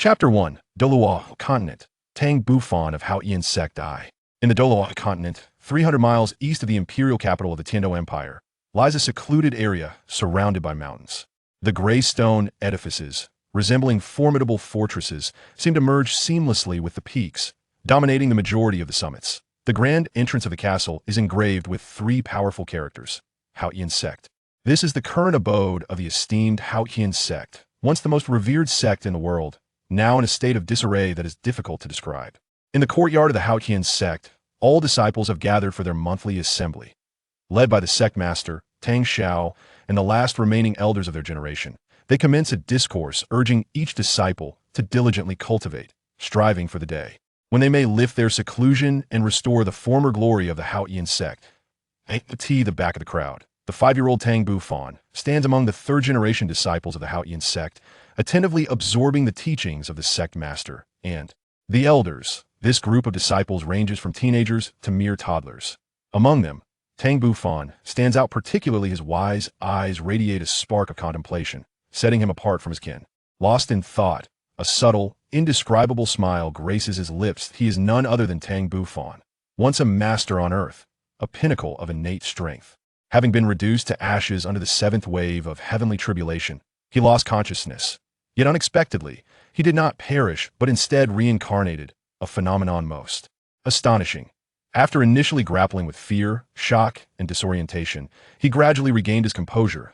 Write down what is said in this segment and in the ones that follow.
Chapter 1. Douluo Continent. Tang Bufan of Haotian Sect I. In the Douluo Continent, 300 miles east of the imperial capital of the Tiando Empire, lies a secluded area surrounded by mountains. The gray stone edifices, resembling formidable fortresses, seem to merge seamlessly with the peaks, dominating the majority of the summits. The grand entrance of the castle is engraved with three powerful characters: Haotian Sect. This is the current abode of the esteemed Haotian Sect, once the most revered sect in the world, now in a state of disarray that is difficult to describe. In the courtyard of the Haotian Sect, all disciples have gathered for their monthly assembly. Led by the sect master, Tang Xiao, and the last remaining elders of their generation, they commence a discourse urging each disciple to diligently cultivate, striving for the day when they may lift their seclusion and restore the former glory of the Haotian Sect. At the back of the crowd, the 5-year-old Tang Bufan stands among the third-generation disciples of the Haotian Sect, attentively absorbing the teachings of the sect master and the elders. This group of disciples ranges from teenagers to mere toddlers. Among them, Tang Bufan stands out particularly. His wise eyes radiate a spark of contemplation, setting him apart from his kin. Lost in thought, a subtle, indescribable smile graces his lips. He is none other than Tang Bufan, once a master on earth, a pinnacle of innate strength. Having been reduced to ashes under the 7th wave of heavenly tribulation, he lost consciousness. Yet unexpectedly, he did not perish, but instead reincarnated, a phenomenon most astonishing. After initially grappling with fear, shock, and disorientation, he gradually regained his composure.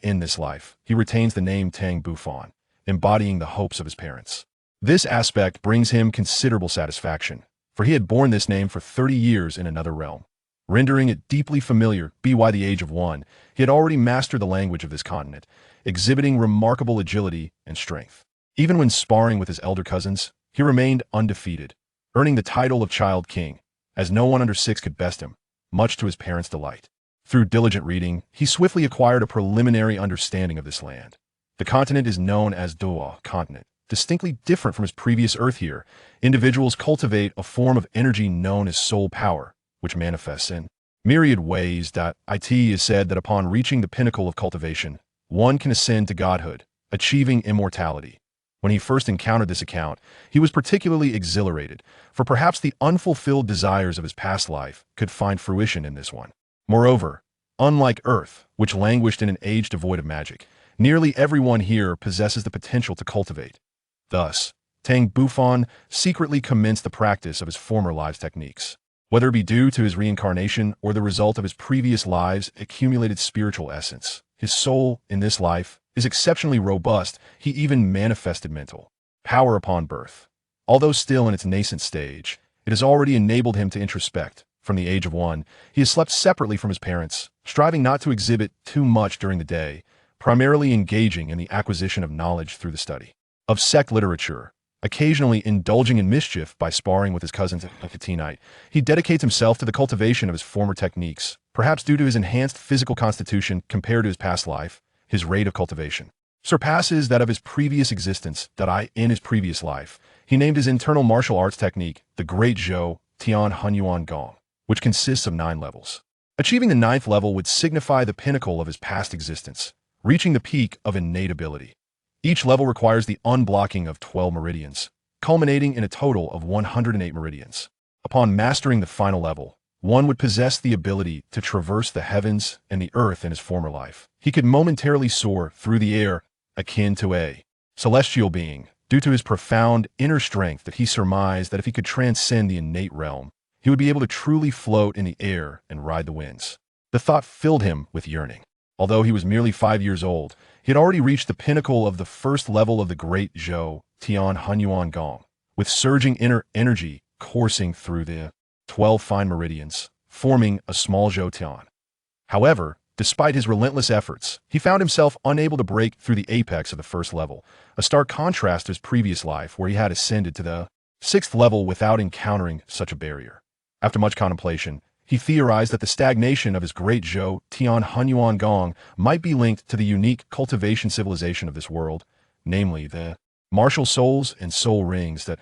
In this life, he retains the name Tang Bufan, embodying the hopes of his parents. This aspect brings him considerable satisfaction, for he had borne this name for 30 years in another realm. Rendering it deeply familiar, by the age of 1, he had already mastered the language of this continent, exhibiting remarkable agility and strength. Even when sparring with his elder cousins, he remained undefeated, earning the title of Child King, as no one under 6 could best him, much to his parents' delight. Through diligent reading, he swiftly acquired a preliminary understanding of this land. The continent is known as Douluo Continent. Distinctly different from his previous Earth here, individuals cultivate a form of energy known as soul power, which manifests in myriad ways. It is said that upon reaching the pinnacle of cultivation, one can ascend to godhood, achieving immortality. When he first encountered this account, he was particularly exhilarated, for perhaps the unfulfilled desires of his past life could find fruition in this one. Moreover, unlike Earth, which languished in an age devoid of magic, nearly everyone here possesses the potential to cultivate. Thus, Tang Bufan secretly commenced the practice of his former lives' techniques. Whether it be due to his reincarnation or the result of his previous lives' accumulated spiritual essence, his soul, in this life, is exceptionally robust. He even manifested mental power upon birth. Although still in its nascent stage, it has already enabled him to introspect. From the age of 1, he has slept separately from his parents, striving not to exhibit too much during the day, primarily engaging in the acquisition of knowledge through the study of sect literature. Occasionally indulging in mischief by sparring with his cousins at the teen night, he dedicates himself to the cultivation of his former techniques. Perhaps due to his enhanced physical constitution compared to his past life, his rate of cultivation surpasses that of his previous existence. In his previous life, he named his internal martial arts technique the Great Zhou Tian Hunyuan Gong, which consists of 9 levels. Achieving the 9th level would signify the pinnacle of his past existence, reaching the peak of innate ability. Each level requires the unblocking of 12 meridians, culminating in a total of 108 meridians. Upon mastering the final level, one would possess the ability to traverse the heavens and the earth in his former life. He could momentarily soar through the air, akin to a celestial being, due to his profound inner strength that he surmised that if he could transcend the innate realm, he would be able to truly float in the air and ride the winds. The thought filled him with yearning. Although he was merely 5 years old, he had already reached the pinnacle of the first level of the Great Zhou Tian Hunyuan Gong, with surging inner energy coursing through the 12 fine meridians, forming a small Zhou Tian. However, despite his relentless efforts, he found himself unable to break through the apex of the first level, a stark contrast to his previous life where he had ascended to the 6th level without encountering such a barrier. After much contemplation, he theorized that the stagnation of his Great Zhou Tian Hunyuan Gong might be linked to the unique cultivation civilization of this world, namely the martial souls and soul rings that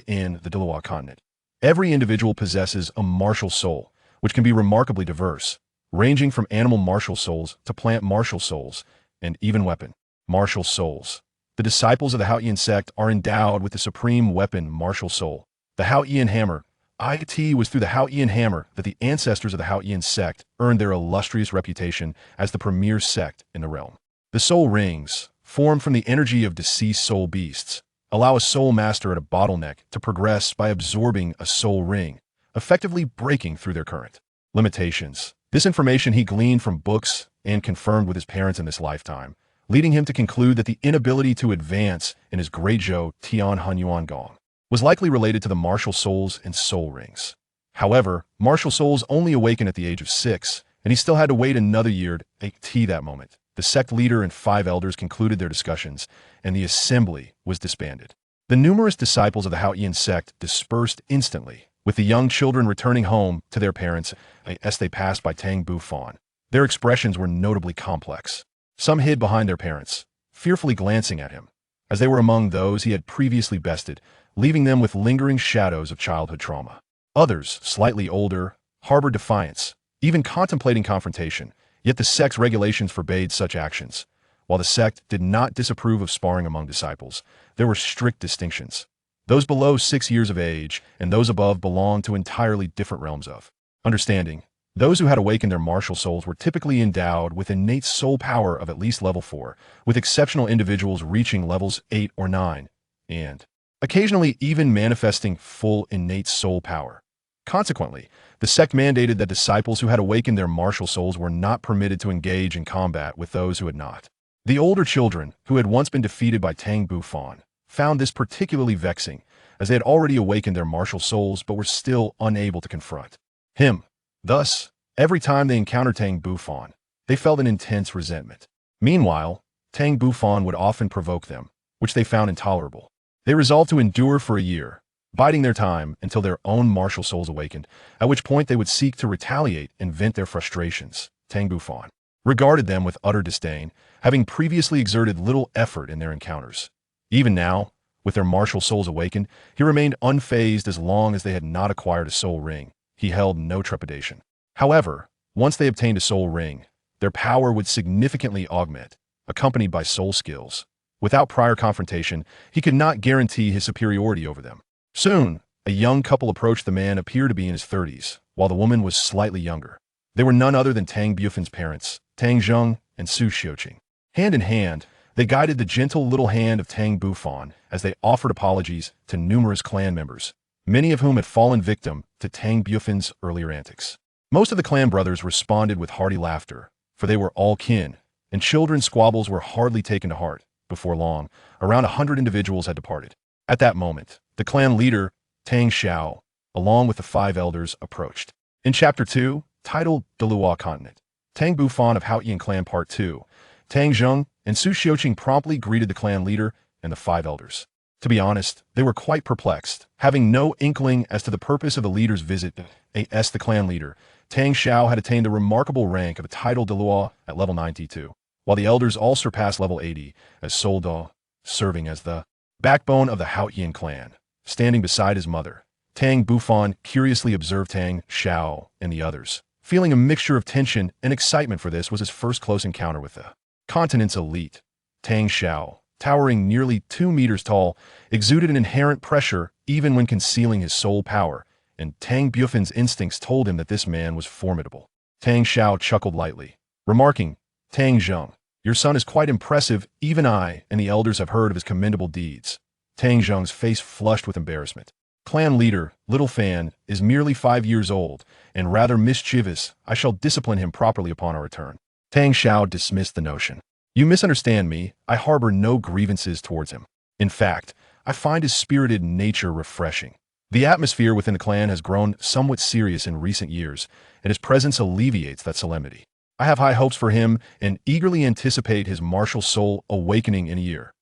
in the Douluo Continent. Every individual possesses a martial soul, which can be remarkably diverse, ranging from animal martial souls to plant martial souls, and even weapon martial souls. The disciples of the Haotian Sect are endowed with the supreme weapon, martial soul. The Haotian hammer. It was through the Haotian hammer that the ancestors of the Haotian Sect earned their illustrious reputation as the premier sect in the realm. The soul rings, formed from the energy of deceased soul beasts, allow a soul master at a bottleneck to progress by absorbing a soul ring, effectively breaking through their current limitations. This information he gleaned from books and confirmed with his parents in this lifetime, leading him to conclude that the inability to advance in his Great Zhou Tian Hunyuan Gong was likely related to the martial souls and soul rings. However, martial souls only awakened at the age of 6, and he still had to wait another year to that moment. The sect leader and 5 elders concluded their discussions, and the assembly was disbanded. The numerous disciples of the Haotian Sect dispersed instantly, with the young children returning home to their parents as they passed by Tang Bufan. Their expressions were notably complex. Some hid behind their parents, fearfully glancing at him, as they were among those he had previously bested, leaving them with lingering shadows of childhood trauma. Others, slightly older, harbored defiance, even contemplating confrontation, yet the sect's regulations forbade such actions. While the sect did not disapprove of sparring among disciples, there were strict distinctions. Those below 6 years of age and those above belonged to entirely different realms of understanding. Those who had awakened their martial souls were typically endowed with innate soul power of at least level 4, with exceptional individuals reaching levels 8 or 9, and occasionally even manifesting full innate soul power. Consequently, the sect mandated that disciples who had awakened their martial souls were not permitted to engage in combat with those who had not. The older children, who had once been defeated by Tang Bufan, found this particularly vexing, as they had already awakened their martial souls but were still unable to confront him. Thus, every time they encountered Tang Bufan, they felt an intense resentment. Meanwhile, Tang Bufan would often provoke them, which they found intolerable. They resolved to endure for a year, biding their time until their own martial souls awakened, at which point they would seek to retaliate and vent their frustrations. Tang Bufan regarded them with utter disdain, having previously exerted little effort in their encounters. Even now, with their martial souls awakened, he remained unfazed as long as they had not acquired a soul ring. He held no trepidation. However, once they obtained a soul ring, their power would significantly augment, accompanied by soul skills. Without prior confrontation, he could not guarantee his superiority over them. Soon, a young couple approached. The man appeared to be in his 30s, while the woman was slightly younger. They were none other than Tang Bufan's parents, Tang Zheng and Su Xiuqing. Hand in hand, they guided the gentle little hand of Tang Bufan as they offered apologies to numerous clan members, many of whom had fallen victim to Tang Bufan's earlier antics. Most of the clan brothers responded with hearty laughter, for they were all kin, and children's squabbles were hardly taken to heart. Before long, around 100 individuals had departed. At that moment, the clan leader, Tang Xiao, along with the 5 elders, approached. In Chapter 2, titled Douluo Continent, Tang Bufan of Haotian Clan Part 2, Tang Zheng and Su Xiuqing promptly greeted the clan leader and the 5 elders. To be honest, they were quite perplexed, having no inkling as to the purpose of the leader's visit. The clan leader, Tang Xiao, had attained the remarkable rank of a title Douluo at level 92, while the elders all surpassed level 80 as Soldo, serving as the backbone of the Haotian clan. Standing beside his mother, Tang Bufan curiously observed Tang Xiao and the others. Feeling a mixture of tension and excitement, for this was his first close encounter with the continent's elite. Tang Xiao, towering nearly 2 meters tall, exuded an inherent pressure even when concealing his soul power, and Tang Bufan's instincts told him that this man was formidable. Tang Xiao chuckled lightly, remarking, "Tang Zheng, your son is quite impressive. Even I and the elders have heard of his commendable deeds." Tang Zheng's face flushed with embarrassment. Clan leader, Little Fan, is merely 5 years old and rather mischievous. I shall discipline him properly upon our return. Tang Xiao dismissed the notion. You misunderstand me. I harbor no grievances towards him. In fact, I find his spirited nature refreshing. The atmosphere within the clan has grown somewhat serious in recent years, and his presence alleviates that solemnity. I have high hopes for him and eagerly anticipate his martial soul awakening in a year.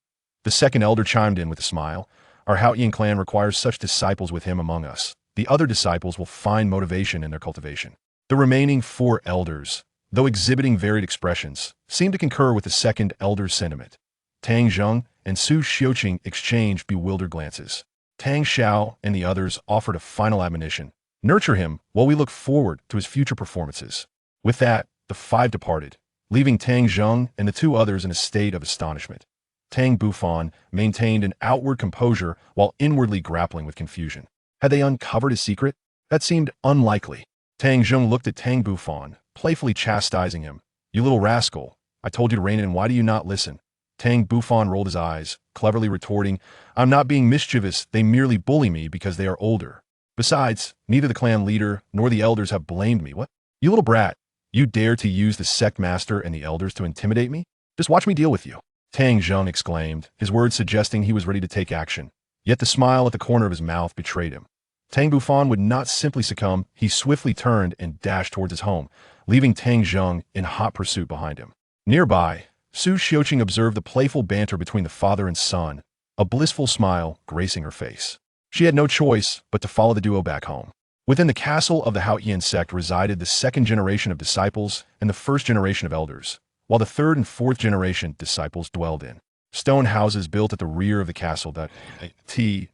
The second elder chimed in with a smile. Our Haotian clan requires such disciples with him among us. The other disciples will find motivation in their cultivation. The remaining 4 elders, though exhibiting varied expressions, seemed to concur with the second elder's sentiment. Tang Zheng and Su Xiuqing exchanged bewildered glances. Tang Xiao and the others offered a final admonition. Nurture him while we look forward to his future performances. With that, the 5 departed, leaving Tang Zheng and the 2 others in a state of astonishment. Tang Bufan maintained an outward composure while inwardly grappling with confusion. Had they uncovered his secret? That seemed unlikely. Tang Zheng looked at Tang Bufan, playfully chastising him. "You little rascal, I told you to rein it in, why do you not listen?" Tang Bufan rolled his eyes, cleverly retorting, "I'm not being mischievous, they merely bully me because they are older. Besides, neither the clan leader nor the elders have blamed me. What? You little brat, you dare to use the sect master and the elders to intimidate me? Just watch me deal with you." Tang Zheng exclaimed, his words suggesting he was ready to take action. Yet the smile at the corner of his mouth betrayed him. Tang Bufan would not simply succumb, he swiftly turned and dashed towards his home, leaving Tang Zheng in hot pursuit behind him. Nearby, Su Xiuqing observed the playful banter between the father and son, a blissful smile gracing her face. She had no choice but to follow the duo back home. Within the castle of the Haotian Sect resided the second generation of disciples and the first generation of elders, while the third and fourth generation disciples dwelled in stone houses built at the rear of the castle that,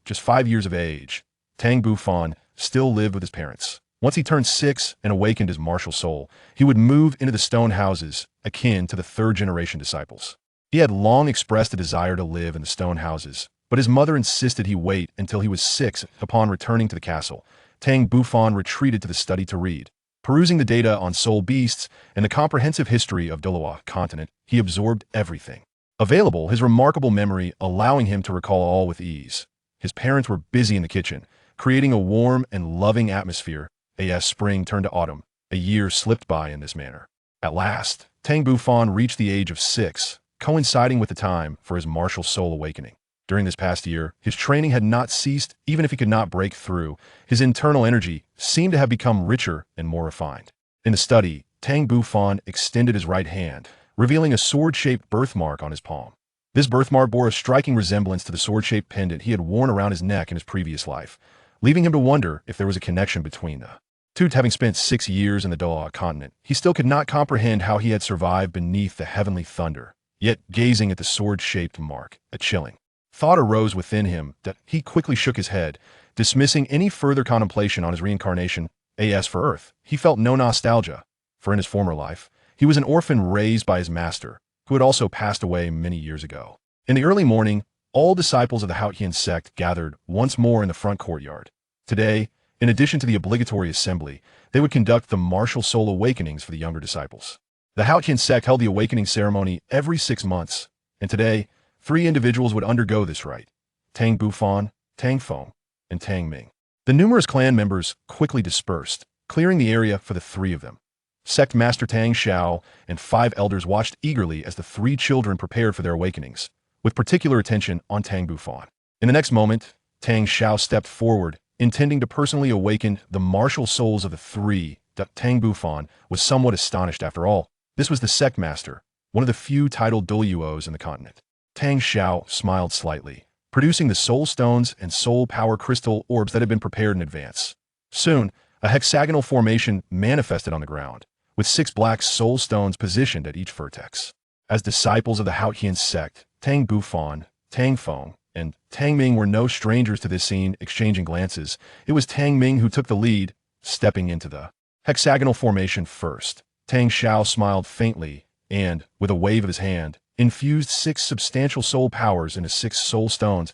just 5 years of age, Tang Bufan still lived with his parents. Once he turned 6 and awakened his martial soul, he would move into the stone houses akin to the third-generation disciples. He had long expressed a desire to live in the stone houses, but his mother insisted he wait until he was 6. Upon returning to the castle, Tang Bufan retreated to the study to read. Perusing the data on soul beasts and the comprehensive history of Douluo Continent, he absorbed everything available, his remarkable memory allowing him to recall all with ease. His parents were busy in the kitchen, creating a warm and loving atmosphere. As spring turned to autumn, a year slipped by in this manner. At last, Tang Bufan reached the age of 6, coinciding with the time for his martial soul awakening. During this past year, his training had not ceased, even if he could not break through. His internal energy seemed to have become richer and more refined. In the study, Tang Bufan extended his right hand, revealing a sword-shaped birthmark on his palm. This birthmark bore a striking resemblance to the sword-shaped pendant he had worn around his neck in his previous life, leaving him to wonder if there was a connection between the two. Having spent 6 years in the Douluo Continent, he still could not comprehend how he had survived beneath the heavenly thunder. Yet, gazing at the sword-shaped mark, a chilling thought arose within him that he quickly shook his head, dismissing any further contemplation on his reincarnation. As for Earth, he felt no nostalgia, for in his former life, he was an orphan raised by his master, who had also passed away many years ago. In the early morning, all disciples of the Haotian Sect gathered once more in the front courtyard. Today, in addition to the obligatory assembly, they would conduct the martial soul awakenings for the younger disciples. The Haotian Sect held the awakening ceremony every 6 months, and today, 3 individuals would undergo this rite: Tang Bufan, Tang Feng, and Tang Ming. The numerous clan members quickly dispersed, clearing the area for the 3 of them. Sect Master Tang Xiao and 5 elders watched eagerly as the 3 children prepared for their awakenings, with particular attention on Tang Bufan. In the next moment, Tang Xiao stepped forward, intending to personally awaken the martial souls of the 3. Tang Bufan was somewhat astonished. After all, this was the sect master, one of the few titled Douluos in the continent. Tang Xiao smiled slightly, producing the soul stones and soul power crystal orbs that had been prepared in advance. Soon, a hexagonal formation manifested on the ground, with 6 black soul stones positioned at each vertex. As disciples of the Haotian Sect, Tang Bufan, Tang Feng, and Tang Ming were no strangers to this scene. Exchanging glances, it was Tang Ming who took the lead, stepping into the hexagonal formation first. Tang Xiao smiled faintly and, with a wave of his hand, infused 6 substantial soul powers into 6 soul stones.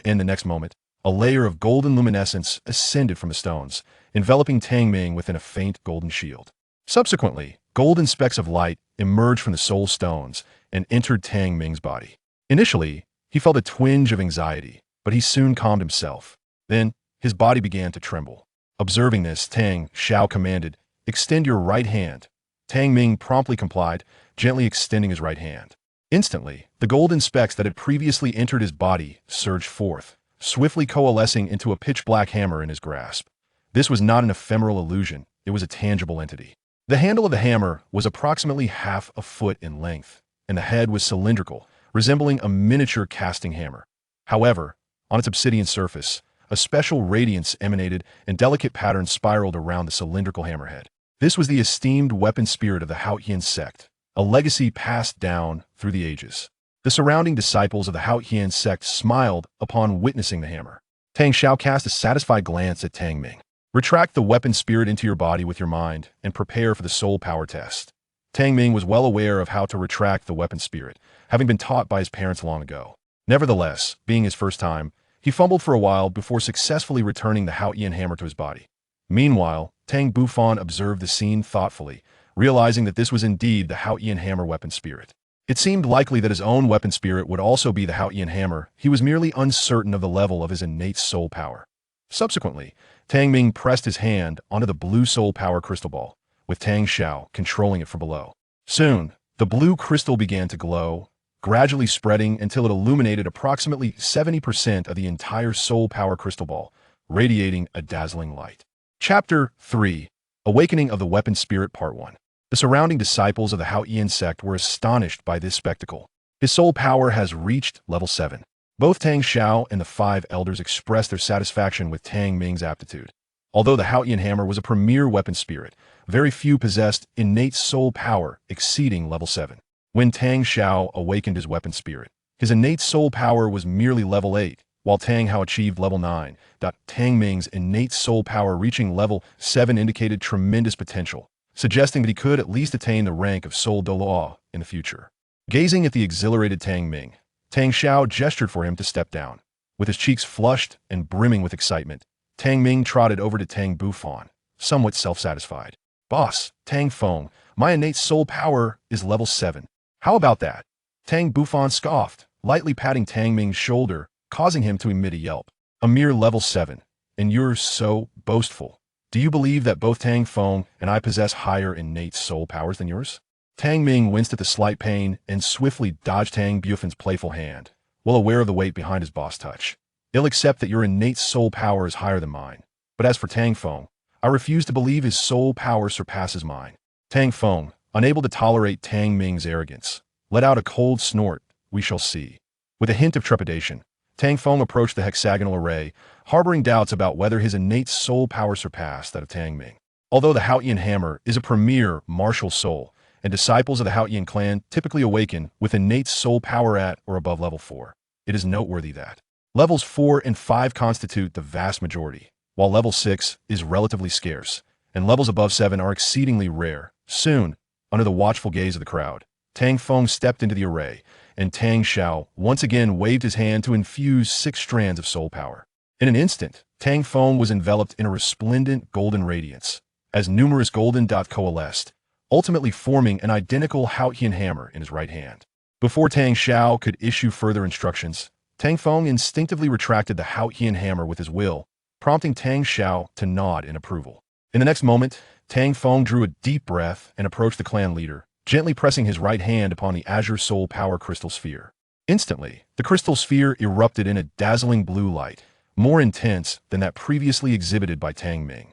In the next moment, a layer of golden luminescence ascended from the stones, enveloping Tang Ming within a faint golden shield. Subsequently, golden specks of light emerged from the soul stones and entered Tang Ming's body. Initially, he felt a twinge of anxiety, but he soon calmed himself. Then, his body began to tremble. Observing this, Tang Xiao commanded, "Extend your right hand." Tang Ming promptly complied, gently extending his right hand. Instantly, the golden specks that had previously entered his body surged forth, swiftly coalescing into a pitch-black hammer in his grasp. This was not an ephemeral illusion, it was a tangible entity. The handle of the hammer was approximately half a foot in length, and the head was cylindrical, resembling a miniature casting hammer. However, on its obsidian surface, a special radiance emanated and delicate patterns spiraled around the cylindrical hammerhead. This was the esteemed weapon spirit of the Haotian Sect, a legacy passed down through the ages. The surrounding disciples of the Haotian Sect smiled upon witnessing the hammer. Tang Xiao cast a satisfied glance at Tang Ming. "Retract the weapon spirit into your body with your mind and prepare for the soul power test." Tang Ming was well aware of how to retract the weapon spirit, having been taught by his parents long ago. Nevertheless, being his first time, he fumbled for a while before successfully returning the Haotian hammer to his body. Meanwhile, Tang Bufan observed the scene thoughtfully, realizing that this was indeed the Haotian hammer weapon spirit. It seemed likely that his own weapon spirit would also be the Haotian hammer. He was merely uncertain of the level of his innate soul power. Subsequently, Tang Ming pressed his hand onto the blue soul power crystal ball, with Tang Xiao controlling it from below. Soon, the blue crystal began to glow, gradually spreading until it illuminated approximately 70% of the entire soul power crystal ball, radiating a dazzling light. Chapter 3: Awakening of the Weapon Spirit Part 1. The surrounding disciples of the Haotian Sect were astonished by this spectacle. His soul power has reached level 7. Both Tang Xiao and the 5 elders expressed their satisfaction with Tang Ming's aptitude. Although the Haotian hammer was a premier weapon spirit, very few possessed innate soul power exceeding level 7. When Tang Xiao awakened his weapon spirit, his innate soul power was merely level 8, while Tang Hao achieved level 9. Tang Ming's innate soul power reaching level 7 indicated tremendous potential, suggesting that he could at least attain the rank of Soul Douluo in the future. Gazing at the exhilarated Tang Ming, Tang Xiao gestured for him to step down. With his cheeks flushed and brimming with excitement, Tang Ming trotted over to Tang Bufan, somewhat self-satisfied. "Boss, Tang Feng, my innate soul power is level 7. How about that?" Tang Bufan scoffed, lightly patting Tang Ming's shoulder, causing him to emit a yelp. "A mere level 7, and you're so boastful. Do you believe that both Tang Feng and I possess higher innate soul powers than yours?" Tang Ming winced at the slight pain and swiftly dodged Tang Bufan's playful hand, well aware of the weight behind his boss touch. "He'll accept that your innate soul power is higher than mine. But as for Tang Feng, I refuse to believe his soul power surpasses mine." Tang Feng, unable to tolerate Tang Ming's arrogance, let out a cold snort. "We shall see." With a hint of trepidation, Tang Feng approached the hexagonal array, harboring doubts about whether his innate soul power surpassed that of Tang Ming. Although the Haotian hammer is a premier martial soul, and disciples of the Haotian clan typically awaken with innate soul power at or above level 4, it is noteworthy that levels 4 and 5 constitute the vast majority, while level 6 is relatively scarce, and levels above 7 are exceedingly rare. Soon, under the watchful gaze of the crowd, Tang Feng stepped into the array, and Tang Xiao once again waved his hand to infuse 6 strands of soul power. In an instant, Tang Feng was enveloped in a resplendent golden radiance, as numerous golden dots coalesced, ultimately forming an identical Haotian hammer in his right hand. Before Tang Xiao could issue further instructions, Tang Feng instinctively retracted the Haotian hammer with his will, prompting Tang Xiao to nod in approval. In the next moment, Tang Feng drew a deep breath and approached the clan leader, gently pressing his right hand upon the azure soul power crystal sphere. Instantly, the crystal sphere erupted in a dazzling blue light, more intense than that previously exhibited by Tang Ming.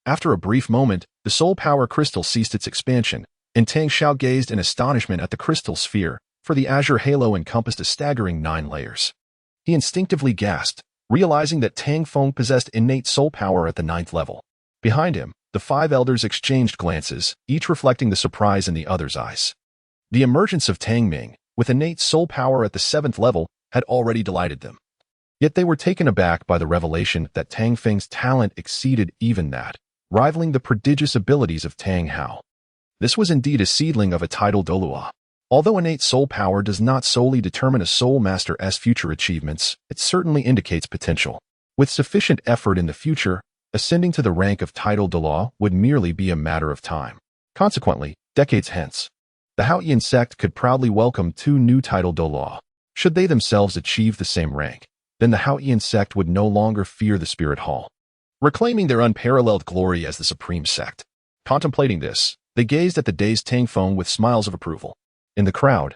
After a brief moment, the soul power crystal ceased its expansion, and Tang Xiao gazed in astonishment at the crystal sphere, for the azure halo encompassed a staggering 9 layers. He instinctively gasped, realizing that Tang Feng possessed innate soul power at the 9th level. Behind him, the 5 elders exchanged glances, each reflecting the surprise in the other's eyes. The emergence of Tang Ming, with innate soul power at the 7th level, had already delighted them. Yet they were taken aback by the revelation that Tang Feng's talent exceeded even that, rivaling the prodigious abilities of Tang Hao. This was indeed a seedling of a titled Douluo. Although innate soul power does not solely determine a soul master's future achievements, it certainly indicates potential. With sufficient effort in the future, ascending to the rank of titled Douluo would merely be a matter of time. Consequently, decades hence, the Haotian Sect could proudly welcome 2 new titled Douluo. Should they themselves achieve the same rank, then the Haotian Sect would no longer fear the Spirit Hall, reclaiming their unparalleled glory as the supreme sect. Contemplating this, they gazed at the dazed Tang Feng with smiles of approval. In the crowd,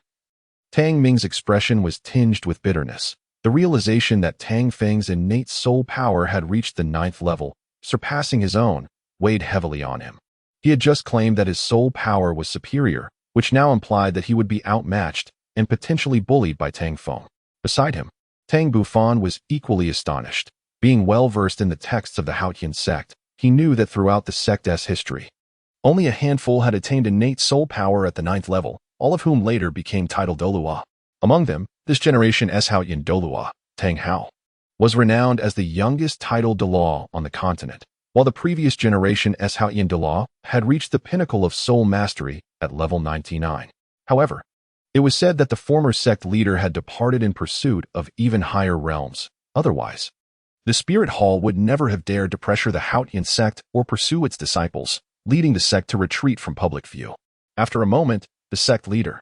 Tang Ming's expression was tinged with bitterness. The realization that Tang Feng's innate soul power had reached the 9th level, surpassing his own, weighed heavily on him. He had just claimed that his soul power was superior, which now implied that he would be outmatched and potentially bullied by Tang Feng. Beside him, Tang Bufan was equally astonished. Being well-versed in the texts of the Haotian Sect, he knew that throughout the sect's history, only a handful had attained innate soul power at the 9th level, all of whom later became titled Douluo. Among them, this generation's Haotian Douluo, Tang Hao, was renowned as the youngest titled Douluo on the continent. while the previous generation's Haotian Douluo had reached the pinnacle of soul mastery at level 99. However, it was said that the former sect leader had departed in pursuit of even higher realms. Otherwise, the Spirit Hall would never have dared to pressure the Haotian Sect or pursue its disciples, leading the sect to retreat from public view. After a moment, the sect leader,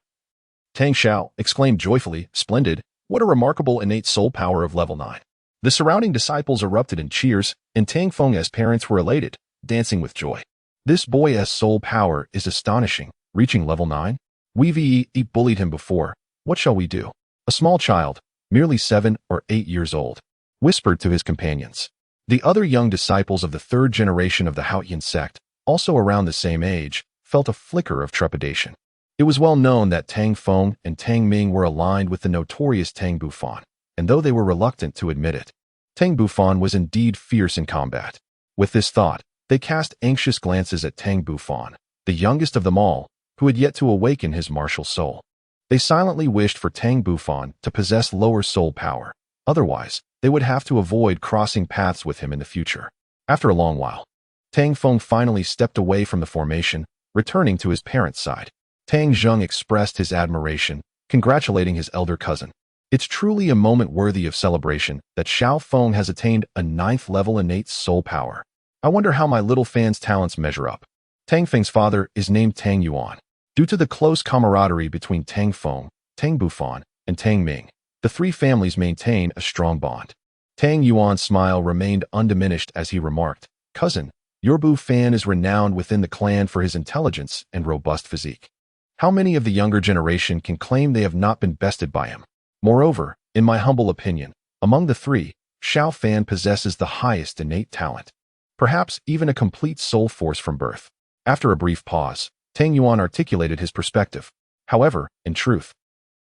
Tang Xiao, exclaimed joyfully, "Splendid! What a remarkable innate soul power of level 9. The surrounding disciples erupted in cheers, and Tang Feng's parents were elated, dancing with joy. This boy's soul power is astonishing, reaching level 9. We bullied him before. What shall we do?" A small child, merely 7 or 8 years old, whispered to his companions. The other young disciples of the third generation of the Haotian Sect, also around the same age, felt a flicker of trepidation. It was well known that Tang Feng and Tang Ming were aligned with the notorious Tang Bufan, and though they were reluctant to admit it, Tang Bufan was indeed fierce in combat. With this thought, they cast anxious glances at Tang Bufan, the youngest of them all, who had yet to awaken his martial soul. They silently wished for Tang Bufan to possess lower soul power. Otherwise, they would have to avoid crossing paths with him in the future. After a long while, Tang Feng finally stepped away from the formation, returning to his parents' side. Tang Zheng expressed his admiration, congratulating his elder cousin. It's truly a moment worthy of celebration that Xiao Feng has attained a 9th level innate soul power. I wonder how my little fan's talents measure up. Tang Feng's father is named Tang Yuan. Due to the close camaraderie between Tang Feng, Tang Bufan, and Tang Ming, the three families maintain a strong bond. Tang Yuan's smile remained undiminished as he remarked, "Cousin, your Bufan is renowned within the clan for his intelligence and robust physique. How many of the younger generation can claim they have not been bested by him? Moreover, in my humble opinion, among the three, Xiao Fan possesses the highest innate talent, perhaps even a complete soul force from birth." After a brief pause, Tang Yuan articulated his perspective. However, in truth,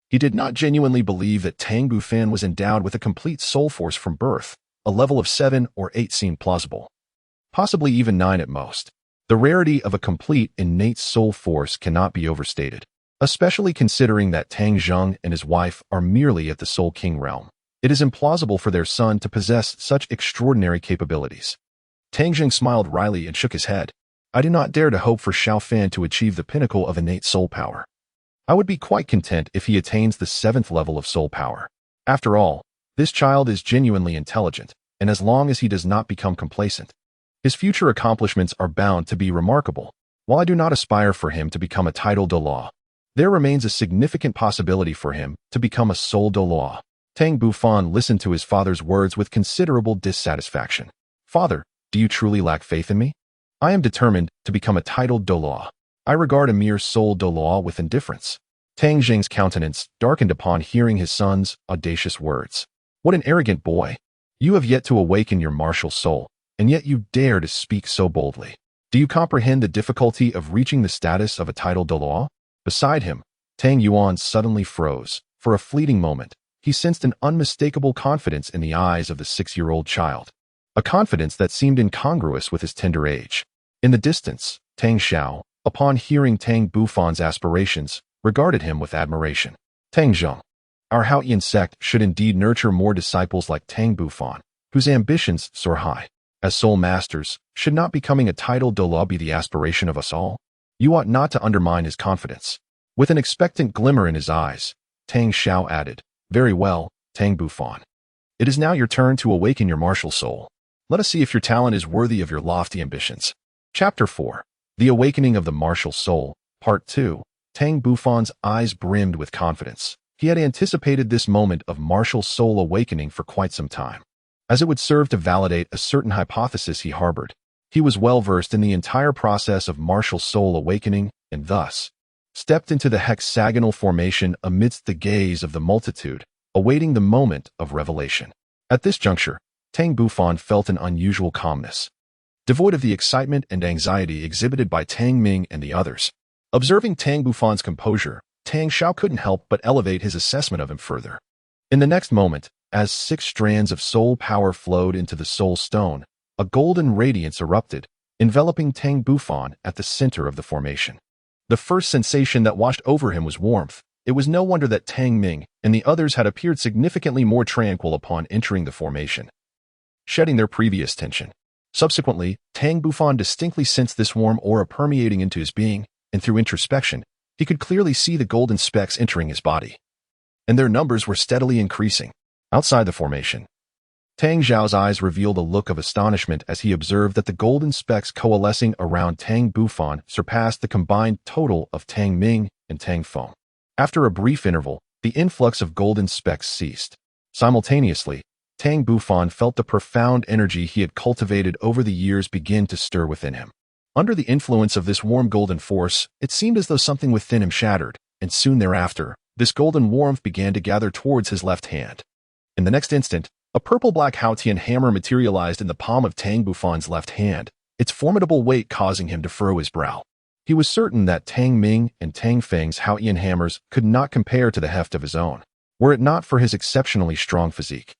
he did not genuinely believe that Tang Bufan was endowed with a complete soul force from birth. A level of 7 or 8 seemed plausible, possibly even 9 at most. The rarity of a complete innate soul force cannot be overstated, especially considering that Tang Zheng and his wife are merely at the Soul King realm. It is implausible for their son to possess such extraordinary capabilities. Tang Zheng smiled wryly and shook his head. "I do not dare to hope for Xiao Fan to achieve the pinnacle of innate soul power. I would be quite content if he attains the 7th level of soul power. After all, this child is genuinely intelligent, and as long as he does not become complacent, his future accomplishments are bound to be remarkable. While I do not aspire for him to become a title Douluo, there remains a significant possibility for him to become a soul Douluo." Tang Bufan listened to his father's words with considerable dissatisfaction. "Father, do you truly lack faith in me? I am determined to become a titled Douluo. I regard a mere soul Douluo with indifference." Tang Jing's countenance darkened upon hearing his son's audacious words. "What an arrogant boy! You have yet to awaken your martial soul, and yet you dare to speak so boldly. Do you comprehend the difficulty of reaching the status of a titled Douluo?" Beside him, Tang Yuan suddenly froze. For a fleeting moment, he sensed an unmistakable confidence in the eyes of the 6-year-old child, a confidence that seemed incongruous with his tender age. In the distance, Tang Xiao, upon hearing Tang Bufan's aspirations, regarded him with admiration. "Tang Zheng, our Haotian sect should indeed nurture more disciples like Tang Bufan, whose ambitions soar high. As soul masters, should not becoming a titled Douluo be the aspiration of us all? You ought not to undermine his confidence." With an expectant glimmer in his eyes, Tang Xiao added, "Very well, Tang Bufan. It is now your turn to awaken your martial soul. Let us see if your talent is worthy of your lofty ambitions." Chapter 4. The Awakening of the Martial Soul, Part 2. Tang Bufan's eyes brimmed with confidence. He had anticipated this moment of martial soul awakening for quite some time, as it would serve to validate a certain hypothesis he harbored. He was well versed in the entire process of martial soul awakening, and thus stepped into the hexagonal formation amidst the gaze of the multitude, awaiting the moment of revelation. At this juncture, Tang Bufan felt an unusual calmness, devoid of the excitement and anxiety exhibited by Tang Ming and the others. Observing Tang Bufan's composure, Tang Xiao couldn't help but elevate his assessment of him further. In the next moment, as 6 strands of soul power flowed into the soul stone, a golden radiance erupted, enveloping Tang Bufan at the center of the formation. The first sensation that washed over him was warmth. It was no wonder that Tang Ming and the others had appeared significantly more tranquil upon entering the formation, shedding their previous tension. Subsequently, Tang Bufan distinctly sensed this warm aura permeating into his being, and through introspection, he could clearly see the golden specks entering his body. And their numbers were steadily increasing. Outside the formation, Tang Zhao's eyes revealed a look of astonishment as he observed that the golden specks coalescing around Tang Bufan surpassed the combined total of Tang Ming and Tang Feng. After a brief interval, the influx of golden specks ceased. Simultaneously, Tang Bufan felt the profound energy he had cultivated over the years begin to stir within him. Under the influence of this warm golden force, it seemed as though something within him shattered, and soon thereafter, this golden warmth began to gather towards his left hand. In the next instant, a purple-black Haotian hammer materialized in the palm of Tang Bufan's left hand, its formidable weight causing him to furrow his brow. He was certain that Tang Ming and Tang Feng's Haotian hammers could not compare to the heft of his own, were it not for his exceptionally strong physique.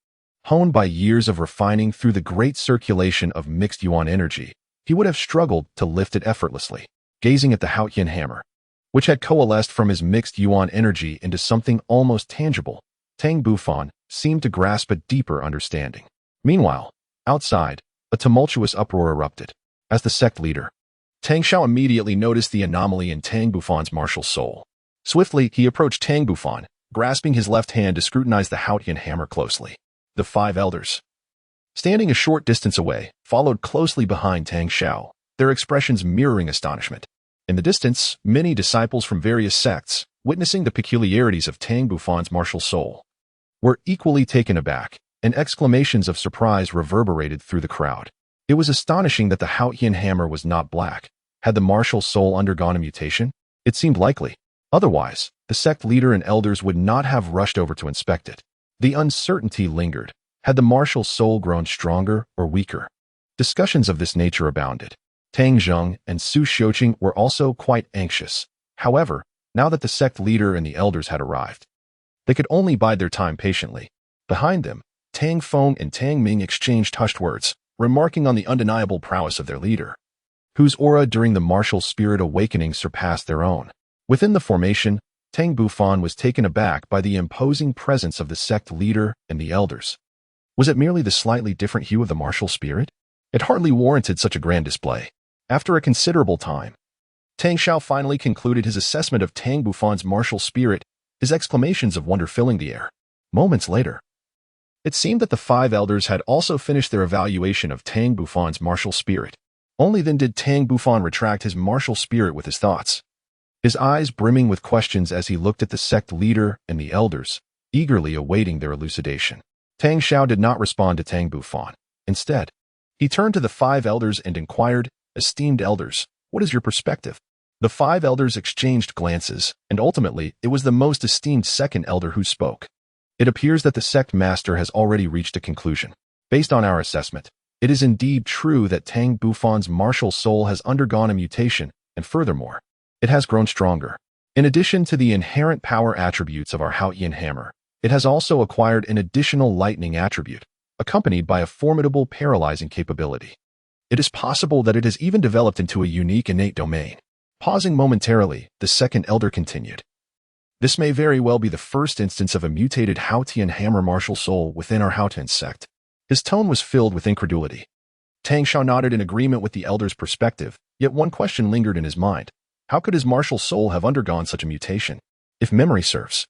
Honed by years of refining through the great circulation of mixed yuan energy, he would have struggled to lift it effortlessly. Gazing at the Haotian hammer, which had coalesced from his mixed yuan energy into something almost tangible, Tang Bufan seemed to grasp a deeper understanding. Meanwhile, outside, a tumultuous uproar erupted. As the sect leader, Tang Xiao immediately noticed the anomaly in Tang Bufan's martial soul. Swiftly, he approached Tang Bufan, grasping his left hand to scrutinize the Haotian hammer closely. The 5 elders, standing a short distance away, followed closely behind Tang Xiao, their expressions mirroring astonishment. In the distance, many disciples from various sects, witnessing the peculiarities of Tang Bufan's martial soul, were equally taken aback, and exclamations of surprise reverberated through the crowd. It was astonishing that the Haotian hammer was not black. Had the martial soul undergone a mutation? It seemed likely. Otherwise, the sect leader and elders would not have rushed over to inspect it. The uncertainty lingered. Had the martial soul grown stronger or weaker? Discussions of this nature abounded. Tang Zheng and Su Xiuqing were also quite anxious. However, now that the sect leader and the elders had arrived, they could only bide their time patiently. Behind them, Tang Feng and Tang Ming exchanged hushed words, remarking on the undeniable prowess of their leader, whose aura during the martial spirit awakening surpassed their own. Within the formation, Tang Bufan was taken aback by the imposing presence of the sect leader and the elders. Was it merely the slightly different hue of the martial spirit? It hardly warranted such a grand display. After a considerable time, Tang Xiao finally concluded his assessment of Tang Bufan's martial spirit, his exclamations of wonder filling the air. Moments later, it seemed that the 5 elders had also finished their evaluation of Tang Bufan's martial spirit. Only then did Tang Bufan retract his martial spirit with his thoughts, his eyes brimming with questions as he looked at the sect leader and the elders, eagerly awaiting their elucidation. Tang Xiao did not respond to Tang Bufan. Instead, he turned to the 5 elders and inquired, "Esteemed elders, what is your perspective?" The 5 elders exchanged glances, and ultimately, it was the most esteemed second elder who spoke. It appears that the sect master has already reached a conclusion. Based on our assessment, it is indeed true that Tang Bufan's martial soul has undergone a mutation, and furthermore, it has grown stronger. In addition to the inherent power attributes of our Haotian hammer, it has also acquired an additional lightning attribute, accompanied by a formidable paralyzing capability. It is possible that it has even developed into a unique innate domain. Pausing momentarily, the second elder continued. This may very well be the first instance of a mutated Haotian hammer martial soul within our Haotian sect. His tone was filled with incredulity. Tang Xiao nodded in agreement with the elder's perspective, yet one question lingered in his mind. How could his martial soul have undergone such a mutation? If memory serves,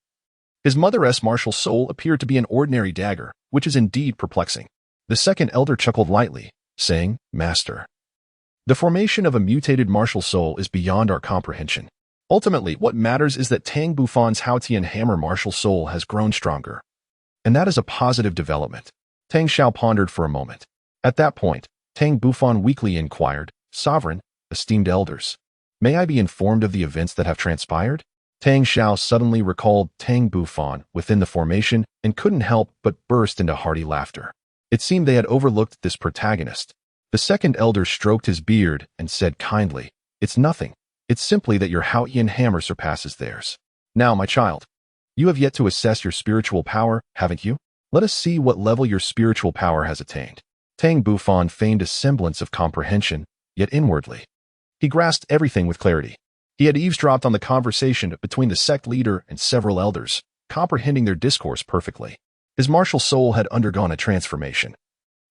his mother's martial soul appeared to be an ordinary dagger, which is indeed perplexing. The second elder chuckled lightly, saying, "Master, the formation of a mutated martial soul is beyond our comprehension. Ultimately, what matters is that Tang Bufan's Haotian hammer martial soul has grown stronger. And that is a positive development." Tang Xiao pondered for a moment. At that point, Tang Bufan weakly inquired, "Sovereign, esteemed elders, may I be informed of the events that have transpired?" Tang Xiao suddenly recalled Tang Bufan within the formation and couldn't help but burst into hearty laughter. It seemed they had overlooked this protagonist. The second elder stroked his beard and said kindly, "It's nothing. It's simply that your Haotian hammer surpasses theirs. Now, my child, you have yet to assess your spiritual power, haven't you? Let us see what level your spiritual power has attained." Tang Bufan feigned a semblance of comprehension, yet inwardly, he grasped everything with clarity. He had eavesdropped on the conversation between the sect leader and several elders, comprehending their discourse perfectly. His martial soul had undergone a transformation,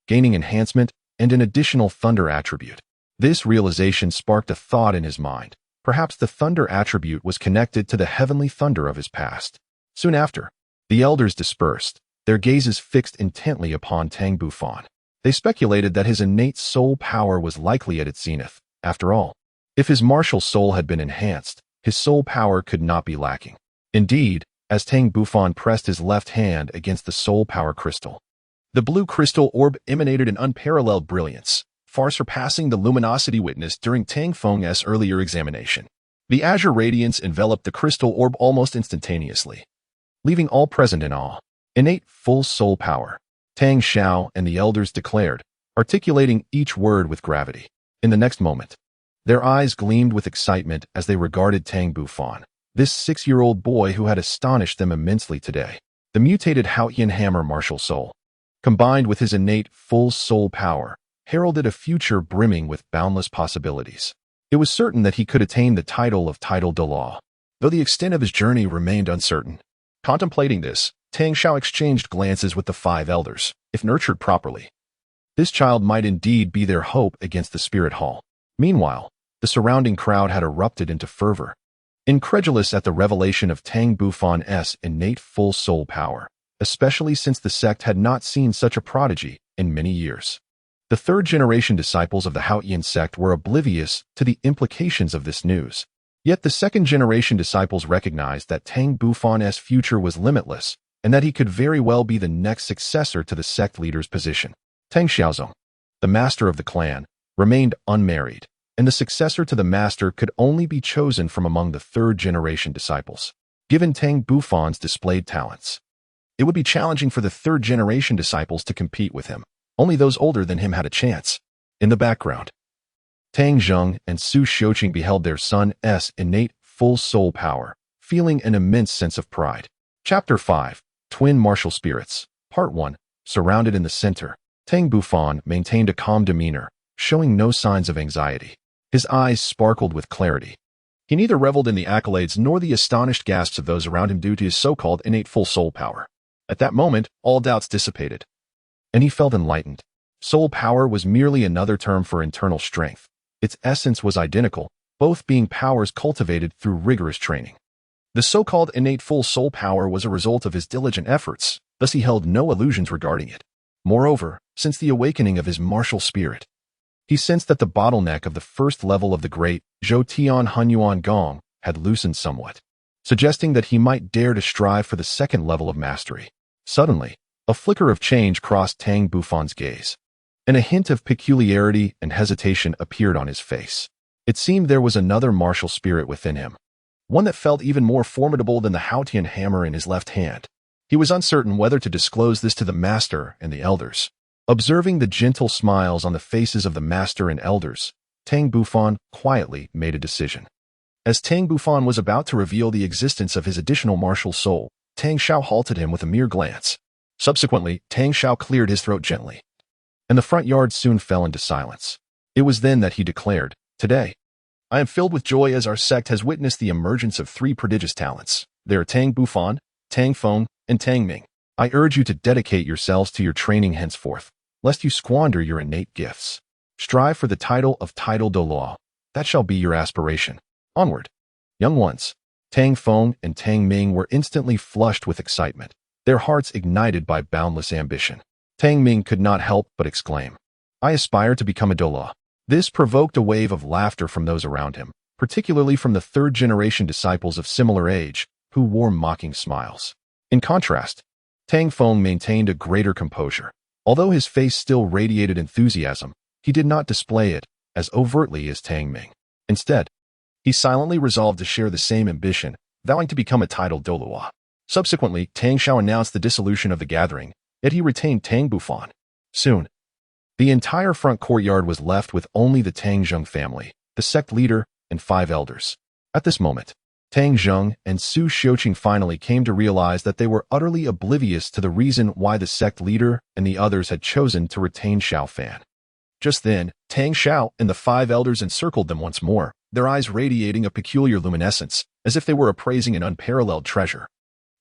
gaining enhancement and an additional thunder attribute. This realization sparked a thought in his mind. Perhaps the thunder attribute was connected to the heavenly thunder of his past. Soon after, the elders dispersed, their gazes fixed intently upon Tang Bufan. They speculated that his innate soul power was likely at its zenith. After all, if his martial soul had been enhanced, his soul power could not be lacking. Indeed, as Tang Bufan pressed his left hand against the soul power crystal, the blue crystal orb emanated an unparalleled brilliance, far surpassing the luminosity witnessed during Tang Feng's earlier examination. The azure radiance enveloped the crystal orb almost instantaneously, leaving all present in awe. Innate full soul power, Tang Xiao and the elders declared, articulating each word with gravity. In the next moment, their eyes gleamed with excitement as they regarded Tang Bufan, this 6-year-old boy who had astonished them immensely today. The mutated Haotian hammer martial soul, combined with his innate full soul power, heralded a future brimming with boundless possibilities. It was certain that he could attain the title of Douluo, though the extent of his journey remained uncertain. Contemplating this, Tang Xiao exchanged glances with the 5 elders. If nurtured properly, this child might indeed be their hope against the spirit hall. Meanwhile, the surrounding crowd had erupted into fervor, incredulous at the revelation of Tang Bufan's innate full soul power, especially since the sect had not seen such a prodigy in many years. The third-generation disciples of the Haotian Sect were oblivious to the implications of this news. Yet the second-generation disciples recognized that Tang Bufan's future was limitless, and that he could very well be the next successor to the sect leader's position. Tang Xiaozong, the master of the clan, remained unmarried, and the successor to the master could only be chosen from among the third-generation disciples. Given Tang Bufan's displayed talents, it would be challenging for the third-generation disciples to compete with him. Only those older than him had a chance. In the background, Tang Zheng and Su Xiuqing beheld their son's innate full soul power, feeling an immense sense of pride. Chapter 5. Twin Martial Spirits. Part 1. Surrounded in the center, Tang Bufan maintained a calm demeanor, showing no signs of anxiety. His eyes sparkled with clarity. He neither reveled in the accolades nor the astonished gasps of those around him due to his so-called innate full soul power. At that moment, all doubts dissipated, and he felt enlightened. Soul power was merely another term for internal strength. Its essence was identical, both being powers cultivated through rigorous training. The so-called innate full soul power was a result of his diligent efforts, thus he held no illusions regarding it. Moreover, since the awakening of his martial spirit, he sensed that the bottleneck of the first level of the great Zhou Hunyuan Gong had loosened somewhat, suggesting that he might dare to strive for the second level of mastery. Suddenly, a flicker of change crossed Tang Bufan's gaze, and a hint of peculiarity and hesitation appeared on his face. It seemed there was another martial spirit within him, one that felt even more formidable than the Haotian hammer in his left hand. He was uncertain whether to disclose this to the master and the elders. Observing the gentle smiles on the faces of the master and elders, Tang Bufan quietly made a decision. As Tang Bufan was about to reveal the existence of his additional martial soul, Tang Xiao halted him with a mere glance. Subsequently, Tang Xiao cleared his throat gently, and the front yard soon fell into silence. It was then that he declared, "Today, I am filled with joy as our sect has witnessed the emergence of 3 prodigious talents. They are Tang Bufan, Tang Feng, and Tang Ming. I urge you to dedicate yourselves to your training henceforth, lest you squander your innate gifts. Strive for the title of Douluo. That shall be your aspiration. Onward." Young ones, Tang Feng and Tang Ming were instantly flushed with excitement, their hearts ignited by boundless ambition. Tang Ming could not help but exclaim, "I aspire to become a Douluo." This provoked a wave of laughter from those around him, particularly from the third-generation disciples of similar age, who wore mocking smiles. In contrast, Tang Feng maintained a greater composure. Although his face still radiated enthusiasm, he did not display it as overtly as Tang Ming. Instead, he silently resolved to share the same ambition, vowing to become a titled Douluo. Subsequently, Tang Xiao announced the dissolution of the gathering, yet he retained Tang Bufan. Soon, the entire front courtyard was left with only the Tang Zheng family, the sect leader, and 5 elders. At this moment, Tang Zheng and Su Xiuqing finally came to realize that they were utterly oblivious to the reason why the sect leader and the others had chosen to retain Xiao Fan. Just then, Tang Xiao and the 5 elders encircled them once more, their eyes radiating a peculiar luminescence, as if they were appraising an unparalleled treasure.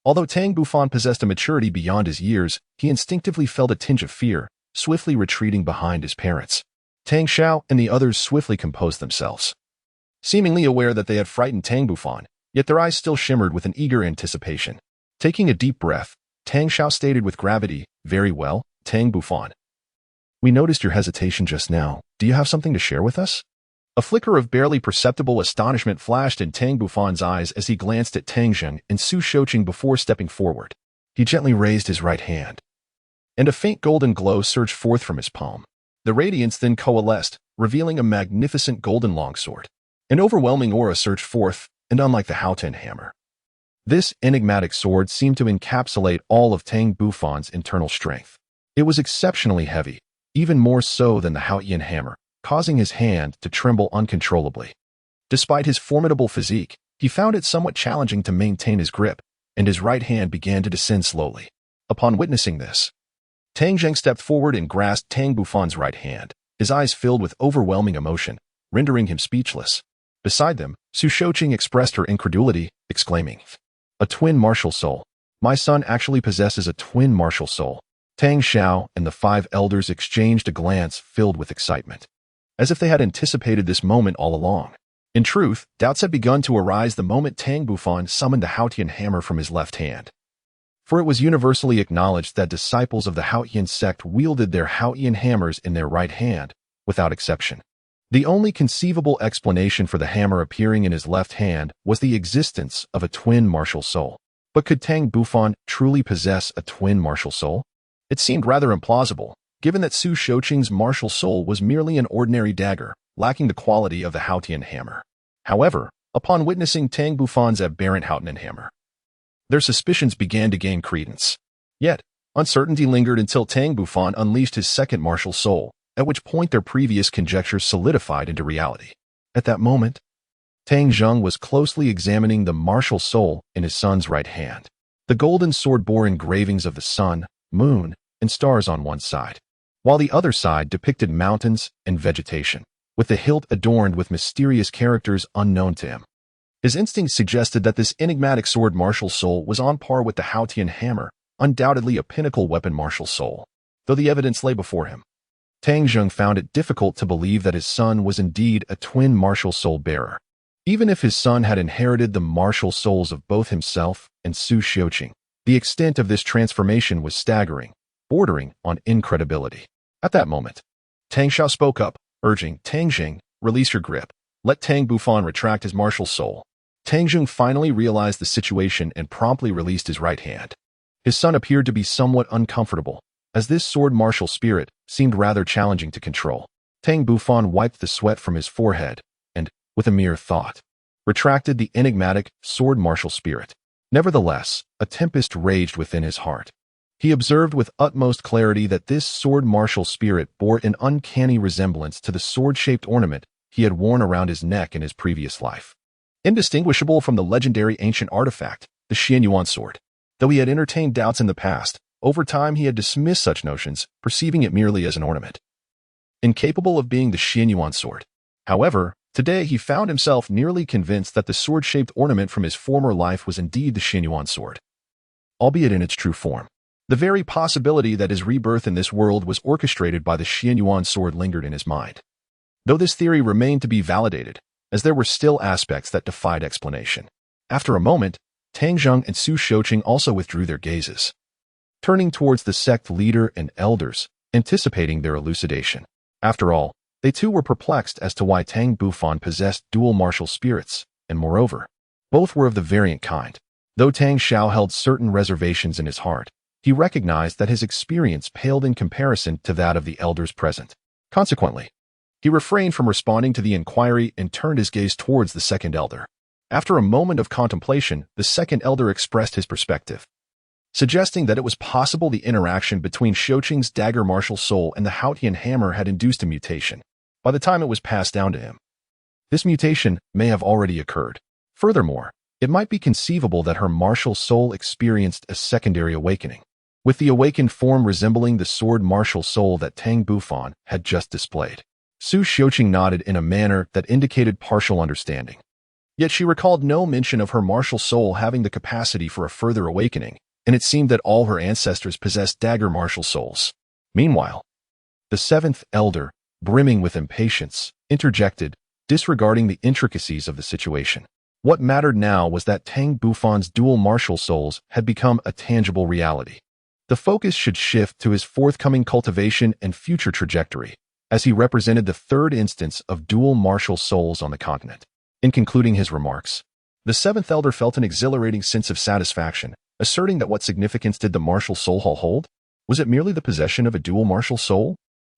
Although Tang Bufan possessed a maturity beyond his years, he instinctively felt a tinge of fear, swiftly retreating behind his parents. Tang Xiao and the others swiftly composed themselves, seemingly aware that they had frightened Tang Bufan, yet their eyes still shimmered with an eager anticipation. Taking a deep breath, Tang Xiao stated with gravity, "Very well, Tang Bufan. We noticed your hesitation just now. Do you have something to share with us?" A flicker of barely perceptible astonishment flashed in Tang Bufan's eyes as he glanced at Tang Zheng and Su Shouqing before stepping forward. He gently raised his right hand, and a faint golden glow surged forth from his palm. The radiance then coalesced, revealing a magnificent golden longsword. An overwhelming aura surged forth, and unlike the Haotian hammer, this enigmatic sword seemed to encapsulate all of Tang Bufan's internal strength. It was exceptionally heavy, even more so than the Haotian hammer, causing his hand to tremble uncontrollably. Despite his formidable physique, he found it somewhat challenging to maintain his grip, and his right hand began to descend slowly. Upon witnessing this, Tang Zheng stepped forward and grasped Tang Bufan's right hand, his eyes filled with overwhelming emotion, rendering him speechless. Beside them, Su Shouqing expressed her incredulity, exclaiming, "A twin martial soul. My son actually possesses a twin martial soul." Tang Xiao and the 5 elders exchanged a glance filled with excitement, as if they had anticipated this moment all along. In truth, doubts had begun to arise the moment Tang Bufan summoned the Haotian hammer from his left hand. For it was universally acknowledged that disciples of the Haotian Sect wielded their Haotian hammers in their right hand, without exception. The only conceivable explanation for the hammer appearing in his left hand was the existence of a twin martial soul. But could Tang Bufan truly possess a twin martial soul? It seemed rather implausible, given that Su Shouqing's martial soul was merely an ordinary dagger, lacking the quality of the Haotian hammer. However, upon witnessing Tang Bufan's aberrant Haotian hammer, their suspicions began to gain credence. Yet, uncertainty lingered until Tang Bufan unleashed his second martial soul, at which point their previous conjectures solidified into reality. At that moment, Tang Zheng was closely examining the martial soul in his son's right hand. The golden sword bore engravings of the sun, moon, and stars on one side, while the other side depicted mountains and vegetation, with the hilt adorned with mysterious characters unknown to him. His instincts suggested that this enigmatic sword martial soul was on par with the Haotian hammer, undoubtedly a pinnacle weapon martial soul. Though the evidence lay before him, Tang Zheng found it difficult to believe that his son was indeed a twin martial soul bearer. Even if his son had inherited the martial souls of both himself and Su Shouqing, the extent of this transformation was staggering, bordering on incredibility. At that moment, Tang Xiao spoke up, urging, "Tang Zheng, release your grip. Let Tang Bufan retract his martial soul." Tang Zheng finally realized the situation and promptly released his right hand. His son appeared to be somewhat uncomfortable, as this sword martial spirit seemed rather challenging to control. Tang Bufan wiped the sweat from his forehead and, with a mere thought, retracted the enigmatic sword martial spirit. Nevertheless, a tempest raged within his heart. He observed with utmost clarity that this sword martial spirit bore an uncanny resemblance to the sword-shaped ornament he had worn around his neck in his previous life. Indistinguishable from the legendary ancient artifact, the Xianyuan sword. Though he had entertained doubts in the past, over time he had dismissed such notions, perceiving it merely as an ornament, incapable of being the Xianyuan sword. However, today he found himself nearly convinced that the sword-shaped ornament from his former life was indeed the Xianyuan sword, albeit in its true form. The very possibility that his rebirth in this world was orchestrated by the Xianyuan sword lingered in his mind, though this theory remained to be validated, as there were still aspects that defied explanation. After a moment, Tang Zheng and Su Shouqing also withdrew their gazes, turning towards the sect leader and elders, anticipating their elucidation. After all, they too were perplexed as to why Tang Bufan possessed dual martial spirits, and moreover, both were of the variant kind. Though Tang Xiao held certain reservations in his heart, he recognized that his experience paled in comparison to that of the elders present. Consequently, he refrained from responding to the inquiry and turned his gaze towards the second elder. After a moment of contemplation, the second elder expressed his perspective, suggesting that it was possible the interaction between Shouqing's dagger martial soul and the Haotian hammer had induced a mutation. By the time it was passed down to him, this mutation may have already occurred. Furthermore, it might be conceivable that her martial soul experienced a secondary awakening, with the awakened form resembling the sword martial soul that Tang Bufan had just displayed. Su Shouqing nodded in a manner that indicated partial understanding. Yet she recalled no mention of her martial soul having the capacity for a further awakening, and it seemed that all her ancestors possessed dagger martial souls. Meanwhile, The seventh elder, brimming with impatience, interjected, disregarding the intricacies of the situation. What mattered now was that Tang Bufan's dual martial souls had become a tangible reality. The focus should shift to his forthcoming cultivation and future trajectory, as he represented the third instance of dual martial souls on the continent. In concluding his remarks, the seventh elder felt an exhilarating sense of satisfaction, asserting that what significance did the martial soul hold? Was it merely the possession of a dual martial soul?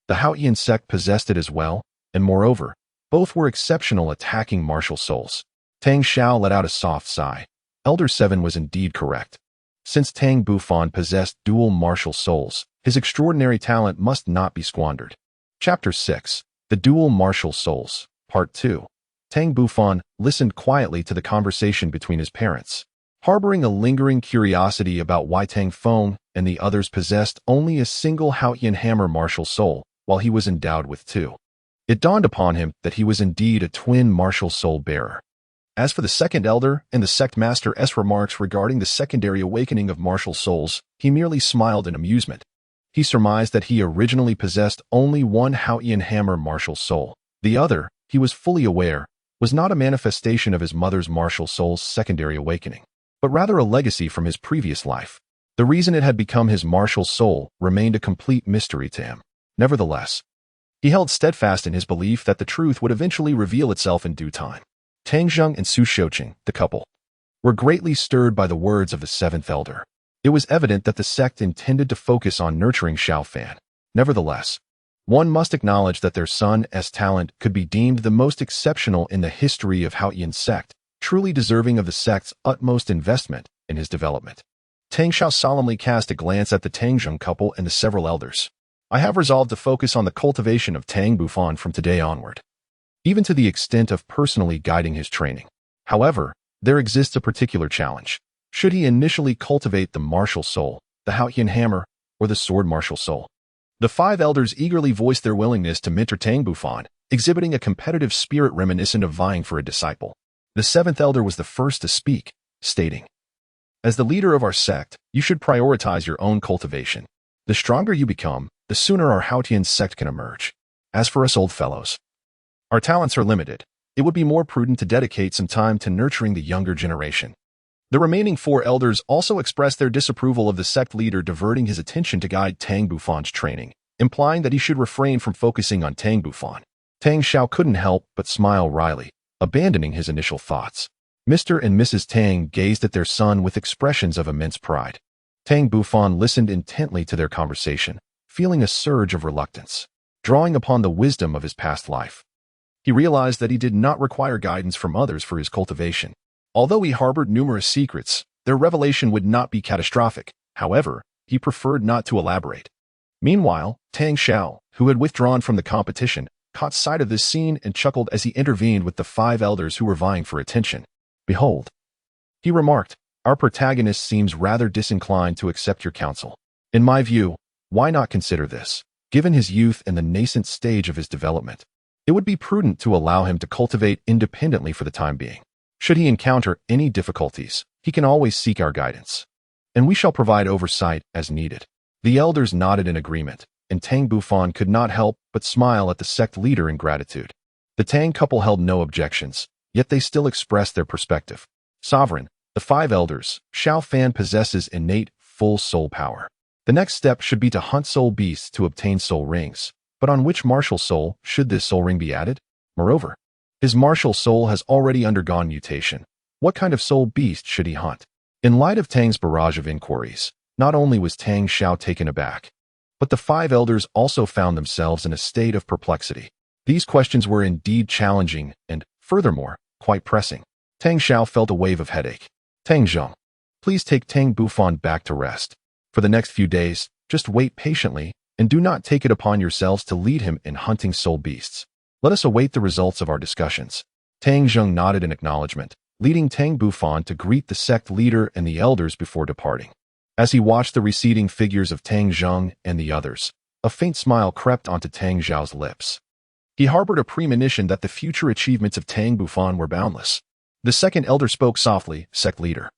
The Haotian Sect possessed it as well, and moreover, both were exceptional attacking martial souls. Tang Xiao let out a soft sigh. Elder 7 was indeed correct. Since Tang Bufan possessed dual martial souls, his extraordinary talent must not be squandered. Chapter 6. The Dual Martial Souls, Part 2. Tang Bufan listened quietly to the conversation between his parents, harboring a lingering curiosity about why Tang Feng and the others possessed only a single Haotian hammer martial soul, while he was endowed with two. It dawned upon him that he was indeed a twin martial soul bearer. As for the second elder and the sect master's remarks regarding the secondary awakening of martial souls, he merely smiled in amusement. He surmised that he originally possessed only one Haotian hammer martial soul. The other, he was fully aware, was not a manifestation of his mother's martial soul's secondary awakening, but rather a legacy from his previous life. The reason it had become his martial soul remained a complete mystery to him. Nevertheless, he held steadfast in his belief that the truth would eventually reveal itself in due time. Tang Zheng and Su Xiuqing, the couple, were greatly stirred by the words of the seventh elder. It was evident that the sect intended to focus on nurturing Xiao Fan. Nevertheless, one must acknowledge that their son's talent could be deemed the most exceptional in the history of Haotian Sect, truly deserving of the sect's utmost investment in his development. Tang Xiao solemnly cast a glance at the Tang Zheng couple and the several elders. I have resolved to focus on the cultivation of Tang Bufan from today onward, even to the extent of personally guiding his training. However, there exists a particular challenge. Should he initially cultivate the martial soul, the Haotian hammer, or the sword martial soul? The five elders eagerly voiced their willingness to mentor Tang Bufan, exhibiting a competitive spirit reminiscent of vying for a disciple. The seventh elder was the first to speak, stating, "As the leader of our sect, you should prioritize your own cultivation. The stronger you become, the sooner our Haotian Sect can emerge. As for us old fellows, our talents are limited. It would be more prudent to dedicate some time to nurturing the younger generation." The remaining four elders also expressed their disapproval of the sect leader diverting his attention to guide Tang Bufan's training, implying that he should refrain from focusing on Tang Bufan. Tang Xiao couldn't help but smile wryly, abandoning his initial thoughts. Mr. and Mrs. Tang gazed at their son with expressions of immense pride. Tang Bufan listened intently to their conversation, feeling a surge of reluctance. Drawing upon the wisdom of his past life, he realized that he did not require guidance from others for his cultivation. Although he harbored numerous secrets, their revelation would not be catastrophic. However, he preferred not to elaborate. Meanwhile, Tang Xiao, who had withdrawn from the competition, caught sight of this scene and chuckled as he intervened with the five elders who were vying for attention. "Behold," he remarked, "our protagonist seems rather disinclined to accept your counsel. In my view, why not consider this? Given his youth and the nascent stage of his development, it would be prudent to allow him to cultivate independently for the time being. Should he encounter any difficulties, he can always seek our guidance, and we shall provide oversight as needed." The elders nodded in agreement, and Tang Bufan could not help but smile at the sect leader in gratitude. The Tang couple held no objections, yet they still expressed their perspective. "Sovereign, the five elders, Xiao Fan possesses innate, full soul power. The next step should be to hunt soul beasts to obtain soul rings. But on which martial soul should this soul ring be added? Moreover, his martial soul has already undergone mutation. What kind of soul beast should he hunt?" In light of Tang's barrage of inquiries, not only was Tang Xiao taken aback, but the five elders also found themselves in a state of perplexity. These questions were indeed challenging and, furthermore, quite pressing. Tang Xiao felt a wave of headache. "Tang Zheng, please take Tang Bufan back to rest. For the next few days, just wait patiently, and do not take it upon yourselves to lead him in hunting soul beasts. Let us await the results of our discussions." Tang Zheng nodded in acknowledgement, leading Tang Bufan to greet the sect leader and the elders before departing. As he watched the receding figures of Tang Zheng and the others, a faint smile crept onto Tang Xiao's lips. He harbored a premonition that the future achievements of Tang Bufan were boundless. The second elder spoke softly, "Sect leader,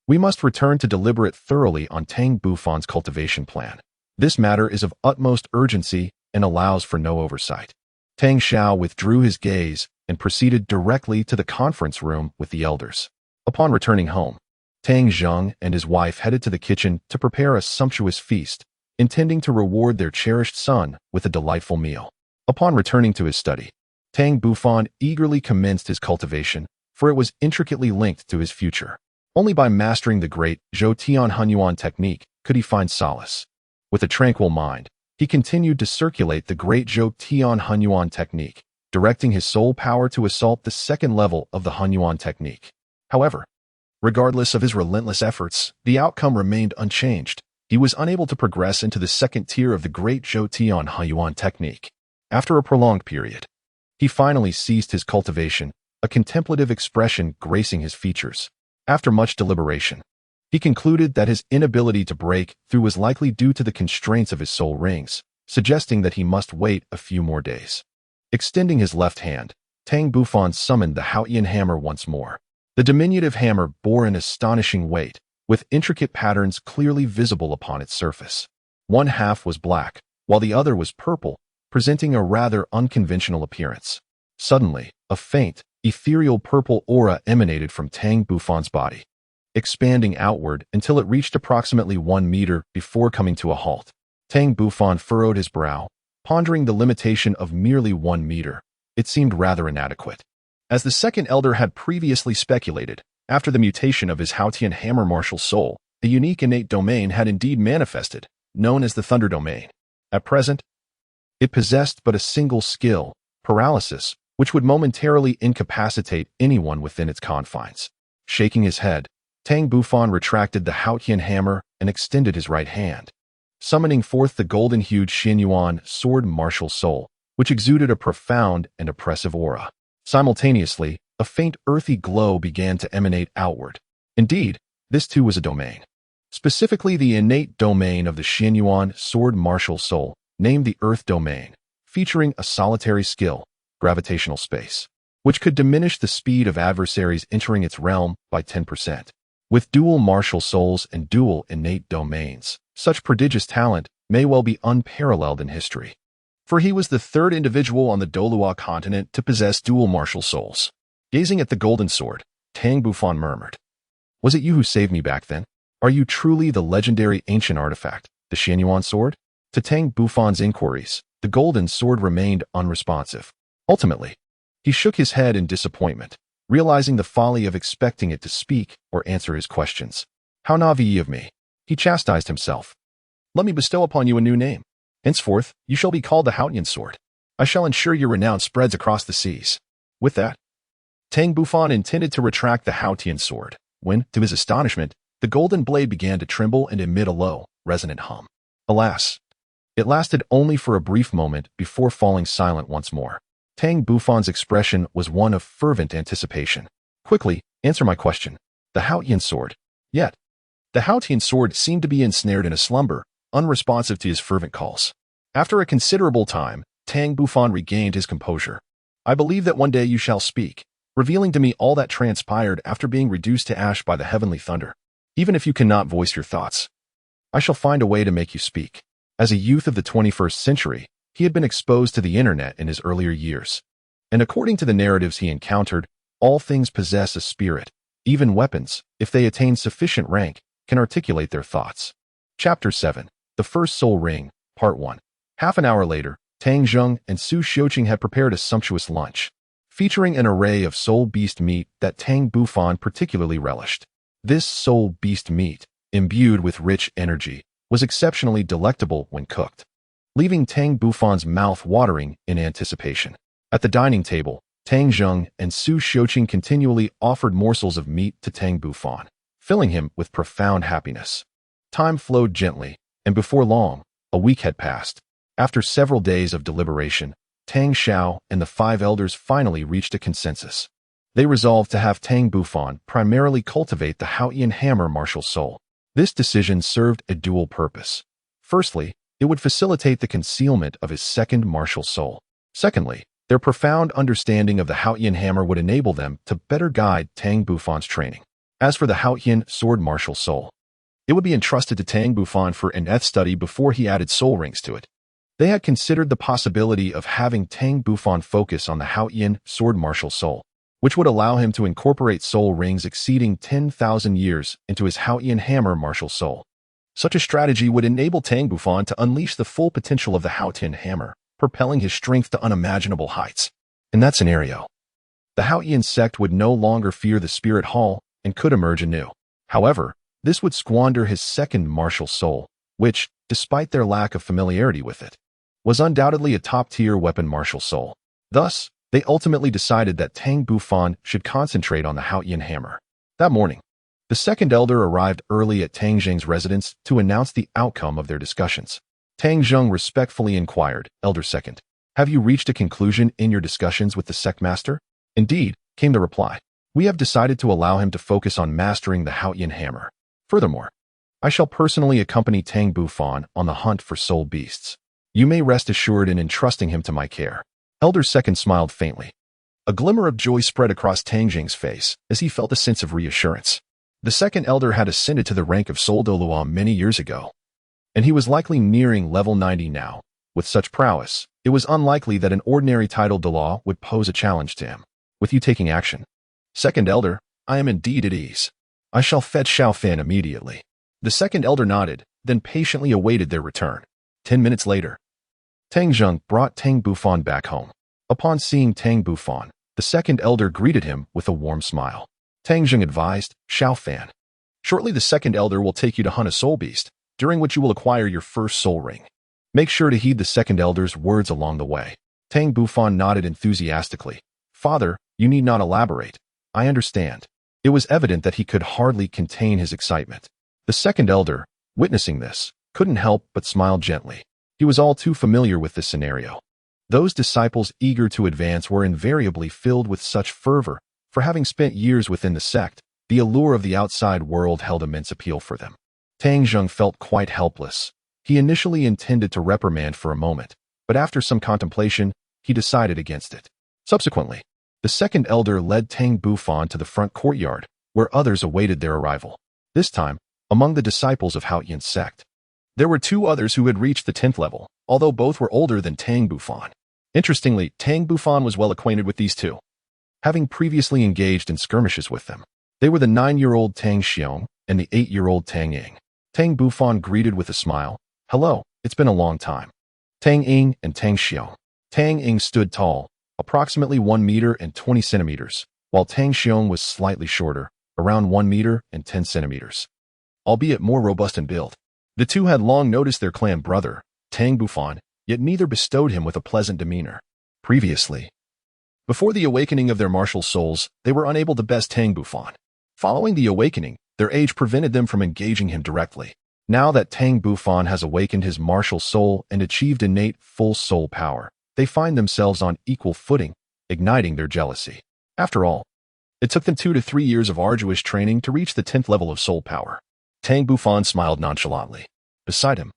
we must return to deliberate thoroughly on Tang Bufan's cultivation plan. This matter is of utmost urgency, and allows for no oversight. Tang Xiao withdrew his gaze and proceeded directly to the conference room with the elders. Upon returning home, Tang Zheng and his wife headed to the kitchen to prepare a sumptuous feast, intending to reward their cherished son with a delightful meal. Upon returning to his study, Tang Bufan eagerly commenced his cultivation, for it was intricately linked to his future. Only by mastering the great Haotian technique could he find solace. With a tranquil mind, he continued to circulate the great Haotian technique, directing his soul power to assault the second level of the Hanyuan technique. However, regardless of his relentless efforts, the outcome remained unchanged. He was unable to progress into the second tier of the great Haotian technique. After a prolonged period, he finally ceased his cultivation, a contemplative expression gracing his features. After much deliberation, he concluded that his inability to break through was likely due to the constraints of his soul rings, suggesting that he must wait a few more days. Extending his left hand, Tang Bufan summoned the Haotian hammer once more. The diminutive hammer bore an astonishing weight, with intricate patterns clearly visible upon its surface. One half was black, while the other was purple, presenting a rather unconventional appearance. Suddenly, a faint, ethereal purple aura emanated from Tang Bufan's body, expanding outward until it reached approximately 1 meter before coming to a halt. Tang Bufan furrowed his brow, pondering the limitation of merely 1 meter. It seemed rather inadequate. As the second elder had previously speculated, after the mutation of his Haotian hammer martial soul, the unique innate domain had indeed manifested, known as the Thunder Domain. At present, it possessed but a single skill, paralysis, which would momentarily incapacitate anyone within its confines. Shaking his head, Tang Bufan retracted the Haotian hammer and extended his right hand, summoning forth the golden-hued Xianyuan sword martial soul, which exuded a profound and oppressive aura. Simultaneously, a faint earthy glow began to emanate outward. Indeed, this too was a domain. Specifically the innate domain of the Xianyuan sword martial soul, named the Earth Domain, featuring a solitary skill, gravitational space, which could diminish the speed of adversaries entering its realm by 10%. With dual martial souls and dual innate domains, such prodigious talent may well be unparalleled in history. For he was the third individual on the Douluo Continent to possess dual martial souls. Gazing at the golden sword, Tang Bufan murmured, "Was it you who saved me back then? Are you truly the legendary ancient artifact, the Xianyuan sword?" To Tang Bufan's inquiries, the golden sword remained unresponsive. Ultimately, he shook his head in disappointment, realizing the folly of expecting it to speak or answer his questions. "How naive of me," he chastised himself. "Let me bestow upon you a new name. Henceforth, you shall be called the Haotian Sword. I shall ensure your renown spreads across the seas." With that, Tang Bufan intended to retract the Haotian Sword, when, to his astonishment, the golden blade began to tremble and emit a low, resonant hum. Alas, it lasted only for a brief moment before falling silent once more. Tang Bufan's expression was one of fervent anticipation. "Quickly, answer my question. The Haotian Sword." Yet, the Haotian Sword seemed to be ensnared in a slumber, unresponsive to his fervent calls. After a considerable time, Tang Bufan regained his composure. "I believe that one day you shall speak, revealing to me all that transpired after being reduced to ash by the heavenly thunder. Even if you cannot voice your thoughts, I shall find a way to make you speak." As a youth of the 21st century, he had been exposed to the internet in his earlier years. And according to the narratives he encountered, all things possess a spirit. Even weapons, if they attain sufficient rank, can articulate their thoughts. Chapter 7. The First Soul Ring, Part 1. Half an hour later, Tang Zheng and Su Xiuqing had prepared a sumptuous lunch, featuring an array of soul beast meat that Tang Bufan particularly relished. This soul beast meat, imbued with rich energy, was exceptionally delectable when cooked, leaving Tang Bufan's mouth watering in anticipation. At the dining table, Tang Zheng and Su Xiuqing continually offered morsels of meat to Tang Bufan, filling him with profound happiness. Time flowed gently, and before long, a week had passed. After several days of deliberation, Tang Xiao and the 5 elders finally reached a consensus. They resolved to have Tang Bufan primarily cultivate the Haotian hammer martial soul. This decision served a dual purpose. Firstly, it would facilitate the concealment of his second martial soul. Secondly, their profound understanding of the Haotian hammer would enable them to better guide Tang Bufan's training. As for the Haotian sword martial soul, it would be entrusted to Tang Bufan for in-depth study before he added soul rings to it. They had considered the possibility of having Tang Bufan focus on the Haotian sword martial soul, which would allow him to incorporate soul rings exceeding 10,000 years into his Haotian hammer martial soul. Such a strategy would enable Tang Bufan to unleash the full potential of the Haotian hammer, propelling his strength to unimaginable heights. In that scenario, the Haotian Sect would no longer fear the Spirit Hall and could emerge anew. However, this would squander his second martial soul, which, despite their lack of familiarity with it, was undoubtedly a top-tier weapon martial soul. Thus, they ultimately decided that Tang Bufan should concentrate on the Haotian hammer. That morning, the second elder arrived early at Tang Zheng's residence to announce the outcome of their discussions. Tang Zheng respectfully inquired, "Elder Second, have you reached a conclusion in your discussions with the sect master?" "Indeed," came the reply. "We have decided to allow him to focus on mastering the Haotian hammer. Furthermore, I shall personally accompany Tang Bufan on the hunt for soul beasts. You may rest assured in entrusting him to my care." Elder Second smiled faintly. A glimmer of joy spread across Tang Zheng's face as he felt a sense of reassurance. The second elder had ascended to the rank of Soul Douluo many years ago, and he was likely nearing level 90 now. With such prowess, it was unlikely that an ordinary title Douluo would pose a challenge to him. "With you taking action, second elder, I am indeed at ease. I shall fetch Xiaofan immediately." The second elder nodded, then patiently awaited their return. 10 minutes later, Tang Zheng brought Tang Bufan back home. Upon seeing Tang Bufan, the second elder greeted him with a warm smile. Tang Zheng advised, "Xiaofan, shortly the second elder will take you to hunt a soul beast, during which you will acquire your first soul ring. Make sure to heed the second elder's words along the way." Tang Bufan nodded enthusiastically. "Father, you need not elaborate. I understand." It was evident that he could hardly contain his excitement. The second elder, witnessing this, couldn't help but smile gently. He was all too familiar with this scenario. Those disciples eager to advance were invariably filled with such fervor, for having spent years within the sect, the allure of the outside world held immense appeal for them. Tang Zheng felt quite helpless. He initially intended to reprimand for a moment, but after some contemplation, he decided against it. Subsequently, the second elder led Tang Bufan to the front courtyard, where others awaited their arrival. This time, among the disciples of Haotian Sect, there were two others who had reached the 10th level, although both were older than Tang Bufan. Interestingly, Tang Bufan was well acquainted with these two, having previously engaged in skirmishes with them. They were the 9-year-old Tang Xiong and the 8-year-old Tang Ying. Tang Bufan greeted with a smile, "Hello, it's been a long time." Tang Ying and Tang Xiong. Tang Ying stood tall, approximately 1 meter and 20 centimeters, while Tang Xiong was slightly shorter, around 1 meter and 10 centimeters, albeit more robust in build. The two had long noticed their clan brother, Tang Bufan, yet neither bestowed him with a pleasant demeanor. Previously, before the awakening of their martial souls, they were unable to best Tang Bufan. Following the awakening, their age prevented them from engaging him directly. Now that Tang Bufan has awakened his martial soul and achieved innate full soul power, they find themselves on equal footing, igniting their jealousy. After all, it took them 2 to 3 years of arduous training to reach the 10th level of soul power. Tang Bufan smiled nonchalantly. Beside him,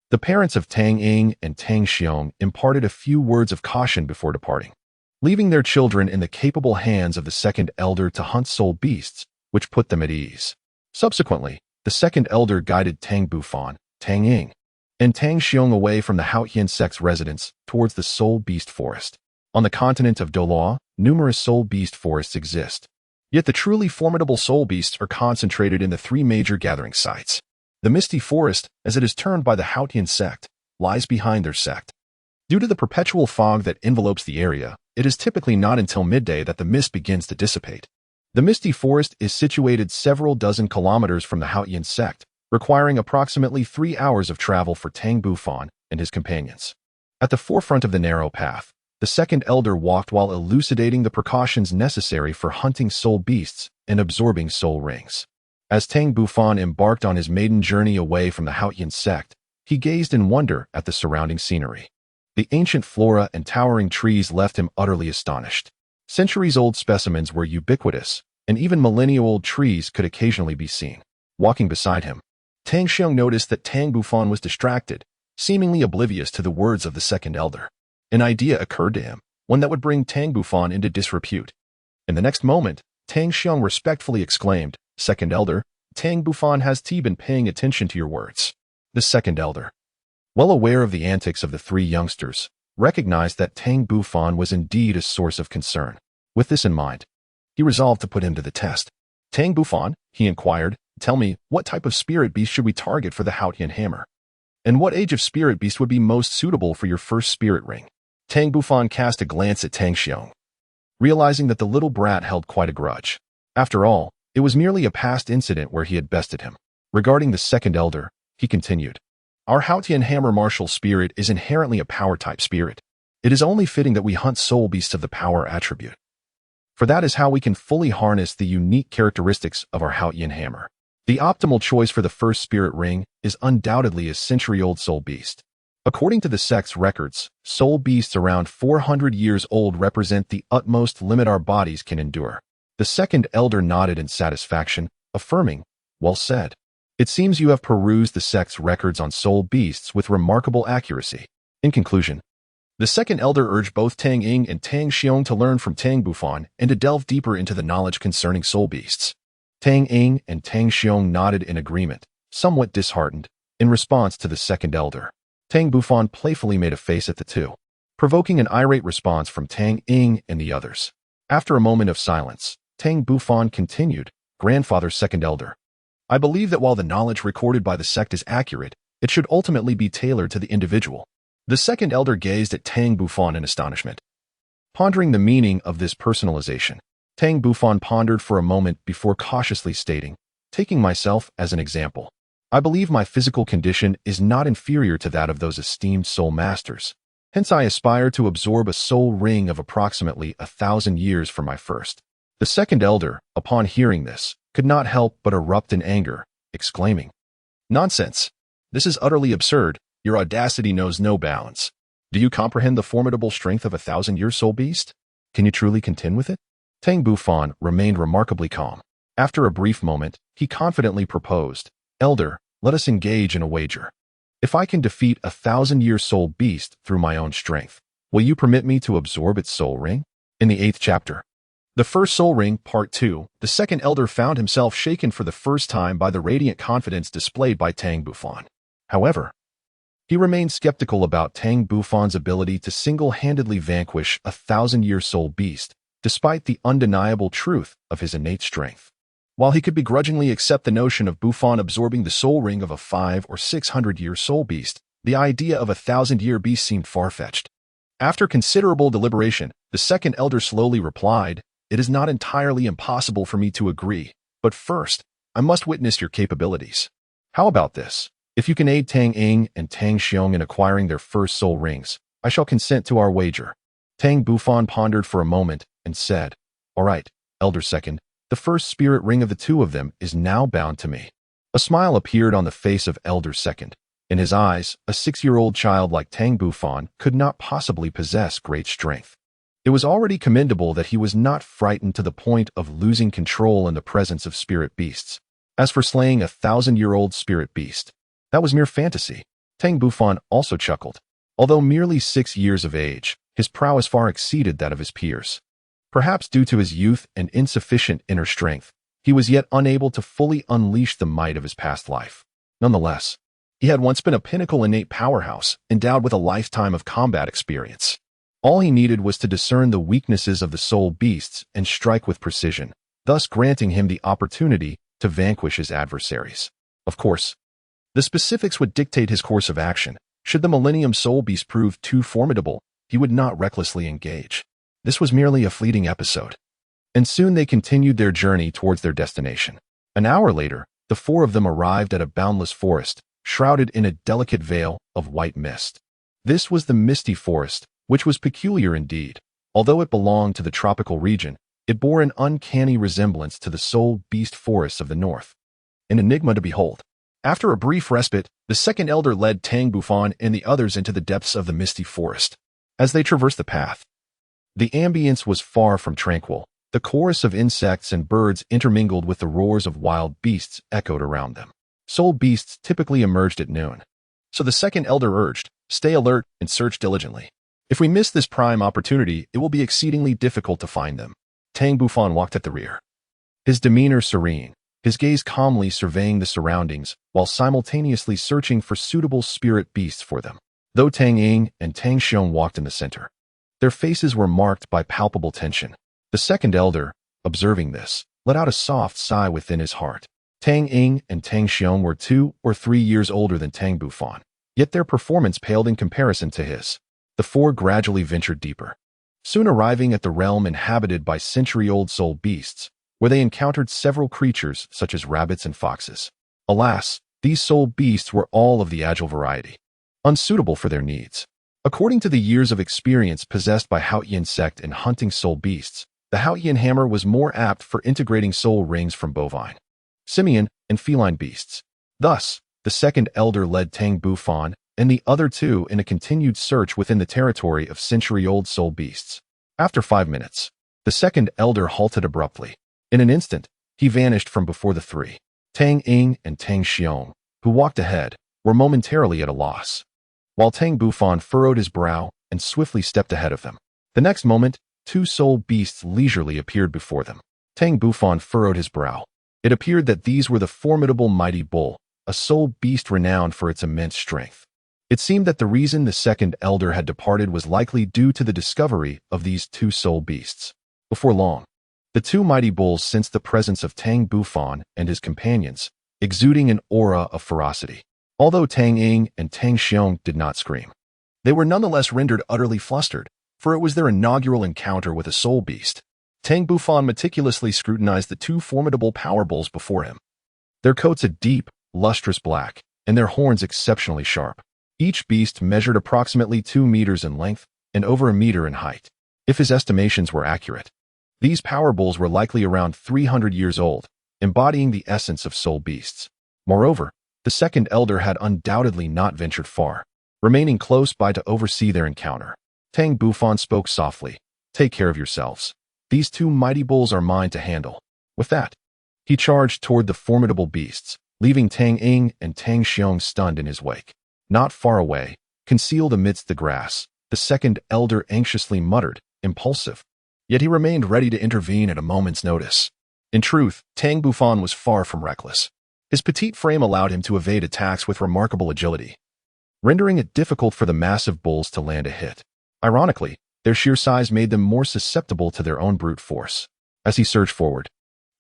the parents of Tang Ying and Tang Xiong imparted a few words of caution before departing, leaving their children in the capable hands of the second elder to hunt soul beasts, which put them at ease. Subsequently, the second elder guided Tang Bufan, Tang Ying, and Tang Xiong away from the Haotian Sect's residence towards the soul beast forest. On the continent of Douluo, numerous soul beast forests exist. Yet the truly formidable soul beasts are concentrated in the 3 major gathering sites. The Misty Forest, as it is termed by the Haotian Sect, lies behind their sect. Due to the perpetual fog that envelopes the area, it is typically not until midday that the mist begins to dissipate. The Misty Forest is situated several dozen kilometers from the Haotian Sect, requiring approximately 3 hours of travel for Tang Bufan and his companions. At the forefront of the narrow path, the second elder walked while elucidating the precautions necessary for hunting soul beasts and absorbing soul rings. As Tang Bufan embarked on his maiden journey away from the Haotian Sect, he gazed in wonder at the surrounding scenery. The ancient flora and towering trees left him utterly astonished. Centuries-old specimens were ubiquitous, and even millennia-old trees could occasionally be seen. Walking beside him, Tang Xiong noticed that Tang Bufan was distracted, seemingly oblivious to the words of the second elder. An idea occurred to him, one that would bring Tang Bufan into disrepute. In the next moment, Tang Xiong respectfully exclaimed, "Second elder, Tang Bufan has been paying attention to your words." The second elder, Well aware of the antics of the three youngsters, recognized that Tang Bufan was indeed a source of concern. With this in mind, he resolved to put him to the test. Tang Bufan, he inquired, tell me, what type of spirit beast should we target for the Haotian hammer? And what age of spirit beast would be most suitable for your first spirit ring? Tang Bufan cast a glance at Tang Xiong, realizing that the little brat held quite a grudge. After all, it was merely a past incident where he had bested him. Regarding the second elder, he continued, our Haotian hammer martial spirit is inherently a power-type spirit. It is only fitting that we hunt soul beasts of the power attribute. For that is how we can fully harness the unique characteristics of our Haotian hammer. The optimal choice for the first spirit ring is undoubtedly a century-old soul beast. According to the sect's records, soul beasts around 400 years old represent the utmost limit our bodies can endure. The second elder nodded in satisfaction, affirming, well said. It seems you have perused the sect's records on soul beasts with remarkable accuracy. In conclusion, the second elder urged both Tang Ying and Tang Xiong to learn from Tang Bufan and to delve deeper into the knowledge concerning soul beasts. Tang Ying and Tang Xiong nodded in agreement, somewhat disheartened, in response to the second elder. Tang Bufan playfully made a face at the two, provoking an irate response from Tang Ying and the others. After a moment of silence, Tang Bufan continued, Grandfather second elder, I believe that while the knowledge recorded by the sect is accurate, it should ultimately be tailored to the individual. The second elder gazed at Tang Bufan in astonishment, pondering the meaning of this personalization. Tang Bufan pondered for a moment before cautiously stating, taking myself as an example, I believe my physical condition is not inferior to that of those esteemed soul masters. Hence I aspire to absorb a soul ring of approximately 1,000 years for my first. The second elder, upon hearing this, could not help but erupt in anger, exclaiming, nonsense! This is utterly absurd. Your audacity knows no bounds. Do you comprehend the formidable strength of 1,000-year soul beast? Can you truly contend with it? Tang Bufan remained remarkably calm. After a brief moment, he confidently proposed, Elder, let us engage in a wager. If I can defeat 1,000-year soul beast through my own strength, will you permit me to absorb its soul ring? In the 8th chapter, The First Soul Ring, Part 2, the second elder found himself shaken for the first time by the radiant confidence displayed by Tang Bufan. However, he remained skeptical about Tang Bufan's ability to single-handedly vanquish 1,000-year soul beast, despite the undeniable truth of his innate strength. While he could begrudgingly accept the notion of Bufan absorbing the soul ring of a 500 or 600-year soul beast, the idea of 1,000-year beast seemed far-fetched. After considerable deliberation, the second elder slowly replied, It is not entirely impossible for me to agree, but first, I must witness your capabilities. How about this? If you can aid Tang Ying and Tang Xiong in acquiring their first soul rings, I shall consent to our wager. Tang Bufan pondered for a moment and said, All right, Elder Second, the first spirit ring of the two of them is now bound to me. A smile appeared on the face of Elder Second. In his eyes, a 6-year-old child like Tang Bufan could not possibly possess great strength. It was already commendable that he was not frightened to the point of losing control in the presence of spirit beasts. As for slaying 1,000-year-old spirit beast, that was mere fantasy. Tang Bufan also chuckled. Although merely 6 years of age, his prowess far exceeded that of his peers. Perhaps due to his youth and insufficient inner strength, he was yet unable to fully unleash the might of his past life. Nonetheless, he had once been a pinnacle innate powerhouse, endowed with a lifetime of combat experience. All he needed was to discern the weaknesses of the soul beasts and strike with precision, thus granting him the opportunity to vanquish his adversaries. Of course, the specifics would dictate his course of action. Should the Millennium Soul Beast prove too formidable, he would not recklessly engage. This was merely a fleeting episode. And soon they continued their journey towards their destination. An hour later, the four of them arrived at a boundless forest, shrouded in a delicate veil of white mist. This was the Misty Forest, which was peculiar indeed. Although it belonged to the tropical region, it bore an uncanny resemblance to the Soul Beast forests of the north. An enigma to behold. After a brief respite, the second elder led Tang Bufan and the others into the depths of the misty forest. As they traversed the path, the ambience was far from tranquil. The chorus of insects and birds intermingled with the roars of wild beasts echoed around them. Soul beasts typically emerged at noon. So the second elder urged, stay alert and search diligently. If we miss this prime opportunity, it will be exceedingly difficult to find them. Tang Bufan walked at the rear, his demeanor serene, his gaze calmly surveying the surroundings while simultaneously searching for suitable spirit beasts for them. Though Tang Ying and Tang Xiong walked in the center, their faces were marked by palpable tension. The second elder, observing this, let out a soft sigh within his heart. Tang Ying and Tang Xiong were 2 or 3 years older than Tang Bufan, yet their performance paled in comparison to his. The four gradually ventured deeper, soon arriving at the realm inhabited by century-old soul beasts, where they encountered several creatures such as rabbits and foxes. Alas, these soul beasts were all of the agile variety, unsuitable for their needs. According to the years of experience possessed by Haotian Sect in hunting soul beasts, the Haotian hammer was more apt for integrating soul rings from bovine, simian, and feline beasts. Thus, the second elder led Tang Bufan and the other two in a continued search within the territory of century-old soul beasts. After 5 minutes, the second elder halted abruptly. In an instant, he vanished from before the three. Tang Ying and Tang Xiong, who walked ahead, were momentarily at a loss, while Tang Bufan furrowed his brow and swiftly stepped ahead of them. The next moment, 2 soul beasts leisurely appeared before them. Tang Bufan furrowed his brow. It appeared that these were the formidable mighty bull, a soul beast renowned for its immense strength. It seemed that the reason the second elder had departed was likely due to the discovery of these 2 soul beasts. Before long, the 2 mighty bulls sensed the presence of Tang Bufan and his companions, exuding an aura of ferocity. Although Tang Ying and Tang Xiong did not scream, they were nonetheless rendered utterly flustered, for it was their inaugural encounter with a soul beast. Tang Bufan meticulously scrutinized the 2 formidable power bulls before him. Their coats a deep, lustrous black, and their horns exceptionally sharp. Each beast measured approximately 2 meters in length and over a meter in height. If his estimations were accurate, these power bulls were likely around 300 years old, embodying the essence of soul beasts. Moreover, the second elder had undoubtedly not ventured far, remaining close by to oversee their encounter. Tang Bufan spoke softly. "Take care of yourselves. These 2 mighty bulls are mine to handle." With that, he charged toward the formidable beasts, leaving Tang Ying and Tang Xiong stunned in his wake. Not far away, concealed amidst the grass, the second elder anxiously muttered, impulsive. Yet he remained ready to intervene at a moment's notice. In truth, Tang Bufan was far from reckless. His petite frame allowed him to evade attacks with remarkable agility, rendering it difficult for the massive bulls to land a hit. Ironically, their sheer size made them more susceptible to their own brute force. As he surged forward,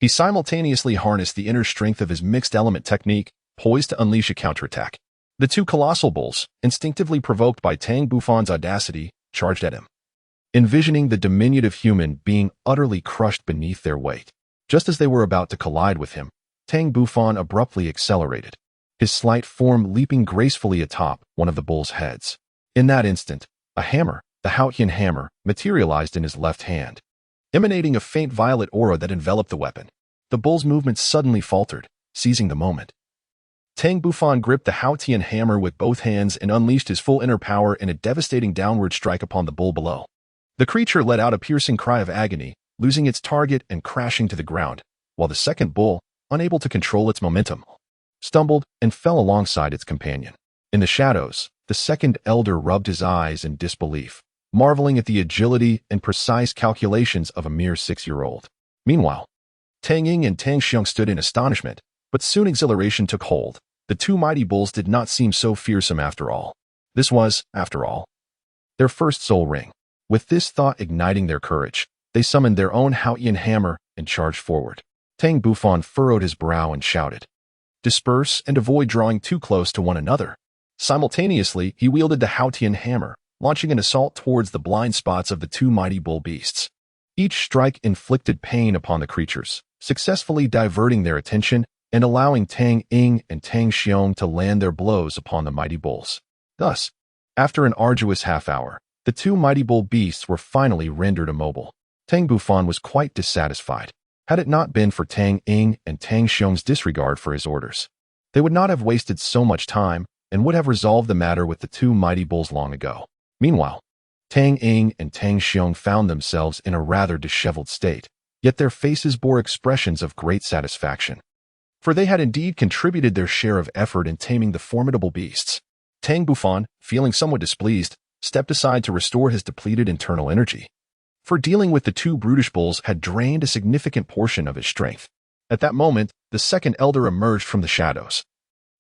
he simultaneously harnessed the inner strength of his mixed element technique, poised to unleash a counterattack. The 2 colossal bulls, instinctively provoked by Tang Bufan's audacity, charged at him, envisioning the diminutive human being utterly crushed beneath their weight. Just as they were about to collide with him, Tang Bufan abruptly accelerated, his slight form leaping gracefully atop one of the bull's heads. In that instant, a hammer, the Haotian hammer, materialized in his left hand, emanating a faint violet aura that enveloped the weapon. The bull's movement suddenly faltered, seizing the moment. Tang Bufan gripped the Haotian hammer with both hands and unleashed his full inner power in a devastating downward strike upon the bull below. The creature let out a piercing cry of agony, losing its target and crashing to the ground, while the second bull, unable to control its momentum, stumbled and fell alongside its companion. In the shadows, the second elder rubbed his eyes in disbelief, marveling at the agility and precise calculations of a mere 6-year-old. Meanwhile, Tang Ying and Tang Xiong stood in astonishment, but soon exhilaration took hold. The 2 mighty bulls did not seem so fearsome after all. This was, after all, their first soul ring. With this thought igniting their courage, they summoned their own Haotian hammer and charged forward. Tang Bufan furrowed his brow and shouted, "Disperse and avoid drawing too close to one another." Simultaneously, he wielded the Haotian hammer, launching an assault towards the blind spots of the 2 mighty bull beasts. Each strike inflicted pain upon the creatures, successfully diverting their attention and allowing Tang Ying and Tang Xiong to land their blows upon the mighty bulls. Thus, after an arduous half-hour, the 2 mighty bull beasts were finally rendered immobile. Tang Bufan was quite dissatisfied. Had it not been for Tang Ying and Tang Xiong's disregard for his orders, they would not have wasted so much time and would have resolved the matter with the 2 mighty bulls long ago. Meanwhile, Tang Ying and Tang Xiong found themselves in a rather disheveled state, yet their faces bore expressions of great satisfaction, for they had indeed contributed their share of effort in taming the formidable beasts. Tang Bufan, feeling somewhat displeased, stepped aside to restore his depleted internal energy, for dealing with the 2 brutish bulls had drained a significant portion of his strength. At that moment, the second elder emerged from the shadows,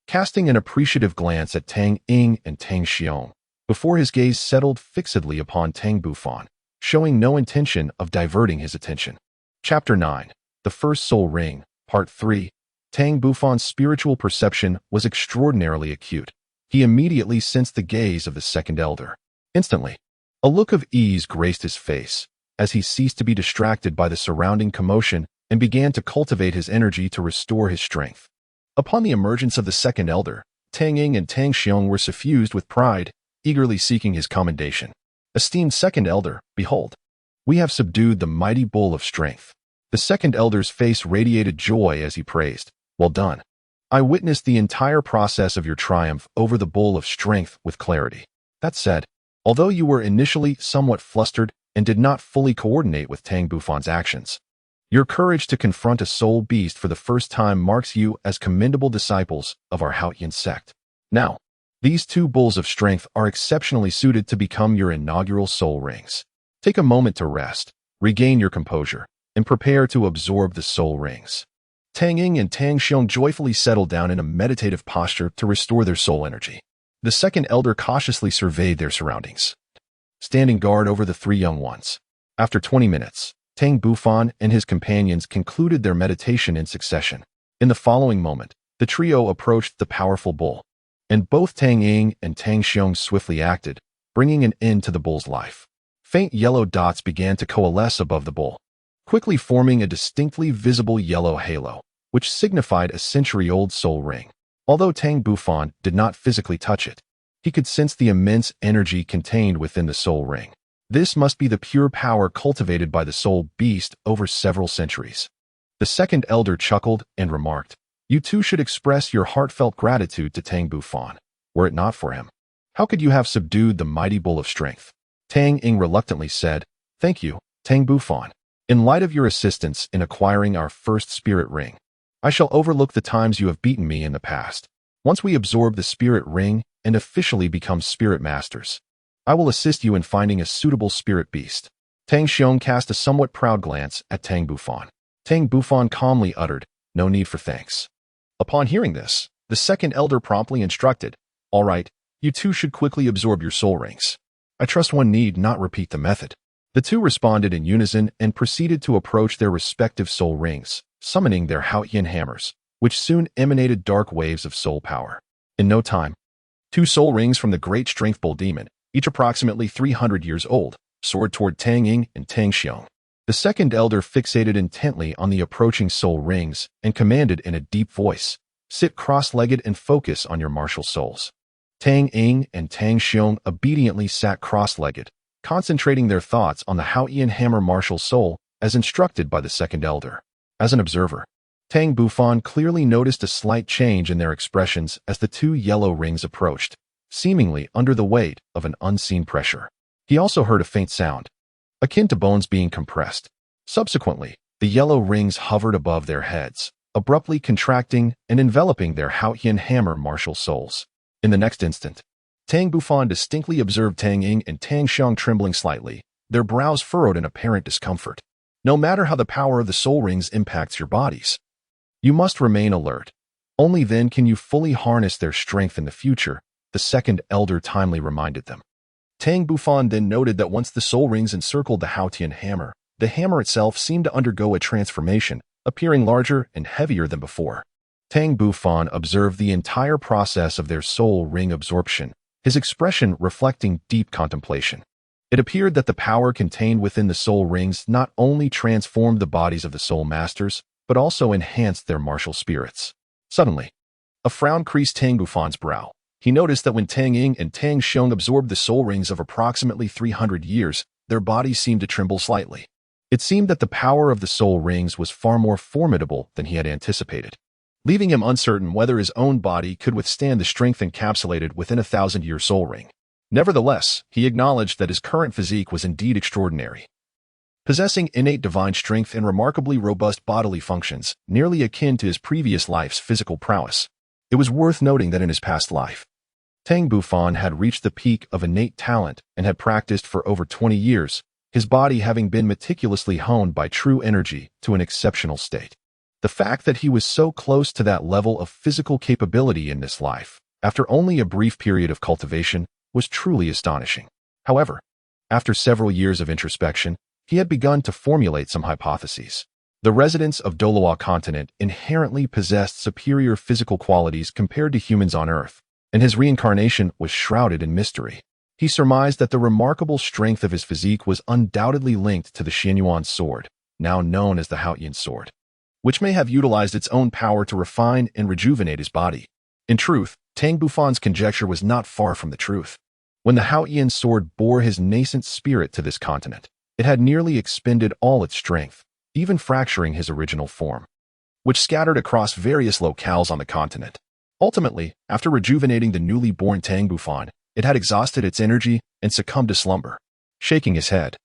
casting an appreciative glance at Tang Ying and Tang Xiong, before his gaze settled fixedly upon Tang Bufan, showing no intention of diverting his attention. Chapter 9. The First Soul Ring, Part 3. Tang Bufan's spiritual perception was extraordinarily acute. He immediately sensed the gaze of the second elder. Instantly, a look of ease graced his face, as he ceased to be distracted by the surrounding commotion and began to cultivate his energy to restore his strength. Upon the emergence of the second elder, Tang Ying and Tang Xiong were suffused with pride, eagerly seeking his commendation. Esteemed second elder, behold, we have subdued the mighty bull of strength. The second elder's face radiated joy as he praised. Well done. I witnessed the entire process of your triumph over the bull of strength with clarity. That said, although you were initially somewhat flustered and did not fully coordinate with Tang Bufan's actions, your courage to confront a soul beast for the first time marks you as commendable disciples of our Haotian Sect. Now, these two bulls of strength are exceptionally suited to become your inaugural soul rings. Take a moment to rest, regain your composure, and prepare to absorb the soul rings. Tang Ying and Tang Xiong joyfully settled down in a meditative posture to restore their soul energy. The second elder cautiously surveyed their surroundings, standing guard over the three young ones. After 20 minutes, Tang Bufan and his companions concluded their meditation in succession. In the following moment, the trio approached the powerful bull, and both Tang Ying and Tang Xiong swiftly acted, bringing an end to the bull's life. Faint yellow dots began to coalesce above the bull, quickly forming a distinctly visible yellow halo, which signified a century-old soul ring. Although Tang Bufan did not physically touch it, he could sense the immense energy contained within the soul ring. This must be the pure power cultivated by the soul beast over several centuries. The second elder chuckled and remarked, "You too should express your heartfelt gratitude to Tang Bufan. Were it not for him, how could you have subdued the mighty bull of strength?" Tang Ying reluctantly said, "Thank you, Tang Bufan. In light of your assistance in acquiring our first spirit ring, I shall overlook the times you have beaten me in the past. Once we absorb the spirit ring and officially become spirit masters, I will assist you in finding a suitable spirit beast." Tang Xiong cast a somewhat proud glance at Tang Bufan. Tang Bufan calmly uttered, "No need for thanks." Upon hearing this, the second elder promptly instructed, "All right, you two should quickly absorb your soul rings. I trust one need not repeat the method." The two responded in unison and proceeded to approach their respective soul rings, summoning their Haotian hammers, which soon emanated dark waves of soul power. In no time, two soul rings from the great strength bull demon, each approximately 300 years old, soared toward Tang Ying and Tang Xiong. The second elder fixated intently on the approaching soul rings and commanded in a deep voice, "Sit cross-legged and focus on your martial souls." Tang Ying and Tang Xiong obediently sat cross-legged, concentrating their thoughts on the Haotian hammer martial soul as instructed by the second elder. As an observer, Tang Bufan clearly noticed a slight change in their expressions as the two yellow rings approached, seemingly under the weight of an unseen pressure. He also heard a faint sound, akin to bones being compressed. Subsequently, the yellow rings hovered above their heads, abruptly contracting and enveloping their Haotian hammer martial souls. In the next instant, Tang Bufan distinctly observed Tang Ying and Tang Xiong trembling slightly, their brows furrowed in apparent discomfort. No matter how the power of the soul rings impacts your bodies, you must remain alert. Only then can you fully harness their strength in the future, the second elder timely reminded them. Tang Bufan then noted that once the soul rings encircled the Haotian hammer, the hammer itself seemed to undergo a transformation, appearing larger and heavier than before. Tang Bufan observed the entire process of their soul ring absorption, his expression reflecting deep contemplation. It appeared that the power contained within the soul rings not only transformed the bodies of the soul masters, but also enhanced their martial spirits. Suddenly, a frown creased Tang Bufan's brow. He noticed that when Tang Ying and Tang Xiong absorbed the soul rings of approximately 300 years, their bodies seemed to tremble slightly. It seemed that the power of the soul rings was far more formidable than he had anticipated, leaving him uncertain whether his own body could withstand the strength encapsulated within a 1,000-year soul ring. Nevertheless, he acknowledged that his current physique was indeed extraordinary, possessing innate divine strength and remarkably robust bodily functions, nearly akin to his previous life's physical prowess. It was worth noting that in his past life, Tang Bufan had reached the peak of innate talent and had practiced for over 20 years, his body having been meticulously honed by true energy to an exceptional state. The fact that he was so close to that level of physical capability in this life, after only a brief period of cultivation, was truly astonishing. However, after several years of introspection, he had begun to formulate some hypotheses. The residents of Douluo Continent inherently possessed superior physical qualities compared to humans on Earth, and his reincarnation was shrouded in mystery. He surmised that the remarkable strength of his physique was undoubtedly linked to the Xianyuan sword, now known as the Haotian sword, which may have utilized its own power to refine and rejuvenate his body. In truth, Tang Bufan's conjecture was not far from the truth. When the Haotian sword bore his nascent spirit to this continent, it had nearly expended all its strength, even fracturing his original form, which scattered across various locales on the continent. Ultimately, after rejuvenating the newly born Tang Bufan, it had exhausted its energy and succumbed to slumber. Shaking his head,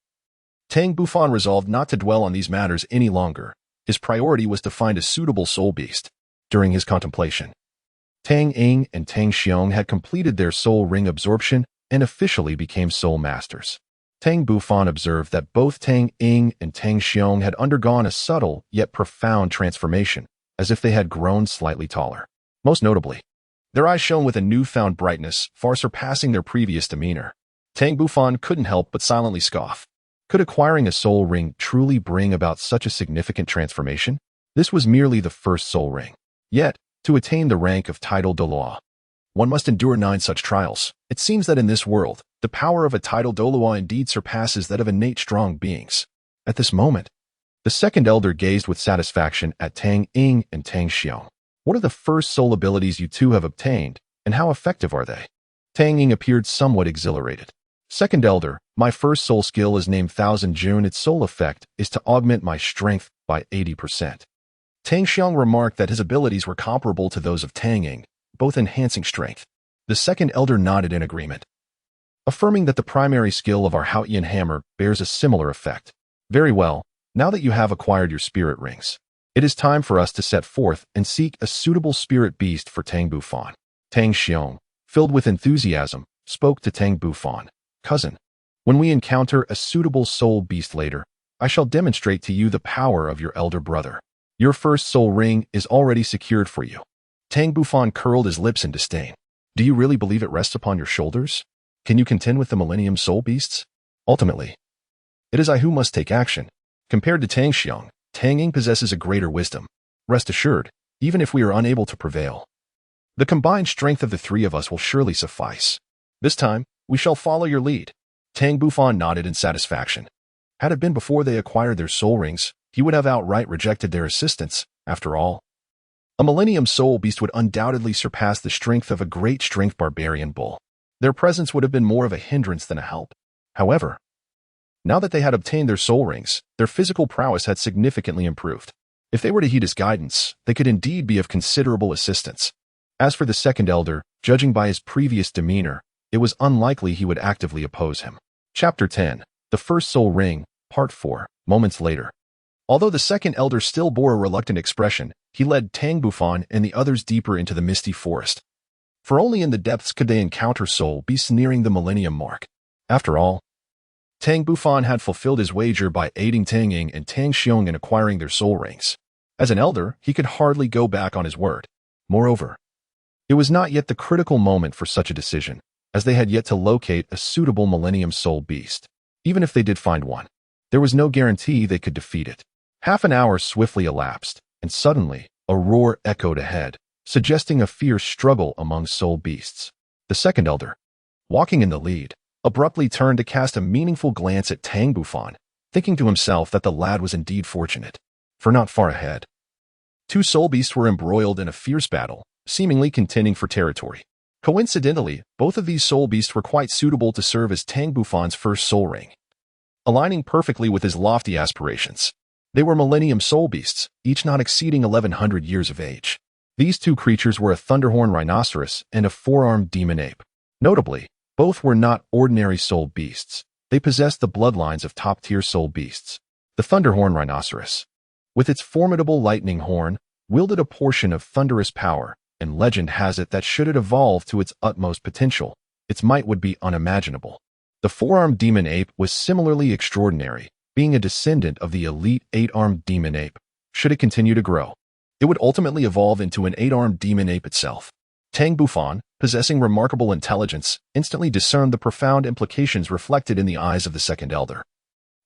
Tang Bufan resolved not to dwell on these matters any longer. His priority was to find a suitable soul beast. During his contemplation, Tang Ying and Tang Xiong had completed their soul ring absorption and officially became soul masters. Tang Bufan observed that both Tang Ying and Tang Xiong had undergone a subtle yet profound transformation, as if they had grown slightly taller. Most notably, their eyes shone with a newfound brightness, far surpassing their previous demeanor. Tang Bufan couldn't help but silently scoff. Could acquiring a soul ring truly bring about such a significant transformation? This was merely the first soul ring. Yet, to attain the rank of title Douluo, one must endure 9 such trials. It seems that in this world, the power of a title Douluo indeed surpasses that of innate strong beings. At this moment, the second elder gazed with satisfaction at Tang Ying and Tang Xiong. What are the first soul abilities you two have obtained, and how effective are they? Tang Ying appeared somewhat exhilarated. Second elder, my first soul skill is named Thousand June. Its sole effect is to augment my strength by 80%. Tang Xiong remarked that his abilities were comparable to those of Tang Ying, both enhancing strength. The second elder nodded in agreement, affirming that the primary skill of our Haotian hammer bears a similar effect. Very well, now that you have acquired your spirit rings, it is time for us to set forth and seek a suitable spirit beast for Tang Bufan. Tang Xiong, filled with enthusiasm, spoke to Tang Bufan. Cousin, when we encounter a suitable soul beast later, I shall demonstrate to you the power of your elder brother. Your first soul ring is already secured for you. Tang Bufan curled his lips in disdain. Do you really believe it rests upon your shoulders? Can you contend with the Millennium Soul Beasts? Ultimately, it is I who must take action. Compared to Tang Xiong, Tang Ying possesses a greater wisdom. Rest assured, even if we are unable to prevail, the combined strength of the 3 of us will surely suffice. This time, we shall follow your lead. Tang Bufan nodded in satisfaction. Had it been before they acquired their soul rings, he would have outright rejected their assistance. After all, a Millennium Soul Beast would undoubtedly surpass the strength of a great strength barbarian bull. Their presence would have been more of a hindrance than a help. However, now that they had obtained their soul rings, their physical prowess had significantly improved. If they were to heed his guidance, they could indeed be of considerable assistance. As for the second elder, judging by his previous demeanor, it was unlikely he would actively oppose him. Chapter 10. The First Soul Ring, Part 4. Moments later. Although the second elder still bore a reluctant expression, he led Tang Bufan and the others deeper into the misty forest. For only in the depths could they encounter soul beasts nearing the millennium mark. After all, Tang Bufan had fulfilled his wager by aiding Tang Ying and Tang Xiong in acquiring their soul rings. As an elder, he could hardly go back on his word. Moreover, it was not yet the critical moment for such a decision, as they had yet to locate a suitable Millennium Soul Beast. Even if they did find one, there was no guarantee they could defeat it. Half an hour swiftly elapsed, and suddenly, a roar echoed ahead, suggesting a fierce struggle among soul beasts. The second elder, walking in the lead, abruptly turned to cast a meaningful glance at Tang Bufan, thinking to himself that the lad was indeed fortunate, for not far ahead, 2 soul beasts were embroiled in a fierce battle, seemingly contending for territory. Coincidentally, both of these soul beasts were quite suitable to serve as Tang Bufan's first soul ring, aligning perfectly with his lofty aspirations. They were Millennium Soul Beasts, each not exceeding 1100 years of age. These 2 creatures were a thunderhorn rhinoceros and a 4-armed demon ape. Notably, both were not ordinary soul beasts. They possessed the bloodlines of top-tier soul beasts. The thunderhorn rhinoceros, with its formidable lightning horn, wielded a portion of thunderous power, and legend has it that should it evolve to its utmost potential, its might would be unimaginable. The 4-armed demon ape was similarly extraordinary, being a descendant of the elite 8-armed demon ape. Should it continue to grow, it would ultimately evolve into an 8-armed demon ape itself. Tang Bufan, possessing remarkable intelligence, instantly discerned the profound implications reflected in the eyes of the second elder,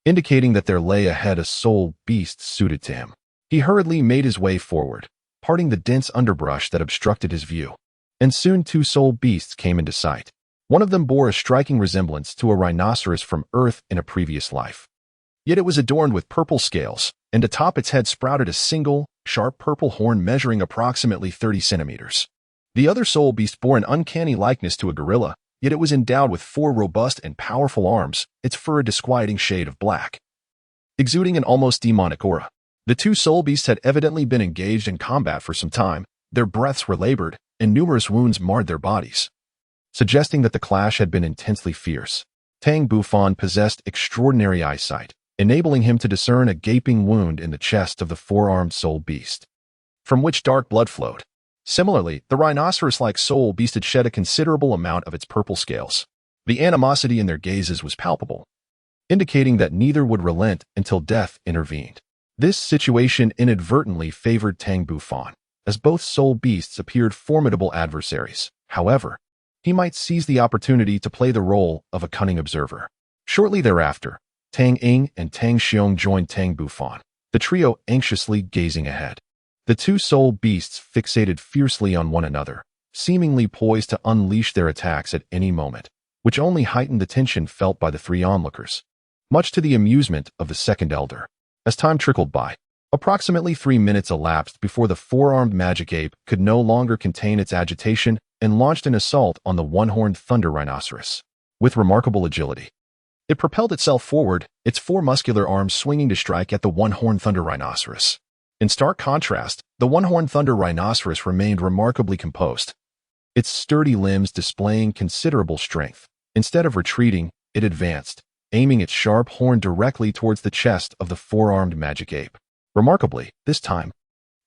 indicating that there lay ahead a soul beast suited to him. He hurriedly made his way forward, parting the dense underbrush that obstructed his view. And soon 2 soul beasts came into sight. One of them bore a striking resemblance to a rhinoceros from Earth in a previous life. Yet it was adorned with purple scales, and atop its head sprouted a single, sharp purple horn measuring approximately 30 centimeters. The other soul beast bore an uncanny likeness to a gorilla, yet it was endowed with 4 robust and powerful arms, its fur a disquieting shade of black, exuding an almost demonic aura. The 2 soul beasts had evidently been engaged in combat for some time, their breaths were labored, and numerous wounds marred their bodies, suggesting that the clash had been intensely fierce. Tang Bufan possessed extraordinary eyesight, enabling him to discern a gaping wound in the chest of the 4-armed soul beast, from which dark blood flowed. Similarly, the rhinoceros-like soul beast had shed a considerable amount of its purple scales. The animosity in their gazes was palpable, indicating that neither would relent until death intervened. This situation inadvertently favored Tang Bufan, as both soul beasts appeared formidable adversaries. However, he might seize the opportunity to play the role of a cunning observer. Shortly thereafter, Tang Ying and Tang Xiong joined Tang Bufan, the trio anxiously gazing ahead. The 2 soul beasts fixated fiercely on one another, seemingly poised to unleash their attacks at any moment, which only heightened the tension felt by the 3 onlookers, much to the amusement of the second elder. As time trickled by, approximately 3 minutes elapsed before the 4-armed magic ape could no longer contain its agitation and launched an assault on the 1-horned thunder rhinoceros. With remarkable agility, it propelled itself forward, its 4 muscular arms swinging to strike at the 1-horned thunder rhinoceros. In stark contrast, the 1-horned thunder rhinoceros remained remarkably composed, its sturdy limbs displaying considerable strength. Instead of retreating, it advanced, aiming its sharp horn directly towards the chest of the 4-armed magic ape. Remarkably, this time,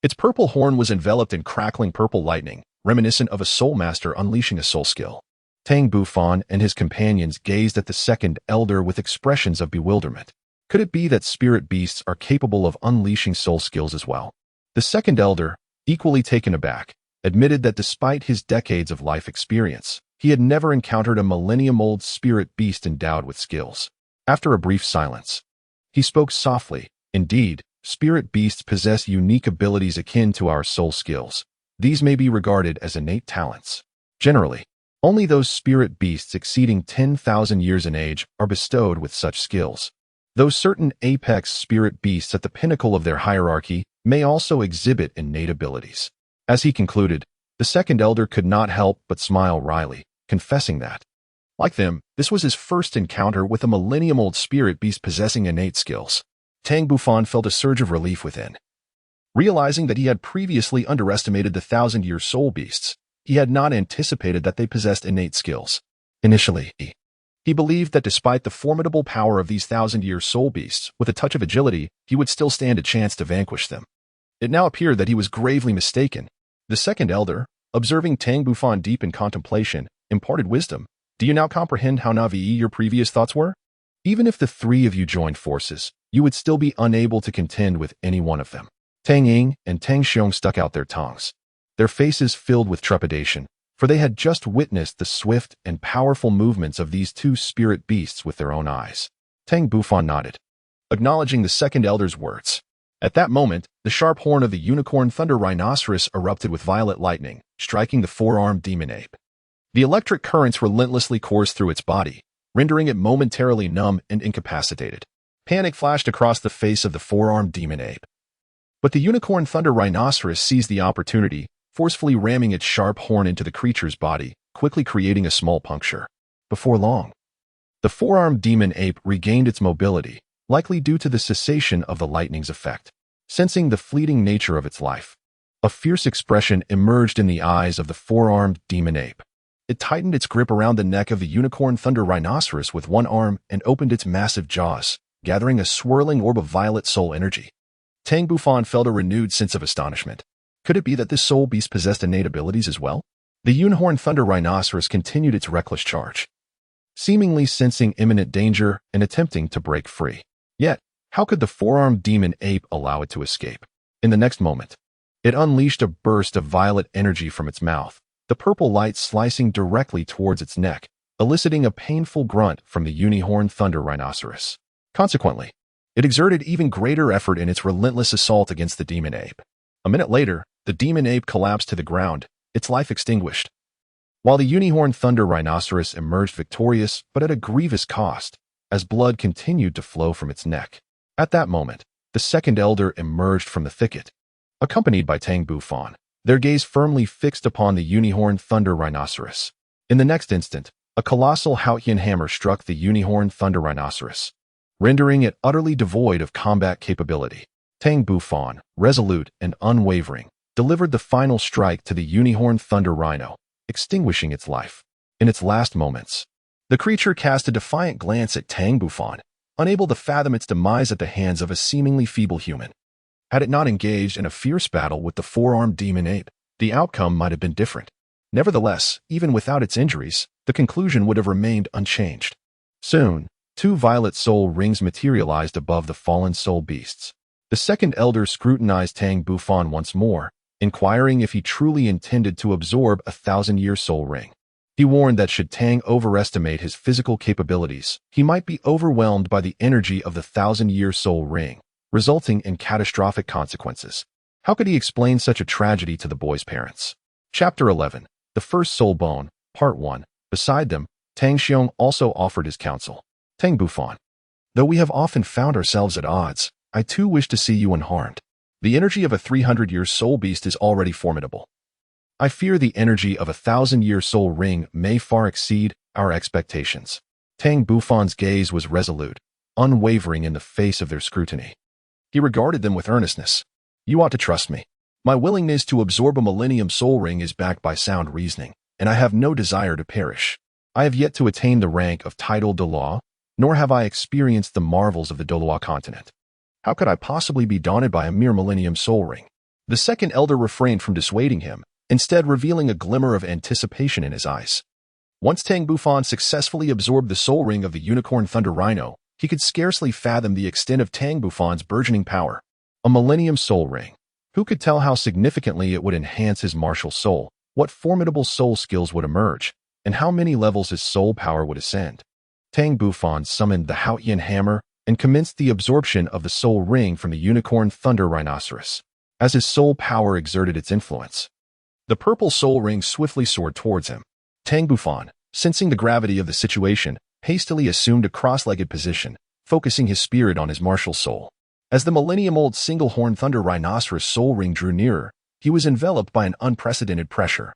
its purple horn was enveloped in crackling purple lightning, reminiscent of a soul master unleashing a soul skill. Tang Bufan and his companions gazed at the second elder with expressions of bewilderment. Could it be that spirit beasts are capable of unleashing soul skills as well? The second elder, equally taken aback, admitted that despite his decades of life experience, he had never encountered a millennium-old spirit beast endowed with skills. After a brief silence, he spoke softly. Indeed, spirit beasts possess unique abilities akin to our soul skills. These may be regarded as innate talents. Generally, only those spirit beasts exceeding 10,000 years in age are bestowed with such skills. Though certain apex spirit beasts at the pinnacle of their hierarchy may also exhibit innate abilities. As he concluded, the second elder could not help but smile wryly, confessing that, like them, this was his first encounter with a millennium-old spirit beast possessing innate skills. Tang Bufan felt a surge of relief within. Realizing that he had previously underestimated the 1,000-year soul beasts, he had not anticipated that they possessed innate skills. Initially, he believed that despite the formidable power of these 1,000-year soul beasts, with a touch of agility, he would still stand a chance to vanquish them. It now appeared that he was gravely mistaken. The second elder, observing Tang Bufan deep in contemplation, imparted wisdom. Do you now comprehend how naive your previous thoughts were? Even if the 3 of you joined forces, you would still be unable to contend with any one of them. Tang Ying and Tang Xiong stuck out their tongues, their faces filled with trepidation, for they had just witnessed the swift and powerful movements of these 2 spirit beasts with their own eyes. Tang Bufan nodded, acknowledging the second elder's words. At that moment, the sharp horn of the unicorn thunder rhinoceros erupted with violet lightning, striking the 4-armed demon ape. The electric currents relentlessly coursed through its body, rendering it momentarily numb and incapacitated. Panic flashed across the face of the 4-armed demon ape. But the unicorn thunder rhinoceros seized the opportunity, forcefully ramming its sharp horn into the creature's body, quickly creating a small puncture. Before long, the 4-armed demon ape regained its mobility, likely due to the cessation of the lightning's effect. Sensing the fleeting nature of its life, a fierce expression emerged in the eyes of the 4-armed demon ape. It tightened its grip around the neck of the unicorn thunder rhinoceros with one arm and opened its massive jaws, gathering a swirling orb of violet soul energy. Tang Bufan felt a renewed sense of astonishment. Could it be that this soul beast possessed innate abilities as well? The unicorn thunder rhinoceros continued its reckless charge, seemingly sensing imminent danger and attempting to break free. Yet, how could the 4-armed demon ape allow it to escape? In the next moment, It unleashed a burst of violet energy from its mouth, the purple light slicing directly towards its neck, eliciting a painful grunt from the unicorn thunder rhinoceros. Consequently, it exerted even greater effort in its relentless assault against the demon ape. A minute later, the demon ape collapsed to the ground, its life extinguished, while the unicorn thunder rhinoceros emerged victorious but at a grievous cost, as blood continued to flow from its neck. At that moment, the second elder emerged from the thicket, accompanied by Tang Bufan, their gaze firmly fixed upon the unicorn thunder rhinoceros. In the next instant, a colossal Haotian hammer struck the unicorn thunder rhinoceros, rendering it utterly devoid of combat capability. Tang Bufan, resolute and unwavering, delivered the final strike to the unicorn thunder rhino, extinguishing its life. In its last moments, the creature cast a defiant glance at Tang Bufan, unable to fathom its demise at the hands of a seemingly feeble human. Had it not engaged in a fierce battle with the four-armed demon ape, the outcome might have been different. Nevertheless, even without its injuries, the conclusion would have remained unchanged. Soon, two violet soul rings materialized above the fallen soul beasts. The second elder scrutinized Tang Bufan once more, inquiring if he truly intended to absorb a 1,000-year soul ring. He warned that should Tang overestimate his physical capabilities, he might be overwhelmed by the energy of the 1,000-year soul ring, resulting in catastrophic consequences. How could he explain such a tragedy to the boy's parents? Chapter 11. The First Soul Bone, Part 1. Beside them, Tang Xiong also offered his counsel. Tang Bufan. Though we have often found ourselves at odds, I too wish to see you unharmed. The energy of a 300-year soul beast is already formidable. I fear the energy of a 1,000-year soul ring may far exceed our expectations. Tang Bufan's gaze was resolute, unwavering in the face of their scrutiny. He regarded them with earnestness. You ought to trust me. My willingness to absorb a millennium soul ring is backed by sound reasoning, and I have no desire to perish. I have yet to attain the rank of titled Douluo, nor have I experienced the marvels of the Douluo Continent. How could I possibly be daunted by a mere millennium soul ring? The second elder refrained from dissuading him, instead revealing a glimmer of anticipation in his eyes. Once Tang Bufan successfully absorbed the soul ring of the unicorn thunder rhino, he could scarcely fathom the extent of Tang Bufan's burgeoning power. A millennium soul ring. Who could tell how significantly it would enhance his martial soul, what formidable soul skills would emerge, and how many levels his soul power would ascend? Tang Bufan summoned the Haotian hammer and commenced the absorption of the soul ring from the unicorn thunder rhinoceros. As his soul power exerted its influence, the purple soul ring swiftly soared towards him. Tang Bufan, sensing the gravity of the situation, hastily assumed a cross-legged position, focusing his spirit on his martial soul. As the millennium-old single-horned thunder rhinoceros soul ring drew nearer, he was enveloped by an unprecedented pressure.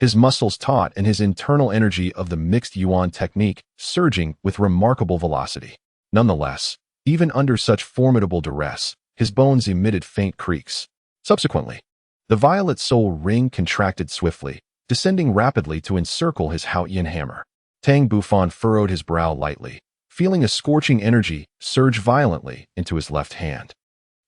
His muscles taut and his internal energy of the mixed yuan technique surging with remarkable velocity. Nonetheless, even under such formidable duress, his bones emitted faint creaks. Subsequently, the violet soul ring contracted swiftly, descending rapidly to encircle his Haotian hammer. Tang Bufan furrowed his brow lightly, feeling a scorching energy surge violently into his left hand.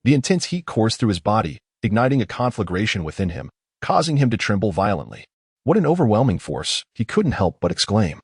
The intense heat coursed through his body, igniting a conflagration within him, causing him to tremble violently. What an overwhelming force, he couldn't help but exclaim.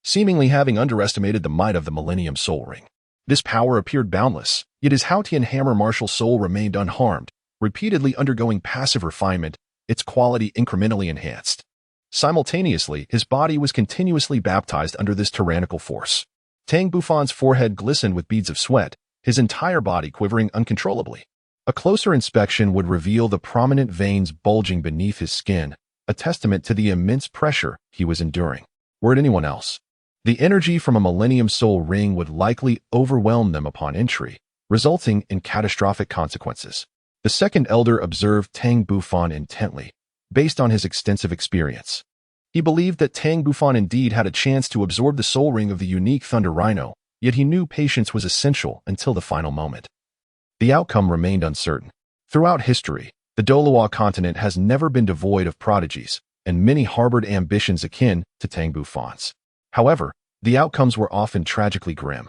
Seemingly having underestimated the might of the Millennium Soul Ring, this power appeared boundless, yet his Haotian hammer martial soul remained unharmed, repeatedly undergoing passive refinement, its quality incrementally enhanced. Simultaneously, his body was continuously baptized under this tyrannical force. Tang Bufan's forehead glistened with beads of sweat, his entire body quivering uncontrollably. A closer inspection would reveal the prominent veins bulging beneath his skin, a testament to the immense pressure he was enduring. Were it anyone else, the energy from a Millennium Soul Ring would likely overwhelm them upon entry, resulting in catastrophic consequences. The second elder observed Tang Bufan intently, based on his extensive experience. He believed that Tang Bufan indeed had a chance to absorb the soul ring of the unique Thunder Rhino, yet he knew patience was essential until the final moment. The outcome remained uncertain. Throughout history, the Douluo Continent has never been devoid of prodigies, and many harbored ambitions akin to Tang Bufan's. However, the outcomes were often tragically grim,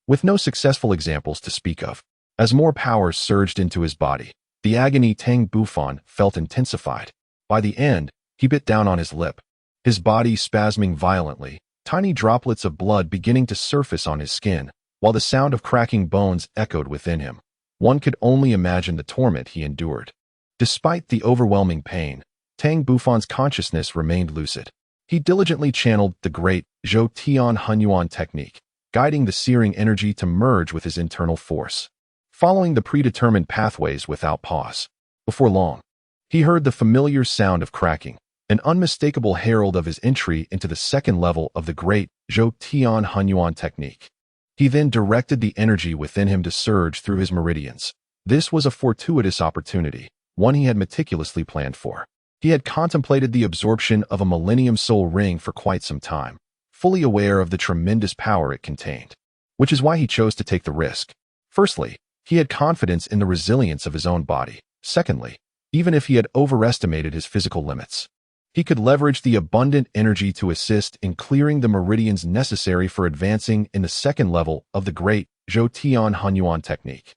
with no successful examples to speak of. As more power surged into his body, the agony Tang Bufan felt intensified. By the end, he bit down on his lip, his body spasming violently, tiny droplets of blood beginning to surface on his skin, while the sound of cracking bones echoed within him. One could only imagine the torment he endured. Despite the overwhelming pain, Tang Bufan's consciousness remained lucid. He diligently channeled the great Haotian Sect technique, guiding the searing energy to merge with his internal force, following the predetermined pathways without pause. Before long, he heard the familiar sound of cracking, an unmistakable herald of his entry into the second level of the great Haotian Sect technique. He then directed the energy within him to surge through his meridians. This was a fortuitous opportunity, one he had meticulously planned for. He had contemplated the absorption of a Millennium Soul Ring for quite some time, fully aware of the tremendous power it contained, which is why he chose to take the risk. Firstly, he had confidence in the resilience of his own body. Secondly, even if he had overestimated his physical limits, he could leverage the abundant energy to assist in clearing the meridians necessary for advancing in the second level of the great Haotian Sect technique.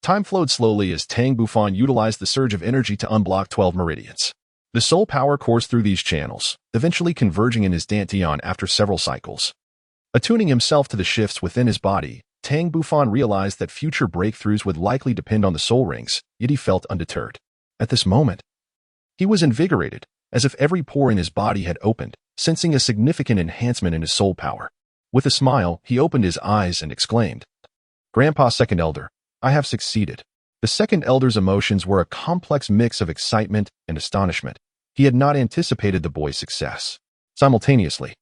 Time flowed slowly as Tang Bufan utilized the surge of energy to unblock 12 meridians. The soul power coursed through these channels, eventually converging in his dantian after several cycles. Attuning himself to the shifts within his body, Tang Bufan realized that future breakthroughs would likely depend on the soul rings, yet he felt undeterred. At this moment, he was invigorated, as if every pore in his body had opened, sensing a significant enhancement in his soul power. With a smile, he opened his eyes and exclaimed, "Grandpa Second Elder, I have succeeded." The Second Elder's emotions were a complex mix of excitement and astonishment. He had not anticipated the boy's success. Simultaneously,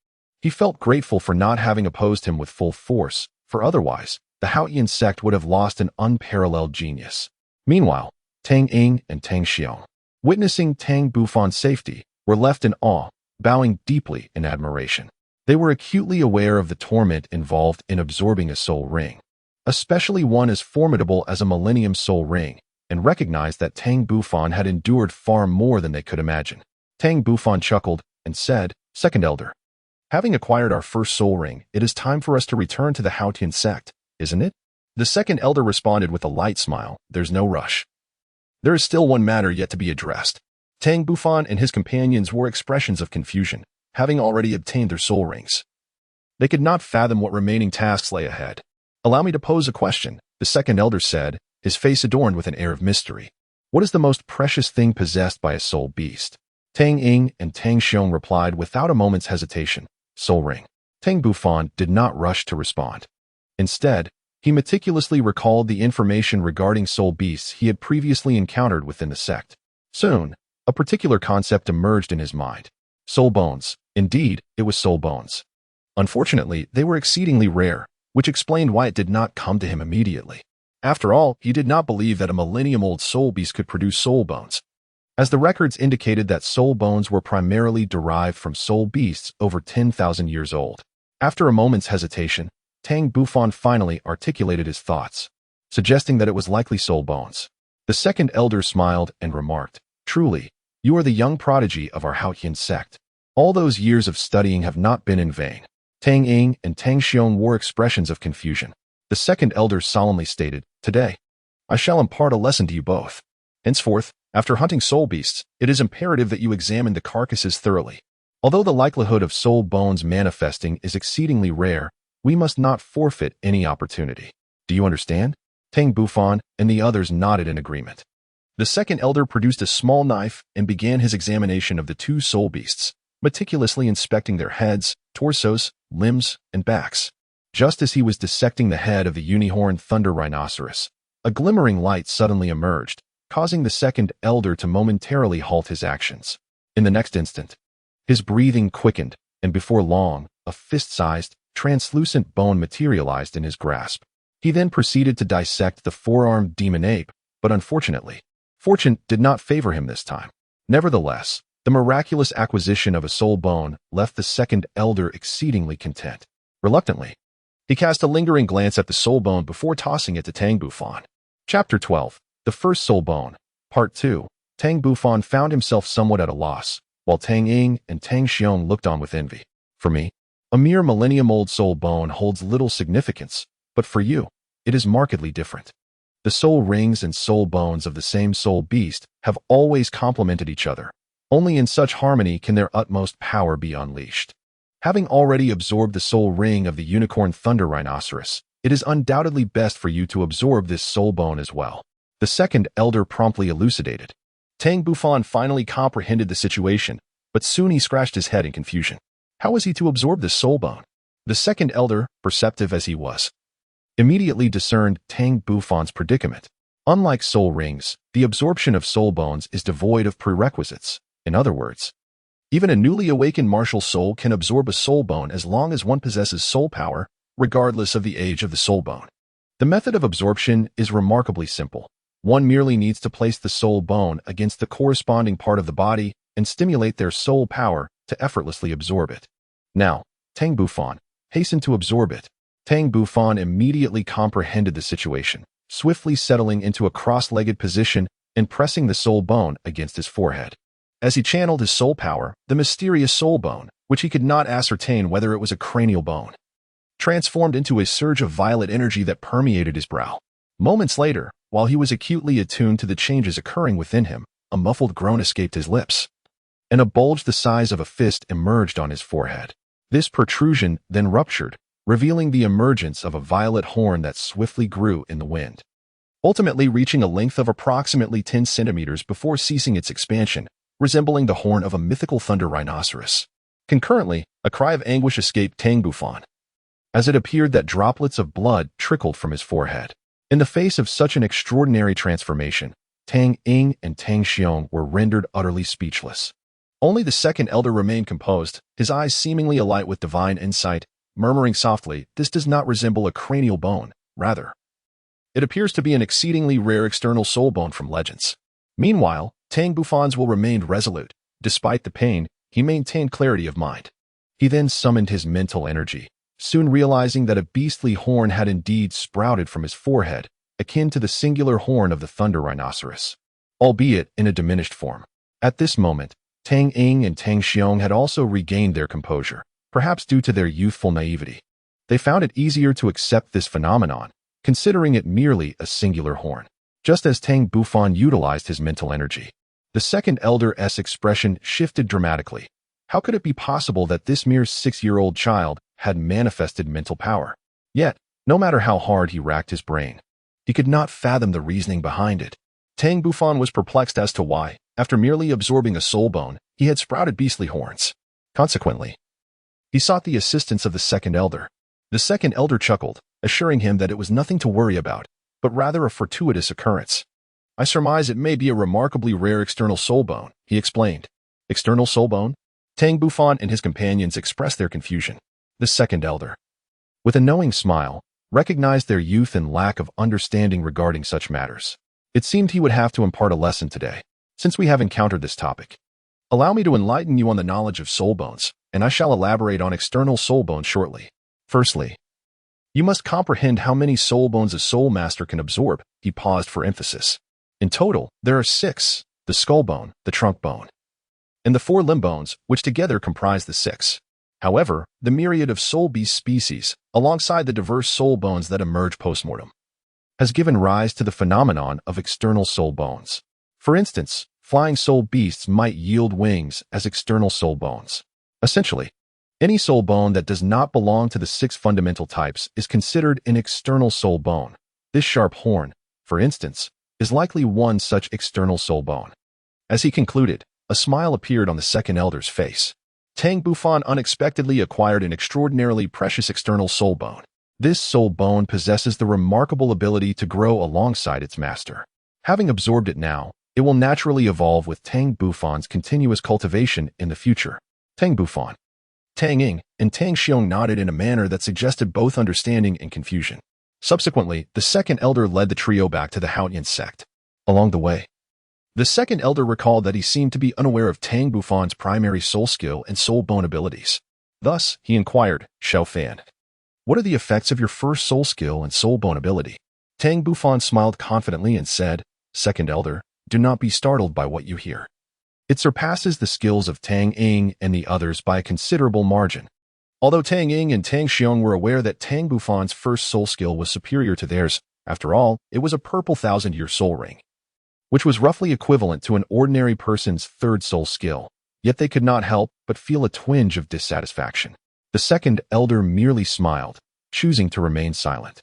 he felt grateful for not having opposed him with full force, for otherwise, the Haotian Sect would have lost an unparalleled genius. Meanwhile, Tang Ying and Tang Xiong, witnessing Tang Bufan's safety, were left in awe, bowing deeply in admiration. They were acutely aware of the torment involved in absorbing a soul ring, especially one as formidable as a Millennium Soul Ring, and recognized that Tang Bufan had endured far more than they could imagine. Tang Bufan chuckled and said, "Second Elder, having acquired our first soul ring, it is time for us to return to the Haotian Sect, isn't it?" The Second Elder responded with a light smile, "There's no rush. There is still one matter yet to be addressed." Tang Bufan and his companions wore expressions of confusion, having already obtained their soul rings. They could not fathom what remaining tasks lay ahead. "Allow me to pose a question," the Second Elder said, his face adorned with an air of mystery. "What is the most precious thing possessed by a soul beast?" Tang Ying and Tang Xiong replied without a moment's hesitation, "Soul ring." Tang Bufan did not rush to respond. Instead, he meticulously recalled the information regarding soul beasts he had previously encountered within the sect. Soon, a particular concept emerged in his mind. Soul bones. Indeed, it was soul bones. Unfortunately, they were exceedingly rare, which explained why it did not come to him immediately. After all, he did not believe that a millennium-old soul beast could produce soul bones, as the records indicated that soul bones were primarily derived from soul beasts over 10,000 years old. After a moment's hesitation, Tang Bufan finally articulated his thoughts, suggesting that it was likely soul bones. The Second Elder smiled and remarked, "Truly, you are the young prodigy of our Haotian Sect. All those years of studying have not been in vain." Tang Ying and Tang Xiong wore expressions of confusion. The Second Elder solemnly stated, "Today, I shall impart a lesson to you both. Henceforth, after hunting soul beasts, it is imperative that you examine the carcasses thoroughly. Although the likelihood of soul bones manifesting is exceedingly rare, we must not forfeit any opportunity. Do you understand?" Tang Bufan and the others nodded in agreement. The Second Elder produced a small knife and began his examination of the two soul beasts, meticulously inspecting their heads, torsos, limbs, and backs. Just as he was dissecting the head of the unicorn thunder rhinoceros, a glimmering light suddenly emerged, causing the Second Elder to momentarily halt his actions. In the next instant, his breathing quickened, and before long, a fist-sized, translucent bone materialized in his grasp. He then proceeded to dissect the four-armed demon ape, but unfortunately, fortune did not favor him this time. Nevertheless, the miraculous acquisition of a soul bone left the Second Elder exceedingly content. Reluctantly, he cast a lingering glance at the soul bone before tossing it to Tang Bufan. Chapter 12. The First Soul Bone. Part 2. Tang Bufan found himself somewhat at a loss, while Tang Ying and Tang Xiong looked on with envy. "For me, a mere millennium-old soul bone holds little significance, but for you, it is markedly different. The soul rings and soul bones of the same soul beast have always complemented each other. Only in such harmony can their utmost power be unleashed. Having already absorbed the soul ring of the unicorn thunder rhinoceros, it is undoubtedly best for you to absorb this soul bone as well." The Second Elder promptly elucidated. Tang Bufan finally comprehended the situation, but soon he scratched his head in confusion. How was he to absorb this soul bone? The second elder, perceptive as he was, immediately discerned Tang Bufan's predicament. Unlike soul rings, the absorption of soul bones is devoid of prerequisites. In other words, even a newly awakened martial soul can absorb a soul bone as long as one possesses soul power, regardless of the age of the soul bone. The method of absorption is remarkably simple. One merely needs to place the soul bone against the corresponding part of the body and stimulate their soul power to effortlessly absorb it. Now, Tang Bufan hastened to absorb it. Tang Bufan immediately comprehended the situation, swiftly settling into a cross-legged position and pressing the soul bone against his forehead. As he channeled his soul power, the mysterious soul bone, which he could not ascertain whether it was a cranial bone, transformed into a surge of violet energy that permeated his brow. Moments later, while he was acutely attuned to the changes occurring within him, a muffled groan escaped his lips, and a bulge the size of a fist emerged on his forehead. This protrusion then ruptured, revealing the emergence of a violet horn that swiftly grew in the wind, ultimately reaching a length of approximately 10 centimeters before ceasing its expansion, resembling the horn of a mythical thunder rhinoceros. Concurrently, a cry of anguish escaped Tang Bufan, as it appeared that droplets of blood trickled from his forehead. In the face of such an extraordinary transformation, Tang Ying and Tang Xiong were rendered utterly speechless. Only the second elder remained composed, his eyes seemingly alight with divine insight, murmuring softly, "This does not resemble a cranial bone, rather, it appears to be an exceedingly rare external soul bone from legends." Meanwhile, Tang Bufan's will remained resolute. Despite the pain, he maintained clarity of mind. He then summoned his mental energy, soon realizing that a beastly horn had indeed sprouted from his forehead, akin to the singular horn of the thunder rhinoceros, albeit in a diminished form. At this moment, Tang Ying and Tang Xiong had also regained their composure, perhaps due to their youthful naivety. They found it easier to accept this phenomenon, considering it merely a singular horn. Just as Tang Bufan utilized his mental energy, the second elder's expression shifted dramatically. How could it be possible that this mere 6-year-old child had manifested mental power? Yet, no matter how hard he racked his brain, he could not fathom the reasoning behind it. Tang Bufan was perplexed as to why, after merely absorbing a soul bone, he had sprouted beastly horns. Consequently, he sought the assistance of the second elder. The second elder chuckled, assuring him that it was nothing to worry about, but rather a fortuitous occurrence. "I surmise it may be a remarkably rare external soul bone," he explained. "External soul bone?" Tang Bufan and his companions expressed their confusion. The second elder, with a knowing smile, recognized their youth and lack of understanding regarding such matters. It seemed he would have to impart a lesson today, since we have encountered this topic. "Allow me to enlighten you on the knowledge of soul bones, and I shall elaborate on external soul bones shortly. Firstly, you must comprehend how many soul bones a soul master can absorb." He paused for emphasis. "In total, there are 6, the skull bone, the trunk bone, and the 4 limb bones, which together comprise the 6. However, the myriad of soul beast species, alongside the diverse soul bones that emerge postmortem, has given rise to the phenomenon of external soul bones. For instance, flying soul beasts might yield wings as external soul bones. Essentially, any soul bone that does not belong to the 6 fundamental types is considered an external soul bone. This sharp horn, for instance, is likely one such external soul bone." As he concluded, a smile appeared on the second elder's face. Tang Bufan unexpectedly acquired an extraordinarily precious external soul bone. This soul bone possesses the remarkable ability to grow alongside its master. Having absorbed it now, it will naturally evolve with Tang Bufan's continuous cultivation in the future. Tang Bufan, Tang Ying, and Tang Xiong nodded in a manner that suggested both understanding and confusion. Subsequently, the second elder led the trio back to the Haotian Sect. Along the way, the second elder recalled that he seemed to be unaware of Tang Bufan's primary soul skill and soul bone abilities. Thus, he inquired, "Xiao Fan, what are the effects of your first soul skill and soul bone ability?" Tang Bufan smiled confidently and said, "Second elder, do not be startled by what you hear. It surpasses the skills of Tang Ying and the others by a considerable margin." Although Tang Ying and Tang Xiong were aware that Tang Bufan's first soul skill was superior to theirs, after all, it was a purple 1,000-year soul ring, which was roughly equivalent to an ordinary person's third soul skill. Yet they could not help but feel a twinge of dissatisfaction. The second elder merely smiled, choosing to remain silent.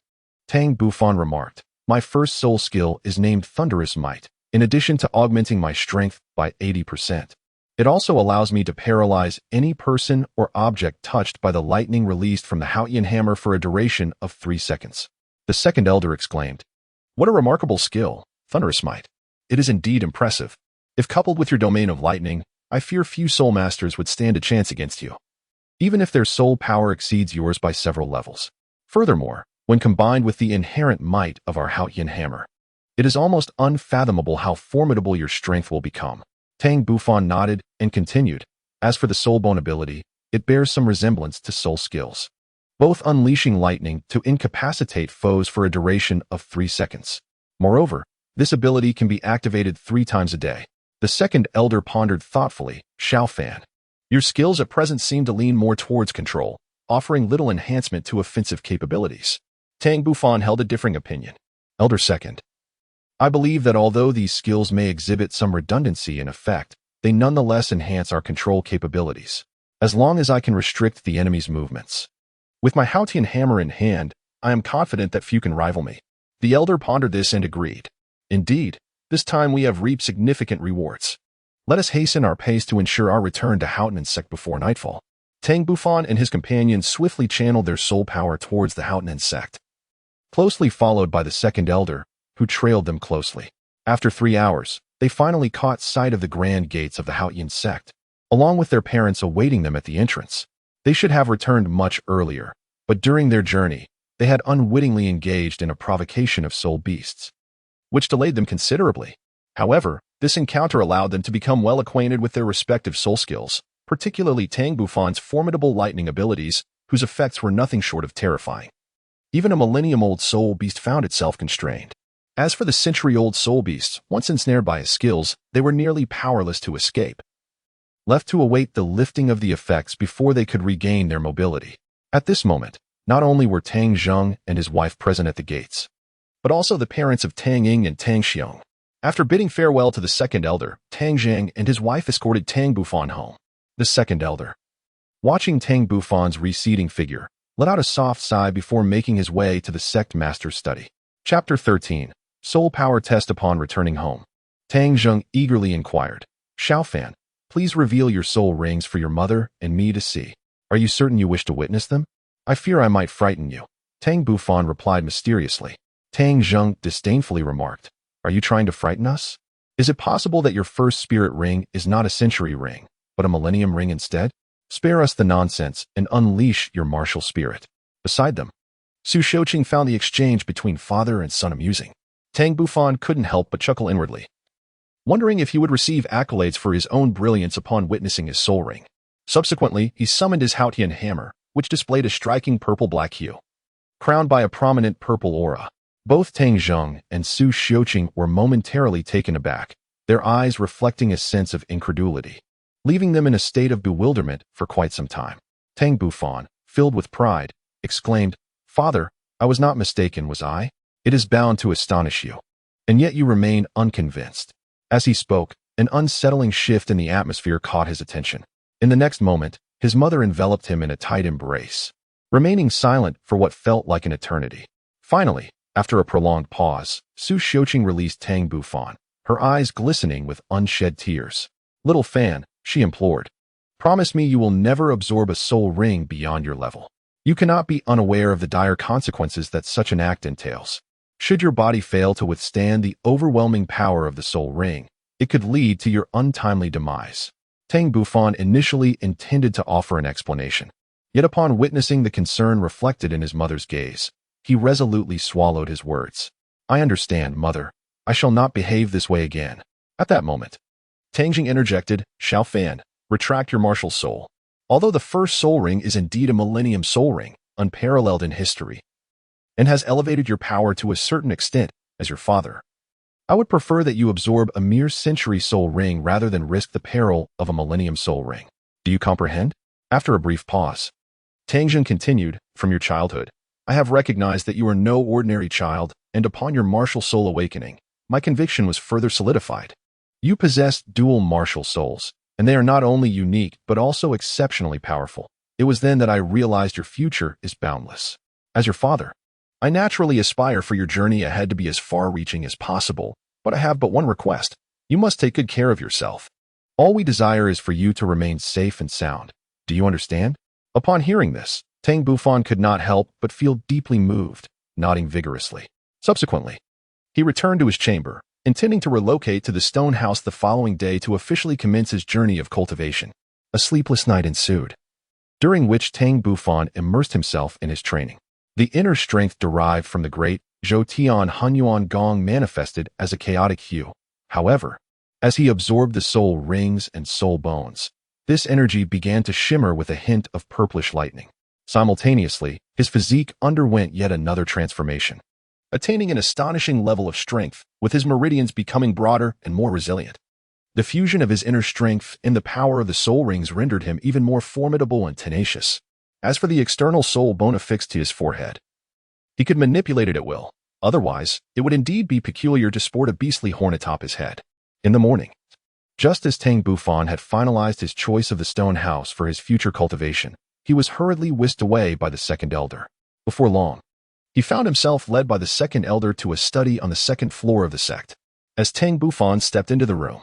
Tang Bufan remarked, "My first soul skill is named Thunderous Might. in addition to augmenting my strength by 80%. It also allows me to paralyze any person or object touched by the lightning released from the Haotian hammer for a duration of 3 seconds. The second elder exclaimed, "What a remarkable skill, Thunderous Might. It is indeed impressive. If coupled with your domain of lightning, I fear few soul masters would stand a chance against you, even if their soul power exceeds yours by several levels. Furthermore, when combined with the inherent might of our Haotian hammer, it is almost unfathomable how formidable your strength will become." Tang Bufan nodded and continued, "As for the soul bone ability, it bears some resemblance to soul skills, both unleashing lightning to incapacitate foes for a duration of 3 seconds. Moreover, this ability can be activated 3 times a day." The second elder pondered thoughtfully, "Xiaofan, your skills at present seem to lean more towards control, offering little enhancement to offensive capabilities." Tang Bufan held a differing opinion. Elder Second, "I believe that although these skills may exhibit some redundancy in effect, they nonetheless enhance our control capabilities, as long as I can restrict the enemy's movements. With my Haotian hammer in hand, I am confident that few can rival me." The elder pondered this and agreed. "Indeed, this time we have reaped significant rewards. Let us hasten our pace to ensure our return to Haotian Sect before nightfall." Tang Bufan and his companions swiftly channeled their soul power towards the Haotian Sect, closely followed by the second elder, who trailed them closely. After 3 hours, they finally caught sight of the grand gates of the Haotian Sect, along with their parents awaiting them at the entrance. They should have returned much earlier, but during their journey, they had unwittingly engaged in a provocation of soul beasts, which delayed them considerably. However, this encounter allowed them to become well acquainted with their respective soul skills, particularly Tang Bufan's formidable lightning abilities, whose effects were nothing short of terrifying. Even a millennium-old soul beast found itself constrained. As for the century-old soul beasts, once ensnared by his skills, they were nearly powerless to escape, left to await the lifting of the effects before they could regain their mobility. At this moment, not only were Tang Zheng and his wife present at the gates, but also the parents of Tang Ying and Tang Xiong. After bidding farewell to the second elder, Tang Zheng and his wife escorted Tang Bufan home. The second elder, watching Tang Bufan's receding figure, let out a soft sigh before making his way to the sect master's study. Chapter 13. Soul Power Test upon returning home. Tang Zheng eagerly inquired, "Xiaofan, please reveal your soul rings for your mother and me to see. Are you certain you wish to witness them? I fear I might frighten you." Tang Bufan replied mysteriously. Tang Zheng disdainfully remarked, "Are you trying to frighten us? Is it possible that your first spirit ring is not a century ring, but a millennium ring instead? Spare us the nonsense and unleash your martial spirit." Beside them, Su Shouqing found the exchange between father and son amusing. Tang Bufan couldn't help but chuckle inwardly, wondering if he would receive accolades for his own brilliance upon witnessing his soul ring. Subsequently, he summoned his Haotian hammer, which displayed a striking purple-black hue, crowned by a prominent purple aura. Both Tang Zheng and Su Shouqing were momentarily taken aback, their eyes reflecting a sense of incredulity, leaving them in a state of bewilderment for quite some time. Tang Bufan, filled with pride, exclaimed, "Father, I was not mistaken, was I? It is bound to astonish you. And yet you remain unconvinced." As he spoke, an unsettling shift in the atmosphere caught his attention. In the next moment, his mother enveloped him in a tight embrace, remaining silent for what felt like an eternity. Finally, after a prolonged pause, Su Shouqing released Tang Bufan, her eyes glistening with unshed tears. "Little fan," she implored, "promise me you will never absorb a soul ring beyond your level. You cannot be unaware of the dire consequences that such an act entails. Should your body fail to withstand the overwhelming power of the soul ring, it could lead to your untimely demise." Tang Bufan initially intended to offer an explanation, yet upon witnessing the concern reflected in his mother's gaze, he resolutely swallowed his words. "I understand, mother. I shall not behave this way again." At that moment, Tang Jing interjected, "Xiaofan, retract your martial soul. Although the first soul ring is indeed a millennium soul ring, unparalleled in history, and has elevated your power to a certain extent as your father, I would prefer that you absorb a mere century soul ring rather than risk the peril of a millennium soul ring. Do you comprehend?" After a brief pause, Tang Jing continued, "From your childhood, I have recognized that you are no ordinary child, and upon your martial soul awakening, my conviction was further solidified. You possess dual martial souls, and they are not only unique but also exceptionally powerful. It was then that I realized your future is boundless. As your father, I naturally aspire for your journey ahead to be as far-reaching as possible, But I have but one request. You must take good care of yourself. All we desire is for you to remain safe and sound. Do you understand? Upon hearing this, Tang Bufan could not help but feel deeply moved, nodding vigorously. Subsequently, he returned to his chamber, intending to relocate to the stone house the following day to officially commence his journey of cultivation. A sleepless night ensued, during which Tang Bufan immersed himself in his training. The inner strength derived from the great Zhoutian Hunyuan Gong manifested as a chaotic hue. However, as he absorbed the soul rings and soul bones, this energy began to shimmer with a hint of purplish lightning. Simultaneously, his physique underwent yet another transformation, attaining an astonishing level of strength, with his meridians becoming broader and more resilient. The fusion of his inner strength and the power of the soul rings rendered him even more formidable and tenacious. As for the external soul bone affixed to his forehead, he could manipulate it at will. Otherwise, it would indeed be peculiar to sport a beastly horn atop his head. In the morning, just as Tang Bufan had finalized his choice of the stone house for his future cultivation, he was hurriedly whisked away by the second elder. Before long, he found himself led by the second elder to a study on the second floor of the sect. As Tang Bufan stepped into the room,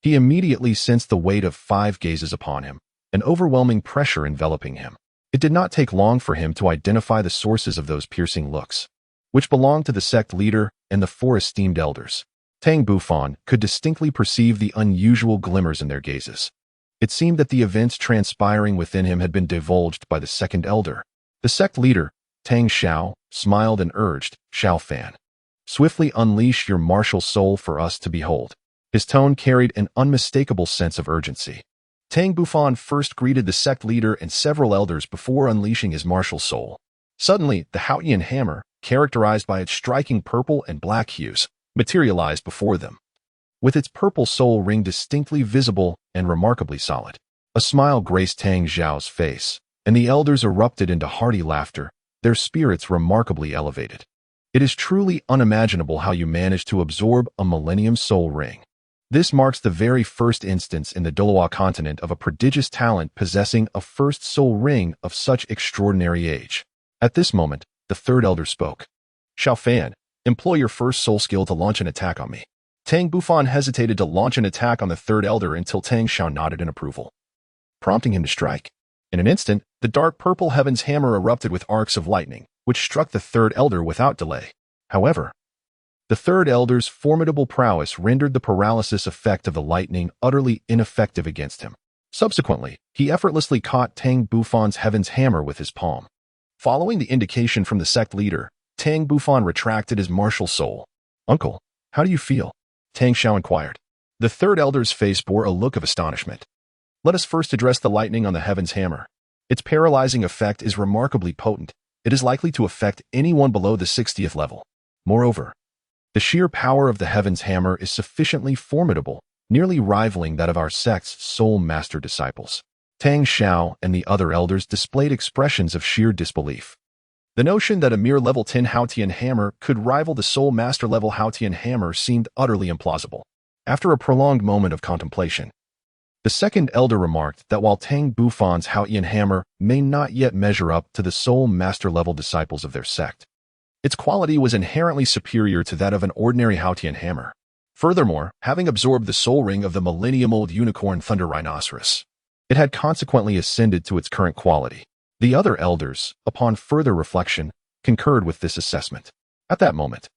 he immediately sensed the weight of 5 gazes upon him, an overwhelming pressure enveloping him. It did not take long for him to identify the sources of those piercing looks, which belonged to the sect leader and the 4 esteemed elders. Tang Bufan could distinctly perceive the unusual glimmers in their gazes. It seemed that the events transpiring within him had been divulged by the second elder. The sect leader, Tang Xiao, smiled and urged, "Xiao Fan, swiftly unleash your martial soul for us to behold." His tone carried an unmistakable sense of urgency. Tang Bufan first greeted the sect leader and several elders before unleashing his martial soul. Suddenly, the Haotian hammer, characterized by its striking purple and black hues, materialized before them, with its purple soul ring distinctly visible and remarkably solid. A smile graced Tang Xiao's face, and the elders erupted into hearty laughter, their spirits remarkably elevated. It is truly unimaginable how you managed to absorb a millennium soul ring. This marks the very first instance in the Douluo Continent of a prodigious talent possessing a first soul ring of such extraordinary age. At this moment, the third elder spoke. "Xiao Fan, employ your first soul skill to launch an attack on me." Tang Bufan hesitated to launch an attack on the third elder until Tang Xiao nodded in approval, prompting him to strike. In an instant, the dark purple heaven's hammer erupted with arcs of lightning, which struck the third elder without delay. However, the third elder's formidable prowess rendered the paralysis effect of the lightning utterly ineffective against him. Subsequently, he effortlessly caught Tang Bufan's heaven's hammer with his palm. Following the indication from the sect leader, Tang Bufan retracted his martial soul. "Uncle, how do you feel?" Tang Xiao inquired. The third elder's face bore a look of astonishment. "Let us first address the lightning on the heaven's hammer. Its paralyzing effect is remarkably potent. It is likely to affect anyone below the 60th level. Moreover, the sheer power of the heaven's hammer is sufficiently formidable, nearly rivaling that of our sect's soul master disciples." Tang Xiao and the other elders displayed expressions of sheer disbelief. The notion that a mere level 10 Haotian hammer could rival the soul master level Haotian hammer seemed utterly implausible. After a prolonged moment of contemplation, the second elder remarked that while Tang Bufan's Haotian hammer may not yet measure up to the soul master level disciples of their sect, its quality was inherently superior to that of an ordinary Haotian hammer. Furthermore, having absorbed the soul ring of the millennium-old unicorn thunder rhinoceros, it had consequently ascended to its current quality. The other elders, upon further reflection, concurred with this assessment. At that moment,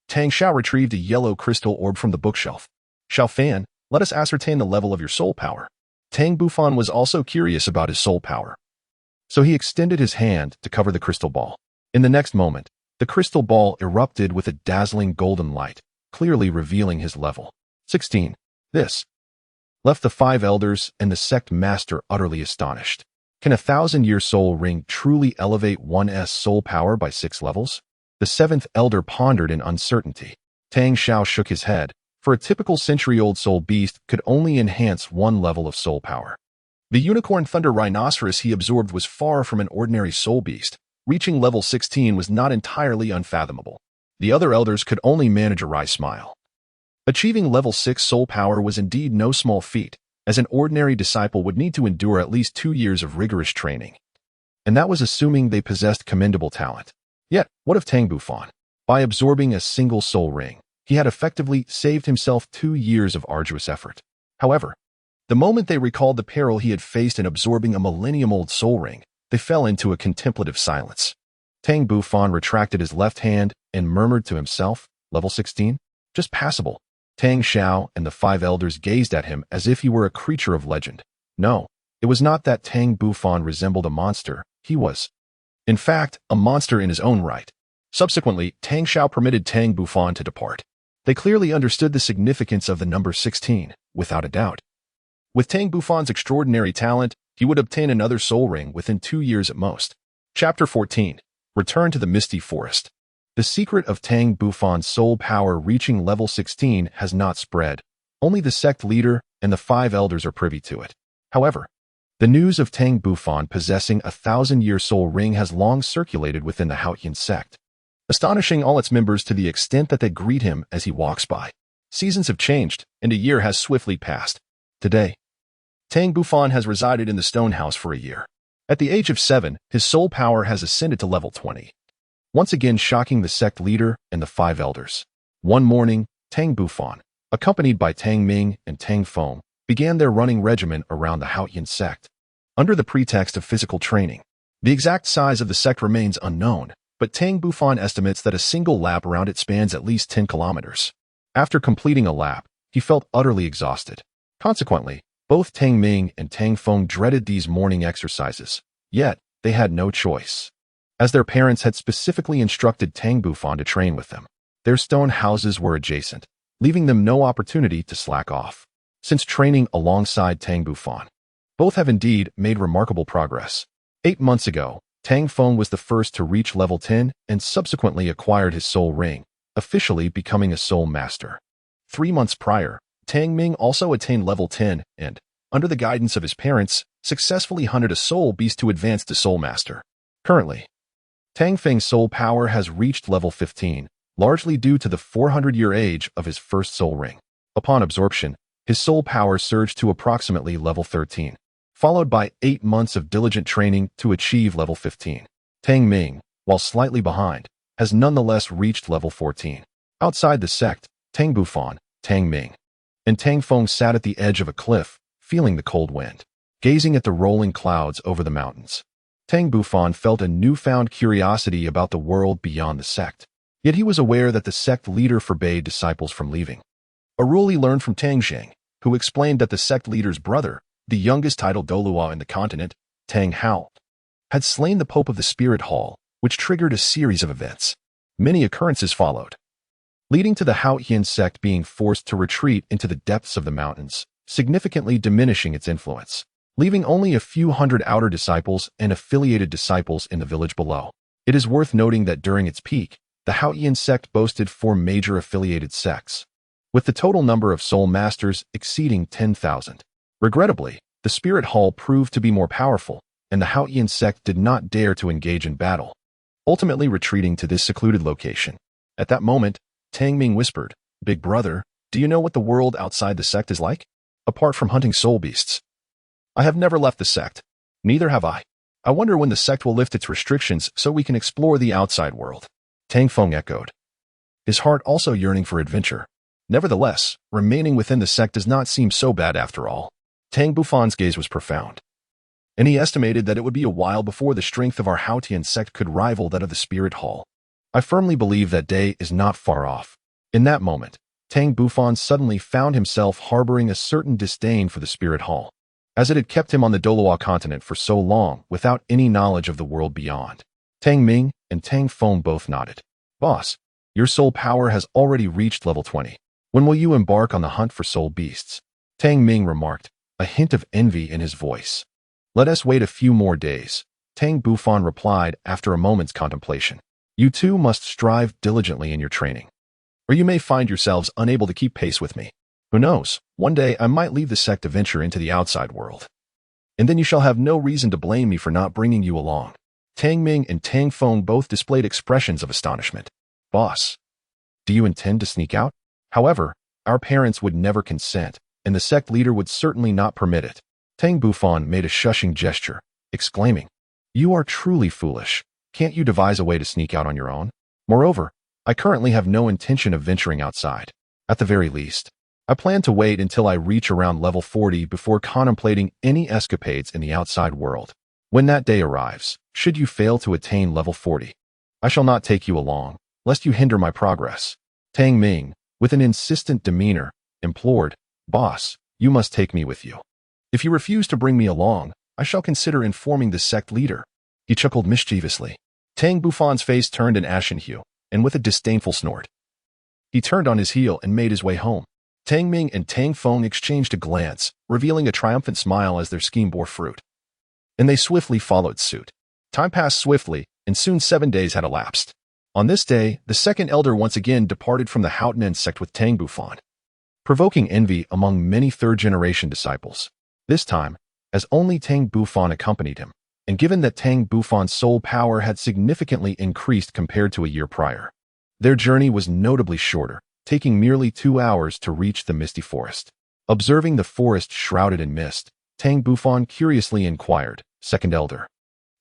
Tang Xiao retrieved a yellow crystal orb from the bookshelf. "Xiao Fan, let us ascertain the level of your soul power." Tang Bufan was also curious about his soul power, so he extended his hand to cover the crystal ball. In the next moment, the crystal ball erupted with a dazzling golden light, clearly revealing his level. 16. This left the 5 elders and the sect master utterly astonished. Can a 1,000-year soul ring truly elevate one's soul power by 6 levels? The 7th elder pondered in uncertainty. Tang Xiao shook his head, for a typical century-old soul beast could only enhance 1 level of soul power. The unicorn thunder rhinoceros he absorbed was far from an ordinary soul beast. Reaching level 16 was not entirely unfathomable. The other elders could only manage a wry smile. Achieving level 6 soul power was indeed no small feat, as an ordinary disciple would need to endure at least 2 years of rigorous training. And that was assuming they possessed commendable talent. Yet, what of Tang Bufan? By absorbing a single soul ring, He had effectively saved himself 2 years of arduous effort. However, the moment they recalled the peril he had faced in absorbing a millennium-old soul ring, they fell into a contemplative silence. Tang Bufan retracted his left hand and murmured to himself, "Level 16? Just passable." Tang Xiao and the 5 elders gazed at him as if he were a creature of legend. No, it was not that Tang Bufan resembled a monster. He was, in fact, a monster in his own right. Subsequently, Tang Xiao permitted Tang Bufan to depart. They clearly understood the significance of the number 16, without a doubt. With Tang Bufan's extraordinary talent, he would obtain another soul ring within 2 years at most. Chapter 14. Return to the Misty Forest. The secret of Tang Bufan's soul power reaching level 16 has not spread. Only the sect leader and the 5 elders are privy to it. However, the news of Tang Bufan possessing a 1,000-year soul ring has long circulated within the Haotian Sect, astonishing all its members to the extent that they greet him as he walks by. Seasons have changed, and a year has swiftly passed. Today, Tang Bufan has resided in the stone house for a year. At the age of 7, his soul power has ascended to level 20, once again shocking the sect leader and the 5 elders. One morning, Tang Bufan, accompanied by Tang Ming and Tang Feng, began their running regimen around the Haotian Sect. Under the pretext of physical training, the exact size of the sect remains unknown, but Tang Bufan estimates that a single lap around it spans at least 10 kilometers. After completing a lap, he felt utterly exhausted. Consequently, both Tang Ming and Tang Feng dreaded these morning exercises, yet they had no choice, as their parents had specifically instructed Tang Bufan to train with them. Their stone houses were adjacent, leaving them no opportunity to slack off. Since training alongside Tang Bufan, both have indeed made remarkable progress. 8 months ago, Tang Feng was the first to reach level 10 and subsequently acquired his soul ring, officially becoming a soul master. 3 months prior, Tang Ming also attained level 10 and, under the guidance of his parents, successfully hunted a soul beast to advance to soul master. Currently, Tang Feng's soul power has reached level 15, largely due to the 400-year age of his first soul ring. Upon absorption, his soul power surged to approximately level 13, followed by 8 months of diligent training to achieve level 15. Tang Ming, while slightly behind, has nonetheless reached level 14. Outside the sect, Tang Bufan, Tang Ming, and Tang Feng sat at the edge of a cliff, feeling the cold wind, gazing at the rolling clouds over the mountains. Tang Bufan felt a newfound curiosity about the world beyond the sect, yet he was aware that the sect leader forbade disciples from leaving. A rule he learned from Tang Zheng, who explained that the sect leader's brother, the youngest titled Douluo in the continent, Tang Hao, had slain the Pope of the Spirit Hall, which triggered a series of events. Many occurrences followed, leading to the Haotian Sect being forced to retreat into the depths of the mountains, significantly diminishing its influence, leaving only a few hundred outer disciples and affiliated disciples in the village below. It is worth noting that during its peak, the Haotian Sect boasted 4 major affiliated sects, with the total number of soul masters exceeding 10,000. Regrettably, the Spirit Hall proved to be more powerful, and the Haotian Sect did not dare to engage in battle, ultimately retreating to this secluded location. At that moment, Tang Ming whispered, "Big brother, do you know what the world outside the sect is like? Apart from hunting soul beasts, I have never left the sect. Neither have I. I wonder when the sect will lift its restrictions so we can explore the outside world." Tang Feng echoed, his heart also yearning for adventure. Nevertheless, remaining within the sect does not seem so bad after all. Tang Bufan's gaze was profound, and he estimated that it would be a while before the strength of our Haotian Sect could rival that of the Spirit Hall. I firmly believe that day is not far off. In that moment, Tang Bufan suddenly found himself harboring a certain disdain for the Spirit Hall, as it had kept him on the Douluo Continent for so long without any knowledge of the world beyond. Tang Ming and Tang Feng both nodded. "Boss, your soul power has already reached level 20. When will you embark on the hunt for soul beasts?" Tang Ming remarked, a hint of envy in his voice. "Let us wait a few more days," Tang Bufan replied after a moment's contemplation. "You two must strive diligently in your training, or you may find yourselves unable to keep pace with me. Who knows, one day I might leave the sect to venture into the outside world, and then you shall have no reason to blame me for not bringing you along." Tang Ming and Tang Feng both displayed expressions of astonishment. "Boss, do you intend to sneak out?" "However, our parents would never consent, and the sect leader would certainly not permit it." Tang Bufan made a shushing gesture, exclaiming, "You are truly foolish. Can't you devise a way to sneak out on your own? Moreover, I currently have no intention of venturing outside. At the very least, I plan to wait until I reach around level 40 before contemplating any escapades in the outside world. When that day arrives, should you fail to attain level 40, I shall not take you along, lest you hinder my progress. Tang Ming, with an insistent demeanor, implored, Boss, you must take me with you. If you refuse to bring me along, I shall consider informing the sect leader. He chuckled mischievously. Tang Bufan's face turned an ashen hue, and with a disdainful snort, he turned on his heel and made his way home. Tang Ming and Tang Feng exchanged a glance, revealing a triumphant smile as their scheme bore fruit. And they swiftly followed suit. Time passed swiftly, and soon 7 days had elapsed. On this day, the second elder once again departed from the Haotian Sect with Tang Bufan, provoking envy among many third-generation disciples. This time, as only Tang Bufan accompanied him, and given that Tang Bufan's soul power had significantly increased compared to a year prior, their journey was notably shorter, taking merely 2 hours to reach the misty forest. Observing the forest shrouded in mist, Tang Bufan curiously inquired, Second Elder,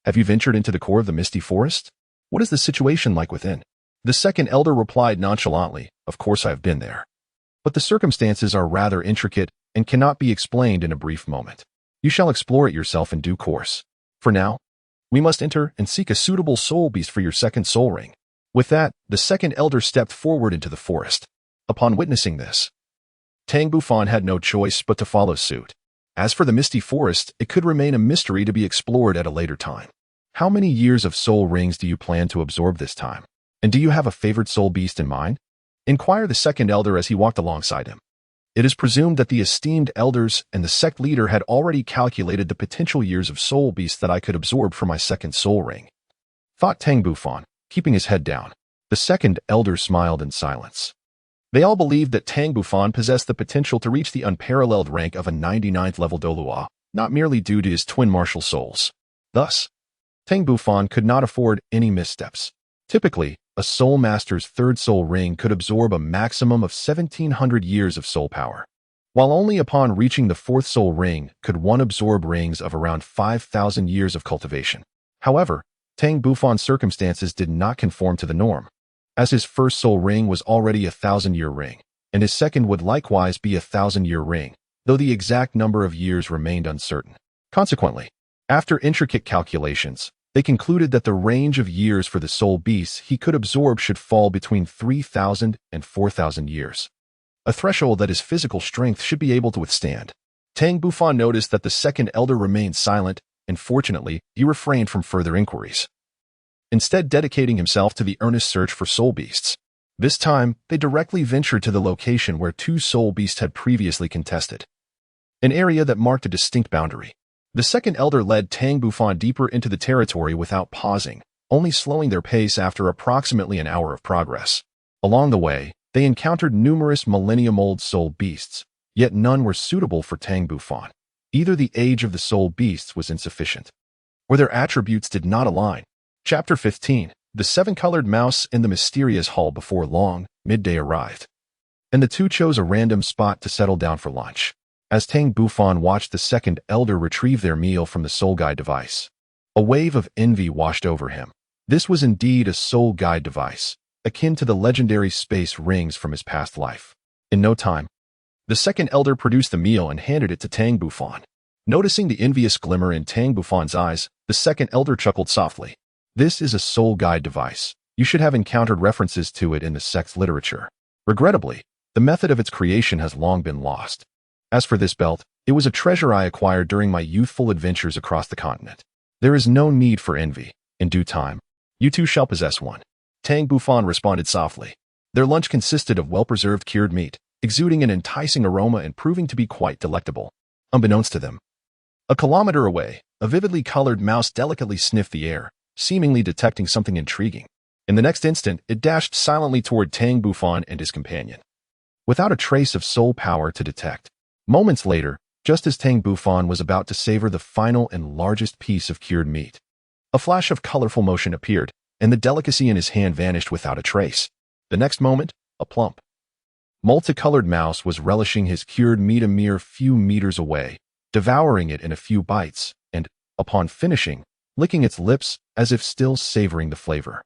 have you ventured into the core of the misty forest? What is the situation like within? The second elder replied nonchalantly, Of course I have been there. But the circumstances are rather intricate and cannot be explained in a brief moment. You shall explore it yourself in due course. For now, we must enter and seek a suitable soul beast for your second soul ring. With that, the second elder stepped forward into the forest. Upon witnessing this, Tang Bufan had no choice but to follow suit. As for the misty forest, it could remain a mystery to be explored at a later time. How many years of soul rings do you plan to absorb this time? And do you have a favored soul beast in mind? Inquired the second elder as he walked alongside him. It is presumed that the esteemed elders and the sect leader had already calculated the potential years of soul beasts that I could absorb for my second soul ring, thought Tang Bufan, keeping his head down. The second elder smiled in silence. They all believed that Tang Bufan possessed the potential to reach the unparalleled rank of a 99th level Douluo, not merely due to his twin martial souls. Thus, Tang Bufan could not afford any missteps. Typically, a soul master's third soul ring could absorb a maximum of 1,700 years of soul power, while only upon reaching the fourth soul ring could one absorb rings of around 5,000 years of cultivation. However, Tang Bufan's circumstances did not conform to the norm, as his first soul ring was already a 1,000-year ring, and his second would likewise be a 1,000-year ring, though the exact number of years remained uncertain. Consequently, after intricate calculations, they concluded that the range of years for the soul beasts he could absorb should fall between 3,000 and 4,000 years, a threshold that his physical strength should be able to withstand. Tang Bufan noticed that the second elder remained silent, and fortunately, he refrained from further inquiries, instead dedicating himself to the earnest search for soul beasts. This time, they directly ventured to the location where 2 soul beasts had previously contested, an area that marked a distinct boundary. The second elder led Tang Bufan deeper into the territory without pausing, only slowing their pace after approximately an hour of progress. Along the way, they encountered numerous millennium-old soul beasts, yet none were suitable for Tang Bufan. Either the age of the soul beasts was insufficient, or their attributes did not align. Chapter 15, The Seven-Colored Mouse in the Mysterious Hall. Before long, midday arrived, and the two chose a random spot to settle down for lunch. As Tang Bufan watched the second elder retrieve their meal from the soul guide device, a wave of envy washed over him. This was indeed a soul guide device, akin to the legendary space rings from his past life. In no time, the second elder produced the meal and handed it to Tang Bufan. Noticing the envious glimmer in Tang Bufan's eyes, the second elder chuckled softly. This is a soul guide device. You should have encountered references to it in the sect's literature. Regrettably, the method of its creation has long been lost. As for this belt, it was a treasure I acquired during my youthful adventures across the continent. There is no need for envy. In due time, you too shall possess one. Tang Bufan responded softly. Their lunch consisted of well-preserved cured meat, exuding an enticing aroma and proving to be quite delectable. Unbeknownst to them, a kilometer away, a vividly colored mouse delicately sniffed the air, seemingly detecting something intriguing. In the next instant, it dashed silently toward Tang Bufan and his companion, without a trace of soul power to detect. Moments later, just as Tang Bufan was about to savor the final and largest piece of cured meat, a flash of colorful motion appeared, and the delicacy in his hand vanished without a trace. The next moment, a plump, multicolored mouse was relishing his cured meat a mere few meters away, devouring it in a few bites, and, upon finishing, licking its lips as if still savoring the flavor.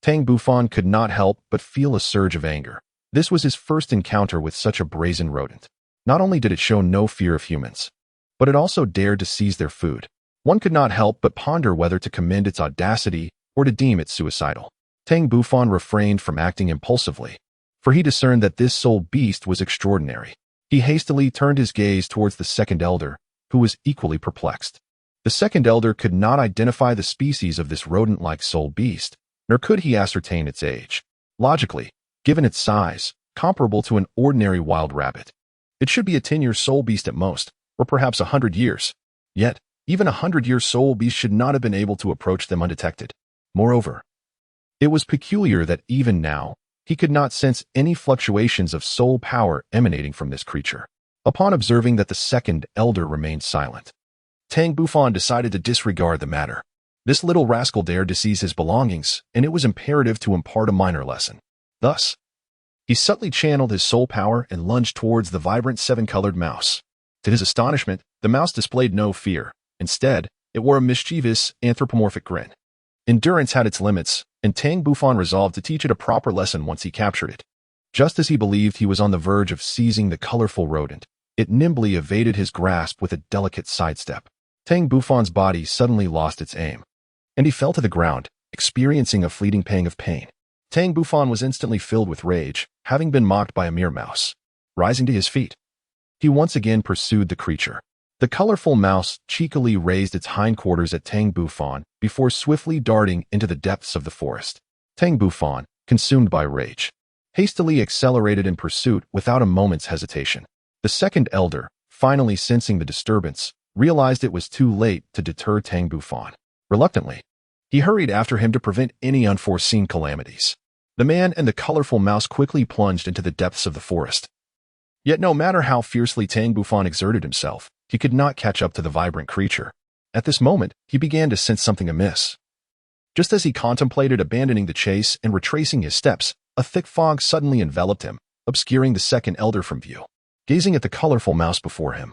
Tang Bufan could not help but feel a surge of anger. This was his first encounter with such a brazen rodent. Not only did it show no fear of humans, but it also dared to seize their food. One could not help but ponder whether to commend its audacity or to deem it suicidal. Tang Bufan refrained from acting impulsively, for he discerned that this soul beast was extraordinary. He hastily turned his gaze towards the second elder, who was equally perplexed. The second elder could not identify the species of this rodent-like soul beast, nor could he ascertain its age. Logically, given its size, comparable to an ordinary wild rabbit, it should be a 10-year soul beast at most, or perhaps 100 years. Yet, even a 100-year soul beast should not have been able to approach them undetected. Moreover, it was peculiar that even now, he could not sense any fluctuations of soul power emanating from this creature. Upon observing that the second elder remained silent, Tang Bufan decided to disregard the matter. This little rascal dared to seize his belongings, and it was imperative to impart a minor lesson. Thus, he subtly channeled his soul power and lunged towards the vibrant seven-colored mouse. To his astonishment, the mouse displayed no fear. Instead, it wore a mischievous, anthropomorphic grin. Endurance had its limits, and Tang Bufan resolved to teach it a proper lesson once he captured it. Just as he believed he was on the verge of seizing the colorful rodent, it nimbly evaded his grasp with a delicate sidestep. Tang Bufan's body suddenly lost its aim, and he fell to the ground, experiencing a fleeting pang of pain. Tang Bufan was instantly filled with rage, having been mocked by a mere mouse. Rising to his feet, he once again pursued the creature. The colorful mouse cheekily raised its hindquarters at Tang Bufan before swiftly darting into the depths of the forest. Tang Bufan, consumed by rage, hastily accelerated in pursuit without a moment's hesitation. The second elder, finally sensing the disturbance, realized it was too late to deter Tang Bufan. Reluctantly, he hurried after him to prevent any unforeseen calamities. The man and the colorful mouse quickly plunged into the depths of the forest. Yet no matter how fiercely Tang Bufan exerted himself, he could not catch up to the vibrant creature. At this moment, he began to sense something amiss. Just as he contemplated abandoning the chase and retracing his steps, a thick fog suddenly enveloped him, obscuring the second elder from view. Gazing at the colorful mouse before him,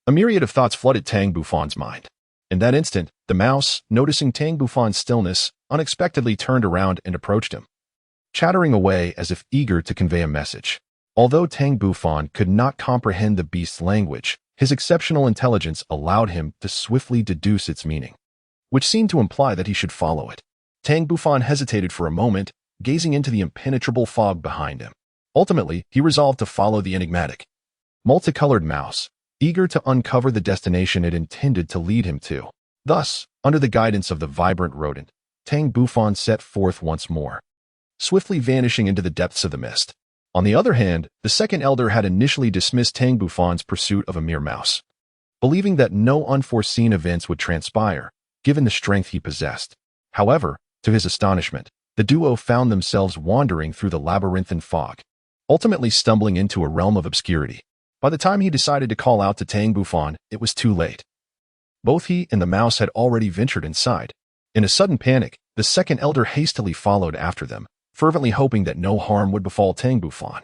a myriad of thoughts flooded Tang Bufan's mind. In that instant, the mouse, noticing Tang Bufan's stillness, unexpectedly turned around and approached him, chattering away as if eager to convey a message. Although Tang Bufan could not comprehend the beast's language, his exceptional intelligence allowed him to swiftly deduce its meaning, which seemed to imply that he should follow it. Tang Bufan hesitated for a moment, gazing into the impenetrable fog behind him. Ultimately, he resolved to follow the enigmatic, multicolored mouse, eager to uncover the destination it intended to lead him to. Thus, under the guidance of the vibrant rodent, Tang Bufan set forth once more, swiftly vanishing into the depths of the mist. On the other hand, the second elder had initially dismissed Tang Bufan's pursuit of a mere mouse, believing that no unforeseen events would transpire, given the strength he possessed. However, to his astonishment, the duo found themselves wandering through the labyrinthine fog, ultimately stumbling into a realm of obscurity. By the time he decided to call out to Tang Bufan, it was too late. Both he and the mouse had already ventured inside. In a sudden panic, the second elder hastily followed after them, fervently hoping that no harm would befall Tang Bufan.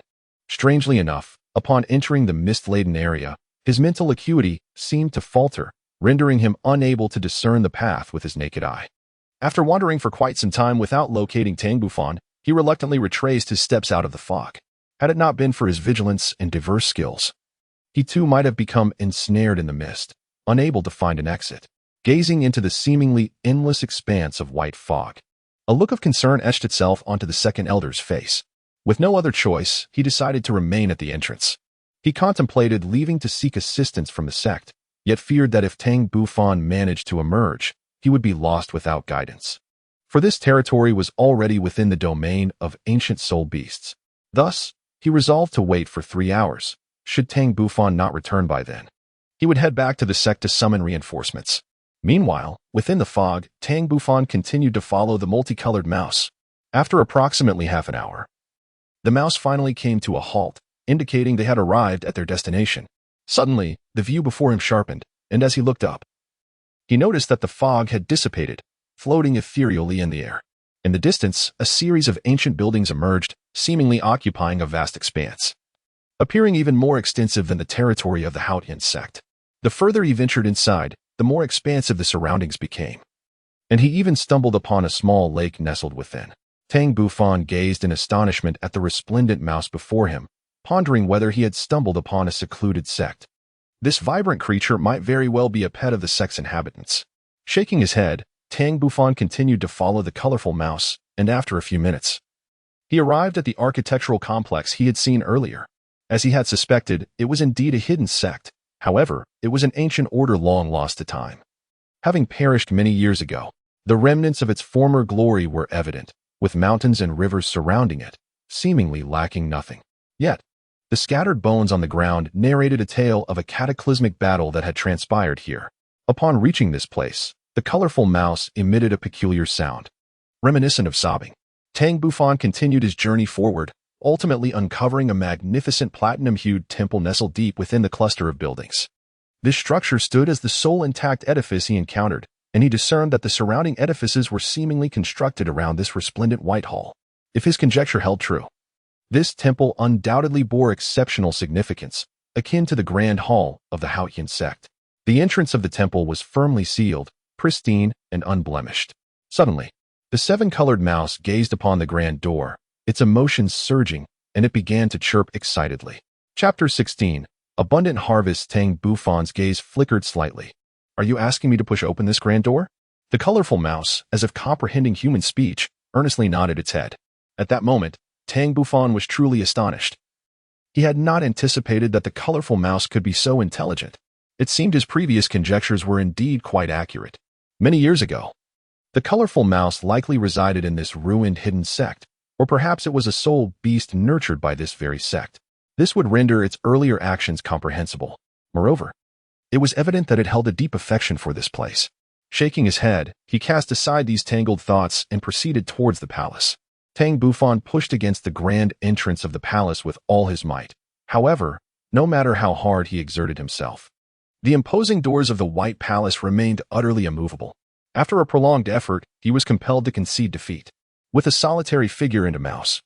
Strangely enough, upon entering the mist-laden area, his mental acuity seemed to falter, rendering him unable to discern the path with his naked eye. After wandering for quite some time without locating Tang Bufan, he reluctantly retraced his steps out of the fog. Had it not been for his vigilance and diverse skills, he too might have become ensnared in the mist, unable to find an exit. Gazing into the seemingly endless expanse of white fog, a look of concern etched itself onto the second elder's face. With no other choice, he decided to remain at the entrance. He contemplated leaving to seek assistance from the sect, yet feared that if Tang Bufan managed to emerge, he would be lost without guidance. For this territory was already within the domain of ancient soul beasts. Thus, he resolved to wait for 3 hours. Should Tang Bufan not return by then, he would head back to the sect to summon reinforcements. Meanwhile, within the fog, Tang Bufan continued to follow the multicolored mouse. After approximately half an hour, the mouse finally came to a halt, indicating they had arrived at their destination. Suddenly, the view before him sharpened, and as he looked up, he noticed that the fog had dissipated, floating ethereally in the air. In the distance, a series of ancient buildings emerged, seemingly occupying a vast expanse, appearing even more extensive than the territory of the Haotian Sect. The further he ventured inside, the more expansive the surroundings became, and he even stumbled upon a small lake nestled within. Tang Bufan gazed in astonishment at the resplendent mouse before him, pondering whether he had stumbled upon a secluded sect. This vibrant creature might very well be a pet of the sect's inhabitants. Shaking his head, Tang Bufan continued to follow the colorful mouse, and after a few minutes, he arrived at the architectural complex he had seen earlier. As he had suspected, it was indeed a hidden sect. However, it was an ancient order long lost to time. Having perished many years ago, the remnants of its former glory were evident, with mountains and rivers surrounding it, seemingly lacking nothing. Yet, the scattered bones on the ground narrated a tale of a cataclysmic battle that had transpired here. Upon reaching this place, the colorful mouse emitted a peculiar sound, reminiscent of sobbing. Tang Bufan continued his journey forward, ultimately uncovering a magnificent platinum-hued temple nestled deep within the cluster of buildings. This structure stood as the sole intact edifice he encountered, and he discerned that the surrounding edifices were seemingly constructed around this resplendent white hall. If his conjecture held true, this temple undoubtedly bore exceptional significance, akin to the Grand Hall of the Haotian Sect. The entrance of the temple was firmly sealed, pristine, and unblemished. Suddenly, the seven-colored mouse gazed upon the grand door, its emotions surging, and it began to chirp excitedly. Chapter 16. Abundant Harvest. Tang Bufan's gaze flickered slightly. Are you asking me to push open this grand door? The colorful mouse, as if comprehending human speech, earnestly nodded its head. At that moment, Tang Bufan was truly astonished. He had not anticipated that the colorful mouse could be so intelligent. It seemed his previous conjectures were indeed quite accurate. Many years ago, the colorful mouse likely resided in this ruined hidden sect, or perhaps it was a soul beast nurtured by this very sect. This would render its earlier actions comprehensible. Moreover, it was evident that it held a deep affection for this place. Shaking his head, he cast aside these tangled thoughts and proceeded towards the palace. Tang Bufan pushed against the grand entrance of the palace with all his might. However, no matter how hard he exerted himself, the imposing doors of the White Palace remained utterly immovable. After a prolonged effort, he was compelled to concede defeat. With a solitary figure and a mouse,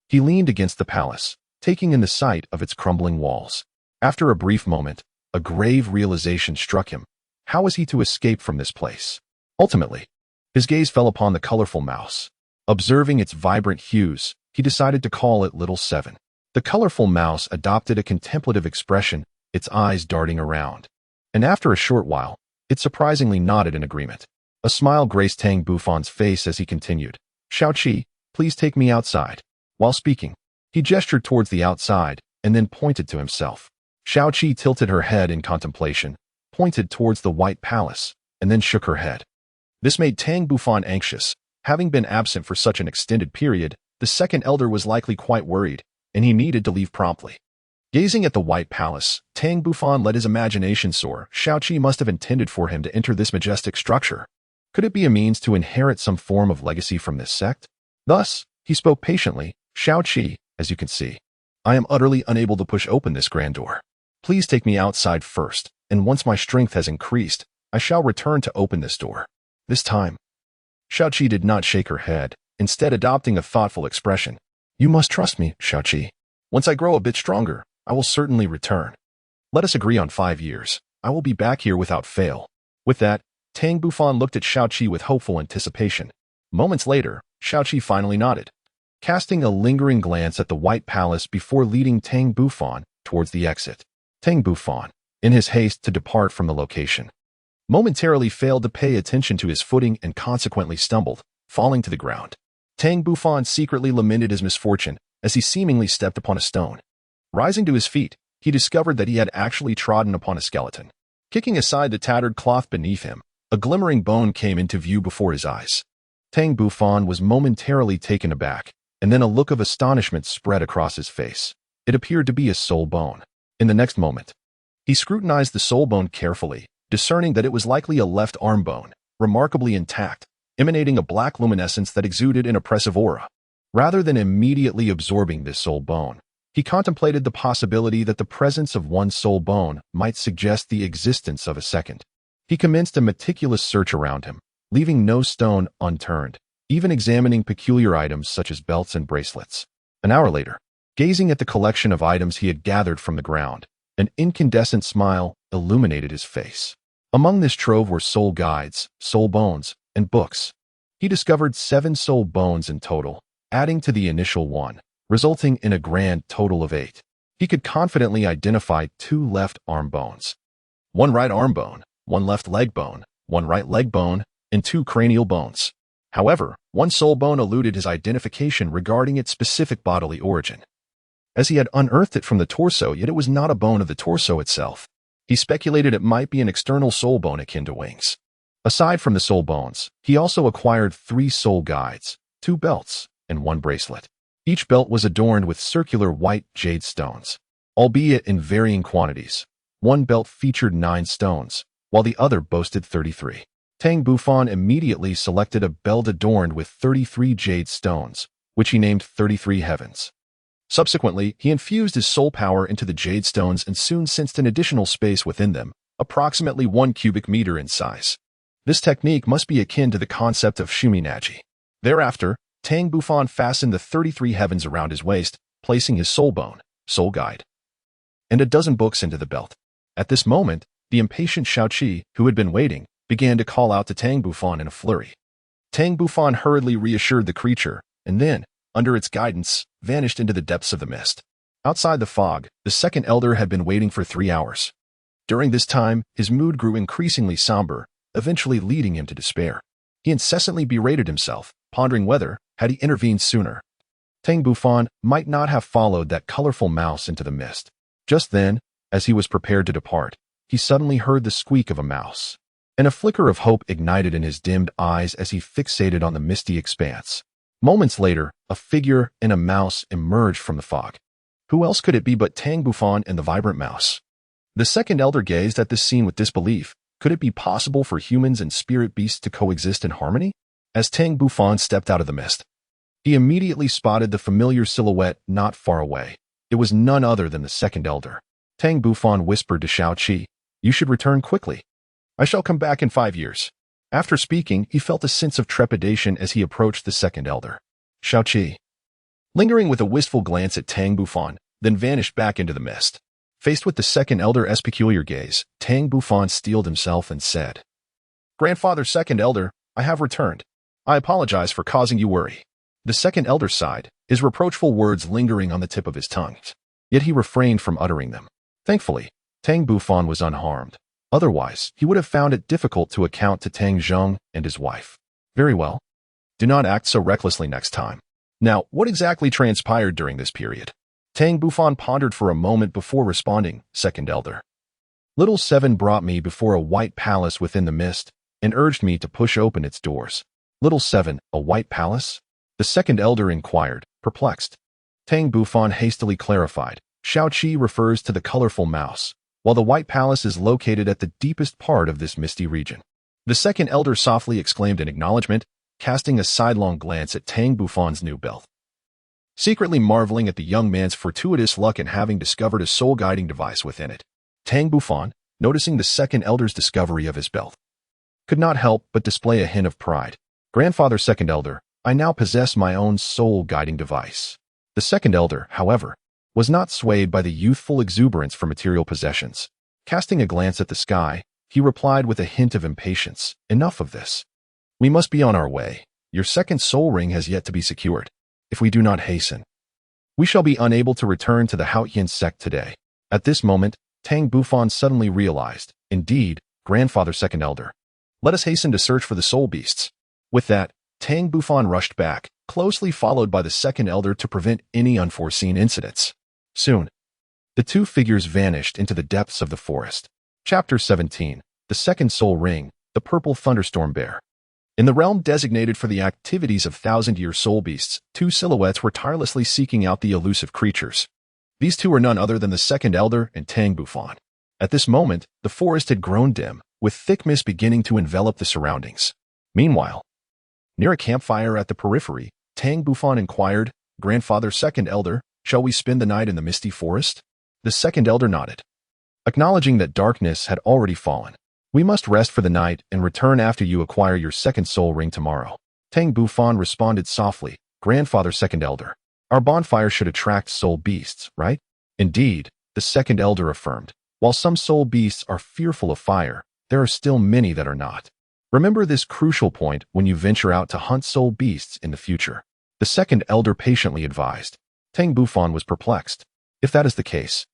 he leaned against the palace, taking in the sight of its crumbling walls. After a brief moment, a grave realization struck him. How was he to escape from this place? Ultimately, his gaze fell upon the colorful mouse. Observing its vibrant hues, he decided to call it Little Seven. The colorful mouse adopted a contemplative expression, its eyes darting around. And after a short while, it surprisingly nodded in agreement. A smile graced Tang Bufan's face as he continued. Xiaoqi, please take me outside. While speaking, he gestured towards the outside and then pointed to himself. Xiaoqi tilted her head in contemplation, pointed towards the White Palace, and then shook her head. This made Tang Bufan anxious. Having been absent for such an extended period, the second elder was likely quite worried, and he needed to leave promptly. Gazing at the White Palace, Tang Bufan let his imagination soar. Xiaoqi must have intended for him to enter this majestic structure. Could it be a means to inherit some form of legacy from this sect? Thus, he spoke patiently. Xiaoqi, as you can see, I am utterly unable to push open this grand door. Please take me outside first, and once my strength has increased, I shall return to open this door. This time, Xiaoqi did not shake her head, instead adopting a thoughtful expression. You must trust me, Xiaoqi. Once I grow a bit stronger, I will certainly return. Let us agree on 5 years. I will be back here without fail. With that, Tang Bufan looked at Xiaoqi with hopeful anticipation. Moments later, Xiaoqi finally nodded, casting a lingering glance at the White Palace before leading Tang Bufan towards the exit. Tang Bufan, in his haste to depart from the location, momentarily failed to pay attention to his footing and consequently stumbled, falling to the ground. Tang Bufan secretly lamented his misfortune as he seemingly stepped upon a stone. Rising to his feet, he discovered that he had actually trodden upon a skeleton. Kicking aside the tattered cloth beneath him, a glimmering bone came into view before his eyes. Tang Bufan was momentarily taken aback, and then a look of astonishment spread across his face. It appeared to be a soul bone. In the next moment, he scrutinized the soul bone carefully, discerning that it was likely a left arm bone, remarkably intact, emanating a black luminescence that exuded an oppressive aura. Rather than immediately absorbing this soul bone, he contemplated the possibility that the presence of one soul bone might suggest the existence of a second. He commenced a meticulous search around him, leaving no stone unturned, even examining peculiar items such as belts and bracelets. An hour later, gazing at the collection of items he had gathered from the ground, an incandescent smile illuminated his face. Among this trove were soul guides, soul bones, and books. He discovered 7 soul bones in total, adding to the initial one, resulting in a grand total of 8. He could confidently identify 2 left arm bones, 1 right arm bone, 1 left leg bone, 1 right leg bone, and 2 cranial bones. However, 1 soul bone eluded his identification regarding its specific bodily origin, as he had unearthed it from the torso, yet it was not a bone of the torso itself. He speculated it might be an external soul bone akin to wings. Aside from the soul bones, he also acquired 3 soul guides, 2 belts, and 1 bracelet. Each belt was adorned with circular white jade stones, albeit in varying quantities. One belt featured 9 stones, while the other boasted 33. Tang Bufan immediately selected a belt adorned with 33 jade stones, which he named 33 Heavens. Subsequently, he infused his soul power into the jade stones and soon sensed an additional space within them, approximately 1 cubic meter in size. This technique must be akin to the concept of shuminaji. Thereafter, Tang Bufan fastened the 33 heavens around his waist, placing his soul bone, soul guide, and a dozen books into the belt. At this moment, the impatient Shaoqi, who had been waiting, began to call out to Tang Bufan in a flurry. Tang Bufan hurriedly reassured the creature, and then, under its guidance, vanished into the depths of the mist. Outside the fog, the second elder had been waiting for 3 hours. During this time, his mood grew increasingly somber, eventually leading him to despair. He incessantly berated himself, pondering whether, had he intervened sooner, Tang Bufan might not have followed that colorful mouse into the mist. Just then, as he was prepared to depart, he suddenly heard the squeak of a mouse, and a flicker of hope ignited in his dimmed eyes as he fixated on the misty expanse. Moments later, a figure and a mouse emerged from the fog. Who else could it be but Tang Bufan and the vibrant mouse? The second elder gazed at this scene with disbelief. Could it be possible for humans and spirit beasts to coexist in harmony? As Tang Bufan stepped out of the mist, he immediately spotted the familiar silhouette not far away. It was none other than the second elder. Tang Bufan whispered to Shaoqi, "You should return quickly. I shall come back in 5 years." After speaking, he felt a sense of trepidation as he approached the second elder. Shaoqi, lingering with a wistful glance at Tang Bufan, then vanished back into the mist. Faced with the second elder's peculiar gaze, Tang Bufan steeled himself and said, "Grandfather second elder, I have returned. I apologize for causing you worry." The second elder sighed, his reproachful words lingering on the tip of his tongue. Yet he refrained from uttering them. Thankfully, Tang Bufan was unharmed. Otherwise, he would have found it difficult to account to Tang Zheng and his wife. Very well. Do not act so recklessly next time. Now, what exactly transpired during this period? Tang Bufan pondered for a moment before responding, "Second elder. Little Seven brought me before a white palace within the mist and urged me to push open its doors." Little Seven, a white palace? The second elder inquired, perplexed. Tang Bufan hastily clarified, "Shaoqi refers to the colorful mouse, while the white palace is located at the deepest part of this misty region." The second elder softly exclaimed in acknowledgement, casting a sidelong glance at Tang Bufan's new belt, secretly marveling at the young man's fortuitous luck in having discovered a soul-guiding device within it. Tang Bufan, noticing the second elder's discovery of his belt, could not help but display a hint of pride. "Grandfather second elder, I now possess my own soul-guiding device." The second elder, however, was not swayed by the youthful exuberance for material possessions. Casting a glance at the sky, he replied with a hint of impatience, "Enough of this. We must be on our way. Your second soul ring has yet to be secured. If we do not hasten, we shall be unable to return to the Haotian Sect today." At this moment, Tang Bufan suddenly realized, "Indeed, grandfather second elder. Let us hasten to search for the soul beasts." With that, Tang Bufan rushed back, closely followed by the second elder to prevent any unforeseen incidents. Soon, the two figures vanished into the depths of the forest. Chapter 17. The Second Soul Ring, the Purple Thunderstorm Bear. In the realm designated for the activities of thousand-year soul beasts, 2 silhouettes were tirelessly seeking out the elusive creatures. These 2 were none other than the second elder and Tang Bufan. At this moment, the forest had grown dim, with thick mist beginning to envelop the surroundings. Meanwhile, near a campfire at the periphery, Tang Bufan inquired, "Grandfather second elder, shall we spend the night in the misty forest?" The second elder nodded, acknowledging that darkness had already fallen. "We must rest for the night and return after you acquire your second soul ring tomorrow." Tang Bufan responded softly, "Grandfather second elder, our bonfire should attract soul beasts, right?" "Indeed," the second elder affirmed. "While some soul beasts are fearful of fire, there are still many that are not. Remember this crucial point when you venture out to hunt soul beasts in the future." The second elder patiently advised. Tang Bufan was perplexed. If that is the case,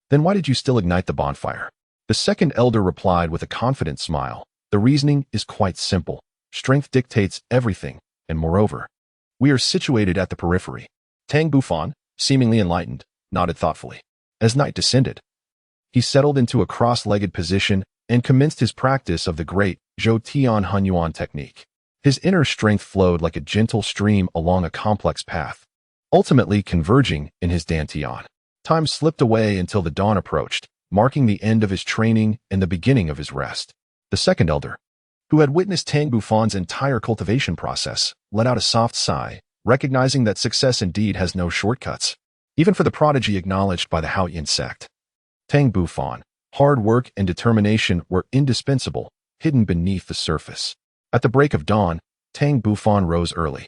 then why did you still ignite the bonfire? The second elder replied with a confident smile. The reasoning is quite simple. Strength dictates everything, and moreover, we are situated at the periphery. Tang Bufan, seemingly enlightened, nodded thoughtfully. As night descended, he settled into a cross-legged position and commenced his practice of the great Haotian Hunyuan technique. His inner strength flowed like a gentle stream along a complex path, ultimately converging in his dantian. Time slipped away until the dawn approached, marking the end of his training and the beginning of his rest. The second elder, who had witnessed Tang Bufan's entire cultivation process, let out a soft sigh, recognizing that success indeed has no shortcuts, even for the prodigy acknowledged by the Haotian Sect. Tang Bufan, hard work and determination were indispensable, hidden beneath the surface. At the break of dawn, Tang Bufan rose early,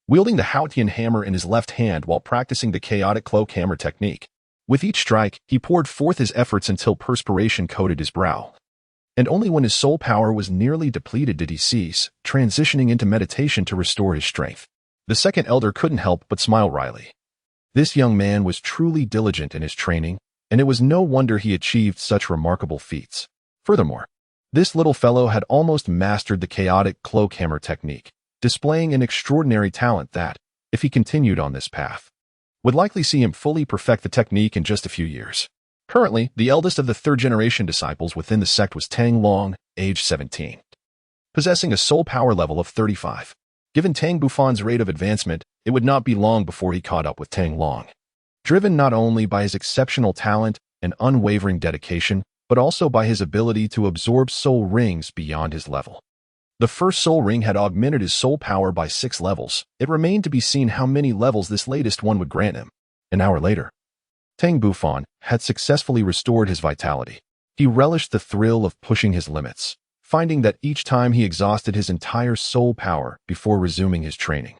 wielding the Haotian hammer in his left hand while practicing the chaotic cloak hammer technique. With each strike, he poured forth his efforts until perspiration coated his brow. And only when his soul power was nearly depleted did he cease, transitioning into meditation to restore his strength. The second elder couldn't help but smile wryly. This young man was truly diligent in his training, and it was no wonder he achieved such remarkable feats. Furthermore, this little fellow had almost mastered the chaotic cloak hammer technique, displaying an extraordinary talent that, if he continued on this path, would likely see him fully perfect the technique in just a few years. Currently, the eldest of the third-generation disciples within the sect was Tang Long, age 17, possessing a soul power level of 35. Given Tang Bufan's rate of advancement, it would not be long before he caught up with Tang Long. Driven not only by his exceptional talent and unwavering dedication, but also by his ability to absorb soul rings beyond his level. The first soul ring had augmented his soul power by 6 levels. It remained to be seen how many levels this latest one would grant him. An hour later, Tang Bufan had successfully restored his vitality. He relished the thrill of pushing his limits, finding that each time he exhausted his entire soul power before resuming his training.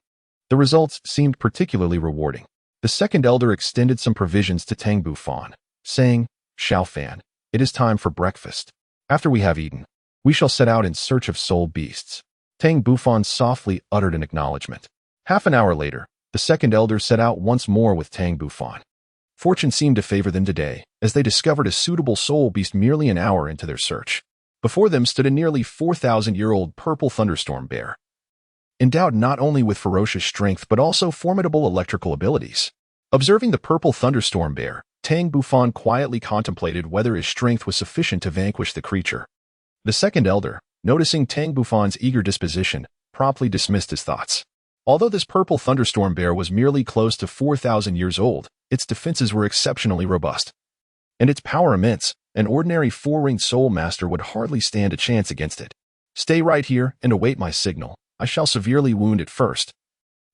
The results seemed particularly rewarding. The second elder extended some provisions to Tang Bufan, saying, "Xiaofan, it is time for breakfast. After we have eaten, we shall set out in search of soul beasts." Tang Bufan softly uttered an acknowledgement. Half an hour later, the second elder set out once more with Tang Bufan. Fortune seemed to favor them today, as they discovered a suitable soul beast merely an hour into their search. Before them stood a nearly 4,000-year-old purple thunderstorm bear, endowed not only with ferocious strength but also formidable electrical abilities. Observing the purple thunderstorm bear, Tang Bufan quietly contemplated whether his strength was sufficient to vanquish the creature. The second elder, noticing Tang Bufan's eager disposition, promptly dismissed his thoughts. Although this purple thunderstorm bear was merely close to 4,000 years old, its defenses were exceptionally robust, and its power immense. An ordinary 4-ringed soul master would hardly stand a chance against it. "Stay right here and await my signal. I shall severely wound it first,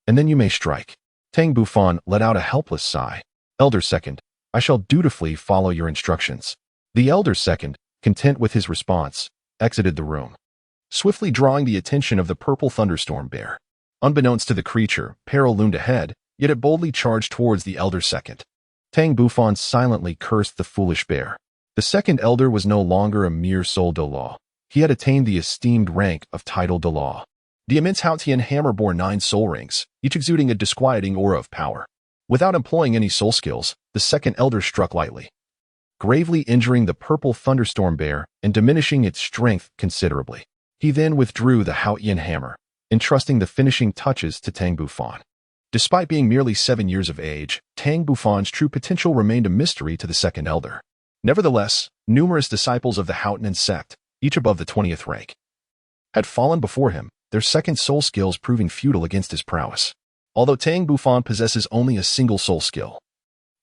and then you may strike." Tang Bufan let out a helpless sigh. "Elder second, I shall dutifully follow your instructions." The elder second, content with his response, exited the room, swiftly drawing the attention of the purple thunderstorm bear. Unbeknownst to the creature, peril loomed ahead, yet it boldly charged towards the elder second. Tang Bufan silently cursed the foolish bear. The second elder was no longer a mere soul Douluo. He had attained the esteemed rank of title Douluo. The immense Haotian hammer bore 9 soul rings, each exuding a disquieting aura of power. Without employing any soul skills, the second elder struck lightly, gravely injuring the purple thunderstorm bear and diminishing its strength considerably. He then withdrew the Haotian hammer, entrusting the finishing touches to Tang Bufan. Despite being merely 7 years of age, Tang Bufan's true potential remained a mystery to the second elder. Nevertheless, numerous disciples of the Haotian Sect, each above the 20th rank, had fallen before him, their second soul skills proving futile against his prowess. Although Tang Bufan possesses only a single soul skill,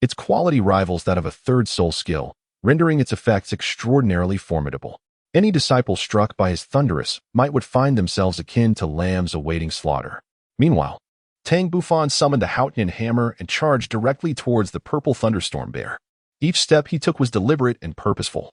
its quality rivals that of a third soul skill, rendering its effects extraordinarily formidable. Any disciple struck by his thunderous might would find themselves akin to lambs awaiting slaughter. Meanwhile, Tang Bufan summoned the Haotian hammer and charged directly towards the purple thunderstorm bear. Each step he took was deliberate and purposeful,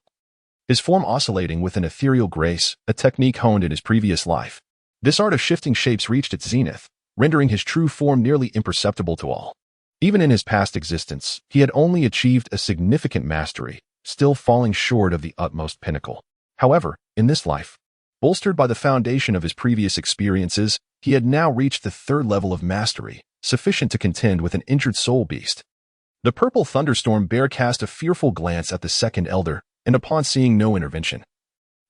his form oscillating with an ethereal grace, a technique honed in his previous life. This art of shifting shapes reached its zenith, rendering his true form nearly imperceptible to all. Even in his past existence, he had only achieved a significant mastery, still falling short of the utmost pinnacle. However, in this life, bolstered by the foundation of his previous experiences, he had now reached the 3rd level of mastery, sufficient to contend with an injured soul beast. The purple thunderstorm bear cast a fearful glance at the second elder, and upon seeing no intervention,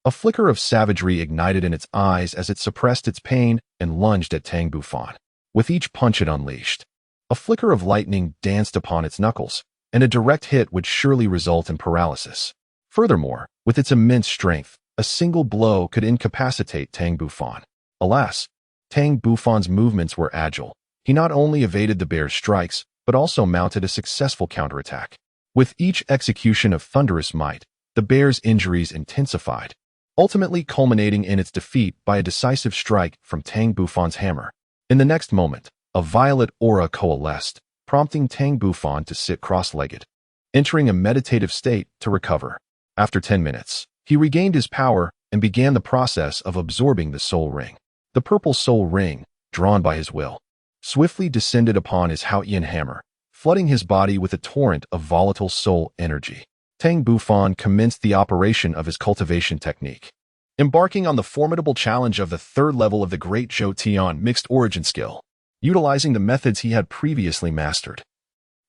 a flicker of savagery ignited in its eyes as it suppressed its pain and lunged at Tang Bufan. With each punch it unleashed, a flicker of lightning danced upon its knuckles, and a direct hit would surely result in paralysis. Furthermore, with its immense strength, a single blow could incapacitate Tang Bufan. Alas, Tang Bufan's movements were agile. He not only evaded the bear's strikes, but also mounted a successful counterattack. With each execution of thunderous might, the bear's injuries intensified, ultimately culminating in its defeat by a decisive strike from Tang Bufan's hammer. In the next moment, a violet aura coalesced, prompting Tang Bufan to sit cross-legged, entering a meditative state to recover. After 10 minutes, he regained his power and began the process of absorbing the soul ring. The purple soul ring, drawn by his will, swiftly descended upon his Haotian hammer, flooding his body with a torrent of volatile soul energy. Tang Bufan commenced the operation of his cultivation technique, embarking on the formidable challenge of the third level of the Great Haotian mixed origin skill, utilizing the methods he had previously mastered.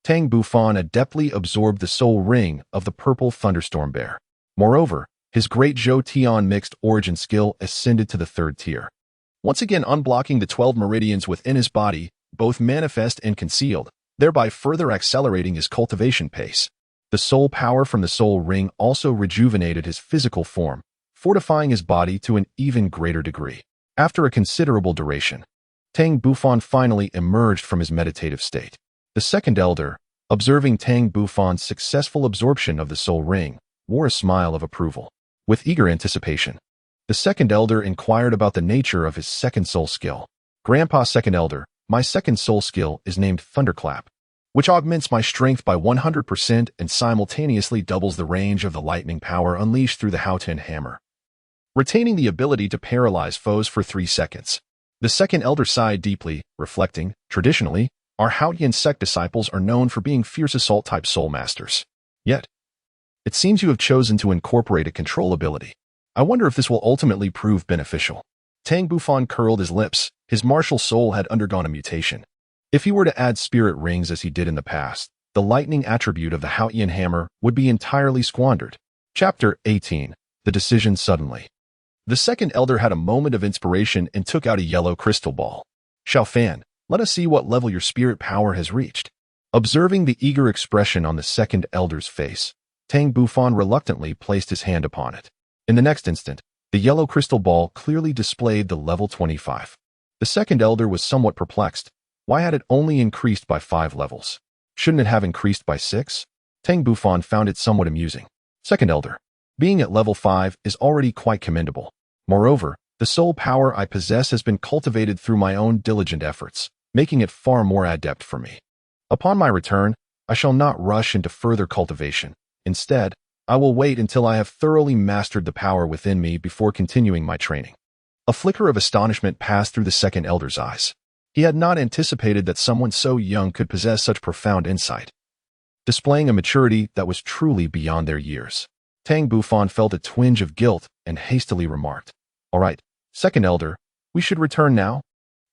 Tang Bufan adeptly absorbed the soul ring of the purple thunderstorm bear. Moreover, his Great Haotian mixed origin skill ascended to the third tier, once again unblocking the 12 meridians within his body, both manifest and concealed, thereby further accelerating his cultivation pace. The soul power from the soul ring also rejuvenated his physical form, fortifying his body to an even greater degree. After a considerable duration, Tang Bufan finally emerged from his meditative state. The second elder, observing Tang Bufan's successful absorption of the soul ring, wore a smile of approval. With eager anticipation, the second elder inquired about the nature of his second soul skill. Grandpa Second Elder, my second soul skill is named Thunderclap, which augments my strength by 100% and simultaneously doubles the range of the lightning power unleashed through the Haotian hammer, retaining the ability to paralyze foes for 3 seconds. The second elder sighed deeply, reflecting, traditionally, our Haotian Sect disciples are known for being fierce assault-type soul masters. Yet, it seems you have chosen to incorporate a control ability. I wonder if this will ultimately prove beneficial. Tang Bufan curled his lips. His martial soul had undergone a mutation. If he were to add spirit rings as he did in the past, the lightning attribute of the Haotian hammer would be entirely squandered. Chapter 18. The Decision Suddenly. The second elder had a moment of inspiration and took out a yellow crystal ball. Xiaofan, let us see what level your spirit power has reached. Observing the eager expression on the second elder's face, Tang Bufan reluctantly placed his hand upon it. In the next instant, the yellow crystal ball clearly displayed the level 25. The second elder was somewhat perplexed. Why had it only increased by 5 levels? Shouldn't it have increased by 6? Tang Bufan found it somewhat amusing. Second elder, being at level 5 is already quite commendable. Moreover, the soul power I possess has been cultivated through my own diligent efforts, making it far more adept for me. Upon my return, I shall not rush into further cultivation. Instead, I will wait until I have thoroughly mastered the power within me before continuing my training. A flicker of astonishment passed through the second elder's eyes. He had not anticipated that someone so young could possess such profound insight, displaying a maturity that was truly beyond their years. Tang Bufan felt a twinge of guilt and hastily remarked, "All right, second elder, we should return now."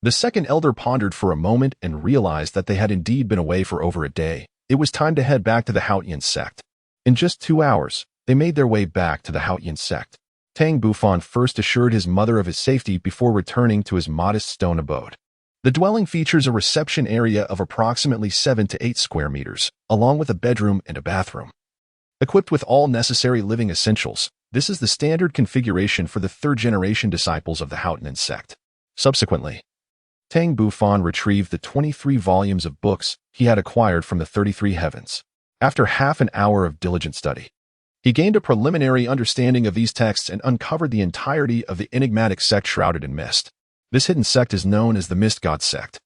The second elder pondered for a moment and realized that they had indeed been away for over a day. It was time to head back to the Haotian Sect. In just 2 hours, they made their way back to the Haotian Sect. Tang Bufan first assured his mother of his safety before returning to his modest stone abode. The dwelling features a reception area of approximately 7 to 8 square meters, along with a bedroom and a bathroom. Equipped with all necessary living essentials, this is the standard configuration for the third-generation disciples of the Haotian Sect. Subsequently, Tang Bufan retrieved the 23 volumes of books he had acquired from the 33 heavens. After half an hour of diligent study, he gained a preliminary understanding of these texts and uncovered the entirety of the enigmatic sect shrouded in mist. This hidden sect is known as the Mist God Sect,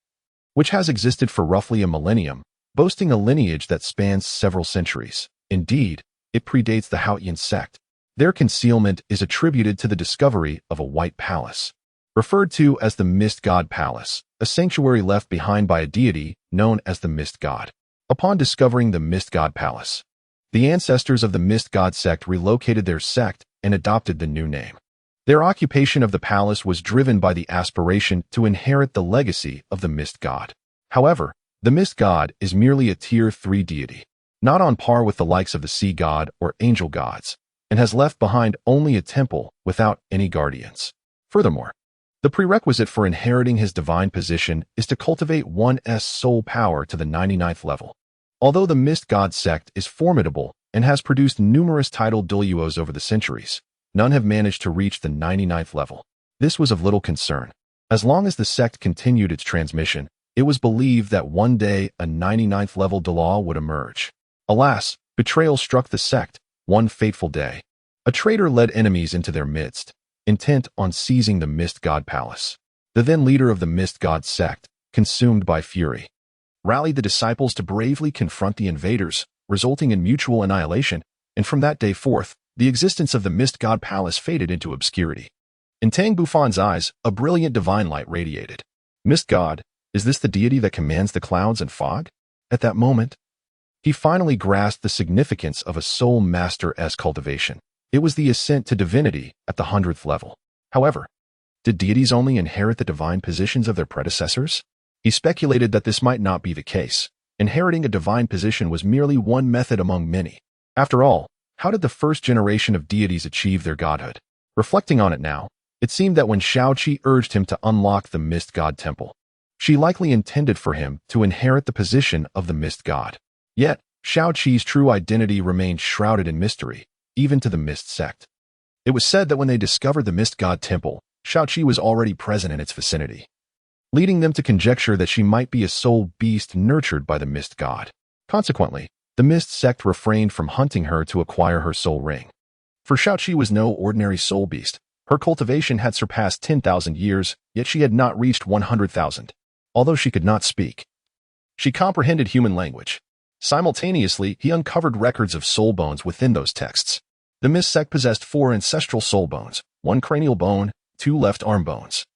which has existed for roughly a millennium, boasting a lineage that spans several centuries. Indeed, it predates the Haotian Sect. Their concealment is attributed to the discovery of a white palace, referred to as the Mist God Palace, a sanctuary left behind by a deity known as the Mist God. Upon discovering the Mist God Palace, the ancestors of the Mist God Sect relocated their sect and adopted the new name. Their occupation of the palace was driven by the aspiration to inherit the legacy of the Mist God. However, the mist god is merely a tier 3 deity, not on par with the likes of the sea god or angel gods, and has left behind only a temple without any guardians. Furthermore, the prerequisite for inheriting his divine position is to cultivate one's soul power to the 99th level. Although the Mist God sect is formidable and has produced numerous titled Douluos over the centuries, none have managed to reach the 99th level. This was of little concern. As long as the sect continued its transmission, it was believed that one day a 99th level Douluo would emerge. Alas, betrayal struck the sect one fateful day. A traitor led enemies into their midst, intent on seizing the Mist God Palace. The then leader of the Mist God sect, consumed by fury, rallied the disciples to bravely confront the invaders, resulting in mutual annihilation, and from that day forth, the existence of the Mist God Palace faded into obscurity. In Tang Bufan's eyes, a brilliant divine light radiated. Mist God, is this the deity that commands the clouds and fog? At that moment, he finally grasped the significance of a soul master's cultivation. It was the ascent to divinity at the 100th level. However, did deities only inherit the divine positions of their predecessors? He speculated that this might not be the case. Inheriting a divine position was merely one method among many. After all, how did the first generation of deities achieve their godhood? Reflecting on it now, it seemed that when Shaoqi urged him to unlock the Mist God Temple, she likely intended for him to inherit the position of the Mist God. Yet, Shaoqi's true identity remained shrouded in mystery, even to the Mist sect. It was said that when they discovered the Mist God Temple, Shaoqi was already present in its vicinity, leading them to conjecture that she might be a soul beast nurtured by the Mist God. Consequently, the Mist sect refrained from hunting her to acquire her soul ring. For Shaoqi was no ordinary soul beast. Her cultivation had surpassed 10,000 years, yet she had not reached 100,000. Although she could not speak, she comprehended human language. Simultaneously, he uncovered records of soul bones within those texts. The Mist sect possessed 4 ancestral soul bones, 1 cranial bone, 2 left arm bones,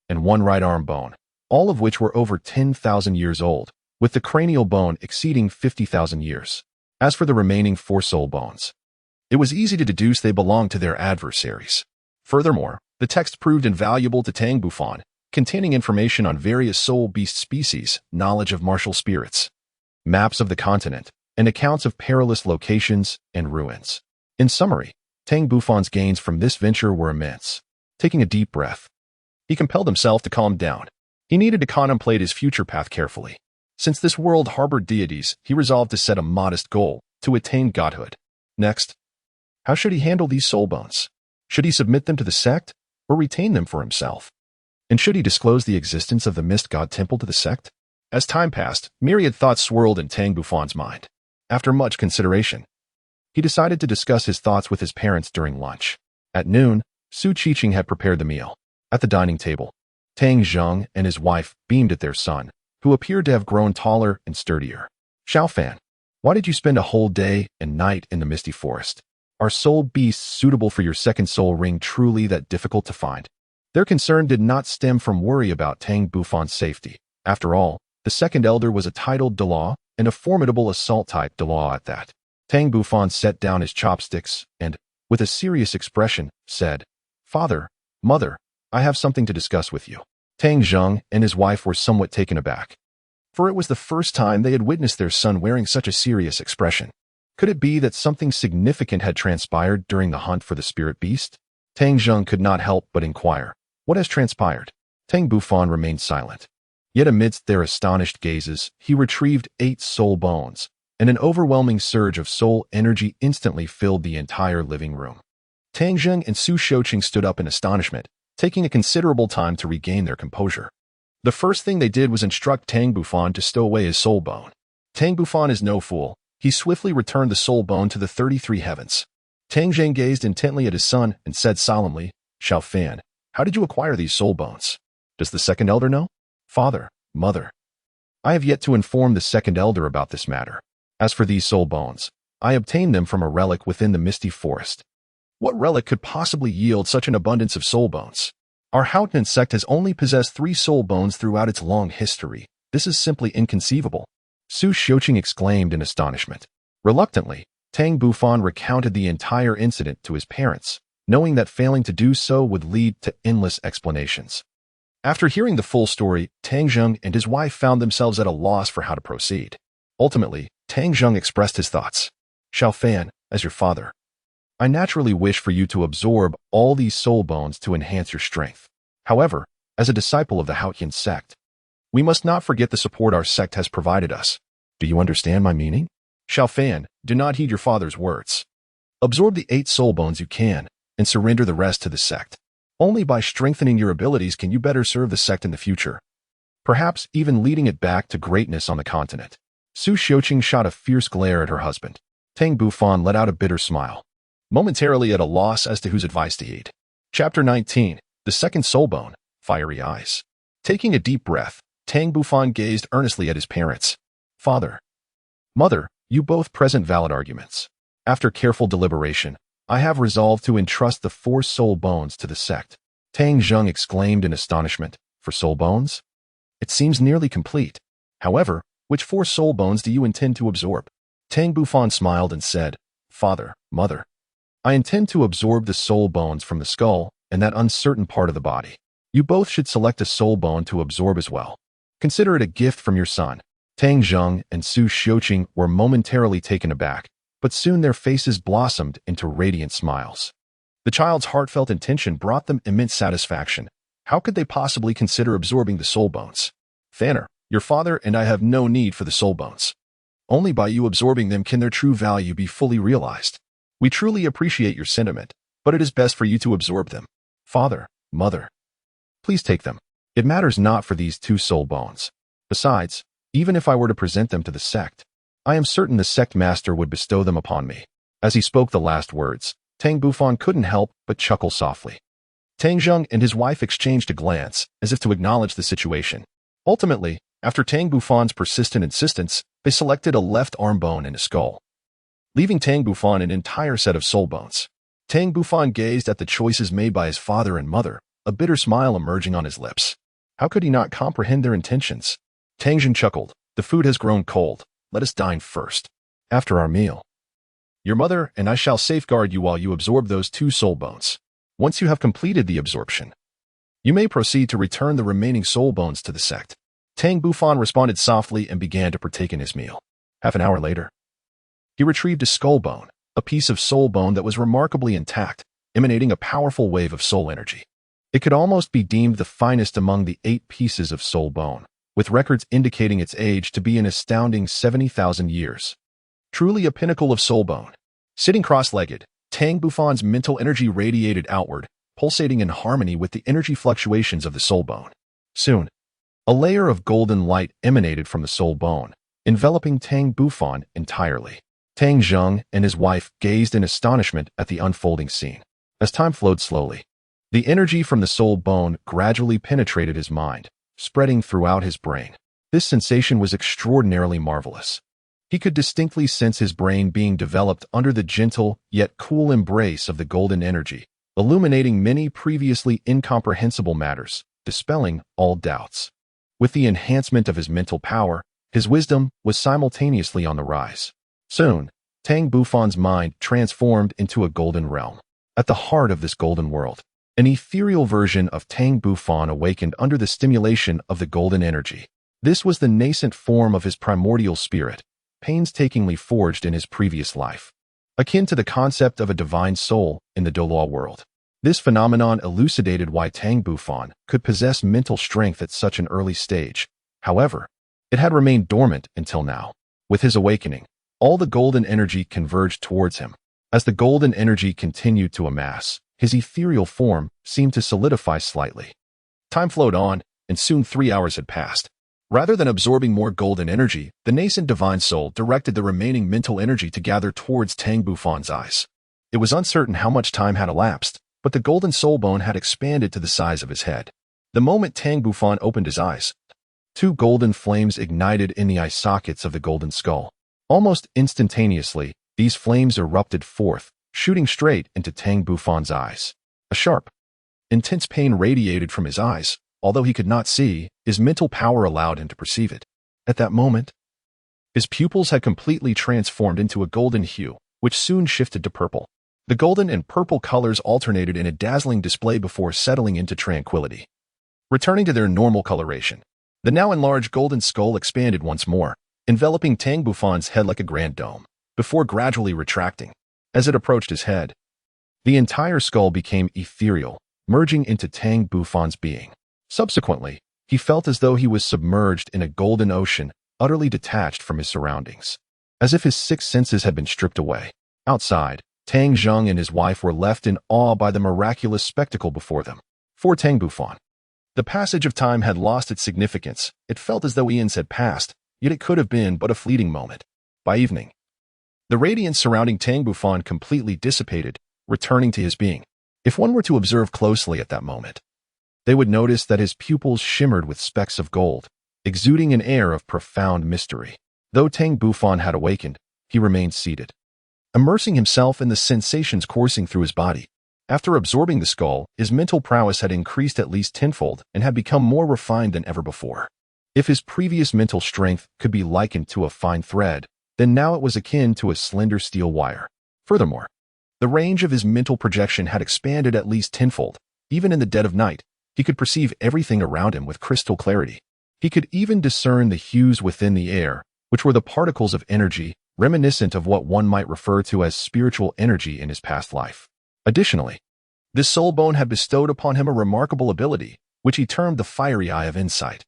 and 1 right arm bone, all of which were over 10,000 years old, with the cranial bone exceeding 50,000 years. As for the remaining 4 soul bones, it was easy to deduce they belonged to their adversaries. Furthermore, the text proved invaluable to Tang Bufan, containing information on various soul beast species, knowledge of martial spirits, maps of the continent, and accounts of perilous locations and ruins. In summary, Tang Bufan's gains from this venture were immense. Taking a deep breath, he compelled himself to calm down. He needed to contemplate his future path carefully. Since this world harbored deities, he resolved to set a modest goal, to attain godhood. Next, how should he handle these soul bones? Should he submit them to the sect, or retain them for himself? And should he disclose the existence of the Mist God Temple to the sect? As time passed, myriad thoughts swirled in Tang Bufan's mind. After much consideration, he decided to discuss his thoughts with his parents during lunch. At noon, Su Qiqing had prepared the meal. At the dining table, Tang Zheng and his wife beamed at their son, who appeared to have grown taller and sturdier. Xiaofan, why did you spend a whole day and night in the misty forest? Are soul beasts suitable for your second soul ring truly that difficult to find? Their concern did not stem from worry about Tang Bufan's safety. After all, the second elder was a titled Douluo, and a formidable assault-type Douluo at that. Tang Bufan set down his chopsticks and, with a serious expression, said, "Father, Mother, I have something to discuss with you." Tang Zheng and his wife were somewhat taken aback, for it was the first time they had witnessed their son wearing such a serious expression. Could it be that something significant had transpired during the hunt for the spirit beast? Tang Zheng could not help but inquire, "What has transpired?" Tang Bufan remained silent. Yet amidst their astonished gazes, he retrieved 8 soul bones, and an overwhelming surge of soul energy instantly filled the entire living room. Tang Zheng and Su Qiqing stood up in astonishment, taking a considerable time to regain their composure. The first thing they did was instruct Tang Bufan to stow away his soul bone. Tang Bufan is no fool. He swiftly returned the soul bone to the 33 heavens. Tang Zheng gazed intently at his son and said solemnly, "Xiaofan, how did you acquire these soul bones? Does the second elder know?" "Father, Mother, I have yet to inform the second elder about this matter. As for these soul bones, I obtained them from a relic within the misty forest." What relic could possibly yield such an abundance of soul bones? Our Haotian Sect has only possessed 3 soul bones throughout its long history. This is simply inconceivable. Su Qiqing exclaimed in astonishment. Reluctantly, Tang Bufan recounted the entire incident to his parents, knowing that failing to do so would lead to endless explanations. After hearing the full story, Tang Zheng and his wife found themselves at a loss for how to proceed. Ultimately, Tang Zheng expressed his thoughts. Xiao Fan, as your father, I naturally wish for you to absorb all these soul bones to enhance your strength. However, as a disciple of the Haotian Sect, we must not forget the support our sect has provided us. Do you understand my meaning? Xiao Fan, do not heed your father's words. Absorb the 8 soul bones you can, and surrender the rest to the sect. Only by strengthening your abilities can you better serve the sect in the future, perhaps even leading it back to greatness on the continent. Su Xiuqing shot a fierce glare at her husband. Tang Bufan let out a bitter smile, momentarily at a loss as to whose advice to heed. Chapter 19, The Second Soul Bone, Fiery Eyes. Taking a deep breath, Tang Bufan gazed earnestly at his parents. Father, Mother, you both present valid arguments. After careful deliberation, I have resolved to entrust the 4 soul bones to the sect. Tang Zheng exclaimed in astonishment. For soul bones? It seems nearly complete. However, which 4 soul bones do you intend to absorb? Tang Bufan smiled and said, Father, Mother, I intend to absorb the soul bones from the skull and that uncertain part of the body. You both should select a soul bone to absorb as well. Consider it a gift from your son. Tang Zheng and Su Xiuqing were momentarily taken aback, but soon their faces blossomed into radiant smiles. The child's heartfelt intention brought them immense satisfaction. How could they possibly consider absorbing the soul bones? Thanner, your father and I have no need for the soul bones. Only by you absorbing them can their true value be fully realized. We truly appreciate your sentiment, but it is best for you to absorb them. Father, Mother, please take them. It matters not for these 2 soul bones. Besides, even if I were to present them to the sect, I am certain the sect master would bestow them upon me. As he spoke the last words, Tang Bufan couldn't help but chuckle softly. Tang Zheng and his wife exchanged a glance, as if to acknowledge the situation. Ultimately, after Tang Bufan's persistent insistence, they selected a left arm bone and a skull, leaving Tang Bufan an entire set of soul bones. Tang Bufan gazed at the choices made by his father and mother, a bitter smile emerging on his lips. How could he not comprehend their intentions? Tang Zheng chuckled. The food has grown cold. Let us dine first. After our meal, your mother and I shall safeguard you while you absorb those 2 soul bones. Once you have completed the absorption, you may proceed to return the remaining soul bones to the sect. Tang Bufan responded softly and began to partake in his meal. Half an hour later, he retrieved a skull bone, a piece of soul bone that was remarkably intact, emanating a powerful wave of soul energy. It could almost be deemed the finest among the 8 pieces of soul bone, with records indicating its age to be an astounding 70,000 years. Truly a pinnacle of soul bone. Sitting cross-legged, Tang Bufan's mental energy radiated outward, pulsating in harmony with the energy fluctuations of the soul bone. Soon, a layer of golden light emanated from the soul bone, enveloping Tang Bufan entirely. Tang Zheng and his wife gazed in astonishment at the unfolding scene. As time flowed slowly, the energy from the soul bone gradually penetrated his mind, spreading throughout his brain. This sensation was extraordinarily marvelous. He could distinctly sense his brain being developed under the gentle yet cool embrace of the golden energy, illuminating many previously incomprehensible matters, dispelling all doubts. With the enhancement of his mental power, his wisdom was simultaneously on the rise. Soon, Tang Bufan's mind transformed into a golden realm. At the heart of this golden world, an ethereal version of Tang Bufan awakened under the stimulation of the golden energy. This was the nascent form of his primordial spirit, painstakingly forged in his previous life, akin to the concept of a divine soul in the Douluo world. This phenomenon elucidated why Tang Bufan could possess mental strength at such an early stage. However, it had remained dormant until now. With his awakening, all the golden energy converged towards him. As the golden energy continued to amass, his ethereal form seemed to solidify slightly. Time flowed on, and soon 3 hours had passed. Rather than absorbing more golden energy, the nascent divine soul directed the remaining mental energy to gather towards Tang Bufan's eyes. It was uncertain how much time had elapsed, but the golden soul bone had expanded to the size of his head. The moment Tang Bufan opened his eyes, 2 golden flames ignited in the eye sockets of the golden skull. Almost instantaneously, these flames erupted forth, shooting straight into Tang Bufan's eyes. A sharp, intense pain radiated from his eyes. Although he could not see, his mental power allowed him to perceive it. At that moment, his pupils had completely transformed into a golden hue, which soon shifted to purple. The golden and purple colors alternated in a dazzling display before settling into tranquility. returning to their normal coloration. The now enlarged golden skull expanded once more, enveloping Tang Bufan's head like a grand dome, before gradually retracting. As it approached his head, the entire skull became ethereal, merging into Tang Bufan's being. Subsequently, he felt as though he was submerged in a golden ocean, utterly detached from his surroundings, as if his six senses had been stripped away. Outside, Tang Zheng and his wife were left in awe by the miraculous spectacle before them. For Tang Bufan, the passage of time had lost its significance. It felt as though eons had passed, yet it could have been but a fleeting moment. By evening, the radiance surrounding Tang Bufan completely dissipated, returning to his being. If one were to observe closely at that moment, they would notice that his pupils shimmered with specks of gold, exuding an air of profound mystery. Though Tang Bufan had awakened, he remained seated, immersing himself in the sensations coursing through his body. After absorbing the skull, his mental prowess had increased at least tenfold and had become more refined than ever before. If his previous mental strength could be likened to a fine thread, then now it was akin to a slender steel wire. Furthermore, the range of his mental projection had expanded at least tenfold. Even in the dead of night, he could perceive everything around him with crystal clarity. He could even discern the hues within the air, which were the particles of energy, reminiscent of what one might refer to as spiritual energy in his past life. Additionally, this soul bone had bestowed upon him a remarkable ability, which he termed the fiery eye of insight,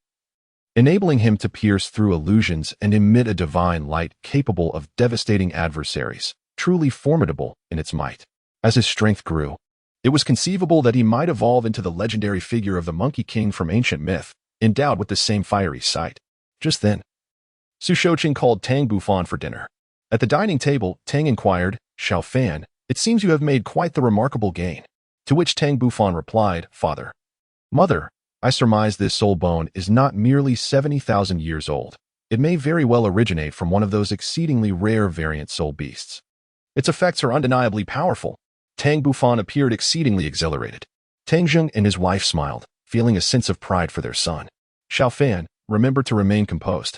enabling him to pierce through illusions and emit a divine light capable of devastating adversaries, truly formidable in its might. As his strength grew, it was conceivable that he might evolve into the legendary figure of the Monkey King from ancient myth, endowed with the same fiery sight. Just then, Su Shouqing called Tang Bufan for dinner. At the dining table, Tang inquired, "Xiao Fan, it seems you have made quite the remarkable gain." To which Tang Bufan replied, "Father, Mother, I surmise this soul bone is not merely 70,000 years old. It may very well originate from one of those exceedingly rare variant soul beasts. Its effects are undeniably powerful." Tang Bufan appeared exceedingly exhilarated. Tang Zheng and his wife smiled, feeling a sense of pride for their son. "Xiao Fan, remember to remain composed.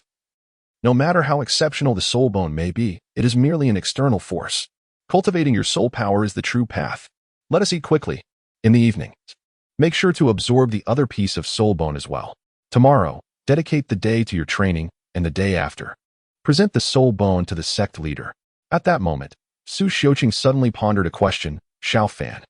No matter how exceptional the soul bone may be, it is merely an external force. Cultivating your soul power is the true path. Let us eat quickly. In the evening, make sure to absorb the other piece of soul bone as well. Tomorrow, dedicate the day to your training, and the day after, present the soul bone to the sect leader." At that moment, Su Shouqing suddenly pondered a question. "Xiao Fan,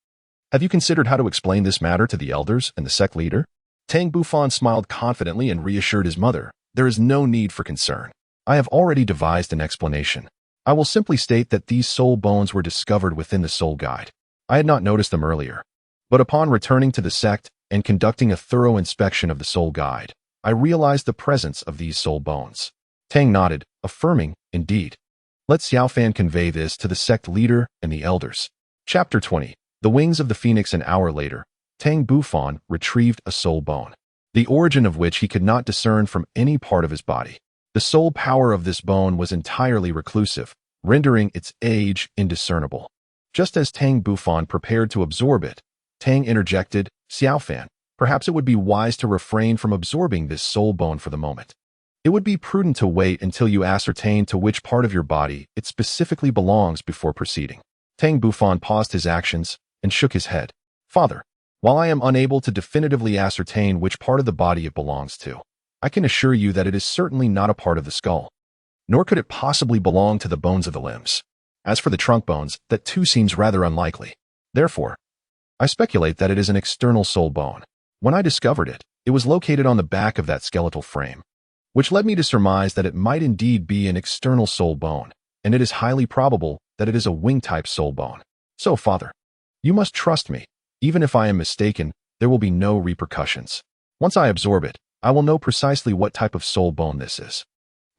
have you considered how to explain this matter to the elders and the sect leader?" Tang Bufan smiled confidently and reassured his mother, "There is no need for concern. I have already devised an explanation. I will simply state that these soul bones were discovered within the soul guide. I had not noticed them earlier, but upon returning to the sect and conducting a thorough inspection of the soul guide, I realized the presence of these soul bones." Tang nodded, affirming, "Indeed. Let Xiao Fan convey this to the sect leader and the elders." Chapter 20. The Wings of the Phoenix. An hour later, Tang Bufan retrieved a soul bone, the origin of which he could not discern from any part of his body. The soul power of this bone was entirely reclusive, rendering its age indiscernible. Just as Tang Bufan prepared to absorb it, Tang interjected, "Xiao Fan, perhaps it would be wise to refrain from absorbing this soul bone for the moment. It would be prudent to wait until you ascertain to which part of your body it specifically belongs before proceeding." Tang Bufan paused his actions and shook his head. "Father, while I am unable to definitively ascertain which part of the body it belongs to, I can assure you that it is certainly not a part of the skull, nor could it possibly belong to the bones of the limbs. As for the trunk bones, that too seems rather unlikely. Therefore, I speculate that it is an external soul bone. When I discovered it, it was located on the back of that skeletal frame, which led me to surmise that it might indeed be an external soul bone, and it is highly probable that it is a wing-type soul bone. So, Father, you must trust me. Even if I am mistaken, there will be no repercussions. Once I absorb it, I will know precisely what type of soul bone this is."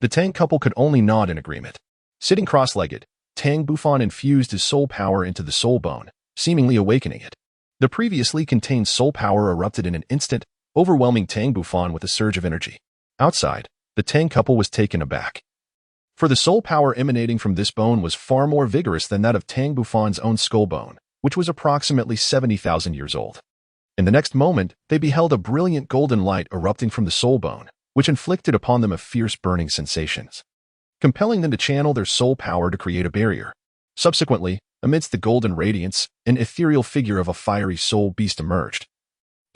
The Tang couple could only nod in agreement. Sitting cross-legged, Tang Bufan infused his soul power into the soul bone, seemingly awakening it. The previously contained soul power erupted in an instant, overwhelming Tang Bufan with a surge of energy. Outside, the Tang couple was taken aback, for the soul power emanating from this bone was far more vigorous than that of Tang Bufan's own skull bone, which was approximately 70,000 years old. In the next moment, they beheld a brilliant golden light erupting from the soul bone, which inflicted upon them a fierce burning sensations, compelling them to channel their soul power to create a barrier. Subsequently, amidst the golden radiance, an ethereal figure of a fiery soul beast emerged.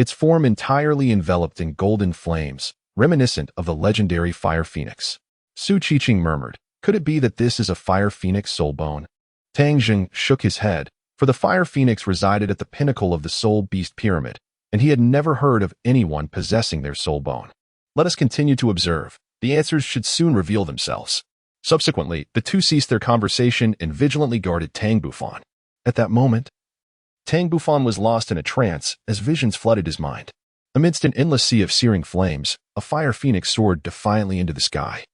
its form entirely enveloped in golden flames, reminiscent of the legendary fire phoenix. Su Qiqing murmured, "Could it be that this is a fire phoenix soul bone?" Tang Jing shook his head, for the fire phoenix resided at the pinnacle of the soul beast pyramid, and he had never heard of anyone possessing their soul bone. Let us continue to observe. The answers should soon reveal themselves. Subsequently, the two ceased their conversation and vigilantly guarded Tang Bufan. At that moment, Tang Bufan was lost in a trance as visions flooded his mind. Amidst an endless sea of searing flames, a fire phoenix soared defiantly into the sky.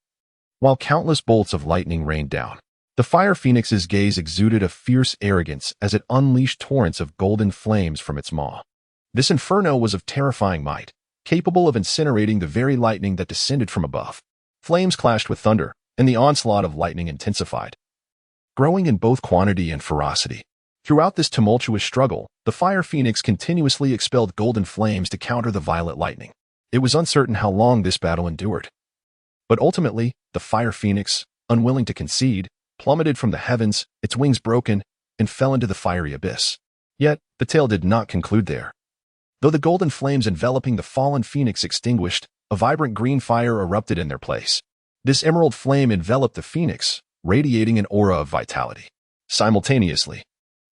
While countless bolts of lightning rained down, the fire phoenix's gaze exuded a fierce arrogance as it unleashed torrents of golden flames from its maw. This inferno was of terrifying might, capable of incinerating the very lightning that descended from above. Flames clashed with thunder, and the onslaught of lightning intensified, growing in both quantity and ferocity. Throughout this tumultuous struggle, the fire phoenix continuously expelled golden flames to counter the violet lightning. It was uncertain how long this battle endured. But ultimately, the fire phoenix, unwilling to concede, plummeted from the heavens, its wings broken, and fell into the fiery abyss. Yet, the tale did not conclude there. Though the golden flames enveloping the fallen phoenix extinguished, a vibrant green fire erupted in their place. This emerald flame enveloped the phoenix, radiating an aura of vitality. Simultaneously,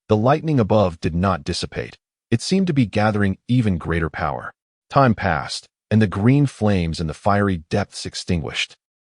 the lightning above did not dissipate. It seemed to be gathering even greater power. Time passed, and the green flames in the fiery depths extinguished,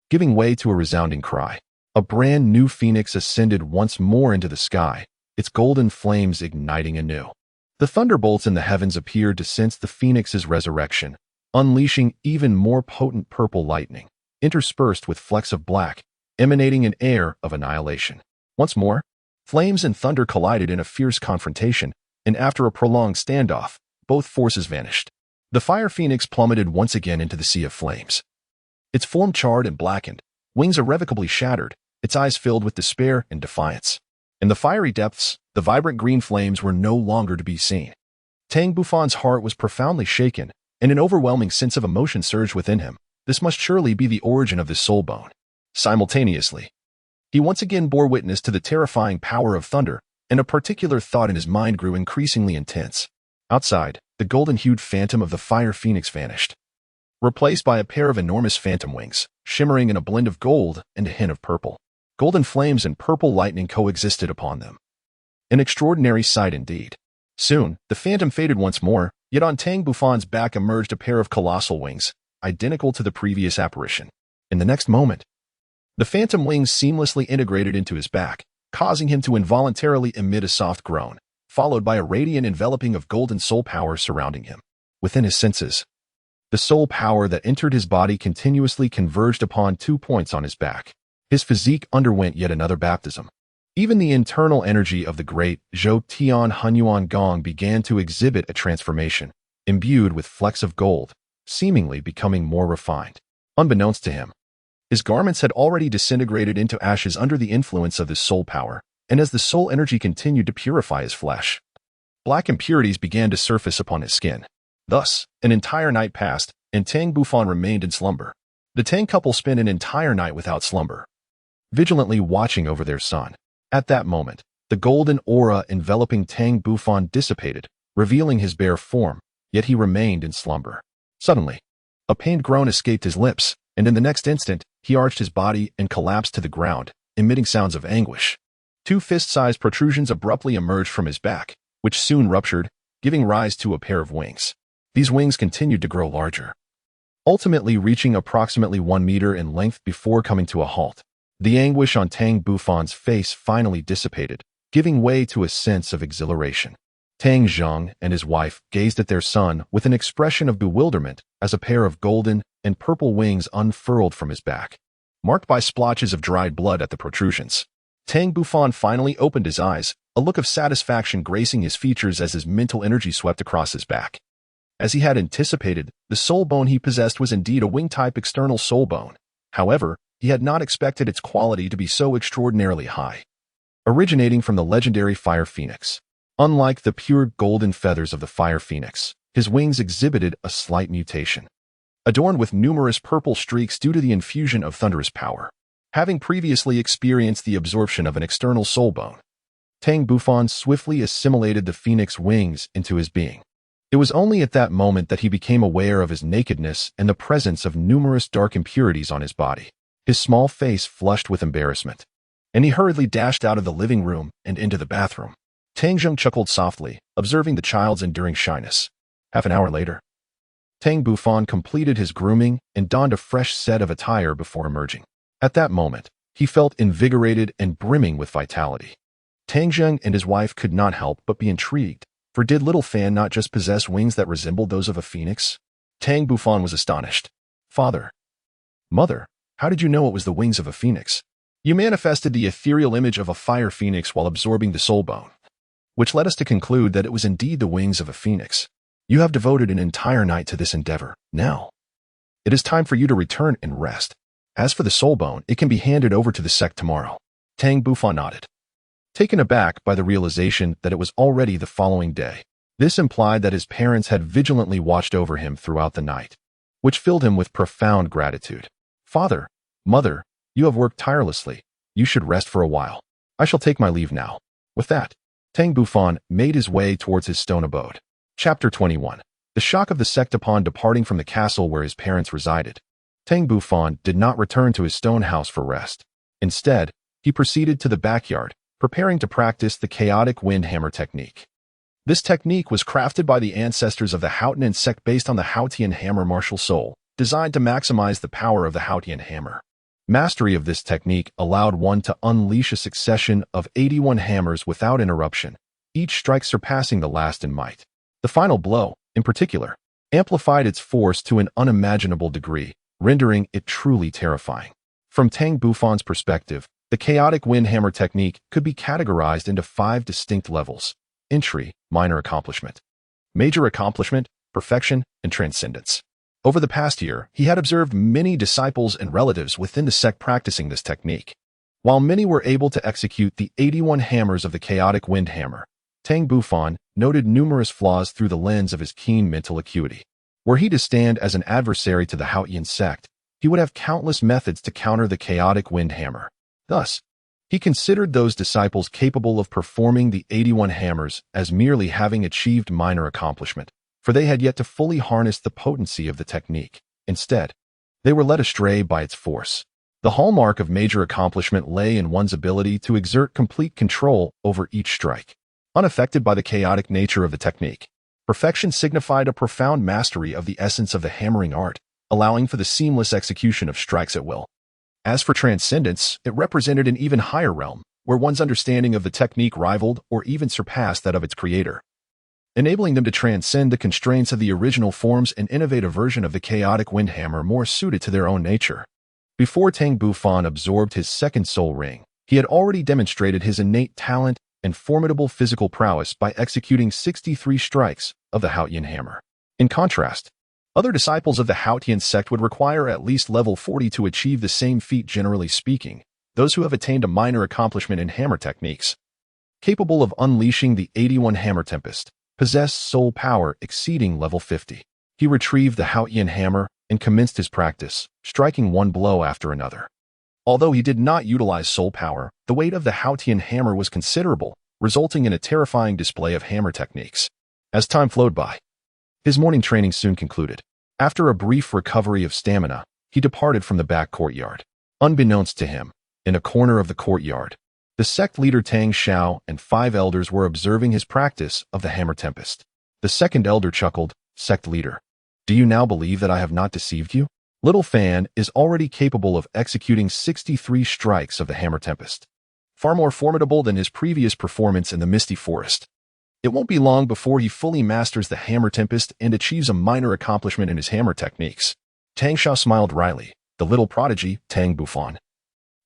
giving way to a resounding cry. A brand new phoenix ascended once more into the sky, its golden flames igniting anew. The thunderbolts in the heavens appeared to sense the phoenix's resurrection, unleashing even more potent purple lightning, interspersed with flecks of black, emanating an air of annihilation. Once more, flames and thunder collided in a fierce confrontation, and after a prolonged standoff, both forces vanished. The fire phoenix plummeted once again into the sea of flames. Its form charred and blackened, wings irrevocably shattered, its eyes filled with despair and defiance. In the fiery depths, the vibrant green flames were no longer to be seen. Tang Bufan's heart was profoundly shaken, and an overwhelming sense of emotion surged within him. This must surely be the origin of this soul bone. Simultaneously, he once again bore witness to the terrifying power of thunder, and a particular thought in his mind grew increasingly intense. Outside, the golden-hued phantom of the fire phoenix vanished, replaced by a pair of enormous phantom wings, shimmering in a blend of gold and a hint of purple. Golden flames and purple lightning coexisted upon them. An extraordinary sight indeed. Soon, the phantom faded once more, yet on Tang Bufan's back emerged a pair of colossal wings, identical to the previous apparition. In the next moment, the phantom wings seamlessly integrated into his back, causing him to involuntarily emit a soft groan, followed by a radiant enveloping of golden soul power surrounding him. Within his senses, the soul power that entered his body continuously converged upon 2 points on his back. His physique underwent yet another baptism. Even the internal energy of the great Zhou Tian Hunyuan Gong began to exhibit a transformation, imbued with flecks of gold, seemingly becoming more refined. Unbeknownst to him, his garments had already disintegrated into ashes under the influence of this soul power, and as the soul energy continued to purify his flesh, black impurities began to surface upon his skin. Thus, an entire night passed, and Tang Bufan remained in slumber. The Tang couple spent an entire night without slumber, vigilantly watching over their son. At that moment, the golden aura enveloping Tang Bufan dissipated, revealing his bare form, yet he remained in slumber. Suddenly, a pained groan escaped his lips, and in the next instant, he arched his body and collapsed to the ground, emitting sounds of anguish. 2 fist-sized protrusions abruptly emerged from his back, which soon ruptured, giving rise to a pair of wings. These wings continued to grow larger, ultimately reaching approximately 1 meter in length before coming to a halt. The anguish on Tang Bufan's face finally dissipated, giving way to a sense of exhilaration. Tang Zheng and his wife gazed at their son with an expression of bewilderment as a pair of golden and purple wings unfurled from his back, marked by splotches of dried blood at the protrusions. Tang Bufan finally opened his eyes, a look of satisfaction gracing his features as his mental energy swept across his back. As he had anticipated, the soul bone he possessed was indeed a wing-type external soul bone. However, he had not expected its quality to be so extraordinarily high. Originating from the legendary fire phoenix, unlike the pure golden feathers of the fire phoenix, his wings exhibited a slight mutation, adorned with numerous purple streaks due to the infusion of thunderous power. Having previously experienced the absorption of an external soul bone, Tang Bufan swiftly assimilated the phoenix wings into his being. It was only at that moment that he became aware of his nakedness and the presence of numerous dark impurities on his body. His small face flushed with embarrassment, and he hurriedly dashed out of the living room and into the bathroom. Tang Zheng chuckled softly, observing the child's enduring shyness. Half an hour later, Tang Bufan completed his grooming and donned a fresh set of attire before emerging. At that moment, he felt invigorated and brimming with vitality. Tang Zheng and his wife could not help but be intrigued, for did little Fan not just possess wings that resembled those of a phoenix? Tang Bufan was astonished. Father, Mother, how did you know it was the wings of a phoenix? You manifested the ethereal image of a fire phoenix while absorbing the soul bone, which led us to conclude that it was indeed the wings of a phoenix. You have devoted an entire night to this endeavor. Now, it is time for you to return and rest. As for the soul bone, it can be handed over to the sect tomorrow. Tang Bufan nodded, taken aback by the realization that it was already the following day. This implied that his parents had vigilantly watched over him throughout the night, which filled him with profound gratitude. Father, Mother, you have worked tirelessly. You should rest for a while. I shall take my leave now. With that, Tang Bufan made his way towards his stone abode. Chapter 21. The shock of the sect upon departing from the castle where his parents resided. Tang Bufan did not return to his stone house for rest. Instead, he proceeded to the backyard, preparing to practice the chaotic wind hammer technique. This technique was crafted by the ancestors of the Haotian Sect based on the Haotian hammer martial soul, designed to maximize the power of the Haotian hammer. Mastery of this technique allowed one to unleash a succession of 81 hammers without interruption, each strike surpassing the last in might. The final blow, in particular, amplified its force to an unimaginable degree, rendering it truly terrifying. From Tang Bufan's perspective, the chaotic wind hammer technique could be categorized into 5 distinct levels: entry, minor accomplishment, major accomplishment, perfection, and transcendence. Over the past year, he had observed many disciples and relatives within the sect practicing this technique. While many were able to execute the 81 hammers of the chaotic wind hammer, Tang Bufan noted numerous flaws through the lens of his keen mental acuity. Were he to stand as an adversary to the Haotian Sect, he would have countless methods to counter the chaotic wind hammer. Thus, he considered those disciples capable of performing the 81 hammers as merely having achieved minor accomplishment, for they had yet to fully harness the potency of the technique. Instead, they were led astray by its force. The hallmark of major accomplishment lay in one's ability to exert complete control over each strike, unaffected by the chaotic nature of the technique. Perfection signified a profound mastery of the essence of the hammering art, allowing for the seamless execution of strikes at will. As for transcendence, it represented an even higher realm, where one's understanding of the technique rivaled or even surpassed that of its creator, enabling them to transcend the constraints of the original forms and innovate a version of the chaotic wind hammer more suited to their own nature. Before Tang Bufan absorbed his second soul ring, he had already demonstrated his innate talent and formidable physical prowess by executing 63 strikes of the Haotian hammer. In contrast, other disciples of the Haotian Sect would require at least level 40 to achieve the same feat. Generally speaking, those who have attained a minor accomplishment in hammer techniques, capable of unleashing the 81 hammer tempest, possess soul power exceeding level 50. He retrieved the Haotian hammer and commenced his practice, striking one blow after another. Although he did not utilize soul power, the weight of the Haotian hammer was considerable, resulting in a terrifying display of hammer techniques. As time flowed by, his morning training soon concluded. After a brief recovery of stamina, he departed from the back courtyard. Unbeknownst to him, in a corner of the courtyard, the sect leader Tang Xiao and 5 elders were observing his practice of the hammer tempest. The second elder chuckled, "Sect leader, do you now believe that I have not deceived you? Little Fan is already capable of executing 63 strikes of the hammer tempest, far more formidable than his previous performance in the Misty Forest. It won't be long before he fully masters the hammer tempest and achieves a minor accomplishment in his hammer techniques." Tang Xiao smiled wryly. The little prodigy, Tang Bufan,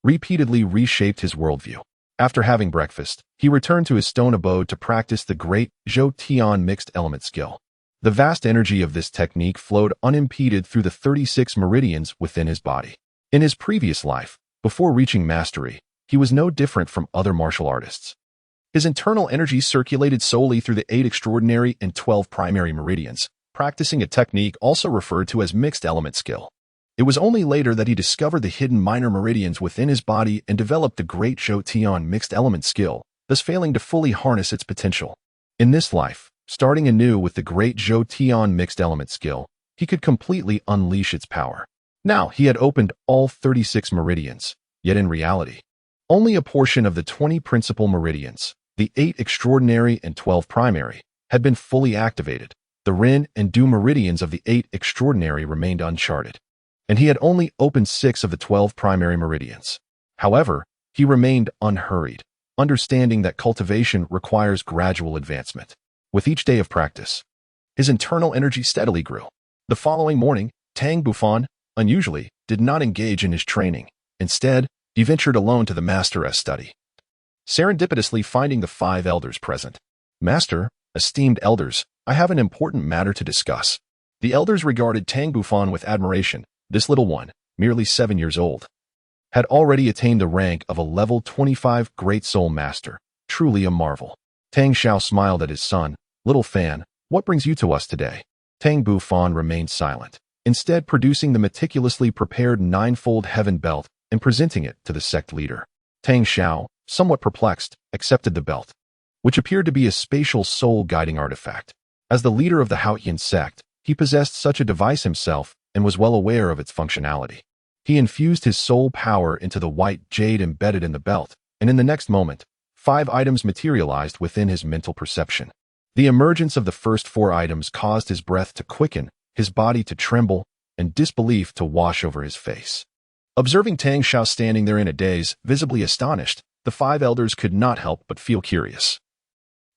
repeatedly reshaped his worldview. After having breakfast, he returned to his stone abode to practice the great Zhou Tian mixed element skill. The vast energy of this technique flowed unimpeded through the 36 meridians within his body. In his previous life, before reaching mastery, he was no different from other martial artists. His internal energy circulated solely through the 8 extraordinary and 12 primary meridians, practicing a technique also referred to as mixed element skill. It was only later that he discovered the hidden minor meridians within his body and developed the great Zhou Tian mixed element skill, thus failing to fully harness its potential. In this life, Starting anew with the great Haotian mixed element skill, he could completely unleash its power. Now he had opened all 36 meridians, yet in reality, only a portion of the 20 principal meridians, the 8 extraordinary and 12 primary, had been fully activated. The Rin and Du meridians of the 8 extraordinary remained uncharted, and he had only opened 6 of the 12 primary meridians. However, he remained unhurried, understanding that cultivation requires gradual advancement. With each day of practice, his internal energy steadily grew. The following morning, Tang Bufan, unusually, did not engage in his training. Instead, he ventured alone to the Master's study, serendipitously finding the 5 elders present. "Master, esteemed elders, I have an important matter to discuss." The elders regarded Tang Bufan with admiration. This little one, merely 7 years old, had already attained the rank of a level 25 Great Soul Master, truly a marvel. Tang Xiao smiled at his son. "Little fan, what brings you to us today?" Tang Bufan remained silent, instead producing the meticulously prepared 9-fold heaven belt and presenting it to the sect leader. Tang Xiao, somewhat perplexed, accepted the belt, which appeared to be a spatial soul-guiding artifact. As the leader of the Haotian Sect, he possessed such a device himself and was well aware of its functionality. He infused his soul power into the white jade embedded in the belt, and in the next moment, 5 items materialized within his mental perception. The emergence of the first 4 items caused his breath to quicken, his body to tremble, and disbelief to wash over his face. Observing Tang Xiao standing there in a daze, visibly astonished, the 5 elders could not help but feel curious.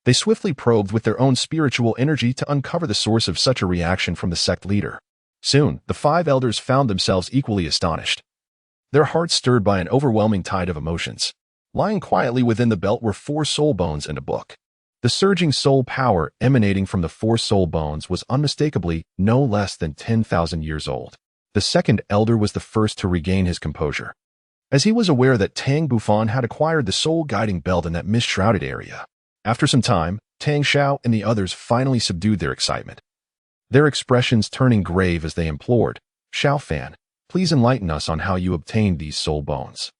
They swiftly probed with their own spiritual energy to uncover the source of such a reaction from the sect leader. Soon, the 5 elders found themselves equally astonished, their hearts stirred by an overwhelming tide of emotions. Lying quietly within the belt were 4 soul bones and a book. The surging soul power emanating from the 4 soul bones was unmistakably no less than 10,000 years old. The second elder was the first to regain his composure, as he was aware that Tang Bufan had acquired the soul-guiding belt in that mist-shrouded area. After some time, Tang Xiao and the others finally subdued their excitement, their expressions turning grave as they implored, "Xiao Fan, please enlighten us on how you obtained these soul bones."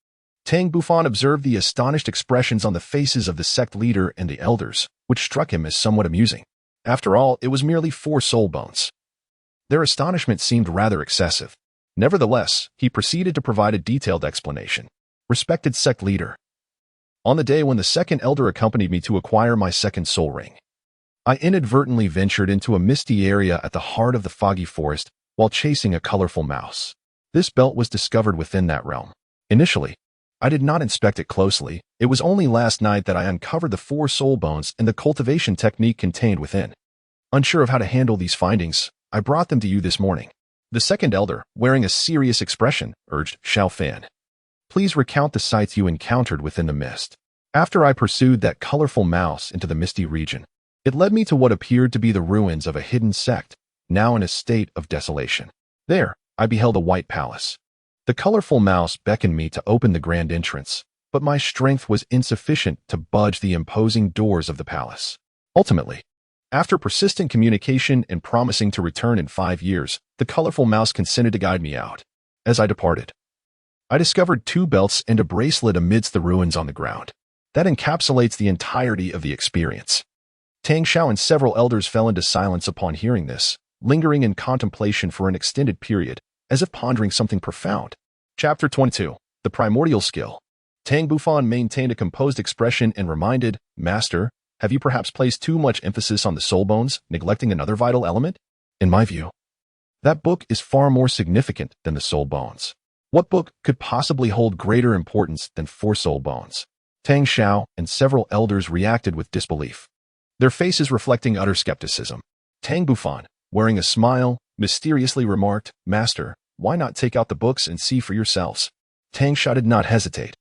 Tang Bufan observed the astonished expressions on the faces of the sect leader and the elders, which struck him as somewhat amusing. After all, it was merely 4 soul bones. Their astonishment seemed rather excessive. Nevertheless, he proceeded to provide a detailed explanation. "Respected sect leader, on the day when the second elder accompanied me to acquire my second soul ring, I inadvertently ventured into a misty area at the heart of the foggy forest while chasing a colorful mouse. This belt was discovered within that realm. Initially, I did not inspect it closely. It was only last night that I uncovered the 4 soul bones and the cultivation technique contained within. Unsure of how to handle these findings, I brought them to you this morning." The second elder, wearing a serious expression, urged, "Xiao Fan, please recount the sights you encountered within the mist." "After I pursued that colorful mouse into the misty region, it led me to what appeared to be the ruins of a hidden sect, now in a state of desolation. There, I beheld a white palace. The colorful mouse beckoned me to open the grand entrance, but my strength was insufficient to budge the imposing doors of the palace. Ultimately, after persistent communication and promising to return in 5 years, the colorful mouse consented to guide me out. As I departed, I discovered 2 belts and a bracelet amidst the ruins on the ground. That encapsulates the entirety of the experience." Tang Xiao and several elders fell into silence upon hearing this, lingering in contemplation for an extended period, as if pondering something profound. Chapter 22. The Primordial Skill. Tang Bufan maintained a composed expression and reminded, "Master, have you perhaps placed too much emphasis on the soul bones, neglecting another vital element? In my view, that book is far more significant than the soul bones. What book could possibly hold greater importance than 4 soul bones?" Tang Xiao and several elders reacted with disbelief, their faces reflecting utter skepticism. Tang Bufan, wearing a smile, mysteriously remarked, "Master, why not take out the books and see for yourselves?" Tang Xiao did not hesitate.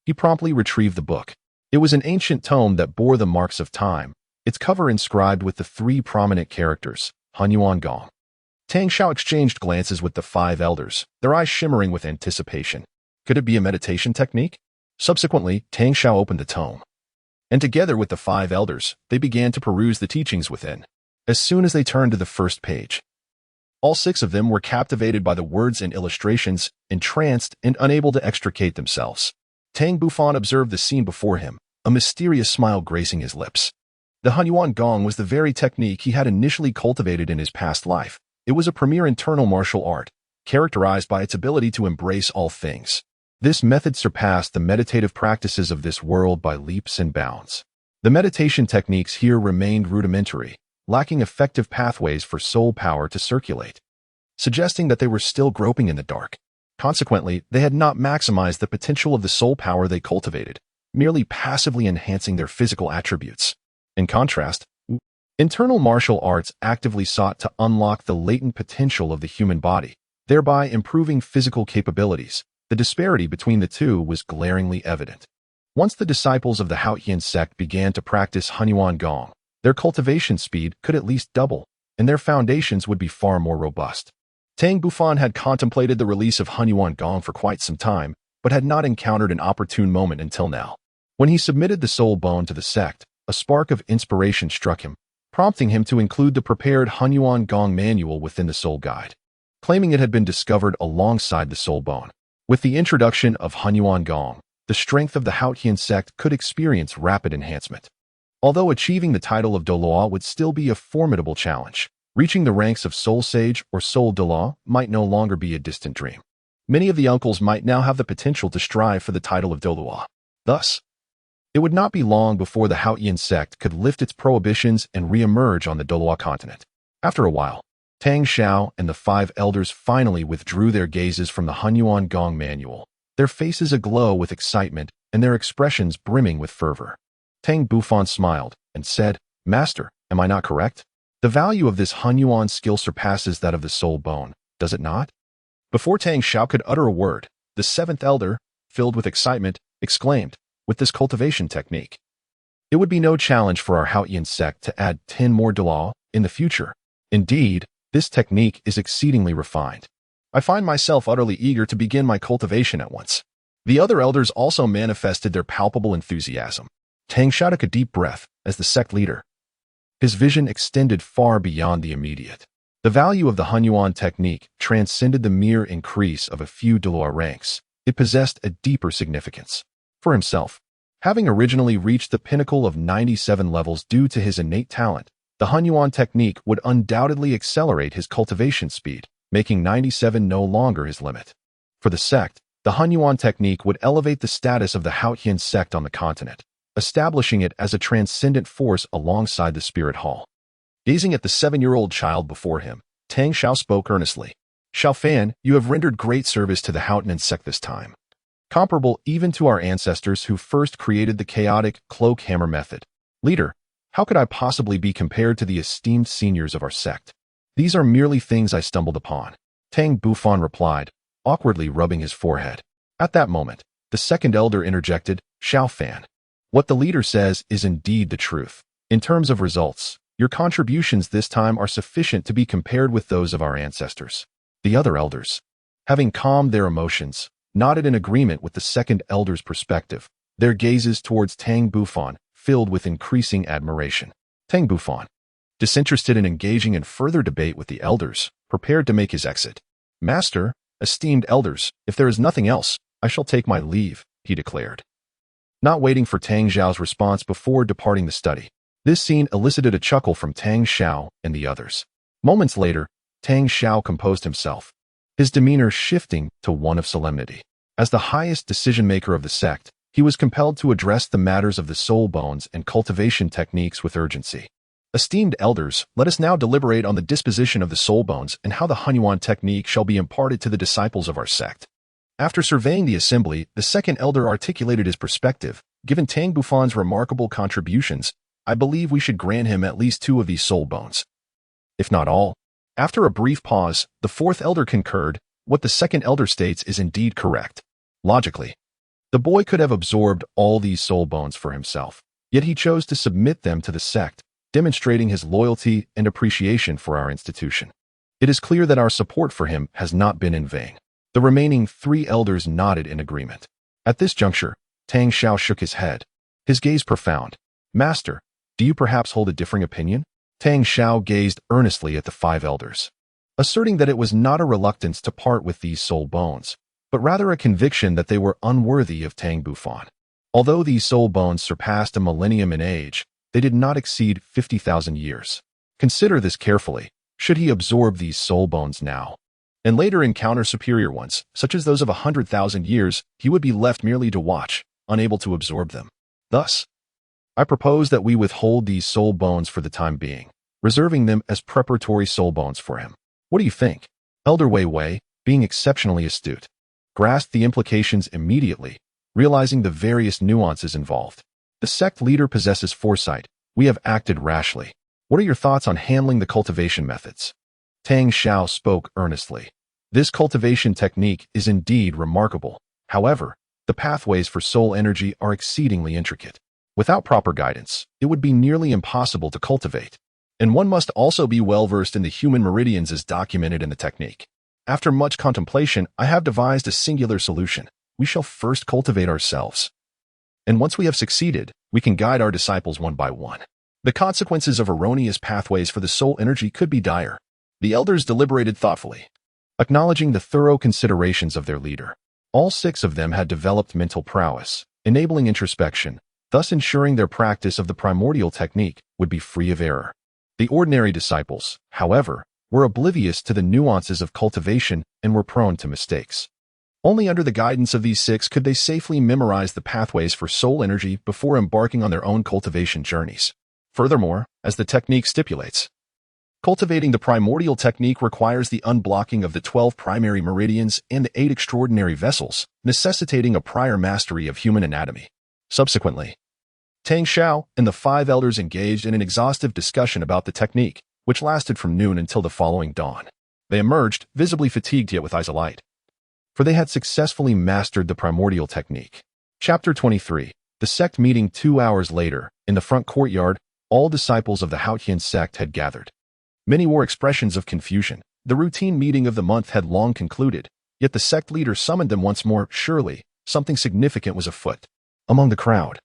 He promptly retrieved the book. It was an ancient tome that bore the marks of time, its cover inscribed with the 3 prominent characters, Hunyuan Gong. Tang Xiao exchanged glances with the 5 elders, their eyes shimmering with anticipation. Could it be a meditation technique? Subsequently, Tang Xiao opened the tome, and together with the 5 elders, they began to peruse the teachings within. As soon as they turned to the first page, all 6 of them were captivated by the words and illustrations, entranced and unable to extricate themselves. Tang Bufan observed the scene before him, a mysterious smile gracing his lips. The Hunyuan Gong was the very technique he had initially cultivated in his past life. It was a premier internal martial art, characterized by its ability to embrace all things. This method surpassed the meditative practices of this world by leaps and bounds. The meditation techniques here remained rudimentary, lacking effective pathways for soul power to circulate, suggesting that they were still groping in the dark. Consequently, they had not maximized the potential of the soul power they cultivated, merely passively enhancing their physical attributes. In contrast, internal martial arts actively sought to unlock the latent potential of the human body, thereby improving physical capabilities. The disparity between the two was glaringly evident. Once the disciples of the Haotian Sect began to practice Hunyuan Gong, their cultivation speed could at least double, and their foundations would be far more robust. Tang Bufan had contemplated the release of Hunyuan Gong for quite some time, but had not encountered an opportune moment until now. When he submitted the soul bone to the sect, a spark of inspiration struck him, prompting him to include the prepared Hunyuan Gong manual within the soul guide, claiming it had been discovered alongside the soul bone. With the introduction of Hunyuan Gong, the strength of the Haotian Sect could experience rapid enhancement. Although achieving the title of Douluo would still be a formidable challenge, reaching the ranks of Soul Sage or Soul Douluo might no longer be a distant dream. Many of the uncles might now have the potential to strive for the title of Douluo. Thus, it would not be long before the Haotian Sect could lift its prohibitions and re-emerge on the Douluo Continent. After a while, Tang Xiao and the 5 elders finally withdrew their gazes from the Hunyuan Gong manual, their faces aglow with excitement and their expressions brimming with fervor. Tang Bufan smiled and said, "Master, am I not correct? The value of this Hunyuan skill surpasses that of the soul bone, does it not?" Before Tang Xiao could utter a word, the 7th elder, filled with excitement, exclaimed, "With this cultivation technique, it would be no challenge for our Haotian Sect to add 10 more Douluo in the future. Indeed, this technique is exceedingly refined. I find myself utterly eager to begin my cultivation at once." The other elders also manifested their palpable enthusiasm. Tang Xiao took a deep breath as the sect leader. His vision extended far beyond the immediate. The value of the Hunyuan technique transcended the mere increase of a few Douluo ranks. It possessed a deeper significance. For himself, having originally reached the pinnacle of 97 levels due to his innate talent, the Hunyuan technique would undoubtedly accelerate his cultivation speed, making 97 no longer his limit. For the sect, the Hunyuan technique would elevate the status of the Haotian Sect on the continent, establishing it as a transcendent force alongside the spirit hall. Gazing at the 7-year-old child before him, Tang Xiao spoke earnestly. "Xiaofan, you have rendered great service to the Haotian Sect this time, comparable even to our ancestors who first created the chaotic cloak hammer method. Leader, how could I possibly be compared to the esteemed seniors of our sect? These are merely things I stumbled upon," Tang Bufan replied, awkwardly rubbing his forehead. At that moment, the 2nd elder interjected, "Xiaofan, what the leader says is indeed the truth. In terms of results, your contributions this time are sufficient to be compared with those of our ancestors." The other elders, having calmed their emotions, nodded in agreement with the 2nd elder's perspective, their gazes towards Tang Bufan filled with increasing admiration. Tang Bufan, disinterested in engaging in further debate with the elders, prepared to make his exit. "Master, esteemed elders, if there is nothing else, I shall take my leave," he declared. Not waiting for Tang Xiao's response before departing the study, this scene elicited a chuckle from Tang Xiao and the others. Moments later, Tang Xiao composed himself, his demeanor shifting to one of solemnity. As the highest decision-maker of the sect, he was compelled to address the matters of the soul bones and cultivation techniques with urgency. "Esteemed elders, let us now deliberate on the disposition of the soul bones and how the Hunyuan technique shall be imparted to the disciples of our sect." After surveying the assembly, the 2nd elder articulated his perspective. "Given Tang Bufan's remarkable contributions, I believe we should grant him at least 2 of these soul bones, if not all." After a brief pause, the 4th elder concurred. What the 2nd elder states is indeed correct. Logically, the boy could have absorbed all these soul bones for himself, yet he chose to submit them to the sect, demonstrating his loyalty and appreciation for our institution. It is clear that our support for him has not been in vain. The remaining 3 elders nodded in agreement. At this juncture, Tang Xiao shook his head, his gaze profound. "Master, do you perhaps hold a differing opinion?" Tang Xiao gazed earnestly at the 5 elders, asserting that it was not a reluctance to part with these soul bones, but rather a conviction that they were unworthy of Tang Bufan. Although these soul bones surpassed a millennium in age, they did not exceed 50,000 years. Consider this carefully. Should he absorb these soul bones now, and later encounter superior ones, such as those of 100,000 years, he would be left merely to watch, unable to absorb them. Thus, I propose that we withhold these soul bones for the time being, reserving them as preparatory soul bones for him. What do you think? Elder Wei Wei, being exceptionally astute, grasped the implications immediately, realizing the various nuances involved. The sect leader possesses foresight. We have acted rashly. What are your thoughts on handling the cultivation methods? Tang Xiao spoke earnestly. This cultivation technique is indeed remarkable. However, the pathways for soul energy are exceedingly intricate. Without proper guidance, it would be nearly impossible to cultivate. And one must also be well-versed in the human meridians as documented in the technique. After much contemplation, I have devised a singular solution. We shall first cultivate ourselves. And once we have succeeded, we can guide our disciples one by one. The consequences of erroneous pathways for the soul energy could be dire. The elders deliberated thoughtfully, acknowledging the thorough considerations of their leader. All 6 of them had developed mental prowess, enabling introspection, thus ensuring their practice of the primordial technique would be free of error. The ordinary disciples, however, were oblivious to the nuances of cultivation and were prone to mistakes. Only under the guidance of these 6 could they safely memorize the pathways for soul energy before embarking on their own cultivation journeys. Furthermore, as the technique stipulates, cultivating the primordial technique requires the unblocking of the 12 primary meridians and the 8 extraordinary vessels, necessitating a prior mastery of human anatomy. Subsequently, Tang Xiao and the 5 elders engaged in an exhaustive discussion about the technique, which lasted from noon until the following dawn. They emerged, visibly fatigued yet with eyes alight, for they had successfully mastered the primordial technique. Chapter 23. The sect meeting 2 hours later, in the front courtyard, all disciples of the Haotian Sect had gathered. Many wore expressions of confusion. The routine meeting of the month had long concluded, yet the sect leader summoned them once more. Surely, something significant was afoot. Among the crowd,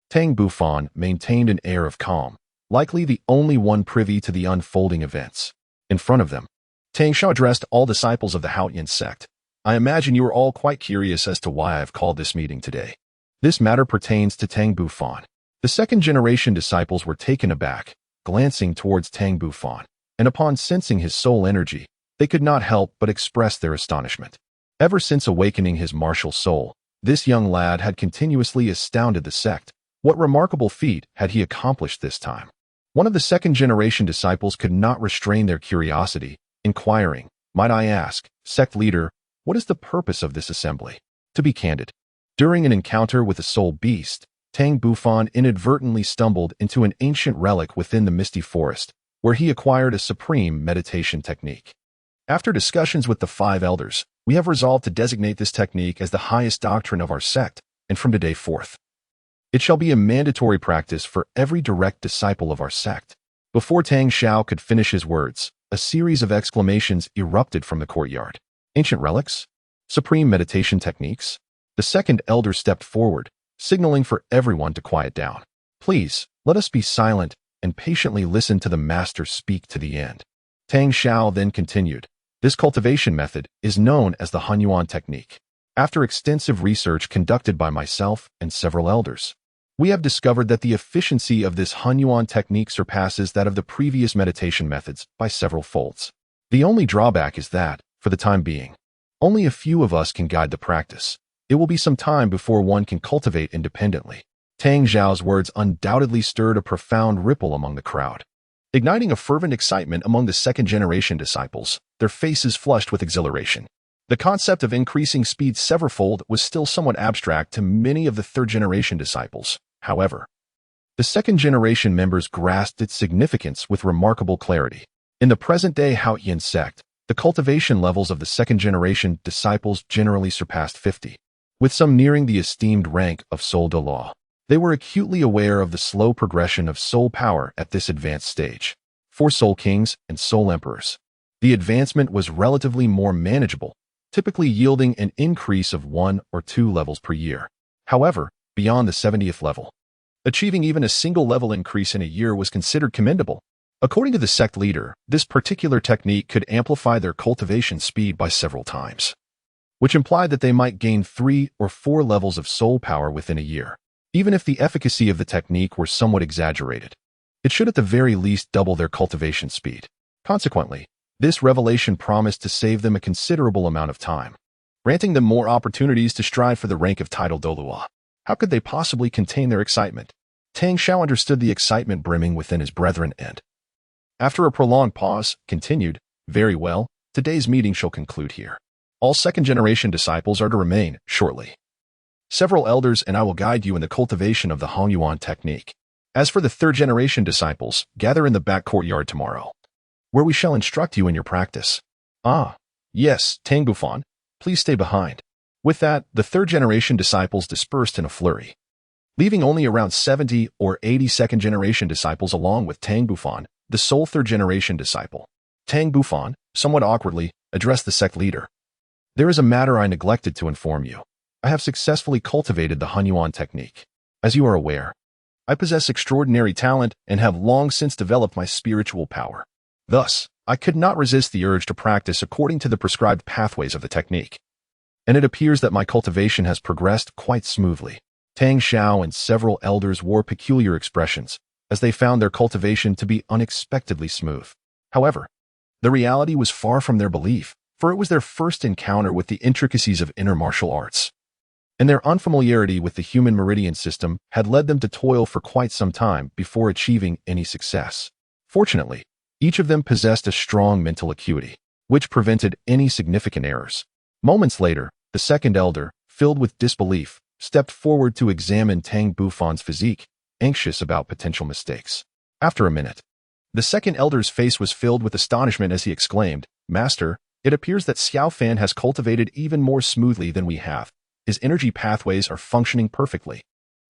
Tang Bufan maintained an air of calm, likely the only one privy to the unfolding events. In front of them, Tang Xiao addressed all disciples of the Haotian Sect. I imagine you are all quite curious as to why I have called this meeting today. This matter pertains to Tang Bufan. The second-generation disciples were taken aback, glancing towards Tang Bufan, and upon sensing his soul energy, they could not help but express their astonishment. Ever since awakening his martial soul, this young lad had continuously astounded the sect. What remarkable feat had he accomplished this time? One of the second-generation disciples could not restrain their curiosity, inquiring, "Might I ask, sect leader, what is the purpose of this assembly?" To be candid, during an encounter with a soul beast, Tang Bufan inadvertently stumbled into an ancient relic within the misty forest, where he acquired a supreme meditation technique. After discussions with the 5 elders, we have resolved to designate this technique as the highest doctrine of our sect, and from today forth, it shall be a mandatory practice for every direct disciple of our sect. Before Tang Xiao could finish his words, a series of exclamations erupted from the courtyard. Ancient relics? Supreme meditation techniques? The second elder stepped forward, signaling for everyone to quiet down. Please, let us be silent and patiently listen to the master speak to the end. Tang Xiao then continued. This cultivation method is known as the Hunyuan technique. After extensive research conducted by myself and several elders, we have discovered that the efficiency of this Hunyuan technique surpasses that of the previous meditation methods by several folds. The only drawback is that, for the time being, only a few of us can guide the practice. It will be some time before one can cultivate independently. Tang Xiao's words undoubtedly stirred a profound ripple among the crowd, igniting a fervent excitement among the second-generation disciples, their faces flushed with exhilaration. The concept of increasing speed severalfold was still somewhat abstract to many of the third-generation disciples. However, the second-generation members grasped its significance with remarkable clarity. In the present-day Haotian Sect, the cultivation levels of the second-generation disciples generally surpassed 50. With some nearing the esteemed rank of Soul Douluo. They were acutely aware of the slow progression of soul power at this advanced stage. For soul kings and soul emperors, the advancement was relatively more manageable, typically yielding an increase of 1 or 2 levels per year. However, beyond the 70th level, achieving even a single level increase in a year was considered commendable. According to the sect leader, this particular technique could amplify their cultivation speed by several times, which implied that they might gain 3 or 4 levels of soul power within a year. Even if the efficacy of the technique were somewhat exaggerated, it should at the very least double their cultivation speed. Consequently, this revelation promised to save them a considerable amount of time, granting them more opportunities to strive for the rank of title Douluo. How could they possibly contain their excitement? Tang Xiao understood the excitement brimming within his brethren and, after a prolonged pause, continued, "Very well, today's meeting shall conclude here. All second-generation disciples are to remain shortly. Several elders and I will guide you in the cultivation of the Hongyuan technique. As for the third-generation disciples, gather in the back courtyard tomorrow, where we shall instruct you in your practice." "Ah, yes, Tang Bufan, please stay behind." With that, the third-generation disciples dispersed in a flurry, leaving only around 70 or 80 second-generation disciples along with Tang Bufan, the sole third-generation disciple. Tang Bufan, somewhat awkwardly, addressed the sect leader. "There is a matter I neglected to inform you. I have successfully cultivated the Hongyuan technique. As you are aware, I possess extraordinary talent and have long since developed my spiritual power. Thus, I could not resist the urge to practice according to the prescribed pathways of the technique. And it appears that my cultivation has progressed quite smoothly." Tang Xiao and several elders wore peculiar expressions, as they found their cultivation to be unexpectedly smooth. However, the reality was far from their belief, for it was their first encounter with the intricacies of inner martial arts, and their unfamiliarity with the human meridian system had led them to toil for quite some time before achieving any success. Fortunately, each of them possessed a strong mental acuity, which prevented any significant errors. Moments later, the second elder, filled with disbelief, stepped forward to examine Tang Bufan's physique, anxious about potential mistakes. After a minute, the second elder's face was filled with astonishment as he exclaimed, "Master, it appears that Xiao Fan has cultivated even more smoothly than we have. His energy pathways are functioning perfectly."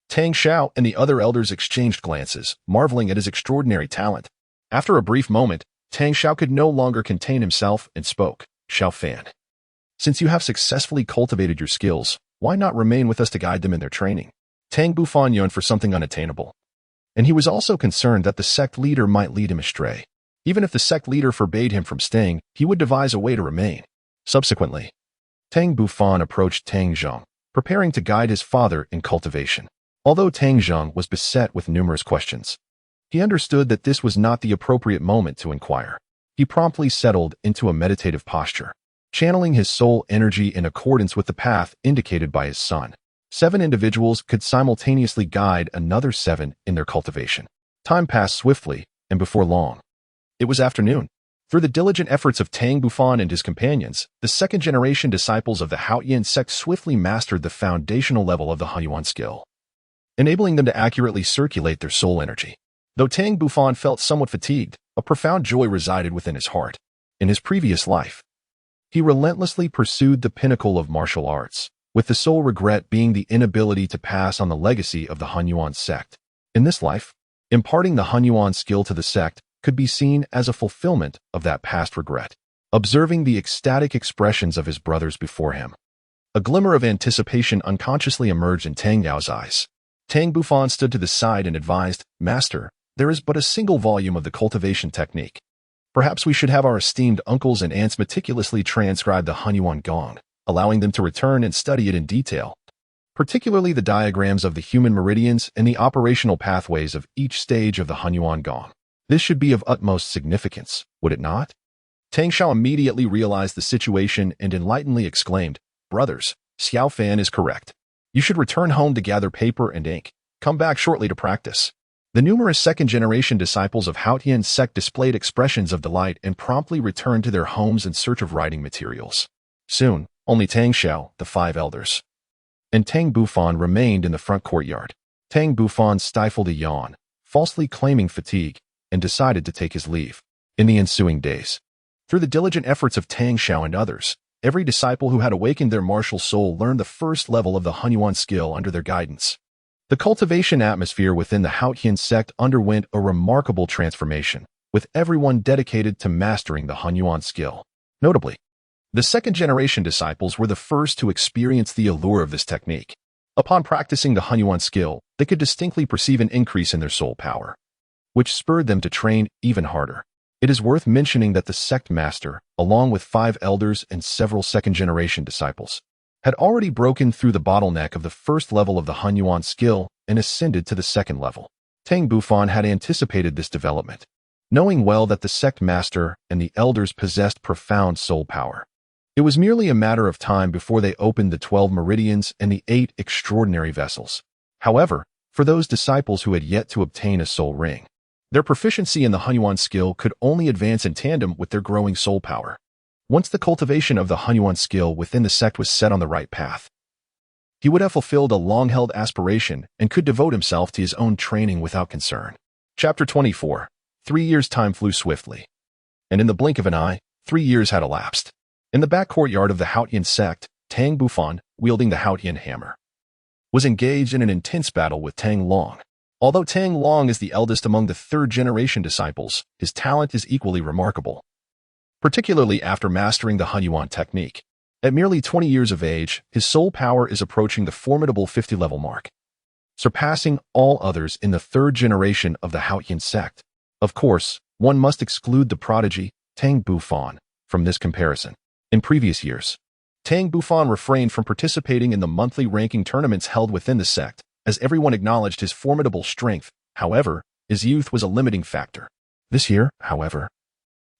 Tang Xiao and the other elders exchanged glances, marveling at his extraordinary talent. After a brief moment, Tang Xiao could no longer contain himself and spoke, "Xiao Fan, since you have successfully cultivated your skills, why not remain with us to guide them in their training?" Tang Bufan yearned for something unattainable, and he was also concerned that the sect leader might lead him astray. Even if the sect leader forbade him from staying, he would devise a way to remain. Subsequently, Tang Bufan approached Tang Zheng, preparing to guide his father in cultivation. Although Tang Zheng was beset with numerous questions, he understood that this was not the appropriate moment to inquire. He promptly settled into a meditative posture, channeling his soul energy in accordance with the path indicated by his son. 7 individuals could simultaneously guide another 7 in their cultivation. Time passed swiftly, and before long, it was afternoon. Through the diligent efforts of Tang Bufan and his companions, the second-generation disciples of the Haotian Sect swiftly mastered the foundational level of the Hongyuan skill, enabling them to accurately circulate their soul energy. Though Tang Bufan felt somewhat fatigued, a profound joy resided within his heart. In his previous life, he relentlessly pursued the pinnacle of martial arts, with the sole regret being the inability to pass on the legacy of the Haotian Sect. In this life, imparting the Hongyuan skill to the sect could be seen as a fulfillment of that past regret. Observing the ecstatic expressions of his brothers before him, a glimmer of anticipation unconsciously emerged in Tang Yao's eyes. Tang Bufan stood to the side and advised, "Master, there is but a single volume of the cultivation technique. Perhaps we should have our esteemed uncles and aunts meticulously transcribe the Hongyuan Gong, allowing them to return and study it in detail, particularly the diagrams of the human meridians and the operational pathways of each stage of the Hongyuan Gong. This should be of utmost significance, would it not?" Tang Xiao immediately realized the situation and enlightenedly exclaimed, "Brothers, Xiao Fan is correct. You should return home to gather paper and ink. Come back shortly to practice." The numerous second-generation disciples of Haotian Sect displayed expressions of delight and promptly returned to their homes in search of writing materials. Soon, only Tang Xiao, the 5 elders, and Tang Bufan remained in the front courtyard. Tang Bufan stifled a yawn, falsely claiming fatigue, and decided to take his leave. In the ensuing days, through the diligent efforts of Tang Xiao and others, every disciple who had awakened their martial soul learned the first level of the Hongyuan skill under their guidance. The cultivation atmosphere within the Haotian Sect underwent a remarkable transformation, with everyone dedicated to mastering the Hongyuan skill. Notably, the second-generation disciples were the first to experience the allure of this technique. Upon practicing the Hongyuan skill, they could distinctly perceive an increase in their soul power, which spurred them to train even harder. It is worth mentioning that the sect master, along with 5 elders and several second-generation disciples, had already broken through the bottleneck of the first level of the Hongyuan skill and ascended to the second level. Tang Bufan had anticipated this development, knowing well that the sect master and the elders possessed profound soul power. It was merely a matter of time before they opened the 12 meridians and the 8 extraordinary vessels. However, for those disciples who had yet to obtain a soul ring, their proficiency in the Haotian skill could only advance in tandem with their growing soul power. Once the cultivation of the Haotian skill within the sect was set on the right path, he would have fulfilled a long-held aspiration and could devote himself to his own training without concern. Chapter 24. 3 years' time flew swiftly, and in the blink of an eye, 3 years had elapsed. In the back courtyard of the Haotian Sect, Tang Bufan, wielding the Haotian hammer, was engaged in an intense battle with Tang Long. Although Tang Long is the eldest among the third-generation disciples, his talent is equally remarkable, particularly after mastering the Haotian technique. At merely 20 years of age, his soul power is approaching the formidable 50-level mark, surpassing all others in the third generation of the Haotian Sect. Of course, one must exclude the prodigy, Tang Bufan, from this comparison. In previous years, Tang Bufan refrained from participating in the monthly ranking tournaments held within the sect, as everyone acknowledged his formidable strength. However, his youth was a limiting factor. This year, however,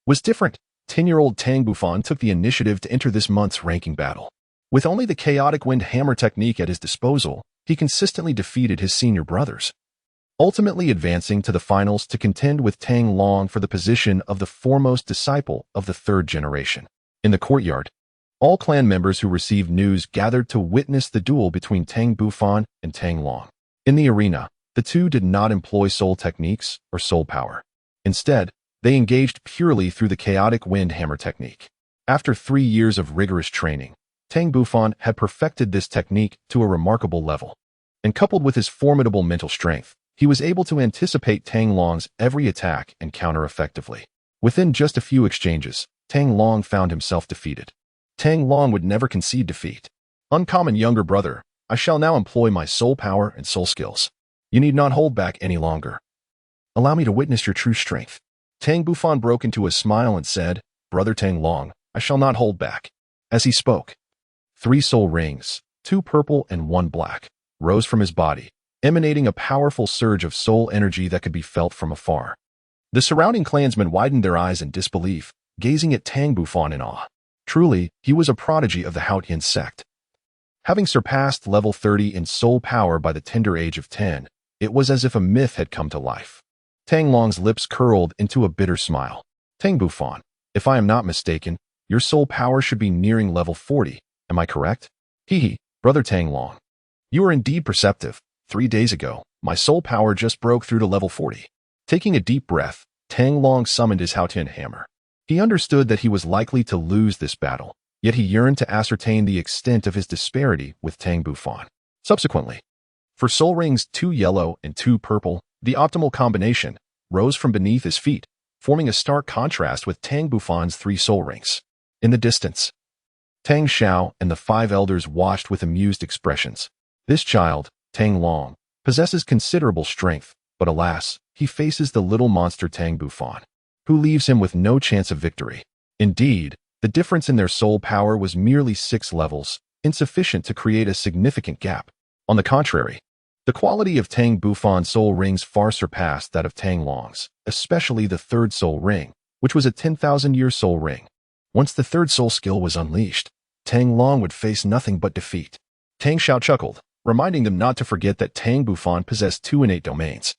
was different. 10-year-old Tang Bufan took the initiative to enter this month's ranking battle. With only the chaotic wind hammer technique at his disposal, he consistently defeated his senior brothers, ultimately advancing to the finals to contend with Tang Long for the position of the foremost disciple of the third generation. In the courtyard, all clan members who received news gathered to witness the duel between Tang Bufan and Tang Long. In the arena, the two did not employ soul techniques or soul power. Instead, they engaged purely through the chaotic wind hammer technique. After 3 years of rigorous training, Tang Bufan had perfected this technique to a remarkable level. And coupled with his formidable mental strength, he was able to anticipate Tang Long's every attack and counter effectively. Within just a few exchanges, Tang Long found himself defeated. Tang Long would never concede defeat. Uncommon younger brother, I shall now employ my soul power and soul skills. You need not hold back any longer. Allow me to witness your true strength. Tang Bufan broke into a smile and said, Brother Tang Long, I shall not hold back. As he spoke, 3 soul rings, 2 purple and 1 black, rose from his body, emanating a powerful surge of soul energy that could be felt from afar. The surrounding clansmen widened their eyes in disbelief, gazing at Tang Bufan in awe. Truly, he was a prodigy of the Haotian Sect. Having surpassed level 30 in soul power by the tender age of 10, it was as if a myth had come to life. Tang Long's lips curled into a bitter smile. Tang Bufan, if I am not mistaken, your soul power should be nearing level 40, am I correct? Hee, Brother Tang Long. You are indeed perceptive. 3 days ago, my soul power just broke through to level 40. Taking a deep breath, Tang Long summoned his Haotian hammer. He understood that he was likely to lose this battle, yet he yearned to ascertain the extent of his disparity with Tang Bufan. Subsequently, for soul rings 2 yellow and 2 purple, the optimal combination rose from beneath his feet, forming a stark contrast with Tang Bufan's 3 soul rings. In the distance, Tang Xiao and the 5 elders watched with amused expressions. This child, Tang Long, possesses considerable strength, but alas, he faces the little monster Tang Bufan, who leaves him with no chance of victory. Indeed, the difference in their soul power was merely 6 levels, insufficient to create a significant gap. On the contrary, the quality of Tang Bufan's soul rings far surpassed that of Tang Long's, especially the 3rd soul ring, which was a 10,000-year soul ring. Once the 3rd soul skill was unleashed, Tang Long would face nothing but defeat. Tang Xiao chuckled, reminding them not to forget that Tang Bufan possessed 2 innate domains,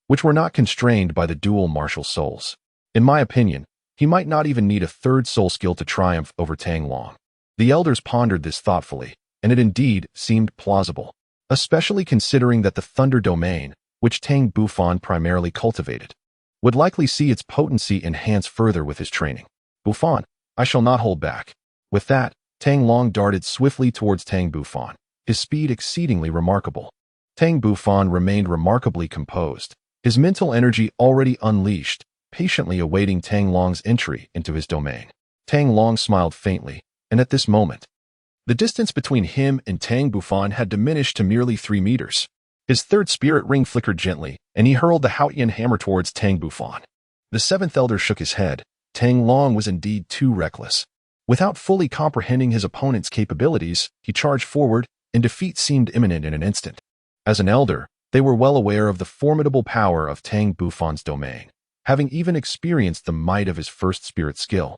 which were not constrained by the dual martial souls. In my opinion, he might not even need a 3rd soul skill to triumph over Tang Long. The elders pondered this thoughtfully, and it indeed seemed plausible, especially considering that the thunder domain, which Tang Bufan primarily cultivated, would likely see its potency enhance further with his training. Bufan, I shall not hold back. With that, Tang Long darted swiftly towards Tang Bufan, his speed exceedingly remarkable. Tang Bufan remained remarkably composed, his mental energy already unleashed, patiently awaiting Tang Long's entry into his domain. Tang Long smiled faintly, and at this moment, the distance between him and Tang Bufan had diminished to merely 3 meters. His 3rd spirit ring flickered gently, and he hurled the Haotian hammer towards Tang Bufan. The 7th elder shook his head. Tang Long was indeed too reckless. Without fully comprehending his opponent's capabilities, he charged forward, and defeat seemed imminent in an instant. As an elder, They were well aware of the formidable power of Tang Bufan's domain, having even experienced the might of his first spirit skill,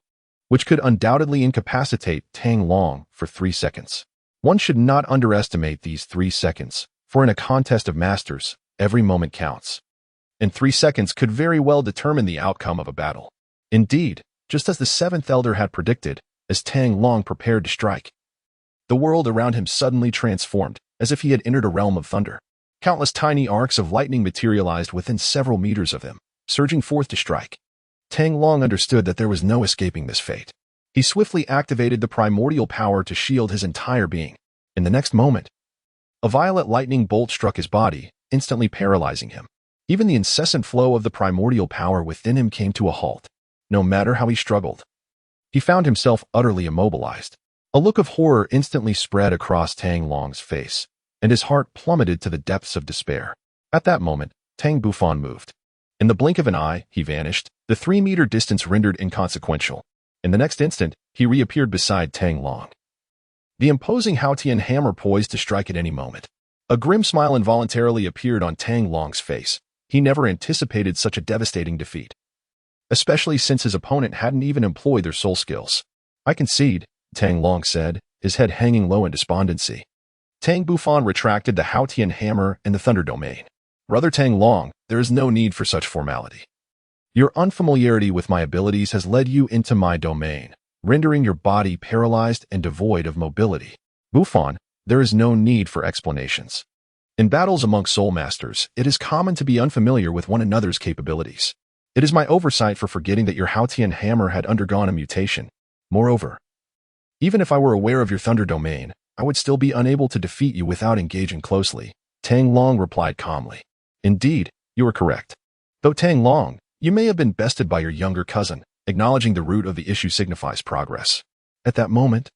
which could undoubtedly incapacitate Tang Long for 3 seconds. One should not underestimate these 3 seconds, for in a contest of masters, every moment counts. And 3 seconds could very well determine the outcome of a battle. Indeed, just as the 7th Elder had predicted, as Tang Long prepared to strike, the world around him suddenly transformed, as if he had entered a realm of thunder. Countless tiny arcs of lightning materialized within several meters of him, surging forth to strike. Tang Long understood that there was no escaping this fate. He swiftly activated the primordial power to shield his entire being. In the next moment, a violet lightning bolt struck his body, instantly paralyzing him. Even the incessant flow of the primordial power within him came to a halt. No matter how he struggled, he found himself utterly immobilized. A look of horror instantly spread across Tang Long's face, and his heart plummeted to the depths of despair. At that moment, Tang Bufan moved. In the blink of an eye, he vanished, the 3-meter distance rendered inconsequential. In the next instant, he reappeared beside Tang Long, the imposing Haotian hammer poised to strike at any moment. A grim smile involuntarily appeared on Tang Long's face. He never anticipated such a devastating defeat, especially since his opponent hadn't even employed their soul skills. "I concede," Tang Long said, his head hanging low in despondency. Tang Bufan retracted the Haotian hammer and the thunder domain. "Brother Tang Long, there is no need for such formality. Your unfamiliarity with my abilities has led you into my domain, rendering your body paralyzed and devoid of mobility. Bufan, there is no need for explanations. In battles among soul masters, it is common to be unfamiliar with one another's capabilities. It is my oversight for forgetting that your Haotian hammer had undergone a mutation. Moreover, even if I were aware of your thunder domain, I would still be unable to defeat you without engaging closely," Tang Long replied calmly. "Indeed, you are correct. Though Tang Long, you may have been bested by your younger cousin. Acknowledging the root of the issue signifies progress." At that moment,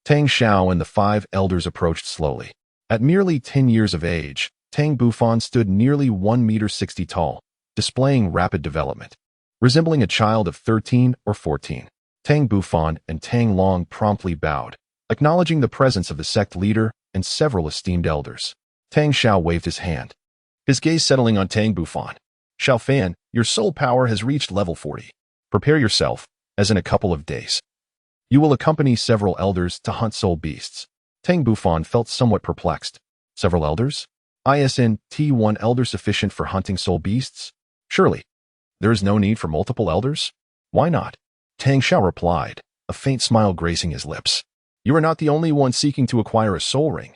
Tang Xiao and the 5 elders approached slowly. At merely 10 years of age, Tang Bufan stood nearly 1.60 meters tall, displaying rapid development. Resembling a child of 13 or 14, Tang Bufan and Tang Long promptly bowed, acknowledging the presence of the sect leader and several esteemed elders. Tang Xiao waved his hand, his gaze settling on Tang Bufan. "Xiao Fan, your soul power has reached level 40. Prepare yourself, as in a couple of days you will accompany several elders to hunt soul beasts." Tang Bufan felt somewhat perplexed. Several elders? Isn't one elder sufficient for hunting soul beasts? Surely, there is no need for multiple elders? Why not? Tang Xiao replied, a faint smile gracing his lips. "You are not the only one seeking to acquire a soul ring."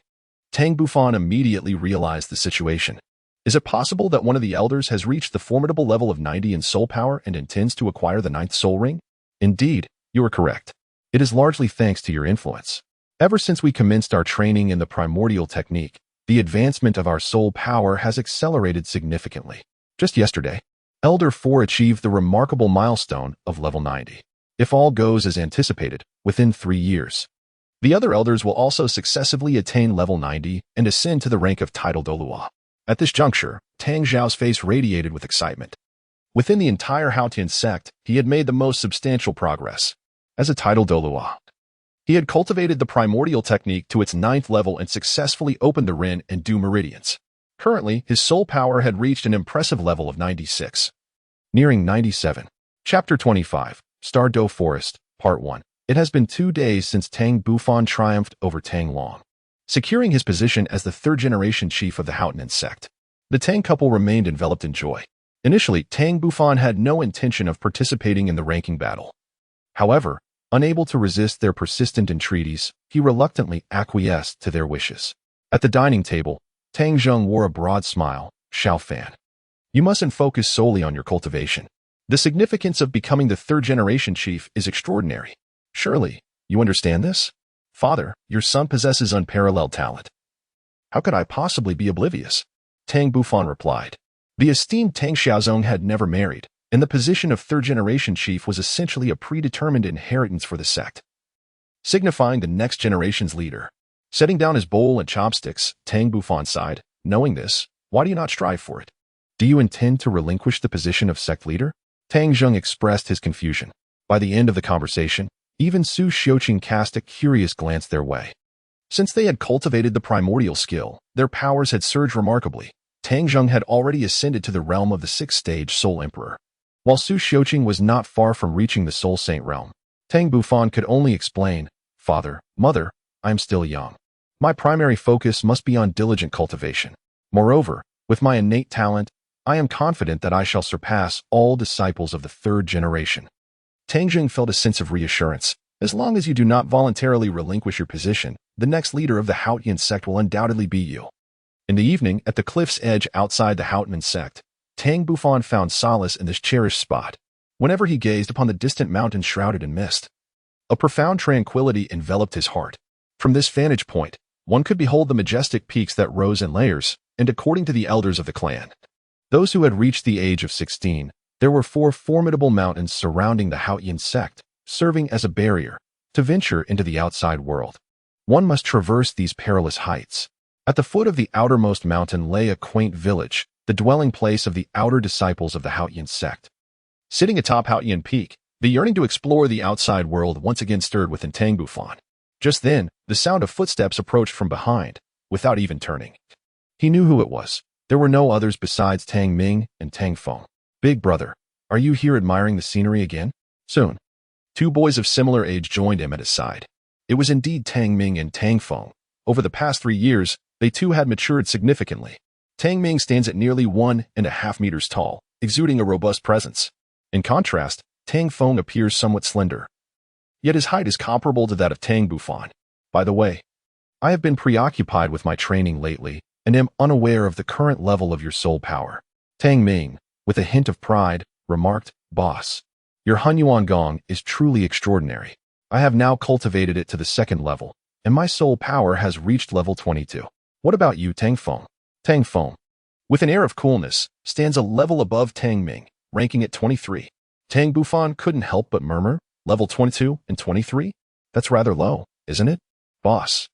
Tang Bufan immediately realized the situation. Is it possible that one of the elders has reached the formidable level of 90 in soul power and intends to acquire the 9th soul ring? Indeed, you are correct. It is largely thanks to your influence. Ever since we commenced our training in the primordial technique, the advancement of our soul power has accelerated significantly. Just yesterday, Elder 4 achieved the remarkable milestone of level 90. If all goes as anticipated, within 3 years, the other elders will also successively attain level 90 and ascend to the rank of title Douluo. At this juncture, Tang Xiao's face radiated with excitement. Within the entire Haotian Sect, he had made the most substantial progress. As a title Douluo, he had cultivated the primordial technique to its 9th level and successfully opened the Ren and Du meridians. Currently, his soul power had reached an impressive level of 96. Nearing 97. Chapter 25, Star Do Forest, Part 1. It has been 2 days since Tang Bufan triumphed over Tang Long, securing his position as the 3rd-generation chief of the Haotian Sect. The Tang couple remained enveloped in joy. Initially, Tang Bufan had no intention of participating in the ranking battle. However, unable to resist their persistent entreaties, he reluctantly acquiesced to their wishes. At the dining table, Tang Zheng wore a broad smile. "Xiao Fan, you mustn't focus solely on your cultivation. The significance of becoming the 3rd-generation chief is extraordinary. Surely, you understand this? Father, your son possesses unparalleled talent. How could I possibly be oblivious?" Tang Bufan replied. The esteemed Tang Xiaozong had never married, and the position of 3rd-generation chief was essentially a predetermined inheritance for the sect, signifying the next generation's leader. Setting down his bowl and chopsticks, Tang Bufan sighed. "Knowing this, why do you not strive for it? Do you intend to relinquish the position of sect leader?" Tang Zheng expressed his confusion. By the end of the conversation, even Su Xiuqing cast a curious glance their way. Since they had cultivated the primordial skill, their powers had surged remarkably. Tang Zheng had already ascended to the realm of the sixth stage Soul Emperor. While Su Xiuqing was not far from reaching the Soul Saint realm, Tang Bufan could only explain, "Father, Mother, I am still young. My primary focus must be on diligent cultivation. Moreover, with my innate talent, I am confident that I shall surpass all disciples of the third generation." Tang Zheng felt a sense of reassurance. As long as you do not voluntarily relinquish your position, the next leader of the Haotian Sect will undoubtedly be you. In the evening, at the cliff's edge outside the Haotian Sect, Tang Bufan found solace in this cherished spot. Whenever he gazed upon the distant mountains shrouded in mist, a profound tranquility enveloped his heart. From this vantage point, one could behold the majestic peaks that rose in layers, and according to the elders of the clan, those who had reached the age of 16, there were 4 formidable mountains surrounding the Haotian Sect, serving as a barrier to venture into the outside world. One must traverse these perilous heights. At the foot of the outermost mountain lay a quaint village, the dwelling place of the outer disciples of the Haotian Sect. Sitting atop Haotian Peak, the yearning to explore the outside world once again stirred within Tang Bufan. Just then, the sound of footsteps approached from behind, without even turning. He knew who it was. There were no others besides Tang Ming and Tang Feng. "Big brother, are you here admiring the scenery again?" Soon, 2 boys of similar age joined him at his side. It was indeed Tang Ming and Tang Feng. Over the past 3 years, they too had matured significantly. Tang Ming stands at nearly 1.5 meters tall, exuding a robust presence. In contrast, Tang Feng appears somewhat slender. Yet his height is comparable to that of Tang Bufan. "By the way, I have been preoccupied with my training lately and am unaware of the current level of your soul power." Tang Ming, with a hint of pride, remarked, "Boss, your Hunyuan Gong is truly extraordinary. I have now cultivated it to the 2nd level, and my soul power has reached level 22. What about you, Tang Feng?" Tang Feng, with an air of coolness, stands a level above Tang Ming, ranking at 23. Tang Bufan couldn't help but murmur, "Level 22 and 23? That's rather low, isn't it? Boss,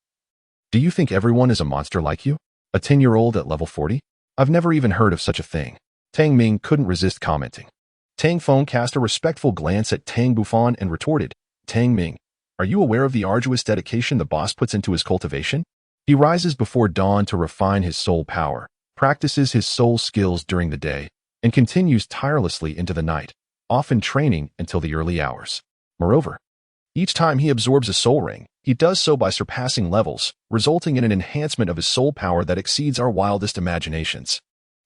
do you think everyone is a monster like you? A 10-year-old at level 40? I've never even heard of such a thing." Tang Ming couldn't resist commenting. Tang Feng cast a respectful glance at Tang Bufan and retorted, "Tang Ming, are you aware of the arduous dedication the boss puts into his cultivation? He rises before dawn to refine his soul power, practices his soul skills during the day, and continues tirelessly into the night, often training until the early hours. Moreover, each time he absorbs a soul ring, he does so by surpassing levels, resulting in an enhancement of his soul power that exceeds our wildest imaginations."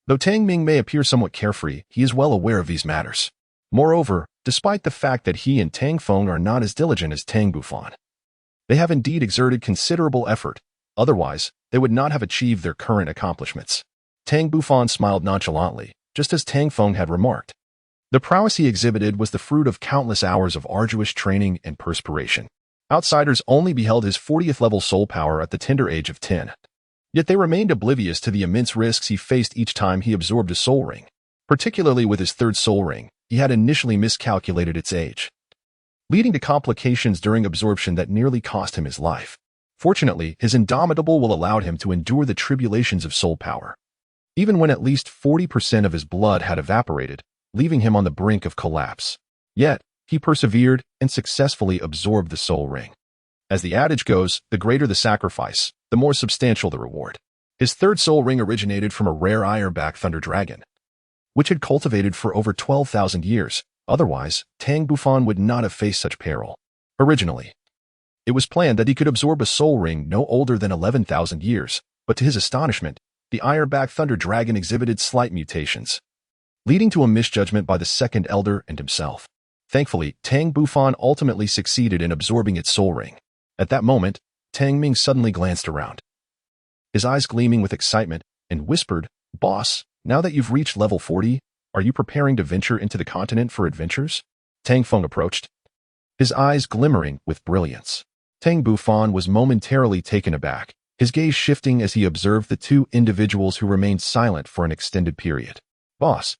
Though Tang Ming may appear somewhat carefree, he is well aware of these matters. Moreover, despite the fact that he and Tang Feng are not as diligent as Tang Bufan, they have indeed exerted considerable effort. Otherwise, they would not have achieved their current accomplishments. Tang Bufan smiled nonchalantly, just as Tang Feng had remarked. The prowess he exhibited was the fruit of countless hours of arduous training and perspiration. Outsiders only beheld his 40th level soul power at the tender age of 10. Yet they remained oblivious to the immense risks he faced each time he absorbed a soul ring. Particularly with his 3rd soul ring, he had initially miscalculated its age, leading to complications during absorption that nearly cost him his life. Fortunately, his indomitable will allowed him to endure the tribulations of soul power, even when at least 40% of his blood had evaporated, leaving him on the brink of collapse. Yet, he persevered and successfully absorbed the soul ring. As the adage goes, the greater the sacrifice, the more substantial the reward. His 3rd soul ring originated from a rare ironback thunder dragon, which had cultivated for over 12,000 years. Otherwise, Tang Bufan would not have faced such peril. Originally, it was planned that he could absorb a soul ring no older than 11,000 years, but to his astonishment, the ironback thunder dragon exhibited slight mutations, leading to a misjudgment by the 2nd elder and himself. Thankfully, Tang Bufan ultimately succeeded in absorbing its soul ring. At that moment, Tang Ming suddenly glanced around, his eyes gleaming with excitement, and whispered, "Boss, now that you've reached level 40, are you preparing to venture into the continent for adventures?" Tang Feng approached, his eyes glimmering with brilliance. Tang Bufan was momentarily taken aback, his gaze shifting as he observed the 2 individuals who remained silent for an extended period. "Boss,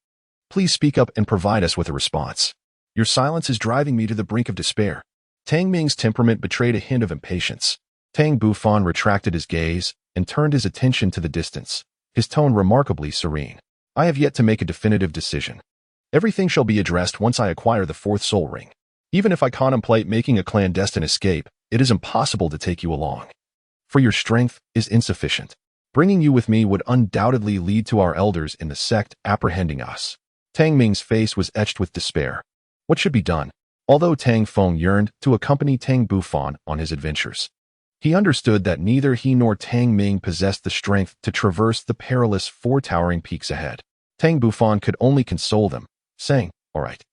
please speak up and provide us with a response. Your silence is driving me to the brink of despair." Tang Ming's temperament betrayed a hint of impatience. Tang Bufan retracted his gaze and turned his attention to the distance, his tone remarkably serene. "I have yet to make a definitive decision. Everything shall be addressed once I acquire the 4th soul ring. Even if I contemplate making a clandestine escape, it is impossible to take you along, for your strength is insufficient." Bringing you with me would undoubtedly lead to our elders in the sect apprehending us. Tang Ming's face was etched with despair. What should be done? Although Tang Feng yearned to accompany Tang Bufan on his adventures, he understood that neither he nor Tang Ming possessed the strength to traverse the perilous four towering peaks ahead. Tang Bufan could only console them, saying, "All right,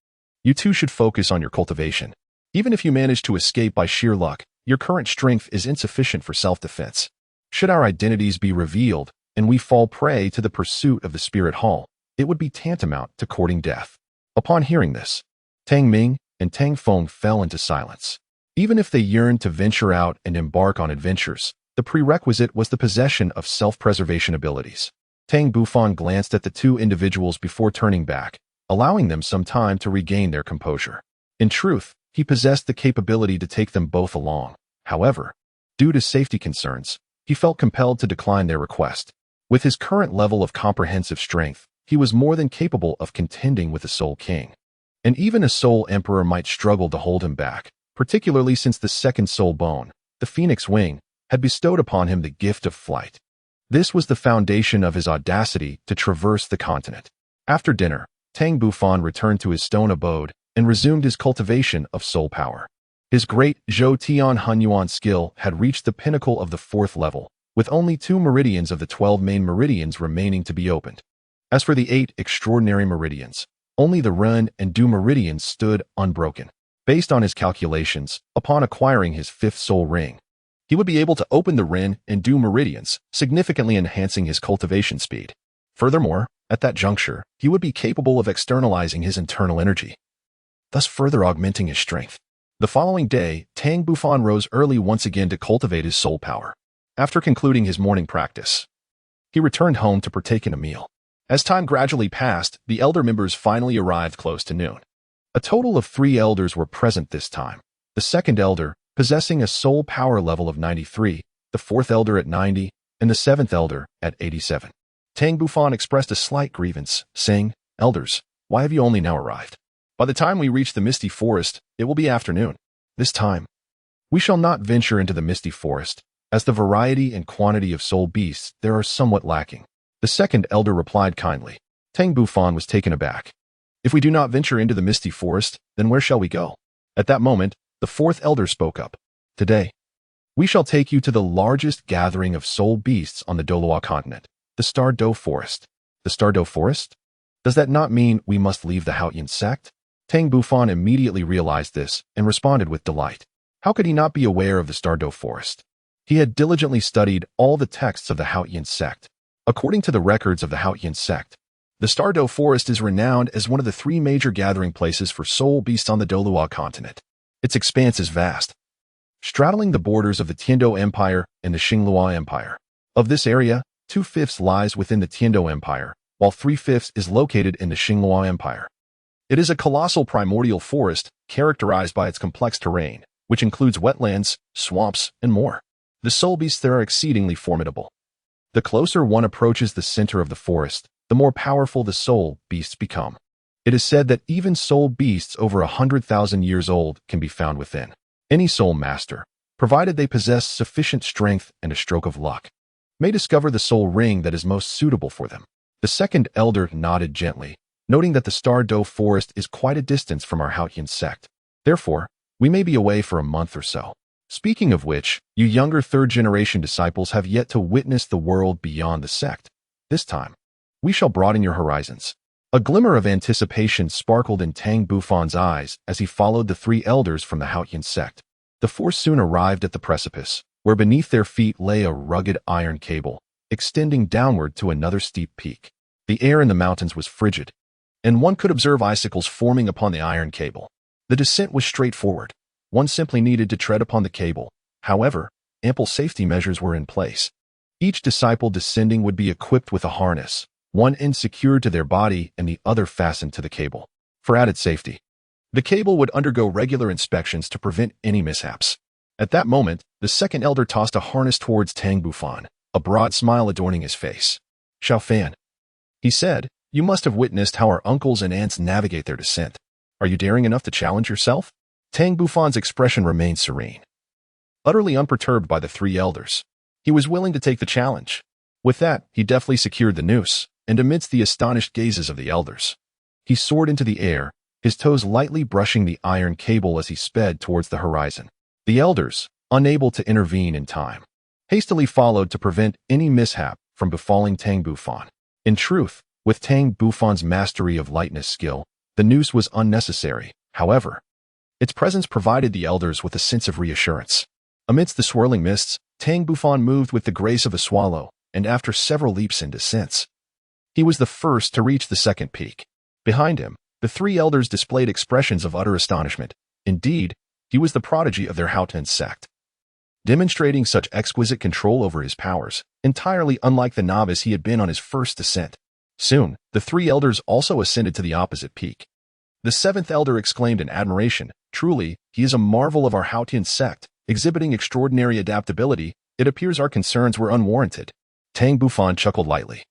you two should focus on your cultivation. Even if you manage to escape by sheer luck, your current strength is insufficient for self-defense. Should our identities be revealed and we fall prey to the pursuit of the spirit hall, it would be tantamount to courting death." Upon hearing this, Tang Ming and Tang Feng fell into silence. Even if they yearned to venture out and embark on adventures, the prerequisite was the possession of self-preservation abilities. Tang Bufan glanced at the two individuals before turning back, allowing them some time to regain their composure. In truth, he possessed the capability to take them both along. However, due to safety concerns, he felt compelled to decline their request. With his current level of comprehensive strength, he was more than capable of contending with the Soul King. And even a Soul Emperor might struggle to hold him back, particularly since the second soul bone, the Phoenix Wing, had bestowed upon him the gift of flight. This was the foundation of his audacity to traverse the continent. After dinner, Tang Bufan returned to his stone abode and resumed his cultivation of soul power. His great Zhou Tian Hunyuan skill had reached the pinnacle of the 4th level, with only 2 meridians of the 12 main meridians remaining to be opened. As for the 8 extraordinary meridians, only the Ren and Du meridians stood unbroken. Based on his calculations, upon acquiring his 5th soul ring, he would be able to open the Ren and Du meridians, significantly enhancing his cultivation speed. Furthermore, at that juncture, he would be capable of externalizing his internal energy, thus further augmenting his strength. The following day, Tang Bufan rose early once again to cultivate his soul power. After concluding his morning practice, he returned home to partake in a meal. As time gradually passed, the elder members finally arrived close to noon. A total of 3 elders were present this time. The second elder, possessing a soul power level of 93, the 4th elder at 90, and the 7th elder at 87. Tang Bufan expressed a slight grievance, saying, "Elders, why have you only now arrived? By the time we reach the Misty Forest, it will be afternoon. This time, we shall not venture into the Misty Forest, as the variety and quantity of soul beasts there are somewhat lacking." The second elder replied kindly. Tang Bufan was taken aback. "If we do not venture into the Misty Forest, then where shall we go?" At that moment, the 4th elder spoke up. "Today, we shall take you to the largest gathering of soul beasts on the Douluo Continent, the Douluo Forest." The Douluo Forest? Does that not mean we must leave the Haotian Sect? Tang Bufan immediately realized this and responded with delight. How could he not be aware of the Douluo Forest? He had diligently studied all the texts of the Haotian Sect. According to the records of the Haotian Sect, the Douluo Forest is renowned as one of the 3 major gathering places for soul beasts on the Douluo Continent. Its expanse is vast, straddling the borders of the Tiando Empire and the Xinglua Empire. Of this area, 2/5 lies within the Tiando Empire, while 3/5 is located in the Xinglua Empire. It is a colossal primordial forest characterized by its complex terrain, which includes wetlands, swamps, and more. The soul beasts there are exceedingly formidable. The closer one approaches the center of the forest, the more powerful the soul beasts become. It is said that even soul beasts over 100,000 years old can be found within. Any soul master, provided they possess sufficient strength and a stroke of luck, may discover the soul ring that is most suitable for them. The second elder nodded gently, noting that the Douluo Forest is quite a distance from our Haotian Sect. Therefore, we may be away for a month or so. Speaking of which, you younger 3rd-generation disciples have yet to witness the world beyond the sect. This time, we shall broaden your horizons. A glimmer of anticipation sparkled in Tang Bufan's eyes as he followed the 3 elders from the Haotian Sect. The 4 soon arrived at the precipice, where beneath their feet lay a rugged iron cable, extending downward to another steep peak. The air in the mountains was frigid, and one could observe icicles forming upon the iron cable. The descent was straightforward. One simply needed to tread upon the cable. However, ample safety measures were in place. Each disciple descending would be equipped with a harness, one end secured to their body and the other fastened to the cable. For added safety, the cable would undergo regular inspections to prevent any mishaps. At that moment, the second elder tossed a harness towards Tang Bufan, a broad smile adorning his face. "Xiao Fan," he said, "you must have witnessed how our uncles and aunts navigate their descent. Are you daring enough to challenge yourself?" Tang Bufan's expression remained serene, utterly unperturbed by the 3 elders. He was willing to take the challenge. With that, he deftly secured the noose, and amidst the astonished gazes of the elders, he soared into the air, his toes lightly brushing the iron cable as he sped towards the horizon. The elders, unable to intervene in time, hastily followed to prevent any mishap from befalling Tang Bufan. In truth, with Tang Bufan's mastery of lightness skill, the noose was unnecessary. However, its presence provided the elders with a sense of reassurance. Amidst the swirling mists, Tang Bufan moved with the grace of a swallow, and after several leaps and descents, he was the first to reach the second peak. Behind him, the three elders displayed expressions of utter astonishment. Indeed, he was the prodigy of their Haotian Sect, demonstrating such exquisite control over his powers, entirely unlike the novice he had been on his first descent. Soon, the three elders also ascended to the opposite peak. The seventh elder exclaimed in admiration, "Truly, he is a marvel of our Haotian Sect, exhibiting extraordinary adaptability. It appears our concerns were unwarranted." Tang Bufan chuckled lightly,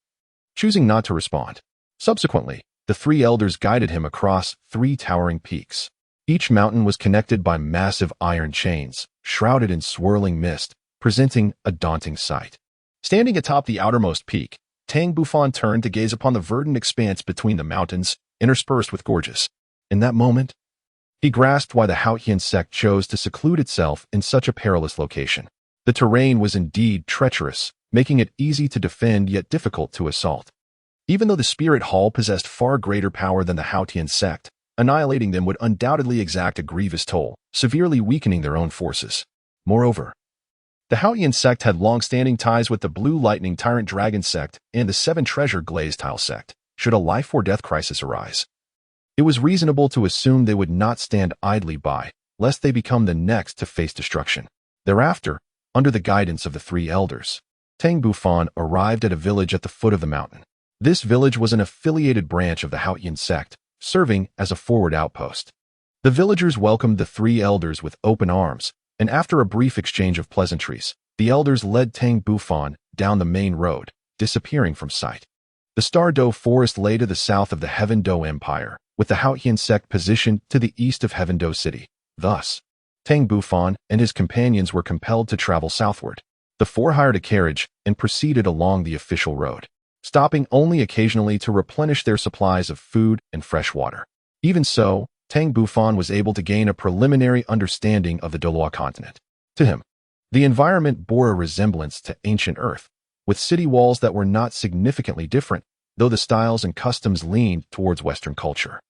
choosing not to respond. Subsequently, the three elders guided him across 3 towering peaks. Each mountain was connected by massive iron chains, shrouded in swirling mist, presenting a daunting sight. Standing atop the outermost peak, Tang Bufan turned to gaze upon the verdant expanse between the mountains, interspersed with gorges. In that moment, he grasped why the Haotian Sect chose to seclude itself in such a perilous location. The terrain was indeed treacherous, making it easy to defend yet difficult to assault. Even though the Spirit Hall possessed far greater power than the Haotian Sect, annihilating them would undoubtedly exact a grievous toll, severely weakening their own forces. Moreover, the Haotian Sect had long-standing ties with the Blue Lightning Tyrant Dragon Sect and the 7 Treasure Glazed Tile Sect. Should a life-or-death crisis arise, it was reasonable to assume they would not stand idly by, lest they become the next to face destruction. Thereafter, under the guidance of the 3 elders, Tang Bufan arrived at a village at the foot of the mountain. This village was an affiliated branch of the Haotian Sect, serving as a forward outpost. The villagers welcomed the 3 elders with open arms, and after a brief exchange of pleasantries, the elders led Tang Bufan down the main road, disappearing from sight. The Star Do Forest lay to the south of the Heaven Do Empire, with the Haotian Sect positioned to the east of Heaven Do City. Thus, Tang Bufan and his companions were compelled to travel southward. The 4 hired a carriage and proceeded along the official road, stopping only occasionally to replenish their supplies of food and fresh water. Even so, Tang Bufan was able to gain a preliminary understanding of the Douluo Continent. To him, the environment bore a resemblance to ancient Earth, with city walls that were not significantly different, though the styles and customs leaned towards Western culture.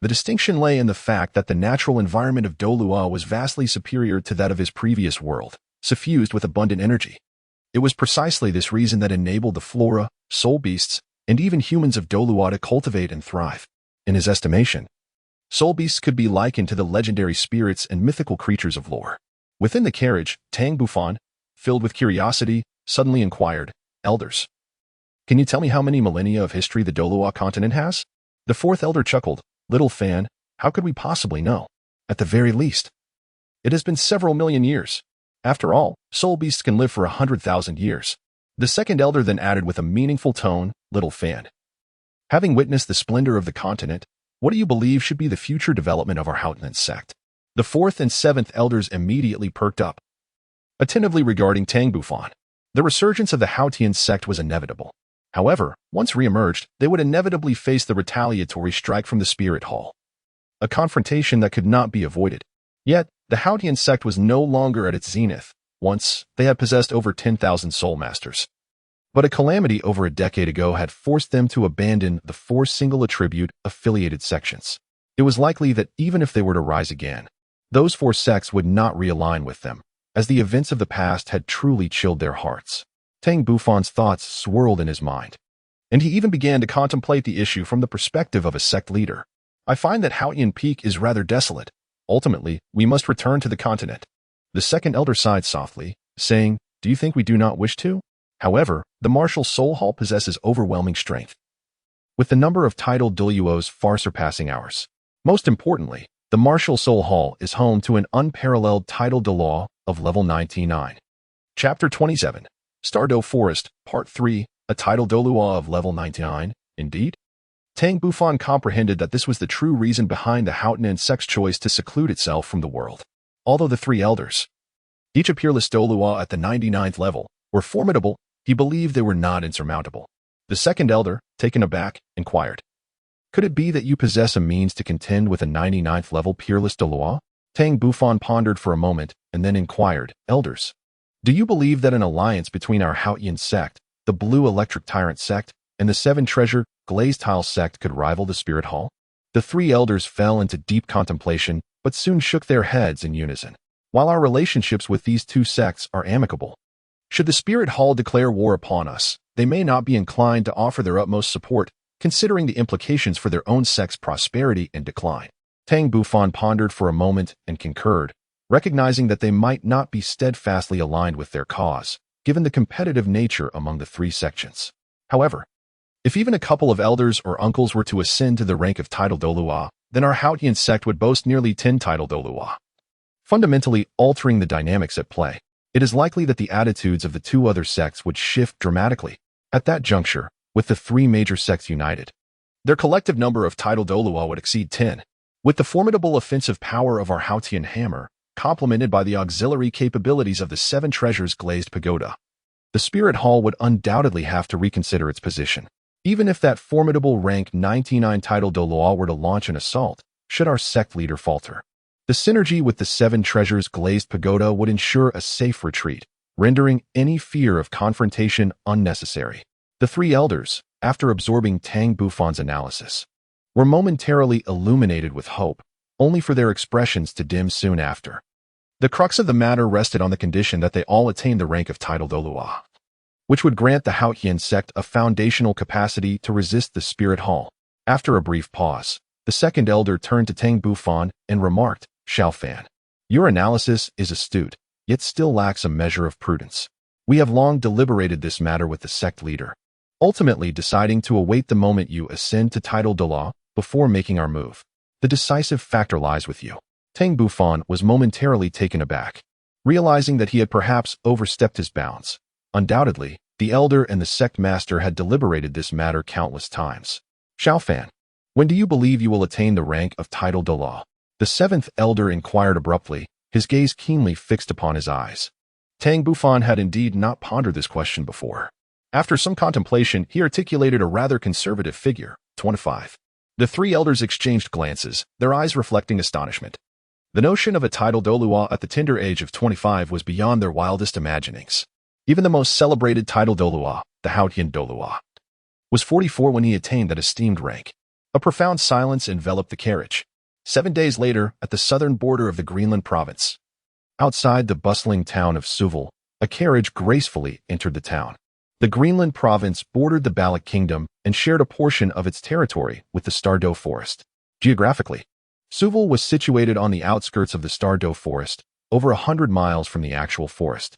The distinction lay in the fact that the natural environment of Douluo was vastly superior to that of his previous world, suffused with abundant energy. It was precisely this reason that enabled the flora, soul beasts, and even humans of Douluo to cultivate and thrive. In his estimation, soul beasts could be likened to the legendary spirits and mythical creatures of lore. Within the carriage, Tang Bufan, filled with curiosity, suddenly inquired, "Elders, can you tell me how many millennia of history the Douluo Continent has?" The 4th elder chuckled, "Little fan, how could we possibly know? At the very least, it has been several million years. After all, soul beasts can live for 100,000 years. The 2nd elder then added with a meaningful tone, "Little fan, having witnessed the splendor of the continent, what do you believe should be the future development of our Haotian Sect?" The 4th and 7th elders immediately perked up, attentively regarding Tang Bufan. The resurgence of the Haotian Sect was inevitable. However, once re-emerged, they would inevitably face the retaliatory strike from the Spirit Hall, a confrontation that could not be avoided. Yet, the Haotian Sect was no longer at its zenith. Once, they had possessed over 10,000 soul masters. But a calamity over a decade ago had forced them to abandon the 4 single attribute affiliated sections. It was likely that even if they were to rise again, those 4 sects would not realign with them, as the events of the past had truly chilled their hearts. Tang Bufan's thoughts swirled in his mind, and he even began to contemplate the issue from the perspective of a sect leader. "I find that Haotian Peak is rather desolate. Ultimately, we must return to the continent." The 2nd elder sighed softly, saying, "Do you think we do not wish to? However, the Martial Soul Hall possesses overwhelming strength, with the number of tidal Douluos far surpassing ours. Most importantly, the Martial Soul Hall is home to an unparalleled tidal Douluo of level 99. Chapter 27, Star Do Forest, Part 3, a tidal Douluo of level 99, indeed? Tang Bufan comprehended that this was the true reason behind the Haotian Sect's choice to seclude itself from the world. Although the 3 elders, each a peerless Douluo at the 99th level, were formidable, He believed they were not insurmountable. The second elder, taken aback, inquired, "Could it be that you possess a means to contend with a 99th level peerless Douluo?" Tang Bufan pondered for a moment and then inquired, "Elders, do you believe that an alliance between our Haotian Sect, the Blue Electric Tyrant Sect, and the Seven Treasure Glazed Tile Sect could rival the Spirit Hall?" The three elders fell into deep contemplation, but soon shook their heads in unison. "While our relationships with these two sects are amicable, should the Spirit Hall declare war upon us, they may not be inclined to offer their utmost support, considering the implications for their own sect's prosperity and decline." Tang Bufan pondered for a moment and concurred, recognizing that they might not be steadfastly aligned with their cause, given the competitive nature among the three sections. However, if even a couple of elders or uncles were to ascend to the rank of title Douluo, then our Haotian Sect would boast nearly 10 title Douluo, fundamentally altering the dynamics at play. It is likely that the attitudes of the two other sects would shift dramatically. At that juncture, with the three major sects united, their collective number of title Douluo would exceed 10. With the formidable offensive power of our Haotian hammer, complemented by the auxiliary capabilities of the Seven Treasures Glazed Pagoda, the Spirit Hall would undoubtedly have to reconsider its position. Even if that formidable rank 99 title Douluo were to launch an assault, should our sect leader falter, the synergy with the Seven Treasures Glazed Pagoda would ensure a safe retreat, rendering any fear of confrontation unnecessary. The three elders, after absorbing Tang Bufan's analysis, were momentarily illuminated with hope, only for their expressions to dim soon after. The crux of the matter rested on the condition that they all attain the rank of title Douluo, which would grant the Haotian Sect a foundational capacity to resist the Spirit Hall. After a brief pause, the second elder turned to Tang Bufan and remarked, "Xiaofan, your analysis is astute, yet still lacks a measure of prudence. We have long deliberated this matter with the sect leader, ultimately deciding to await the moment you ascend to title Douluo before making our move. The decisive factor lies with you." Tang Bufan was momentarily taken aback, realizing that he had perhaps overstepped his bounds. Undoubtedly, the elder and the sect master had deliberated this matter countless times. "Xiaofan, when do you believe you will attain the rank of title Douluo?" The seventh elder inquired abruptly, his gaze keenly fixed upon his eyes. Tang Bufan had indeed not pondered this question before. After some contemplation, he articulated a rather conservative figure, 25. The three elders exchanged glances, their eyes reflecting astonishment. The notion of a title Douluo at the tender age of 25 was beyond their wildest imaginings. Even the most celebrated title Douluo, the Haotian Douluo, was 44 when he attained that esteemed rank. A profound silence enveloped the carriage. 7 days later, at the southern border of the Greenland province, outside the bustling town of Suvil, a carriage gracefully entered the town. The Greenland province bordered the Balik Kingdom and shared a portion of its territory with the Stardow Forest. Geographically, Suvil was situated on the outskirts of the Stardow Forest, over 100 miles from the actual forest,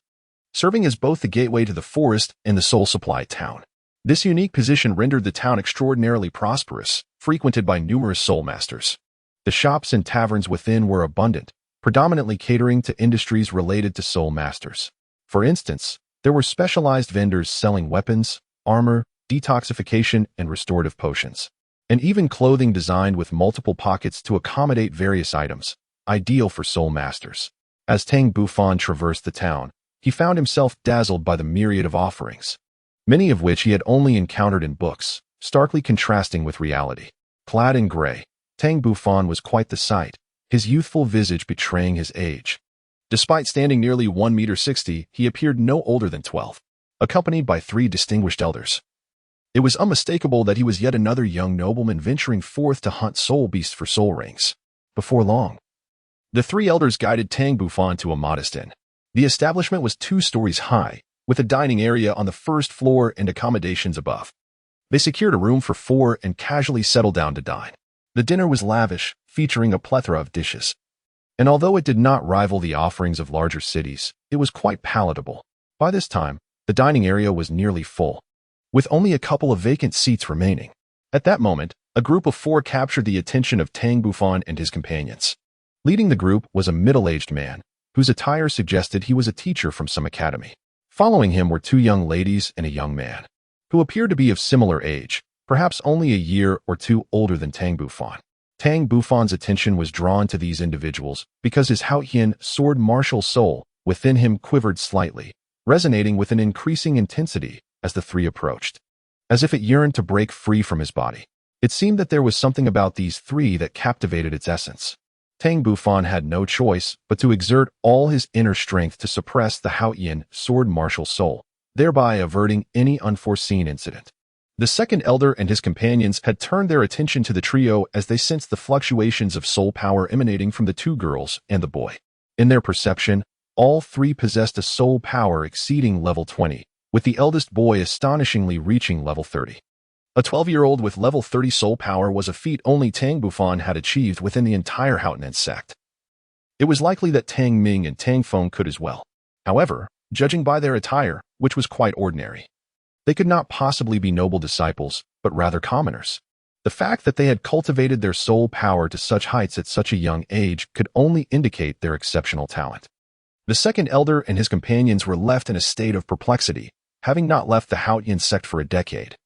serving as both the gateway to the forest and the soul supply town. This unique position rendered the town extraordinarily prosperous, frequented by numerous soul masters. The shops and taverns within were abundant, predominantly catering to industries related to soul masters. For instance, there were specialized vendors selling weapons, armor, detoxification, and restorative potions, and even clothing designed with multiple pockets to accommodate various items, ideal for soul masters. As Tang Bufan traversed the town, he found himself dazzled by the myriad of offerings, many of which he had only encountered in books, starkly contrasting with reality. Clad in gray, Tang Bufan was quite the sight, his youthful visage betraying his age. Despite standing nearly 1.60 meters, he appeared no older than 12, accompanied by 3 distinguished elders. It was unmistakable that he was yet another young nobleman venturing forth to hunt soul beasts for soul rings. Before long, the 3 elders guided Tang Bufan to a modest inn. The establishment was 2 stories high, with a dining area on the first floor and accommodations above. They secured a room for 4 and casually settled down to dine. The dinner was lavish, featuring a plethora of dishes. And although it did not rival the offerings of larger cities, it was quite palatable. By this time, the dining area was nearly full, with only a couple of vacant seats remaining. At that moment, a group of 4 captured the attention of Tang Bufan and his companions. Leading the group was a middle-aged man, whose attire suggested he was a teacher from some academy. Following him were 2 young ladies and a young man, who appeared to be of similar age, perhaps only a year or 2 older than Tang Bufan. Tang Bufan's attention was drawn to these individuals because his Haotian sword martial soul within him quivered slightly, resonating with an increasing intensity as the three approached, as if it yearned to break free from his body. It seemed that there was something about these three that captivated its essence. Tang Bufan had no choice but to exert all his inner strength to suppress the Haotian sword martial soul, thereby averting any unforeseen incident. The second elder and his companions had turned their attention to the trio as they sensed the fluctuations of soul power emanating from the two girls and the boy. In their perception, all three possessed a soul power exceeding level 20, with the eldest boy astonishingly reaching level 30. A 12-year-old with level 30 soul power was a feat only Tang Bufan had achieved within the entire Haotian Sect. It was likely that Tang Ming and Tang Feng could as well. However, judging by their attire, which was quite ordinary, they could not possibly be noble disciples, but rather commoners. The fact that they had cultivated their soul power to such heights at such a young age could only indicate their exceptional talent. The second elder and his companions were left in a state of perplexity, having not left the Haotian Sect for a decade.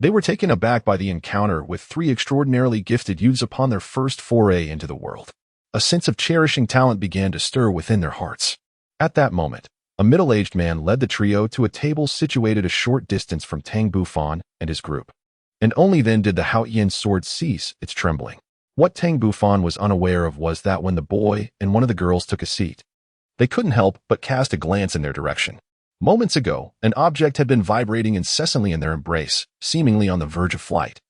They were taken aback by the encounter with three extraordinarily gifted youths upon their first foray into the world. A sense of cherishing talent began to stir within their hearts. At that moment, a middle-aged man led the trio to a table situated a short distance from Tang Bufan and his group. And only then did the Haotian sword cease its trembling. What Tang Bufan was unaware of was that when the boy and one of the girls took a seat, they couldn't help but cast a glance in their direction. Moments ago, an object had been vibrating incessantly in their embrace, seemingly on the verge of flight.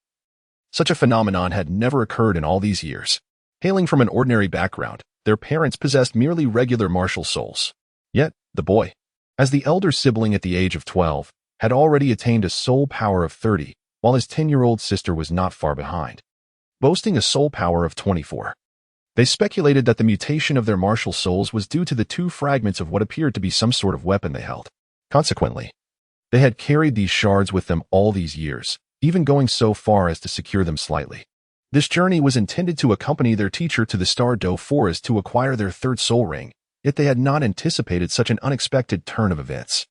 Such a phenomenon had never occurred in all these years. Hailing from an ordinary background, their parents possessed merely regular martial souls. Yet, the boy, as the elder sibling at the age of 12, had already attained a soul power of 30, while his 10-year-old sister was not far behind, boasting a soul power of 24. They speculated that the mutation of their martial souls was due to the two fragments of what appeared to be some sort of weapon they held. Consequently, they had carried these shards with them all these years, even going so far as to secure them slightly. This journey was intended to accompany their teacher to the Douluo Forest to acquire their third soul ring, yet they had not anticipated such an unexpected turn of events.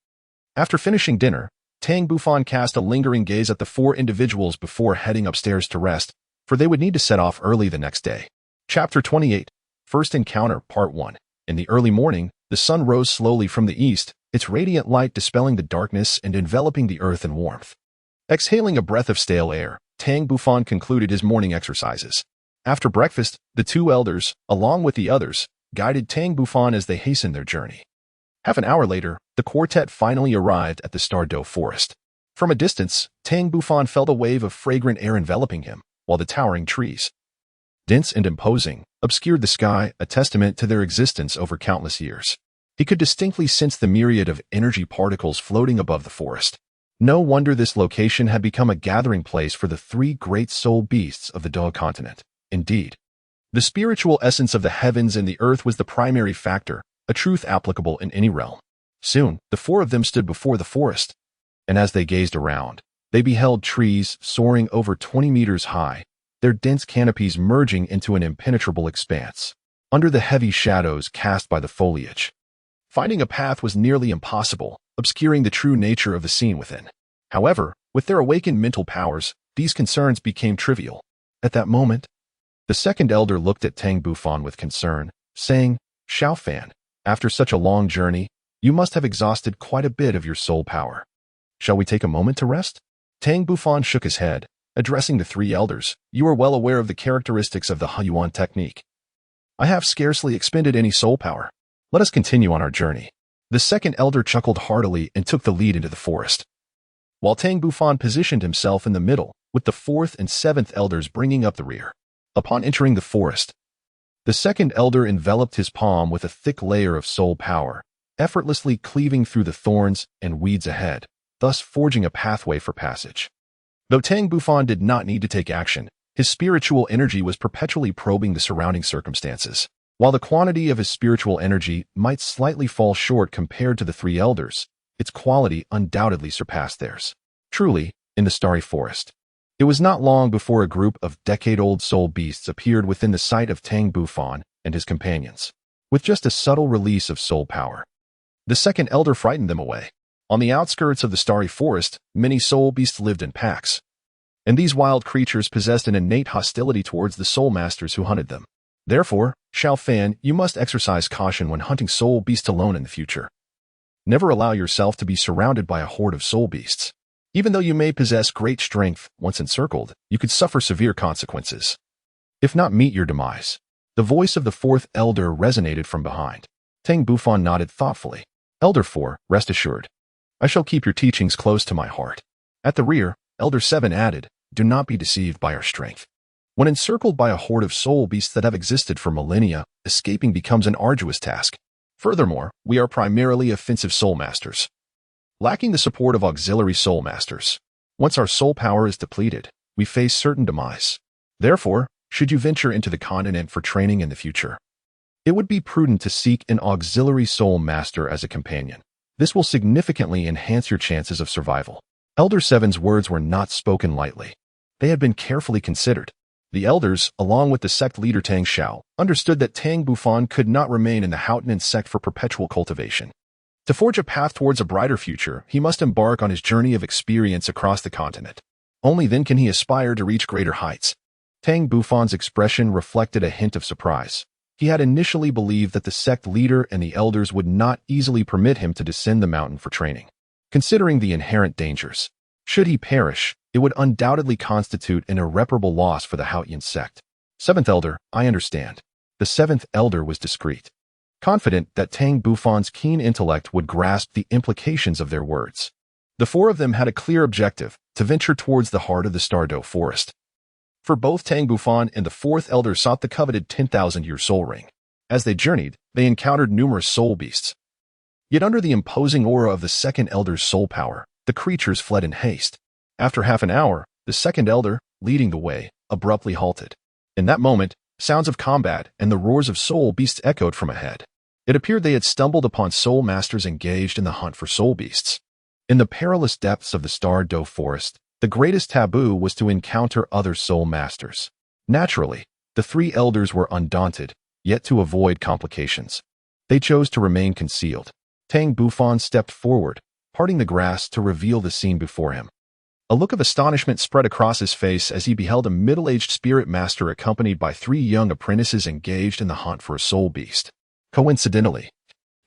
After finishing dinner, Tang Bufan cast a lingering gaze at the four individuals before heading upstairs to rest, for they would need to set off early the next day. Chapter 28, First Encounter, Part 1. In the early morning, the sun rose slowly from the east, its radiant light dispelling the darkness and enveloping the earth in warmth. Exhaling a breath of stale air, Tang Bufan concluded his morning exercises. After breakfast, the two elders, along with the others, guided Tang Bufan as they hastened their journey. Half an hour later, the quartet finally arrived at the Douluo Forest. From a distance, Tang Bufan felt a wave of fragrant air enveloping him, while the towering trees, dense and imposing, obscured the sky, a testament to their existence over countless years. He could distinctly sense the myriad of energy particles floating above the forest. No wonder this location had become a gathering place for the three great soul beasts of the Douluo Continent. Indeed, the spiritual essence of the heavens and the earth was the primary factor, a truth applicable in any realm. Soon, the four of them stood before the forest, and as they gazed around, they beheld trees soaring over 20 meters high, their dense canopies merging into an impenetrable expanse, under the heavy shadows cast by the foliage. Finding a path was nearly impossible, obscuring the true nature of the scene within. However, with their awakened mental powers, these concerns became trivial. At that moment, the second elder looked at Tang Bufan with concern, saying, "Xiaofan, after such a long journey, you must have exhausted quite a bit of your soul power. Shall we take a moment to rest?" Tang Bufan shook his head, addressing the three elders. "You are well aware of the characteristics of the Haotian technique. I have scarcely expended any soul power. Let us continue on our journey." The second elder chuckled heartily and took the lead into the forest, while Tang Bufan positioned himself in the middle, with the fourth and seventh elders bringing up the rear. Upon entering the forest, the second elder enveloped his palm with a thick layer of soul power, effortlessly cleaving through the thorns and weeds ahead, thus forging a pathway for passage. Though Tang Bufan did not need to take action, his spiritual energy was perpetually probing the surrounding circumstances. While the quantity of his spiritual energy might slightly fall short compared to the three elders, its quality undoubtedly surpassed theirs. Truly, in the starry forest, it was not long before a group of decade-old soul beasts appeared within the sight of Tang Bufan and his companions, with just a subtle release of soul power. The second elder frightened them away. On the outskirts of the starry forest, many soul beasts lived in packs, and these wild creatures possessed an innate hostility towards the soul masters who hunted them. Therefore, Xiaofan, you must exercise caution when hunting soul beasts alone in the future. Never allow yourself to be surrounded by a horde of soul beasts. Even though you may possess great strength, once encircled, you could suffer severe consequences. If not meet your demise. The voice of the fourth elder resonated from behind. Tang Bufan nodded thoughtfully. Elder 4, rest assured. I shall keep your teachings close to my heart. At the rear, Elder 7 added, do not be deceived by our strength. When encircled by a horde of soul beasts that have existed for millennia, escaping becomes an arduous task. Furthermore, we are primarily offensive soul masters, lacking the support of auxiliary soul masters. Once our soul power is depleted, we face certain demise. Therefore, should you venture into the continent for training in the future, it would be prudent to seek an auxiliary soul master as a companion. This will significantly enhance your chances of survival. Elder 7's words were not spoken lightly. They had been carefully considered. The elders, along with the sect leader Tang Xiao, understood that Tang Bufan could not remain in the Haotian Sect for perpetual cultivation. To forge a path towards a brighter future, he must embark on his journey of experience across the continent. Only then can he aspire to reach greater heights. Tang Bufan's expression reflected a hint of surprise. He had initially believed that the sect leader and the elders would not easily permit him to descend the mountain for training. Considering the inherent dangers, should he perish, it would undoubtedly constitute an irreparable loss for the Haotian Sect. Seventh Elder, I understand. The seventh elder was discreet, confident that Tang Bufan's keen intellect would grasp the implications of their words. The four of them had a clear objective, to venture towards the heart of the Douluo forest. For both Tang Bufan and the fourth elder sought the coveted 10,000-year soul ring. As they journeyed, they encountered numerous soul beasts. Yet under the imposing aura of the second elder's soul power, the creatures fled in haste. After half an hour, the second elder, leading the way, abruptly halted. In that moment, sounds of combat and the roars of soul beasts echoed from ahead. It appeared they had stumbled upon soul masters engaged in the hunt for soul beasts. In the perilous depths of the Douluo forest, the greatest taboo was to encounter other soul masters. Naturally, the three elders were undaunted, yet to avoid complications, they chose to remain concealed. Tang Bufan stepped forward, parting the grass to reveal the scene before him. A look of astonishment spread across his face as he beheld a middle-aged spirit master accompanied by three young apprentices engaged in the hunt for a soul beast. Coincidentally,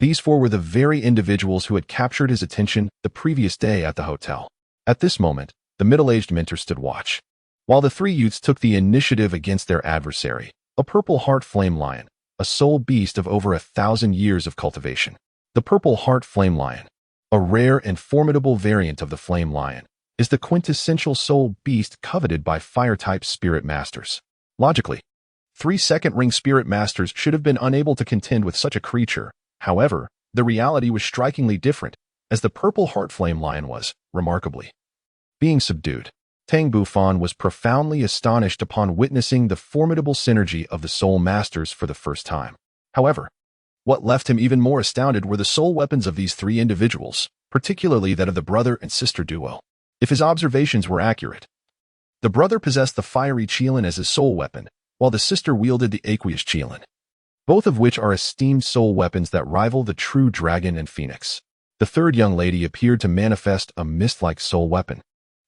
these four were the very individuals who had captured his attention the previous day at the hotel. At this moment, the middle-aged mentor stood watch, while the three youths took the initiative against their adversary, a purple heart flame lion, a soul beast of over 1,000 years of cultivation. The purple heart flame lion, a rare and formidable variant of the flame lion, is the quintessential soul beast coveted by fire-type spirit masters. Logically, 3 second-ring spirit masters should have been unable to contend with such a creature. However, the reality was strikingly different, as the purple heart flame lion was, remarkably, being subdued. Tang Bufan was profoundly astonished upon witnessing the formidable synergy of the soul masters for the first time. However, what left him even more astounded were the soul weapons of these three individuals, particularly that of the brother and sister duo. If his observations were accurate, the brother possessed the fiery Qilin as his soul weapon, while the sister wielded the aqueous Qilin, both of which are esteemed soul weapons that rival the true dragon and phoenix. The third young lady appeared to manifest a mist-like soul weapon,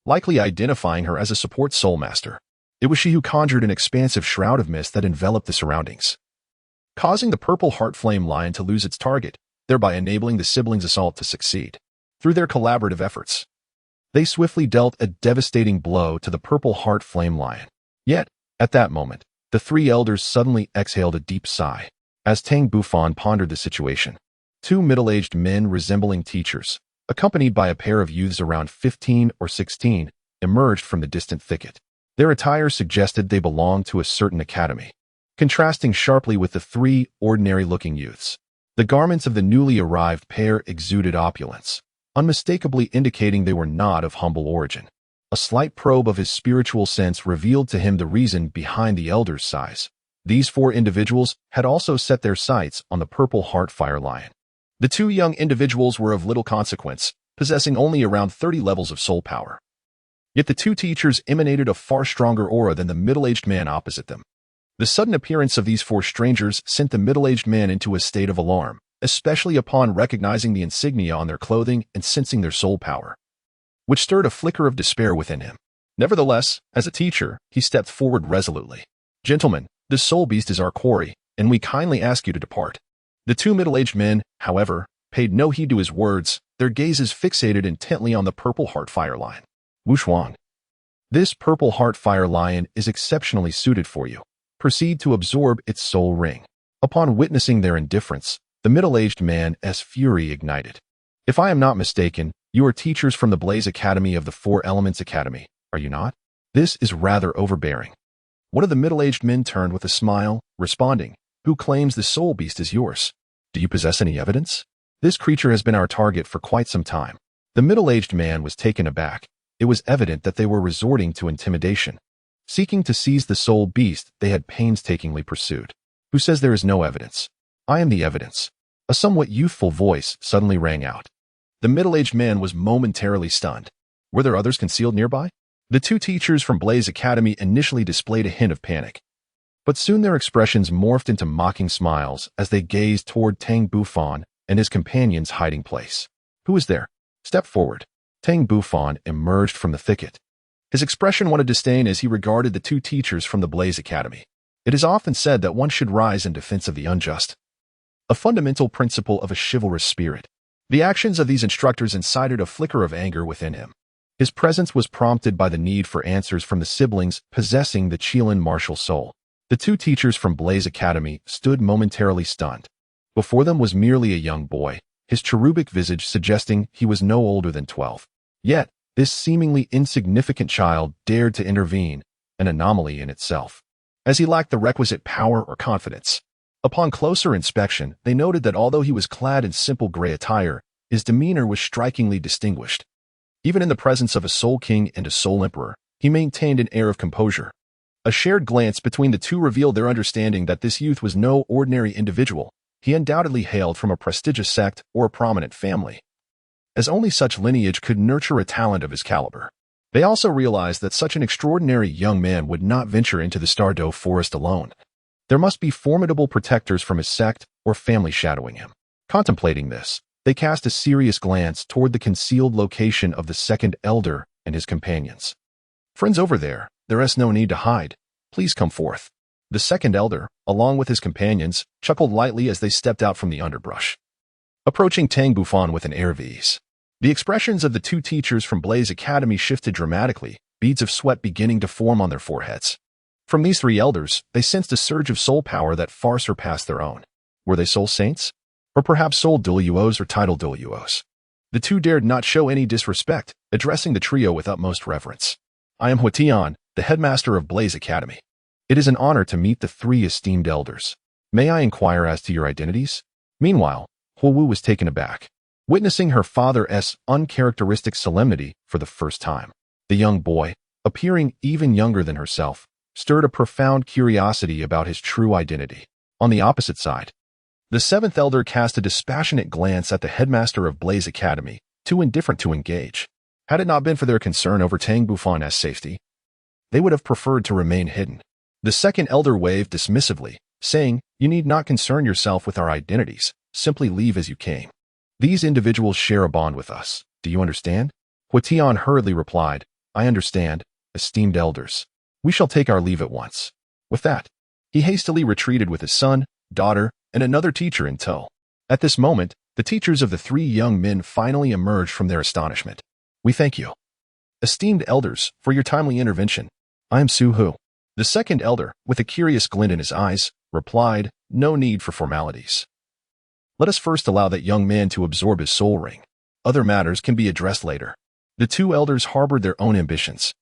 likely identifying her as a support soul master. It was she who conjured an expansive shroud of mist that enveloped the surroundings, causing the purple heart flame lion to lose its target, thereby enabling the siblings' assault to succeed. Through their collaborative efforts, they swiftly dealt a devastating blow to the purple heart flame lion. Yet, at that moment, the three elders suddenly exhaled a deep sigh. As Tang Bufan pondered the situation, 2 middle-aged men resembling teachers, accompanied by a pair of youths around 15 or 16, emerged from the distant thicket. Their attire suggested they belonged to a certain academy, contrasting sharply with the 3 ordinary-looking youths. The garments of the newly arrived pair exuded opulence, unmistakably indicating they were not of humble origin. A slight probe of his spiritual sense revealed to him the reason behind the elders' size. These 4 individuals had also set their sights on the purple heart fire lion. The 2 young individuals were of little consequence, possessing only around 30 levels of soul power. Yet the 2 teachers emanated a far stronger aura than the middle-aged man opposite them. The sudden appearance of these 4 strangers sent the middle-aged man into a state of alarm, especially upon recognizing the insignia on their clothing and sensing their soul power, which stirred a flicker of despair within him. Nevertheless, as a teacher, he stepped forward resolutely. "Gentlemen, this soul beast is our quarry, and we kindly ask you to depart." The 2 middle-aged men, however, paid no heed to his words, their gazes fixated intently on the purple heart fire lion. Wuxuang. This purple heart fire lion is exceptionally suited for you. Proceed to absorb its soul ring. Upon witnessing their indifference, the middle-aged man's fury ignited. If I am not mistaken, you are teachers from the Blaze Academy of the Four Elements Academy, are you not? This is rather overbearing. One of the middle-aged men turned with a smile, responding, Who claims the soul beast is yours? Do you possess any evidence? This creature has been our target for quite some time. The middle-aged man was taken aback. It was evident that they were resorting to intimidation. Seeking to seize the soul beast they had painstakingly pursued. Who says there is no evidence? I am the evidence. A somewhat youthful voice suddenly rang out. The middle-aged man was momentarily stunned. Were there others concealed nearby? The two teachers from Blaze Academy initially displayed a hint of panic. But soon their expressions morphed into mocking smiles as they gazed toward Tang Bufan and his companion's hiding place. Who is there? Step forward. Tang Bufan emerged from the thicket. His expression one of disdain as he regarded the two teachers from the Blaze Academy. It is often said that one should rise in defense of the unjust. A fundamental principle of a chivalrous spirit. The actions of these instructors incited a flicker of anger within him. His presence was prompted by the need for answers from the siblings possessing the Chilean martial soul. The two teachers from Blaze Academy stood momentarily stunned. Before them was merely a young boy, his cherubic visage suggesting he was no older than 12. Yet, this seemingly insignificant child dared to intervene, an anomaly in itself, as he lacked the requisite power or confidence. Upon closer inspection, they noted that although he was clad in simple gray attire, his demeanor was strikingly distinguished. Even in the presence of a Soul King and a Soul Emperor, he maintained an air of composure. A shared glance between the two revealed their understanding that this youth was no ordinary individual. He undoubtedly hailed from a prestigious sect or a prominent family, as only such lineage could nurture a talent of his caliber. They also realized that such an extraordinary young man would not venture into the Stardew Forest alone. There must be formidable protectors from his sect or family shadowing him. Contemplating this, they cast a serious glance toward the concealed location of the second elder and his companions. Friends over there is no need to hide. Please come forth. The second elder, along with his companions, chuckled lightly as they stepped out from the underbrush, approaching Tang Bufan with an air of ease. The expressions of the two teachers from Blaze Academy shifted dramatically, beads of sweat beginning to form on their foreheads. From these three elders, they sensed a surge of soul power that far surpassed their own. Were they soul saints? Or perhaps soul Douluos or title Douluos? The two dared not show any disrespect, addressing the trio with utmost reverence. I am Haotian, the headmaster of Blaze Academy. It is an honor to meet the three esteemed elders. May I inquire as to your identities? Meanwhile, Huowu was taken aback, witnessing her father's uncharacteristic solemnity for the first time. The young boy, appearing even younger than herself, stirred a profound curiosity about his true identity. On the opposite side, the seventh elder cast a dispassionate glance at the headmaster of Blaze Academy, too indifferent to engage. Had it not been for their concern over Tang Bufan's safety, they would have preferred to remain hidden. The second elder waved dismissively, saying, You need not concern yourself with our identities. Simply leave as you came. These individuals share a bond with us. Do you understand? Haotian hurriedly replied, I understand, esteemed elders. We shall take our leave at once. With that, he hastily retreated with his son, daughter, and another teacher in tow. At this moment, the teachers of the three young men finally emerged from their astonishment. We thank you, esteemed elders, for your timely intervention. I am Su-Hu. The second elder, with a curious glint in his eyes, replied, No need for formalities. Let us first allow that young man to absorb his soul ring. Other matters can be addressed later. The two elders harbored their own ambitions.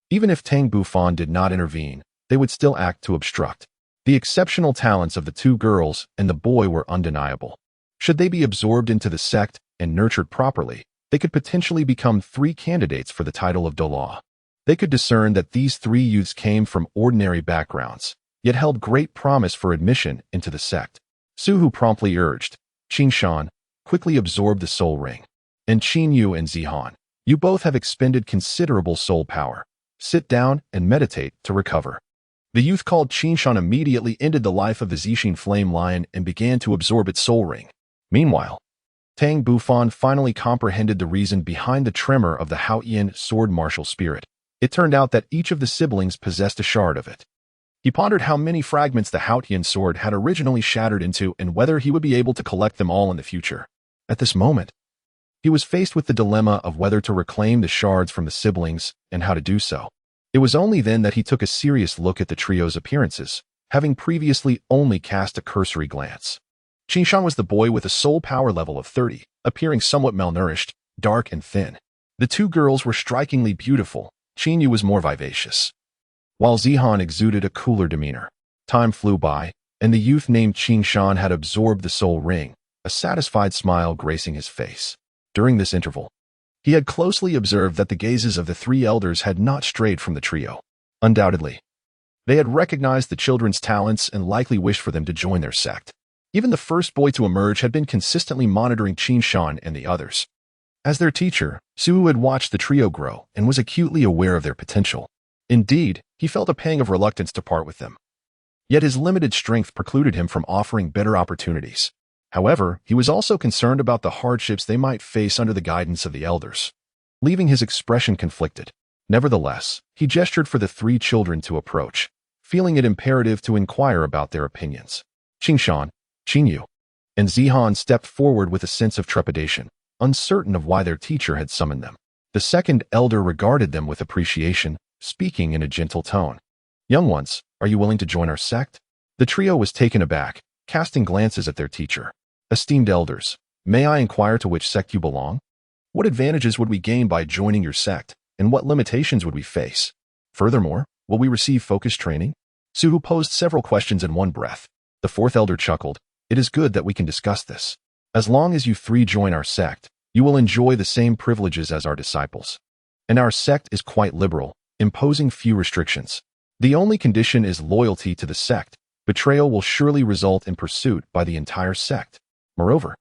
Even if Tang Bufan did not intervene, they would still act to obstruct. The exceptional talents of the two girls and the boy were undeniable. Should they be absorbed into the sect and nurtured properly, they could potentially become three candidates for the title of Douluo. They could discern that these three youths came from ordinary backgrounds, yet held great promise for admission into the sect. Su-Hu promptly urged, Qinshan, quickly absorb the soul ring. And Qinyu and Zihan, you both have expended considerable soul power. Sit down and meditate to recover. The youth called Qinshan immediately ended the life of the Zixin flame lion and began to absorb its soul ring. Meanwhile, Tang Bufan finally comprehended the reason behind the tremor of the Haotian sword martial spirit. It turned out that each of the siblings possessed a shard of it. He pondered how many fragments the Haotian sword had originally shattered into and whether he would be able to collect them all in the future. At this moment, he was faced with the dilemma of whether to reclaim the shards from the siblings and how to do so. It was only then that he took a serious look at the trio's appearances, having previously only cast a cursory glance. Qingshan was the boy with a soul power level of 30, appearing somewhat malnourished, dark and thin. The two girls were strikingly beautiful. Qingyu was more vivacious, while Zihan exuded a cooler demeanor. Time flew by, and the youth named Qingshan had absorbed the soul ring, a satisfied smile gracing his face. During this interval, he had closely observed that the gazes of the three elders had not strayed from the trio. Undoubtedly, they had recognized the children's talents and likely wished for them to join their sect. Even the first boy to emerge had been consistently monitoring Qingshan and the others. As their teacher, Suhu had watched the trio grow and was acutely aware of their potential. Indeed, he felt a pang of reluctance to part with them. Yet his limited strength precluded him from offering better opportunities. However, he was also concerned about the hardships they might face under the guidance of the elders, leaving his expression conflicted. Nevertheless, he gestured for the three children to approach, feeling it imperative to inquire about their opinions. Qingshan, Qingyu, and Zihan stepped forward with a sense of trepidation, uncertain of why their teacher had summoned them. The second elder regarded them with appreciation, speaking in a gentle tone. "Young ones, are you willing to join our sect?" The trio was taken aback, casting glances at their teacher. "Esteemed elders, may I inquire to which sect you belong? What advantages would we gain by joining your sect, and what limitations would we face? Furthermore, will we receive focused training?" Suhu posed several questions in one breath. The fourth elder chuckled. "It is good that we can discuss this. As long as you three join our sect, you will enjoy the same privileges as our disciples. And our sect is quite liberal, imposing few restrictions. The only condition is loyalty to the sect. Betrayal will surely result in pursuit by the entire sect. Moreover,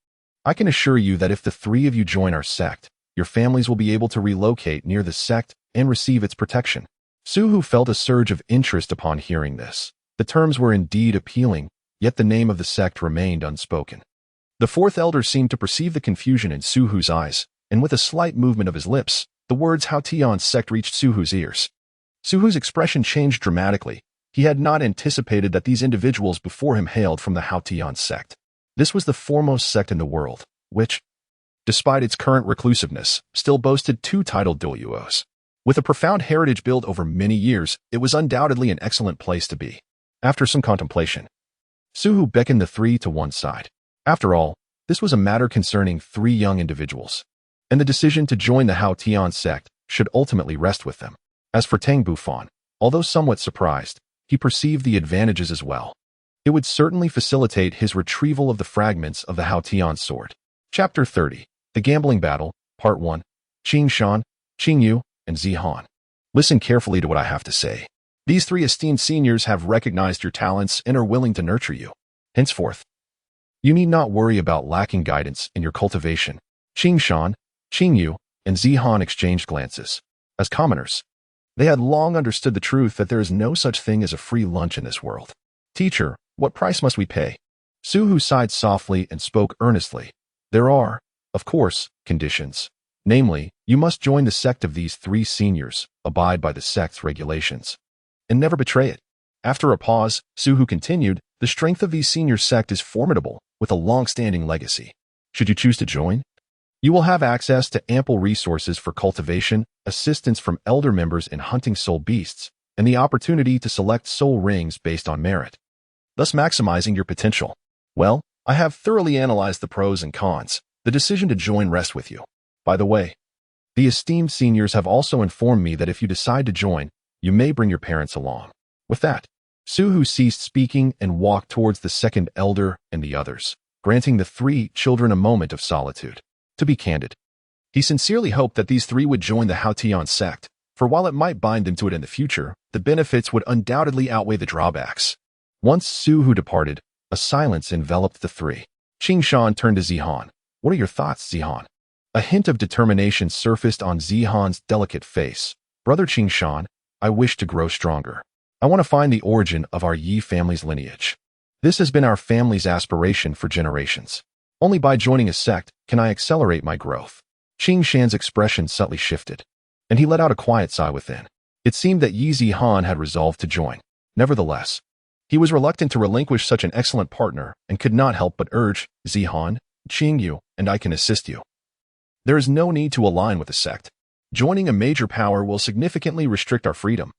I can assure you that if the three of you join our sect, your families will be able to relocate near the sect and receive its protection." Suhu felt a surge of interest upon hearing this. The terms were indeed appealing, yet the name of the sect remained unspoken. The fourth elder seemed to perceive the confusion in Suhu's eyes, and with a slight movement of his lips, the words Haotian Sect reached Suhu's ears. Suhu's expression changed dramatically. He had not anticipated that these individuals before him hailed from the Haotian Sect. This was the foremost sect in the world, which, despite its current reclusiveness, still boasted two titled Douluos. With a profound heritage built over many years, it was undoubtedly an excellent place to be. After some contemplation, Suhu beckoned the three to one side. After all, this was a matter concerning three young individuals, and the decision to join the Haotian Sect should ultimately rest with them. As for Tang Bufan, although somewhat surprised, he perceived the advantages as well. It would certainly facilitate his retrieval of the fragments of the Haotian sword. Chapter 30. The Gambling Battle, Part 1. Qingshan, Qingyu, and Zihan. Listen carefully to what I have to say. These three esteemed seniors have recognized your talents and are willing to nurture you. Henceforth, you need not worry about lacking guidance in your cultivation. Qingshan, Qingyu, and Zihan exchanged glances. As commoners, they had long understood the truth that there is no such thing as a free lunch in this world. "Teacher, what price must we pay?" Suhu sighed softly and spoke earnestly. "There are, of course, conditions. Namely, you must join the sect of these three seniors, abide by the sect's regulations, and never betray it." After a pause, Suhu continued, "The strength of these senior sect is formidable, with a long-standing legacy. Should you choose to join, you will have access to ample resources for cultivation, assistance from elder members in hunting soul beasts, and the opportunity to select soul rings based on merit, thus maximizing your potential. Well, I have thoroughly analyzed the pros and cons. The decision to join rests with you. By the way, the esteemed seniors have also informed me that if you decide to join, you may bring your parents along." With that, Suhu ceased speaking and walked towards the second elder and the others, granting the three children a moment of solitude. To be candid, he sincerely hoped that these three would join the Haotian Sect, for while it might bind them to it in the future, the benefits would undoubtedly outweigh the drawbacks. Once Suhu departed, a silence enveloped the three. Qingshan turned to Zihan. "What are your thoughts, Zihan?" A hint of determination surfaced on Zihan's delicate face. "Brother Qingshan, I wish to grow stronger. I want to find the origin of our Yi family's lineage. This has been our family's aspiration for generations. Only by joining a sect can I accelerate my growth." Qingshan's expression subtly shifted, and he let out a quiet sigh within. It seemed that Yi Zihan had resolved to join. Nevertheless, he was reluctant to relinquish such an excellent partner and could not help but urge, "Zihan, Qingyu, and I can assist you. There is no need to align with the sect. Joining a major power will significantly restrict our freedom.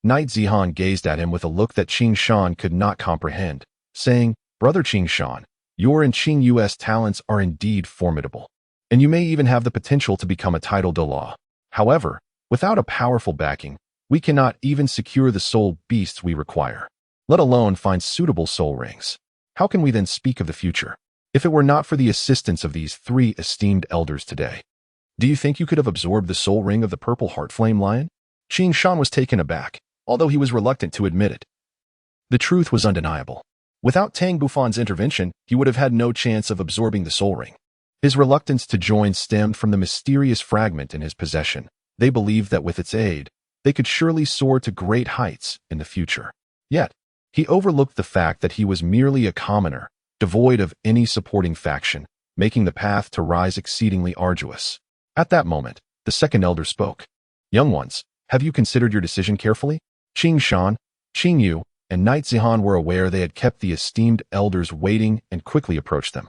Knight Zihan gazed at him with a look that Qing Shan could not comprehend, saying, Brother Qing Shan, your and Qing Yu's talents are indeed formidable, and you may even have the potential to become a titled Douluo. However, without a powerful backing, we cannot even secure the soul beasts we require, let alone find suitable soul rings. How can we then speak of the future, if it were not for the assistance of these three esteemed elders today? Do you think you could have absorbed the soul ring of the purple heart flame lion? Qing Shan was taken aback, although he was reluctant to admit it. The truth was undeniable. Without Tang Bufan's intervention, he would have had no chance of absorbing the soul ring. His reluctance to join stemmed from the mysterious fragment in his possession. They believed that with its aid, they could surely soar to great heights in the future. Yet, he overlooked the fact that he was merely a commoner, devoid of any supporting faction, making the path to rise exceedingly arduous. At that moment, the second elder spoke. Young ones, have you considered your decision carefully? Qing Shan, Qing Yu, and Knight Zihan were aware they had kept the esteemed elders waiting and quickly approached them.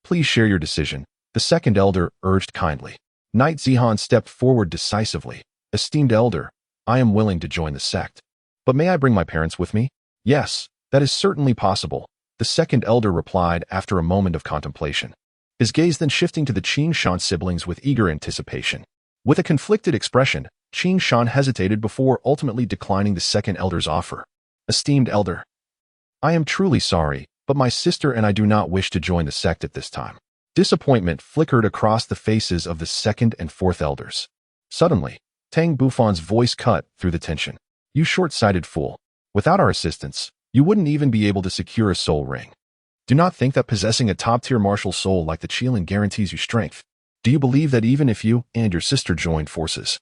Please share your decision, the second elder urged kindly. Knight Zihan stepped forward decisively. Esteemed elder, I am willing to join the sect. But may I bring my parents with me? Yes, that is certainly possible, the second elder replied after a moment of contemplation. His gaze then shifting to the Qing Shan siblings with eager anticipation. With a conflicted expression, Qing Shan hesitated before ultimately declining the second elder's offer. Esteemed elder, I am truly sorry, but my sister and I do not wish to join the sect at this time. Disappointment flickered across the faces of the second and fourth elders. Suddenly, Tang Bufan's voice cut through the tension. You short-sighted fool. Without our assistance, you wouldn't even be able to secure a soul ring. Do not think that possessing a top-tier martial soul like the Qilin guarantees you strength. Do you believe that even if you and your sister joined forces,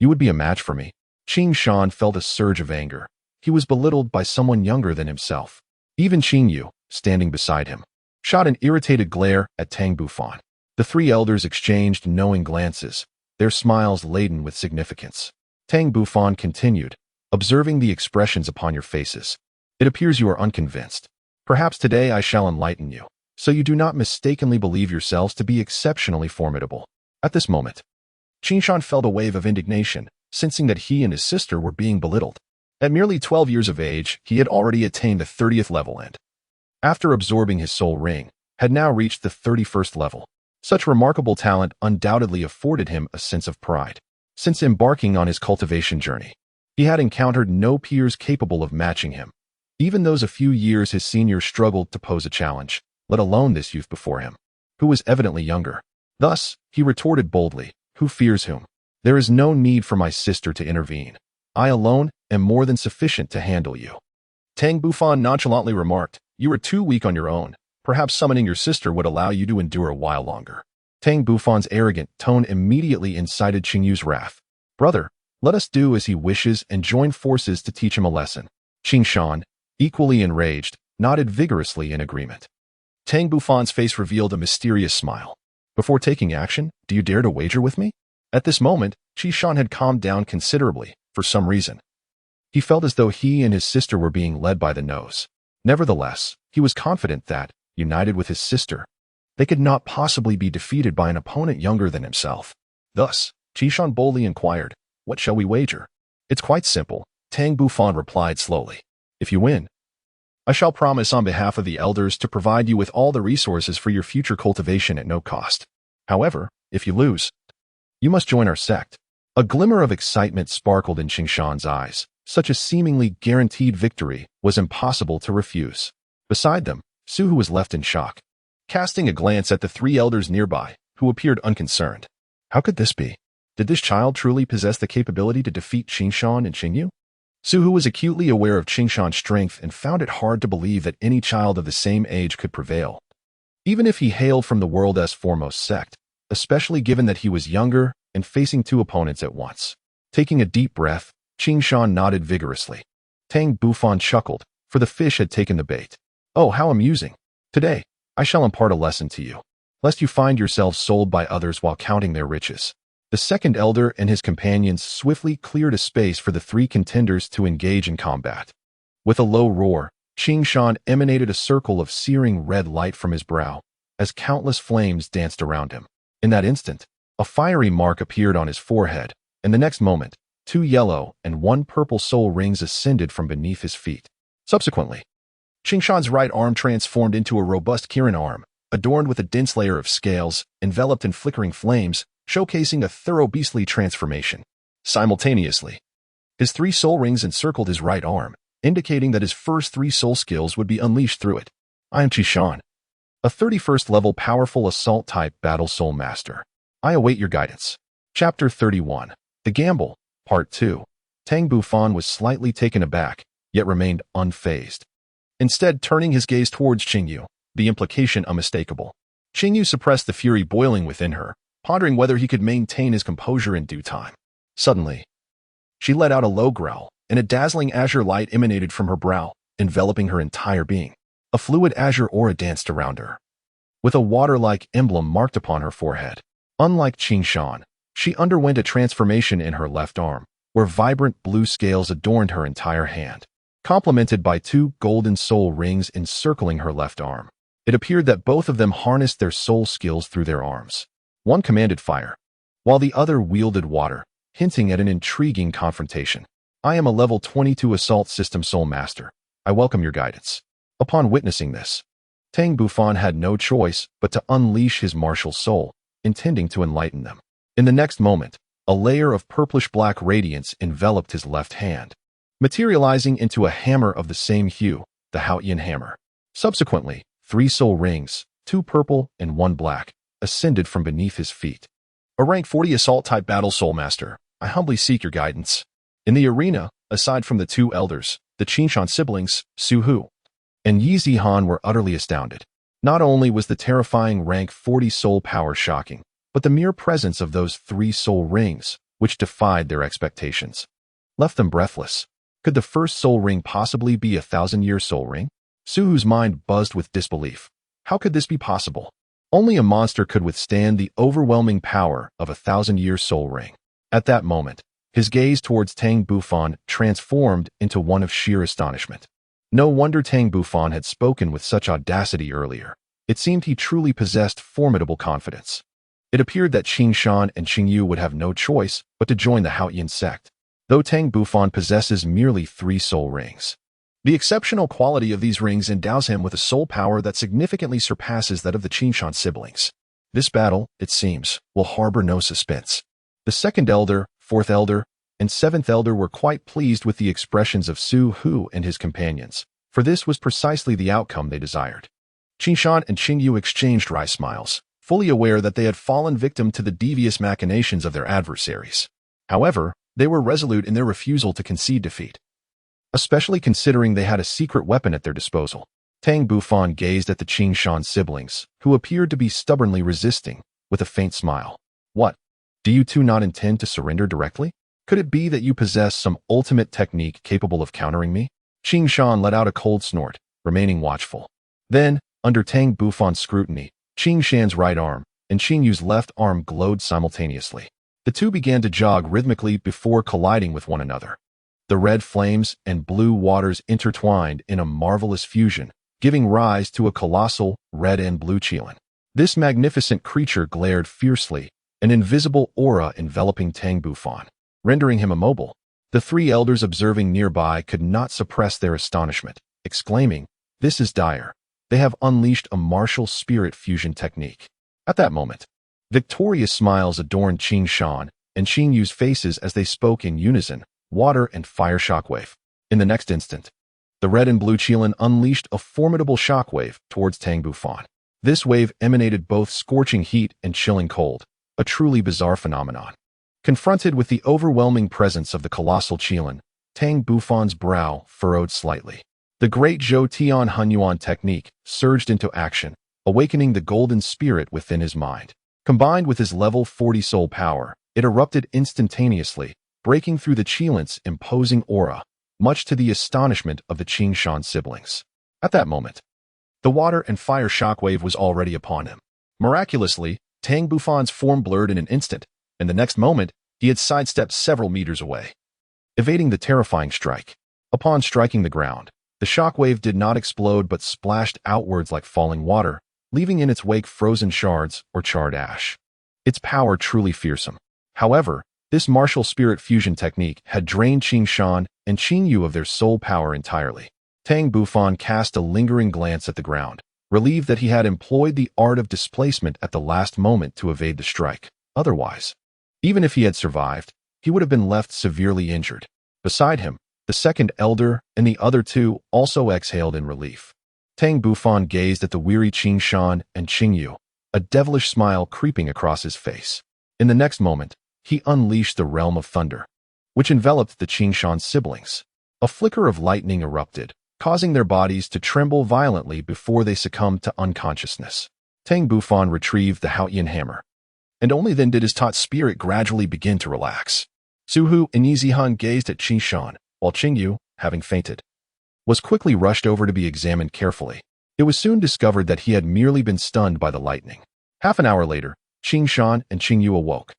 you would be a match for me? Qing Shan felt a surge of anger. He was belittled by someone younger than himself. Even Qing Yu, standing beside him, shot an irritated glare at Tang Bufan. The three elders exchanged knowing glances, their smiles laden with significance. Tang Bufan continued, observing the expressions upon your faces. It appears you are unconvinced. Perhaps today I shall enlighten you, so you do not mistakenly believe yourselves to be exceptionally formidable. At this moment, Qing Shan felt a wave of indignation, sensing that he and his sister were being belittled. At merely 12 years of age, he had already attained the 30th level and, after absorbing his soul ring, had now reached the 31st level. Such remarkable talent undoubtedly afforded him a sense of pride. Since embarking on his cultivation journey, he had encountered no peers capable of matching him. Even those a few years his seniors struggled to pose a challenge, let alone this youth before him, who was evidently younger. Thus, he retorted boldly, who fears whom? There is no need for my sister to intervene. I alone am more than sufficient to handle you. Tang Bufan nonchalantly remarked, you are too weak on your own. Perhaps summoning your sister would allow you to endure a while longer. Tang Bufan's arrogant tone immediately incited Qing Yu's wrath. Brother, let us do as he wishes and join forces to teach him a lesson. Qing Shan, equally enraged, nodded vigorously in agreement. Tang Bufan's face revealed a mysterious smile. Before taking action, do you dare to wager with me? At this moment, Qing Shan had calmed down considerably, for some reason. He felt as though he and his sister were being led by the nose. Nevertheless, he was confident that, united with his sister, they could not possibly be defeated by an opponent younger than himself. Thus, Qing Shan boldly inquired, what shall we wager? It's quite simple, Tang Bufan replied slowly. If you win, I shall promise on behalf of the elders to provide you with all the resources for your future cultivation at no cost. However, if you lose, you must join our sect. A glimmer of excitement sparkled in Qing Shan's eyes. Such a seemingly guaranteed victory was impossible to refuse. Beside them, Su Hu was left in shock, casting a glance at the three elders nearby, who appeared unconcerned. How could this be? Did this child truly possess the capability to defeat Qing Shan and Qing Yu? Su Hu was acutely aware of Qing Shan's strength and found it hard to believe that any child of the same age could prevail, even if he hailed from the world's foremost sect, especially given that he was younger and facing two opponents at once. Taking a deep breath, Qing Shan nodded vigorously. Tang Bufan chuckled, for the fish had taken the bait. Oh, how amusing. Today, I shall impart a lesson to you, lest you find yourselves sold by others while counting their riches. The second elder and his companions swiftly cleared a space for the three contenders to engage in combat. With a low roar, Qing Shan emanated a circle of searing red light from his brow, as countless flames danced around him. In that instant, a fiery mark appeared on his forehead, and the next moment, 2 yellow and 1 purple soul rings ascended from beneath his feet. Subsequently, Qingshan's right arm transformed into a robust Kirin arm, adorned with a dense layer of scales, enveloped in flickering flames, showcasing a thorough beastly transformation. Simultaneously, his 3 soul rings encircled his right arm, indicating that his first 3 soul skills would be unleashed through it. I am Qingshan, a 31st level powerful assault-type battle soul master. I await your guidance. Chapter 31. The Gamble, Part 2. Tang Bufan was slightly taken aback, yet remained unfazed. Instead, turning his gaze towards Qingyu, the implication unmistakable. Qingyu suppressed the fury boiling within her, pondering whether he could maintain his composure in due time. Suddenly, she let out a low growl, and a dazzling azure light emanated from her brow, enveloping her entire being. A fluid azure aura danced around her, with a water-like emblem marked upon her forehead. Unlike Qingshan, she underwent a transformation in her left arm, where vibrant blue scales adorned her entire hand, complemented by 2 golden soul rings encircling her left arm. It appeared that both of them harnessed their soul skills through their arms. One commanded fire, while the other wielded water, hinting at an intriguing confrontation. I am a level 22 assault system soul master. I welcome your guidance. Upon witnessing this, Tang Bufan had no choice but to unleash his martial soul, intending to enlighten them. In the next moment, a layer of purplish-black radiance enveloped his left hand, materializing into a hammer of the same hue, the Haotian hammer. Subsequently, 3 soul rings, 2 purple and 1 black, ascended from beneath his feet. A rank 40 assault-type battle soul master, I humbly seek your guidance. In the arena, aside from the 2 elders, the Qingshan siblings, Su Hu and Yi Zihan, were utterly astounded. Not only was the terrifying rank 40 soul power shocking, but the mere presence of those 3 soul rings, which defied their expectations, left them breathless. Could the first soul ring possibly be a 1,000-year soul ring? Su Hu's mind buzzed with disbelief. How could this be possible? Only a monster could withstand the overwhelming power of a 1,000-year soul ring. At that moment, his gaze towards Tang Bufan transformed into one of sheer astonishment. No wonder Tang Bufan had spoken with such audacity earlier. It seemed he truly possessed formidable confidence. It appeared that Qingshan and Qingyu would have no choice but to join the Haotian Sect, though Tang Bufan possesses merely 3 soul rings. The exceptional quality of these rings endows him with a soul power that significantly surpasses that of the Qingshan siblings. This battle, it seems, will harbor no suspense. The 2nd elder, 4th elder, and 7th elder were quite pleased with the expressions of Su Hu and his companions, for this was precisely the outcome they desired. Qingshan and Qingyu exchanged wry smiles, fully aware that they had fallen victim to the devious machinations of their adversaries. However, they were resolute in their refusal to concede defeat, especially considering they had a secret weapon at their disposal. Tang Bufan gazed at the Qingshan siblings, who appeared to be stubbornly resisting, with a faint smile. What? Do you 2 not intend to surrender directly? Could it be that you possess some ultimate technique capable of countering me? Qingshan let out a cold snort, remaining watchful. Then, under Tang Bufan's scrutiny, Qingshan's right arm and Qingyu's left arm glowed simultaneously. The 2 began to jog rhythmically before colliding with one another. The red flames and blue waters intertwined in a marvelous fusion, giving rise to a colossal red and blue Qilin. This magnificent creature glared fiercely, an invisible aura enveloping Tang Bufan, rendering him immobile. The 3 elders observing nearby could not suppress their astonishment, exclaiming, "This is dire. They have unleashed a martial spirit fusion technique." At that moment, victorious smiles adorned Qingshan and Qingyu's faces as they spoke in unison, water and fire shockwave. In the next instant, the red and blue Qilin unleashed a formidable shockwave towards Tang Bufan. This wave emanated both scorching heat and chilling cold, a truly bizarre phenomenon. Confronted with the overwhelming presence of the colossal Qilin, Tang Bufan's brow furrowed slightly. The great Zhou Tian Hunyuan technique surged into action, awakening the golden spirit within his mind. Combined with his level 40 soul power, it erupted instantaneously, breaking through the Qilin's imposing aura, much to the astonishment of the Qingshan siblings. At that moment, the water and fire shockwave was already upon him. Miraculously, Tang Bufan's form blurred in an instant, and the next moment, he had sidestepped several meters away, evading the terrifying strike. Upon striking the ground, the shockwave did not explode but splashed outwards like falling water, leaving in its wake frozen shards or charred ash. Its power truly fearsome. However, this martial spirit fusion technique had drained Qing Shan and Qing Yu of their soul power entirely. Tang Bufan cast a lingering glance at the ground, relieved that he had employed the art of displacement at the last moment to evade the strike. Otherwise, even if he had survived, he would have been left severely injured. Beside him, the second elder and the other two also exhaled in relief. Tang Bufan gazed at the weary Qing Shan and Qing Yu, a devilish smile creeping across his face. In the next moment, he unleashed the realm of thunder, which enveloped the Qing Shan siblings. A flicker of lightning erupted, causing their bodies to tremble violently before they succumbed to unconsciousness. Tang Bufan retrieved the Haotian hammer, and only then did his taut spirit gradually begin to relax. Su Hu and Yi Zihan gazed at Qing Shan, while Qing Yu, having fainted, was quickly rushed over to be examined carefully. It was soon discovered that he had merely been stunned by the lightning. Half an hour later, Qing Shan and Qing Yu awoke,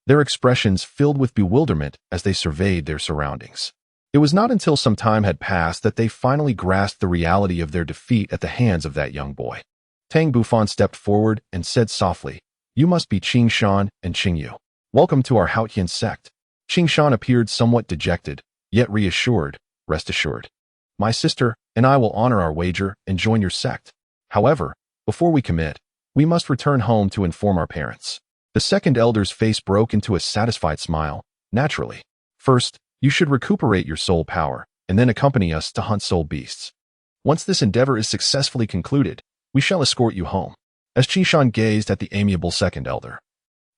their expressions filled with bewilderment as they surveyed their surroundings. It was not until some time had passed that they finally grasped the reality of their defeat at the hands of that young boy. Tang Bufan stepped forward and said softly, "You must be Qing Shan and Qing Yu. Welcome to our Haotian Sect." Qing Shan appeared somewhat dejected, yet reassured. "Rest assured. My sister and I will honor our wager and join your sect. However, before we commit, we must return home to inform our parents." The second elder's face broke into a satisfied smile. "Naturally. First, you should recuperate your soul power, and then accompany us to hunt soul beasts. Once this endeavor is successfully concluded, we shall escort you home." As Qing Shan gazed at the amiable second elder,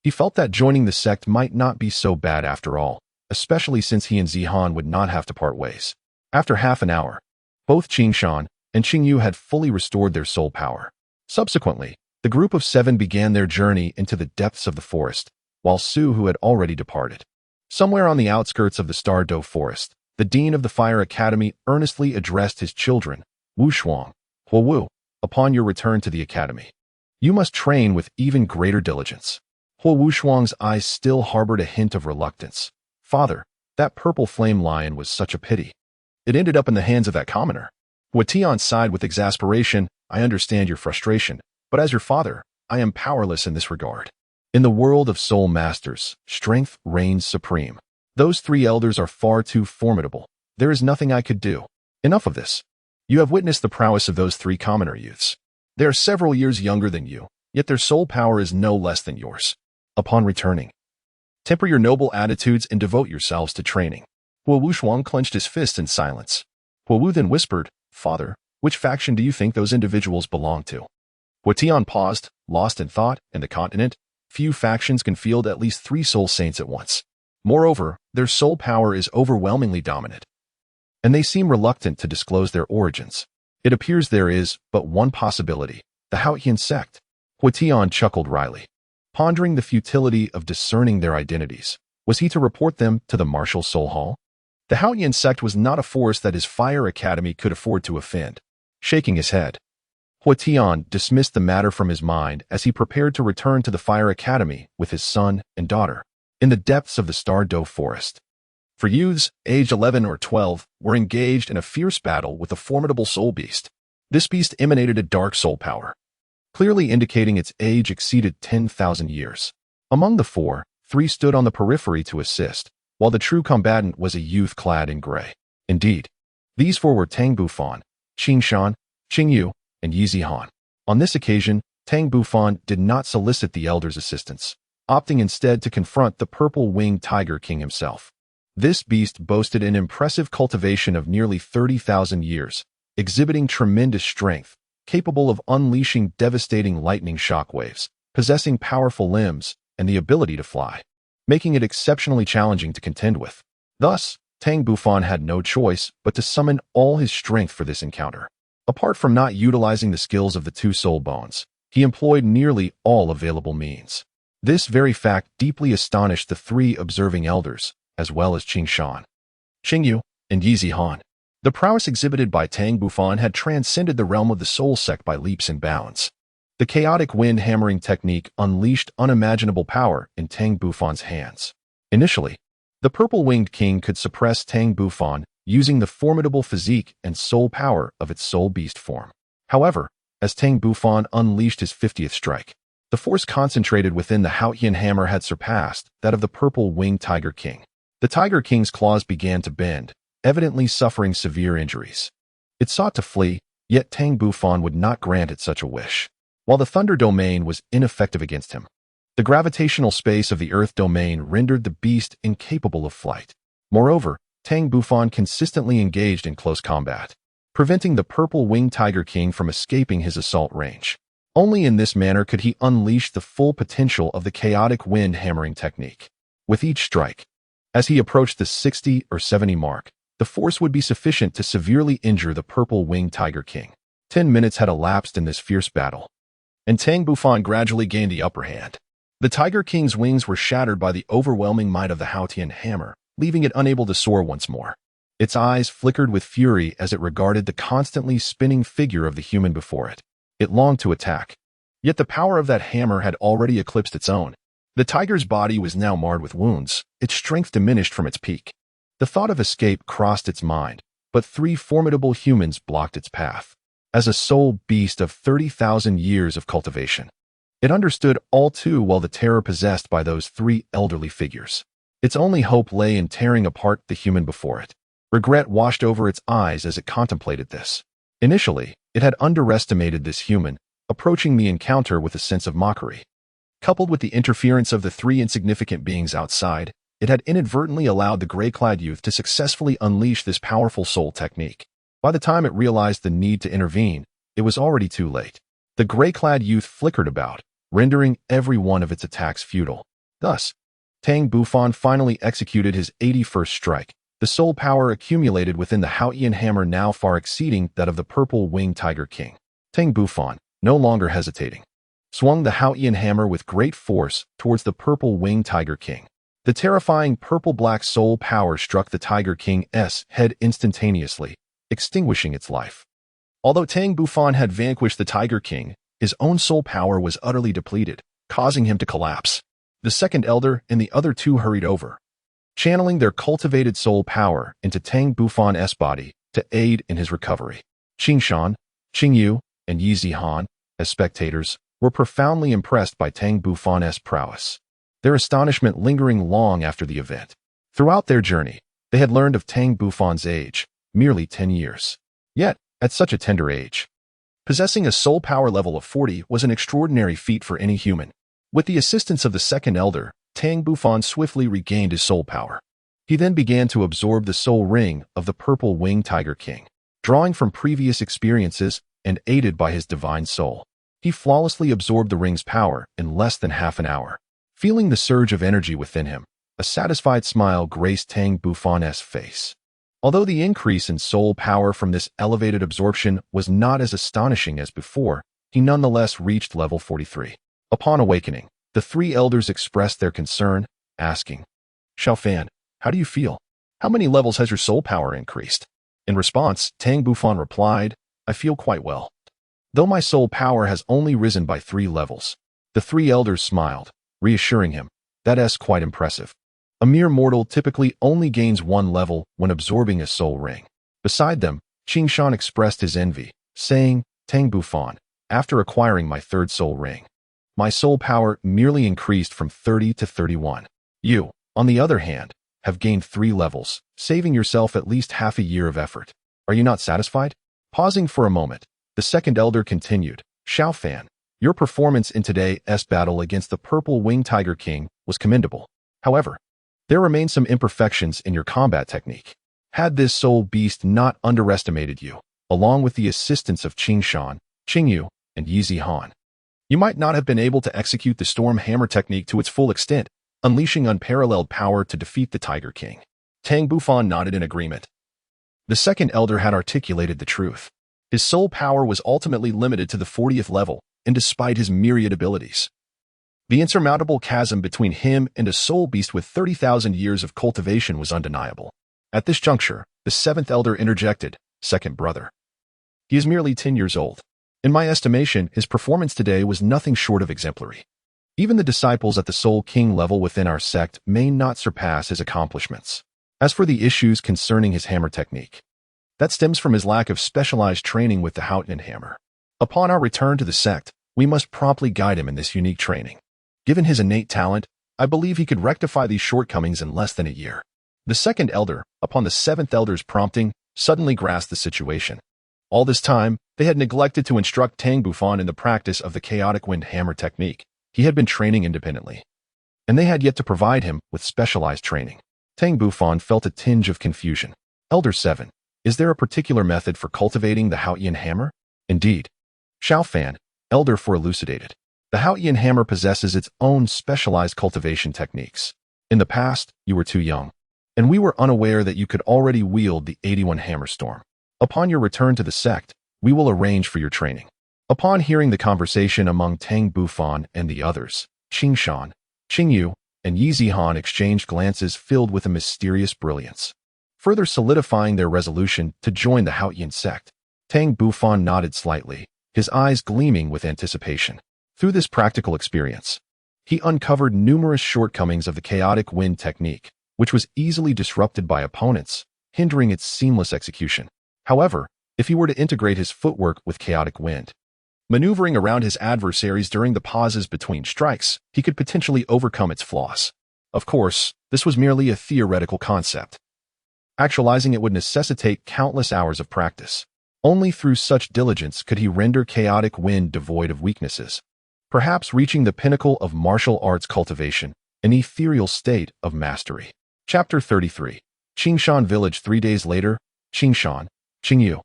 he felt that joining the sect might not be so bad after all, especially since he and Zihan would not have to part ways. After half an hour, both Qing Shan and Qing Yu had fully restored their soul power. Subsequently, the group of 7 began their journey into the depths of the forest, while Su Hu had already departed. Somewhere on the outskirts of the Star-Do Forest, the dean of the Fire Academy earnestly addressed his children. "Wu Shuang, Huo Wu, upon your return to the academy, you must train with even greater diligence." Huo Wu Shuang's eyes still harbored a hint of reluctance. "Father, that purple flame lion was such a pity. It ended up in the hands of that commoner." Hua Tian sighed with exasperation. "I understand your frustration, but as your father, I am powerless in this regard. In the world of soul masters, strength reigns supreme. Those 3 elders are far too formidable. There is nothing I could do. Enough of this. You have witnessed the prowess of those 3 commoner youths. They are several years younger than you, yet their soul power is no less than yours. Upon returning, temper your noble attitudes and devote yourselves to training." Huo Wu Shuang clenched his fist in silence. Huo Wu then whispered, "Father, which faction do you think those individuals belong to?" Hua Tian paused, lost in thought. "In the continent, few factions can field at least 3 soul saints at once. Moreover, their soul power is overwhelmingly dominant, and they seem reluctant to disclose their origins. It appears there is but one possibility, the Haotian Sect." Hua Tian chuckled wryly, pondering the futility of discerning their identities. Was he to report them to the Martial Soul Hall? The Haotian Sect was not a force that his Fire Academy could afford to offend. Shaking his head, Hua Tian dismissed the matter from his mind as he prepared to return to the Fire Academy with his son and daughter. In the depths of the Star-Do Forest, 4 youths, aged 11 or 12, were engaged in a fierce battle with a formidable soul beast. This beast emanated a dark soul power, clearly indicating its age exceeded 10,000 years. Among the 4, 3 stood on the periphery to assist, while the true combatant was a youth clad in gray. Indeed, these 4 were Tang Bufan, Qing Shan, Qing Yu, and Yi Zihan. On this occasion, Tang Bufan did not solicit the elder's assistance, opting instead to confront the purple-winged Tiger King himself. This beast boasted an impressive cultivation of nearly 30,000 years, exhibiting tremendous strength, capable of unleashing devastating lightning shockwaves, possessing powerful limbs, and the ability to fly, making it exceptionally challenging to contend with. Thus, Tang Bufan had no choice but to summon all his strength for this encounter. Apart from not utilizing the skills of the 2 soul bones, he employed nearly all available means. This very fact deeply astonished the 3 observing elders, as well as Qing Shan, Qing Yu, and Yi Zihan. The prowess exhibited by Tang Bufan had transcended the realm of the soul sect by leaps and bounds. The chaotic wind hammering technique unleashed unimaginable power in Tang Bufan's hands. Initially, the purple-winged king could suppress Tang Bufan using the formidable physique and soul power of its soul beast form. However, as Tang Bufan unleashed his 50th strike. The force concentrated within the Haotian hammer had surpassed that of the purple-winged Tiger King. The Tiger King's claws began to bend, evidently suffering severe injuries. It sought to flee, yet Tang Bufan would not grant it such a wish. While the Thunder Domain was ineffective against him, the gravitational space of the Earth Domain rendered the beast incapable of flight. Moreover, Tang Bufan consistently engaged in close combat, preventing the purple-winged Tiger King from escaping his assault range. Only in this manner could he unleash the full potential of the chaotic wind hammering technique. With each strike, as he approached the 60 or 70 mark, the force would be sufficient to severely injure the purple-winged Tiger King. 10 minutes had elapsed in this fierce battle, and Tang Bufan gradually gained the upper hand. The Tiger King's wings were shattered by the overwhelming might of the Haotian hammer, leaving it unable to soar once more. Its eyes flickered with fury as it regarded the constantly spinning figure of the human before it. It longed to attack, yet the power of that hammer had already eclipsed its own. The tiger's body was now marred with wounds, its strength diminished from its peak. The thought of escape crossed its mind, but 3 formidable humans blocked its path. As a sole beast of 30,000 years of cultivation, it understood all too well the terror possessed by those 3 elderly figures. Its only hope lay in tearing apart the human before it. Regret washed over its eyes as it contemplated this. Initially, it had underestimated this human, approaching the encounter with a sense of mockery. Coupled with the interference of the 3 insignificant beings outside, it had inadvertently allowed the gray-clad youth to successfully unleash this powerful soul technique. By the time it realized the need to intervene, it was already too late. The gray-clad youth flickered about, rendering every one of its attacks futile. Thus, Tang Bufan finally executed his 81st strike, the soul power accumulated within the Haotian hammer now far exceeding that of the purple-winged Tiger King. Tang Bufan, no longer hesitating, swung the Haotian hammer with great force towards the purple-winged Tiger King. The terrifying purple-black soul power struck the Tiger King's head instantaneously, extinguishing its life. Although Tang Bufan had vanquished the Tiger King, his own soul power was utterly depleted, causing him to collapse. The second elder and the other 2 hurried over, channeling their cultivated soul power into Tang Bufan's body to aid in his recovery. Qing Shan, Qing Yu, and Yi Zihan, as spectators, were profoundly impressed by Tang Bufan's prowess, their astonishment lingering long after the event. Throughout their journey, they had learned of Tang Bufan's age, merely 10 years. Yet, at such a tender age, possessing a soul power level of 40 was an extraordinary feat for any human. With the assistance of the second elder, Tang Bufan swiftly regained his soul power. He then began to absorb the soul ring of the purple-winged Tiger King. Drawing from previous experiences and aided by his divine soul, he flawlessly absorbed the ring's power in less than half an hour. Feeling the surge of energy within him, a satisfied smile graced Tang Bufan's face. Although the increase in soul power from this elevated absorption was not as astonishing as before, he nonetheless reached level 43. Upon awakening, the 3 elders expressed their concern, asking, "Xiaofan, how do you feel? How many levels has your soul power increased?" In response, Tang Bufan replied, "I feel quite well. Though my soul power has only risen by 3 levels." The 3 elders smiled, reassuring him, "That's quite impressive. A mere mortal typically only gains 1 level when absorbing a soul ring." Beside them, Qing Shan expressed his envy, saying, "Tang Bufan, after acquiring my 3rd soul ring, my soul power merely increased from 30 to 31. You, on the other hand, have gained 3 levels, saving yourself at least half a year of effort. Are you not satisfied?" Pausing for a moment, the second elder continued, "Xiaofan, your performance in today's battle against the purple-winged Tiger King was commendable. However, there remain some imperfections in your combat technique. Had this soul beast not underestimated you, along with the assistance of Qing Shan, Qing Yu, and Yi Zihan, you might not have been able to execute the storm hammer technique to its full extent, unleashing unparalleled power to defeat the Tiger King." Tang Bufan nodded in agreement. The second elder had articulated the truth. His soul power was ultimately limited to the 40th level, and despite his myriad abilities, the insurmountable chasm between him and a soul beast with 30,000 years of cultivation was undeniable. At this juncture, the 7th elder interjected, "Second brother. He is merely 10 years old. In my estimation, his performance today was nothing short of exemplary. Even the disciples at the Soul King level within our sect may not surpass his accomplishments. As for the issues concerning his hammer technique, that stems from his lack of specialized training with the Haotian hammer. Upon our return to the sect, we must promptly guide him in this unique training. Given his innate talent, I believe he could rectify these shortcomings in less than a year. The second elder, upon the seventh elder's prompting, suddenly grasped the situation. All this time, they had neglected to instruct Tang Bufan in the practice of the chaotic wind hammer technique. He had been training independently, and they had yet to provide him with specialized training. Tang Bufan felt a tinge of confusion. Elder 7, is there a particular method for cultivating the Haotian hammer? Indeed. Xiao Fan, Elder 4 elucidated. The Haotian hammer possesses its own specialized cultivation techniques. In the past, you were too young, and we were unaware that you could already wield the 81 hammer storm. Upon your return to the sect, we will arrange for your training. Upon hearing the conversation among Tang Bufan and the others, Qing Shan, Qing Yu, and Yi Zihan exchanged glances filled with a mysterious brilliance, further solidifying their resolution to join the Haotian Sect. Tang Bufan nodded slightly, his eyes gleaming with anticipation. Through this practical experience, he uncovered numerous shortcomings of the chaotic wind technique, which was easily disrupted by opponents, hindering its seamless execution. However, if he were to integrate his footwork with chaotic wind, maneuvering around his adversaries during the pauses between strikes, he could potentially overcome its flaws. Of course, this was merely a theoretical concept. Actualizing it would necessitate countless hours of practice. Only through such diligence could he render chaotic wind devoid of weaknesses, perhaps reaching the pinnacle of martial arts cultivation, an ethereal state of mastery. Chapter 33. Qingshan Village 3 days later, Qingshan, Qingyu,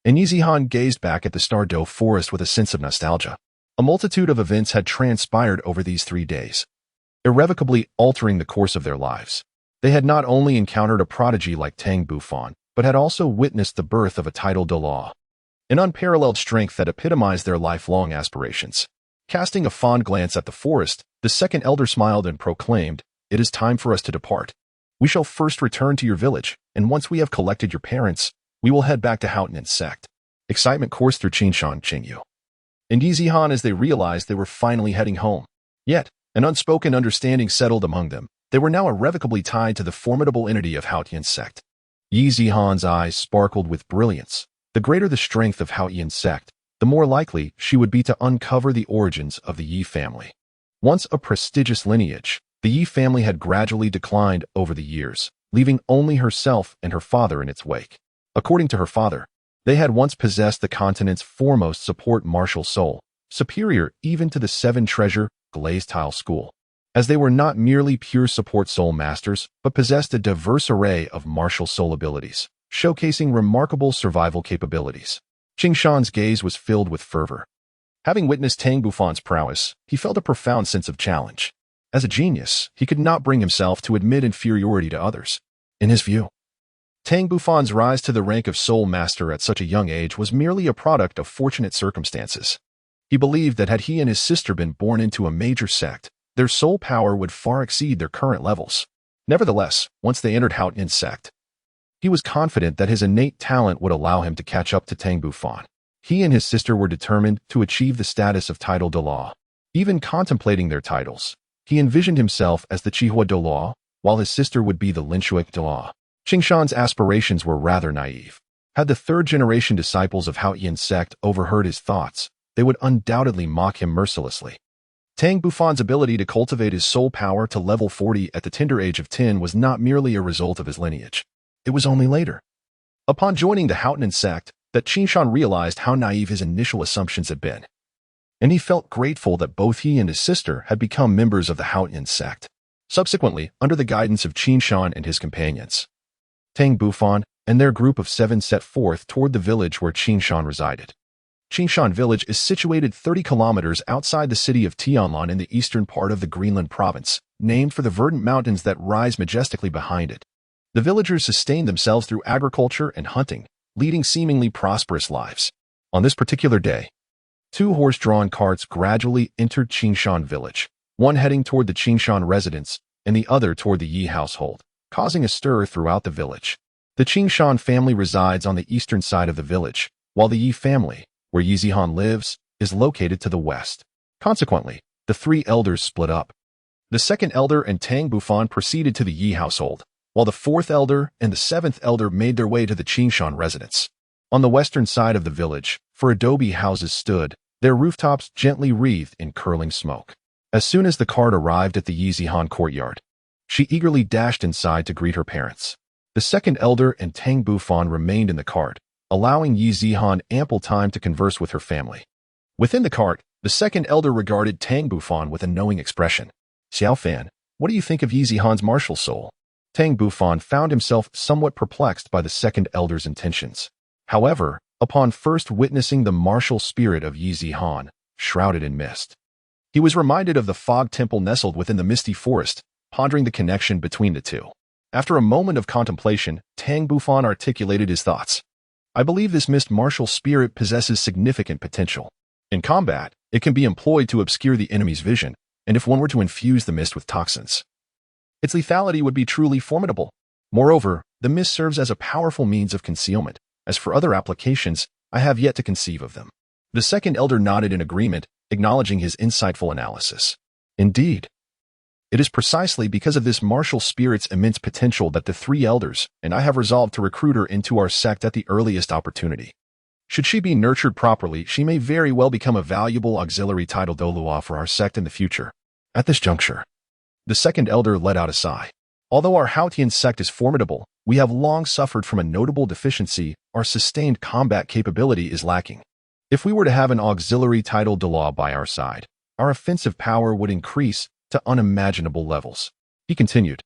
and Yi Zihan gazed back at the Stardow forest with a sense of nostalgia. A multitude of events had transpired over these 3 days, irrevocably altering the course of their lives. They had not only encountered a prodigy like Tang Bufan, but had also witnessed the birth of a titled Douluo, an unparalleled strength that epitomized their lifelong aspirations. Casting a fond glance at the forest, the second elder smiled and proclaimed, "It is time for us to depart. We shall first return to your village, and once we have collected your parents, we will head back to Haotian Sect." Excitement coursed through Qingshan Qingyu and Yi Zihan as they realized they were finally heading home. Yet, an unspoken understanding settled among them. They were now irrevocably tied to the formidable entity of Haotian Sect. Yi Zihan's eyes sparkled with brilliance. The greater the strength of Haotian Sect, the more likely she would be to uncover the origins of the Yi family. Once a prestigious lineage, the Yi family had gradually declined over the years, leaving only herself and her father in its wake. According to her father, they had once possessed the continent's foremost support martial soul, superior even to the 7-treasure glazed tile school, as they were not merely pure support soul masters, but possessed a diverse array of martial soul abilities, showcasing remarkable survival capabilities. Qingshan's gaze was filled with fervor. Having witnessed Tang Bufan's prowess, he felt a profound sense of challenge. As a genius, he could not bring himself to admit inferiority to others. In his view, Tang Bufan's rise to the rank of soul master at such a young age was merely a product of fortunate circumstances. He believed that had he and his sister been born into a major sect, their soul power would far exceed their current levels. Nevertheless, once they entered Haotian Sect, he was confident that his innate talent would allow him to catch up to Tang Bufan. He and his sister were determined to achieve the status of titled Douluo. Even contemplating their titles, he envisioned himself as the Chihua Douluo, while his sister would be the Linshuik Douluo. Qingshan's aspirations were rather naive. Had the third-generation disciples of Haotian Sect overheard his thoughts, they would undoubtedly mock him mercilessly. Tang Bufan's ability to cultivate his soul power to level 40 at the tender age of 10 was not merely a result of his lineage. It was only later, upon joining the Haotian Sect, that Qingshan realized how naive his initial assumptions had been. And he felt grateful that both he and his sister had become members of the Haotian Sect. Subsequently, under the guidance of Qingshan and his companions, Tang Bufan and their group of 7 set forth toward the village where Qingshan resided. Qingshan village is situated 30 kilometers outside the city of Tianlan in the eastern part of the Greenland province, named for the verdant mountains that rise majestically behind it. The villagers sustained themselves through agriculture and hunting, leading seemingly prosperous lives. On this particular day, 2 horse-drawn carts gradually entered Qingshan village, one heading toward the Qingshan residence and the other toward the Yi household, causing a stir throughout the village. The Qingshan family resides on the eastern side of the village, while the Yi family, where Yi Zihan lives, is located to the west. Consequently, the 3 elders split up. The second elder and Tang Bufan proceeded to the Yi household, while the 4th elder and the 7th elder made their way to the Qingshan residence. On the western side of the village, for adobe houses stood, their rooftops gently wreathed in curling smoke. As soon as the cart arrived at the Yizihan courtyard, she eagerly dashed inside to greet her parents. The second elder and Tang Bufan remained in the cart, allowing Yizihan ample time to converse with her family. Within the cart, the second elder regarded Tang Bufan with a knowing expression. Xiaofan, what do you think of Yizihan's martial soul? Tang Bufan found himself somewhat perplexed by the second elder's intentions. However, upon first witnessing the martial spirit of Yizihan, shrouded in mist, he was reminded of the fog temple nestled within the misty forest, pondering the connection between the two. After a moment of contemplation, Tang Bufan articulated his thoughts. I believe this mist martial spirit possesses significant potential. In combat, it can be employed to obscure the enemy's vision, and if one were to infuse the mist with toxins, its lethality would be truly formidable. Moreover, the mist serves as a powerful means of concealment. As for other applications, I have yet to conceive of them. The second elder nodded in agreement, acknowledging his insightful analysis. Indeed, it is precisely because of this martial spirit's immense potential that the three elders and I have resolved to recruit her into our sect at the earliest opportunity. Should she be nurtured properly, she may very well become a valuable auxiliary title Douluo for our sect in the future. At this juncture, the second elder let out a sigh. Although our Haotian sect is formidable, we have long suffered from a notable deficiency. Our sustained combat capability is lacking. If we were to have an auxiliary title Douluo by our side, our offensive power would increase to unimaginable levels. He continued.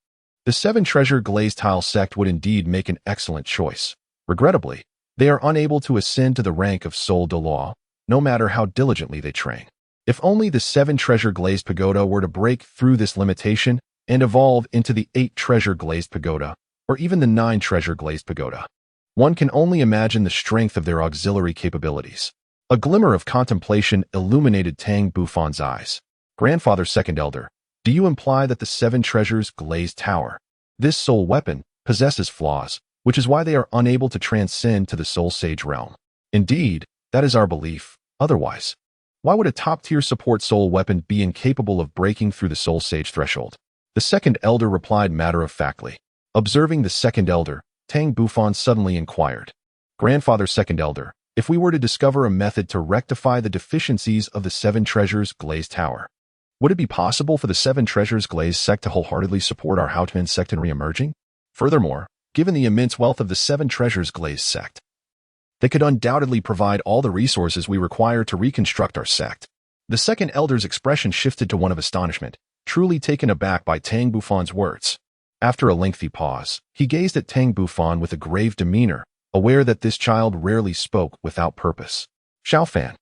The Seven Treasure Glazed Tile sect would indeed make an excellent choice. Regrettably, they are unable to ascend to the rank of Soul Douluo, no matter how diligently they train. If only the 7 Treasure Glazed Pagoda were to break through this limitation and evolve into the 8 Treasure Glazed Pagoda, or even the 9 Treasure Glazed Pagoda, one can only imagine the strength of their auxiliary capabilities. A glimmer of contemplation illuminated Tang Bufan's eyes. Grandfather Second Elder, do you imply that the 7 Treasures Glazed Tower, this soul weapon, possesses flaws, which is why they are unable to transcend to the Soul Sage realm? Indeed, that is our belief. Otherwise, why would a top-tier support soul weapon be incapable of breaking through the Soul Sage threshold? The second elder replied matter-of-factly. Observing the second elder, Tang Bufan suddenly inquired. Grandfather Second Elder, if we were to discover a method to rectify the deficiencies of the 7 Treasures Glazed Tower, would it be possible for the 7 Treasures Glazed sect to wholeheartedly support our Haotian sect in re-emerging? Furthermore, given the immense wealth of the 7 Treasures Glazed sect, they could undoubtedly provide all the resources we require to reconstruct our sect. The second elder's expression shifted to one of astonishment, truly taken aback by Tang Bufan's words. After a lengthy pause, he gazed at Tang Bufan with a grave demeanor, aware that this child rarely spoke without purpose. Xiaofan,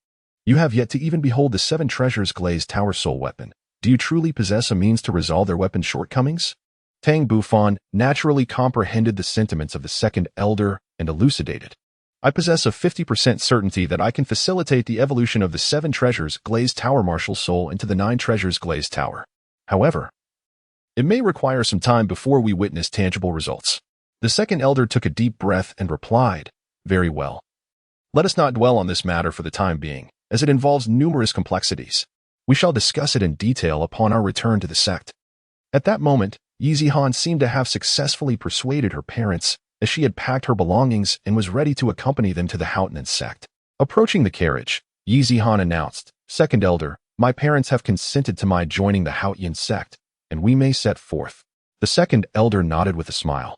you have yet to even behold the 7 Treasures Glazed Tower soul weapon. Do you truly possess a means to resolve their weapon's shortcomings? Tang Bufan naturally comprehended the sentiments of the second elder and elucidated. I possess a 50% certainty that I can facilitate the evolution of the 7 Treasures Glazed Tower martial soul into the 9 Treasures Glazed Tower. However, it may require some time before we witness tangible results. The second elder took a deep breath and replied, Very well. Let us not dwell on this matter for the time being, as it involves numerous complexities. We shall discuss it in detail upon our return to the sect. At that moment, Yizihan seemed to have successfully persuaded her parents, as she had packed her belongings and was ready to accompany them to the Haotian sect. Approaching the carriage, Yizihan announced, Second Elder, my parents have consented to my joining the Haotian sect, and we may set forth. The second elder nodded with a smile,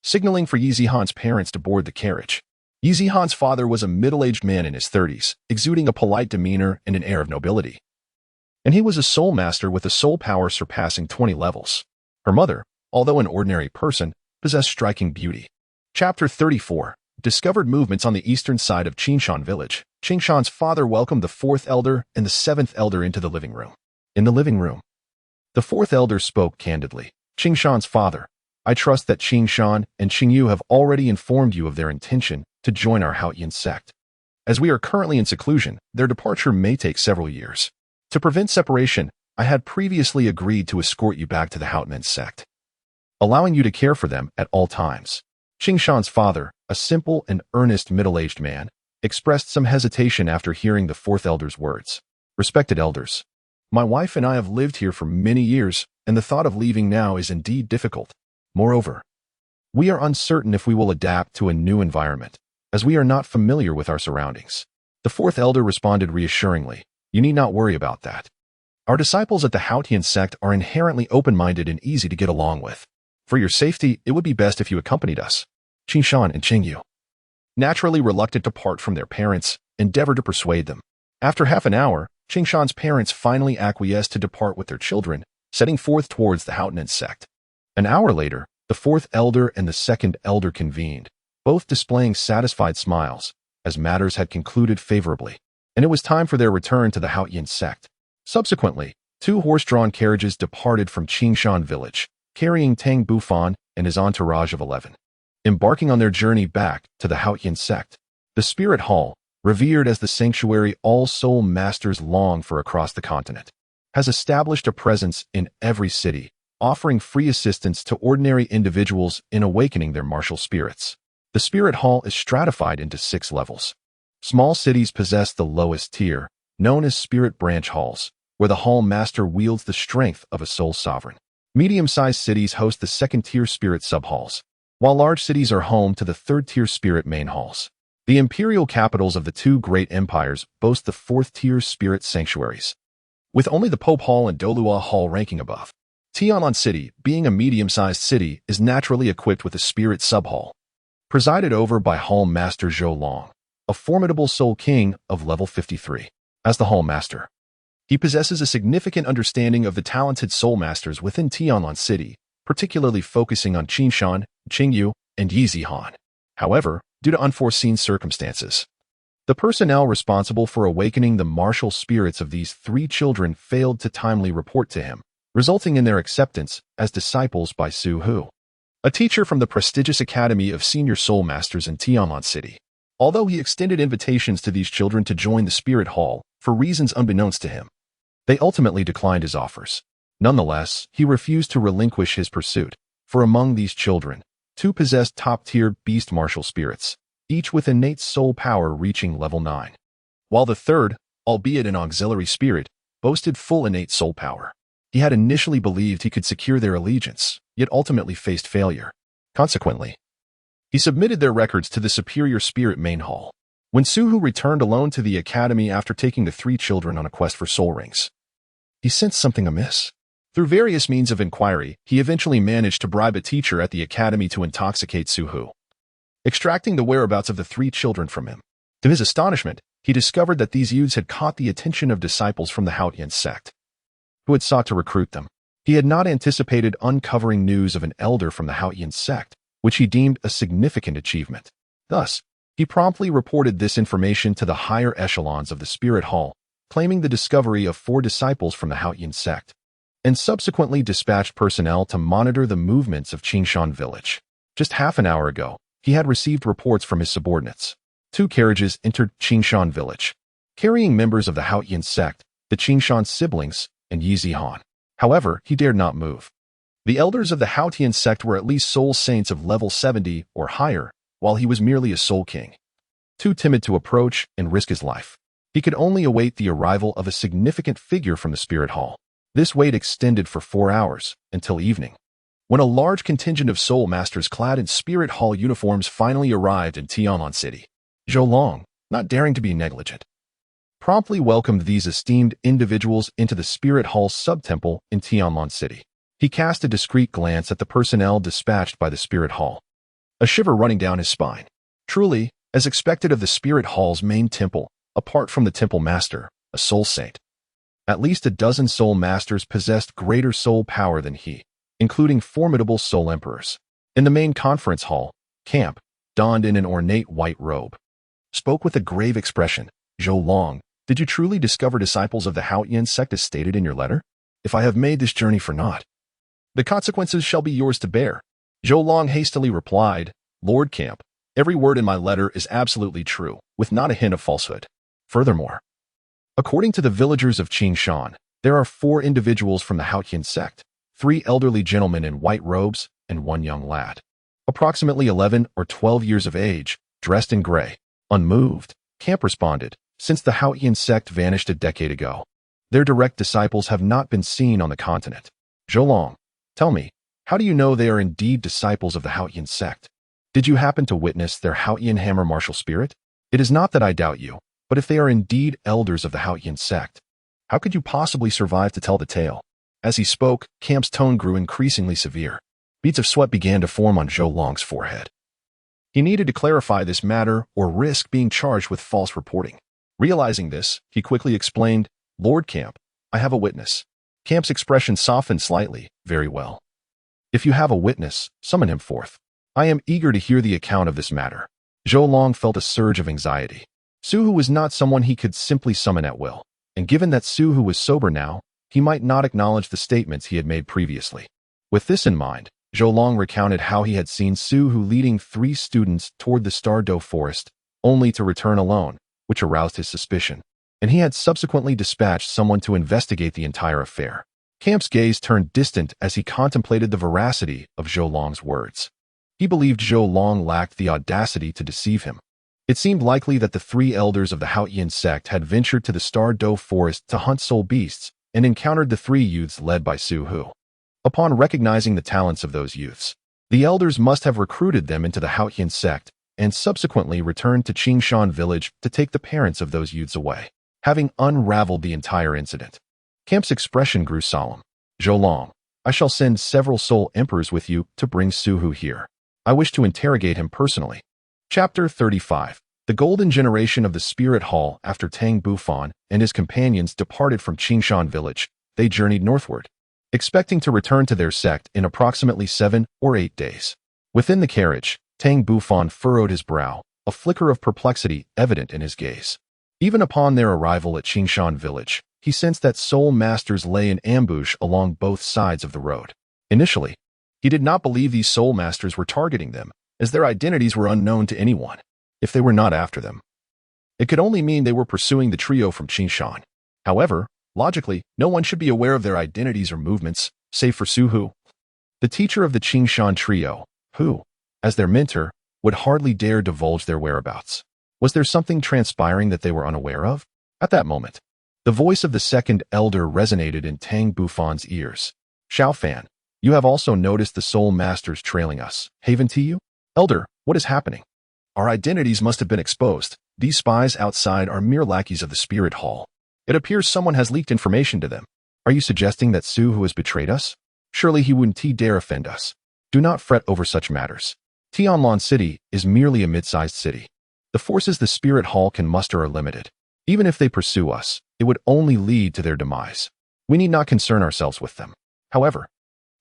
signaling for Yizihan's parents to board the carriage. Yizihan's father was a middle-aged man in his 30s, exuding a polite demeanor and an air of nobility. And he was a soul master with a soul power surpassing 20 levels. Her mother, although an ordinary person, possessed striking beauty. Chapter 34. Discovered movements on the eastern side of Qingshan village. Qingshan's father welcomed the 4th elder and the 7th elder into the living room. In the living room, the 4th elder spoke candidly. Qingshan's father, I trust that Qingshan and Qingyu have already informed you of their intention to join our Haotian sect. As we are currently in seclusion, their departure may take several years. To prevent separation, I had previously agreed to escort you back to the Haotian sect, allowing you to care for them at all times. Qingshan's father, a simple and earnest middle-aged man, expressed some hesitation after hearing the 4th elder's words. Respected elders, my wife and I have lived here for many years, and the thought of leaving now is indeed difficult. Moreover, we are uncertain if we will adapt to a new environment, as we are not familiar with our surroundings. The fourth elder responded reassuringly, "You need not worry about that. Our disciples at the Haotian Sect are inherently open-minded and easy to get along with. For your safety, it would be best if you accompanied us." Qingshan and Qingyu, naturally reluctant to part from their parents, endeavored to persuade them. After half an hour, Qingshan's parents finally acquiesced to depart with their children, setting forth towards the Haotian Sect. An hour later, the fourth elder and the second elder convened, both displaying satisfied smiles, as matters had concluded favorably, and it was time for their return to the Haotian Sect. Subsequently, 2 horse-drawn carriages departed from Qingshan village, carrying Tang Bufan and his entourage of 11. Embarking on their journey back to the Haotian Sect, the Spirit Hall, revered as the sanctuary all soul masters long for across the continent, has established a presence in every city, offering free assistance to ordinary individuals in awakening their martial spirits. The Spirit Hall is stratified into 6 levels. Small cities possess the lowest tier, known as Spirit Branch Halls, where the Hall Master wields the strength of a soul sovereign. Medium-sized cities host the second-tier Spirit Subhalls, while large cities are home to the third-tier Spirit Main Halls. The imperial capitals of the 2 great empires boast the 4th-tier Spirit Sanctuaries, with only the Pope Hall and Douluo Hall ranking above. Tianlong City, being a medium-sized city, is naturally equipped with a Spirit Subhall, presided over by Hall Master Zhou Long, a formidable Soul King of level 53. As the Hall Master, he possesses a significant understanding of the talented Soul Masters within Tianlong City, particularly focusing on Qingshan, Qingyu, and Yi Zihan. However, due to unforeseen circumstances, the personnel responsible for awakening the martial spirits of these 3 children failed to timely report to him, resulting in their acceptance as disciples by Su Hu, a teacher from the prestigious Academy of Senior Soul Masters in Tianlong City. Although he extended invitations to these children to join the Spirit Hall for reasons unbeknownst to him, they ultimately declined his offers. Nonetheless, he refused to relinquish his pursuit, for among these children, 2 possessed top-tier beast martial spirits, each with innate soul power reaching level 9, while the third, albeit an auxiliary spirit, boasted full innate soul power. He had initially believed he could secure their allegiance, yet ultimately faced failure. Consequently, he submitted their records to the Superior Spirit Main Hall. When Su Hu returned alone to the academy after taking the 3 children on a quest for soul rings, he sensed something amiss. Through various means of inquiry, he eventually managed to bribe a teacher at the academy to intoxicate Su Hu, extracting the whereabouts of the 3 children from him. To his astonishment, he discovered that these youths had caught the attention of disciples from the Haotian Sect, who had sought to recruit them. He had not anticipated uncovering news of an elder from the Haotian Sect, which he deemed a significant achievement. Thus, he promptly reported this information to the higher echelons of the Spirit Hall, claiming the discovery of 4 disciples from the Haotian Sect, and subsequently dispatched personnel to monitor the movements of Qingshan village. Just half an hour ago, he had received reports from his subordinates. 2 carriages entered Qingshan village, carrying members of the Haotian Sect, the Qingshan siblings, and Yi Zihan. However, he dared not move. The elders of the Haotian Sect were at least soul saints of level 70 or higher, while he was merely a soul king, too timid to approach and risk his life. He could only await the arrival of a significant figure from the Spirit Hall. This wait extended for 4 hours, until evening, when a large contingent of soul masters clad in Spirit Hall uniforms finally arrived in Tianlong City. Zhou Long, not daring to be negligent, promptly welcomed these esteemed individuals into the Spirit Hall subtemple in Tianlong City. He cast a discreet glance at the personnel dispatched by the Spirit Hall, a shiver running down his spine. Truly, as expected of the Spirit Hall's main temple, apart from the temple master, a soul saint, at least a dozen soul masters possessed greater soul power than he, including formidable soul emperors. In the main conference hall, Camp, donned in an ornate white robe, spoke with a grave expression. Zhou Long, did you truly discover disciples of the Haotian Sect as stated in your letter? If I have made this journey for naught, the consequences shall be yours to bear. Zhou Long hastily replied, Lord Camp, every word in my letter is absolutely true, with not a hint of falsehood. Furthermore, according to the villagers of Qingshan, there are 4 individuals from the Haotian Sect, 3 elderly gentlemen in white robes, and 1 young lad, approximately 11 or 12 years of age, dressed in gray. Unmoved, Camp responded, since the Haotian Sect vanished a decade ago, their direct disciples have not been seen on the continent. Zhou Long, tell me, how do you know they are indeed disciples of the Haotian Sect? Did you happen to witness their Haotian hammer martial spirit? It is not that I doubt you, But if they are indeed elders of the Haotian Sect, how could you possibly survive to tell the tale? As he spoke, Camp's tone grew increasingly severe. Beads of sweat began to form on Zhou Long's forehead. He needed to clarify this matter or risk being charged with false reporting. Realizing this, he quickly explained, "Lord Camp, I have a witness." Camp's expression softened slightly. "Very well. If you have a witness, summon him forth. I am eager to hear the account of this matter." Zhou Long felt a surge of anxiety. Suhu was not someone he could simply summon at will, and given that Suhu was sober now, he might not acknowledge the statements he had made previously. With this in mind, Zhou Long recounted how he had seen Suhu leading 3 students toward the Stardo forest, only to return alone, which aroused his suspicion, and he had subsequently dispatched someone to investigate the entire affair. Camp's gaze turned distant as he contemplated the veracity of Zhou Long's words. He believed Zhou Long lacked the audacity to deceive him. It seemed likely that the 3 elders of the Haotian Sect had ventured to the Stardo forest to hunt soul beasts and encountered the 3 youths led by Suhu. Upon recognizing the talents of those youths, the elders must have recruited them into the Haotian Sect and subsequently returned to Qingshan village to take the parents of those youths away, having unraveled the entire incident. Camp's expression grew solemn. "Zhou Long, I shall send several soul emperors with you to bring Suhu here. I wish to interrogate him personally." Chapter 35. The Golden Generation of the Spirit Hall. After Tang Bufan and his companions departed from Qingshan village, they journeyed northward, expecting to return to their sect in approximately 7 or 8 days. Within the carriage, Tang Bufan furrowed his brow, a flicker of perplexity evident in his gaze. Even upon their arrival at Qingshan village, he sensed that soul masters lay in ambush along both sides of the road. Initially, he did not believe these soul masters were targeting them, as their identities were unknown to anyone. If they were not after them, it could only mean they were pursuing the trio from Qingshan. However, logically, no one should be aware of their identities or movements, save for Suhu, the teacher of the Qingshan trio, who, as their mentor, would hardly dare divulge their whereabouts. Was there something transpiring that they were unaware of? At that moment, the voice of the second elder resonated in Tang Bufan's ears. "Xiaofan, you have also noticed the soul masters trailing us, haven't you? Elder, what is happening? Our identities must have been exposed. These spies outside are mere lackeys of the Spirit Hall. It appears someone has leaked information to them. Are you suggesting that Suhu has betrayed us? Surely he wouldn't dare offend us. Do not fret over such matters. Tianlan City is merely a mid-sized city. The forces the Spirit Hall can muster are limited. Even if they pursue us, it would only lead to their demise. We need not concern ourselves with them. However,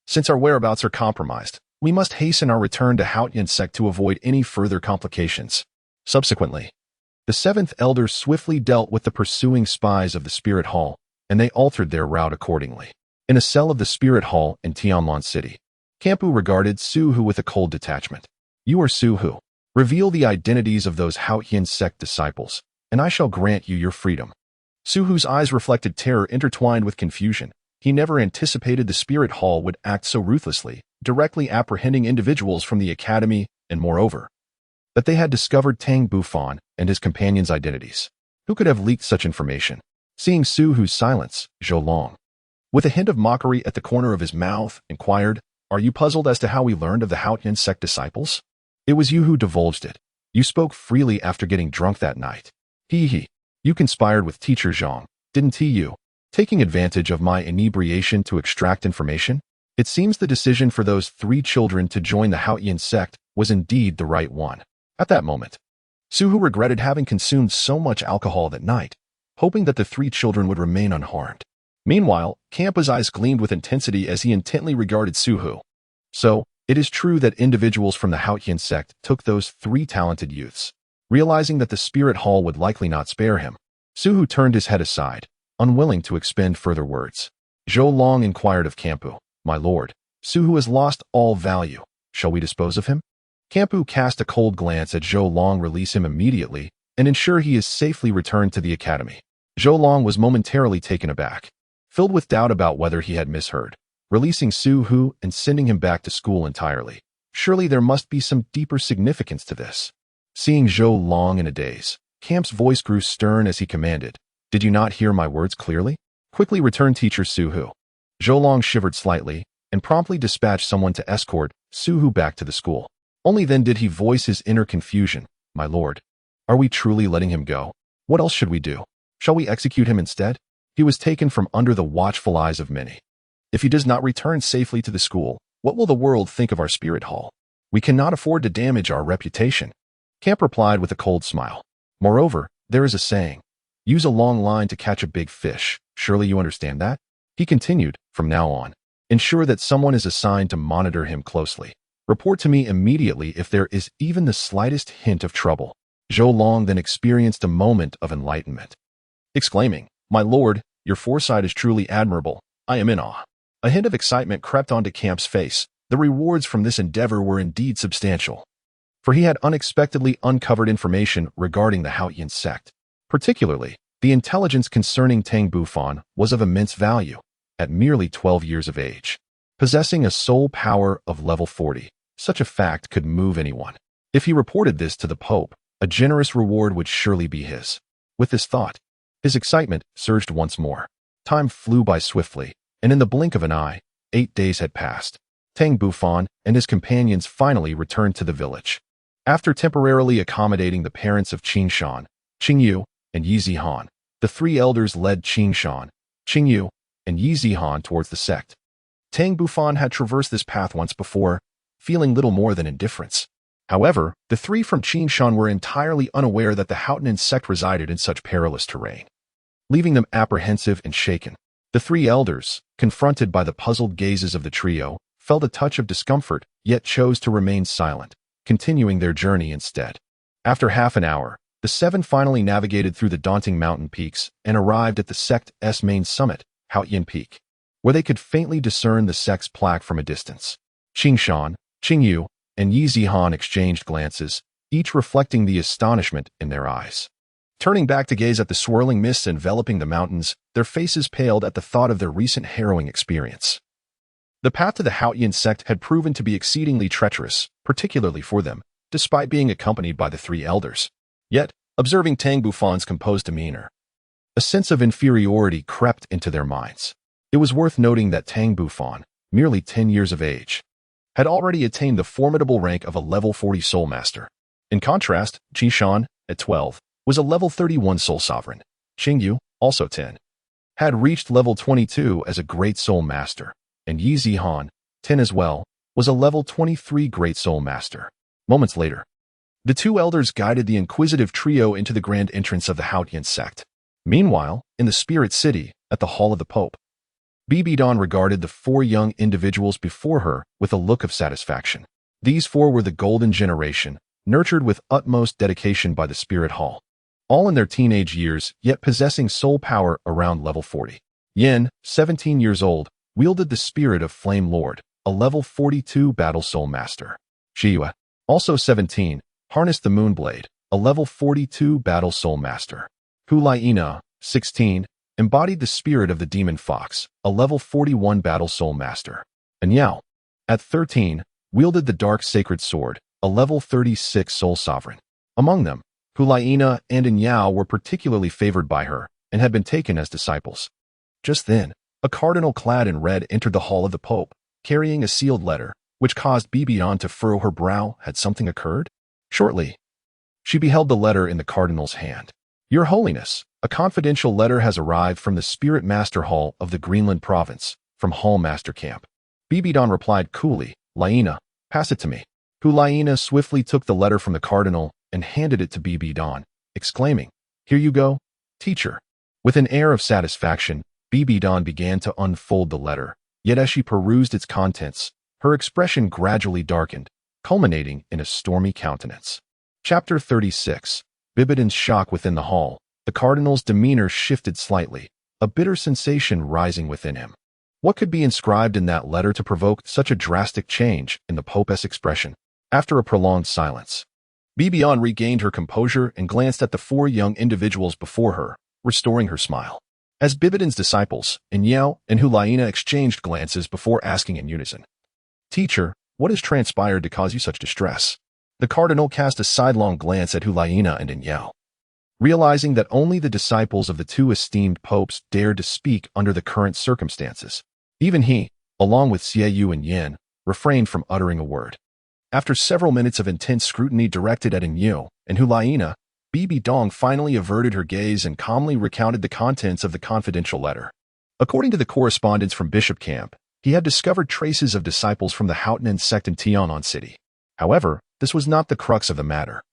since our whereabouts are compromised, we must hasten our return to Haotian Sect to avoid any further complications." Subsequently, the 7th elder swiftly dealt with the pursuing spies of the Spirit Hall, and they altered their route accordingly. In a cell of the Spirit Hall in Tianlan City, Campu regarded Suhu with a cold detachment. "You are Suhu. Reveal the identities of those Haotian Sect disciples, and I shall grant you your freedom." Suhu's eyes reflected terror intertwined with confusion. He never anticipated the Spirit Hall would act so ruthlessly, directly apprehending individuals from the academy, and moreover, that they had discovered Tang Bufan and his companions' identities. Who could have leaked such information? Seeing Suhu's silence, Zhou Long, with a hint of mockery at the corner of his mouth, inquired, "Are you puzzled as to how we learned of the Haotian Sect disciples? It was you who divulged it. You spoke freely after getting drunk that night. You conspired with Teacher Zhang, didn't you? Taking advantage of my inebriation to extract information? It seems the decision for those 3 children to join the Haotian Sect was indeed the right one." At that moment, Suhu regretted having consumed so much alcohol that night, hoping that the 3 children would remain unharmed. Meanwhile, Campa's eyes gleamed with intensity as he intently regarded Suhu. "So, it is true that individuals from the Haotian Sect took those 3 talented youths." Realizing that the Spirit Hall would likely not spare him, Suhu turned his head aside, unwilling to expend further words. Zhou Long inquired of Campu, "My lord, Suhu has lost all value. Shall we dispose of him?" Campu cast a cold glance at Zhou Long. "Release him immediately and ensure he is safely returned to the academy." Zhou Long was momentarily taken aback, filled with doubt about whether he had misheard. Releasing Suhu and sending him back to school entirely. Surely there must be some deeper significance to this. Seeing Zhou Long in a daze, Camp's voice grew stern as he commanded, "Did you not hear my words clearly? Quickly return Teacher Suhu." Zhou Long shivered slightly and promptly dispatched someone to escort Suhu back to the school. Only then did he voice his inner confusion. "My lord, are we truly letting him go? What else should we do? Shall we execute him instead? He was taken from under the watchful eyes of many. If he does not return safely to the school, what will the world think of our spirit hall? We cannot afford to damage our reputation. Camp replied with a cold smile. Moreover, there is a saying, use a long line to catch a big fish. Surely you understand that? He continued, from now on, ensure that someone is assigned to monitor him closely. Report to me immediately if there is even the slightest hint of trouble. Zhou Long then experienced a moment of enlightenment, exclaiming, My lord, your foresight is truly admirable. I am in awe. A hint of excitement crept onto Camp's face. The rewards from this endeavor were indeed substantial, for he had unexpectedly uncovered information regarding the Haotian Sect. Particularly, the intelligence concerning Tang Bufan was of immense value. At merely 12 years of age, possessing a soul power of level 40, such a fact could move anyone. If he reported this to the Pope, a generous reward would surely be his. With this thought, his excitement surged once more. Time flew by swiftly, and in the blink of an eye, 8 days had passed. Tang Bufan and his companions finally returned to the village. After temporarily accommodating the parents of Qingshan, Qingyu, and Yi Zihan, the three elders led Qingshan, Qingyu, and Yi Zihan towards the sect. Tang Bufan had traversed this path once before, feeling little more than indifference. However, the three from Qingshan were entirely unaware that the Haotian Sect resided in such perilous terrain, leaving them apprehensive and shaken. The three elders, confronted by the puzzled gazes of the trio, felt a touch of discomfort, yet chose to remain silent, continuing their journey instead. After half an hour, the seven finally navigated through the daunting mountain peaks and arrived at the sect's main summit, Haotian Peak, where they could faintly discern the sect's plaque from a distance. Qingshan, Qingyu, and Yi Zihan exchanged glances, each reflecting the astonishment in their eyes. Turning back to gaze at the swirling mists enveloping the mountains, their faces paled at the thought of their recent harrowing experience. The path to the Haotian Sect had proven to be exceedingly treacherous, particularly for them, despite being accompanied by the three elders. Yet, observing Tang Bufan's composed demeanor, a sense of inferiority crept into their minds. It was worth noting that Tang Bufan, merely 10 years of age, had already attained the formidable rank of a level 40 Soul Master. In contrast, Qishan, at 12, was a level 31 Soul Sovereign. Qingyu, also 10, had reached level 22 as a Great Soul Master, and Yi Zihan, 10 as well, was a level 23 Great Soul Master. Moments later, the two elders guided the inquisitive trio into the grand entrance of the Haotian Sect. Meanwhile, in the Spirit City, at the Hall of the Pope, Bibi Dawn regarded the four young individuals before her with a look of satisfaction. These four were the golden generation, nurtured with utmost dedication by the Spirit Hall, all in their teenage years, yet possessing soul power around level 40. Yin, 17 years old, wielded the Spirit of Flame Lord, a level 42 Battle Soul Master. Xiyue, also 17, harnessed the Moonblade, a level 42 Battle Soul Master. Hulaina, 16, embodied the spirit of the Demon Fox, a level 41 Battle Soul Master. And Yao, at 13, wielded the Dark Sacred Sword, a level 36 Soul Sovereign. Among them, Hulaina and Yao were particularly favored by her and had been taken as disciples. Just then, a cardinal clad in red entered the hall of the Pope, carrying a sealed letter, which caused Bibian to furrow her brow. Had something occurred? Shortly, she beheld the letter in the cardinal's hand. Your Holiness, a confidential letter has arrived from the Spirit Master Hall of the Greenland Province, from Hall Master Camp. Bibidan replied coolly, Laina, pass it to me. Hulaina swiftly took the letter from the cardinal and handed it to Bibidan, exclaiming, Here you go, teacher. With an air of satisfaction, Bibidan began to unfold the letter, yet as she perused its contents, her expression gradually darkened, culminating in a stormy countenance. Chapter 36. Bibidan's shock within the hall. The cardinal's demeanor shifted slightly, a bitter sensation rising within him. What could be inscribed in that letter to provoke such a drastic change in the Pope's expression? After a prolonged silence, Bibian regained her composure and glanced at the four young individuals before her, restoring her smile. As Bibidan's disciples, Yao and Hulaina exchanged glances before asking in unison, Teacher, what has transpired to cause you such distress? The cardinal cast a sidelong glance at Hulaina and Yao, realizing that only the disciples of the two esteemed popes dared to speak under the current circumstances. Even he, along with Xie and Yin, refrained from uttering a word. After several minutes of intense scrutiny directed at Yao and Hulaina, Bibi Dong finally averted her gaze and calmly recounted the contents of the confidential letter. According to the correspondence from Bishop Camp, he had discovered traces of disciples from the Haotian Sect in Tianlan City. However, this was not the crux of the matter.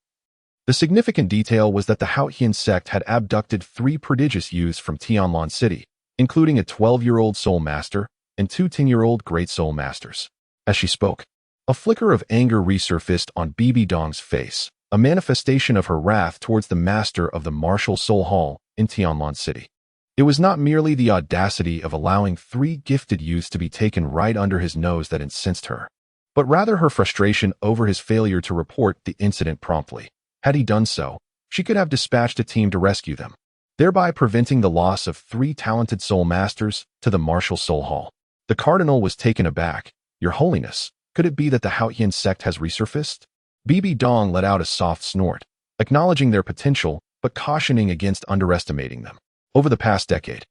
The significant detail was that the Haotian Sect had abducted 3 prodigious youths from Tianlan City, including a 12-year-old soul master and 2 10-year-old great soul masters. As she spoke, a flicker of anger resurfaced on Bibi Dong's face, a manifestation of her wrath towards the master of the martial soul hall in Tianlan City. It was not merely the audacity of allowing 3 gifted youths to be taken right under his nose that incensed her, but rather her frustration over his failure to report the incident promptly. Had he done so, she could have dispatched a team to rescue them, thereby preventing the loss of 3 talented soul masters to the martial soul hall. The cardinal was taken aback. "Your Holiness, could it be that the Haotian Sect has resurfaced?" Bibi Dong let out a soft snort, acknowledging their potential but cautioning against underestimating them. Over the past decade,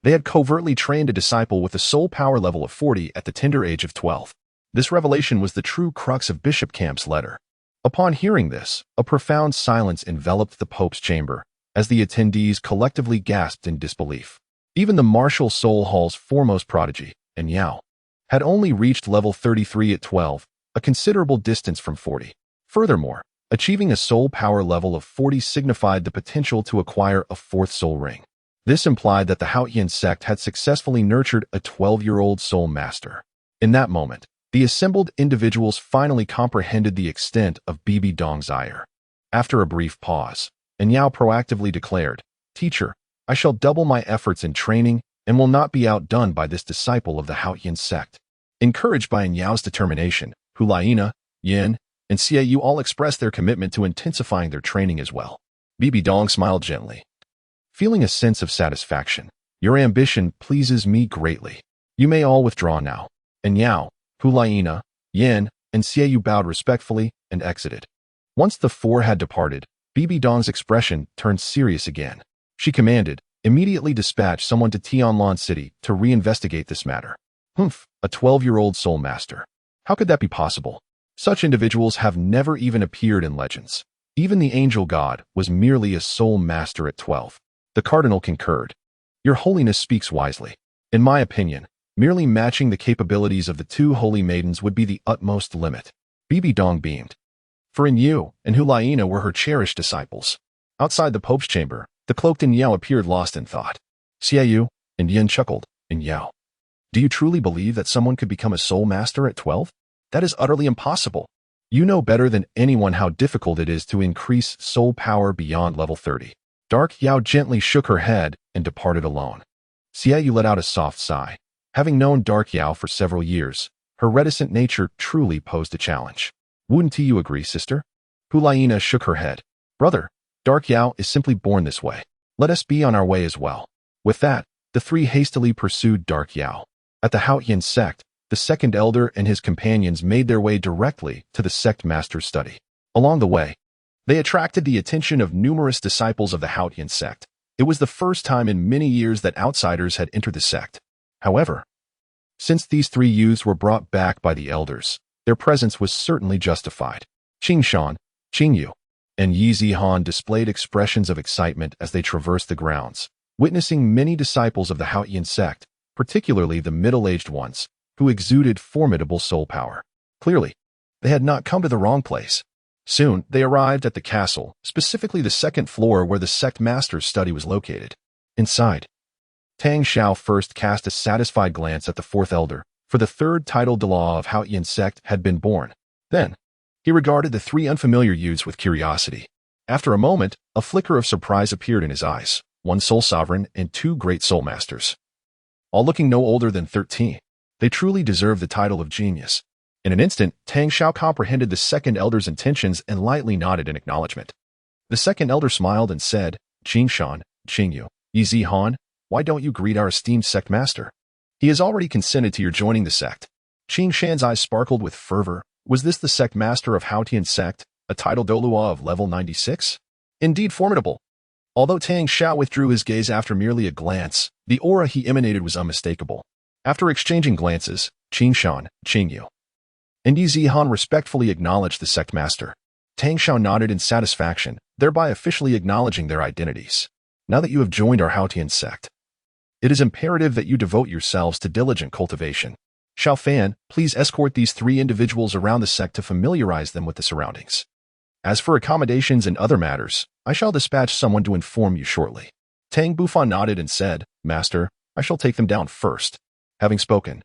they had covertly trained a disciple with a soul power level of 40 at the tender age of 12. This revelation was the true crux of Bishop Camp's letter. Upon hearing this, a profound silence enveloped the Pope's chamber, as the attendees collectively gasped in disbelief. Even the martial soul hall's foremost prodigy, Yao, had only reached level 33 at 12, a considerable distance from 40. Furthermore, achieving a soul power level of 40 signified the potential to acquire a 4th soul ring. This implied that the Haotian Sect had successfully nurtured a 12-year-old soul master. In that moment, the assembled individuals finally comprehended the extent of Bibi Dong's ire. After a brief pause, Yao proactively declared, "Teacher, I shall double my efforts in training and will not be outdone by this disciple of the Haotian Sect." Encouraged by Yao's determination, Hulaina, Yin, and Xiaoyu all expressed their commitment to intensifying their training as well. Bibi Dong smiled gently, feeling a sense of satisfaction. "Your ambition pleases me greatly. You may all withdraw now." And Yao, Hulaina, Yin, and Xiaoyu bowed respectfully and exited. Once the 4 had departed, Bibi Dong's expression turned serious again. She commanded, "Immediately dispatch someone to Tianlan City to reinvestigate this matter." "Humph, a 12-year-old soul master. How could that be possible? Such individuals have never even appeared in legends. Even the angel god was merely a soul master at 12. The cardinal concurred. "Your Holiness speaks wisely. In my opinion, merely matching the capabilities of the 2 holy maidens would be the utmost limit." Bibi Dong beamed. For Yu and Hulaina were her cherished disciples. Outside the Pope's chamber, the cloaked Yao appeared lost in thought. Xiaoyu and Yin chuckled. "Yao, do you truly believe that someone could become a soul master at 12? That is utterly impossible. You know better than anyone how difficult it is to increase soul power beyond level 30. Dark Yao gently shook her head and departed alone. Xiaoyu let out a soft sigh. Having known Dark Yao for several years, her reticent nature truly posed a challenge. "Wouldn't you agree, sister?" Hulaina shook her head. "Brother, Dark Yao is simply born this way. Let us be on our way as well." With that, the 3 hastily pursued Dark Yao. At the Haotian Sect, the 2nd elder and his companions made their way directly to the sect master's study. Along the way, they attracted the attention of numerous disciples of the Haotian Sect. It was the first time in many years that outsiders had entered the sect. However, since these 3 youths were brought back by the elders, their presence was certainly justified. Qingshan, Qingyu, and Yi Zihan displayed expressions of excitement as they traversed the grounds, witnessing many disciples of the Haotian Sect, particularly the middle-aged ones, who exuded formidable soul power. Clearly, they had not come to the wrong place. Soon, they arrived at the castle, specifically the 2nd floor where the sect master's study was located. Inside, Tang Xiao first cast a satisfied glance at the 4th elder, for the 3rd title Douluo of Haotian Sect had been born. Then, he regarded the 3 unfamiliar youths with curiosity. After a moment, a flicker of surprise appeared in his eyes. 1 soul sovereign and 2 great soul masters, all looking no older than 13. They truly deserved the title of genius. In an instant, Tang Xiao comprehended the 2nd elder's intentions and lightly nodded in acknowledgement. The 2nd elder smiled and said, "Qingshan, Qingyu, Yi Zihan, why don't you greet our esteemed sect master? He has already consented to your joining the sect." Qingshan's eyes sparkled with fervor. Was this the sect master of Haotian Sect, a title Douluo of level 96? Indeed formidable. Although Tang Xiao withdrew his gaze after merely a glance, the aura he emanated was unmistakable. After exchanging glances, Qingshan, Qingyu, and Yi Zihan respectfully acknowledged the sect master. Tang Xiao nodded in satisfaction, thereby officially acknowledging their identities. Now that you have joined our Haotian Sect, it is imperative that you devote yourselves to diligent cultivation. Xiao Fan, please escort these 3 individuals around the sect to familiarize them with the surroundings. As for accommodations and other matters, I shall dispatch someone to inform you shortly. Tang Bufan nodded and said, Master, I shall take them down first. Having spoken,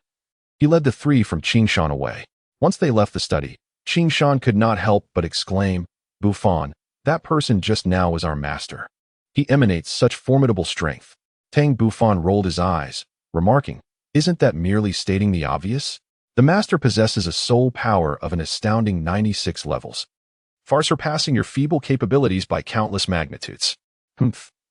he led the 3 from Qingshan away. Once they left the study, Qingshan could not help but exclaim, Bufan, that person just now was our master. He emanates such formidable strength. Tang Bufan rolled his eyes, remarking, isn't that merely stating the obvious? The master possesses a soul power of an astounding 96 levels, far surpassing your feeble capabilities by countless magnitudes.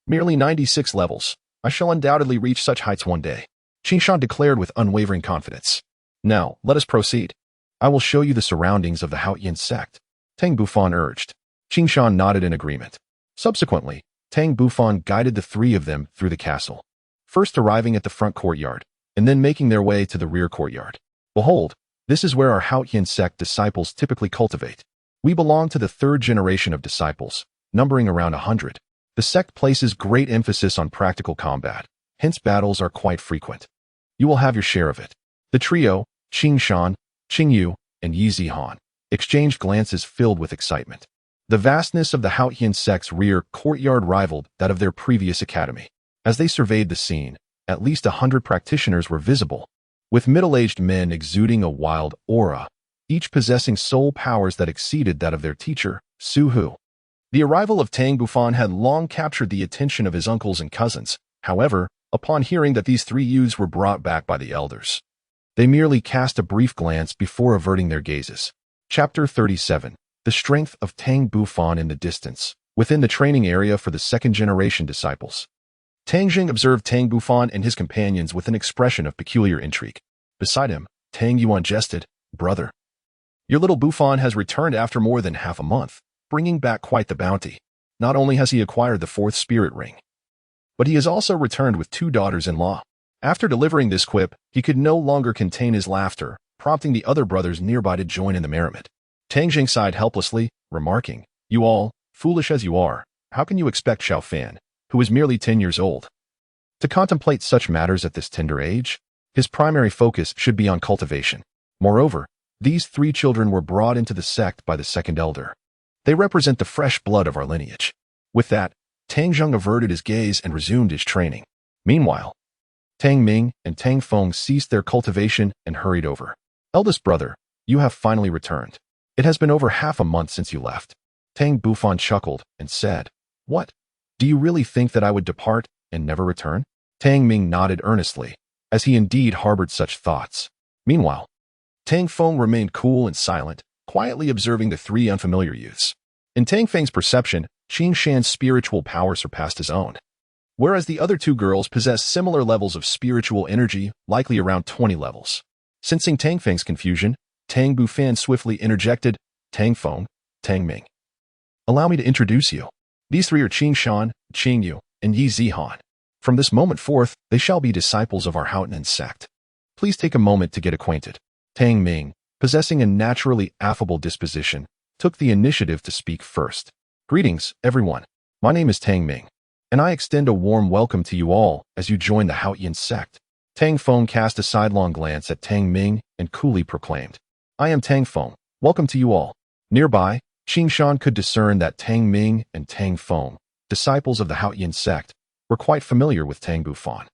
Merely 96 levels. I shall undoubtedly reach such heights one day, Qingshan declared with unwavering confidence. Now, let us proceed. I will show you the surroundings of the Haotian Sect, Tang Bufan urged. Qingshan nodded in agreement. Subsequently, Tang Bufan guided the 3 of them through the castle, first arriving at the front courtyard, and then making their way to the rear courtyard. Behold, this is where our Haotian Sect disciples typically cultivate. We belong to the 3rd generation of disciples, numbering around 100. The sect places great emphasis on practical combat, hence battles are quite frequent. You will have your share of it. The trio, Qingshan, Qingyu, and Yi Zihan, exchanged glances filled with excitement. The vastness of the Haotian Sect's rear courtyard rivaled that of their previous academy. As they surveyed the scene, at least 100 practitioners were visible, with middle-aged men exuding a wild aura, each possessing soul powers that exceeded that of their teacher, Su Hu. The arrival of Tang Bufan had long captured the attention of his uncles and cousins. However, upon hearing that these 3 youths were brought back by the elders, they merely cast a brief glance before averting their gazes. Chapter 37. The strength of Tang Bufan in the distance, within the training area for the 2nd-generation disciples. Tang Jing observed Tang Bufan and his companions with an expression of peculiar intrigue. Beside him, Tang Yuan jested, Brother, your little Bufan has returned after more than half a month, bringing back quite the bounty. Not only has he acquired the 4th spirit ring, but he has also returned with 2 daughters-in-law. After delivering this quip, he could no longer contain his laughter, prompting the other brothers nearby to join in the merriment. Tang Jing sighed helplessly, remarking, You all, foolish as you are, how can you expect Xiao Fan, who is merely 10 years old, to contemplate such matters at this tender age? His primary focus should be on cultivation. Moreover, these 3 children were brought into the sect by the 2nd elder. They represent the fresh blood of our lineage. With that, Tang Zheng averted his gaze and resumed his training. Meanwhile, Tang Ming and Tang Feng ceased their cultivation and hurried over. Eldest brother, you have finally returned. It has been over half a month since you left. Tang Bufan chuckled and said, What? Do you really think that I would depart and never return? Tang Ming nodded earnestly, as he indeed harbored such thoughts. Meanwhile, Tang Feng remained cool and silent, quietly observing the 3 unfamiliar youths. In Tang Feng's perception, Qing Shan's spiritual power surpassed his own, whereas the other 2 girls possessed similar levels of spiritual energy, likely around 20 levels. Sensing Tang Feng's confusion, Tang Bufan swiftly interjected, Tang Feng, Tang Ming. Allow me to introduce you. These 3 are Qingshan, Qingyu, and Yi Zihan. From this moment forth, they shall be disciples of our Haotian Sect. Please take a moment to get acquainted. Tang Ming, possessing a naturally affable disposition, took the initiative to speak first. Greetings, everyone. My name is Tang Ming, and I extend a warm welcome to you all as you join the Haotian Sect. Tang Feng cast a sidelong glance at Tang Ming and coolly proclaimed, I am Tang Feng. Welcome to you all. Nearby, Qingshan could discern that Tang Ming and Tang Feng, disciples of the Haotian Sect, were quite familiar with Tang Bufan,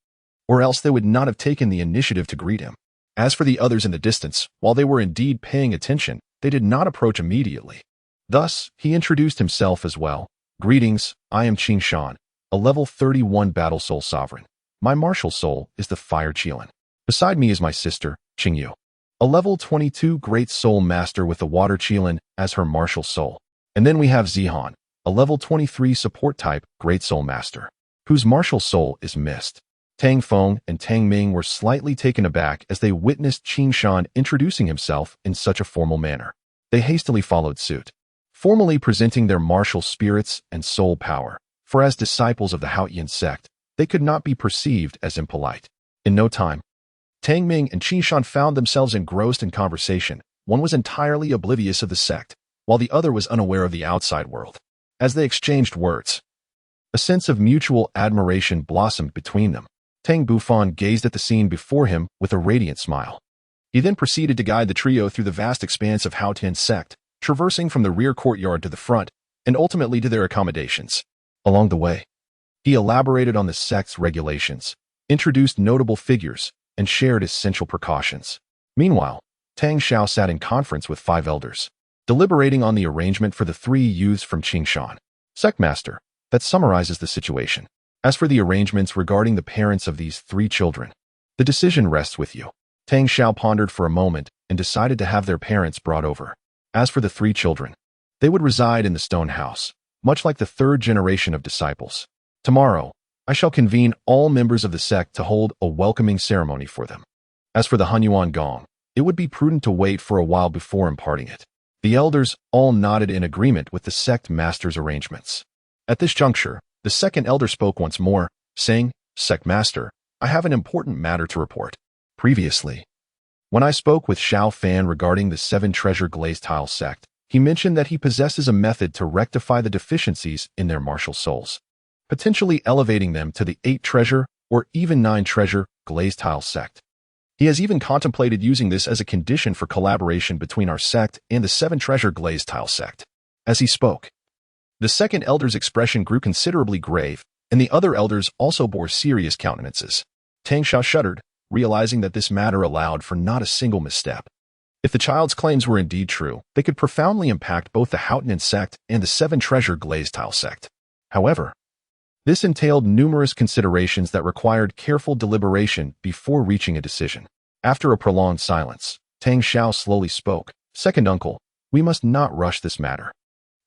or else they would not have taken the initiative to greet him. As for the others in the distance, while they were indeed paying attention, they did not approach immediately. Thus, he introduced himself as well. Greetings, I am Qingshan, a level 31 battle soul sovereign. My martial soul is the fire Qilin. Beside me is my sister, Qingyu, a level 22 great soul master with the water Qilin as her martial soul. And then we have Zihan, a level 23 support type great soul master, whose martial soul is mist. Tang Feng and Tang Ming were slightly taken aback as they witnessed Qingshan introducing himself in such a formal manner. They hastily followed suit, formally presenting their martial spirits and soul power, for as disciples of the Haotian Sect, they could not be perceived as impolite. In no time, Tang Ming and Qingshan found themselves engrossed in conversation. One was entirely oblivious of the sect, while the other was unaware of the outside world. As they exchanged words, a sense of mutual admiration blossomed between them. Tang Bufan gazed at the scene before him with a radiant smile. He then proceeded to guide the trio through the vast expanse of Haotian Sect, traversing from the rear courtyard to the front, and ultimately to their accommodations. Along the way, he elaborated on the sect's regulations, introduced notable figures, and shared essential precautions. Meanwhile, Tang Xiao sat in conference with 5 elders, deliberating on the arrangement for the 3 youths from Qingshan. Sectmaster, that summarizes the situation. As for the arrangements regarding the parents of these 3 children, the decision rests with you. Tang Xiao pondered for a moment and decided to have their parents brought over. As for the 3 children, they would reside in the stone house, much like the 3rd generation of disciples. Tomorrow, I shall convene all members of the sect to hold a welcoming ceremony for them. As for the Hunyuan Gong, it would be prudent to wait for a while before imparting it. The elders all nodded in agreement with the sect master's arrangements. At this juncture, the second elder spoke once more, saying, "Sect master, I have an important matter to report. Previously, when I spoke with Xiao Fan regarding the 7 treasure glazed tile sect, he mentioned that he possesses a method to rectify the deficiencies in their martial souls, potentially elevating them to the 8 treasure or even 9 treasure glazed tile sect. He has even contemplated using this as a condition for collaboration between our sect and the 7 treasure glazed tile sect." As he spoke, the second elder's expression grew considerably grave, and the other elders also bore serious countenances. Tang Xiao shuddered, realizing that this matter allowed for not a single misstep. If the child's claims were indeed true, they could profoundly impact both the Haotian Sect and the 7 treasure glazed tile sect. However, this entailed numerous considerations that required careful deliberation before reaching a decision. After a prolonged silence, Tang Xiao slowly spoke. "Second uncle, we must not rush this matter,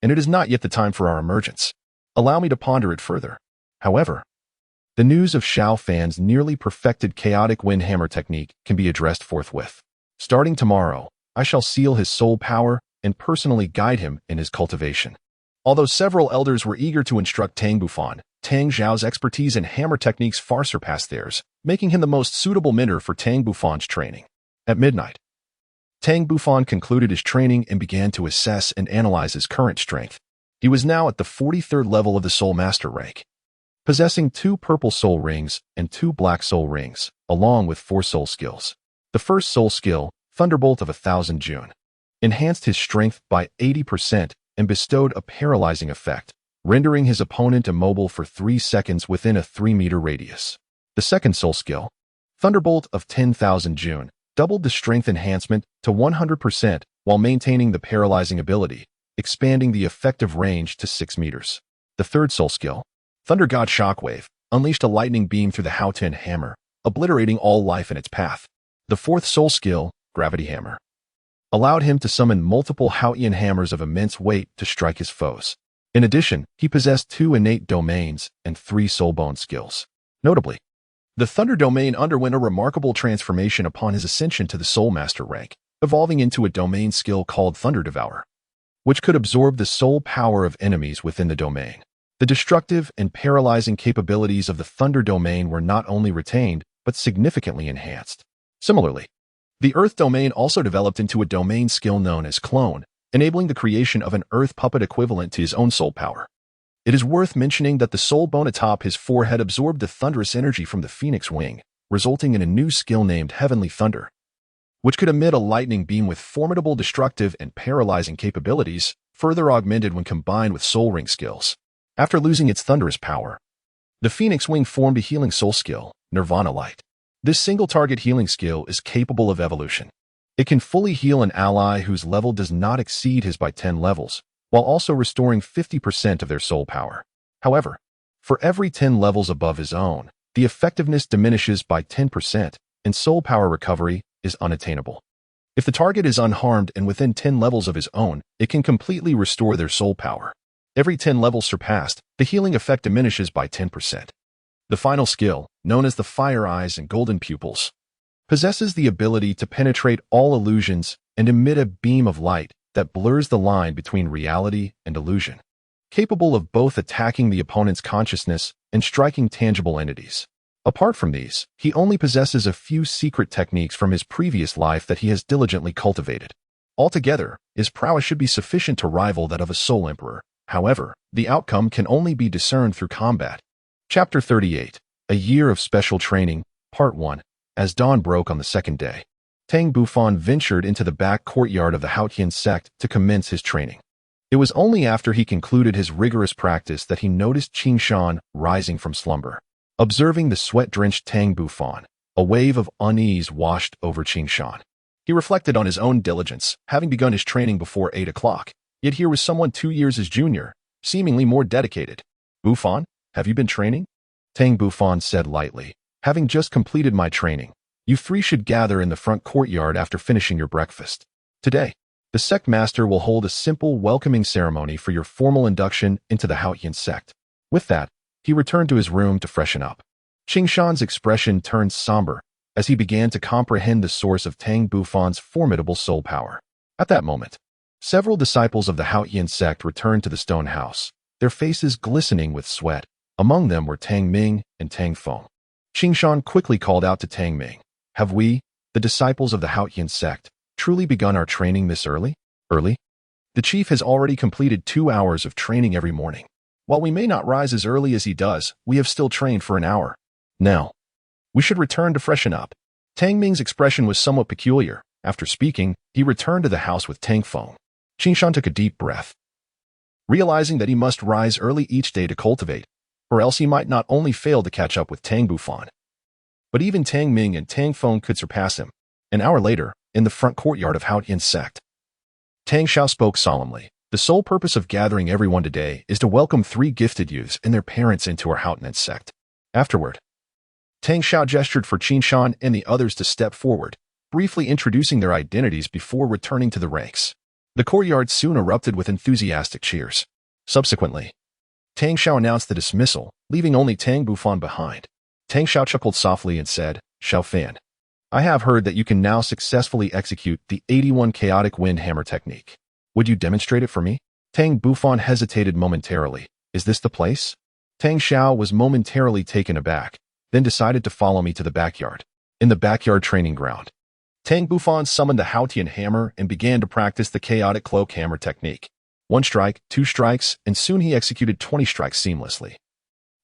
and it is not yet the time for our emergence. Allow me to ponder it further." However, the news of Xiao Fan's nearly perfected chaotic wind hammer technique can be addressed forthwith. Starting tomorrow, I shall seal his soul power and personally guide him in his cultivation. Although several elders were eager to instruct Tang Bufan, Tang Xiao's expertise in hammer techniques far surpassed theirs, making him the most suitable mentor for Tang Bufan's training. At midnight, Tang Bufan concluded his training and began to assess and analyze his current strength. He was now at the 43rd level of the Soul Master rank, possessing 2 purple soul rings and 2 black soul rings, along with 4 soul skills. The first soul skill, Thunderbolt of 1,000 June, enhanced his strength by 80% and bestowed a paralyzing effect, rendering his opponent immobile for 3 seconds within a 3-meter radius. The second soul skill, Thunderbolt of 10,000 June, doubled the strength enhancement to 100% while maintaining the paralyzing ability, expanding the effective range to 6 meters. The third soul skill, Thunder God Shockwave, unleashed a lightning beam through the Haotian hammer, obliterating all life in its path. The fourth soul skill, Gravity Hammer, allowed him to summon multiple Haotian hammers of immense weight to strike his foes. In addition, he possessed 2 innate domains and 3 soulbone skills. Notably, the Thunder domain underwent a remarkable transformation upon his ascension to the Soul Master rank, evolving into a domain skill called Thunder Devour, which could absorb the soul power of enemies within the domain. The destructive and paralyzing capabilities of the Thunder domain were not only retained, but significantly enhanced. Similarly, the Earth domain also developed into a domain skill known as Clone, enabling the creation of an Earth puppet equivalent to his own soul power. It is worth mentioning that the soul bone atop his forehead absorbed the thunderous energy from the Phoenix Wing, resulting in a new skill named Heavenly Thunder, which could emit a lightning beam with formidable destructive and paralyzing capabilities, further augmented when combined with Soul Ring skills. After losing its thunderous power, the Phoenix Wing formed a healing soul skill, Nirvana Light. This single-target healing skill is capable of evolution. It can fully heal an ally whose level does not exceed his by 10 levels, while also restoring 50% of their soul power. However, for every 10 levels above his own, the effectiveness diminishes by 10%, and soul power recovery is unattainable. If the target is unharmed and within 10 levels of his own, it can completely restore their soul power. Every 10 levels surpassed, the healing effect diminishes by 10%. The final skill, known as the Fire Eyes and Golden Pupils, possesses the ability to penetrate all illusions and emit a beam of light that blurs the line between reality and illusion, capable of both attacking the opponent's consciousness and striking tangible entities. Apart from these, he only possesses a few secret techniques from his previous life that he has diligently cultivated. Altogether, his prowess should be sufficient to rival that of a Soul Emperor. However, the outcome can only be discerned through combat. Chapter 38. A Year of Special Training, Part 1. As dawn broke on the second day, Tang Bufan ventured into the back courtyard of the Haotian Sect to commence his training. It was only after he concluded his rigorous practice that he noticed Qin Shan rising from slumber. Observing the sweat-drenched Tang Bufan, a wave of unease washed over Qin Shan. He reflected on his own diligence, having begun his training before 8 o'clock. Yet here was someone 2 years his junior, seemingly more dedicated. "Bufan, have you been training?" Tang Bufan said lightly. "Having just completed my training, you three should gather in the front courtyard after finishing your breakfast. Today, the sect master will hold a simple welcoming ceremony for your formal induction into the Haotian Sect." With that, he returned to his room to freshen up. Qin Shan's expression turned somber as he began to comprehend the source of Tang Bufan's formidable soul power. At that moment, several disciples of the Haotian Sect returned to the stone house, their faces glistening with sweat. Among them were Tang Ming and Tang Feng. Qin Shan quickly called out to Tang Ming, "Have we, the disciples of the Haotian Sect, truly begun our training this early?" "Early? The chief has already completed 2 hours of training every morning. While we may not rise as early as he does, we have still trained for an hour. Now, we should return to freshen up." Tang Ming's expression was somewhat peculiar. After speaking, he returned to the house with Tang Feng. Qin Shan took a deep breath, realizing that he must rise early each day to cultivate, or else he might not only fail to catch up with Tang Bufan, but even Tang Ming and Tang Feng could surpass him. An hour later, in the front courtyard of Haotian Sect, Tang Xiao spoke solemnly. "The sole purpose of gathering everyone today is to welcome 3 gifted youths and their parents into our Haotian Sect." Afterward, Tang Xiao gestured for Qin Shan and the others to step forward, briefly introducing their identities before returning to the ranks. The courtyard soon erupted with enthusiastic cheers. Subsequently, Tang Xiao announced the dismissal, leaving only Tang Bufan behind. Tang Xiao chuckled softly and said, "Xiao Fan, I have heard that you can now successfully execute the 81 chaotic wind hammer technique. Would you demonstrate it for me?" Tang Bufan hesitated momentarily. "Is this the place?" Tang Xiao was momentarily taken aback, then decided to follow me to the backyard. In the backyard training ground, Tang Bufan summoned the Haotian hammer and began to practice the chaotic cloak hammer technique. 1 strike, 2 strikes, and soon he executed 20 strikes seamlessly,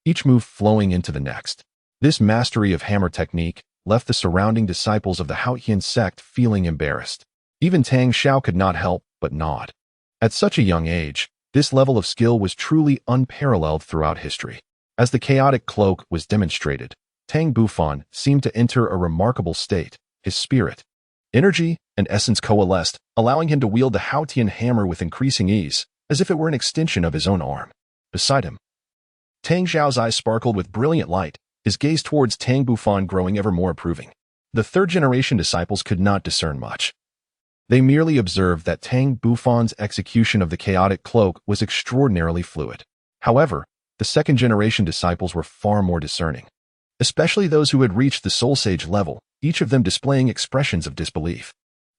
each move flowing into the next. This mastery of hammer technique left the surrounding disciples of the Haotian Sect feeling embarrassed. Even Tang Xiao could not help but nod. At such a young age, this level of skill was truly unparalleled throughout history. As the chaotic cloak was demonstrated, Tang Bufan seemed to enter a remarkable state. His spirit, energy, and essence coalesced, allowing him to wield the Haotian hammer with increasing ease, as if it were an extension of his own arm. Beside him, Tang Xiao's eyes sparkled with brilliant light, his gaze towards Tang Bufan growing ever more approving. The third-generation disciples could not discern much. They merely observed that Tang Bufan's execution of the chaotic cloak was extraordinarily fluid. However, the second-generation disciples were far more discerning, especially those who had reached the Soul Sage level, each of them displaying expressions of disbelief.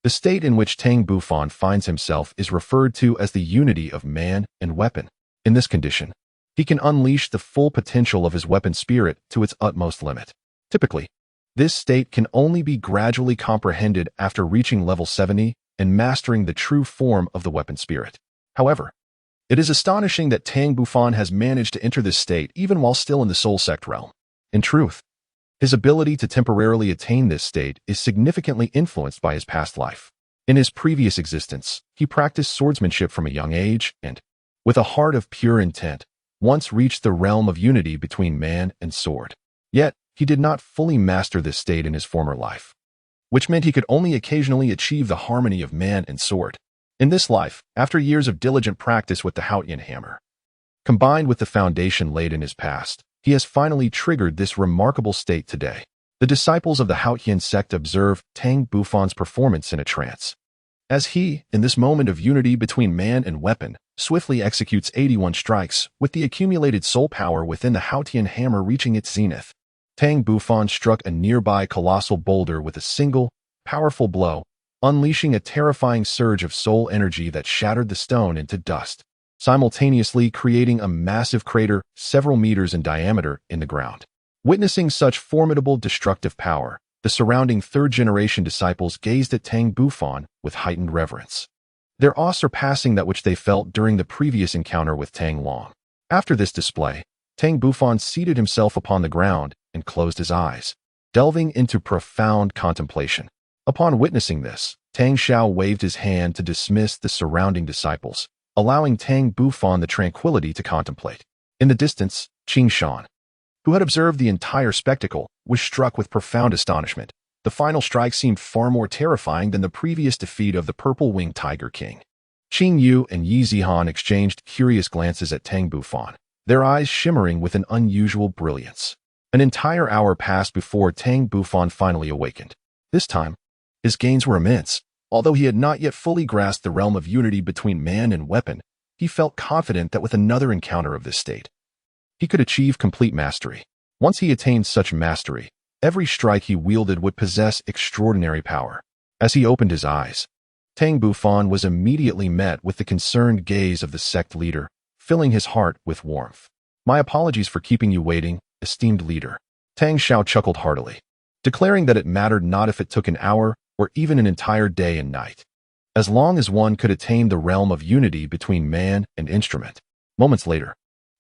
The state in which Tang Bufan finds himself is referred to as the unity of man and weapon. In this condition, he can unleash the full potential of his weapon spirit to its utmost limit. Typically, this state can only be gradually comprehended after reaching level 70 and mastering the true form of the weapon spirit. However, it is astonishing that Tang Bufan has managed to enter this state even while still in the Soul Sect realm. In truth, his ability to temporarily attain this state is significantly influenced by his past life. In his previous existence, he practiced swordsmanship from a young age and, with a heart of pure intent, once reached the realm of unity between man and sword. Yet, he did not fully master this state in his former life, which meant he could only occasionally achieve the harmony of man and sword. In this life, after years of diligent practice with the Haotian hammer, combined with the foundation laid in his past, he has finally triggered this remarkable state today. The disciples of the Haotian Sect observe Tang Bufan's performance in a trance, as he, in this moment of unity between man and weapon, swiftly executes 81 strikes, with the accumulated soul power within the Haotian hammer reaching its zenith. Tang Bufan struck a nearby colossal boulder with a single, powerful blow, unleashing a terrifying surge of soul energy that shattered the stone into dust, simultaneously creating a massive crater several meters in diameter in the ground. Witnessing such formidable destructive power, The surrounding third-generation disciples gazed at Tang Bufan with heightened reverence, their awe surpassing that which they felt during the previous encounter with Tang Long. After this display, Tang Bufan seated himself upon the ground and closed his eyes, delving into profound contemplation. Upon witnessing this, Tang Xiao waved his hand to dismiss the surrounding disciples, allowing Tang Bufan the tranquility to contemplate. In the distance, Qing Shan, who had observed the entire spectacle, was struck with profound astonishment. The final strike seemed far more terrifying than the previous defeat of the purple-winged Tiger King. Qing Yu and Yi Zihan exchanged curious glances at Tang Bufan, their eyes shimmering with an unusual brilliance. An entire hour passed before Tang Bufan finally awakened. This time, his gains were immense. Although he had not yet fully grasped the realm of unity between man and weapon, he felt confident that with another encounter of this state, he could achieve complete mastery. Once he attained such mastery, every strike he wielded would possess extraordinary power. As he opened his eyes, Tang Bufan was immediately met with the concerned gaze of the sect leader, filling his heart with warmth. "My apologies for keeping you waiting, esteemed leader." Tang Xiao chuckled heartily, declaring that it mattered not if it took an hour or even an entire day and night, as long as one could attain the realm of unity between man and instrument. Moments later,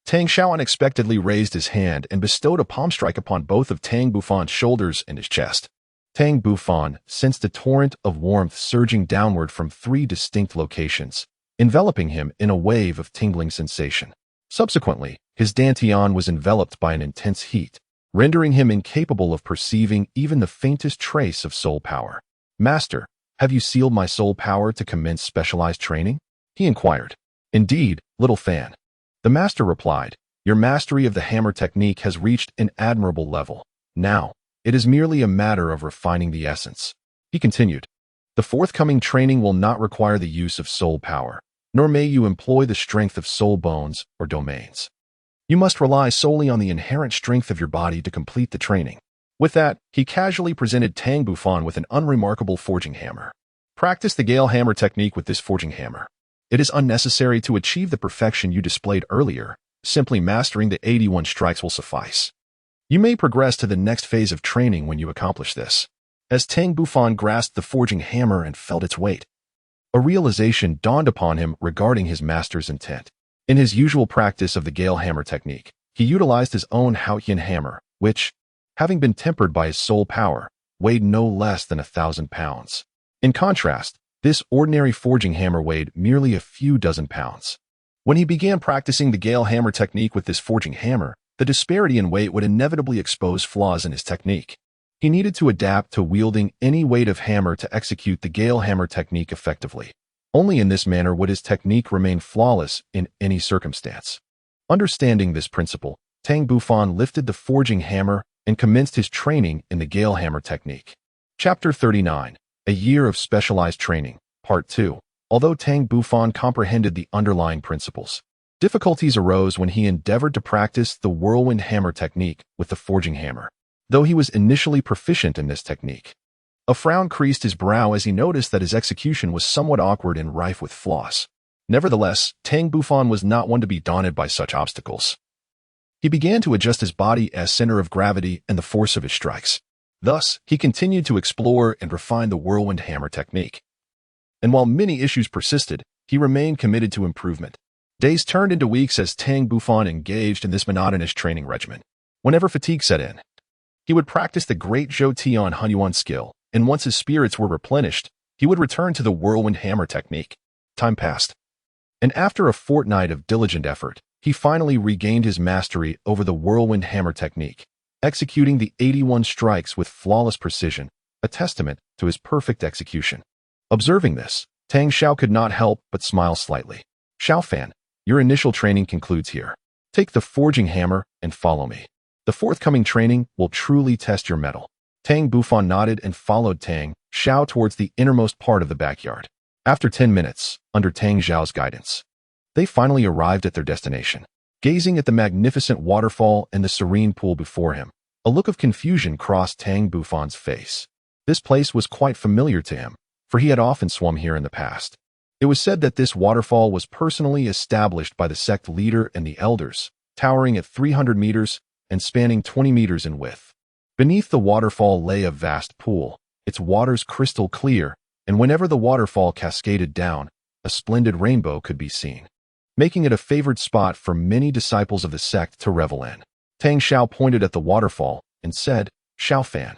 Tang Xiao unexpectedly raised his hand and bestowed a palm strike upon both of Tang Bufan's shoulders and his chest. Tang Bufan sensed a torrent of warmth surging downward from 3 distinct locations, enveloping him in a wave of tingling sensation. Subsequently, his dantian was enveloped by an intense heat, rendering him incapable of perceiving even the faintest trace of soul power. "Master, have you sealed my soul power to commence specialized training?" he inquired. "Indeed, little fan." The master replied, "Your mastery of the hammer technique has reached an admirable level. Now, it is merely a matter of refining the essence." He continued, "The forthcoming training will not require the use of soul power, nor may you employ the strength of soul bones or domains. You must rely solely on the inherent strength of your body to complete the training." With that, he casually presented Tang Bufan with an unremarkable forging hammer. "Practice the Gale hammer technique with this forging hammer. It is unnecessary to achieve the perfection you displayed earlier. Simply mastering the 81 strikes will suffice. You may progress to the next phase of training when you accomplish this." As Tang Bufan grasped the forging hammer and felt its weight, a realization dawned upon him regarding his master's intent. In his usual practice of the Gale hammer technique, he utilized his own Haotian hammer, which, having been tempered by his soul power, weighed no less than 1,000 pounds. In contrast, this ordinary forging hammer weighed merely a few dozen pounds. When he began practicing the Gale hammer technique with this forging hammer, the disparity in weight would inevitably expose flaws in his technique. He needed to adapt to wielding any weight of hammer to execute the Gale hammer technique effectively. Only in this manner would his technique remain flawless in any circumstance. Understanding this principle, Tang Bufan lifted the forging hammer and commenced his training in the Gale hammer technique. Chapter 39, A Year of Specialized Training, Part 2. Although Tang Bufan comprehended the underlying principles, difficulties arose when he endeavored to practice the whirlwind hammer technique with the forging hammer. Though he was initially proficient in this technique, a frown creased his brow as he noticed that his execution was somewhat awkward and rife with flaws. Nevertheless, Tang Bufan was not one to be daunted by such obstacles. He began to adjust his body as center of gravity and the force of his strikes. Thus, he continued to explore and refine the whirlwind hammer technique. And while many issues persisted, he remained committed to improvement. Days turned into weeks as Tang Bufan engaged in this monotonous training regimen. Whenever fatigue set in, he would practice the Great Zhou Tian Hunyuan skill, and once his spirits were replenished, he would return to the whirlwind hammer technique. Time passed, and after a fortnight of diligent effort, he finally regained his mastery over the whirlwind hammer technique, executing the 81 strikes with flawless precision, a testament to his perfect execution. Observing this, Tang Xiao could not help but smile slightly. "Xiao Fan, your initial training concludes here. Take the forging hammer and follow me. The forthcoming training will truly test your mettle." Tang Bufan nodded and followed Tang Xiao towards the innermost part of the backyard. After 10 minutes, under Tang Xiao's guidance, they finally arrived at their destination. Gazing at the magnificent waterfall and the serene pool before him, a look of confusion crossed Tang Bufan's face. This place was quite familiar to him, for he had often swum here in the past. It was said that this waterfall was personally established by the sect leader and the elders, towering at 300 meters and spanning 20 meters in width. Beneath the waterfall lay a vast pool, its waters crystal clear, and whenever the waterfall cascaded down, a splendid rainbow could be seen, making it a favored spot for many disciples of the sect to revel in. Tang Xiao pointed at the waterfall and said, "Xiao Fan,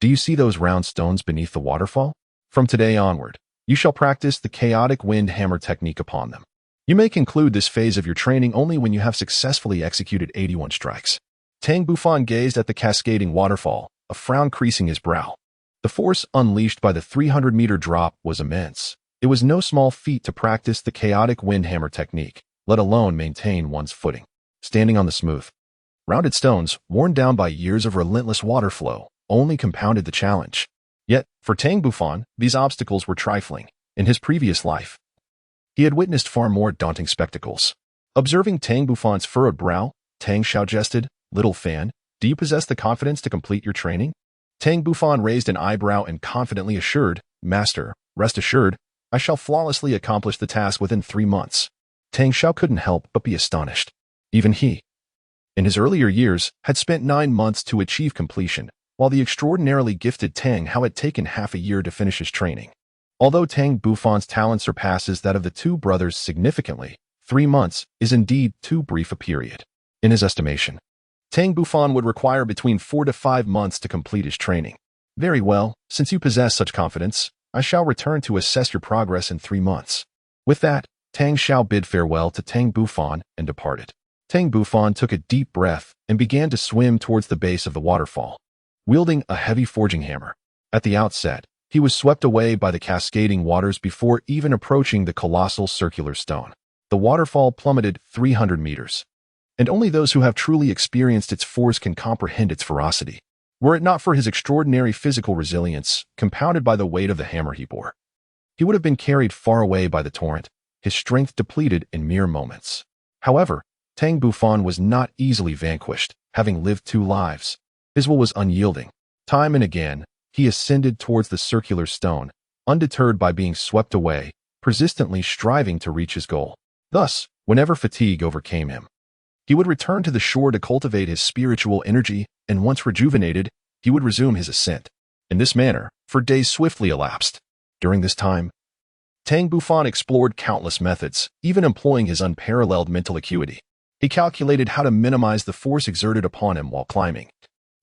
do you see those round stones beneath the waterfall? From today onward, you shall practice the chaotic wind hammer technique upon them. You may conclude this phase of your training only when you have successfully executed 81 strikes." Tang Bufan gazed at the cascading waterfall, a frown creasing his brow. The force unleashed by the 300-meter drop was immense. It was no small feat to practice the chaotic wind hammer technique, let alone maintain one's footing. Standing on the smooth, rounded stones, worn down by years of relentless water flow, only compounded the challenge. Yet, for Tang Bufan, these obstacles were trifling. In his previous life, he had witnessed far more daunting spectacles. Observing Tang Bufan's furrowed brow, Tang Xiao jested, "Little fan, do you possess the confidence to complete your training?" Tang Bufan raised an eyebrow and confidently assured, "Master, rest assured, I shall flawlessly accomplish the task within 3 months." Tang Xiao couldn't help but be astonished. Even he, in his earlier years, had spent 9 months to achieve completion, while the extraordinarily gifted Tang Hao had taken half a year to finish his training. Although Tang Bufan's talent surpasses that of the two brothers significantly, 3 months is indeed too brief a period. In his estimation, Tang Bufan would require between 4 to 5 months to complete his training. "Very well, since you possess such confidence, I shall return to assess your progress in 3 months." With that, Tang Xiao bid farewell to Tang Bufan and departed. Tang Bufan took a deep breath and began to swim towards the base of the waterfall, wielding a heavy forging hammer. At the outset, he was swept away by the cascading waters before even approaching the colossal circular stone. The waterfall plummeted 300 meters, and only those who have truly experienced its force can comprehend its ferocity. Were it not for his extraordinary physical resilience, compounded by the weight of the hammer he bore, he would have been carried far away by the torrent, his strength depleted in mere moments. However, Tang Bufan was not easily vanquished, having lived 2 lives. His will was unyielding. Time and again, he ascended towards the circular stone, undeterred by being swept away, persistently striving to reach his goal. Thus, whenever fatigue overcame him, he would return to the shore to cultivate his spiritual energy, and once rejuvenated, he would resume his ascent. In this manner, for days swiftly elapsed. During this time, Tang Bufan explored countless methods, even employing his unparalleled mental acuity. He calculated how to minimize the force exerted upon him while climbing,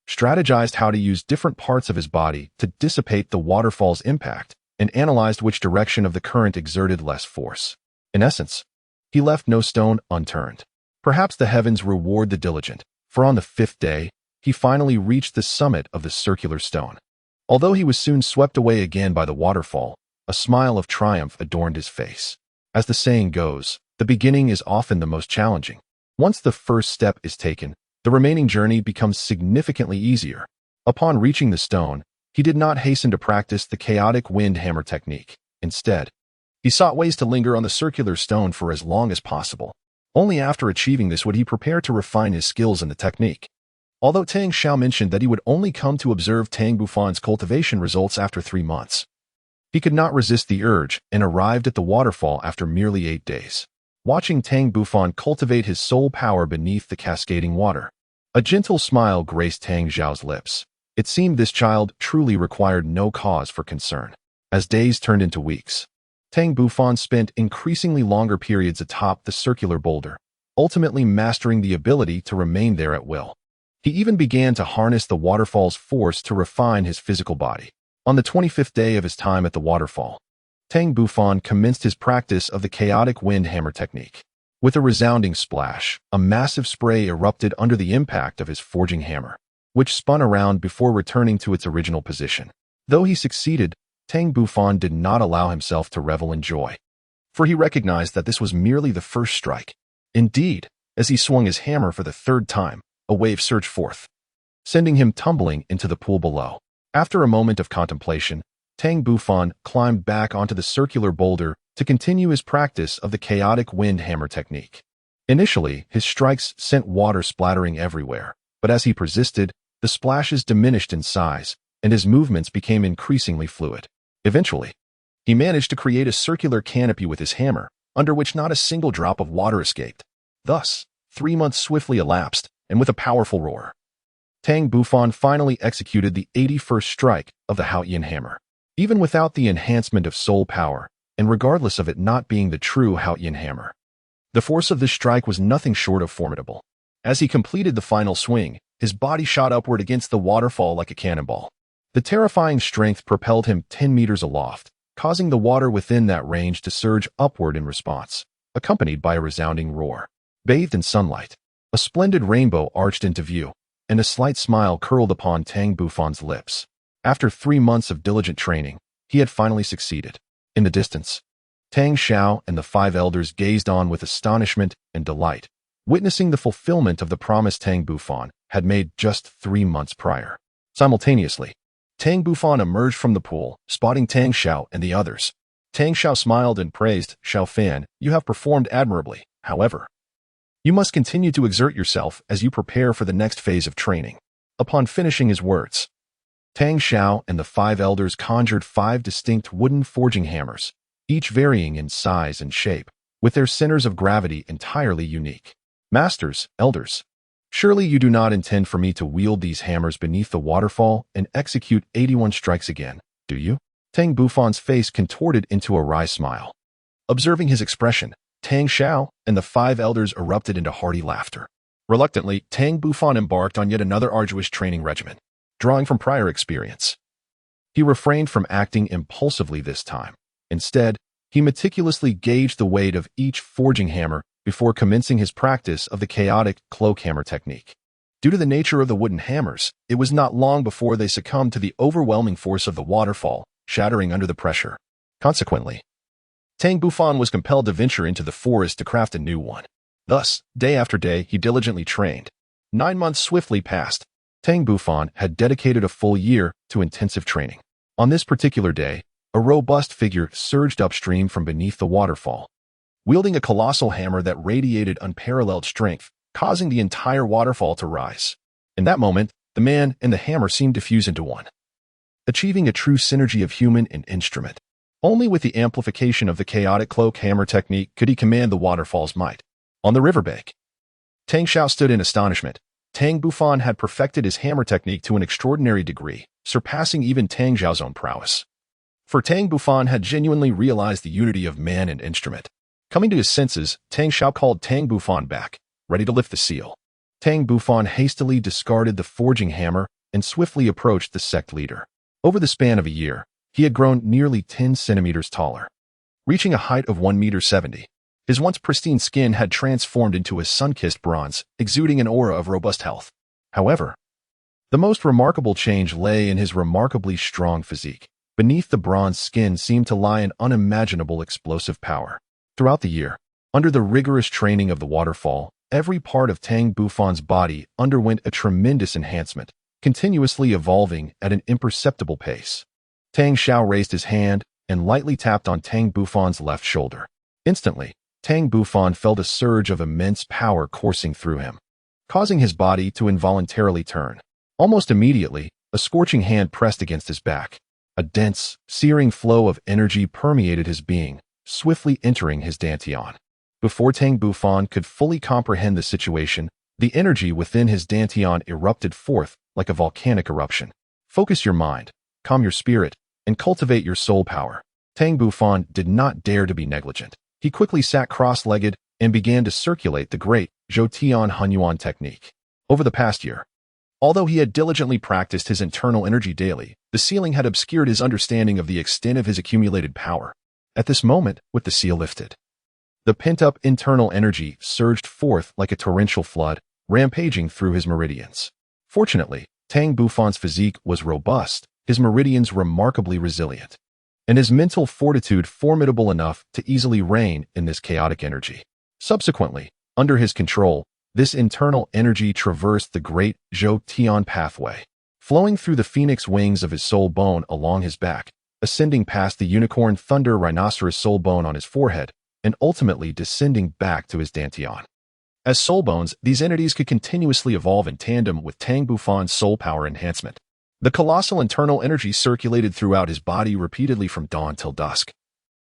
strategized how to use different parts of his body to dissipate the waterfall's impact, and analyzed which direction of the current exerted less force. In essence, he left no stone unturned. Perhaps the heavens reward the diligent, for on the 5th day, he finally reached the summit of the circular stone. Although he was soon swept away again by the waterfall, a smile of triumph adorned his face. As the saying goes, the beginning is often the most challenging. Once the first step is taken, the remaining journey becomes significantly easier. Upon reaching the stone, he did not hasten to practice the chaotic wind hammer technique. Instead, he sought ways to linger on the circular stone for as long as possible. Only after achieving this would he prepare to refine his skills in the technique. Although Tang Xiao mentioned that he would only come to observe Tang Bufan's cultivation results after 3 months, he could not resist the urge and arrived at the waterfall after merely 8 days. Watching Tang Bufan cultivate his soul power beneath the cascading water, a gentle smile graced Tang Xiao's lips. It seemed this child truly required no cause for concern. As days turned into weeks, Tang Bufan spent increasingly longer periods atop the circular boulder, ultimately mastering the ability to remain there at will. He even began to harness the waterfall's force to refine his physical body. On the 25th day of his time at the waterfall, Tang Bufan commenced his practice of the chaotic wind hammer technique. With a resounding splash, a massive spray erupted under the impact of his forging hammer, which spun around before returning to its original position. Though he succeeded, Tang Bufan did not allow himself to revel in joy, for he recognized that this was merely the first strike. Indeed, as he swung his hammer for the 3rd time, a wave surged forth, sending him tumbling into the pool below. After a moment of contemplation, Tang Bufan climbed back onto the circular boulder to continue his practice of the chaotic wind hammer technique. Initially, his strikes sent water splattering everywhere, but as he persisted, the splashes diminished in size, and his movements became increasingly fluid. Eventually, he managed to create a circular canopy with his hammer, under which not a single drop of water escaped. Thus, 3 months swiftly elapsed, and with a powerful roar, Tang Bufan finally executed the 81st strike of the Haotian hammer. Even without the enhancement of soul power, and regardless of it not being the true Haotian hammer, the force of this strike was nothing short of formidable. As he completed the final swing, his body shot upward against the waterfall like a cannonball. The terrifying strength propelled him 10 meters aloft, causing the water within that range to surge upward in response, accompanied by a resounding roar. Bathed in sunlight, a splendid rainbow arched into view, and a slight smile curled upon Tang Bufan's lips. After 3 months of diligent training, he had finally succeeded. In the distance, Tang Xiao and the 5 elders gazed on with astonishment and delight, witnessing the fulfillment of the promise Tang Bufan had made just 3 months prior. Simultaneously, Tang Bufan emerged from the pool, spotting Tang Xiao and the others. Tang Xiao smiled and praised, "Xiao Fan, you have performed admirably. However, you must continue to exert yourself as you prepare for the next phase of training." Upon finishing his words, Tang Xiao and the 5 elders conjured 5 distinct wooden forging hammers, each varying in size and shape, with their centers of gravity entirely unique. "Masters, elders, surely you do not intend for me to wield these hammers beneath the waterfall and execute 81 strikes again, do you?" Tang Bufan's face contorted into a wry smile. Observing his expression, Tang Xiao and the 5 elders erupted into hearty laughter. Reluctantly, Tang Bufan embarked on yet another arduous training regimen, drawing from prior experience. He refrained from acting impulsively this time. Instead, he meticulously gauged the weight of each forging hammer before commencing his practice of the chaotic cloak hammer technique. Due to the nature of the wooden hammers, it was not long before they succumbed to the overwhelming force of the waterfall, shattering under the pressure. Consequently, Tang Bufan was compelled to venture into the forest to craft a new one. Thus, day after day, he diligently trained. 9 months swiftly passed. Tang Bufan had dedicated a full year to intensive training. On this particular day, a robust figure surged upstream from beneath the waterfall, wielding a colossal hammer that radiated unparalleled strength, causing the entire waterfall to rise. In that moment, the man and the hammer seemed to fuse into one, achieving a true synergy of human and instrument. Only with the amplification of the chaotic cloak hammer technique could he command the waterfall's might. On the riverbank, Tang Xiao stood in astonishment. Tang Bufan had perfected his hammer technique to an extraordinary degree, surpassing even Tang Xiao's own prowess. For Tang Bufan had genuinely realized the unity of man and instrument. Coming to his senses, Tang Xiao called Tang Bufan back, ready to lift the seal. Tang Bufan hastily discarded the forging hammer and swiftly approached the sect leader. Over the span of a year, he had grown nearly 10 centimeters taller, reaching a height of 1.70 meters. His once pristine skin had transformed into a sun-kissed bronze, exuding an aura of robust health. However, the most remarkable change lay in his remarkably strong physique. Beneath the bronze skin seemed to lie an unimaginable explosive power. Throughout the year, under the rigorous training of the waterfall, every part of Tang Bufan's body underwent a tremendous enhancement, continuously evolving at an imperceptible pace. Tang Xiao raised his hand and lightly tapped on Tang Bufan's left shoulder. Instantly, Tang Bufan felt a surge of immense power coursing through him, causing his body to involuntarily turn. Almost immediately, a scorching hand pressed against his back. A dense, searing flow of energy permeated his being, swiftly entering his dantian. Before Tang Bufan could fully comprehend the situation, the energy within his dantian erupted forth like a volcanic eruption. Focus your mind, calm your spirit, and cultivate your soul power. Tang Bufan did not dare to be negligent. He quickly sat cross-legged and began to circulate the great Zhou Hunyuan technique. Over the past year, although he had diligently practiced his internal energy daily, the sealing had obscured his understanding of the extent of his accumulated power. At this moment, with the seal lifted, the pent-up internal energy surged forth like a torrential flood, rampaging through his meridians. Fortunately, Tang Bufan's physique was robust, his meridians remarkably resilient, and his mental fortitude formidable enough to easily reign in this chaotic energy. Subsequently, under his control, this internal energy traversed the great Zhou pathway, flowing through the phoenix wings of his soul bone along his back, ascending past the unicorn thunder rhinoceros soul bone on his forehead, and ultimately descending back to his dantian. As soul bones, these entities could continuously evolve in tandem with Tang Bufan's soul power enhancement. The colossal internal energy circulated throughout his body repeatedly from dawn till dusk.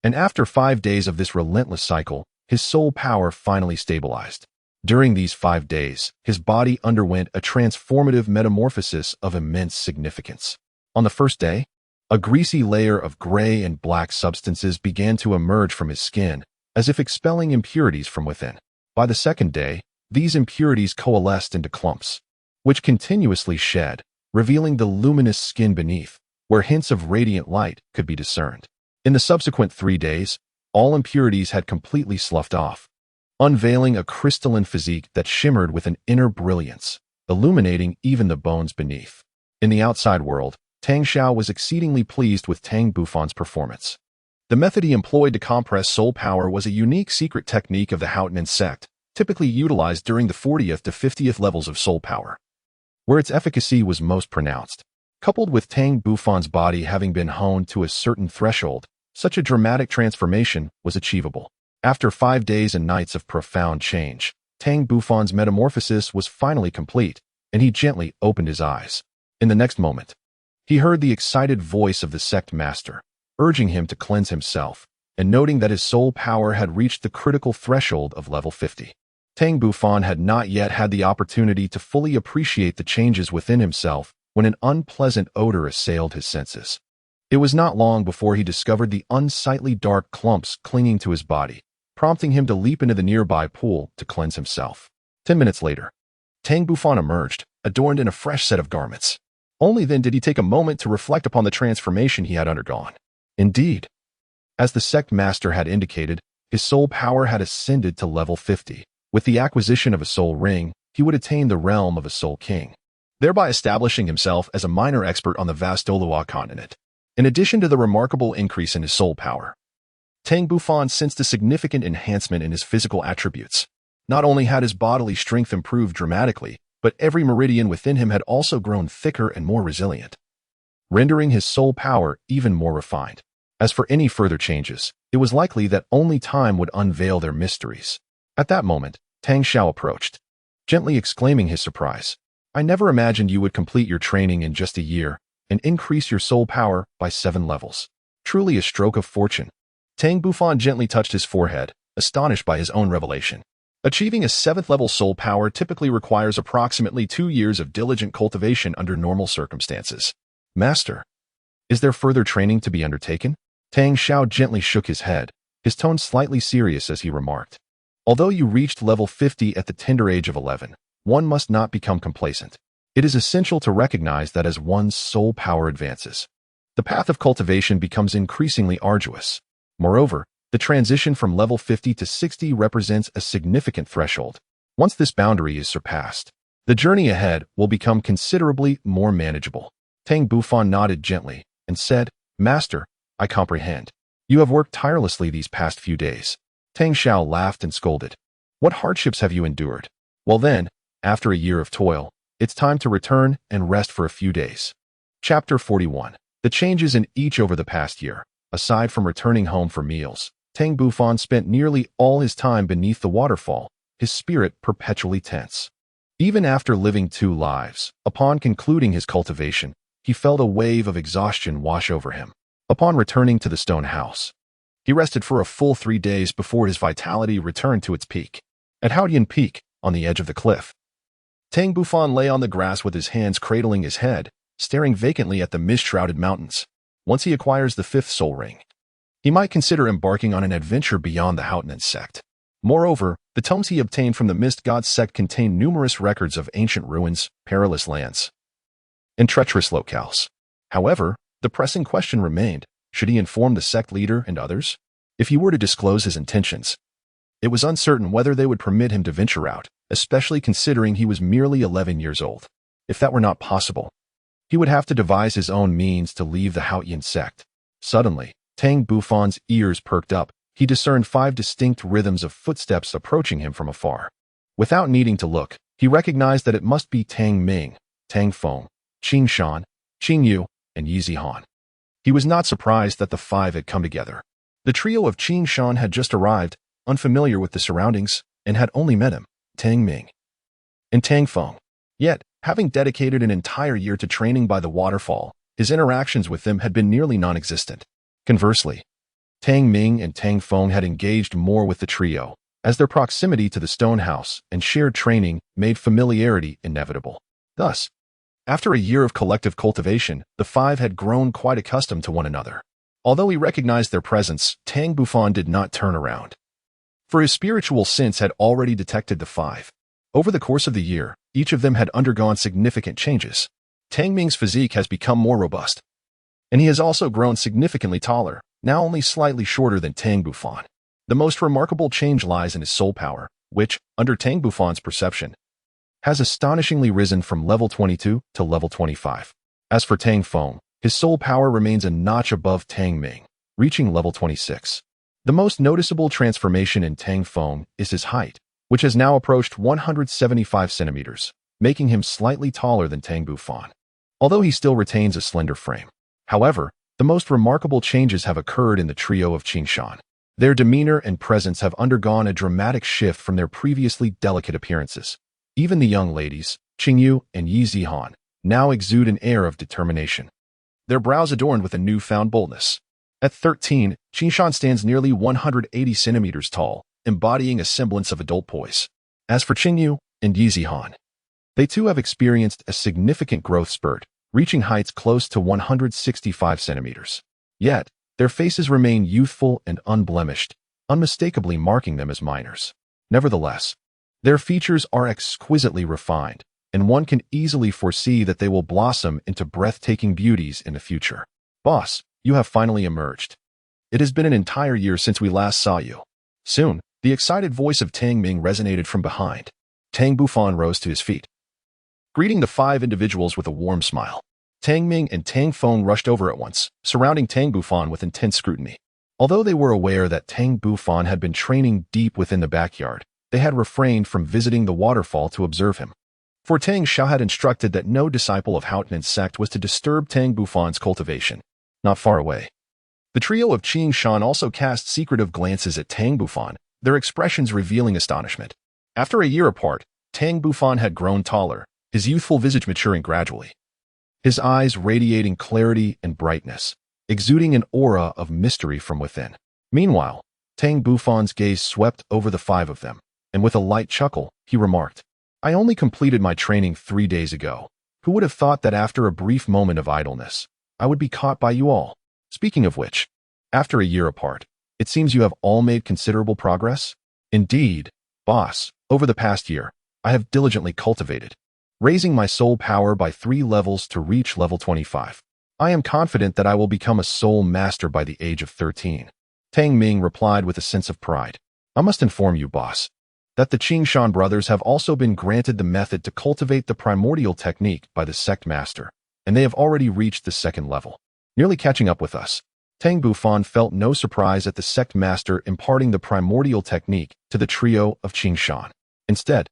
And after 5 days of this relentless cycle, his soul power finally stabilized. During these 5 days, his body underwent a transformative metamorphosis of immense significance. On the first day, a greasy layer of gray and black substances began to emerge from his skin, as if expelling impurities from within. By the second day, these impurities coalesced into clumps, which continuously shed, revealing the luminous skin beneath, where hints of radiant light could be discerned. In the subsequent 3 days, all impurities had completely sloughed off, unveiling a crystalline physique that shimmered with an inner brilliance, illuminating even the bones beneath. In the outside world, Tang Xiao was exceedingly pleased with Tang Bufan's performance. The method he employed to compress soul power was a unique secret technique of the Haotian Sect, typically utilized during the 40th to 50th levels of soul power, where its efficacy was most pronounced. Coupled with Tang Bufan's body having been honed to a certain threshold, such a dramatic transformation was achievable. After 5 days and nights of profound change, Tang Bufan's metamorphosis was finally complete, and he gently opened his eyes. In the next moment, he heard the excited voice of the sect master, urging him to cleanse himself, and noting that his soul power had reached the critical threshold of level 50. Tang Bufan had not yet had the opportunity to fully appreciate the changes within himself when an unpleasant odor assailed his senses. It was not long before he discovered the unsightly dark clumps clinging to his body, prompting him to leap into the nearby pool to cleanse himself. 10 minutes later, Tang Bufan emerged, adorned in a fresh set of garments. Only then did he take a moment to reflect upon the transformation he had undergone. Indeed, as the sect master had indicated, his soul power had ascended to level 50. With the acquisition of a soul ring, he would attain the realm of a soul king, thereby establishing himself as a minor expert on the vast Douluo Continent. In addition to the remarkable increase in his soul power, Tang Bufan sensed a significant enhancement in his physical attributes. Not only had his bodily strength improved dramatically, but every meridian within him had also grown thicker and more resilient, rendering his soul power even more refined. As for any further changes, it was likely that only time would unveil their mysteries. At that moment, Tang Xiao approached, gently exclaiming his surprise. "I never imagined you would complete your training in just a year and increase your soul power by 7 levels. Truly a stroke of fortune." Tang Bufan gently touched his forehead, astonished by his own revelation. Achieving a 7th level soul power typically requires approximately 2 years of diligent cultivation under normal circumstances. "Master, is there further training to be undertaken?" Tang Xiao gently shook his head, his tone slightly serious as he remarked. "Although you reached level 50 at the tender age of 11, one must not become complacent. It is essential to recognize that as one's soul power advances, the path of cultivation becomes increasingly arduous. Moreover, the transition from level 50 to 60 represents a significant threshold. Once this boundary is surpassed, the journey ahead will become considerably more manageable." Tang Bufan nodded gently and said, "Master, I comprehend. You have worked tirelessly these past few days." Tang Xiao laughed and scolded. "What hardships have you endured? Well then, after a year of toil, it's time to return and rest for a few days." Chapter 41. The changes in each over the past year. Aside from returning home for meals, Tang Bufan spent nearly all his time beneath the waterfall, his spirit perpetually tense. Even after living 2 lives, upon concluding his cultivation, he felt a wave of exhaustion wash over him. Upon returning to the stone house, he rested for a full 3 days before his vitality returned to its peak. At Haotian Peak, on the edge of the cliff, Tang Bufan lay on the grass with his hands cradling his head, staring vacantly at the mist-shrouded mountains. Once he acquires the 5th soul ring, he might consider embarking on an adventure beyond the Haotian Sect. Moreover, the tomes he obtained from the Mist God Sect contain numerous records of ancient ruins, perilous lands, and treacherous locales. However, the pressing question remained, should he inform the sect leader and others? If he were to disclose his intentions, it was uncertain whether they would permit him to venture out, especially considering he was merely 11 years old. If that were not possible, he would have to devise his own means to leave the Haotian Sect. Suddenly, Tang Bufan's ears perked up. He discerned 5 distinct rhythms of footsteps approaching him from afar. Without needing to look, he recognized that it must be Tang Ming, Tang Feng, Qing Shan, Qing Yu, and Yi Zihan. He was not surprised that the 5 had come together. The trio of Qing Shan had just arrived, unfamiliar with the surroundings, and had only met him, Tang Ming, and Tang Feng. Yet, having dedicated an entire year to training by the waterfall, his interactions with them had been nearly non-existent. Conversely, Tang Ming and Tang Feng had engaged more with the trio, as their proximity to the stone house and shared training made familiarity inevitable. Thus, after a year of collective cultivation, the five had grown quite accustomed to one another. Although he recognized their presence, Tang Bufan did not turn around, for his spiritual sense had already detected the five. Over the course of the year, each of them had undergone significant changes. Tang Ming's physique has become more robust, and he has also grown significantly taller, now only slightly shorter than Tang Bufan. The most remarkable change lies in his soul power, which, under Tang Bufan's perception, has astonishingly risen from level 22 to level 25. As for Tang Feng, his soul power remains a notch above Tang Ming, reaching level 26. The most noticeable transformation in Tang Feng is his height, which has now approached 175 centimeters, making him slightly taller than Tang Bufan, although he still retains a slender frame. However, the most remarkable changes have occurred in the trio of Qingshan. Their demeanor and presence have undergone a dramatic shift from their previously delicate appearances. Even the young ladies, Qingyu and Yi Zihan, now exude an air of determination, their brows adorned with a newfound boldness. At 13, Qingshan stands nearly 180 centimeters tall, embodying a semblance of adult poise. As for Qingyu and Yi Zihan, they too have experienced a significant growth spurt, reaching heights close to 165 centimeters. Yet, their faces remain youthful and unblemished, unmistakably marking them as minors. Nevertheless, their features are exquisitely refined, and one can easily foresee that they will blossom into breathtaking beauties in the future. Boss, you have finally emerged. It has been an entire year since we last saw you. Soon, the excited voice of Tang Ming resonated from behind. Tang Bufan rose to his feet, greeting the five individuals with a warm smile. Tang Ming and Tang Feng rushed over at once, surrounding Tang Bufan with intense scrutiny. Although they were aware that Tang Bufan had been training deep within the backyard, they had refrained from visiting the waterfall to observe him. For Tang Xiao had instructed that no disciple of Haotian Sect was to disturb Tang Bufan's cultivation. Not far away, the trio of Qingshan also cast secretive glances at Tang Bufan, their expressions revealing astonishment. After a year apart, Tang Bufan had grown taller, his youthful visage maturing gradually, his eyes radiating clarity and brightness, exuding an aura of mystery from within. Meanwhile, Tang Bufan's gaze swept over the five of them, and with a light chuckle, he remarked, "I only completed my training 3 days ago. Who would have thought that after a brief moment of idleness, I would be caught by you all? Speaking of which, after a year apart, it seems you have all made considerable progress." "Indeed, boss, over the past year, I have diligently cultivated, raising my soul power by 3 levels to reach level 25. I am confident that I will become a soul master by the age of 13. Tang Ming replied with a sense of pride. "I must inform you, boss, that the Qingshan brothers have also been granted the method to cultivate the primordial technique by the sect master, and they have already reached the 2nd level, nearly catching up with us." Tang Bufan felt no surprise at the sect master imparting the primordial technique to the trio of Qingshan. Instead,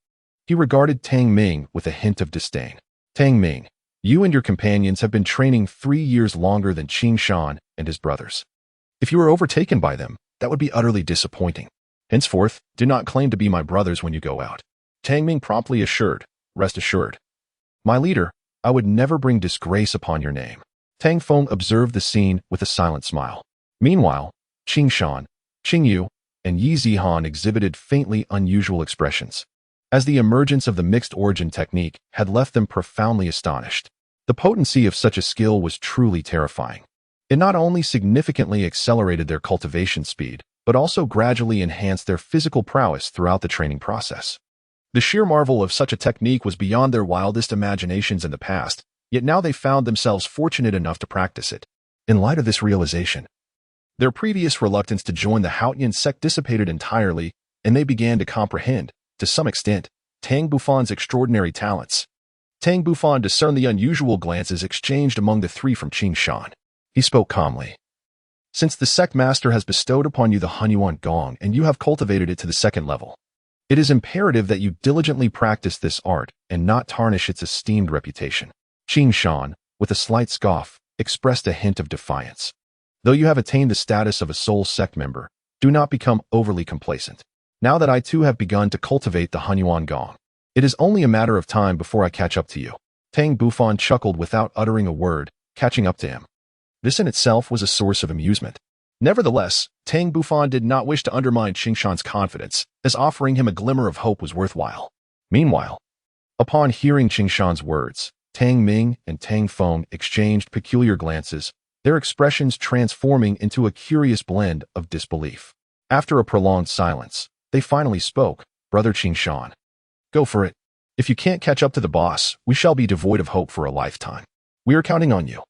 he regarded Tang Ming with a hint of disdain. "Tang Ming, you and your companions have been training 3 years longer than Qingshan and his brothers. If you were overtaken by them, that would be utterly disappointing. Henceforth, do not claim to be my brothers when you go out." Tang Ming promptly assured, "Rest assured, my leader, I would never bring disgrace upon your name." Tang Feng observed the scene with a silent smile. Meanwhile, Qingshan, Qingyu, and Yi Zihan exhibited faintly unusual expressions, as the emergence of the mixed origin technique had left them profoundly astonished. The potency of such a skill was truly terrifying. It not only significantly accelerated their cultivation speed, but also gradually enhanced their physical prowess throughout the training process. The sheer marvel of such a technique was beyond their wildest imaginations in the past, yet now they found themselves fortunate enough to practice it. In light of this realization, their previous reluctance to join the Haotian Sect dissipated entirely, and they began to comprehend, to some extent, Tang Bufan's extraordinary talents. Tang Bufan discerned the unusual glances exchanged among the 3 from Qingshan. He spoke calmly. "Since the sect master has bestowed upon you the Hunyuan Gong and you have cultivated it to the 2nd level, it is imperative that you diligently practice this art and not tarnish its esteemed reputation." Qingshan, with a slight scoff, expressed a hint of defiance. "Though you have attained the status of a soul sect member, do not become overly complacent. Now that I too have begun to cultivate the Hunyuan Gong, it is only a matter of time before I catch up to you." Tang Bufan chuckled without uttering a word, catching up to him. This in itself was a source of amusement. Nevertheless, Tang Bufan did not wish to undermine Qingshan's confidence, as offering him a glimmer of hope was worthwhile. Meanwhile, upon hearing Qingshan's words, Tang Ming and Tang Feng exchanged peculiar glances, their expressions transforming into a curious blend of disbelief. After a prolonged silence, they finally spoke. "Brother Qingshan, go for it. If you can't catch up to the boss, we shall be devoid of hope for a lifetime. We are counting on you.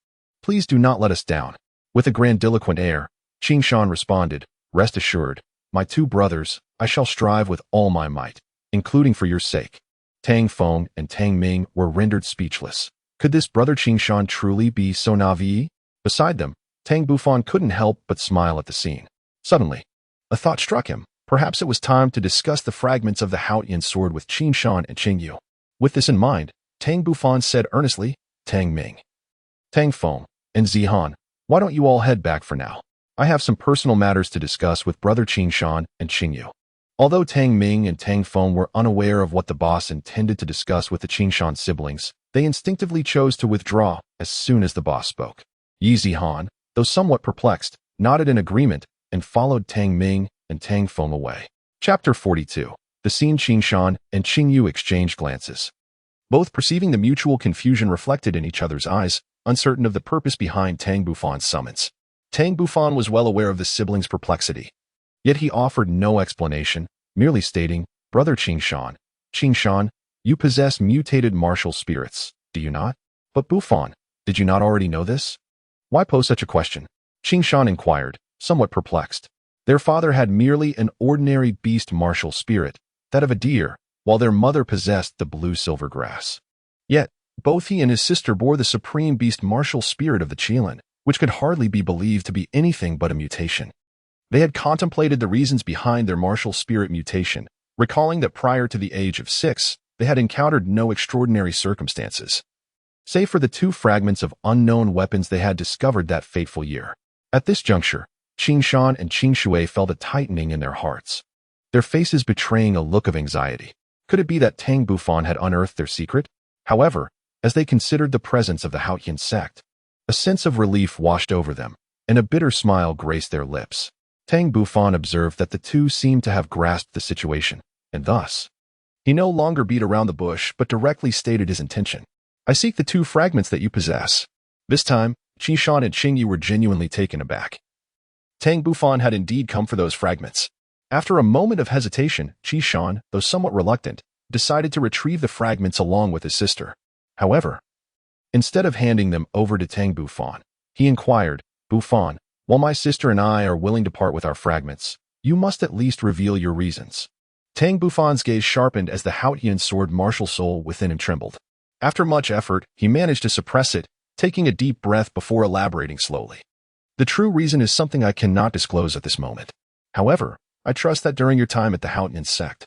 Please do not let us down." With a grandiloquent air, Qingshan responded, "Rest assured, my two brothers, I shall strive with all my might, including for your sake." Tang Feng and Tang Ming were rendered speechless. Could this brother Qingshan truly be so naive? Beside them, Tang Bufan couldn't help but smile at the scene. Suddenly, a thought struck him. Perhaps it was time to discuss the fragments of the Haotian sword with Qingshan and Qingyu. With this in mind, Tang Bufan said earnestly, "Tang Ming, Tang Feng, and Zihan, why don't you all head back for now? I have some personal matters to discuss with brother Qingshan and Qingyu." Although Tang Ming and Tang Feng were unaware of what the boss intended to discuss with the Qingshan siblings, they instinctively chose to withdraw as soon as the boss spoke. Yi Zihan, though somewhat perplexed, nodded in agreement and followed Tang Ming and Tang Feng away. Chapter 42. The scene. Qingshan and Qingyu exchanged glances, both perceiving the mutual confusion reflected in each other's eyes, uncertain of the purpose behind Tang Bufan's summons. Tang Bufan was well aware of the siblings' perplexity, yet he offered no explanation, merely stating, "Brother Qingshan, you possess mutated martial spirits, do you not?" "But Bufan, did you not already know this? Why pose such a question?" Qingshan inquired, somewhat perplexed. Their father had merely an ordinary beast martial spirit, that of a deer, while their mother possessed the blue-silver grass. Yet, both he and his sister bore the supreme beast martial spirit of the Qilin, which could hardly be believed to be anything but a mutation. They had contemplated the reasons behind their martial spirit mutation, recalling that prior to the age of 6, they had encountered no extraordinary circumstances, save for the 2 fragments of unknown weapons they had discovered that fateful year. At this juncture, Qingshan and Qingshui felt a tightening in their hearts, their faces betraying a look of anxiety. Could it be that Tang Bufan had unearthed their secret? However, as they considered the presence of the Haotian Sect, a sense of relief washed over them, and a bitter smile graced their lips. Tang Bufan observed that the two seemed to have grasped the situation, and thus, he no longer beat around the bush but directly stated his intention. "I seek the 2 fragments that you possess." This time, Qingshan and Qingyu were genuinely taken aback. Tang Bufan had indeed come for those fragments. After a moment of hesitation, Qingshan, though somewhat reluctant, decided to retrieve the fragments along with his sister. However, instead of handing them over to Tang Bufan, he inquired, "Bufan, while my sister and I are willing to part with our fragments, you must at least reveal your reasons." Tang Bufan's gaze sharpened as the Haotian sword martial soul within him trembled. After much effort, he managed to suppress it, taking a deep breath before elaborating slowly. "The true reason is something I cannot disclose at this moment. However, I trust that during your time at the Haotian Sect,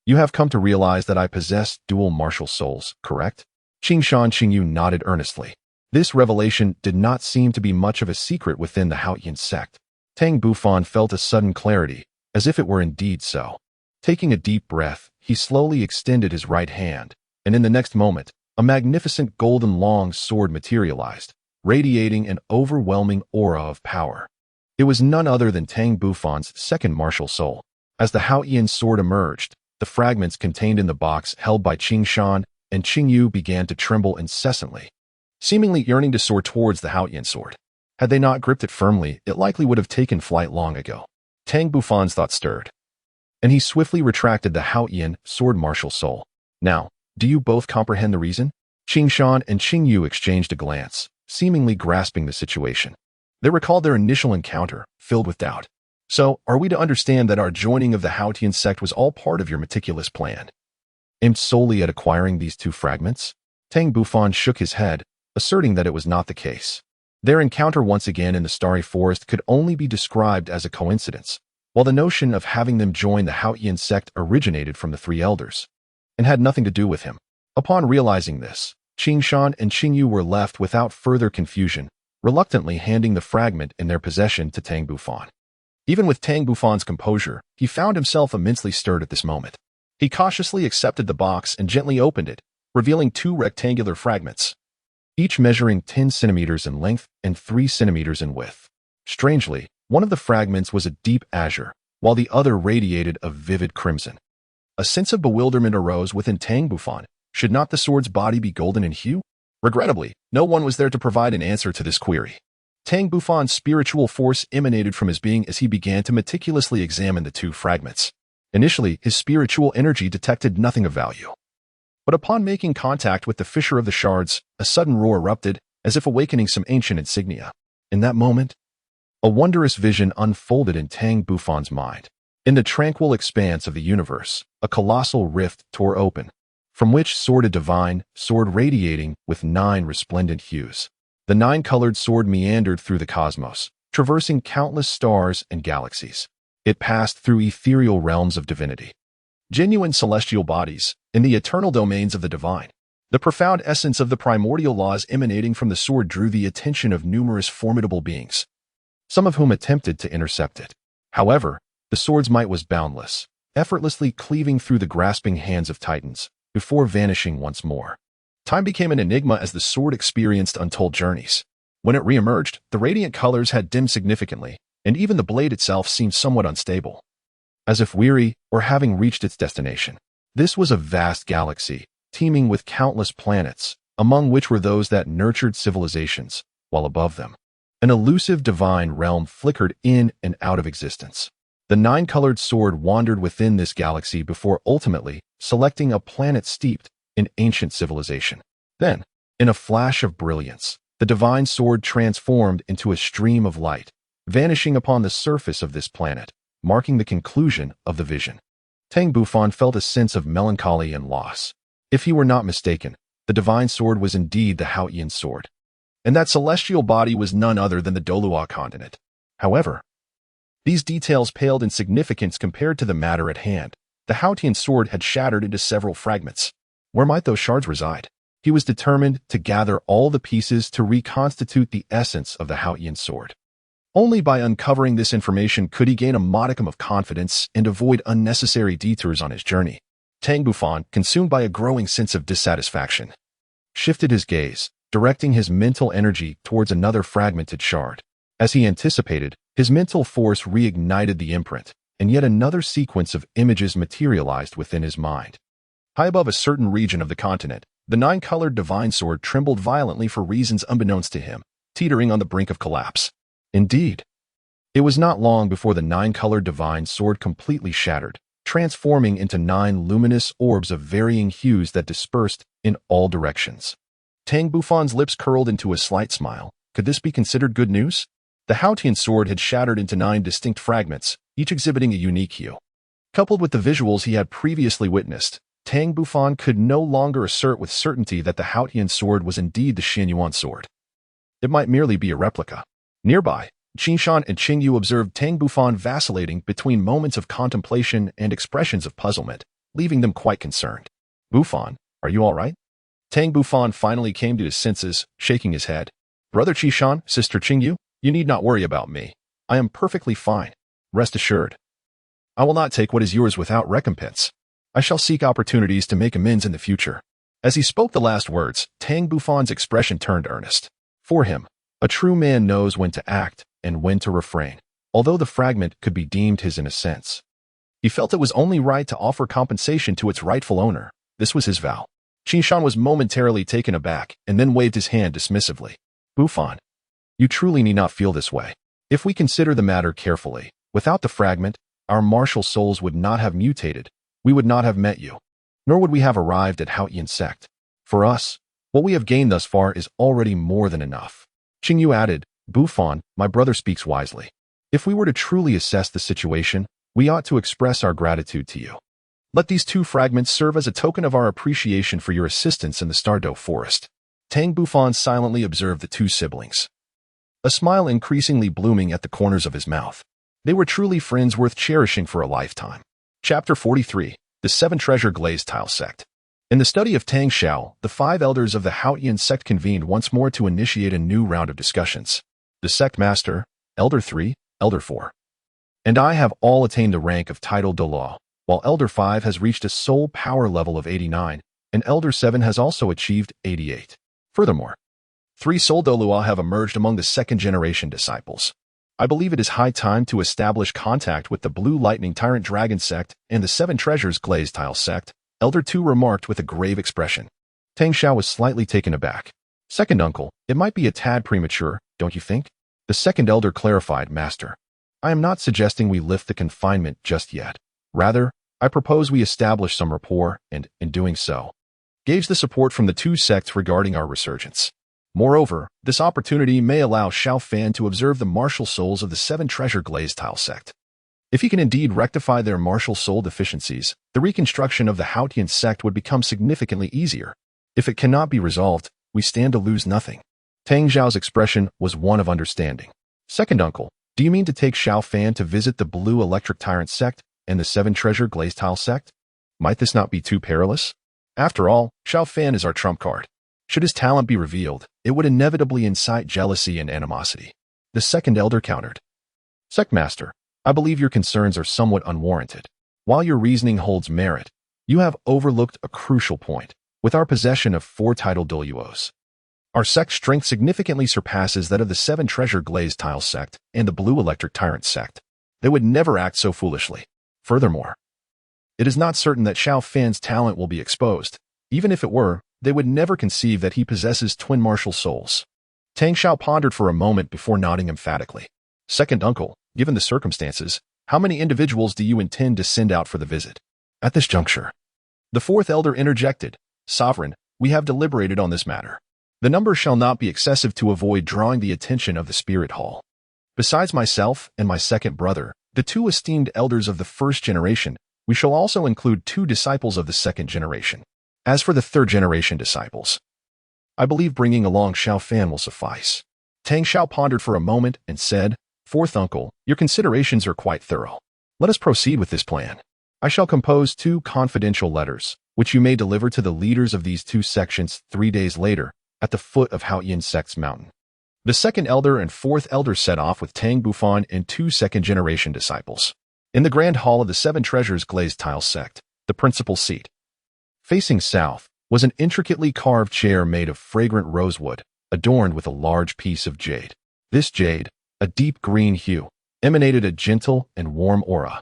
you have come to realize that I possess dual martial souls, correct?" Qingshan Qingyu nodded earnestly. This revelation did not seem to be much of a secret within the Haotian Sect. Tang Bufan felt a sudden clarity, as if it were indeed so. Taking a deep breath, he slowly extended his right hand, and in the next moment, a magnificent golden long sword materialized, radiating an overwhelming aura of power. It was none other than Tang Bufan's second martial soul. As the Haotian sword emerged, the fragments contained in the box held by Qingshan and Qingyu began to tremble incessantly, seemingly yearning to soar towards the Haotian sword. Had they not gripped it firmly, it likely would have taken flight long ago. Tang Bufan's thought stirred, and he swiftly retracted the Haotian sword martial soul. "Now, do you both comprehend the reason?" Qingshan and Qingyu exchanged a glance, seemingly grasping the situation. They recalled their initial encounter, filled with doubt. "So, are we to understand that our joining of the Haotian Sect was all part of your meticulous plan, aimed solely at acquiring these 2 fragments?" Tang Bufan shook his head, asserting that it was not the case. Their encounter once again in the Starry Forest could only be described as a coincidence, while the notion of having them join the Haotian Sect originated from the 3 elders, and had nothing to do with him. Upon realizing this, Qingshan and Qingyu were left without further confusion, reluctantly handing the fragment in their possession to Tang Bufan. Even with Tang Bufan's composure, he found himself immensely stirred at this moment. He cautiously accepted the box and gently opened it, revealing 2 rectangular fragments, each measuring 10 centimeters in length and 3 centimeters in width. Strangely, One of the fragments was a deep azure, while the other radiated a vivid crimson. A sense of bewilderment arose within Tang Bufan. Should not the sword's body be golden in hue? Regrettably, no one was there to provide an answer to this query. Tang Bufan's spiritual force emanated from his being as he began to meticulously examine the two fragments. Initially, his spiritual energy detected nothing of value. But upon making contact with the fissure of the shards, a sudden roar erupted, as if awakening some ancient insignia. In that moment, a wondrous vision unfolded in Tang Bufan's mind. In the tranquil expanse of the universe, a colossal rift tore open, from which soared a divine sword radiating with 9 resplendent hues. The 9-colored sword meandered through the cosmos, traversing countless stars and galaxies. It passed through ethereal realms of divinity, genuine celestial bodies, in the eternal domains of the divine. The profound essence of the primordial laws emanating from the sword drew the attention of numerous formidable beings, some of whom attempted to intercept it. However, the sword's might was boundless, effortlessly cleaving through the grasping hands of titans, before vanishing once more. Time became an enigma as the sword experienced untold journeys. When it reemerged, the radiant colors had dimmed significantly, and even the blade itself seemed somewhat unstable, as if weary or having reached its destination. This was a vast galaxy, teeming with countless planets, among which were those that nurtured civilizations, while above them, an elusive divine realm flickered in and out of existence. The 9-colored sword wandered within this galaxy before ultimately selecting a planet steeped in ancient civilization. Then, in a flash of brilliance, the divine sword transformed into a stream of light, vanishing upon the surface of this planet, marking the conclusion of the vision. Tang Bufan felt a sense of melancholy and loss. If he were not mistaken, the divine sword was indeed the Haotian sword, and that celestial body was none other than the Douluo Continent. However, these details paled in significance compared to the matter at hand. The Haotian sword had shattered into several fragments. Where might those shards reside? He was determined to gather all the pieces to reconstitute the essence of the Haotian sword. Only by uncovering this information could he gain a modicum of confidence and avoid unnecessary detours on his journey. Tang Bufan, consumed by a growing sense of dissatisfaction, shifted his gaze, directing his mental energy towards another fragmented shard. As he anticipated, his mental force reignited the imprint, and yet another sequence of images materialized within his mind. High above a certain region of the continent, the 9-colored divine sword trembled violently for reasons unbeknownst to him, teetering on the brink of collapse. Indeed, it was not long before the 9-colored divine sword completely shattered, transforming into 9 luminous orbs of varying hues that dispersed in all directions. Tang Bufan's lips curled into a slight smile. Could this be considered good news? The Haotian sword had shattered into 9 distinct fragments, each exhibiting a unique hue. Coupled with the visuals he had previously witnessed, Tang Bufan could no longer assert with certainty that the Haotian sword was indeed the Xianyuan sword. It might merely be a replica. Nearby, Qinshan and Qingyu observed Tang Bufan vacillating between moments of contemplation and expressions of puzzlement, leaving them quite concerned. "Bufan, are you all right?" Tang Bufan finally came to his senses, shaking his head. "Brother Qinshan, Sister Qingyu, you need not worry about me. I am perfectly fine. Rest assured. I will not take what is yours without recompense. I shall seek opportunities to make amends in the future." As he spoke the last words, Tang Bufan's expression turned earnest. For him, a true man knows when to act and when to refrain. Although the fragment could be deemed his in a sense, he felt it was only right to offer compensation to its rightful owner. This was his vow. Qinshan was momentarily taken aback and then waved his hand dismissively. "Bufan, you truly need not feel this way. If we consider the matter carefully, without the fragment, our martial souls would not have mutated. We would not have met you, nor would we have arrived at Haotian Sect. For us, what we have gained thus far is already more than enough." Qingyu added, "Bufan, my brother speaks wisely. If we were to truly assess the situation, we ought to express our gratitude to you. Let these 2 fragments serve as a token of our appreciation for your assistance in the Stardow Forest." Tang Bufan silently observed the 2 siblings, a smile increasingly blooming at the corners of his mouth. They were truly friends worth cherishing for a lifetime. Chapter 43, The 7 Treasure Glazed Tile Sect. In the study of Tang Xiao, the 5 elders of the Haotian Sect convened once more to initiate a new round of discussions. The Sect Master, Elder 3, Elder 4, and I have all attained the rank of Title Douluo, while Elder 5 has reached a soul power level of 89, and Elder 7 has also achieved 88. Furthermore, 3 soul Douluo have emerged among the second-generation disciples. I believe it is high time to establish contact with the Blue Lightning Tyrant Dragon Sect and the Seven Treasures Glazed Tile Sect, Elder 2 remarked with a grave expression. Tang Xiao was slightly taken aback. Second uncle, it might be a tad premature, don't you think? The second elder clarified, Master. I am not suggesting we lift the confinement just yet. Rather, I propose we establish some rapport and, in doing so, gauge the support from the two sects regarding our resurgence. Moreover, this opportunity may allow Xiao Fan to observe the martial souls of the Seven Treasure Glazed Tile Sect. If he can indeed rectify their martial soul deficiencies, the reconstruction of the Haotian Sect would become significantly easier. If it cannot be resolved, we stand to lose nothing. Tang Xiao's expression was one of understanding. Second uncle, do you mean to take Xiao Fan to visit the Blue Electric Tyrant Sect and the Seven Treasure Glazed Tile Sect? Might this not be too perilous? After all, Xiao Fan is our trump card. Should his talent be revealed, it would inevitably incite jealousy and animosity. The second elder countered. Sectmaster, I believe your concerns are somewhat unwarranted. While your reasoning holds merit, you have overlooked a crucial point. With our possession of 4 titled Douluos, our sect's strength significantly surpasses that of the Seven Treasure Glazed Tile Sect and the Blue Electric Tyrant Sect. They would never act so foolishly. Furthermore, it is not certain that Xiao Fan's talent will be exposed. Even if it were, they would never conceive that he possesses twin martial souls. Tang Xiao pondered for a moment before nodding emphatically. Second uncle, given the circumstances, how many individuals do you intend to send out for the visit? At this juncture, the fourth elder interjected. Sovereign, we have deliberated on this matter. The number shall not be excessive to avoid drawing the attention of the Spirit Hall. Besides myself and my second brother, the 2 esteemed elders of the first generation, we shall also include 2 disciples of the second generation. As for the third generation disciples, I believe bringing along Xiao Fan will suffice. Tang Xiao pondered for a moment and said, Fourth uncle, your considerations are quite thorough. Let us proceed with this plan. I shall compose 2 confidential letters, which you may deliver to the leaders of these 2 sections 3 days later, at the foot of Haotian Sect's mountain. The second elder and fourth elder set off with Tang Bufan and 2 second-generation disciples. In the grand hall of the Seven Treasures Glazed Tile Sect, the principal seat, facing south, was an intricately carved chair made of fragrant rosewood, adorned with a large piece of jade. This jade, a deep green hue, emanated a gentle and warm aura,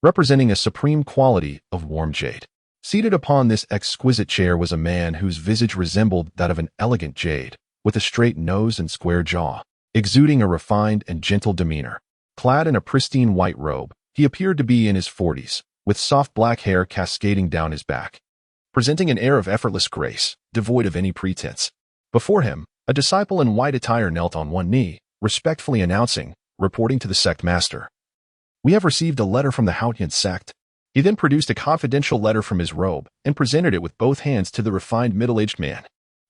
representing a supreme quality of warm jade. Seated upon this exquisite chair was a man whose visage resembled that of an elegant jade, with a straight nose and square jaw, exuding a refined and gentle demeanor. Clad in a pristine white robe, he appeared to be in his 40s, with soft black hair cascading down his back, presenting an air of effortless grace, devoid of any pretense. Before him, a disciple in white attire knelt on one knee, respectfully announcing, reporting to the sect master. We have received a letter from the Haotian Sect. He then produced a confidential letter from his robe and presented it with both hands to the refined middle-aged man.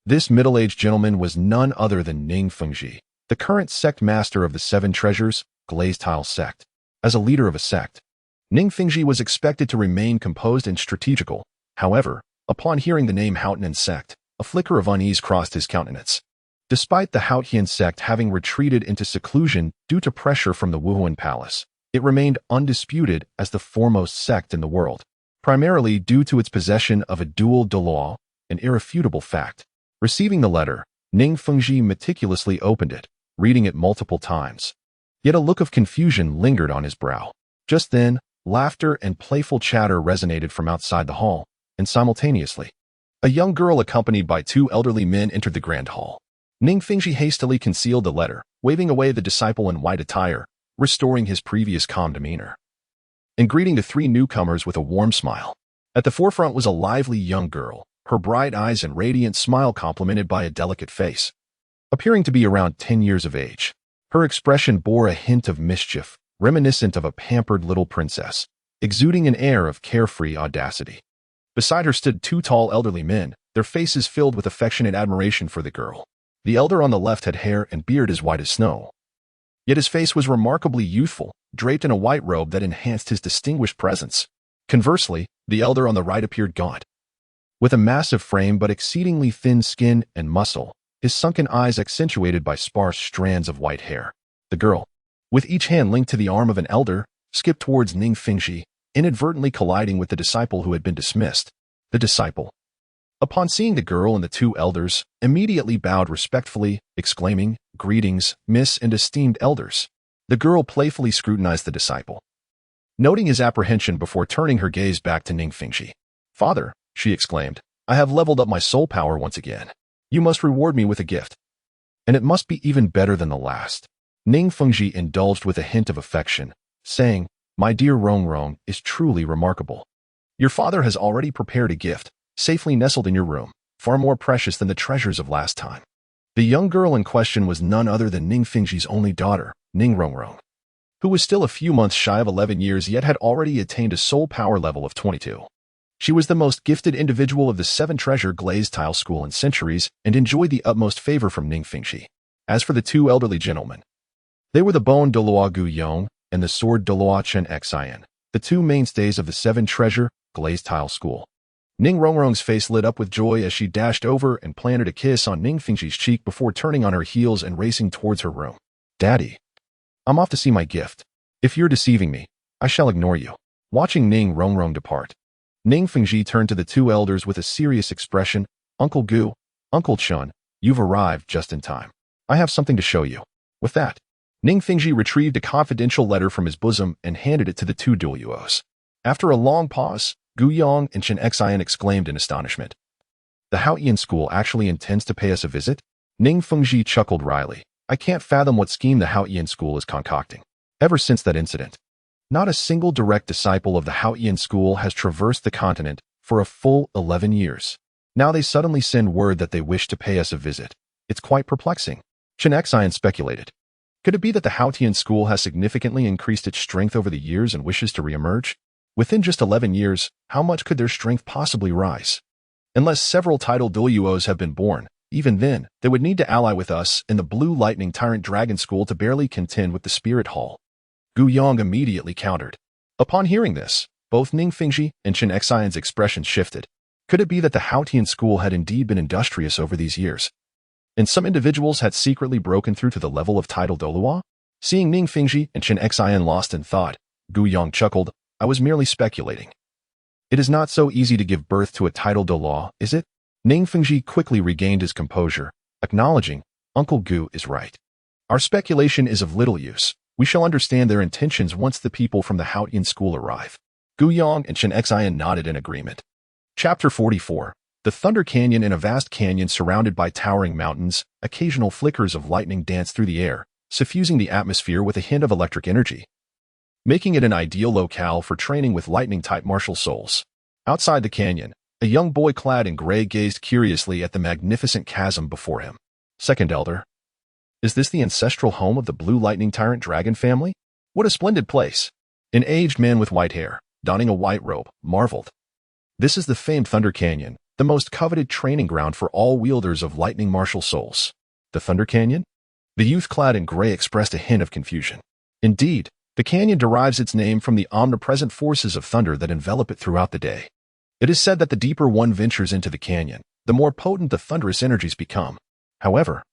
This middle-aged gentleman was none other than Ning Fengji, the current sect master of the Seven Treasures Glazed Tile Sect. As a leader of a sect, Ning Fengji was expected to remain composed and strategical. However, upon hearing the name Haotian Sect, a flicker of unease crossed his countenance. Despite the Haotian Sect having retreated into seclusion due to pressure from the Wuhuan Palace, it remained undisputed as the foremost sect in the world, primarily due to its possession of a dual Douluo, an irrefutable fact. Receiving the letter, Ning Fengji meticulously opened it, reading it multiple times. Yet a look of confusion lingered on his brow. Just then, laughter and playful chatter resonated from outside the hall, and simultaneously, a young girl accompanied by 2 elderly men entered the grand hall. Ning Fengji hastily concealed the letter, waving away the disciple in white attire, restoring his previous calm demeanor, and greeting the 3 newcomers with a warm smile. At the forefront was a lively young girl, her bright eyes and radiant smile complemented by a delicate face, appearing to be around 10 years of age. Her expression bore a hint of mischief, reminiscent of a pampered little princess, exuding an air of carefree audacity. Beside her stood 2 tall elderly men, their faces filled with affectionate admiration for the girl. The elder on the left had hair and beard as white as snow, yet his face was remarkably youthful, draped in a white robe that enhanced his distinguished presence. Conversely, the elder on the right appeared gaunt, with a massive frame but exceedingly thin skin and muscle, his sunken eyes accentuated by sparse strands of white hair. The girl, with each hand linked to the arm of an elder, skipped towards Ning Fengji, inadvertently colliding with the disciple who had been dismissed. The disciple, upon seeing the girl and the 2 elders, immediately bowed respectfully, exclaiming, "Greetings, Miss and esteemed elders." The girl playfully scrutinized the disciple, noting his apprehension before turning her gaze back to Ning Fengji. "Father," she exclaimed, "I have leveled up my soul power once again. You must reward me with a gift. And it must be even better than the last." Ning Fengji indulged with a hint of affection, saying, "My dear Rongrong is truly remarkable. Your father has already prepared a gift, safely nestled in your room, far more precious than the treasures of last time." The young girl in question was none other than Ning Fengji's only daughter, Ning Rongrong, who was still a few months shy of 11 years yet had already attained a soul power level of 22. She was the most gifted individual of the 7 treasure glazed tile school in centuries and enjoyed the utmost favor from Ning Fengji. As for the 2 elderly gentlemen, they were the bone Douluo Guyong and the sword Douluo Chen Xian, the 2 mainstays of the 7 treasure glazed tile school. Ning Rongrong's face lit up with joy as she dashed over and planted a kiss on Ning Fengji's cheek before turning on her heels and racing towards her room. "Daddy, I'm off to see my gift. If you're deceiving me, I shall ignore you." Watching Ning Rongrong depart, Ning Fengji turned to the 2 elders with a serious expression. "Uncle Gu, Uncle Chun, you've arrived just in time. I have something to show you." With that, Ning Fengji retrieved a confidential letter from his bosom and handed it to the 2 Douluos. After a long pause, Guyong and Chen Xian exclaimed in astonishment. "The Haotian school actually intends to pay us a visit?" Ning Fengji chuckled wryly. "I can't fathom what scheme the Haotian school is concocting. Ever since that incident, not a single direct disciple of the Haotian school has traversed the continent for a full 11 years. Now they suddenly send word that they wish to pay us a visit. It's quite perplexing." Chen Xian speculated. Could it be that the Haotian school has significantly increased its strength over the years and wishes to reemerge? Within just 11 years, how much could their strength possibly rise? Unless several tidal Douluos have been born, even then, they would need to ally with us in the Blue Lightning Tyrant Dragon School to barely contend with the Spirit Hall. Guyong immediately countered. Upon hearing this, both Ning Fengji and Chen Xian's expressions shifted. Could it be that the Haotian school had indeed been industrious over these years, and some individuals had secretly broken through to the level of tidal Douluo? Seeing Ning Fengji and Chen Xian lost in thought, Guyong chuckled. "I was merely speculating. It is not so easy to give birth to a tidal Douluo, is it?" Ning Fengji quickly regained his composure, acknowledging, "Uncle Gu is right. Our speculation is of little use. We shall understand their intentions once the people from the Haotian school arrive." Guyong and Chen Xian nodded in agreement. Chapter 44. The Thunder Canyon. In a vast canyon surrounded by towering mountains, occasional flickers of lightning dance through the air, suffusing the atmosphere with a hint of electric energy, making it an ideal locale for training with lightning-type martial souls. Outside the canyon, a young boy clad in gray gazed curiously at the magnificent chasm before him. "Second Elder, is this the ancestral home of the Blue Lightning Tyrant Dragon family? What a splendid place!" An aged man with white hair, donning a white robe, marveled. "This is the famed Thunder Canyon, the most coveted training ground for all wielders of lightning martial souls." "The Thunder Canyon?" The youth clad in gray expressed a hint of confusion. Indeed, the canyon derives its name from the omnipresent forces of thunder that envelop it throughout the day. It is said that the deeper one ventures into the canyon, the more potent the thunderous energies become. However,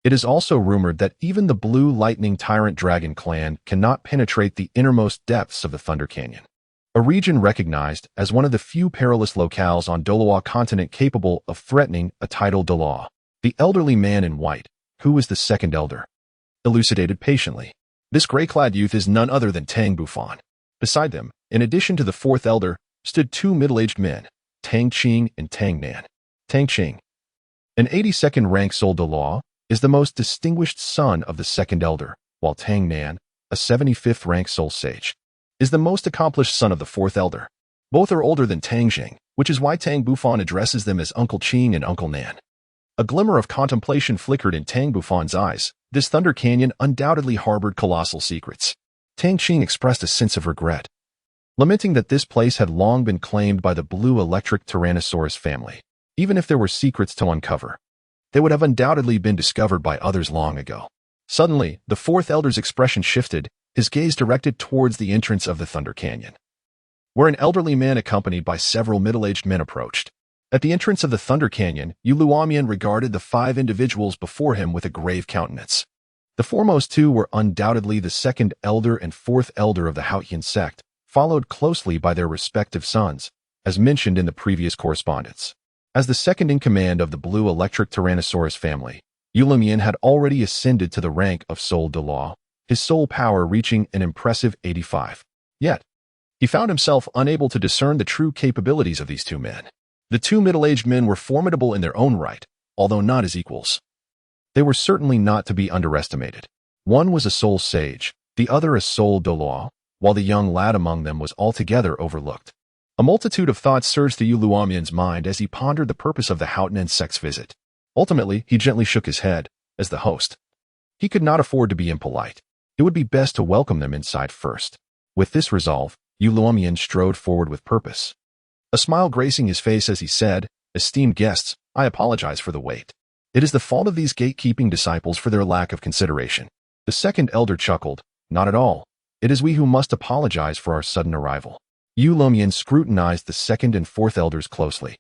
it is also rumored that even the Blue Lightning Tyrant Dragon clan cannot penetrate the innermost depths of the Thunder Canyon, a region recognized as one of the few perilous locales on Douluo Continent capable of threatening a tidal Douluo. The elderly man in white, who was the second elder, elucidated patiently. This gray-clad youth is none other than Tang Bufan. Beside them, in addition to the 4th elder, stood 2 middle-aged men, Tang Qing and Tang Nan. Tang Qing, an 82nd rank Soul Douluo, is the most distinguished son of the 2nd elder, while Tang Nan, a 75th rank Soul Sage, is the most accomplished son of the 4th elder. Both are older than Tang Jing, which is why Tang Bufan addresses them as Uncle Qing and Uncle Nan. A glimmer of contemplation flickered in Tang Bufan's eyes. This Thunder Canyon undoubtedly harbored colossal secrets. Tang Qing expressed a sense of regret, lamenting that this place had long been claimed by the Blue Electric Tyrannosaurus family. Even if there were secrets to uncover, they would have undoubtedly been discovered by others long ago. Suddenly, the 4th elder's expression shifted, his gaze directed towards the entrance of the Thunder Canyon, where an elderly man accompanied by several middle-aged men approached. At the entrance of the Thunder Canyon, Yu Luomian regarded the 5 individuals before him with a grave countenance. The foremost 2 were undoubtedly the 2nd elder and 4th elder of the Haotian Sect, followed closely by their respective sons, as mentioned in the previous correspondence. As the 2nd in command of the Blue Electric Tyrannosaurus family, Yu Luomian had already ascended to the rank of Soul Douluo. his soul power reaching an impressive 85. Yet, he found himself unable to discern the true capabilities of these two men. The two middle-aged men were formidable in their own right, although not as equals. They were certainly not to be underestimated. One was a soul sage, the other a soul Douluo, while the young lad among them was altogether overlooked. A multitude of thoughts surged through Luomian's mind as he pondered the purpose of the Haotian Sect's visit. Ultimately, he gently shook his head, as the host. He could not afford to be impolite. It would be best to welcome them inside first. With this resolve, Luomian strode forward with purpose. A smile gracing his face as he said, "Esteemed guests, I apologize for the wait. It is the fault of these gatekeeping disciples for their lack of consideration." The second elder chuckled, "Not at all. It is we who must apologize for our sudden arrival." Luomian scrutinized the second and fourth elders closely,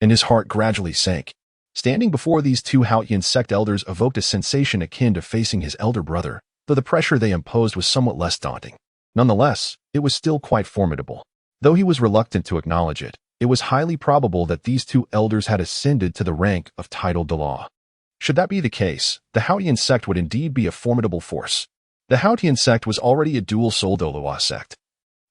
and his heart gradually sank. Standing before these two Haotian Sect elders evoked a sensation akin to facing his elder brother, though the pressure they imposed was somewhat less daunting. Nonetheless, it was still quite formidable. Though he was reluctant to acknowledge it, it was highly probable that these two elders had ascended to the rank of titled Douluo. Should that be the case, the Haotian Sect would indeed be a formidable force. The Haotian Sect was already a dual-soul Douluo sect,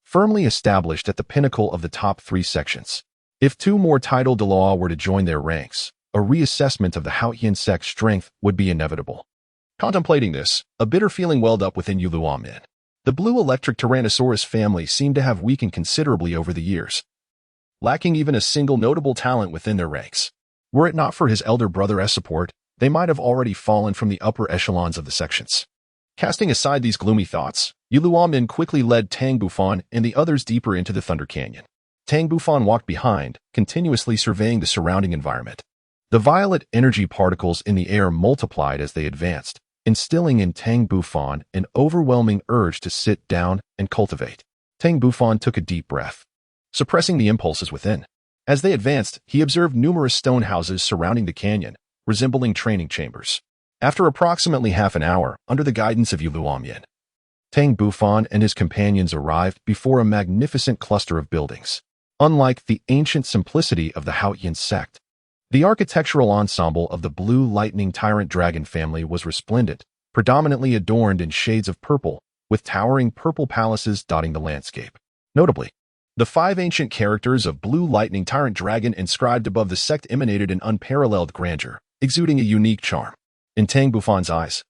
firmly established at the pinnacle of the top three sections. If two more titled Douluo were to join their ranks, a reassessment of the Haotian Sect's strength would be inevitable. Contemplating this, a bitter feeling welled up within Luomian. The blue electric Tyrannosaurus family seemed to have weakened considerably over the years, lacking even a single notable talent within their ranks. Were it not for his elder brother's support, they might have already fallen from the upper echelons of the sections. Casting aside these gloomy thoughts, Luomian quickly led Tang Bufan and the others deeper into the Thunder Canyon. Tang Bufan walked behind, continuously surveying the surrounding environment. The violet energy particles in the air multiplied as they advanced, instilling in Tang Bufan an overwhelming urge to sit down and cultivate. Tang Bufan took a deep breath, suppressing the impulses within. As they advanced, he observed numerous stone houses surrounding the canyon, resembling training chambers. After approximately half an hour, under the guidance of Luomian, Tang Bufan and his companions arrived before a magnificent cluster of buildings. Unlike the ancient simplicity of the Haotian Sect, the architectural ensemble of the Blue Lightning Tyrant Dragon family was resplendent, predominantly adorned in shades of purple, with towering purple palaces dotting the landscape. Notably, the 5 ancient characters of Blue Lightning Tyrant Dragon inscribed above the sect emanated an unparalleled grandeur, exuding a unique charm. In Tang Bufan's eyes,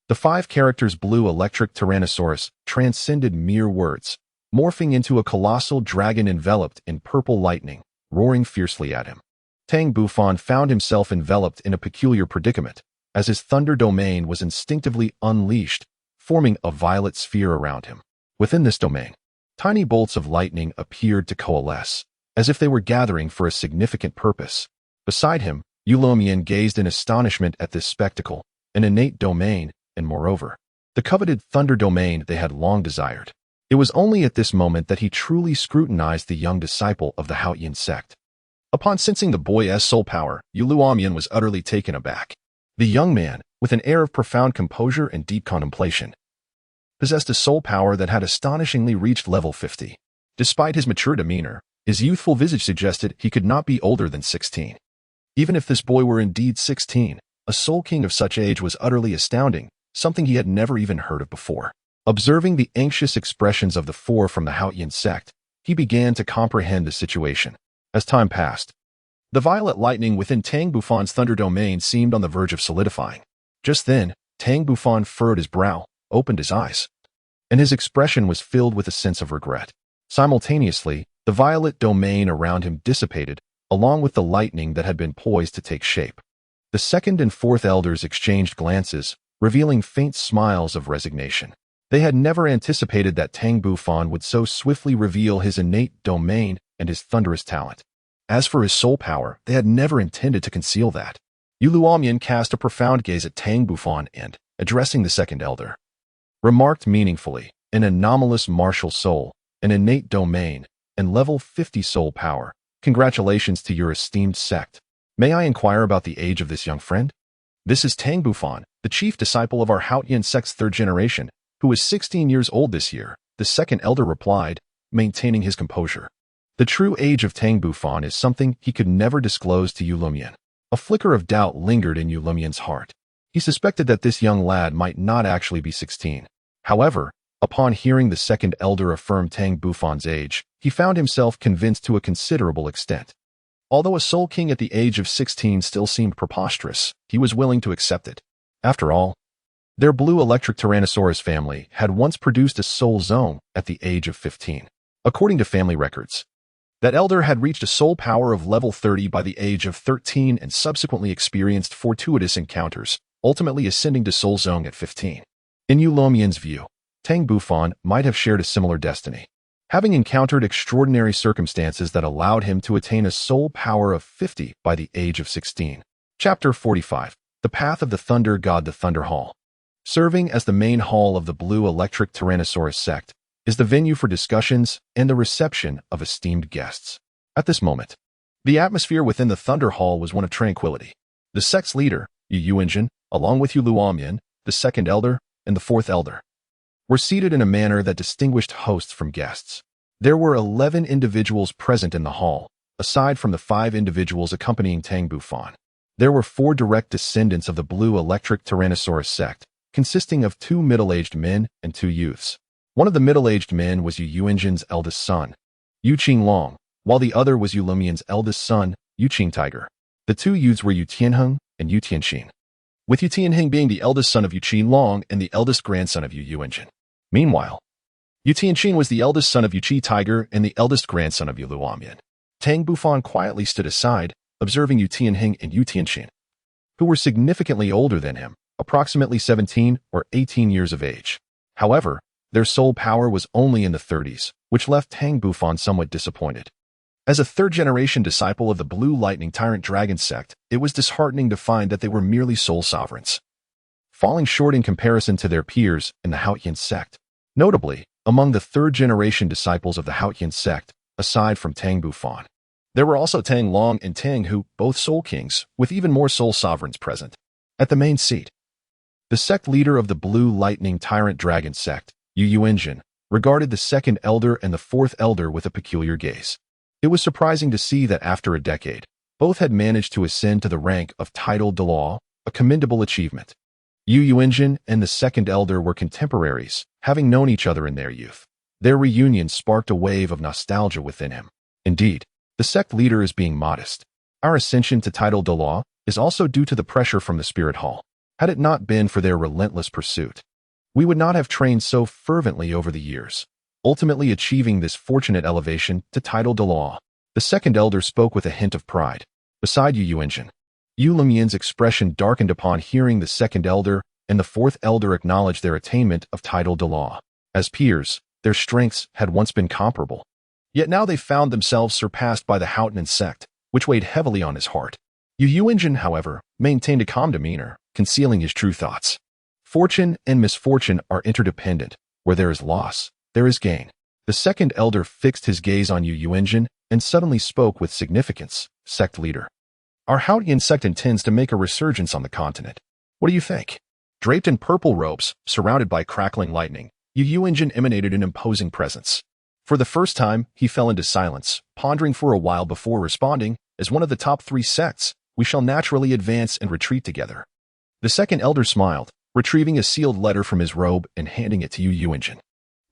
the 5 characters Blue Electric Tyrannosaurus transcended mere words, morphing into a colossal dragon enveloped in purple lightning, roaring fiercely at him. Tang Bufan found himself enveloped in a peculiar predicament, as his thunder domain was instinctively unleashed, forming a violet sphere around him. Within this domain, tiny bolts of lightning appeared to coalesce, as if they were gathering for a significant purpose. Beside him, Luomian gazed in astonishment at this spectacle, an innate domain, and moreover, the coveted thunder domain they had long desired. It was only at this moment that he truly scrutinized the young disciple of the Haotian Sect. Upon sensing the boy's soul power, Luomian was utterly taken aback. The young man, with an air of profound composure and deep contemplation, possessed a soul power that had astonishingly reached level 50. Despite his mature demeanor, his youthful visage suggested he could not be older than 16. Even if this boy were indeed 16, a soul king of such age was utterly astounding, something he had never even heard of before. Observing the anxious expressions of the 4 from the Haotian Sect, he began to comprehend the situation. As time passed, the violet lightning within Tang Bufan's thunder domain seemed on the verge of solidifying. Just then, Tang Bufan furrowed his brow, opened his eyes, and his expression was filled with a sense of regret. Simultaneously, the violet domain around him dissipated, along with the lightning that had been poised to take shape. The second and fourth elders exchanged glances, revealing faint smiles of resignation. They had never anticipated that Tang Bufan would so swiftly reveal his innate domain and his thunderous talent. As for his soul power, they had never intended to conceal that. Luomian cast a profound gaze at Tang Bufan and, addressing the second elder, remarked meaningfully, "An anomalous martial soul, an innate domain, and level 50 soul power. Congratulations to your esteemed sect. May I inquire about the age of this young friend?" "This is Tang Bufan, the chief disciple of our Haotian Sect's 3rd generation, who is 16 years old this year," the second elder replied, maintaining his composure. The true age of Tang Bufan is something he could never disclose to Luomian. A flicker of doubt lingered in Luomian's heart. He suspected that this young lad might not actually be 16. However, upon hearing the second elder affirm Tang Bufan's age, he found himself convinced to a considerable extent. Although a Soul King at the age of 16 still seemed preposterous, he was willing to accept it. After all, their blue electric Tyrannosaurus family had once produced a soul zone at the age of 15. According to family records, that elder had reached a soul power of level 30 by the age of 13 and subsequently experienced fortuitous encounters, ultimately ascending to soul zone at 15. In Yu Luomian's view, Tang Bufan might have shared a similar destiny, having encountered extraordinary circumstances that allowed him to attain a soul power of 50 by the age of 16. Chapter 45. The Path of the Thunder God. The Thunder Hall, serving as the main hall of the Blue Electric Tyrannosaurus Sect, is the venue for discussions and the reception of esteemed guests. At this moment, the atmosphere within the Thunder Hall was one of tranquility. The sect's leader, Yu Yuanjin, along with Yu Luomian, the second elder, and the fourth elder, were seated in a manner that distinguished hosts from guests. There were 11 individuals present in the hall, aside from the 5 individuals accompanying Tang Bufan. There were 4 direct descendants of the Blue Electric Tyrannosaurus Sect, consisting of 2 middle-aged men and 2 youths. One of the middle-aged men was Yu Yuanjin's eldest son, Yu Qinglong, while the other was Yu Luomian's eldest son, Yu Qingtiger. The 2 youths were Yu Tianheng and Yu Tianxin, with Yu Tianheng being the eldest son of Yu Qinglong and the eldest grandson of Yu Yuanjin. Meanwhile, Yu Tianxin was the eldest son of Yu Qitiger and the eldest grandson of Yu Luomian. Tang Bufan quietly stood aside, observing Yu Tianheng and Yu Tianxin, who were significantly older than him, approximately 17 or 18 years of age. However, their soul power was only in the 30s, which left Tang Bufan somewhat disappointed. As a third-generation disciple of the Blue Lightning Tyrant Dragon Sect, it was disheartening to find that they were merely soul sovereigns, falling short in comparison to their peers in the Haotian Sect. Notably, among the third-generation disciples of the Haotian Sect, aside from Tang Bufan, there were also Tang Long and Tang Hu, both soul kings, with even more soul sovereigns present. At the main seat, the sect leader of the Blue Lightning Tyrant Dragon Sect, Yu Yuanjin, regarded the second elder and the fourth elder with a peculiar gaze. It was surprising to see that after a decade, both had managed to ascend to the rank of titled Douluo, a commendable achievement. Yu Yuanjin and the second elder were contemporaries, having known each other in their youth. Their reunion sparked a wave of nostalgia within him. Indeed, the sect leader is being modest. Our ascension to titled Douluo is also due to the pressure from the Spirit Hall. Had it not been for their relentless pursuit, we would not have trained so fervently over the years, ultimately achieving this fortunate elevation to titled Douluo. The second elder spoke with a hint of pride. Beside Yu Yuanjin, Yu Luomian's expression darkened upon hearing the second elder and the fourth elder acknowledge their attainment of titled Douluo. As peers, their strengths had once been comparable. Yet now they found themselves surpassed by the Haotian Sect, which weighed heavily on his heart. Yu Yuanjin, however, maintained a calm demeanor, concealing his true thoughts. Fortune and misfortune are interdependent. Where there is loss, there is gain. The second elder fixed his gaze on Yu Yuanjin and suddenly spoke with significance. Sect leader, our Haotian Sect intends to make a resurgence on the continent. What do you think? Draped in purple robes, surrounded by crackling lightning, Yu Yuanjin emanated an imposing presence. For the first time, he fell into silence, pondering for a while before responding. As one of the top 3 sects, we shall naturally advance and retreat together. The second elder smiled, retrieving a sealed letter from his robe and handing it to Yu Yuanjin.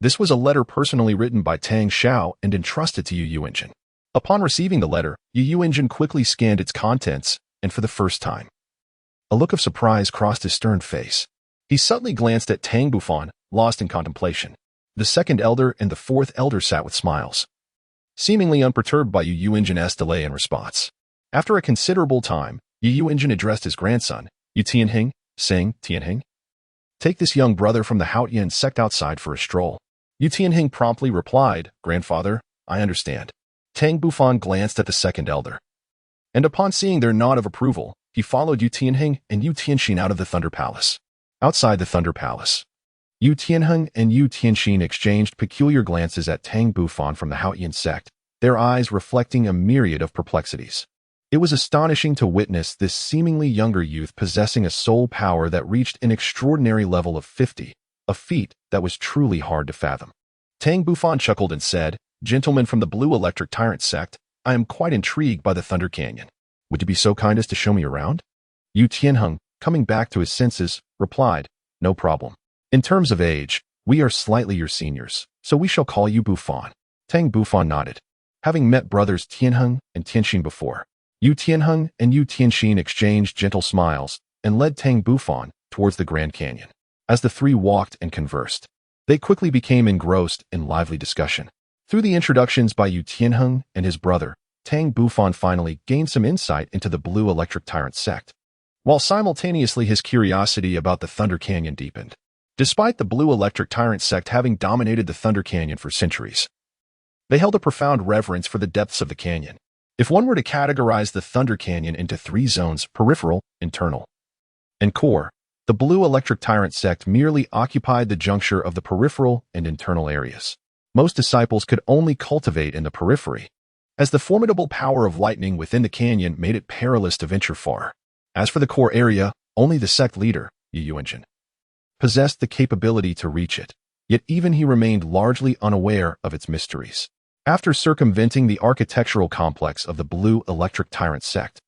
This was a letter personally written by Tang Xiao and entrusted to Yu Yuanjin. Upon receiving the letter, Yu Yuanjin quickly scanned its contents, and for the first time, a look of surprise crossed his stern face. He suddenly glanced at Tang Bufan, lost in contemplation. The second elder and the fourth elder sat with smiles, seemingly unperturbed by Yu Yuanjin's delay in response. After a considerable time, Yu Yuanjin addressed his grandson, Yu Tianheng, saying, Tianheng, take this young brother from the Haotian Sect outside for a stroll. Yu Tianheng promptly replied, Grandfather, I understand. Tang Bufan glanced at the second elder, and upon seeing their nod of approval, he followed Yu Tianheng and Yu Tianxin out of the Thunder Palace. Outside the Thunder Palace, Yu Tianheng and Yu Tianxin exchanged peculiar glances at Tang Bufan from the Haotian Sect, their eyes reflecting a myriad of perplexities. It was astonishing to witness this seemingly younger youth possessing a soul power that reached an extraordinary level of 50, a feat that was truly hard to fathom. Tang Bufan chuckled and said, Gentlemen from the Blue Electric Tyrant Sect, I am quite intrigued by the Thunder Canyon. Would you be so kind as to show me around? Yu Tianheng, coming back to his senses, replied, No problem. In terms of age, We are slightly your seniors, so we shall call you Bufan. Tang Bufan nodded. Having met brothers Tianheng and Tianxin before, Yu Tianheng and Yu Tianxin exchanged gentle smiles and led Tang Bufan towards the Grand Canyon. As the three walked and conversed, they quickly became engrossed in lively discussion. Through the introductions by Yu Tianheng and his brother, Tang Bufan finally gained some insight into the Blue Electric Tyrant Sect, while simultaneously his curiosity about the Thunder Canyon deepened. Despite the Blue Electric Tyrant Sect having dominated the Thunder Canyon for centuries, they held a profound reverence for the depths of the canyon. If one were to categorize the Thunder Canyon into three zones, peripheral, internal, and core, the Blue Electric Tyrant Sect merely occupied the juncture of the peripheral and internal areas. Most disciples could only cultivate in the periphery, as the formidable power of lightning within the canyon made it perilous to venture far. As for the core area, only the sect leader, Yu Yuanjin, possessed the capability to reach it, yet even he remained largely unaware of its mysteries. After circumventing the architectural complex of the Blue Electric Tyrant Sect,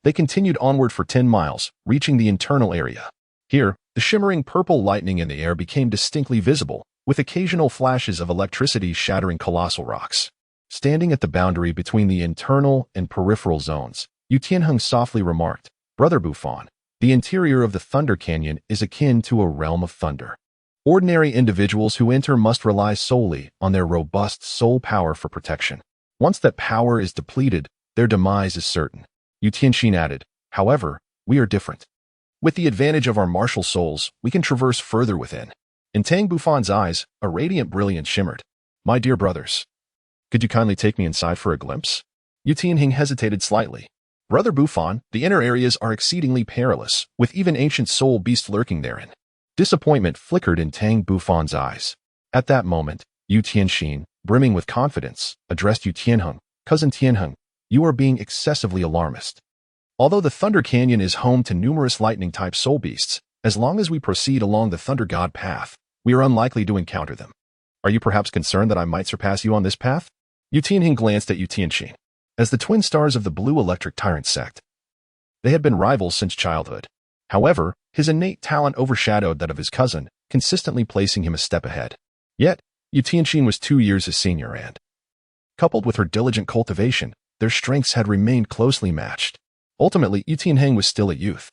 they continued onward for 10 miles, reaching the internal area. Here, the shimmering purple lightning in the air became distinctly visible, with occasional flashes of electricity shattering colossal rocks. Standing at the boundary between the internal and peripheral zones, Yu Tianheng softly remarked, "Brother Bufan, the interior of the Thunder Canyon is akin to a realm of thunder. Ordinary individuals who enter must rely solely on their robust soul power for protection. Once that power is depleted, their demise is certain." Yu Tianxin added, "However, we are different. With the advantage of our martial souls, we can traverse further within." In Tang Bufan's eyes, a radiant brilliance shimmered. "My dear brothers, could you kindly take me inside for a glimpse?" Yu Tianheng hesitated slightly. "Brother Bufan, the inner areas are exceedingly perilous, with even ancient soul beasts lurking therein." Disappointment flickered in Tang Bufan's eyes. At that moment, Yu Tianxin, brimming with confidence, addressed Yu Tianheng, "Cousin Tianheng, you are being excessively alarmist. Although the Thunder Canyon is home to numerous lightning-type soul beasts, as long as we proceed along the Thunder God path, we are unlikely to encounter them. Are you perhaps concerned that I might surpass you on this path?" Yu Tianheng glanced at Yu Tianxin. As the twin stars of the Blue Electric Tyrant Sect, they had been rivals since childhood. However, his innate talent overshadowed that of his cousin, consistently placing him a step ahead. Yet, Yu Tianxin was 2 years his senior and, coupled with her diligent cultivation, their strengths had remained closely matched. Ultimately, Yu Tianheng was still a youth.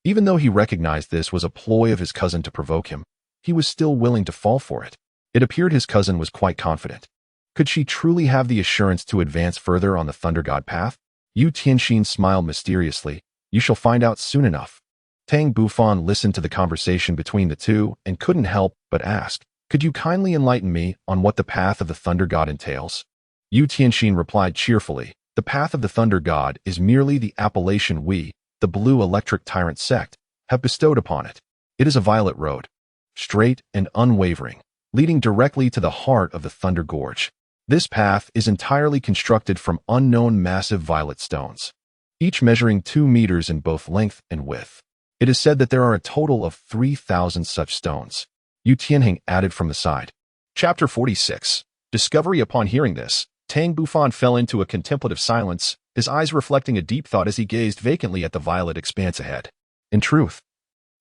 Even though he recognized this was a ploy of his cousin to provoke him, he was still willing to fall for it. It appeared his cousin was quite confident. Could she truly have the assurance to advance further on the Thunder God path? Yu Tianxin smiled mysteriously. "You shall find out soon enough." Tang Bufan listened to the conversation between the two and couldn't help but ask, "Could you kindly enlighten me on what the path of the Thunder God entails?" Yu Tianxin replied cheerfully, "The path of the Thunder God is merely the appellation we, the Blue Electric Tyrant Sect, have bestowed upon it. It is a violet road, straight and unwavering, leading directly to the heart of the Thunder Gorge. This path is entirely constructed from unknown massive violet stones, each measuring 2 meters in both length and width. It is said that there are a total of 3,000 such stones." Yu Tianheng added from the side. Chapter 46. Discovery. Upon hearing this, Tang Bufan fell into a contemplative silence, his eyes reflecting a deep thought as he gazed vacantly at the violet expanse ahead. In truth,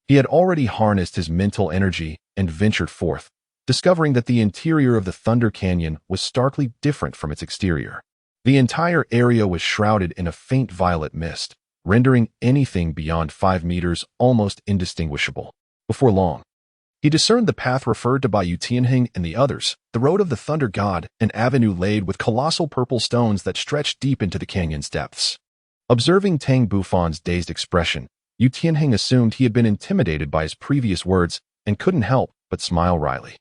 he had already harnessed his mental energy and ventured forth, discovering that the interior of the Thunder Canyon was starkly different from its exterior. The entire area was shrouded in a faint violet mist, rendering anything beyond 5 meters almost indistinguishable. Before long, he discerned the path referred to by Yu Tianheng and the others, the road of the Thunder God, an avenue laid with colossal purple stones that stretched deep into the canyon's depths. Observing Tang Bufan's dazed expression, Yu Tianheng assumed he had been intimidated by his previous words and couldn't help but smile wryly.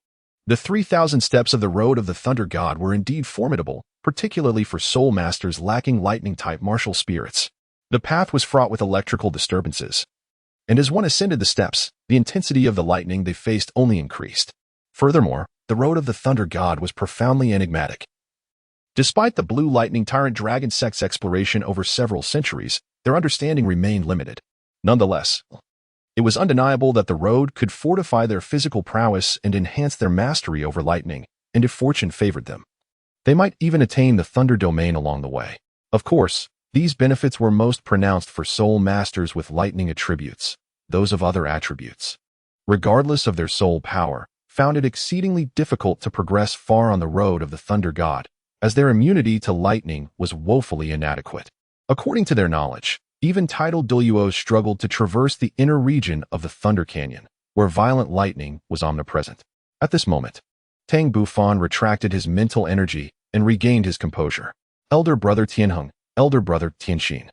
The 3,000 steps of the road of the Thunder God were indeed formidable, particularly for soul masters lacking lightning-type martial spirits. The path was fraught with electrical disturbances, and as one ascended the steps, the intensity of the lightning they faced only increased. Furthermore, the road of the Thunder God was profoundly enigmatic. Despite the Blue Lightning Tyrant Dragon Sect's exploration over several centuries, their understanding remained limited. Nonetheless, it was undeniable that the road could fortify their physical prowess and enhance their mastery over lightning, and if fortune favored them, they might even attain the Thunder Domain along the way. Of course, these benefits were most pronounced for soul masters with lightning attributes, those of other attributes. Regardless of their soul power, found it exceedingly difficult to progress far on the road of the thunder god, as their immunity to lightning was woefully inadequate. According to their knowledge, even titled Douluos struggled to traverse the inner region of the Thunder Canyon, where violent lightning was omnipresent. At this moment, Tang Bufan retracted his mental energy and regained his composure. Elder brother Tianheng, elder brother Tianxin.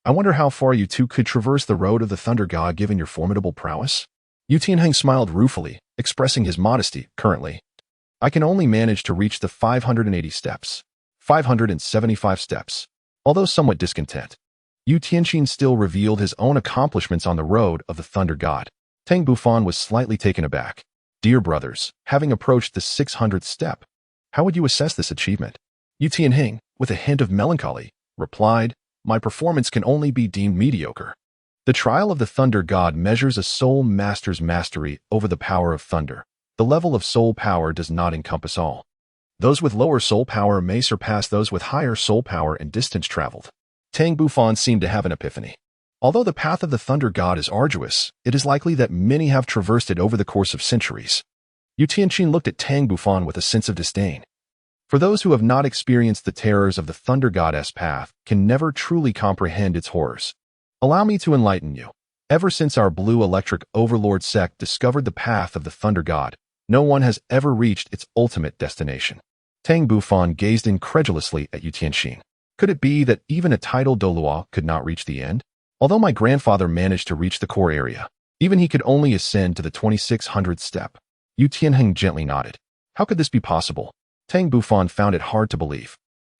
I wonder how far you two could traverse the road of the Thunder God given your formidable prowess? Yu Tianheng smiled ruefully, expressing his modesty. Currently, I can only manage to reach the 580 steps. 575 steps. Although somewhat discontent, Yu Tianxin still revealed his own accomplishments on the road of the Thunder God. Tang Bufan was slightly taken aback. Dear brothers, having approached the 600th step, how would you assess this achievement? Yu Tianheng, with a hint of melancholy, replied, my performance can only be deemed mediocre. The trial of the Thunder God measures a soul master's mastery over the power of thunder. The level of soul power does not encompass all. Those with lower soul power may surpass those with higher soul power and distance traveled. Tang Bufan seemed to have an epiphany. Although the path of the Thunder God is arduous, it is likely that many have traversed it over the course of centuries. Yu Tianxin looked at Tang Bufan with a sense of disdain. For those who have not experienced the terrors of the Thunder Goddess path can never truly comprehend its horrors. Allow me to enlighten you. Ever since our Blue Electric Overlord sect discovered the path of the Thunder God, no one has ever reached its ultimate destination. Tang Bufan gazed incredulously at Yu Tianxin. Could it be that even a titled Douluo could not reach the end? Although my grandfather managed to reach the core area, even he could only ascend to the 2600th step. Yu Tianheng gently nodded. How could this be possible? Tang Bufan found it hard to believe.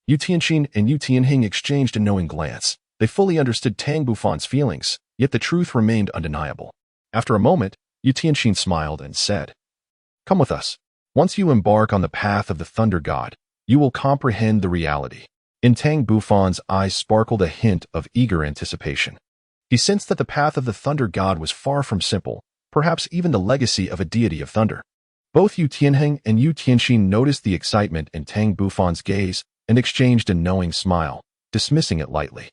Yu Tianxin and Yu Tianheng exchanged a knowing glance. They fully understood Tang Bufan's feelings, yet the truth remained undeniable. After a moment, Yu Tianxin smiled and said, come with us. Once you embark on the path of the Thunder God, you will comprehend the reality. In Tang Bufan's eyes sparkled a hint of eager anticipation. He sensed that the path of the Thunder God was far from simple, perhaps even the legacy of a deity of thunder. Both Yu Tianheng and Yu Tianxin noticed the excitement in Tang Bufan's gaze and exchanged a knowing smile, dismissing it lightly.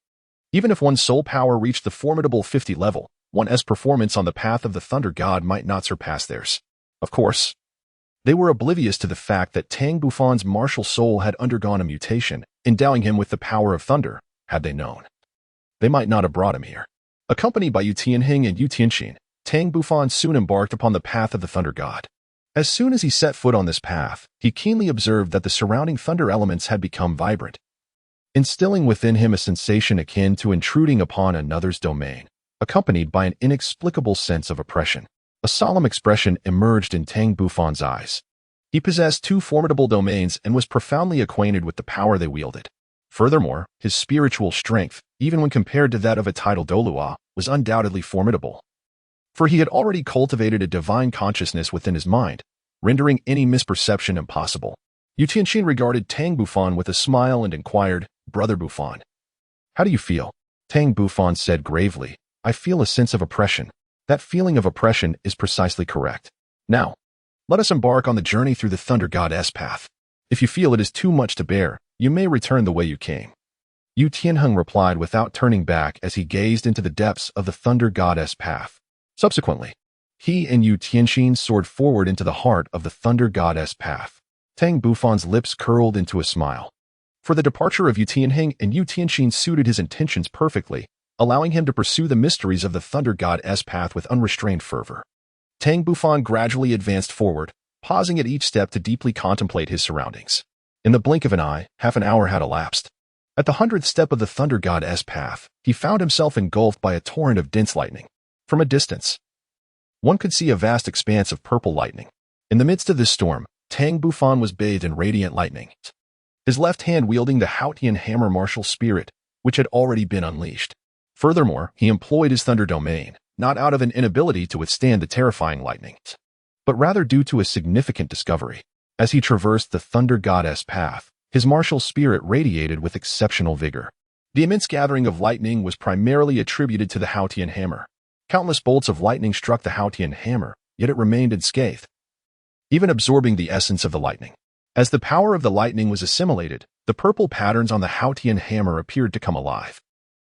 Even if one's soul power reached the formidable 50 level, one's performance on the path of the Thunder God might not surpass theirs. Of course, they were oblivious to the fact that Tang Bufan's martial soul had undergone a mutation, endowing him with the power of thunder. Had they known, they might not have brought him here. Accompanied by Yu Tianheng and Yu Tianxin, Tang Bufan soon embarked upon the path of the Thunder God. As soon as he set foot on this path, he keenly observed that the surrounding thunder elements had become vibrant, instilling within him a sensation akin to intruding upon another's domain, accompanied by an inexplicable sense of oppression. A solemn expression emerged in Tang Bufan's eyes. He possessed two formidable domains and was profoundly acquainted with the power they wielded. Furthermore, his spiritual strength, even when compared to that of a titled Douluo, was undoubtedly formidable. For he had already cultivated a divine consciousness within his mind, rendering any misperception impossible. Yu Tianxin regarded Tang Bufan with a smile and inquired, Brother Bufan, how do you feel? Tang Bufan said gravely, I feel a sense of oppression. That feeling of oppression is precisely correct. Now, let us embark on the journey through the Thunder God's path. If you feel it is too much to bear, you may return the way you came. Yu Tianheng replied without turning back as he gazed into the depths of the Thunder God's path. Subsequently, he and Yu Tianxin soared forward into the heart of the Thunder God's path. Tang Bufan's lips curled into a smile. For the departure of Yu Tianheng and Yu Tianxin suited his intentions perfectly, allowing him to pursue the mysteries of the Thunder God's path with unrestrained fervor. Tang Bufan gradually advanced forward, pausing at each step to deeply contemplate his surroundings. In the blink of an eye, half an hour had elapsed. At the 100th step of the Thunder God's path, he found himself engulfed by a torrent of dense lightning. From a distance, one could see a vast expanse of purple lightning. In the midst of this storm, Tang Bufan was bathed in radiant lightning, his left hand wielding the Haotian hammer martial spirit, which had already been unleashed. Furthermore, he employed his thunder domain, not out of an inability to withstand the terrifying lightning, but rather due to a significant discovery. As he traversed the Thunder God's path, his martial spirit radiated with exceptional vigor. The immense gathering of lightning was primarily attributed to the Haotian hammer. Countless bolts of lightning struck the Haotian hammer, yet it remained unscathed, even absorbing the essence of the lightning. As the power of the lightning was assimilated, the purple patterns on the Haotian hammer appeared to come alive.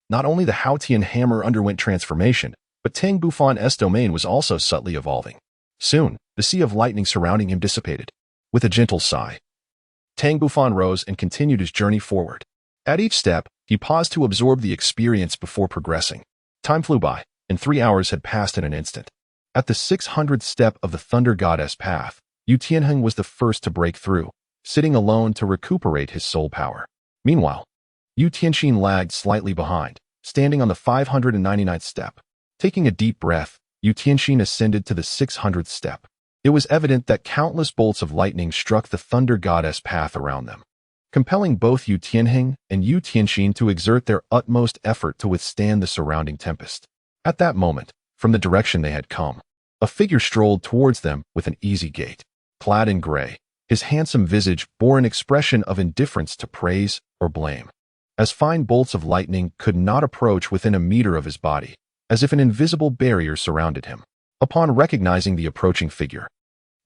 Not only the Haotian hammer underwent transformation, but Tang Bufan's domain was also subtly evolving. Soon, the sea of lightning surrounding him dissipated. With a gentle sigh, Tang Bufan rose and continued his journey forward. At each step, he paused to absorb the experience before progressing. Time flew by, and 3 hours had passed in an instant. At the 600th step of the Thunder Goddess path, Yu Tianheng was the first to break through, sitting alone to recuperate his soul power. Meanwhile, Yu Tianxin lagged slightly behind, standing on the 599th step. Taking a deep breath, Yu Tianxin ascended to the 600th step. It was evident that countless bolts of lightning struck the Thunder Goddess path around them, compelling both Yu Tianheng and Yu Tianxin to exert their utmost effort to withstand the surrounding tempest. At that moment, from the direction they had come, a figure strolled towards them with an easy gait. Clad in gray, his handsome visage bore an expression of indifference to praise or blame, as fine bolts of lightning could not approach within a meter of his body, as if an invisible barrier surrounded him. Upon recognizing the approaching figure,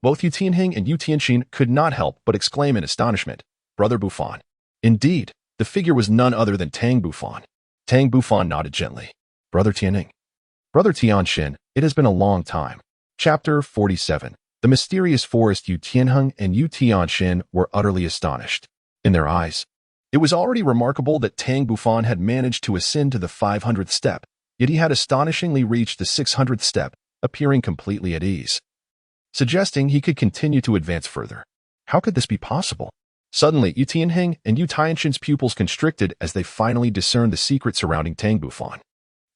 both Yu Tianheng and Yu Tianxin could not help but exclaim in astonishment, "Brother Bufan." Indeed, the figure was none other than Tang Bufan. Tang Bufan nodded gently. "Brother Tianheng." "Brother Tianxin, it has been a long time." Chapter 47. The mysterious forest. Yu Tianheng and Yu Tianxin were utterly astonished. In their eyes, it was already remarkable that Tang Bufan had managed to ascend to the 500th step, yet he had astonishingly reached the 600th step, appearing completely at ease, suggesting he could continue to advance further. How could this be possible? Suddenly, Yu Tianheng and Yu Tianxin's pupils constricted as they finally discerned the secret surrounding Tang Bufan.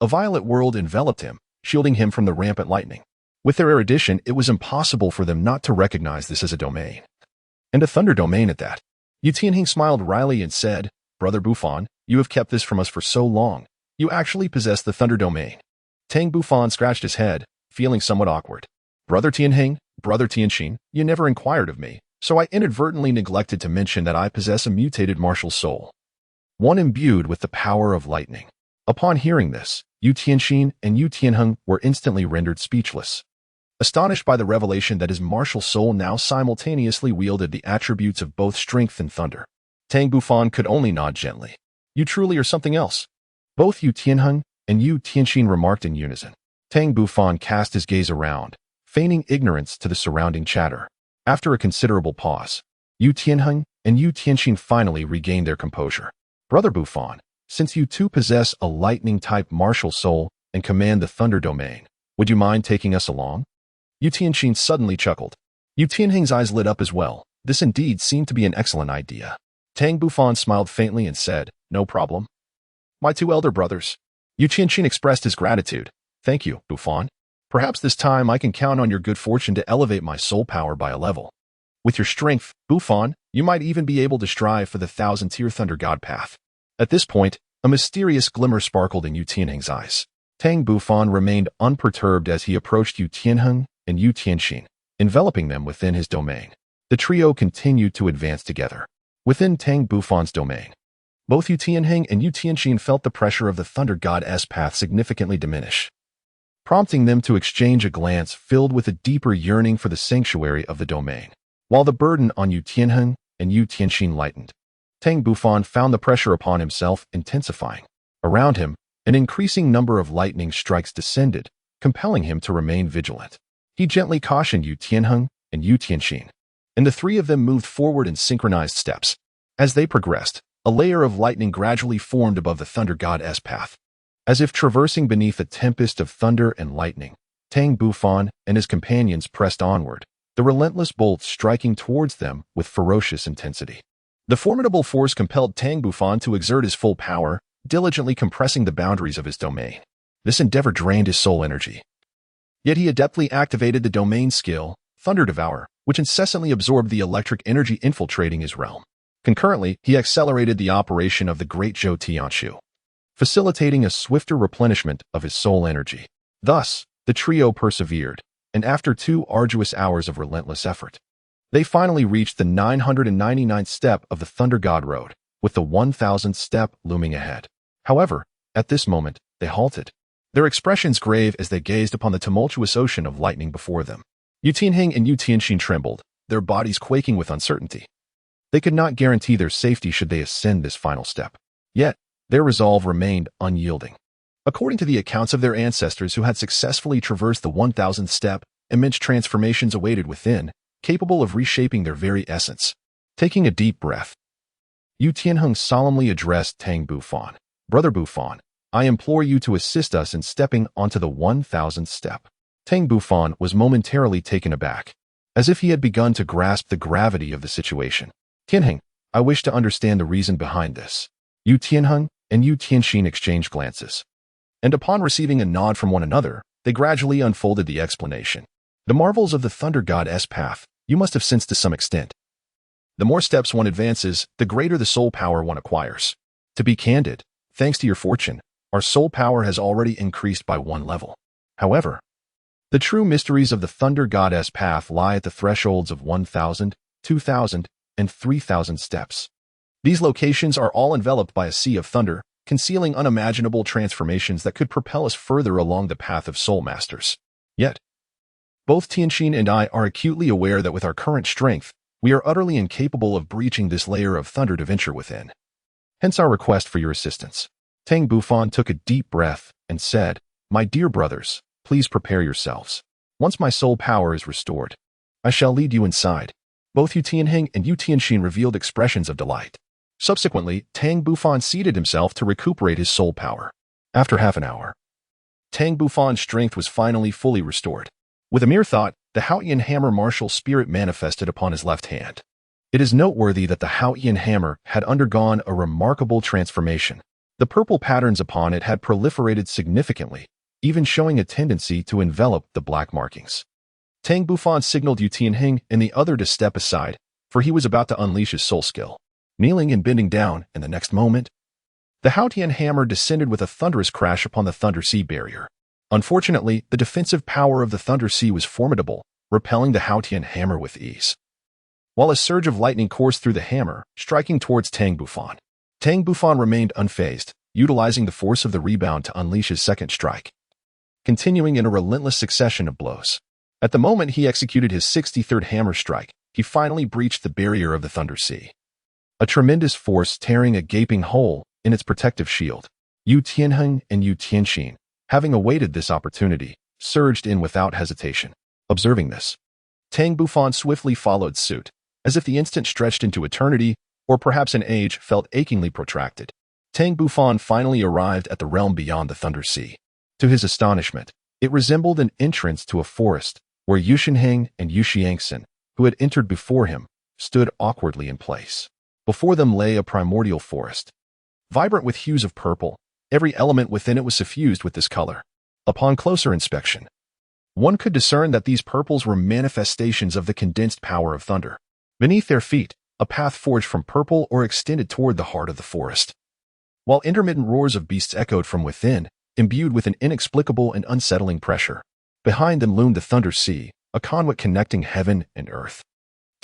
A violet world enveloped him, shielding him from the rampant lightning. With their erudition, it was impossible for them not to recognize this as a domain. And a thunder domain at that. Yu Tianheng smiled wryly and said, "Brother Bufan, you have kept this from us for so long. You actually possess the thunder domain." Tang Bufan scratched his head, feeling somewhat awkward. "Brother Tianheng, Brother Tianxin, you never inquired of me, so I inadvertently neglected to mention that I possess a mutated martial soul, one imbued with the power of lightning." Upon hearing this, Yu Tianxin and Yu Tianheng were instantly rendered speechless, astonished by the revelation that his martial soul now simultaneously wielded the attributes of both strength and thunder. Tang Bufan could only nod gently. "You truly are something else." Both Yu Tianheng and Yu Tianxin remarked in unison. Tang Bufan cast his gaze around, feigning ignorance to the surrounding chatter. After a considerable pause, Yu Tianheng and Yu Tianxin finally regained their composure. "Brother Bufan, since you too possess a lightning-type martial soul and command the thunder domain, would you mind taking us along?" Yu Tianxin suddenly chuckled. Yu Tianheng's eyes lit up as well. This indeed seemed to be an excellent idea. Tang Bufan smiled faintly and said, "No problem. My two elder brothers." Yu Tianxin expressed his gratitude. "Thank you, Bufan. Perhaps this time I can count on your good fortune to elevate my soul power by a level. With your strength, Bufan, you might even be able to strive for the 1,000-tier Thunder God path." At this point, a mysterious glimmer sparkled in Yu Tianheng's eyes. Tang Bufan remained unperturbed as he approached Yu Tianheng and Yu Tianxin, enveloping them within his domain. The trio continued to advance together. Within Tang Bufan's domain, both Yu Tianheng and Yu Tianxin felt the pressure of the Thunder Goddess path significantly diminish, prompting them to exchange a glance filled with a deeper yearning for the sanctuary of the domain. While the burden on Yu Tianheng and Yu Tianxin lightened, Tang Bufan found the pressure upon himself intensifying. Around him, an increasing number of lightning strikes descended, compelling him to remain vigilant. He gently cautioned Yu Tianheng and Yu Tianxin, and the three of them moved forward in synchronized steps. As they progressed, a layer of lightning gradually formed above the Thunder Goddess path. As if traversing beneath a tempest of thunder and lightning, Tang Bufan and his companions pressed onward, the relentless bolts striking towards them with ferocious intensity. The formidable force compelled Tang Bufan to exert his full power, diligently compressing the boundaries of his domain. This endeavor drained his soul energy. Yet he adeptly activated the domain skill, Thunder Devour, which incessantly absorbed the electric energy infiltrating his realm. Concurrently, he accelerated the operation of the Great Zhou Tianshu, facilitating a swifter replenishment of his soul energy. Thus, the trio persevered, and after 2 arduous hours of relentless effort, they finally reached the 999th step of the Thunder God Road, with the 1,000th step looming ahead. However, at this moment, they halted, their expressions grave as they gazed upon the tumultuous ocean of lightning before them. Yu Tianheng and Yu Tianxin trembled, their bodies quaking with uncertainty. They could not guarantee their safety should they ascend this final step. Yet, their resolve remained unyielding. According to the accounts of their ancestors who had successfully traversed the 1,000th step, immense transformations awaited within, capable of reshaping their very essence. Taking a deep breath, Yu Tianheng solemnly addressed Tang Bufan. Brother Bufan, I implore you to assist us in stepping onto the 1000th step. Tang Bufan was momentarily taken aback, as if he had begun to grasp the gravity of the situation. Tianheng, I wish to understand the reason behind this. Yu Tianheng and Yu Tianxin exchanged glances, and upon receiving a nod from one another, they gradually unfolded the explanation. The marvels of the Thunder God's path, you must have sensed to some extent. The more steps one advances, the greater the soul power one acquires. To be candid, thanks to your fortune, our soul power has already increased by 1 level. However, the true mysteries of the Thunder God's path lie at the thresholds of 1000, 2000, and 3000 steps. These locations are all enveloped by a sea of thunder, concealing unimaginable transformations that could propel us further along the path of soul masters. Yet, both Tianxin and I are acutely aware that with our current strength, we are utterly incapable of breaching this layer of thunder to venture within. Hence our request for your assistance. Tang Bufan took a deep breath and said, My dear brothers, please prepare yourselves. Once my soul power is restored, I shall lead you inside. Both Yu Tianheng and Yu Tianxin revealed expressions of delight. Subsequently, Tang Bufan seated himself to recuperate his soul power. After half an hour, Tang Bufan's strength was finally fully restored. With a mere thought, the Haotian hammer martial spirit manifested upon his left hand. It is noteworthy that the Haotian hammer had undergone a remarkable transformation. The purple patterns upon it had proliferated significantly, even showing a tendency to envelop the black markings. Tang Bufan signaled Yu Tianheng and the other to step aside, for he was about to unleash his soul skill. Kneeling and bending down, in the next moment, the Haotian hammer descended with a thunderous crash upon the Thunder Sea barrier. Unfortunately, the defensive power of the Thunder Sea was formidable, repelling the Haotian hammer with ease. While a surge of lightning coursed through the hammer, striking towards Tang Bufan. Tang Bufan remained unfazed, utilizing the force of the rebound to unleash his second strike, continuing in a relentless succession of blows. At the moment he executed his 63rd hammer strike, he finally breached the barrier of the Thunder Sea, a tremendous force tearing a gaping hole in its protective shield. Yu Tianheng and Yu Tianxin, having awaited this opportunity, surged in without hesitation. Observing this, Tang Bufan swiftly followed suit, as if the instant stretched into eternity, or perhaps an age felt achingly protracted. Tang Bufan finally arrived at the realm beyond the Thunder Sea. To his astonishment, it resembled an entrance to a forest, where Yu Shenheng and Yu Xiangxin, who had entered before him, stood awkwardly in place. Before them lay a primordial forest, vibrant with hues of purple. Every element within it was suffused with this color. Upon closer inspection, one could discern that these purples were manifestations of the condensed power of thunder. Beneath their feet, a path forged from purple or extended toward the heart of the forest, while intermittent roars of beasts echoed from within, imbued with an inexplicable and unsettling pressure. Behind them loomed the Thunder Sea, a conduit connecting heaven and earth.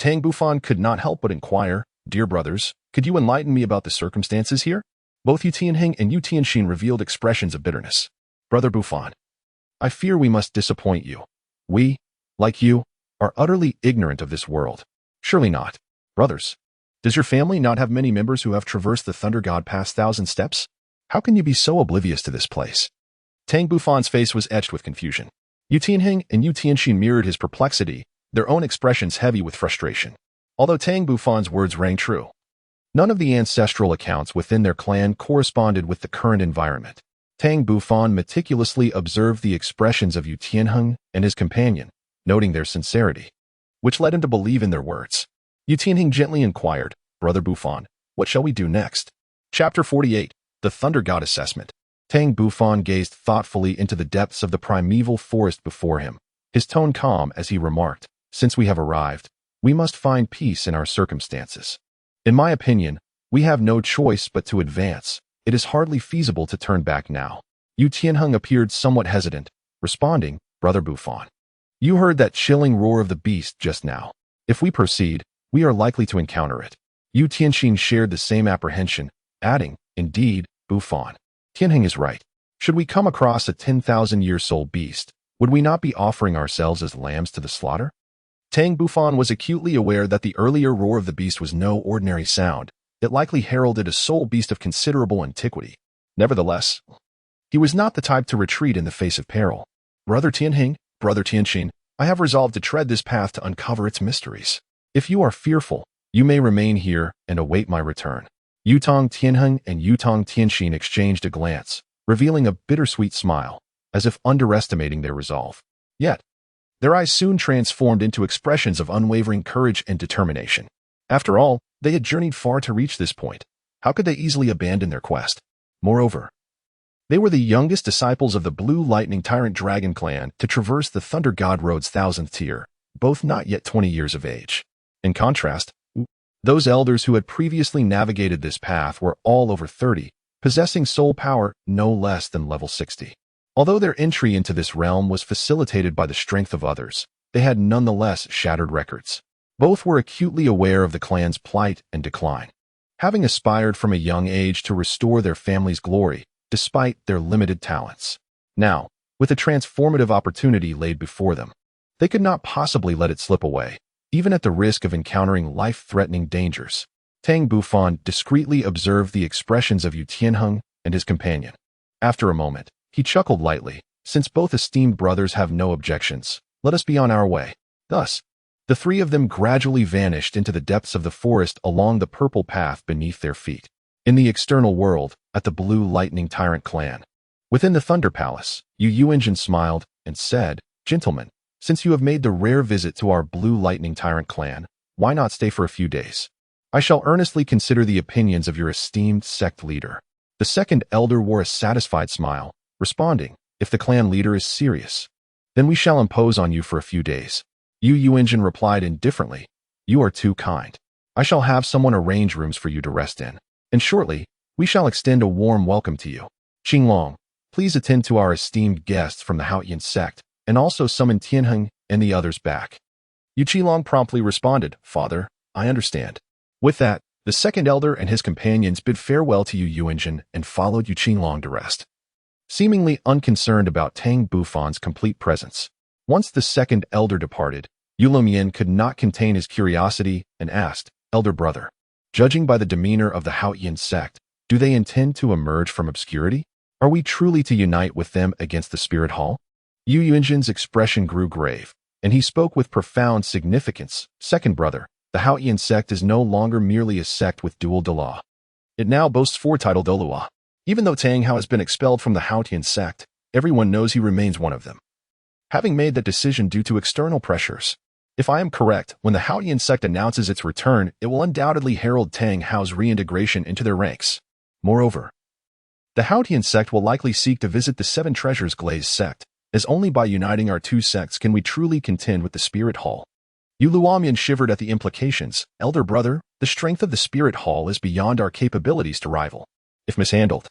Tang Bufan could not help but inquire, Dear brothers, could you enlighten me about the circumstances here? Both Yu Tianheng and Yu Tianxin revealed expressions of bitterness. Brother Bufan, I fear we must disappoint you. We, like you, are utterly ignorant of this world. Surely not. Brothers, does your family not have many members who have traversed the Thunder God past 1,000 steps? How can you be so oblivious to this place? Tang Bufan's face was etched with confusion. Yu Tianheng and Yu Tianxin mirrored his perplexity, their own expressions heavy with frustration. Although Tang Bufan's words rang true, none of the ancestral accounts within their clan corresponded with the current environment. Tang Bufan meticulously observed the expressions of Yu Tianheng and his companion, noting their sincerity, which led him to believe in their words. Yu Tianheng gently inquired, Brother Bufan, what shall we do next? Chapter 48, The Thunder God Assessment. Tang Bufan gazed thoughtfully into the depths of the primeval forest before him, his tone calm as he remarked, Since we have arrived, we must find peace in our circumstances. In my opinion, we have no choice but to advance. It is hardly feasible to turn back now. Yu Tianheng appeared somewhat hesitant, responding, Brother Bufan, you heard that chilling roar of the beast just now. If we proceed, we are likely to encounter it. Yu Tianxin shared the same apprehension, adding, Indeed, Bufan, Tianheng is right. Should we come across a 10,000-year-old beast, would we not be offering ourselves as lambs to the slaughter? Tang Bufan was acutely aware that the earlier roar of the beast was no ordinary sound. It likely heralded a soul beast of considerable antiquity. Nevertheless, he was not the type to retreat in the face of peril. Brother Tianheng, Brother Tianxin, I have resolved to tread this path to uncover its mysteries. If you are fearful, you may remain here and await my return." Yutong Tianheng and Yutong Tianxin exchanged a glance, revealing a bittersweet smile, as if underestimating their resolve. Yet, their eyes soon transformed into expressions of unwavering courage and determination. After all, they had journeyed far to reach this point. How could they easily abandon their quest? Moreover, they were the youngest disciples of the Blue Lightning Tyrant Dragon clan to traverse the Thunder God Road's 1000th tier, both not yet 20 years of age. In contrast, those elders who had previously navigated this path were all over 30, possessing soul power no less than level 60. Although their entry into this realm was facilitated by the strength of others, they had nonetheless shattered records. Both were acutely aware of the clan's plight and decline, having aspired from a young age to restore their family's glory, despite their limited talents. Now, with a transformative opportunity laid before them, they could not possibly let it slip away, even at the risk of encountering life-threatening dangers. Tang Bufan discreetly observed the expressions of Yu Tianheng and his companion. After a moment, he chuckled lightly. "Since both esteemed brothers have no objections, let us be on our way." Thus, the three of them gradually vanished into the depths of the forest along the purple path beneath their feet. In the external world, at the Blue Lightning Tyrant clan, within the Thunder Palace, Yu Yuanjin smiled and said, "Gentlemen, since you have made the rare visit to our Blue Lightning Tyrant clan, why not stay for a few days? I shall earnestly consider the opinions of your esteemed sect leader." The second elder wore a satisfied smile, responding, "If the clan leader is serious, then we shall impose on you for a few days." Yu Yuanjin replied indifferently, "You are too kind. I shall have someone arrange rooms for you to rest in, and shortly, we shall extend a warm welcome to you. Qinglong, please attend to our esteemed guests from the Haotian Sect, and also summon Tianheng and the others back." Yu Qilong promptly responded, "Father, I understand." With that, the second elder and his companions bid farewell to Yu Yuanjin and followed Yu Qinglong to rest, seemingly unconcerned about Tang Bufan's complete presence. Once the second elder departed, Yu Lumian could not contain his curiosity and asked, "Elder brother, judging by the demeanor of the Haotian Sect, do they intend to emerge from obscurity? Are we truly to unite with them against the Spirit Hall?" Yu Yuanjin's expression grew grave, and he spoke with profound significance. "Second brother, the Haotian Sect is no longer merely a sect with dual Douluo. It now boasts 4 title Douluo. Even though Tang Hao has been expelled from the Haotian Sect, everyone knows he remains one of them, having made that decision due to external pressures. If I am correct, when the Haotian Sect announces its return, it will undoubtedly herald Tang Hao's reintegration into their ranks. Moreover, the Haotian Sect will likely seek to visit the 7 Treasures Glazed Sect, as only by uniting our 2 sects can we truly contend with the Spirit Hall." Yu Luomian shivered at the implications. "Elder brother, the strength of the Spirit Hall is beyond our capabilities to rival. If mishandled,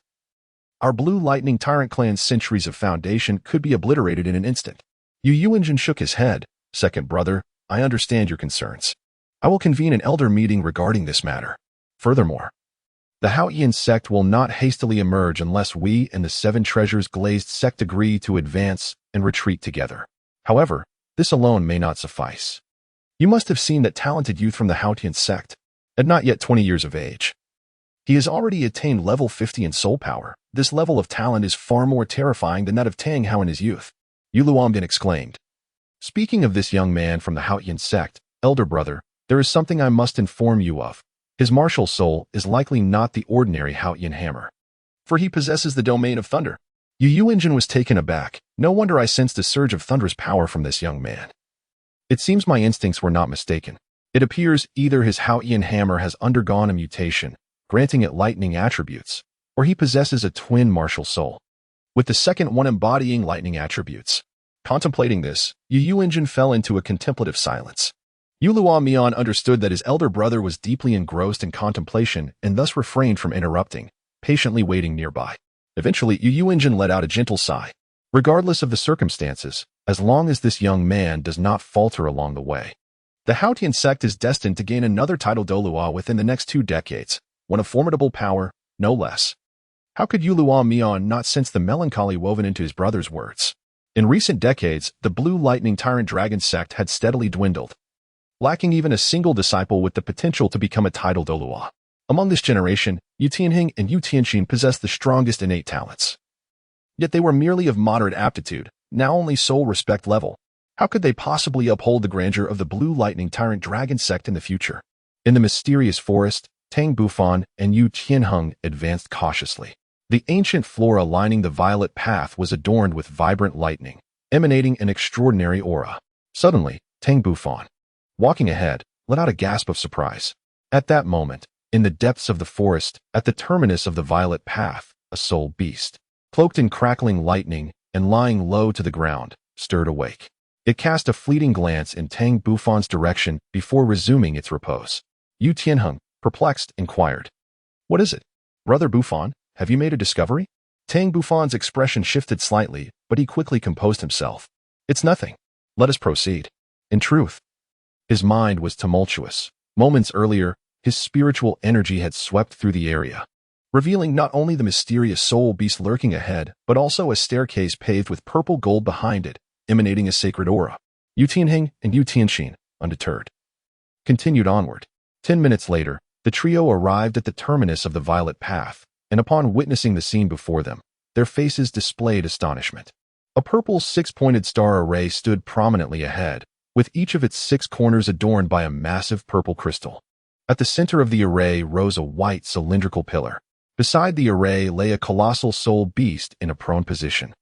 our Blue Lightning Tyrant clan's centuries of foundation could be obliterated in an instant." Yu Yuanjin shook his head. "Second brother, I understand your concerns. I will convene an elder meeting regarding this matter. Furthermore, the Haotian Sect will not hastily emerge unless we and the 7 Treasures Glazed Sect agree to advance and retreat together. However, this alone may not suffice. You must have seen that talented youth from the Haotian Sect, at not yet 20 years of age. He has already attained level 50 in soul power. This level of talent is far more terrifying than that of Tang Hao in his youth," Yu Luomian exclaimed. "Speaking of this young man from the Haotian Sect, elder brother, there is something I must inform you of. His martial soul is likely not the ordinary Haotian hammer, for he possesses the domain of thunder." Yu Yuanjin was taken aback. No wonder I sensed a surge of thunderous power from this young man. It seems my instincts were not mistaken. It appears either his Haotian hammer has undergone a mutation, granting it lightning attributes, or he possesses a twin martial soul, with the second one embodying lightning attributes. Contemplating this, Yu Yuanjin fell into a contemplative silence. Yu Luomian understood that his elder brother was deeply engrossed in contemplation and thus refrained from interrupting, patiently waiting nearby. Eventually, Yu Yuanjin let out a gentle sigh. Regardless of the circumstances, as long as this young man does not falter along the way, the Haotian Sect is destined to gain another title Douluo within the next 2 decades, one of formidable power, no less. How could Yu Luomian not sense the melancholy woven into his brother's words? In recent decades, the Blue Lightning Tyrant Dragon Sect had steadily dwindled, lacking even a single disciple with the potential to become a title Douluo. Among this generation, Yu Tianheng and Yu Tianxin possessed the strongest innate talents. Yet they were merely of moderate aptitude, now only soul respect level. How could they possibly uphold the grandeur of the blue lightning tyrant dragon sect in the future? In the mysterious forest, Tang Bufan and Yu Tianheng advanced cautiously. The ancient flora lining the violet path was adorned with vibrant lightning, emanating an extraordinary aura. Suddenly, Tang Bufan, walking ahead, let out a gasp of surprise. At that moment, in the depths of the forest, at the terminus of the violet path, a soul beast, cloaked in crackling lightning and lying low to the ground, stirred awake. It cast a fleeting glance in Tang Bufan's direction before resuming its repose. Yu Tianheng, perplexed, inquired, "What is it? Brother Bufan, have you made a discovery?" Tang Bufan's expression shifted slightly, but he quickly composed himself. "It's nothing. Let us proceed." In truth, his mind was tumultuous. Moments earlier, his spiritual energy had swept through the area, revealing not only the mysterious soul beast lurking ahead, but also a staircase paved with purple gold behind it, emanating a sacred aura. Yu Tianheng and Yu Tianxin, undeterred, continued onward. 10 minutes later, the trio arrived at the terminus of the violet path, and upon witnessing the scene before them, their faces displayed astonishment. A purple six-pointed star array stood prominently ahead, with each of its 6 corners adorned by a massive purple crystal. At the center of the array rose a white cylindrical pillar. Beside the array lay a colossal soul beast in a prone position,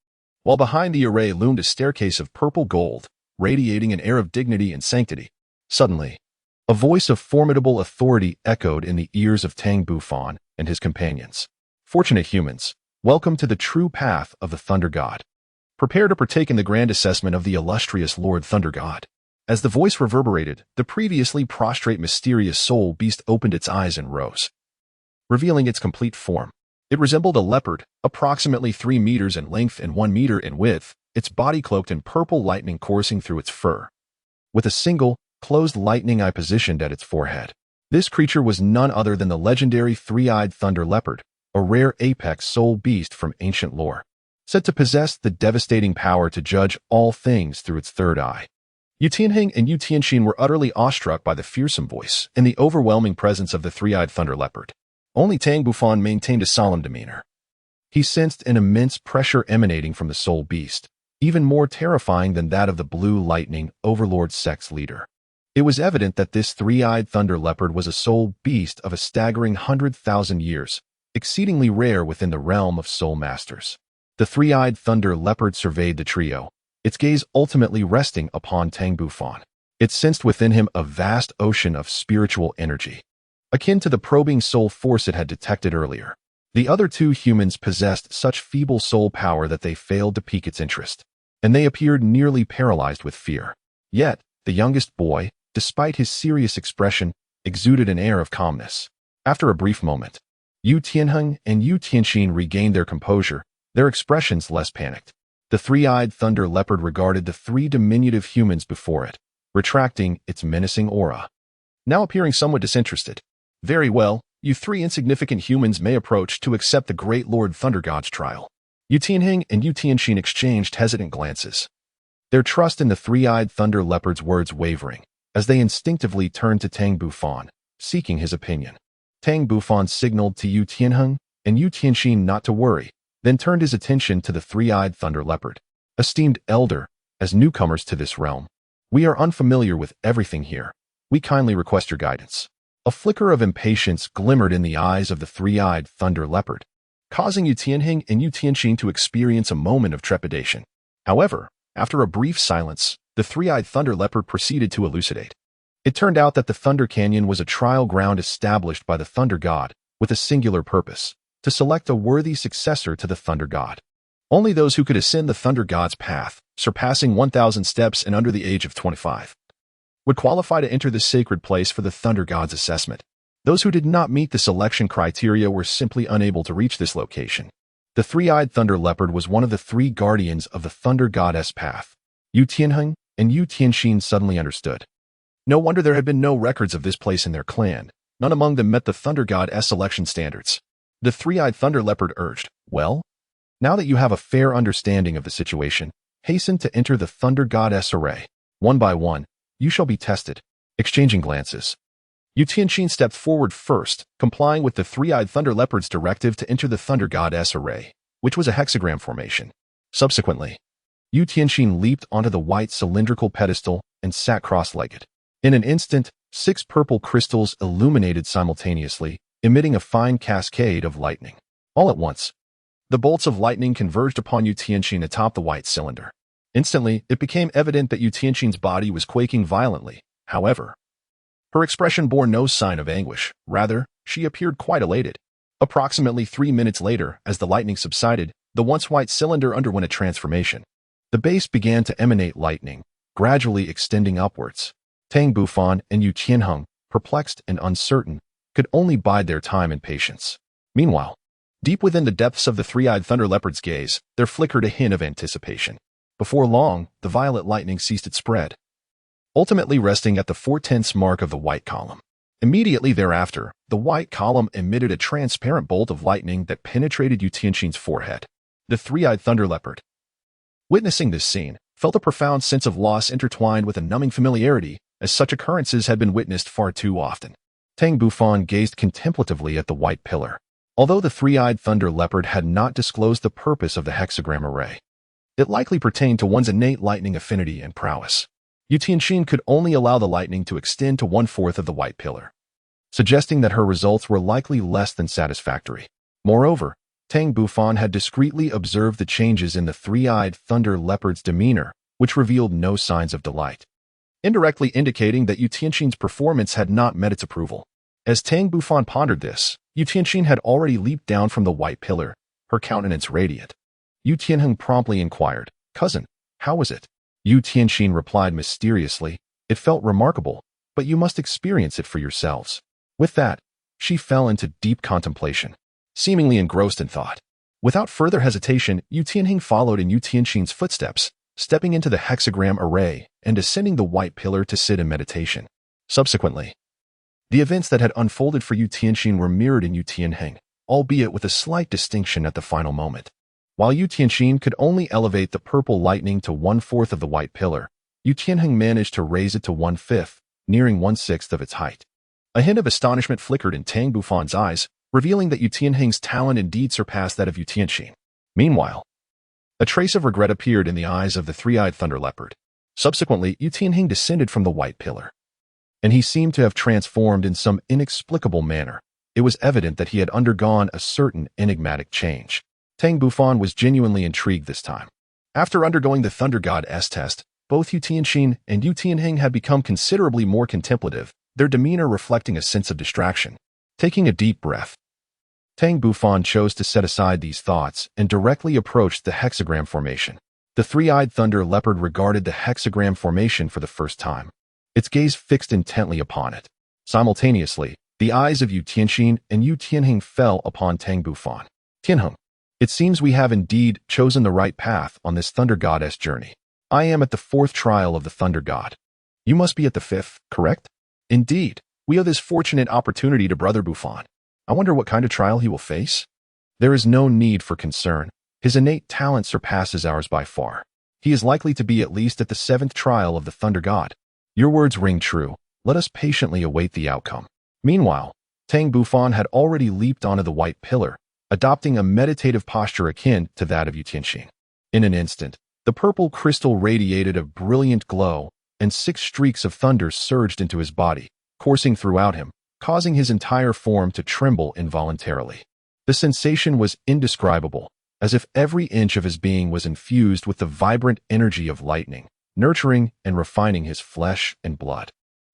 while behind the array loomed a staircase of purple gold, radiating an air of dignity and sanctity. Suddenly, a voice of formidable authority echoed in the ears of Tang Bufan and his companions. "Fortunate humans, welcome to the true path of the Thunder God. Prepare to partake in the grand assessment of the illustrious Lord Thunder God." As the voice reverberated, the previously prostrate mysterious soul beast opened its eyes and rose, revealing its complete form. It resembled a leopard, approximately 3 meters in length and 1 meter in width, its body cloaked in purple lightning coursing through its fur, with a single, closed lightning eye positioned at its forehead. This creature was none other than the legendary three-eyed thunder leopard, a rare apex soul beast from ancient lore, said to possess the devastating power to judge all things through its third eye. Yu Tianheng and Yu Tianxin were utterly awestruck by the fearsome voice and the overwhelming presence of the three-eyed thunder leopard. Only Tang Bufan maintained a solemn demeanor. He sensed an immense pressure emanating from the soul beast, even more terrifying than that of the blue lightning overlord sect's leader. It was evident that this three-eyed thunder leopard was a soul beast of a staggering 100,000 years, exceedingly rare within the realm of soul masters. The three-eyed thunder leopard surveyed the trio, its gaze ultimately resting upon Tang Bufan. It sensed within him a vast ocean of spiritual energy, akin to the probing soul force it had detected earlier. The other 2 humans possessed such feeble soul power that they failed to pique its interest, and they appeared nearly paralyzed with fear. Yet, the youngest boy, despite his serious expression, exuded an air of calmness. After a brief moment, Yu Tianheng and Yu Tianxin regained their composure, their expressions less panicked. The three-eyed thunder leopard regarded the 3 diminutive humans before it, retracting its menacing aura, now appearing somewhat disinterested. "Very well, you 3 insignificant humans may approach to accept the great Lord Thunder God's trial." Yu Tianheng and Yu Tianxin exchanged hesitant glances, their trust in the three-eyed thunder leopard's words wavering, as they instinctively turned to Tang Bufan, seeking his opinion. Tang Bufan signaled to Yu Tianheng and Yu Tianxin not to worry, then turned his attention to the three-eyed thunder leopard. "Esteemed elder, as newcomers to this realm, we are unfamiliar with everything here. We kindly request your guidance." A flicker of impatience glimmered in the eyes of the three-eyed thunder leopard, causing Yu Tianheng and Yu Tianxin to experience a moment of trepidation. However, after a brief silence, the three-eyed thunder leopard proceeded to elucidate. It turned out that the Thunder Canyon was a trial ground established by the Thunder God with a singular purpose: to select a worthy successor to the Thunder God. Only those who could ascend the Thunder God's path, surpassing 1,000 steps and under the age of 25, would qualify to enter this sacred place for the Thunder God's assessment. Those who did not meet the selection criteria were simply unable to reach this location. The three-eyed thunder leopard was one of the 3 guardians of the Thunder Goddess path. Yu Tianheng and Yu Tianxin suddenly understood. No wonder there had been no records of this place in their clan. None among them met the Thunder Goddess selection standards. The three-eyed thunder leopard urged, "Well, now that you have a fair understanding of the situation, hasten to enter the Thunder Goddess array. One by one, you shall be tested." Exchanging glances, Yu Tianxin stepped forward first, complying with the three-eyed thunder leopard's directive to enter the Thunder Goddess array, which was a hexagram formation. Subsequently, Yu Tianxin leaped onto the white cylindrical pedestal and sat cross-legged. In an instant, 6 purple crystals illuminated simultaneously, emitting a fine cascade of lightning. All at once, the bolts of lightning converged upon Yu Tianxin atop the white cylinder. Instantly, it became evident that Yu Tianxin's body was quaking violently. However, her expression bore no sign of anguish. Rather, she appeared quite elated. Approximately 3 minutes later, as the lightning subsided, the once white cylinder underwent a transformation. The base began to emanate lightning, gradually extending upwards. Tang Bufan and Yu Tianheng, perplexed and uncertain, could only bide their time in patience. Meanwhile, deep within the depths of the three-eyed thunder leopard's gaze, there flickered a hint of anticipation. Before long, the violet lightning ceased its spread, ultimately resting at the 4/10 mark of the white column. Immediately thereafter, the white column emitted a transparent bolt of lightning that penetrated Yu Tianxin's forehead. The three-eyed thunder leopard, witnessing this scene, felt a profound sense of loss intertwined with a numbing familiarity, as such occurrences had been witnessed far too often. Tang Bufan gazed contemplatively at the white pillar. Although the three-eyed thunder leopard had not disclosed the purpose of the hexagram array, it likely pertained to one's innate lightning affinity and prowess. Yu Tianxin could only allow the lightning to extend to 1/4 of the white pillar, suggesting that her results were likely less than satisfactory. Moreover, Tang Bufan had discreetly observed the changes in the three-eyed thunder leopard's demeanor, which revealed no signs of delight, indirectly indicating that Yu Tianxin's performance had not met its approval. As Tang Bufan pondered this, Yu Tianxin had already leaped down from the white pillar, her countenance radiant. Yu Tianheng promptly inquired, "Cousin, how was it?" Yu Tianxin replied mysteriously, "It felt remarkable, but you must experience it for yourselves." With that, she fell into deep contemplation, seemingly engrossed in thought. Without further hesitation, Yu Tianheng followed in Yu Tianxin's footsteps, stepping into the hexagram array and ascending the white pillar to sit in meditation. Subsequently, the events that had unfolded for Yu Tianxin were mirrored in Yu Tianheng, albeit with a slight distinction at the final moment. While Yu Tianxin could only elevate the purple lightning to 1/4 of the white pillar, Yu Tianheng managed to raise it to 1/5, nearing 1/6 of its height. A hint of astonishment flickered in Tang Bufan's eyes, revealing that Yu Tianheng's talent indeed surpassed that of Yu Tianxin. Meanwhile, a trace of regret appeared in the eyes of the three-eyed thunder leopard. Subsequently, Yu Tianheng descended from the white pillar, and he seemed to have transformed in some inexplicable manner. It was evident that he had undergone a certain enigmatic change. Tang Bufan was genuinely intrigued this time. After undergoing the Thunder God's test, both Yu Tianxin and Yu Tianheng had become considerably more contemplative, their demeanor reflecting a sense of distraction. Taking a deep breath, Tang Bufan chose to set aside these thoughts and directly approached the hexagram formation. The three-eyed thunder leopard regarded the hexagram formation for the first time, its gaze fixed intently upon it. Simultaneously, the eyes of Yu Tianxin and Yu Tianheng fell upon Tang Bufan. "Tianheng, it seems we have indeed chosen the right path on this Thunder Goddess journey. I am at the 4th trial of the Thunder God. You must be at the 5th, correct?" "Indeed, we owe this fortunate opportunity to Brother Bufan. I wonder what kind of trial he will face?" "There is no need for concern. His innate talent surpasses ours by far. He is likely to be at least at the 7th trial of the Thunder God." "Your words ring true. Let us patiently await the outcome." Meanwhile, Tang Bufan had already leaped onto the white pillar, adopting a meditative posture akin to that of Yu Tianxin. In an instant, the purple crystal radiated a brilliant glow, and 6 streaks of thunder surged into his body, coursing throughout him, causing his entire form to tremble involuntarily. The sensation was indescribable, as if every inch of his being was infused with the vibrant energy of lightning, nurturing and refining his flesh and blood.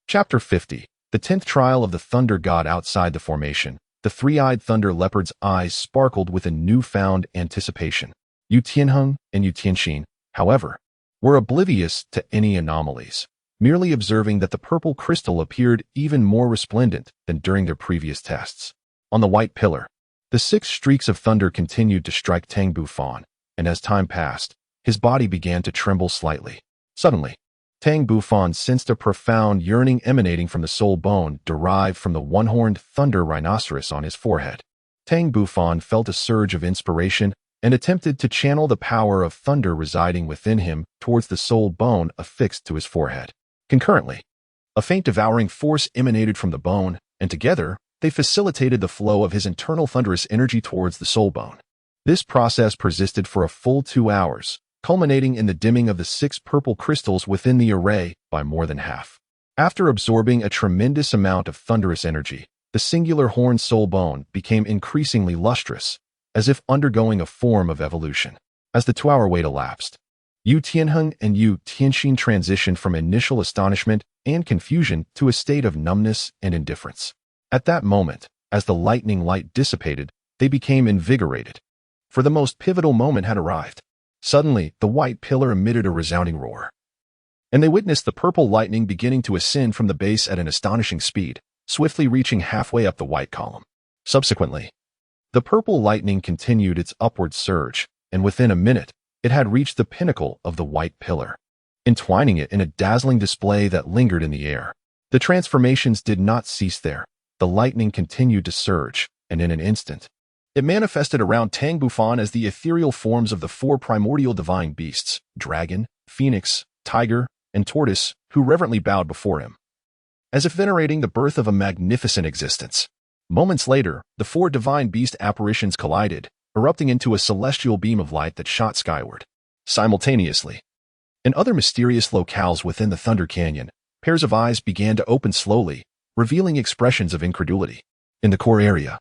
Chapter 50. The 10th trial of the Thunder God. Outside the formation, the three-eyed thunder leopard's eyes sparkled with a newfound anticipation. Yu Tianheng and Yu Tianxin, however, were oblivious to any anomalies, merely observing that the purple crystal appeared even more resplendent than during their previous tests. On the white pillar, the 6 streaks of thunder continued to strike Tang Bufan, and as time passed, his body began to tremble slightly. Suddenly, Tang Bufan sensed a profound yearning emanating from the soul bone derived from the one-horned thunder rhinoceros on his forehead. Tang Bufan felt a surge of inspiration and attempted to channel the power of thunder residing within him towards the soul bone affixed to his forehead. Concurrently, a faint devouring force emanated from the bone, and together, they facilitated the flow of his internal thunderous energy towards the soul bone. This process persisted for a full 2 hours, culminating in the dimming of the 6 purple crystals within the array by more than half. After absorbing a tremendous amount of thunderous energy, the singular horned soul bone became increasingly lustrous, as if undergoing a form of evolution. As the 2-hour wait elapsed, Yu Tianheng and Yu Tianxin transitioned from initial astonishment and confusion to a state of numbness and indifference. At that moment, as the lightning light dissipated, they became invigorated, for the most pivotal moment had arrived. Suddenly, the white pillar emitted a resounding roar, and they witnessed the purple lightning beginning to ascend from the base at an astonishing speed, swiftly reaching halfway up the white column. Subsequently, the purple lightning continued its upward surge, and within a minute, it had reached the pinnacle of the white pillar, entwining it in a dazzling display that lingered in the air. The transformations did not cease there. The lightning continued to surge, and in an instant, it manifested around Tang Bufan as the ethereal forms of the 4 primordial divine beasts, dragon, phoenix, tiger, and tortoise, who reverently bowed before him, as if venerating the birth of a magnificent existence. Moments later, the 4 divine beast apparitions collided, erupting into a celestial beam of light that shot skyward. Simultaneously, in other mysterious locales within the Thunder Canyon, pairs of eyes began to open slowly, revealing expressions of incredulity. In the core area,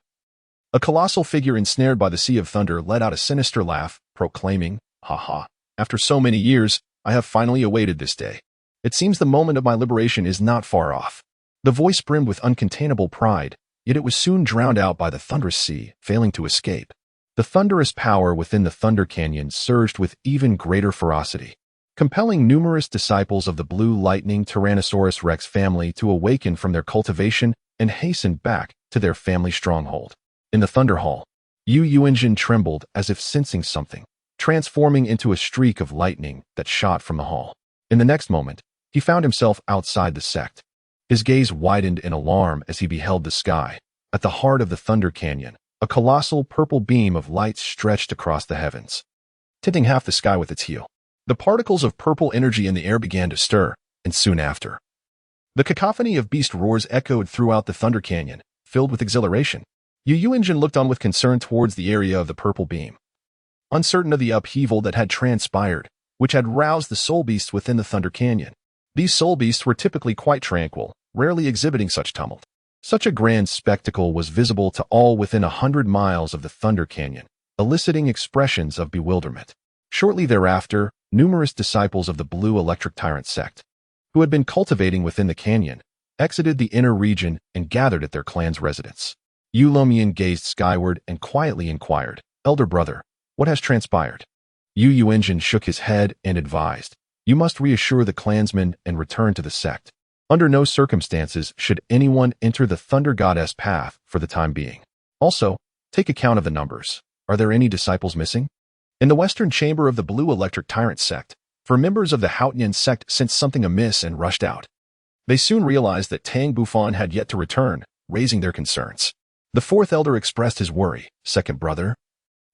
a colossal figure ensnared by the Sea of Thunder let out a sinister laugh, proclaiming, "Ha ha, after so many years, I have finally awaited this day. It seems the moment of my liberation is not far off." The voice brimmed with uncontainable pride, yet it was soon drowned out by the thunderous sea, failing to escape. The thunderous power within the Thunder Canyon surged with even greater ferocity, compelling numerous disciples of the Blue Lightning Tyrannosaurus Rex family to awaken from their cultivation and hasten back to their family stronghold. In the Thunder Hall, Yu Yuanjin trembled as if sensing something, transforming into a streak of lightning that shot from the hall. In the next moment, he found himself outside the sect. His gaze widened in alarm as he beheld the sky. At the heart of the Thunder Canyon, a colossal purple beam of light stretched across the heavens, tinting half the sky with its heel. The particles of purple energy in the air began to stir, and soon after, the cacophony of beast roars echoed throughout the Thunder Canyon, filled with exhilaration. Yu Yuanjin looked on with concern towards the area of the purple beam, uncertain of the upheaval that had transpired, which had roused the soul beasts within the Thunder Canyon. These soul beasts were typically quite tranquil, rarely exhibiting such tumult. Such a grand spectacle was visible to all within 100 miles of the Thunder Canyon, eliciting expressions of bewilderment. Shortly thereafter, numerous disciples of the Blue Electric Tyrant Sect, who had been cultivating within the canyon, exited the inner region and gathered at their clan's residence. Yu Luomian gazed skyward and quietly inquired, "Elder brother, what has transpired?" Yu Yuanjin shook his head and advised, "You must reassure the clansmen and return to the sect. Under no circumstances should anyone enter the Thunder Goddess path for the time being. Also, take account of the numbers. Are there any disciples missing?" In the western chamber of the Blue Electric Tyrant Sect, 4 members of the Haotian Sect sensed something amiss and rushed out. They soon realized that Tang Bufan had yet to return, raising their concerns. The 4th elder expressed his worry. "Second brother,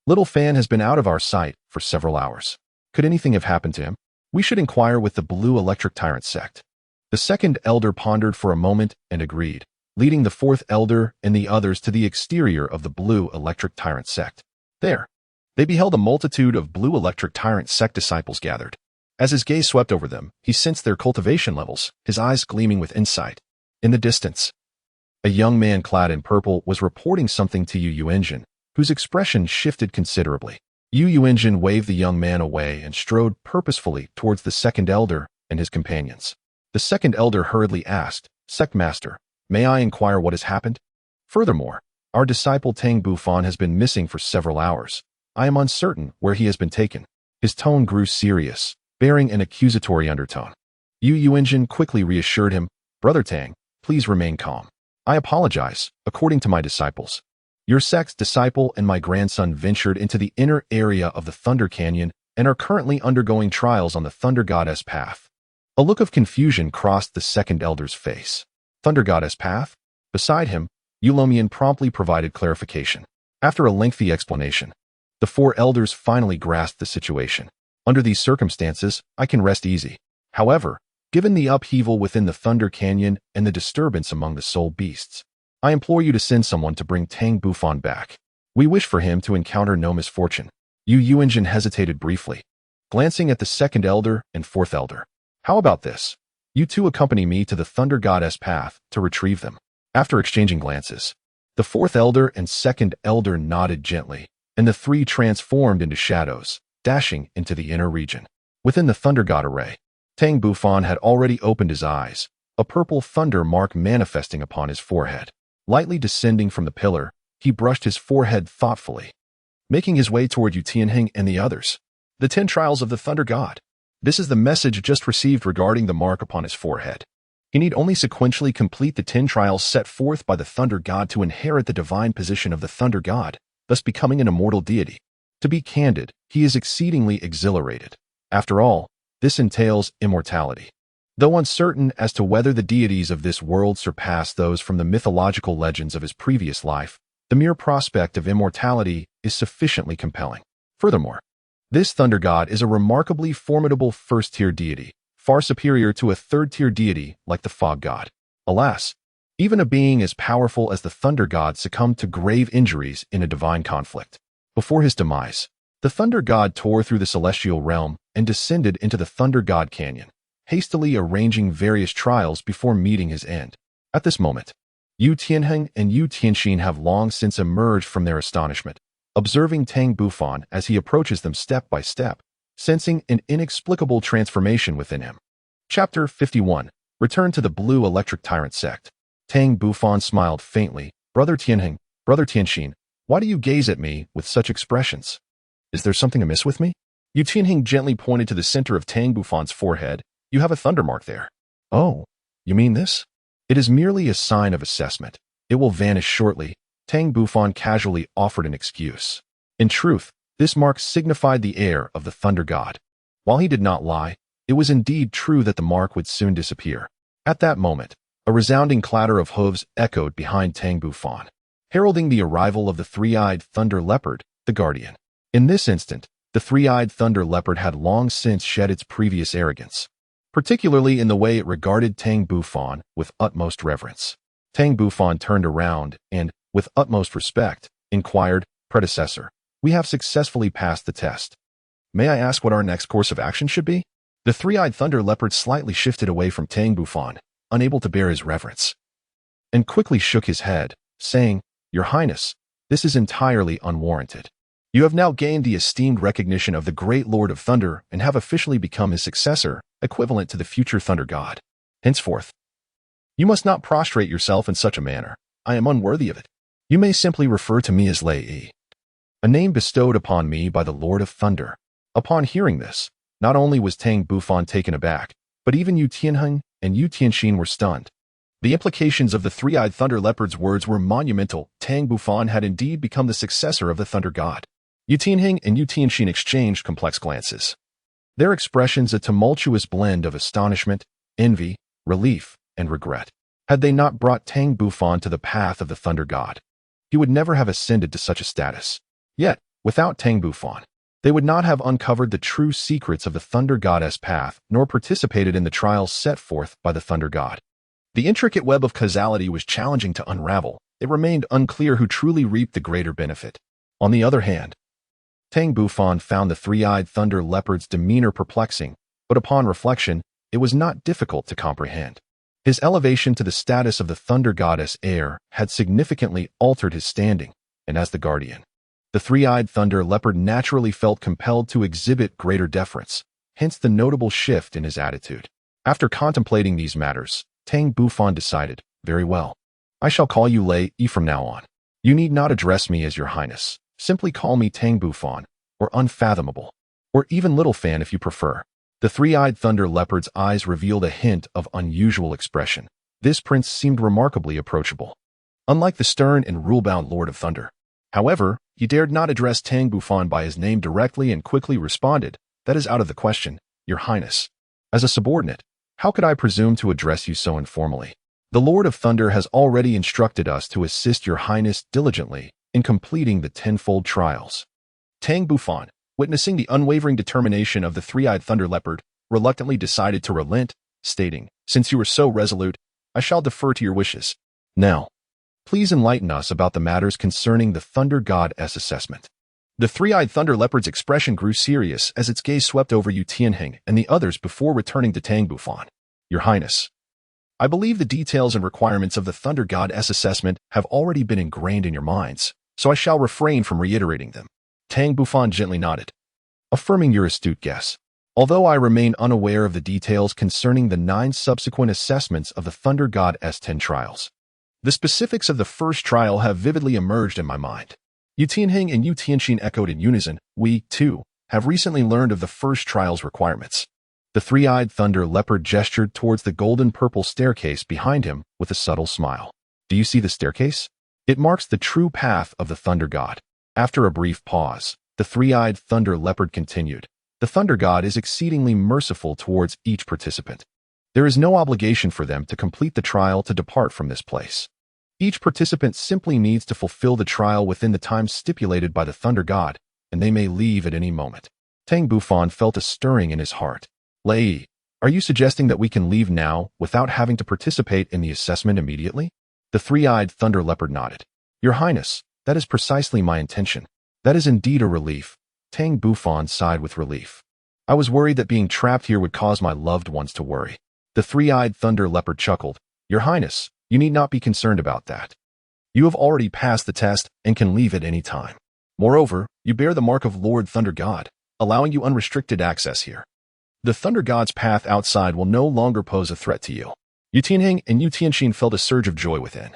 Little Fan has been out of our sight for several hours. Could anything have happened to him? We should inquire with the Blue Electric Tyrant Sect." The 2nd elder pondered for a moment and agreed, leading the 4th elder and the others to the exterior of the Blue Electric Tyrant Sect. There, they beheld a multitude of Blue Electric Tyrant Sect disciples gathered. As his gaze swept over them, he sensed their cultivation levels, his eyes gleaming with insight. In the distance, a young man clad in purple was reporting something to Yu Yuanjin, whose expression shifted considerably. Yu Yuanjin waved the young man away and strode purposefully towards the 2nd elder and his companions. The 2nd elder hurriedly asked, "Sect Master, may I inquire what has happened? Furthermore, our disciple Tang Bufan has been missing for several hours. I am uncertain where he has been taken." His tone grew serious, bearing an accusatory undertone. Yu Yuanjin quickly reassured him, "Brother Tang, please remain calm. I apologize. According to my disciples, your sect's disciple and my grandson ventured into the inner area of the Thunder Canyon and are currently undergoing trials on the Thunder Goddess path." A look of confusion crossed the 2nd elder's face. Thunder Goddess path? Beside him, Yu Luomian promptly provided clarification. After a lengthy explanation, the 4 elders finally grasped the situation. "Under these circumstances, I can rest easy. However, given the upheaval within the Thunder Canyon and the disturbance among the soul beasts, I implore you to send someone to bring Tang Bufan back. We wish for him to encounter no misfortune." Yu Yuanjin hesitated briefly, glancing at the second elder and fourth elder. How about this? You two accompany me to the Thunder Goddess path to retrieve them. After exchanging glances, the fourth elder and second elder nodded gently, and the three transformed into shadows, dashing into the inner region. Within the Thunder God array, Tang Bufan had already opened his eyes, a purple thunder mark manifesting upon his forehead. Lightly descending from the pillar, he brushed his forehead thoughtfully, making his way toward Yu Tianheng and the others. The 10 trials of the Thunder God. This is the message just received regarding the mark upon his forehead. He need only sequentially complete the 10 trials set forth by the Thunder God to inherit the divine position of the Thunder God, thus becoming an immortal deity. To be candid, he is exceedingly exhilarated. After all, this entails immortality. Though uncertain as to whether the deities of this world surpass those from the mythological legends of his previous life, the mere prospect of immortality is sufficiently compelling. Furthermore, this Thunder God is a remarkably formidable first-tier deity, far superior to a third-tier deity like the Fog God. Alas, even a being as powerful as the Thunder God succumbed to grave injuries in a divine conflict. Before his demise, the Thunder God tore through the celestial realm and descended into the Thunder God Canyon, hastily arranging various trials before meeting his end. At this moment, Yu Tianheng and Yu Tianxin have long since emerged from their astonishment, observing Tang Bufan as he approaches them step by step, sensing an inexplicable transformation within him. Chapter 51. Return to the Blue Electric Tyrant Sect. Tang Bufan smiled faintly. Brother Tianheng, Brother Tianxin, why do you gaze at me with such expressions? Is there something amiss with me? Yu Tianheng gently pointed to the center of Tang Bufan's forehead. You have a thunder mark there. Oh, you mean this? It is merely a sign of assessment. It will vanish shortly. Tang Bufan casually offered an excuse. In truth, this mark signified the heir of the Thunder God. While he did not lie, it was indeed true that the mark would soon disappear. At that moment, a resounding clatter of hooves echoed behind Tang Bufan, heralding the arrival of the three-eyed thunder leopard, the guardian. In this instant, the three-eyed thunder leopard had long since shed its previous arrogance, particularly in the way it regarded Tang Bufan with utmost reverence. Tang Bufan turned around and, with utmost respect, inquired, Predecessor, we have successfully passed the test. May I ask what our next course of action should be? The three-eyed thunder leopard slightly shifted away from Tang Bufan, unable to bear his reverence, and quickly shook his head, saying, Your Highness, this is entirely unwarranted. You have now gained the esteemed recognition of the great Lord of Thunder and have officially become his successor, equivalent to the future Thunder God. Henceforth, you must not prostrate yourself in such a manner. I am unworthy of it. You may simply refer to me as Lei Yi, a name bestowed upon me by the Lord of Thunder. Upon hearing this, not only was Tang Bufan taken aback, but even Yu Tianheng and Yu Tianxin were stunned. The implications of the three-eyed thunder leopard's words were monumental. Tang Bufan had indeed become the successor of the Thunder God. Yu Tianheng and Yu Tianxin exchanged complex glances, their expressions a tumultuous blend of astonishment, envy, relief, and regret. Had they not brought Tang Bufan to the path of the Thunder God, he would never have ascended to such a status. Yet, without Tang Bufan, they would not have uncovered the true secrets of the Thunder Goddess path, nor participated in the trials set forth by the Thunder God. The intricate web of causality was challenging to unravel. It remained unclear who truly reaped the greater benefit. On the other hand, Tang Bufan found the three-eyed thunder leopard's demeanor perplexing, but upon reflection, it was not difficult to comprehend. His elevation to the status of the Thunder Goddess heir had significantly altered his standing, and as the guardian, the three-eyed thunder leopard naturally felt compelled to exhibit greater deference, hence the notable shift in his attitude. After contemplating these matters, Tang Bufan decided, very well. I shall call you Lei Yi from now on. You need not address me as Your Highness. Simply call me Tang Bufan, or Unfathomable, or even Little Fan if you prefer. The three-eyed thunder leopard's eyes revealed a hint of unusual expression. This prince seemed remarkably approachable, unlike the stern and rule-bound Lord of Thunder. However, he dared not address Tang Bufan by his name directly and quickly responded, That is out of the question, Your Highness. As a subordinate, how could I presume to address you so informally? The Lord of Thunder has already instructed us to assist Your Highness diligently in completing the tenfold trials. Tang Bufan, witnessing the unwavering determination of the three-eyed thunder leopard, reluctantly decided to relent, stating, Since you are so resolute, I shall defer to your wishes. Now, please enlighten us about the matters concerning the Thunder God's assessment. The three-eyed thunder leopard's expression grew serious as its gaze swept over Yu Tianheng and the others before returning to Tang Bufan. Your Highness, I believe the details and requirements of the Thunder Goddess assessment have already been ingrained in your minds, so I shall refrain from reiterating them. Tang Bufan gently nodded, affirming your astute guess. Although I remain unaware of the details concerning the 9 subsequent assessments of the Thunder Goddess 10 trials, the specifics of the first trial have vividly emerged in my mind. Yu Tianheng and Yu Tianxin echoed in unison. We, too, have recently learned of the first trial's requirements. The three-eyed thunder leopard gestured towards the golden-purple staircase behind him with a subtle smile. Do you see the staircase? It marks the true path of the thunder god. After a brief pause, the three-eyed thunder leopard continued. The thunder god is exceedingly merciful towards each participant. There is no obligation for them to complete the trial to depart from this place. Each participant simply needs to fulfill the trial within the time stipulated by the thunder god, and they may leave at any moment. Tang Bufan felt a stirring in his heart. Lei, are you suggesting that we can leave now without having to participate in the assessment immediately? The three-eyed thunder leopard nodded. Your Highness, that is precisely my intention. That is indeed a relief. Tang Bufan sighed with relief. I was worried that being trapped here would cause my loved ones to worry. The three-eyed thunder leopard chuckled. Your Highness, you need not be concerned about that. You have already passed the test and can leave at any time. Moreover, you bear the mark of Lord Thunder God, allowing you unrestricted access here. The Thunder God's path outside will no longer pose a threat to you. Yu Tianheng and Yu Tianxin felt a surge of joy within.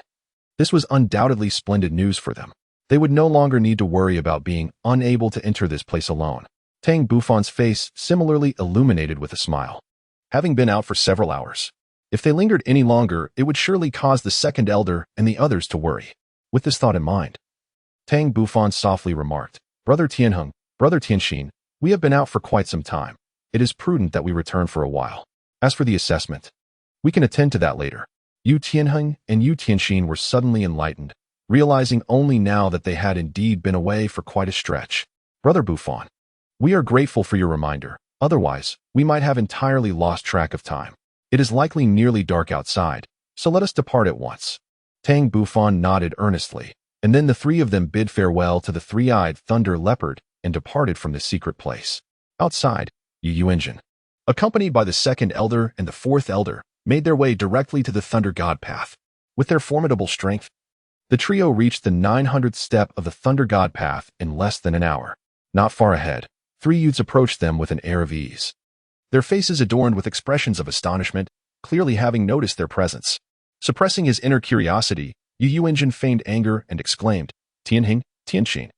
This was undoubtedly splendid news for them. They would no longer need to worry about being unable to enter this place alone. Tang Bufan's face similarly illuminated with a smile. Having been out for several hours, if they lingered any longer, it would surely cause the second elder and the others to worry. With this thought in mind, Tang Bufan softly remarked, Brother Tianheng, Brother Tianxin, we have been out for quite some time. It is prudent that we return for a while. As for the assessment, we can attend to that later. Yu Tianheng and Yu Tianxin were suddenly enlightened, realizing only now that they had indeed been away for quite a stretch. Brother Bufan, we are grateful for your reminder. Otherwise, we might have entirely lost track of time. It is likely nearly dark outside, so let us depart at once. Tang Bufan nodded earnestly, and then the three of them bid farewell to the three-eyed thunder leopard and departed from the secret place. Outside, Yu Yuanjin, accompanied by the second elder and the fourth elder, made their way directly to the thunder god path. With their formidable strength, the trio reached the 900th step of the thunder god path in less than an hour. Not far ahead, 3 youths approached them with an air of ease, their faces adorned with expressions of astonishment, clearly having noticed their presence. Suppressing his inner curiosity, Yu Yuanjin feigned anger and exclaimed, Tianheng, Tianxin,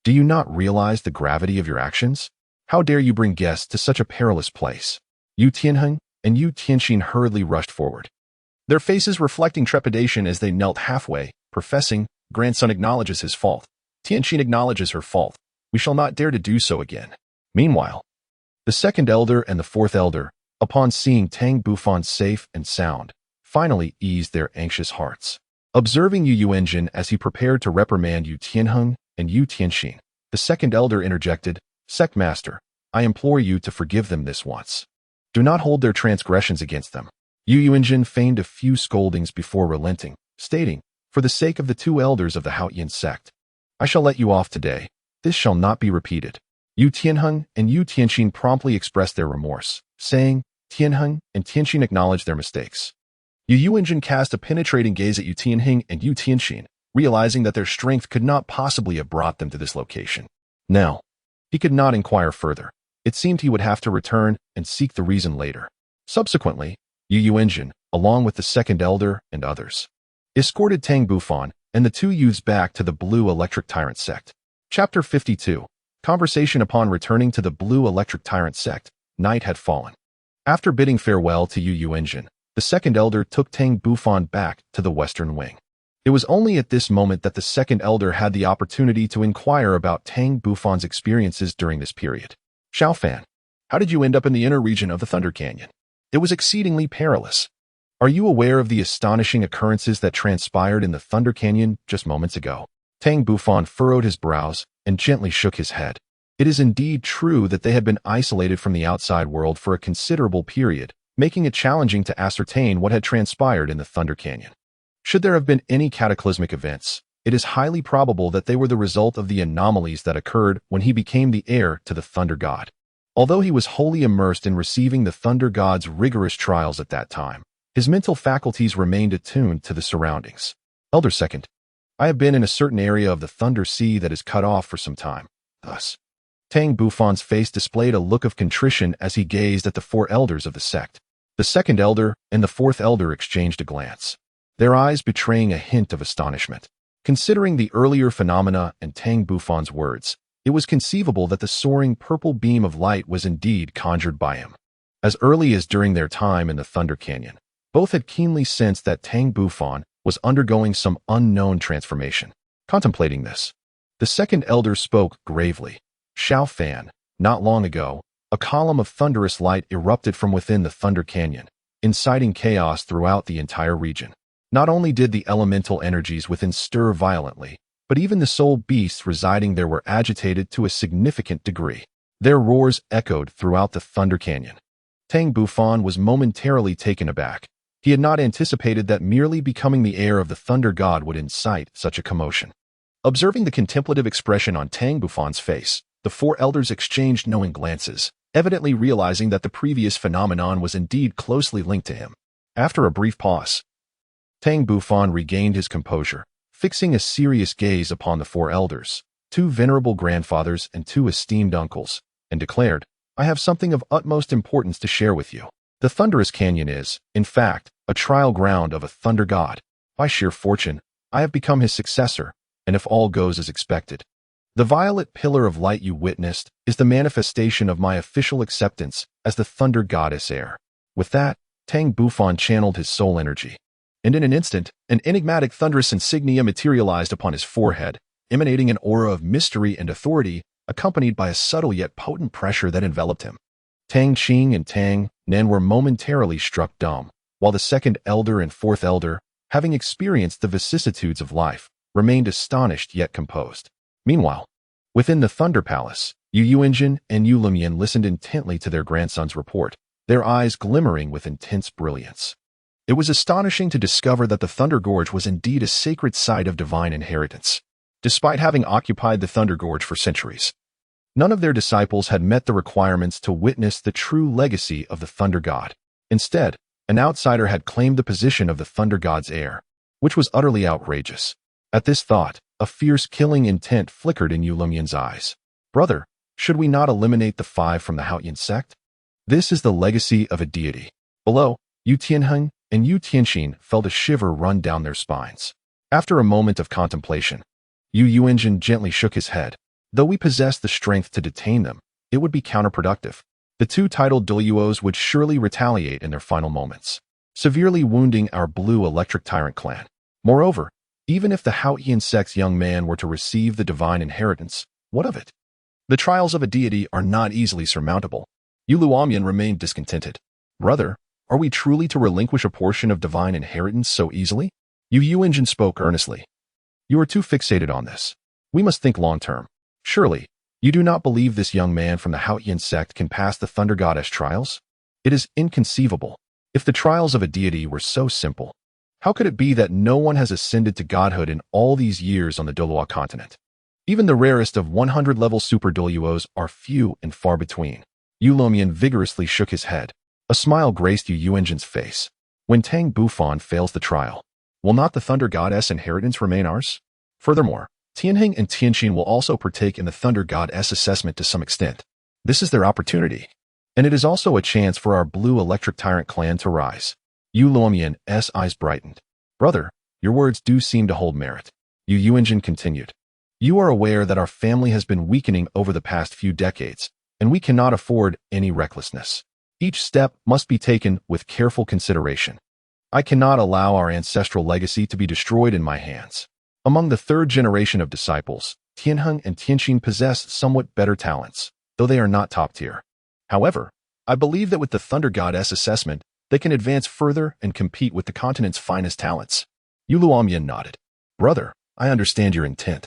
do you not realize the gravity of your actions? How dare you bring guests to such a perilous place? Yu Tianheng and Yu Tianxin hurriedly rushed forward, their faces reflecting trepidation as they knelt halfway, professing, Grandson acknowledges his fault. Tianxin acknowledges her fault. We shall not dare to do so again. Meanwhile, the second elder and the fourth elder, upon seeing Tang Bufan safe and sound, finally eased their anxious hearts. Observing Yu Yuanjin as he prepared to reprimand Yu Tianheng and Yu Tianxin, the second elder interjected, Sect Master, I implore you to forgive them this once. Do not hold their transgressions against them. Yu Yuanjin feigned a few scoldings before relenting, stating, For the sake of the 2 elders of the Haotian Sect, I shall let you off today. This shall not be repeated. Yu Tianheng and Yu Tianxin promptly expressed their remorse, saying, Tianheng and Tianxin acknowledged their mistakes. Yu Yuanjin cast a penetrating gaze at Yu Tianheng and Yu Tianxin, realizing that their strength could not possibly have brought them to this location. Now, he could not inquire further. It seemed he would have to return and seek the reason later. Subsequently, Yu Yuanjin, along with the second elder and others, escorted Tang Bufan and the 2 youths back to the Blue Electric Tyrant Sect. Chapter 52. Conversation upon returning to the Blue Electric Tyrant Sect. Night had fallen. After bidding farewell to Yu Yuanjin, the second elder took Tang Bufan back to the western wing. It was only at this moment that the second elder had the opportunity to inquire about Tang Bufan's experiences during this period. Xiaofan, how did you end up in the inner region of the Thunder Canyon? It was exceedingly perilous. Are you aware of the astonishing occurrences that transpired in the Thunder Canyon just moments ago? Tang Bufan furrowed his brows and gently shook his head. It is indeed true that they had been isolated from the outside world for a considerable period, making it challenging to ascertain what had transpired in the Thunder Canyon. Should there have been any cataclysmic events, it is highly probable that they were the result of the anomalies that occurred when he became the heir to the Thunder God. Although he was wholly immersed in receiving the Thunder God's rigorous trials at that time, his mental faculties remained attuned to the surroundings. Elder Second, I have been in a certain area of the Thunder Sea that is cut off for some time. Thus, Tang Bufan's face displayed a look of contrition as he gazed at the 4 elders of the sect. The second elder and the 4th elder exchanged a glance, their eyes betraying a hint of astonishment. Considering the earlier phenomena and Tang Bufan's words, it was conceivable that the soaring purple beam of light was indeed conjured by him. As early as during their time in the Thunder Canyon, both had keenly sensed that Tang Bufan was undergoing some unknown transformation. Contemplating this, the second elder spoke gravely. Xiao Fan, not long ago, a column of thunderous light erupted from within the Thunder Canyon, inciting chaos throughout the entire region. Not only did the elemental energies within stir violently, but even the soul beasts residing there were agitated to a significant degree. Their roars echoed throughout the Thunder Canyon. Tang Bufan was momentarily taken aback. He had not anticipated that merely becoming the heir of the Thunder God would incite such a commotion. Observing the contemplative expression on Tang Bufan's face, the 4 elders exchanged knowing glances, evidently realizing that the previous phenomenon was indeed closely linked to him. After a brief pause, Tang Bufan regained his composure, fixing a serious gaze upon the 4 elders, 2 venerable grandfathers and 2 esteemed uncles, and declared, I have something of utmost importance to share with you. The Thunderous Canyon is, in fact, a trial ground of a Thunder God. By sheer fortune, I have become his successor, and if all goes as expected, the violet pillar of light you witnessed is the manifestation of my official acceptance as the Thunder Goddess heir. With that, Tang Bufan channeled his soul energy, and in an instant, an enigmatic thunderous insignia materialized upon his forehead, emanating an aura of mystery and authority, accompanied by a subtle yet potent pressure that enveloped him. Tang Qing and Tang Nen were momentarily struck dumb, while the second elder and 4th elder, having experienced the vicissitudes of life, remained astonished yet composed. Meanwhile, within the Thunder Palace, Yu Yuanjin and Yu Lumian listened intently to their grandson's report, their eyes glimmering with intense brilliance. It was astonishing to discover that the Thunder Gorge was indeed a sacred site of divine inheritance. Despite having occupied the Thunder Gorge for centuries, none of their disciples had met the requirements to witness the true legacy of the Thunder God. Instead, an outsider had claimed the position of the Thunder God's heir, which was utterly outrageous. At this thought, a fierce killing intent flickered in Yu Lumian's eyes. Brother, should we not eliminate the 5 from the Haotian Sect? This is the legacy of a deity. Below, Yu Tianheng and Yu Tianxin felt a shiver run down their spines. After a moment of contemplation, Yu Yuanjin gently shook his head. Though we possess the strength to detain them, it would be counterproductive. The 2 titled Douluos would surely retaliate in their final moments, severely wounding our blue electric tyrant clan. Moreover, even if the Haotian Sect's young man were to receive the divine inheritance, what of it? The trials of a deity are not easily surmountable. Yu Luomian remained discontented. Brother, are we truly to relinquish a portion of divine inheritance so easily? Yu Yuanjin spoke earnestly. You are too fixated on this. We must think long-term. Surely, you do not believe this young man from the Haotian Sect can pass the Thunder Goddess trials? It is inconceivable. If the trials of a deity were so simple, how could it be that no one has ascended to godhood in all these years on the Douluo Continent? Even the rarest of 100-level super Douluos are few and far between. Yu Luomian vigorously shook his head. A smile graced Yu Yuanjin's face. When Tang Bufan fails the trial, will not the Thunder Goddess inheritance remain ours? Furthermore, Tianheng and Tianxin will also partake in the Thunder Goddess assessment to some extent. This is their opportunity, and it is also a chance for our blue electric tyrant clan to rise. Yu Luomian's eyes brightened. Brother, your words do seem to hold merit. Yu Yuanjin continued. You are aware that our family has been weakening over the past few decades, and we cannot afford any recklessness. Each step must be taken with careful consideration. I cannot allow our ancestral legacy to be destroyed in my hands. Among the 3rd generation of disciples, Tianheng and Tianxin possess somewhat better talents, though they are not top tier. However, I believe that with the Thunder Goddess assessment, they can advance further and compete with the continent's finest talents. Yu Luomian nodded. Brother, I understand your intent.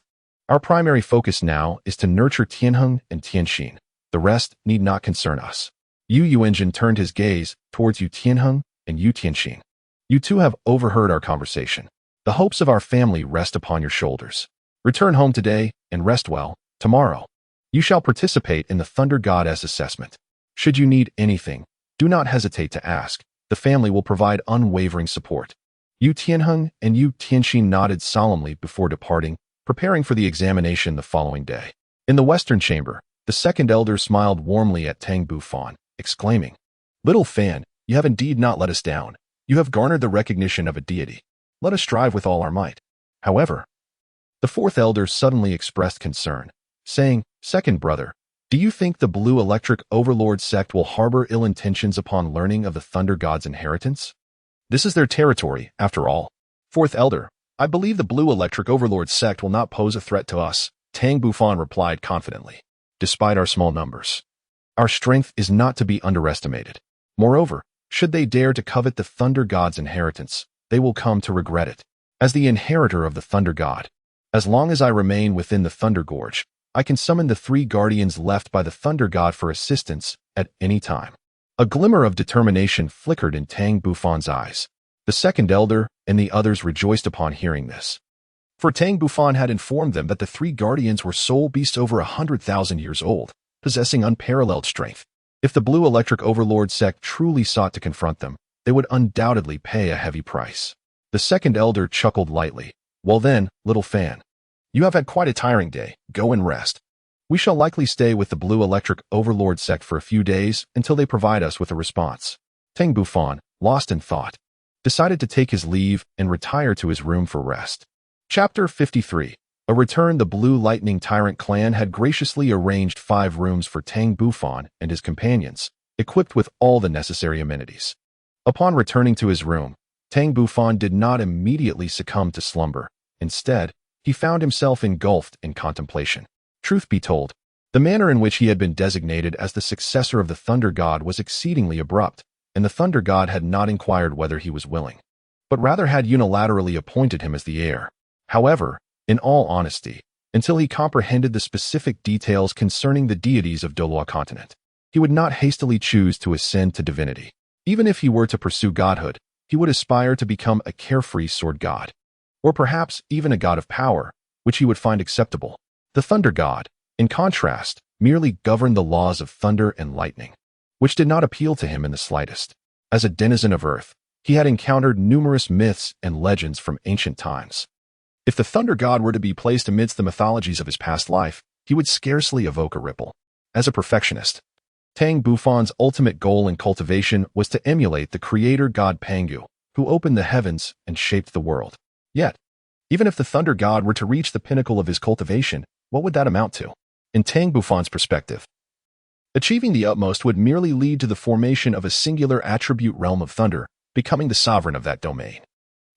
Our primary focus now is to nurture Tianheng and Tianxin. The rest need not concern us. Yu Yuanjin turned his gaze towards Yu Tianheng and Yu Tianxin. You two have overheard our conversation. The hopes of our family rest upon your shoulders. Return home today and rest well. Tomorrow, you shall participate in the Thunder Goddess assessment. Should you need anything, do not hesitate to ask. The family will provide unwavering support. Yu Tianheng and Yu Tianxin nodded solemnly before departing, preparing for the examination the following day. In the western chamber, the second elder smiled warmly at Tang Bufan, exclaiming, "Little Fan, you have indeed not let us down. You have garnered the recognition of a deity. Let us strive with all our might." However, the fourth elder suddenly expressed concern, saying, "Second brother, do you think the Blue Electric Overlord Sect will harbor ill intentions upon learning of the Thunder God's inheritance? This is their territory, after all." Fourth elder, "I believe the Blue Electric Overlord Sect will not pose a threat to us," Tang Bufan replied confidently. "Despite our small numbers, our strength is not to be underestimated. Moreover, should they dare to covet the Thunder God's inheritance, they will come to regret it. As the inheritor of the Thunder God, as long as I remain within the Thunder Gorge, I can summon the 3 guardians left by the Thunder God for assistance at any time." A glimmer of determination flickered in Tang Bufan's eyes. The second elder and the others rejoiced upon hearing this. For Tang Bufan had informed them that the 3 guardians were soul beasts over 100,000 years old, possessing unparalleled strength. If the Blue Electric Overlord Sect truly sought to confront them, they would undoubtedly pay a heavy price. The second elder chuckled lightly. "Well then, little Fan, you have had quite a tiring day. Go and rest. We shall likely stay with the Blue Electric Overlord Sect for a few days until they provide us with a response." Tang Bufan, lost in thought, decided to take his leave and retire to his room for rest. Chapter 53. A return. The Blue Lightning Tyrant clan had graciously arranged 5 rooms for Tang Bufan and his companions, equipped with all the necessary amenities. Upon returning to his room, Tang Bufan did not immediately succumb to slumber. Instead, he found himself engulfed in contemplation. Truth be told, the manner in which he had been designated as the successor of the Thunder God was exceedingly abrupt, and the Thunder God had not inquired whether he was willing, but rather had unilaterally appointed him as the heir. However, in all honesty, until he comprehended the specific details concerning the deities of Douluo Continent, he would not hastily choose to ascend to divinity. Even if he were to pursue godhood, he would aspire to become a carefree sword god, or perhaps even a god of power, which he would find acceptable. The Thunder God, in contrast, merely governed the laws of thunder and lightning, which did not appeal to him in the slightest. As a denizen of Earth, he had encountered numerous myths and legends from ancient times. If the Thunder God were to be placed amidst the mythologies of his past life, he would scarcely evoke a ripple. As a perfectionist, Tang Bufan's ultimate goal in cultivation was to emulate the creator god Pangu, who opened the heavens and shaped the world. Yet, even if the Thunder God were to reach the pinnacle of his cultivation, what would that amount to? In Tang Bufan's perspective, achieving the utmost would merely lead to the formation of a singular attribute realm of thunder, becoming the sovereign of that domain.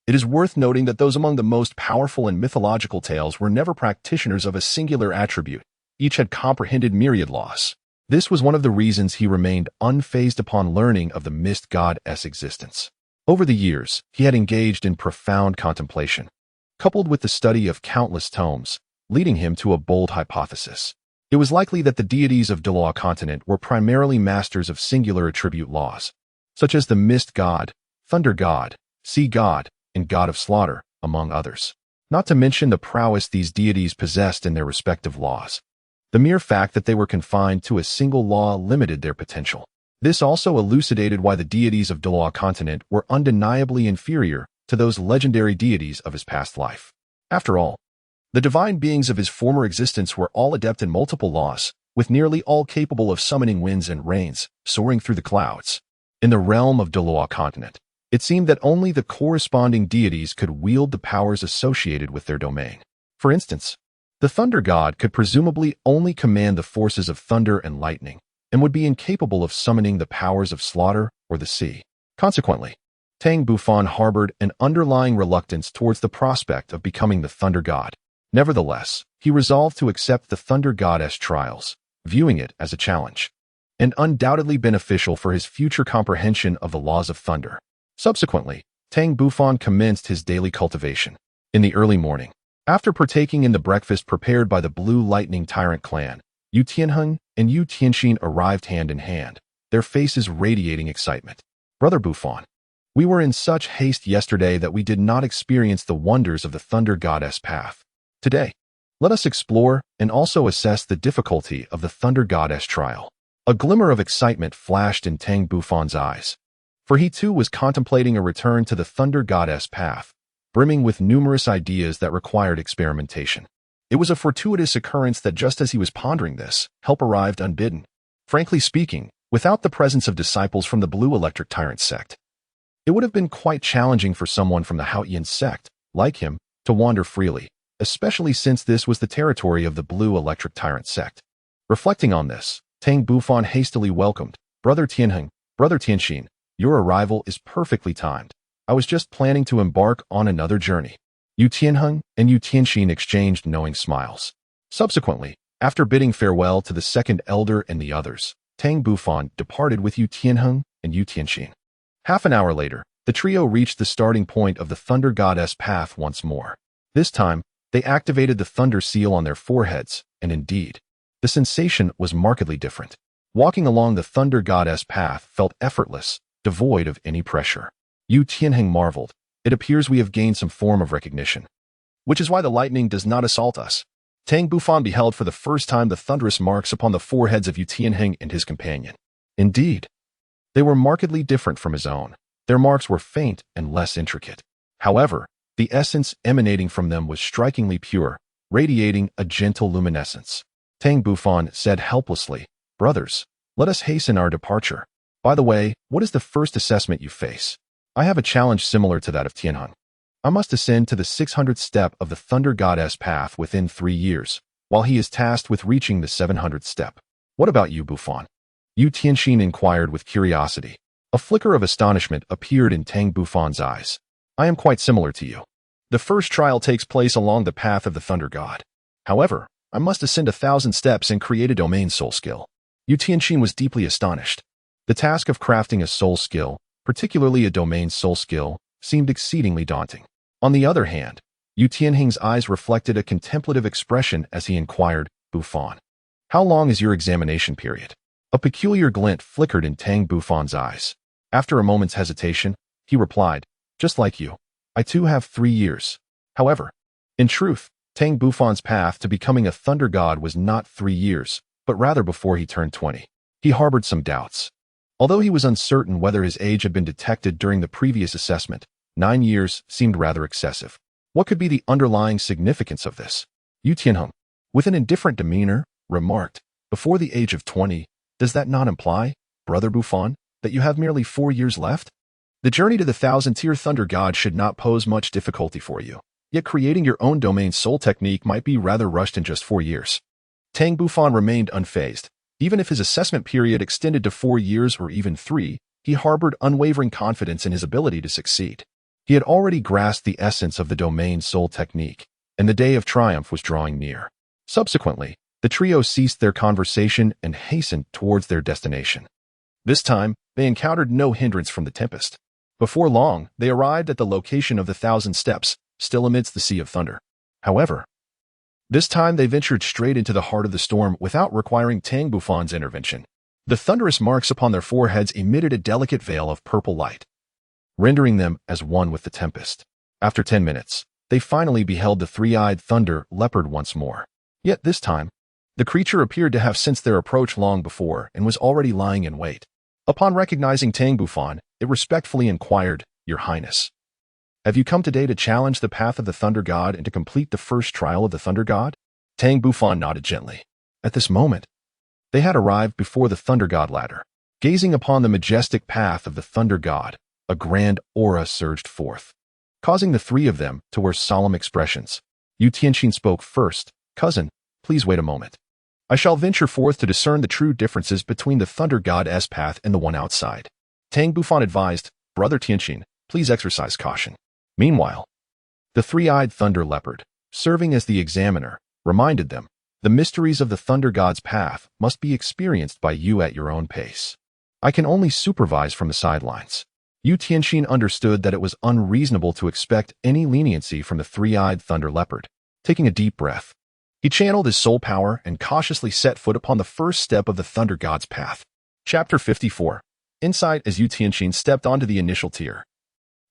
It is worth noting that those among the most powerful in mythological tales were never practitioners of a singular attribute. Each had comprehended myriad laws. This was one of the reasons he remained unfazed upon learning of the mist god's existence. Over the years, he had engaged in profound contemplation, coupled with the study of countless tomes, leading him to a bold hypothesis. It was likely that the deities of Douluo Continent were primarily masters of singular attribute laws, such as the Mist God, Thunder God, Sea God, and God of Slaughter, among others. Not to mention the prowess these deities possessed in their respective laws. The mere fact that they were confined to a single law limited their potential. This also elucidated why the deities of Douluo Continent were undeniably inferior to those legendary deities of his past life. After all, the divine beings of his former existence were all adept in multiple laws, with nearly all capable of summoning winds and rains, soaring through the clouds. In the realm of Douluo Continent, it seemed that only the corresponding deities could wield the powers associated with their domain. For instance, the Thunder God could presumably only command the forces of thunder and lightning, and would be incapable of summoning the powers of slaughter or the sea. Consequently, Tang Bufan harbored an underlying reluctance towards the prospect of becoming the Thunder God. Nevertheless, he resolved to accept the Thunder God's trials, viewing it as a challenge, and undoubtedly beneficial for his future comprehension of the laws of thunder. Subsequently, Tang Bufan commenced his daily cultivation. In the early morning, after partaking in the breakfast prepared by the Blue Lightning Tyrant clan, Yu Tianheng and Yu Tianxin arrived hand in hand, their faces radiating excitement. "Brother Bufan, We were in such haste yesterday that we did not experience the wonders of the Thunder Goddess path. Today, let us explore and also assess the difficulty of the Thunder Goddess trial. A glimmer of excitement flashed in Tang Bufan's eyes, for he too was contemplating a return to the Thunder Goddess path, brimming with numerous ideas that required experimentation. It was a fortuitous occurrence that just as he was pondering this, help arrived unbidden. Frankly speaking, without the presence of disciples from the Blue Electric Tyrant Sect, it would have been quite challenging for someone from the Haotian Sect, like him, to wander freely, especially since this was the territory of the Blue Electric Tyrant Sect. Reflecting on this, Tang Bufan hastily welcomed, "Brother Tianheng, Brother Tianxin, your arrival is perfectly timed. I was just planning to embark on another journey." Yu Tianheng and Yu Tianxin exchanged knowing smiles. Subsequently, after bidding farewell to the second elder and the others, Tang Bufan departed with Yu Tianheng and Yu Tianxin. Half an hour later, the trio reached the starting point of the Thunder Goddess path once more. This time, they activated the Thunder Seal on their foreheads, and indeed, the sensation was markedly different. Walking along the Thunder Goddess path felt effortless, devoid of any pressure. Yu Tianheng marveled. "It appears we have gained some form of recognition, which is why the lightning does not assault us." Tang Bufan beheld for the first time the thunderous marks upon the foreheads of Yu Tianheng and his companion. Indeed, they were markedly different from his own. Their marks were faint and less intricate. However, the essence emanating from them was strikingly pure, radiating a gentle luminescence. Tang Bufan said helplessly, "Brothers, let us hasten our departure. By the way, what is the first assessment you face?" "I have a challenge similar to that of Tianheng. I must ascend to the 600th step of the Thunder Goddess path within 3 years, while he is tasked with reaching the 700th step. What about you, Bufan?" Yu Tianxin inquired with curiosity. A flicker of astonishment appeared in Tang Bufan's eyes. "I am quite similar to you. The first trial takes place along the path of the Thunder God. However, I must ascend 1,000 steps and create a domain soul skill." Yu Tianxin was deeply astonished. The task of crafting a soul skill, particularly a domain soul skill, seemed exceedingly daunting. On the other hand, Yu Tianheng's eyes reflected a contemplative expression as he inquired, "Bufan, how long is your examination period?" A peculiar glint flickered in Tang Bufan's eyes. After a moment's hesitation, he replied, "Just like you, I too have 3 years. However, in truth, Tang Bufan's path to becoming a thunder god was not 3 years, but rather before he turned 20. He harbored some doubts. Although he was uncertain whether his age had been detected during the previous assessment, 9 years seemed rather excessive. What could be the underlying significance of this? Yu Tianheng, with an indifferent demeanor, remarked, "Before the age of 20, does that not imply, Brother Bufan, that you have merely 4 years left? The journey to the 1,000-tier Thunder God should not pose much difficulty for you, yet creating your own domain soul technique might be rather rushed in just 4 years. Tang Bufan remained unfazed. Even if his assessment period extended to 4 years or even 3, he harbored unwavering confidence in his ability to succeed. He had already grasped the essence of the domain soul technique, and the day of triumph was drawing near. Subsequently, the trio ceased their conversation and hastened towards their destination. This time, they encountered no hindrance from the tempest. Before long, they arrived at the location of the 1,000 steps, still amidst the sea of thunder. However, this time they ventured straight into the heart of the storm without requiring Tang Bufan's intervention. The thunderous marks upon their foreheads emitted a delicate veil of purple light, rendering them as one with the tempest. After 10 minutes, they finally beheld the three-eyed thunder leopard once more. Yet this time, the creature appeared to have sensed their approach long before and was already lying in wait. Upon recognizing Tang Bufan, it respectfully inquired, "Your Highness, have you come today to challenge the path of the Thunder God and to complete the first trial of the Thunder God?" Tang Bufan nodded gently. At this moment, they had arrived before the Thunder God ladder. Gazing upon the majestic path of the Thunder God, a grand aura surged forth, causing the three of them to wear solemn expressions. Yu Tianxin spoke first. "Cousin, please wait a moment. I shall venture forth to discern the true differences between the Thunder God's path and the one outside." Tang Bufan advised, "Brother Tianxin, please exercise caution." Meanwhile, the three-eyed thunder leopard, serving as the examiner, reminded them, "The mysteries of the Thunder God's path must be experienced by you at your own pace. I can only supervise from the sidelines." Yu Tianxin understood that it was unreasonable to expect any leniency from the three-eyed thunder leopard. Taking a deep breath, he channeled his soul power and cautiously set foot upon the first step of the Thunder God's path. Chapter 54. Insight. As Yu Tianxin stepped onto the initial tier,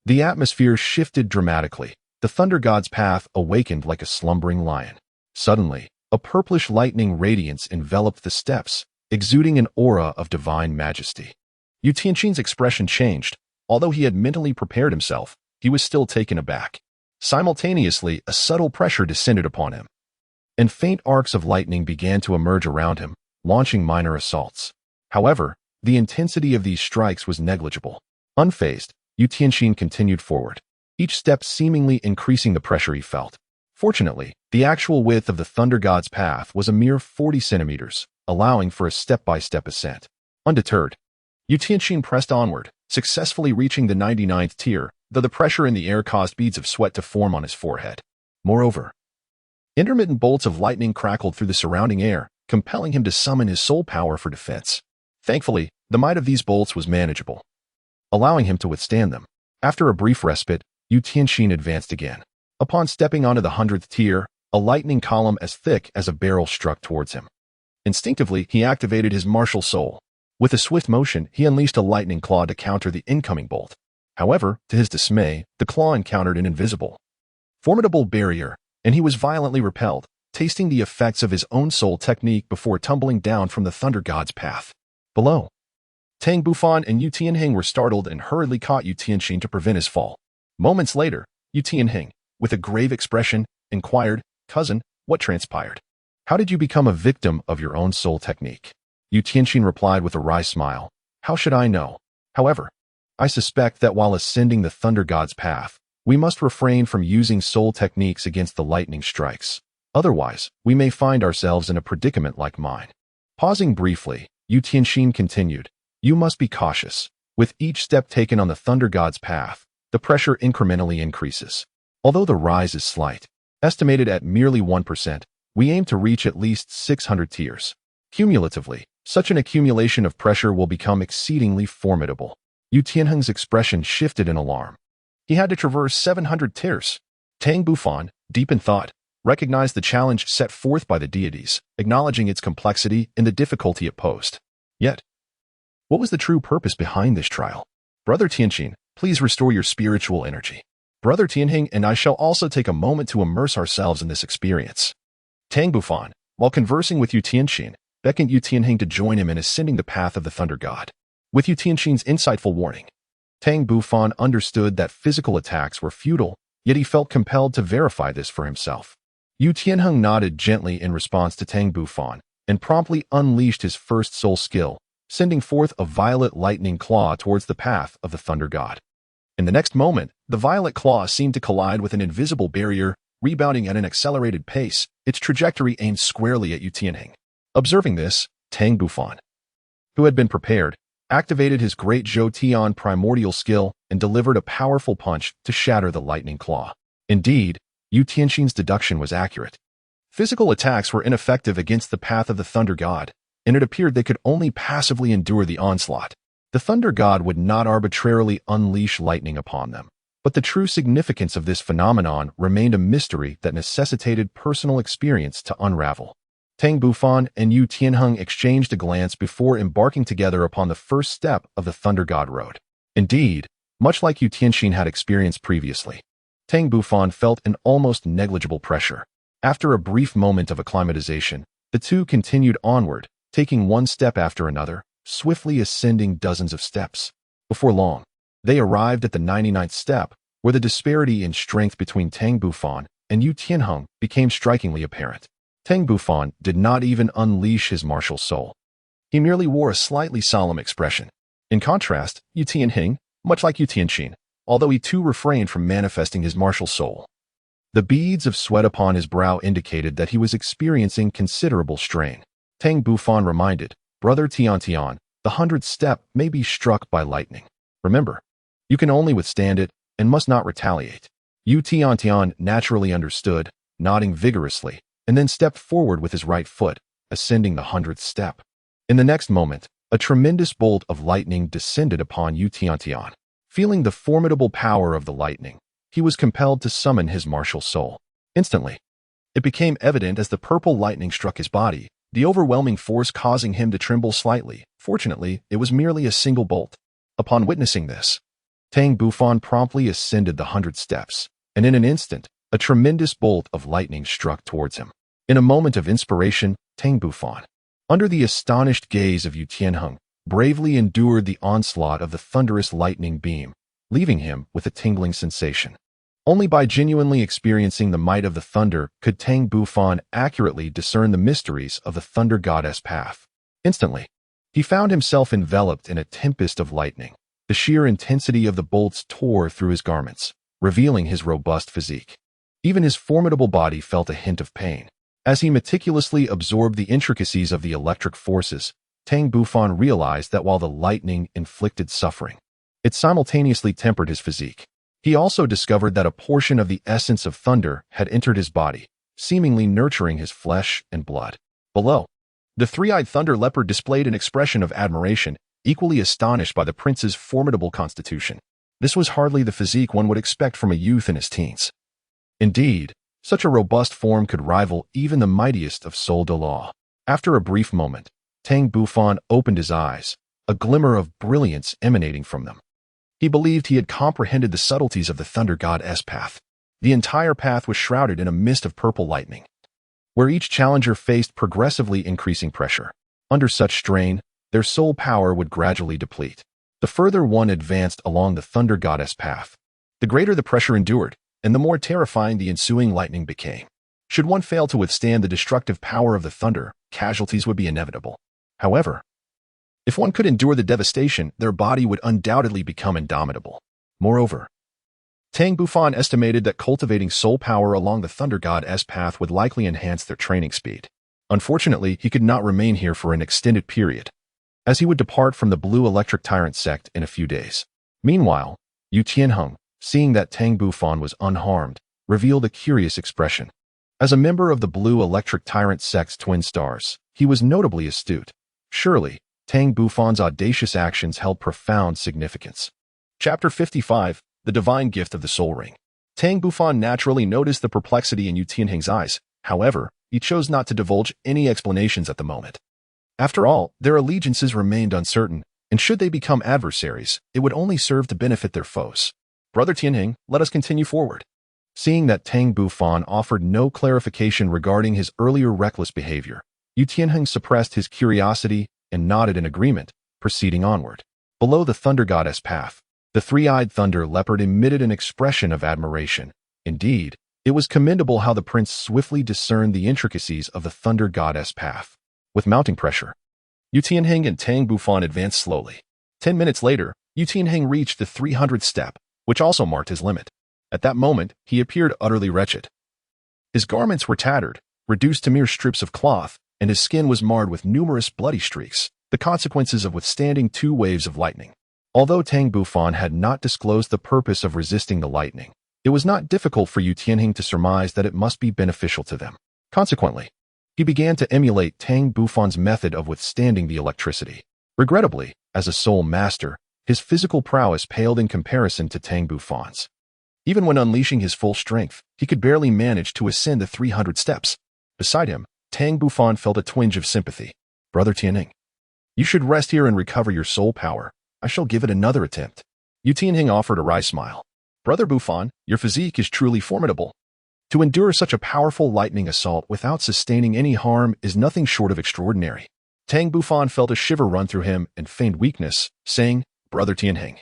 The atmosphere shifted dramatically. The thunder god's path awakened like a slumbering lion. Suddenly, a purplish lightning radiance enveloped the steps, exuding an aura of divine majesty. Yu Tianqin's expression changed. Although he had mentally prepared himself, he was still taken aback. Simultaneously, a subtle pressure descended upon him, and faint arcs of lightning began to emerge around him, launching minor assaults. However, the intensity of these strikes was negligible. Unfazed, Yu Tianqin continued forward, each step seemingly increasing the pressure he felt. Fortunately, the actual width of the thunder god's path was a mere 40 centimeters, allowing for a step-by-step ascent. Undeterred, Yu Tianqin pressed onward, successfully reaching the 99th tier, though the pressure in the air caused beads of sweat to form on his forehead. Moreover, intermittent bolts of lightning crackled through the surrounding air, compelling him to summon his soul power for defense. Thankfully, the might of these bolts was manageable, allowing him to withstand them. After a brief respite, Yu Tianqin advanced again. Upon stepping onto the 100th tier, a lightning column as thick as a barrel struck towards him. Instinctively, he activated his martial soul. With a swift motion, he unleashed a lightning claw to counter the incoming bolt. However, to his dismay, the claw encountered an invisible, formidable barrier, and he was violently repelled, tasting the effects of his own soul technique before tumbling down from the thunder god's path. Below, Tang Bufan and Yu Tianheng were startled and hurriedly caught Yu Tianqin to prevent his fall. Moments later, Yu Tianheng, with a grave expression, inquired, "Cousin, what transpired? How did you become a victim of your own soul technique?" Yu Tianqin replied with a wry smile, "How should I know? However, I suspect that while ascending the thunder god's path, we must refrain from using soul techniques against the lightning strikes. Otherwise, we may find ourselves in a predicament like mine." Pausing briefly, Yu Tianqin continued, "You must be cautious. With each step taken on the thunder god's path, the pressure incrementally increases. Although the rise is slight, estimated at merely 1%, we aim to reach at least 600 tiers. Cumulatively, such an accumulation of pressure will become exceedingly formidable." Yu Tianheng's expression shifted in alarm. He had to traverse 700 tiers. Tang Bufan, deep in thought, recognized the challenge set forth by the deities, acknowledging its complexity and the difficulty it posed. Yet, what was the true purpose behind this trial? "Brother Tianqin, please restore your spiritual energy. Brother Tianheng and I shall also take a moment to immerse ourselves in this experience." Tang Bufan, while conversing with Yu Tianqin, beckoned Yu Tianheng to join him in ascending the path of the thunder god. With Yu Tianqin's insightful warning, Tang Bufan understood that physical attacks were futile, yet he felt compelled to verify this for himself. Yu Tianheng nodded gently in response to Tang Bufan and promptly unleashed his first soul skill, sending forth a violet lightning claw towards the path of the thunder god. In the next moment, the violet claw seemed to collide with an invisible barrier, rebounding at an accelerated pace, its trajectory aimed squarely at Yu Tianheng. Observing this, Tang Bufan, who had been prepared, activated his great Zhou Tian primordial skill and delivered a powerful punch to shatter the lightning claw. Indeed, Yu Tianqin's deduction was accurate. Physical attacks were ineffective against the path of the thunder god, and it appeared they could only passively endure the onslaught. The thunder god would not arbitrarily unleash lightning upon them, but the true significance of this phenomenon remained a mystery that necessitated personal experience to unravel. Tang Bufan and Yu Tianheng exchanged a glance before embarking together upon the first step of the Thunder God Road. Indeed, much like Yu Tianqin had experienced previously, Tang Bufan felt an almost negligible pressure. After a brief moment of acclimatization, the two continued onward, taking one step after another, swiftly ascending dozens of steps. Before long, they arrived at the 99th step, where the disparity in strength between Tang Bufan and Yu Tianheng became strikingly apparent. Tang Bufan did not even unleash his martial soul. He merely wore a slightly solemn expression. In contrast, Yu Tianheng, much like Yu Tianqin, although he too refrained from manifesting his martial soul, the beads of sweat upon his brow indicated that he was experiencing considerable strain. Tang Bufan reminded, "Brother Tian, the 100th step may be struck by lightning. Remember, you can only withstand it and must not retaliate." Yu Tian naturally understood, nodding vigorously, and then stepped forward with his right foot, ascending the 100th step. In the next moment, a tremendous bolt of lightning descended upon Yu Tian. Feeling the formidable power of the lightning, he was compelled to summon his martial soul. Instantly, it became evident as the purple lightning struck his body, the overwhelming force causing him to tremble slightly. Fortunately, it was merely a single bolt. Upon witnessing this, Tang Bufan promptly ascended the 100 steps, and in an instant, a tremendous bolt of lightning struck towards him. In a moment of inspiration, Tang Bufan, under the astonished gaze of Yu Tianheng, bravely endured the onslaught of the thunderous lightning beam, leaving him with a tingling sensation. Only by genuinely experiencing the might of the thunder could Tang Bufan accurately discern the mysteries of the thunder goddess path. Instantly, he found himself enveloped in a tempest of lightning. The sheer intensity of the bolts tore through his garments, revealing his robust physique. Even his formidable body felt a hint of pain. As he meticulously absorbed the intricacies of the electric forces, Tang Bufan realized that while the lightning inflicted suffering, it simultaneously tempered his physique. He also discovered that a portion of the essence of thunder had entered his body, seemingly nurturing his flesh and blood. Below, the three-eyed thunder leopard displayed an expression of admiration, equally astonished by the prince's formidable constitution. This was hardly the physique one would expect from a youth in his teens. Indeed, such a robust form could rival even the mightiest of Sol Douluo. After a brief moment, Tang Bufan opened his eyes, a glimmer of brilliance emanating from them. He believed he had comprehended the subtleties of the thunder goddess path. The entire path was shrouded in a mist of purple lightning, where each challenger faced progressively increasing pressure. Under such strain, their soul power would gradually deplete. The further one advanced along the thunder goddess path, the greater the pressure endured, and the more terrifying the ensuing lightning became. Should one fail to withstand the destructive power of the thunder, casualties would be inevitable. However, if one could endure the devastation, their body would undoubtedly become indomitable. Moreover, Tang Bufan estimated that cultivating soul power along the thunder goddess path would likely enhance their training speed. Unfortunately, he could not remain here for an extended period, as he would depart from the Blue Electric Tyrant Sect in a few days. Meanwhile, Yu Tianheng, seeing that Tang Bufan was unharmed, revealed a curious expression. As a member of the Blue Electric Tyrant Sect's twin stars, he was notably astute. Surely, Tang Bufan's audacious actions held profound significance. Chapter 55, The Divine Gift of the Soul Ring. Tang Bufan naturally noticed the perplexity in Yu Tianheng's eyes. However, he chose not to divulge any explanations at the moment. After all, their allegiances remained uncertain, and should they become adversaries, it would only serve to benefit their foes. Brother Tianheng, let us continue forward. Seeing that Tang Bufan offered no clarification regarding his earlier reckless behavior, Yu Tianheng suppressed his curiosity and nodded in agreement, proceeding onward. Below the thunder goddess path, the three-eyed thunder leopard emitted an expression of admiration. Indeed, it was commendable how the prince swiftly discerned the intricacies of the thunder goddess path. With mounting pressure, Yu Tianheng and Tang Bufan advanced slowly. 10 minutes later, Yu Tianheng reached the 300th step, which also marked his limit. At that moment, he appeared utterly wretched. His garments were tattered, reduced to mere strips of cloth, and his skin was marred with numerous bloody streaks, the consequences of withstanding 2 waves of lightning. Although Tang Bufan had not disclosed the purpose of resisting the lightning, it was not difficult for Yu Tianheng to surmise that it must be beneficial to them. Consequently, he began to emulate Tang Bufan's method of withstanding the electricity. Regrettably, as a soul master, his physical prowess paled in comparison to Tang Bufan's. Even when unleashing his full strength, he could barely manage to ascend the 300 steps. Beside him, Tang Bufan felt a twinge of sympathy. Brother Tianheng, you should rest here and recover your soul power. I shall give it another attempt. Yu Tianheng offered a wry smile. Brother Bufan, your physique is truly formidable. To endure such a powerful lightning assault without sustaining any harm is nothing short of extraordinary. Tang Bufan felt a shiver run through him and feigned weakness, saying, Brother Tianheng,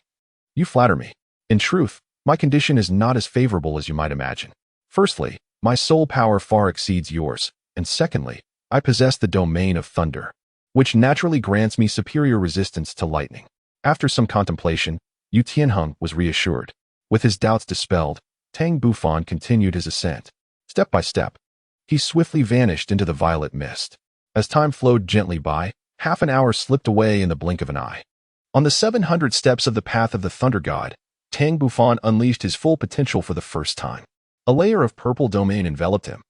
you flatter me. In truth, my condition is not as favorable as you might imagine. Firstly, my soul power far exceeds yours, and secondly, I possess the domain of thunder, which naturally grants me superior resistance to lightning. After some contemplation, Yu Tianheng was reassured. With his doubts dispelled, Tang Bufan continued his ascent. Step by step, he swiftly vanished into the violet mist. As time flowed gently by, half an hour slipped away in the blink of an eye. On the 700 steps of the path of the thunder god, Tang Bufan unleashed his full potential for the first time. A layer of purple domain enveloped him,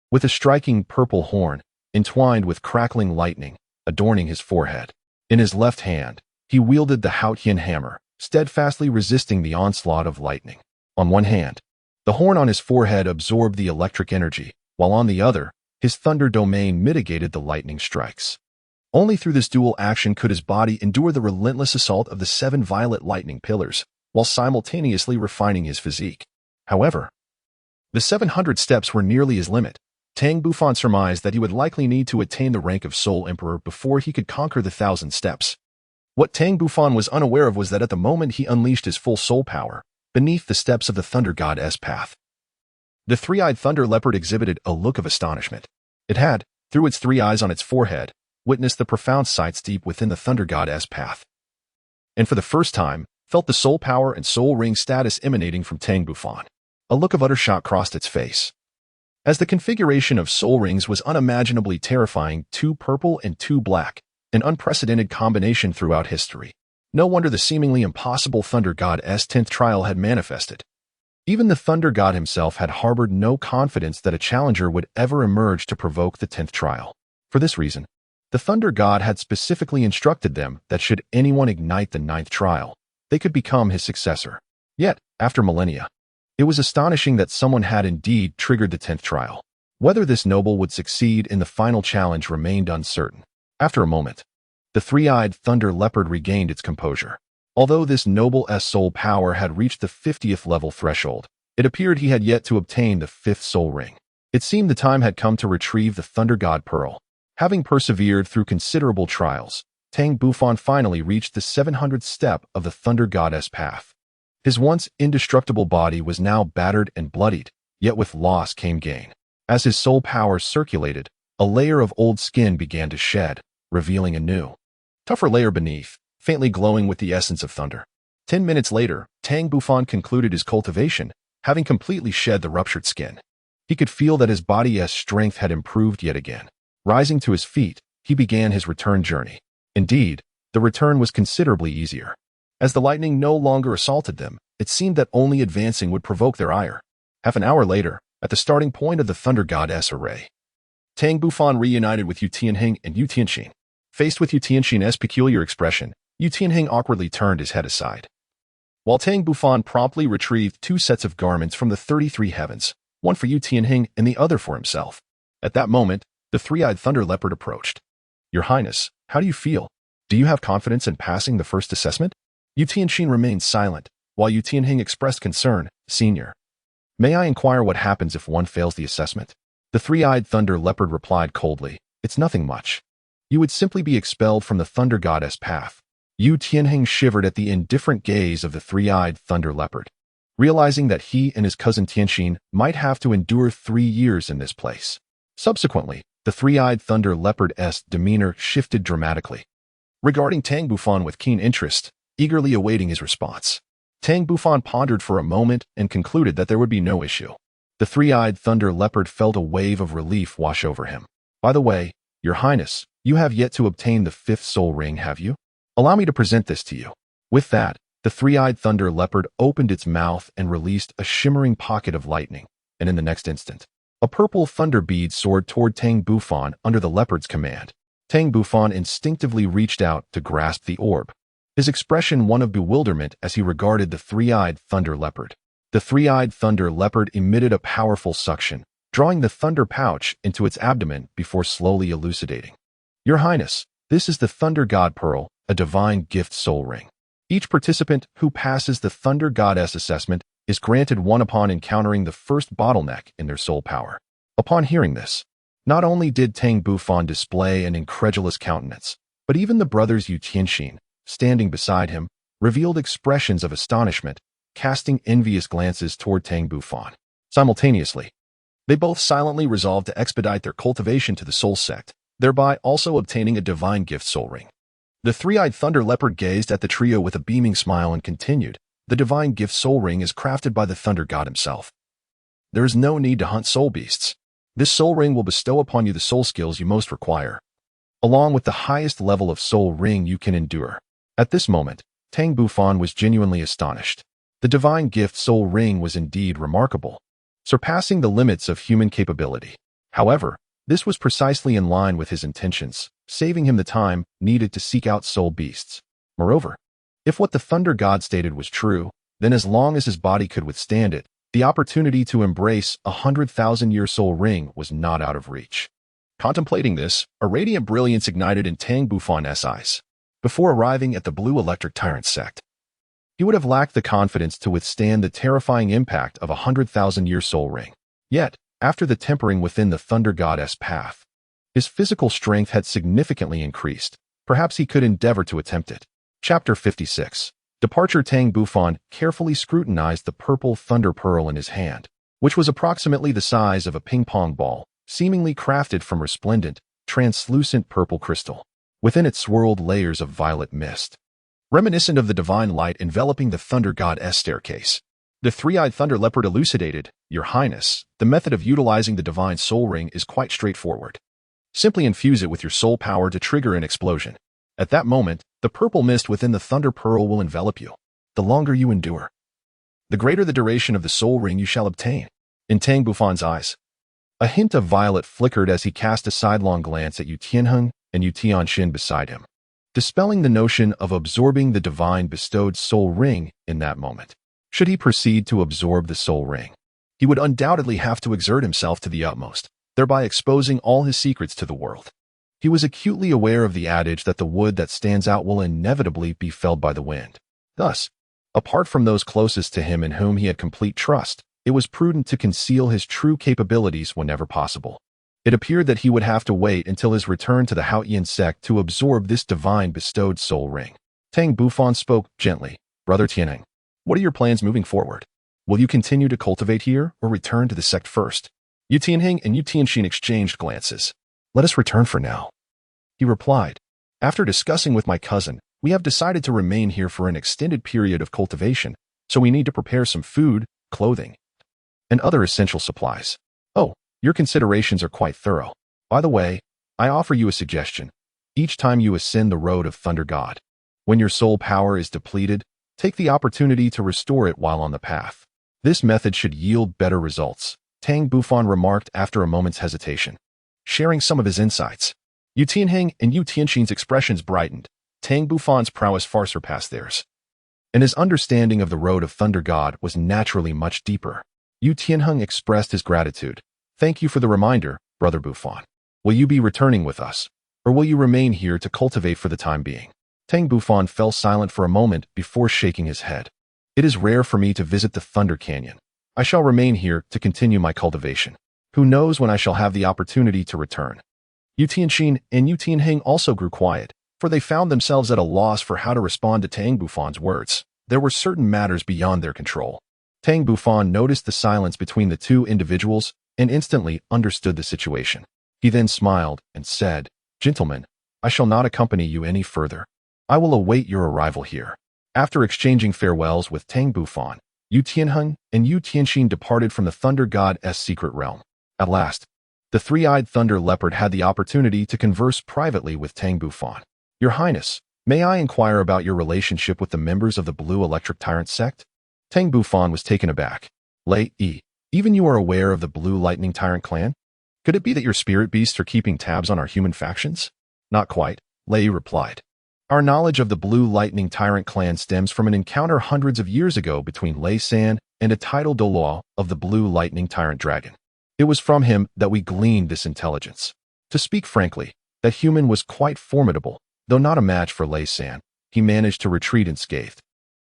with a striking purple horn, entwined with crackling lightning, adorning his forehead. In his left hand, he wielded the Haotian hammer, steadfastly resisting the onslaught of lightning. On one hand, the horn on his forehead absorbed the electric energy, while on the other, his thunder domain mitigated the lightning strikes. Only through this dual action could his body endure the relentless assault of the 7 violet lightning pillars. while simultaneously refining his physique. However, the 700 steps were nearly his limit. Tang Bufan surmised that he would likely need to attain the rank of Soul Emperor before he could conquer the 1,000 steps. What Tang Bufan was unaware of was that at the moment he unleashed his full soul power, beneath the steps of the Thunder Goddess path, the three-eyed thunder leopard exhibited a look of astonishment. It had, through its 3 eyes on its forehead, witnessed the profound sights deep within the Thunder Goddess path, and for the first time, felt the soul power and soul ring status emanating from Tang Bufan. A look of utter shock crossed its face. As the configuration of soul rings was unimaginably terrifying, 2 purple and 2 black, an unprecedented combination throughout history. No wonder the seemingly impossible Thunder God's 10th trial had manifested. Even the Thunder God himself had harbored no confidence that a challenger would ever emerge to provoke the 10th trial. For this reason, the Thunder God had specifically instructed them that should anyone ignite the 9th trial, they could become his successor. Yet, after millennia, it was astonishing that someone had indeed triggered the 10th trial. Whether this noble would succeed in the final challenge remained uncertain. After a moment, the three-eyed thunder leopard regained its composure. Although this noble's soul power had reached the 50th level threshold, it appeared he had yet to obtain the 5th soul ring. It seemed the time had come to retrieve the Thunder God Pearl. Having persevered through considerable trials, Tang Bufan finally reached the 700th step of the Thunder Goddess path. His once indestructible body was now battered and bloodied, yet with loss came gain. As his soul power circulated, a layer of old skin began to shed, revealing a new, tougher layer beneath, faintly glowing with the essence of thunder. 10 minutes later, Tang Bufan concluded his cultivation, having completely shed the ruptured skin. He could feel that his body's strength had improved yet again. Rising to his feet, he began his return journey. Indeed, the return was considerably easier. As the lightning no longer assaulted them, it seemed that only advancing would provoke their ire. Half an hour later, at the starting point of the Thunder Goddess array, Tang Bufan reunited with Yu Tianheng and Yu Tianxin. Faced with Yu Tianxin's peculiar expression, Yu Tianheng awkwardly turned his head aside, while Tang Bufan promptly retrieved 2 sets of garments from the 33 heavens, one for Yu Tianheng and the other for himself. At that moment, the three-eyed thunder leopard approached. "Your Highness, how do you feel? Do you have confidence in passing the first assessment?" Yu Tianxin remained silent, while Yu Tianheng expressed concern. "Senior, may I inquire what happens if one fails the assessment?" The three-eyed thunder leopard replied coldly, "It's nothing much. You would simply be expelled from the Thunder Goddess path." Yu Tianheng shivered at the indifferent gaze of the three-eyed thunder leopard, realizing that he and his cousin Tianxin might have to endure 3 years in this place. Subsequently, the three-eyed thunder leopard's demeanor shifted dramatically, regarding Tang Bufan with keen interest, eagerly awaiting his response. Tang Bufan pondered for a moment and concluded that there would be no issue. The three-eyed thunder leopard felt a wave of relief wash over him. "By the way, Your Highness, you have yet to obtain the 5th soul ring, have you? Allow me to present this to you." With that, the three-eyed thunder leopard opened its mouth and released a shimmering pocket of lightning, and in the next instant, a purple thunder bead soared toward Tang Bufan under the leopard's command. Tang Bufan instinctively reached out to grasp the orb, his expression one of bewilderment as he regarded the three-eyed thunder leopard. The three-eyed thunder leopard emitted a powerful suction, drawing the thunder pouch into its abdomen before slowly elucidating. "Your Highness, this is the Thunder God Pearl, a divine gift soul ring. Each participant who passes the Thunder Goddess assessment is granted one upon encountering the first bottleneck in their soul power." Upon hearing this, not only did Tang Bufan display an incredulous countenance, but even the brothers Yu Tianxin, standing beside him, revealed expressions of astonishment, casting envious glances toward Tang Bufan. Simultaneously, they both silently resolved to expedite their cultivation to the Soul Sect, thereby also obtaining a divine gift soul ring. The three-eyed thunder leopard gazed at the trio with a beaming smile and continued, "The divine gift soul ring is crafted by the Thunder God himself. There is no need to hunt soul beasts. This soul ring will bestow upon you the soul skills you most require, along with the highest level of soul ring you can endure." At this moment, Tang Bufan was genuinely astonished. The divine gift soul ring was indeed remarkable, surpassing the limits of human capability. However, this was precisely in line with his intentions, saving him the time needed to seek out soul beasts. Moreover, if what the Thunder God stated was true, then as long as his body could withstand it, the opportunity to embrace a 100,000-year soul ring was not out of reach. Contemplating this, a radiant brilliance ignited in Tang Bufan's eyes. Before arriving at the Blue Electric Tyrant Sect, He would have lacked the confidence to withstand the terrifying impact of a 100,000-year soul ring. Yet, after the tempering within the Thunder Goddess path, his physical strength had significantly increased. Perhaps he could endeavor to attempt it. Chapter 56. Departure. Tang Bufan carefully scrutinized the purple thunder pearl in his hand, which was approximately the size of a ping-pong ball, seemingly crafted from resplendent, translucent purple crystal. Within it swirled layers of violet mist, reminiscent of the divine light enveloping the Thunder Goddess staircase. The three-eyed thunder leopard elucidated, "Your Highness, the method of utilizing the divine soul ring is quite straightforward. Simply infuse it with your soul power to trigger an explosion. At that moment, the purple mist within the thunder pearl will envelop you. The longer you endure, the greater the duration of the soul ring you shall obtain." In Tang Bufan's eyes, a hint of violet flickered as he cast a sidelong glance at Yu Tianheng and Yu Tianxin beside him, dispelling the notion of absorbing the divine bestowed soul ring in that moment. Should he proceed to absorb the soul ring, he would undoubtedly have to exert himself to the utmost, thereby exposing all his secrets to the world. He was acutely aware of the adage that the wood that stands out will inevitably be felled by the wind. Thus, apart from those closest to him in whom he had complete trust, it was prudent to conceal his true capabilities whenever possible. It appeared that he would have to wait until his return to the Haotian Sect to absorb this divine bestowed soul ring. Tang Bufan spoke gently, "Brother Tianheng, what are your plans moving forward? Will you continue to cultivate here or return to the sect first?" Yu Tianheng and Yu Tianxin exchanged glances. "Let us return for now," he replied. "After discussing with my cousin, we have decided to remain here for an extended period of cultivation, so we need to prepare some food, clothing, and other essential supplies. Oh, your considerations are quite thorough. By the way, I offer you a suggestion. Each time you ascend the road of Thunder God, when your soul power is depleted, take the opportunity to restore it while on the path. This method should yield better results," Tang Bufan remarked after a moment's hesitation, sharing some of his insights. Yu Tianheng and Yu Tianxin's expressions brightened. Tang Bufan's prowess far surpassed theirs, and his understanding of the road of Thunder God was naturally much deeper. Yu Tianheng expressed his gratitude. "Thank you for the reminder, Brother Bufan. Will you be returning with us, or will you remain here to cultivate for the time being?" Tang Bufan fell silent for a moment before shaking his head. "It is rare for me to visit the Thunder Canyon. I shall remain here to continue my cultivation. Who knows when I shall have the opportunity to return?" Yu Tianxin and Yu Tianheng also grew quiet, for they found themselves at a loss for how to respond to Tang Bufan's words. There were certain matters beyond their control. Tang Bufan noticed the silence between the two individuals and instantly understood the situation. He then smiled and said, "Gentlemen, I shall not accompany you any further. I will await your arrival here." After exchanging farewells with Tang Bufan, Yu Tianheng and Yu Tianxin departed from the Thunder God's secret realm. At last, the three-eyed thunder leopard had the opportunity to converse privately with Tang Bufan. "Your Highness, may I inquire about your relationship with the members of the Blue Electric Tyrant Sect?" Tang Bufan was taken aback. Even you are aware of the Blue Lightning Tyrant clan? Could it be that your spirit beasts are keeping tabs on our human factions?" "Not quite," Lei replied. "Our knowledge of the Blue Lightning Tyrant clan stems from an encounter hundreds of years ago between Lei San and a titled Douluo of the Blue Lightning Tyrant Dragon. It was from him that we gleaned this intelligence. To speak frankly, that human was quite formidable, though not a match for Lei San. He managed to retreat unscathed.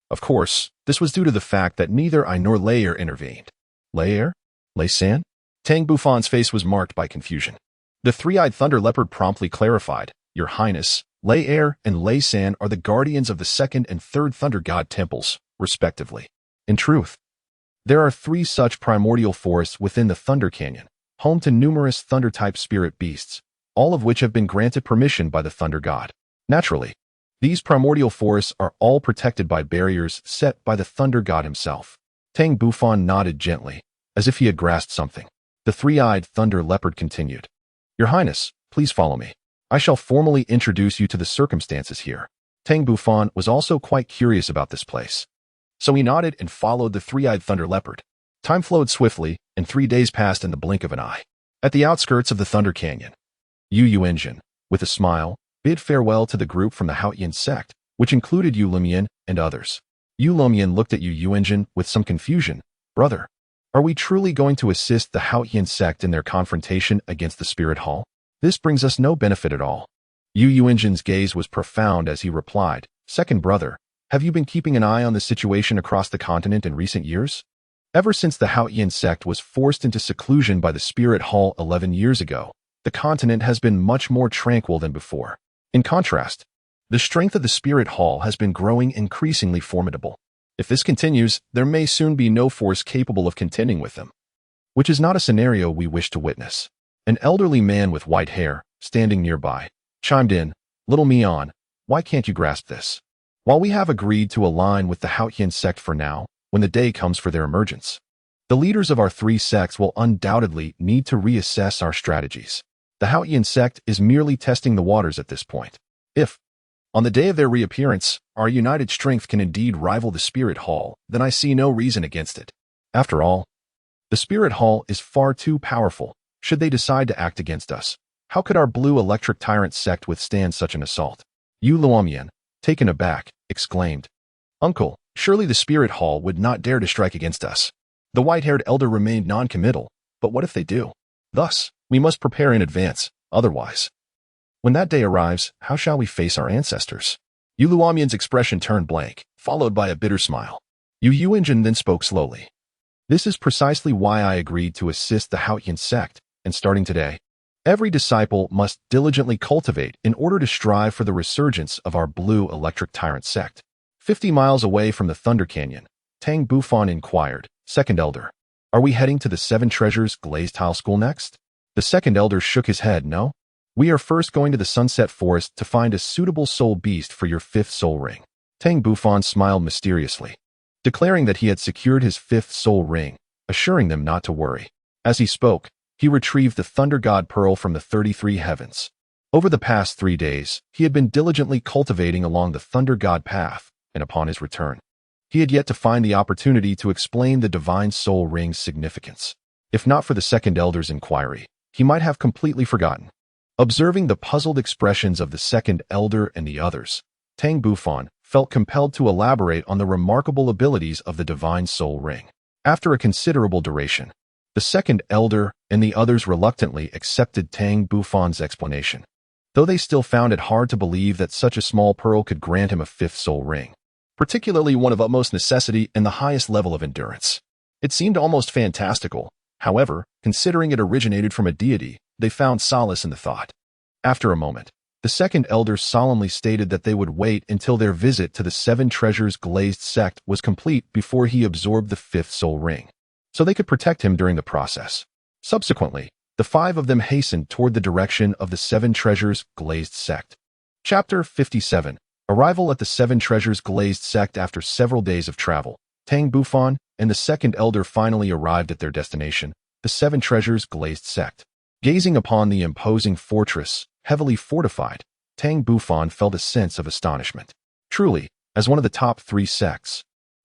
Of course, this was due to the fact that neither I nor Leier intervened." "Leier? Lei San?" Tang Bufan's face was marked by confusion. The three-eyed thunder leopard promptly clarified, "Your Highness, Leier and Lei San are the guardians of the second and third Thunder God temples, respectively. In truth, there are 3 such primordial forests within the Thunder Canyon, home to numerous thunder-type spirit beasts, all of which have been granted permission by the Thunder God. Naturally, these primordial forests are all protected by barriers set by the Thunder God himself." Tang Bufan nodded gently, as if he had grasped something. The three-eyed thunder leopard continued, "Your Highness, please follow me. I shall formally introduce you to the circumstances here." Tang Bufan was also quite curious about this place, so he nodded and followed the three-eyed thunder leopard. Time flowed swiftly, and 3 days passed in the blink of an eye. At the outskirts of the Thunder Canyon, Yu Yuanjin, with a smile, bid farewell to the group from the Haotian Sect, which included Yu Lumian and others. Yu Lumian looked at Yu Yuanjin with some confusion. "Brother, are we truly going to assist the Haotian Sect in their confrontation against the Spirit Hall? This brings us no benefit at all." Yu Yuanjin's gaze was profound as he replied, "Second brother, Have you been keeping an eye on the situation across the continent in recent years? Ever since the Haotian Sect was forced into seclusion by the Spirit Hall 11 years ago, the continent has been much more tranquil than before. In contrast, the strength of the Spirit Hall has been growing increasingly formidable. If this continues, there may soon be no force capable of contending with them, which is not a scenario we wish to witness. An elderly man with white hair, standing nearby, chimed in, "Little Mian, why can't you grasp this? While we have agreed to align with the Haotian Sect for now, when the day comes for their emergence, the leaders of our three sects will undoubtedly need to reassess our strategies. The Haotian Sect is merely testing the waters at this point. If, on the day of their reappearance, our united strength can indeed rival the Spirit Hall, then I see no reason against it. After all, the Spirit Hall is far too powerful. Should they decide to act against us, how could our blue electric tyrant sect withstand such an assault?" Yu Luomian, taken aback, exclaimed, "Uncle, surely the Spirit Hall would not dare to strike against us." The white-haired elder remained non-committal, but what if they do? Thus, we must prepare in advance, otherwise, when that day arrives, how shall we face our ancestors? Yu Luomian's expression turned blank, followed by a bitter smile. Yu Yuanjin then spoke slowly. "This is precisely why I agreed to assist the Haotian Sect, and starting today, every disciple must diligently cultivate in order to strive for the resurgence of our blue electric tyrant sect." 50 miles away from the Thunder Canyon, Tang Bufan inquired, "Second Elder, are we heading to the Seven Treasures Glazed Tile School next?" The second elder shook his head. "No. We are first going to the Sunset Forest to find a suitable soul beast for your fifth soul ring." Tang Bufan smiled mysteriously, declaring that he had secured his fifth soul ring, assuring them not to worry. As he spoke, he retrieved the Thunder God Pearl from the 33 heavens. Over the past 3 days, he had been diligently cultivating along the Thunder God path, and upon his return, he had yet to find the opportunity to explain the Divine Soul Ring's significance. If not for the second elder's inquiry, he might have completely forgotten. Observing the puzzled expressions of the second elder and the others, Tang Bufan felt compelled to elaborate on the remarkable abilities of the Divine Soul Ring. After a considerable duration, the second elder and the others reluctantly accepted Tang Bufan's explanation, though they still found it hard to believe that such a small pearl could grant him a fifth soul ring, particularly one of utmost necessity and the highest level of endurance. It seemed almost fantastical. However, considering it originated from a deity, they found solace in the thought. After a moment, the second elder solemnly stated that they would wait until their visit to the Seven Treasures Glazed Sect was complete before he absorbed the fifth soul ring, so they could protect him during the process. Subsequently, the 5 of them hastened toward the direction of the Seven Treasures Glazed Sect. Chapter 57. Arrival at the Seven Treasures Glazed Sect. After several days of travel, Tang Bufan and the second elder finally arrived at their destination, the Seven Treasures Glazed Sect. Gazing upon the imposing fortress, heavily fortified, Tang Bufan felt a sense of astonishment. Truly, as one of the top 3 sects,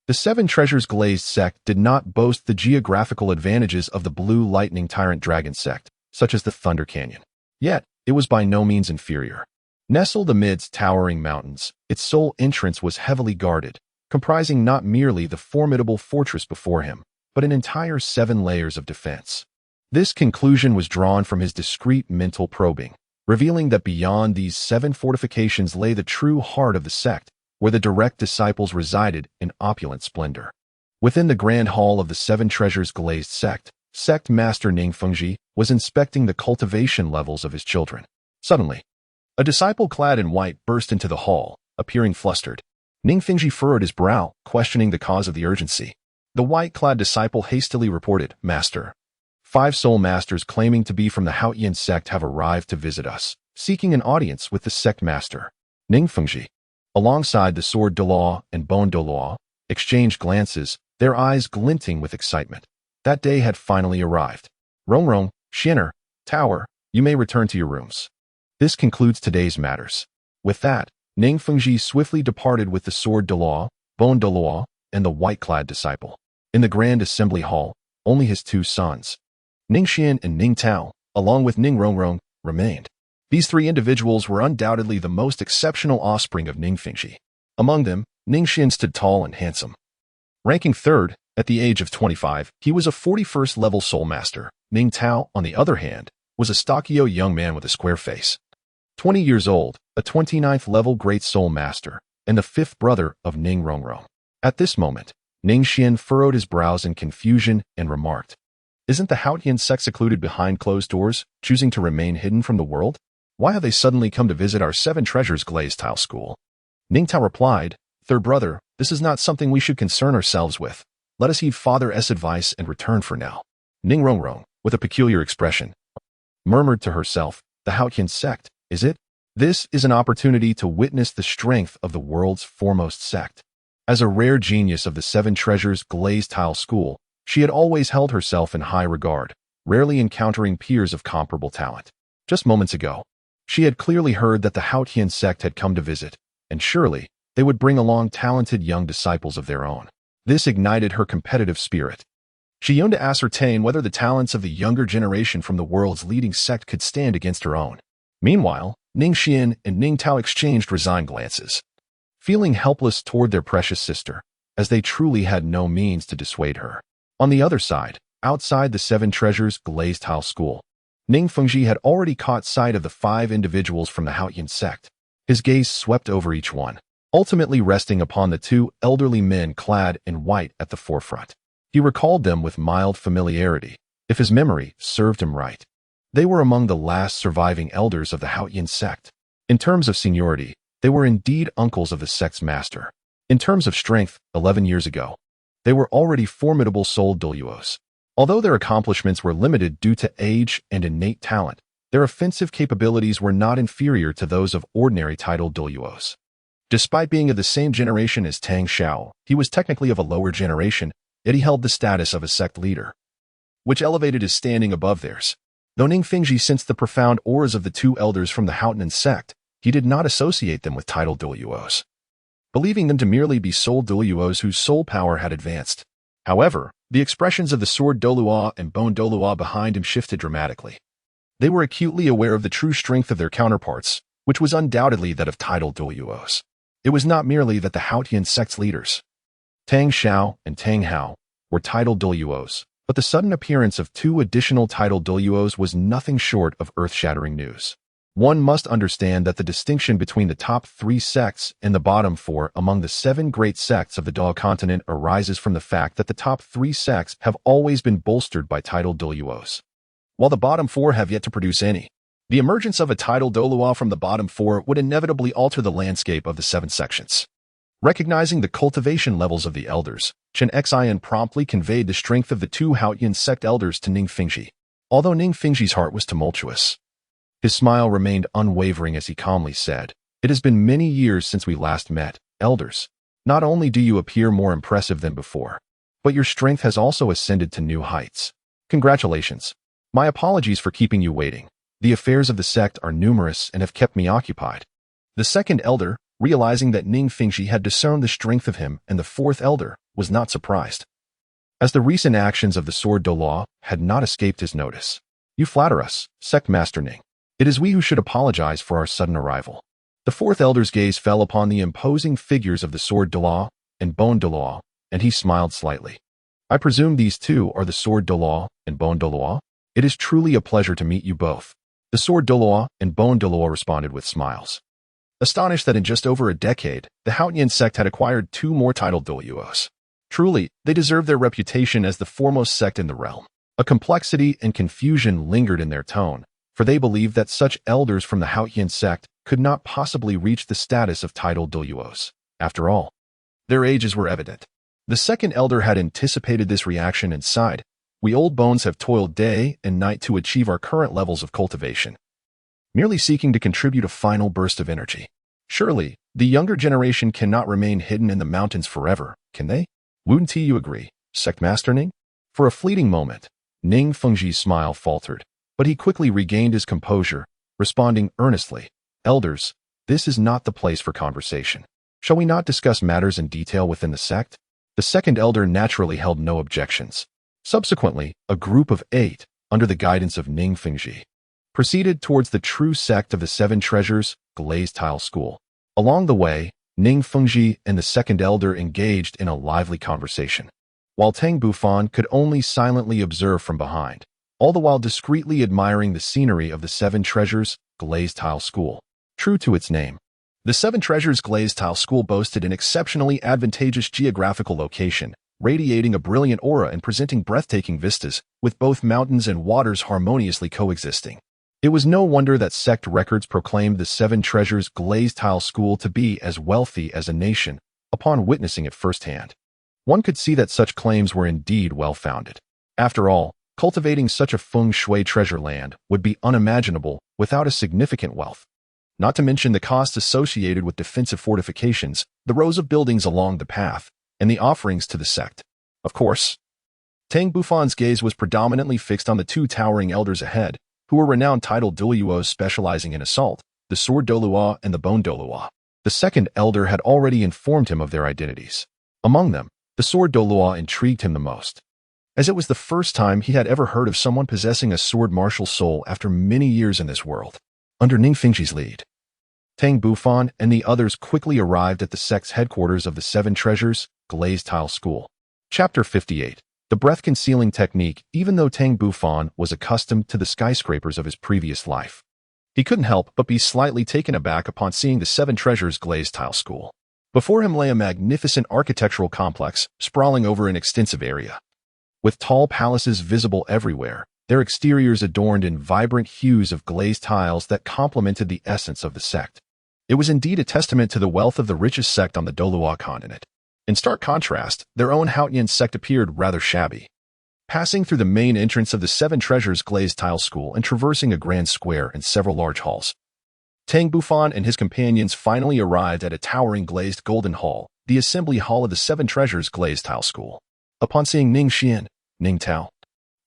the Seven Treasures Glazed Sect did not boast the geographical advantages of the Blue Lightning Tyrant Dragon Sect, such as the Thunder Canyon. Yet, it was by no means inferior. Nestled amidst towering mountains, its sole entrance was heavily guarded, comprising not merely the formidable fortress before him, but an entire 7 layers of defense. This conclusion was drawn from his discreet mental probing, revealing that beyond these 7 fortifications lay the true heart of the sect, where the direct disciples resided in opulent splendor. Within the grand hall of the Seven Treasures Glazed Sect, Sect Master Ning Fengji was inspecting the cultivation levels of his children. Suddenly, a disciple clad in white burst into the hall, appearing flustered. Ning Fengji furrowed his brow, questioning the cause of the urgency. The white-clad disciple hastily reported, "Master, 5 soul masters claiming to be from the Haotian Sect have arrived to visit us, seeking an audience with the sect master." Ning Fengji, alongside the sword Douluo and bone Douluo, exchanged glances, their eyes glinting with excitement. That day had finally arrived. "Rong, Shinner, Tower, you may return to your rooms. This concludes today's matters." With that, Ning Fengji swiftly departed with the sword Douluo, bone Douluo, and the white-clad disciple. In the grand assembly hall, only his 2 sons, Ning Xian and Ning Tao, along with Ning Rongrong, remained. These 3 individuals were undoubtedly the most exceptional offspring of Ning Fengji. Among them, Ning Xian stood tall and handsome. Ranking 3rd, at the age of 25, he was a 41st level soul master. Ning Tao, on the other hand, was a stocky young man with a square face. 20 years old, a 29th level great soul master, and the fifth brother of Ning Rongrong. At this moment, Ning Xian furrowed his brows in confusion and remarked, "Isn't the Haotian Sect secluded behind closed doors, choosing to remain hidden from the world? Why have they suddenly come to visit our Seven Treasures glazed tile school?" Ning Tao replied, "Third brother, this is not something we should concern ourselves with. Let us heed Father's advice and return for now." Ning Rongrong, with a peculiar expression, murmured to herself, "The Haotian Sect, is it? This is an opportunity to witness the strength of the world's foremost sect." As a rare genius of the Seven Treasures glazed tile school, she had always held herself in high regard, rarely encountering peers of comparable talent. Just moments ago, she had clearly heard that the Haotian Sect had come to visit, and surely they would bring along talented young disciples of their own. This ignited her competitive spirit. She yearned to ascertain whether the talents of the younger generation from the world's leading sect could stand against her own. Meanwhile, Ning Xian and Ning Tao exchanged resigned glances, feeling helpless toward their precious sister, as they truly had no means to dissuade her. On the other side, outside the Seven Treasures glazed tile school, Ning Fengji had already caught sight of the 5 individuals from the Haotian Sect. His gaze swept over each one, ultimately resting upon the 2 elderly men clad in white at the forefront. He recalled them with mild familiarity, if his memory served him right. They were among the last surviving elders of the Haotian Sect. In terms of seniority, they were indeed uncles of the sect's master. In terms of strength, 11 years ago, they were already formidable souled Douluos. Although their accomplishments were limited due to age and innate talent, their offensive capabilities were not inferior to those of ordinary titled Douluos. Despite being of the same generation as Tang Xiao, he was technically of a lower generation, yet he held the status of a sect leader, which elevated his standing above theirs. Though Ning Fengji sensed the profound auras of the 2 elders from the Haotian Sect, he did not associate them with titled Douluos, believing them to merely be soul Douluos whose soul power had advanced. However, the expressions of the sword Douluo and bone Douluo behind him shifted dramatically. They were acutely aware of the true strength of their counterparts, which was undoubtedly that of titled Douluos. It was not merely that the Haotian Sect's leaders, Tang Xiao and Tang Hao, were titled Douluos, but the sudden appearance of 2 additional titled Douluos was nothing short of earth-shattering news. One must understand that the distinction between the top 3 sects and the bottom 4 among the 7 great sects of the Douluo Continent arises from the fact that the top 3 sects have always been bolstered by titled Douluos, while the bottom 4 have yet to produce any. The emergence of a titled Douluo from the bottom 4 would inevitably alter the landscape of the 7 sections. Recognizing the cultivation levels of the elders, Chen Xian promptly conveyed the strength of the 2 Haotian Sect elders to Ning Fengji. Although Ning Fengji's heart was tumultuous, his smile remained unwavering as he calmly said, "It has been many years since we last met, elders. Not only do you appear more impressive than before, but your strength has also ascended to new heights. Congratulations. My apologies for keeping you waiting. The affairs of the sect are numerous and have kept me occupied." The second elder, realizing that Ning Fengji had discerned the strength of him and the 4th elder, was not surprised, as the recent actions of the sword Douluo had not escaped his notice. "You flatter us, Sect Master Ning. It is we who should apologize for our sudden arrival." The 4th elder's gaze fell upon the imposing figures of the sword Douluo and bone Douluo, and he smiled slightly. "I presume these 2 are the sword Douluo and bone Douluo? It is truly a pleasure to meet you both." The sword Douluo and bone Douluo responded with smiles, astonished that in just over a decade, the Haotian Sect had acquired 2 more titled Douluos. Truly, they deserved their reputation as the foremost sect in the realm. A complexity and confusion lingered in their tone, for they believed that such elders from the Haotian Sect could not possibly reach the status of titled Douluos. After all, their ages were evident. The second elder had anticipated this reaction and sighed, "We old bones have toiled day and night to achieve our current levels of cultivation, merely seeking to contribute a final burst of energy. Surely, the younger generation cannot remain hidden in the mountains forever, can they? Wouldn't you agree, Sect Master Ning?" For a fleeting moment, Ning Fengji's smile faltered, but he quickly regained his composure, responding earnestly, "Elders, this is not the place for conversation. Shall we not discuss matters in detail within the sect?" The second elder naturally held no objections. Subsequently, a group of 8, under the guidance of Ning Fengji, proceeded towards the true sect of the 7 Treasures glazed tile school. Along the way, Ning Fengji and the second elder engaged in a lively conversation, while Tang Bufan could only silently observe from behind, all the while discreetly admiring the scenery of the 7 Treasures glazed tile school. True to its name, The Seven Treasures glazed tile school boasted an exceptionally advantageous geographical location, radiating a brilliant aura and presenting breathtaking vistas, with both mountains and waters harmoniously coexisting. It was no wonder that sect records proclaimed the Seven Treasures glazed tile school to be as wealthy as a nation, upon witnessing it firsthand. One could see that such claims were indeed well-founded. After all, cultivating such a feng shui treasure land would be unimaginable without a significant wealth. Not to mention the costs associated with defensive fortifications, the rows of buildings along the path, and the offerings to the sect. Of course, Tang Bufan's gaze was predominantly fixed on the two towering elders ahead, who were renowned titled Douluos specializing in assault, the sword Douluo and the bone Douluo. The second elder had already informed him of their identities. Among them, the sword Douluo intrigued him the most, as it was the first time he had ever heard of someone possessing a sword martial soul after many years in this world. Under Ning Fengxi's lead, Tang Bufan and the others quickly arrived at the sect's headquarters of the Seven Treasures glazed tile school. Chapter 58. The breath-concealing technique. Even though Tang Bufan was accustomed to the skyscrapers of his previous life, he couldn't help but be slightly taken aback upon seeing the Seven Treasures glazed tile school. Before him lay a magnificent architectural complex sprawling over an extensive area, with tall palaces visible everywhere, their exteriors adorned in vibrant hues of glazed tiles that complemented the essence of the sect. It was indeed a testament to the wealth of the richest sect on the Douluo Continent. In stark contrast, their own Haotian Sect appeared rather shabby. Passing through the main entrance of the Seven Treasures glazed tile school and traversing a grand square and several large halls, Tang Bufan and his companions finally arrived at a towering glazed golden hall, the assembly hall of the Seven Treasures glazed tile school. Upon seeing Ning Xian, Ning Tao,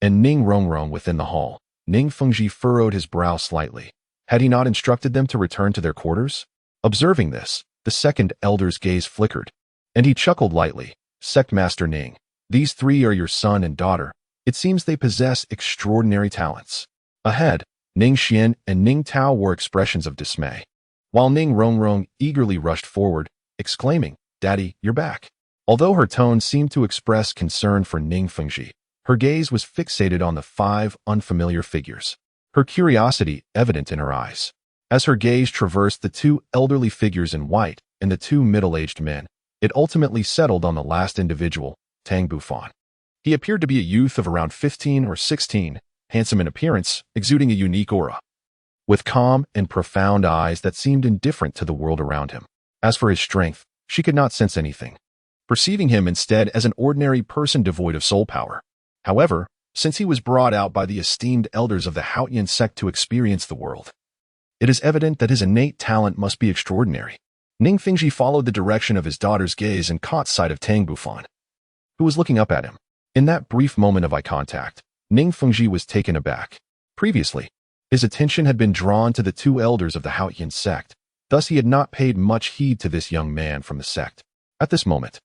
and Ning Rongrong within the hall, Ning Fengji furrowed his brow slightly. Had he not instructed them to return to their quarters? Observing this, the second elder's gaze flickered, and he chuckled lightly. Sect Master Ning, these three are your son and daughter. It seems they possess extraordinary talents. Ahead, Ning Xian and Ning Tao wore expressions of dismay, while Ning Rongrong eagerly rushed forward, exclaiming, "Daddy, you're back." Although her tone seemed to express concern for Ning Fengji, her gaze was fixated on the five unfamiliar figures, her curiosity evident in her eyes. As her gaze traversed the two elderly figures in white and the two middle-aged men, it ultimately settled on the last individual, Tang Bufan. He appeared to be a youth of around 15 or 16, handsome in appearance, exuding a unique aura, with calm and profound eyes that seemed indifferent to the world around him. As for his strength, she could not sense anything, perceiving him instead as an ordinary person devoid of soul power. However, since he was brought out by the esteemed elders of the Haotian Sect to experience the world, it is evident that his innate talent must be extraordinary. Ning Fengji followed the direction of his daughter's gaze and caught sight of Tang Bufan, who was looking up at him. In that brief moment of eye contact, Ning Fengji was taken aback. Previously, his attention had been drawn to the two elders of the Haotian Sect, thus he had not paid much heed to this young man from the sect. At this moment,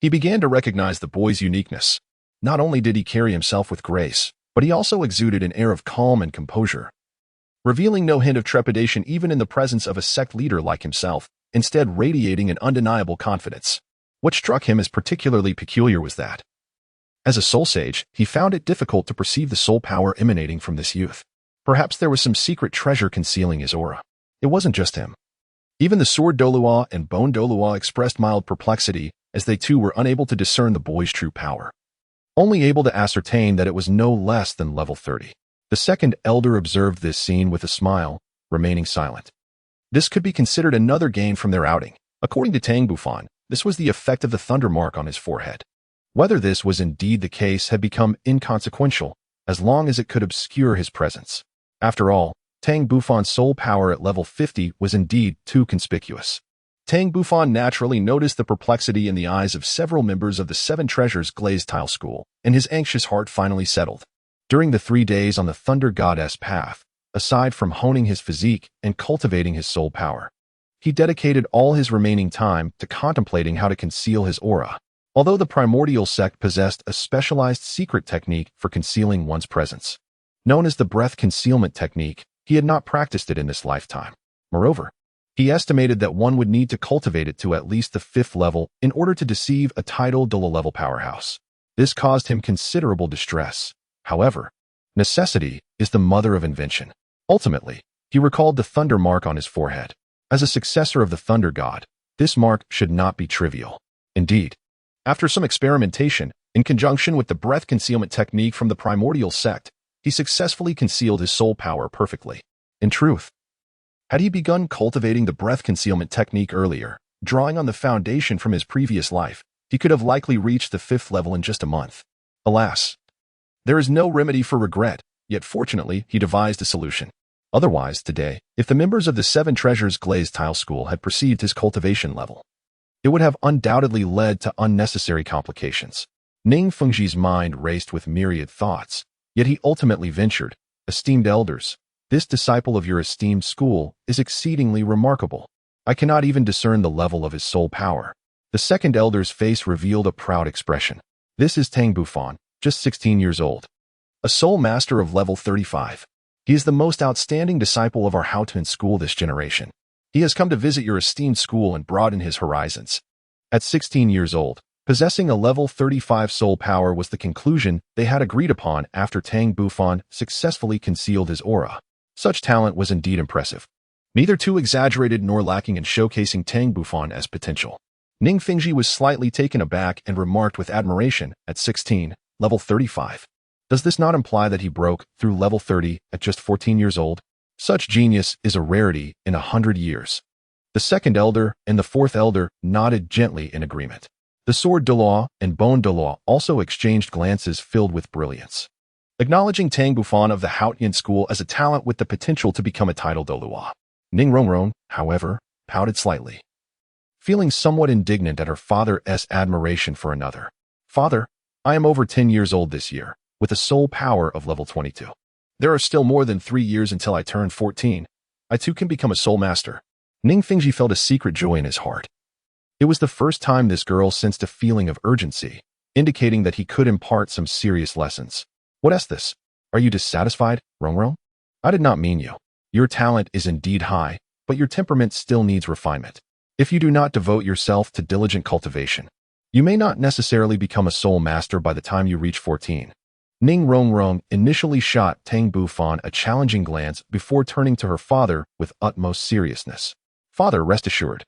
he began to recognize the boy's uniqueness. Not only did he carry himself with grace, but he also exuded an air of calm and composure, revealing no hint of trepidation even in the presence of a sect leader like himself, instead radiating an undeniable confidence. What struck him as particularly peculiar was that, as a soul sage, he found it difficult to perceive the soul power emanating from this youth. Perhaps there was some secret treasure concealing his aura. It wasn't just him. Even the sword Douluo and bone Douluo expressed mild perplexity, as they too were unable to discern the boy's true power, only able to ascertain that it was no less than level 30. The second elder observed this scene with a smile, remaining silent. This could be considered another gain from their outing. According to Tang Bufan, this was the effect of the thunder mark on his forehead. Whether this was indeed the case had become inconsequential, as long as it could obscure his presence. After all, Tang Bufan's soul power at level 50 was indeed too conspicuous. Tang Bufan naturally noticed the perplexity in the eyes of several members of the Seven Treasures glazed tile school, and his anxious heart finally settled. During the 3 days on the Thunder Goddess path, aside from honing his physique and cultivating his soul power, he dedicated all his remaining time to contemplating how to conceal his aura. Although the primordial sect possessed a specialized secret technique for concealing one's presence, known as the breath concealment technique, he had not practiced it in this lifetime. Moreover, he estimated that one would need to cultivate it to at least the 5th level in order to deceive a titled Douluo-level powerhouse. This caused him considerable distress. However, necessity is the mother of invention. Ultimately, he recalled the thunder mark on his forehead. As a successor of the Thunder God, this mark should not be trivial. Indeed, after some experimentation, in conjunction with the breath concealment technique from the primordial sect, he successfully concealed his soul power perfectly. In truth, had he begun cultivating the breath concealment technique earlier, drawing on the foundation from his previous life, he could have likely reached the 5th level in just a month. Alas, there is no remedy for regret, yet fortunately he devised a solution. Otherwise, today, if the members of the Seven Treasures Glazed Tile School had perceived his cultivation level, it would have undoubtedly led to unnecessary complications. Ning Fengji's mind raced with myriad thoughts, yet he ultimately ventured, "Esteemed elders, this disciple of your esteemed school is exceedingly remarkable. I cannot even discern the level of his soul power." The second elder's face revealed a proud expression. "This is Tang Bufan, just 16 years old, a soul master of level 35. He is the most outstanding disciple of our Haotian school this generation. He has come to visit your esteemed school and broaden his horizons." At 16 years old, possessing a level 35 soul power was the conclusion they had agreed upon after Tang Bufan successfully concealed his aura. Such talent was indeed impressive, neither too exaggerated nor lacking in showcasing Tang Bufan as potential. Ning Fengji was slightly taken aback and remarked with admiration, "At 16, level 35. Does this not imply that he broke through level 30 at just 14 years old? Such genius is a rarity in 100 years." The second elder and the fourth elder nodded gently in agreement. The sword Douluo and bone Douluo also exchanged glances filled with brilliance, acknowledging Tang Bufan of the Haotian school as a talent with the potential to become a title Douluo. Ning Rongrong, however, pouted slightly, feeling somewhat indignant at her father's admiration for another. "Father, I am over 10 years old this year, with a soul power of level 22. There are still more than 3 years until I turn 14. I too can become a soul master." Ning Fengji felt a secret joy in his heart. It was the first time this girl sensed a feeling of urgency, indicating that he could impart some serious lessons. "What is this? Are you dissatisfied, Rongrong? I did not mean you. Your talent is indeed high, but your temperament still needs refinement. If you do not devote yourself to diligent cultivation, you may not necessarily become a soul master by the time you reach 14. Ning Rongrong initially shot Tang Bufan a challenging glance before turning to her father with utmost seriousness. "Father, rest assured,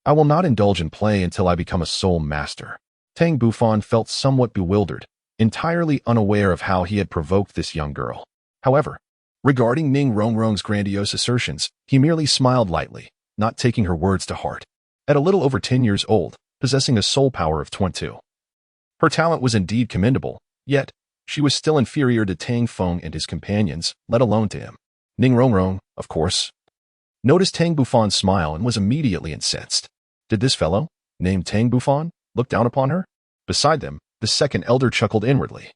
I will not indulge in play until I become a soul master." Tang Bufan felt somewhat bewildered, entirely unaware of how he had provoked this young girl. However, regarding Ning Rongrong's grandiose assertions, he merely smiled lightly, not taking her words to heart. At a little over 10 years old, possessing a soul power of 22, her talent was indeed commendable, yet she was still inferior to Tang Feng and his companions, let alone to him. Ning Rongrong, of course, noticed Tang Bufan's smile and was immediately incensed. Did this fellow, named Tang Bufan, look down upon her? Beside them, the second elder chuckled inwardly,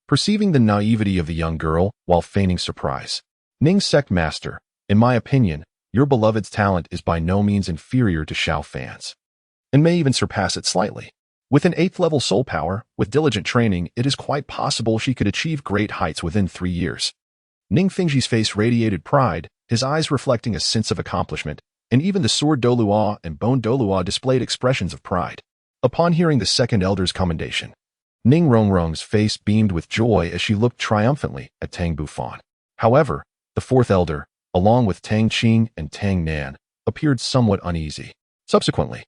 perceiving the naivety of the young girl while feigning surprise. "Ning Sect Master, in my opinion, your beloved's talent is by no means inferior to Xiao Fan's, and may even surpass it slightly. With an 8th level soul power, with diligent training, it is quite possible she could achieve great heights within 3 years." Ning Fengji's face radiated pride, his eyes reflecting a sense of accomplishment, and even the sword Douluo and bone Douluo displayed expressions of pride. Upon hearing the second elder's commendation, Ning Rongrong's face beamed with joy as she looked triumphantly at Tang Bufan. However, the fourth elder, along with Tang Qing and Tang Nan, appeared somewhat uneasy. Subsequently,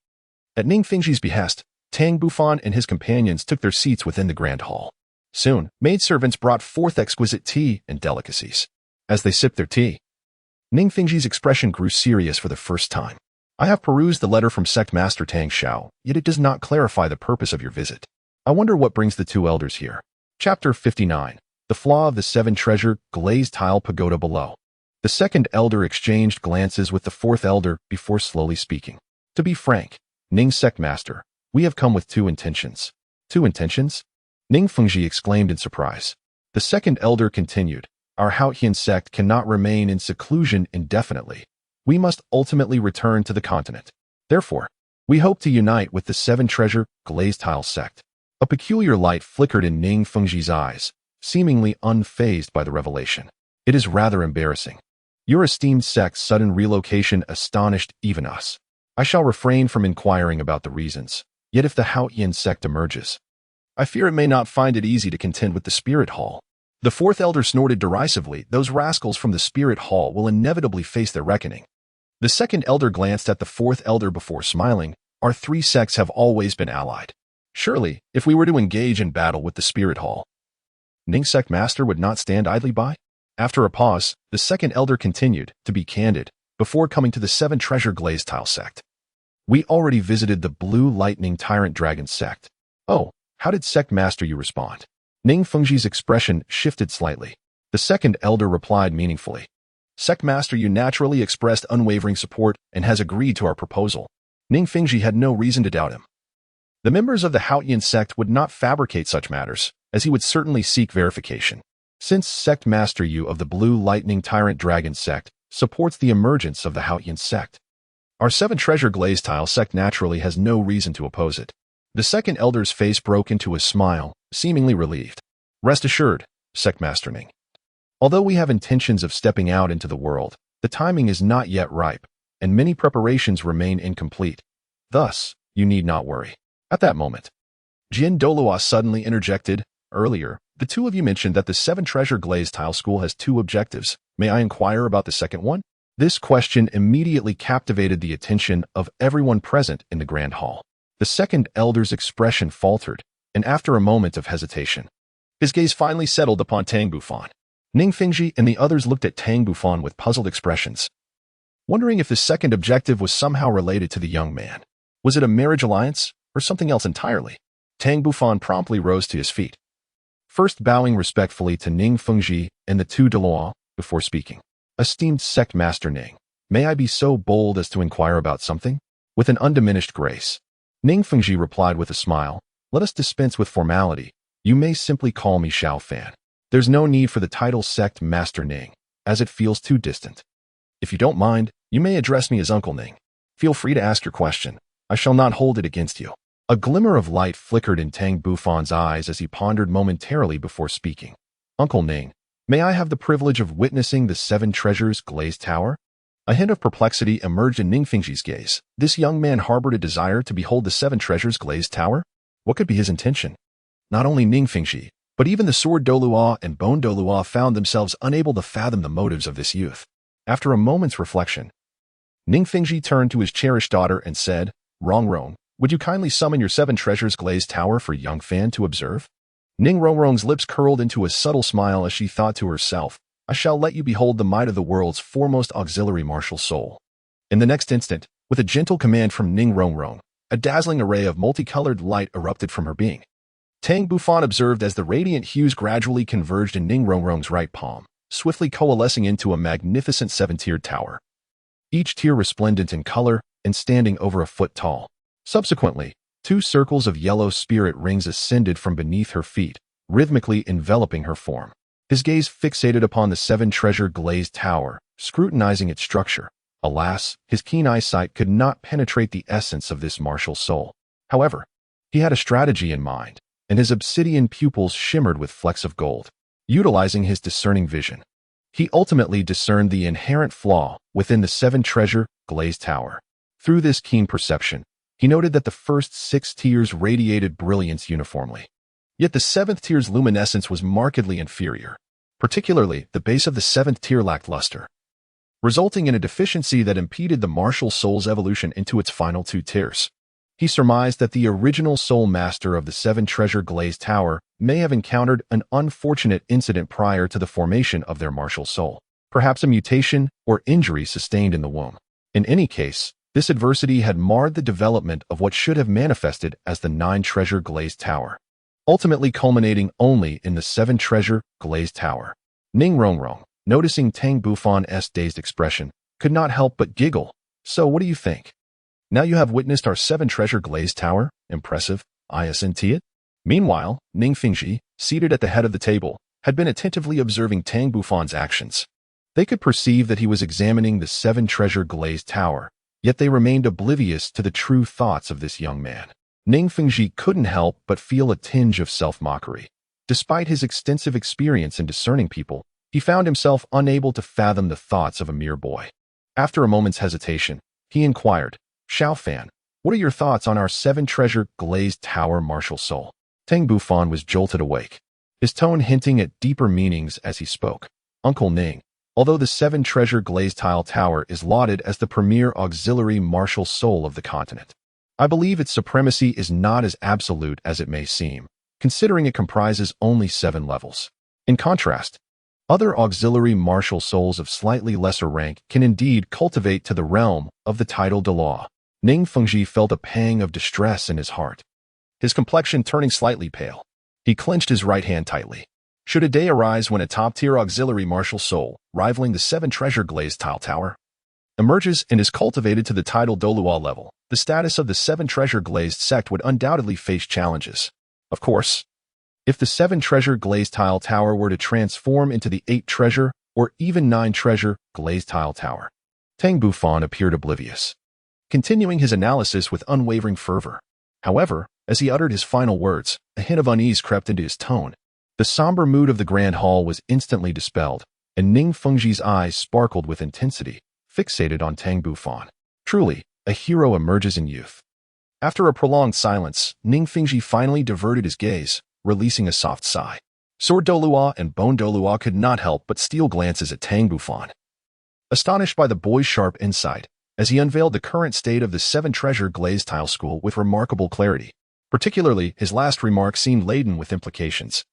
at Ning Fengji's behest, Tang Bufan and his companions took their seats within the grand hall. Soon, maidservants brought forth exquisite tea and delicacies. As they sipped their tea, Ning Fengji's expression grew serious for the first time. "I have perused the letter from Sect Master Tang Xiao, yet it does not clarify the purpose of your visit. I wonder what brings the two elders here." Chapter 59. The Flaw of the Seven Treasure Glazed Tile Pagoda Below. The second elder exchanged glances with the fourth elder before slowly speaking. "To be frank, Ning Sect Master, we have come with two intentions." "Two intentions?" Ning Fengji exclaimed in surprise. The second elder continued, "Our Haotian sect cannot remain in seclusion indefinitely. We must ultimately return to the continent. Therefore, we hope to unite with the Seven Treasure Glazed Tile Sect." A peculiar light flickered in Ning Fengji's eyes, seemingly unfazed by the revelation. "It is rather embarrassing. Your esteemed sect's sudden relocation astonished even us. I shall refrain from inquiring about the reasons. Yet if the Haotian sect emerges, I fear it may not find it easy to contend with the Spirit Hall." The fourth elder snorted derisively. "Those rascals from the Spirit Hall will inevitably face their reckoning. The second elder glanced at the fourth elder before smiling. Our three sects have always been allied. Surely, if we were to engage in battle with the Spirit Hall, Ning's sect master would not stand idly by? After a pause, the second elder continued, to be candid, before coming to the seven treasure glazed tile sect. We already visited the blue lightning tyrant dragon sect. Oh, how did sect master you respond? Ning Fengji's expression shifted slightly. The second elder replied meaningfully. Sect master you naturally expressed unwavering support and has agreed to our proposal. Ning Fengji had no reason to doubt him. The members of the Haotian Sect would not fabricate such matters, as he would certainly seek verification. Since Sect Master Yu of the Blue Lightning Tyrant Dragon Sect supports the emergence of the Haotian Sect, our seven treasure glazed tile sect naturally has no reason to oppose it. The second elder's face broke into a smile, seemingly relieved. Rest assured, Sect Master Ning. Although we have intentions of stepping out into the world, the timing is not yet ripe, and many preparations remain incomplete. Thus, you need not worry. At that moment, Jin Douluo suddenly interjected. Earlier, the two of you mentioned that the seven treasure glazed tile school has two objectives. May I inquire about the second one? This question immediately captivated the attention of everyone present in the grand hall. The second elder's expression faltered, and after a moment of hesitation, his gaze finally settled upon Tang Bufan. Ning Fengji and the others looked at Tang Bufan with puzzled expressions, wondering if the second objective was somehow related to the young man. Was it a marriage alliance, or something else entirely? Tang Bufan promptly rose to his feet, first bowing respectfully to Ning Fengji and the two Douluo before speaking. Esteemed Sect Master Ning, may I be so bold as to inquire about something? With an undiminished grace, Ning Fengji replied with a smile, let us dispense with formality. You may simply call me Xiao Fan. There's no need for the title Sect Master Ning, as it feels too distant. If you don't mind, you may address me as Uncle Ning. Feel free to ask your question. I shall not hold it against you. A glimmer of light flickered in Tang Bufan's eyes as he pondered momentarily before speaking. Uncle Ning, may I have the privilege of witnessing the seven treasures glazed tower? A hint of perplexity emerged in Ning Fengji's gaze. This young man harbored a desire to behold the seven treasures glazed tower? What could be his intention? Not only Ning Fengji, but even the sword Douluo and bone Douluo found themselves unable to fathom the motives of this youth. After a moment's reflection, Ning Fengji turned to his cherished daughter and said, Rongrong, would you kindly summon your seven treasures glazed tower for young Fan to observe? Ning Rongrong's lips curled into a subtle smile as she thought to herself, I shall let you behold the might of the world's foremost auxiliary martial soul. In the next instant, with a gentle command from Ning Rongrong, a dazzling array of multicolored light erupted from her being. Tang Bufan observed as the radiant hues gradually converged in Ning Rongrong's right palm, swiftly coalescing into a magnificent seven-tiered tower. Each tier resplendent in color and standing over a foot tall. Subsequently, two circles of yellow spirit rings ascended from beneath her feet, rhythmically enveloping her form. His gaze fixated upon the seven treasure glazed tower, scrutinizing its structure. Alas, his keen eyesight could not penetrate the essence of this martial soul. However, he had a strategy in mind, and his obsidian pupils shimmered with flecks of gold. Utilizing his discerning vision, he ultimately discerned the inherent flaw within the seven treasure glazed tower. Through this keen perception, he noted that the first six tiers radiated brilliance uniformly. Yet the seventh tier's luminescence was markedly inferior. Particularly, the base of the seventh tier lacked luster, resulting in a deficiency that impeded the martial soul's evolution into its final two tiers. He surmised that the original soul master of the seven treasure glazed tower may have encountered an unfortunate incident prior to the formation of their martial soul, perhaps a mutation or injury sustained in the womb. In any case, this adversity had marred the development of what should have manifested as the nine treasure glazed tower, ultimately culminating only in the seven treasure glazed tower. Ning Rongrong, noticing Tang Bufan's dazed expression, could not help but giggle. So what do you think? Now you have witnessed our seven treasure glazed tower. Impressive, isn't it? Meanwhile, Ning Fengji, seated at the head of the table, had been attentively observing Tang Bufan's actions. They could perceive that he was examining the seven treasure glazed tower, yet they remained oblivious to the true thoughts of this young man. Ning Fengji couldn't help but feel a tinge of self-mockery. Despite his extensive experience in discerning people, he found himself unable to fathom the thoughts of a mere boy. After a moment's hesitation, he inquired, Xiao Fan, what are your thoughts on our seven treasure glazed tower martial soul? Tang Bufan was jolted awake, his tone hinting at deeper meanings as he spoke. Uncle Ning, Although the seven-treasure glazed tile tower is lauded as the premier auxiliary martial soul of the continent, I believe its supremacy is not as absolute as it may seem, considering it comprises only 7 levels. In contrast, other auxiliary martial souls of slightly lesser rank can indeed cultivate to the realm of the title Douluo. Ning Fengji felt a pang of distress in his heart, his complexion turning slightly pale. He clenched his right hand tightly. Should a day arise when a top-tier auxiliary martial soul, rivaling the seven-treasure glazed tile tower, emerges and is cultivated to the title Douluo level, the status of the seven-treasure glazed sect would undoubtedly face challenges. Of course, if the seven-treasure glazed tile tower were to transform into the 8-treasure or even 9-treasure glazed tile tower, Tang Bufan appeared oblivious, continuing his analysis with unwavering fervor. However, as he uttered his final words, a hint of unease crept into his tone. The somber mood of the grand hall was instantly dispelled, and Ning Fengji's eyes sparkled with intensity, fixated on Tang Bufan. Truly, a hero emerges in youth. After a prolonged silence, Ning Fengji finally diverted his gaze, releasing a soft sigh. Sword Douluo and Bone Douluo could not help but steal glances at Tang Bufan, astonished by the boy's sharp insight, as he unveiled the current state of the seven-treasure glazed tile school with remarkable clarity. Particularly, his last remark seemed laden with implications,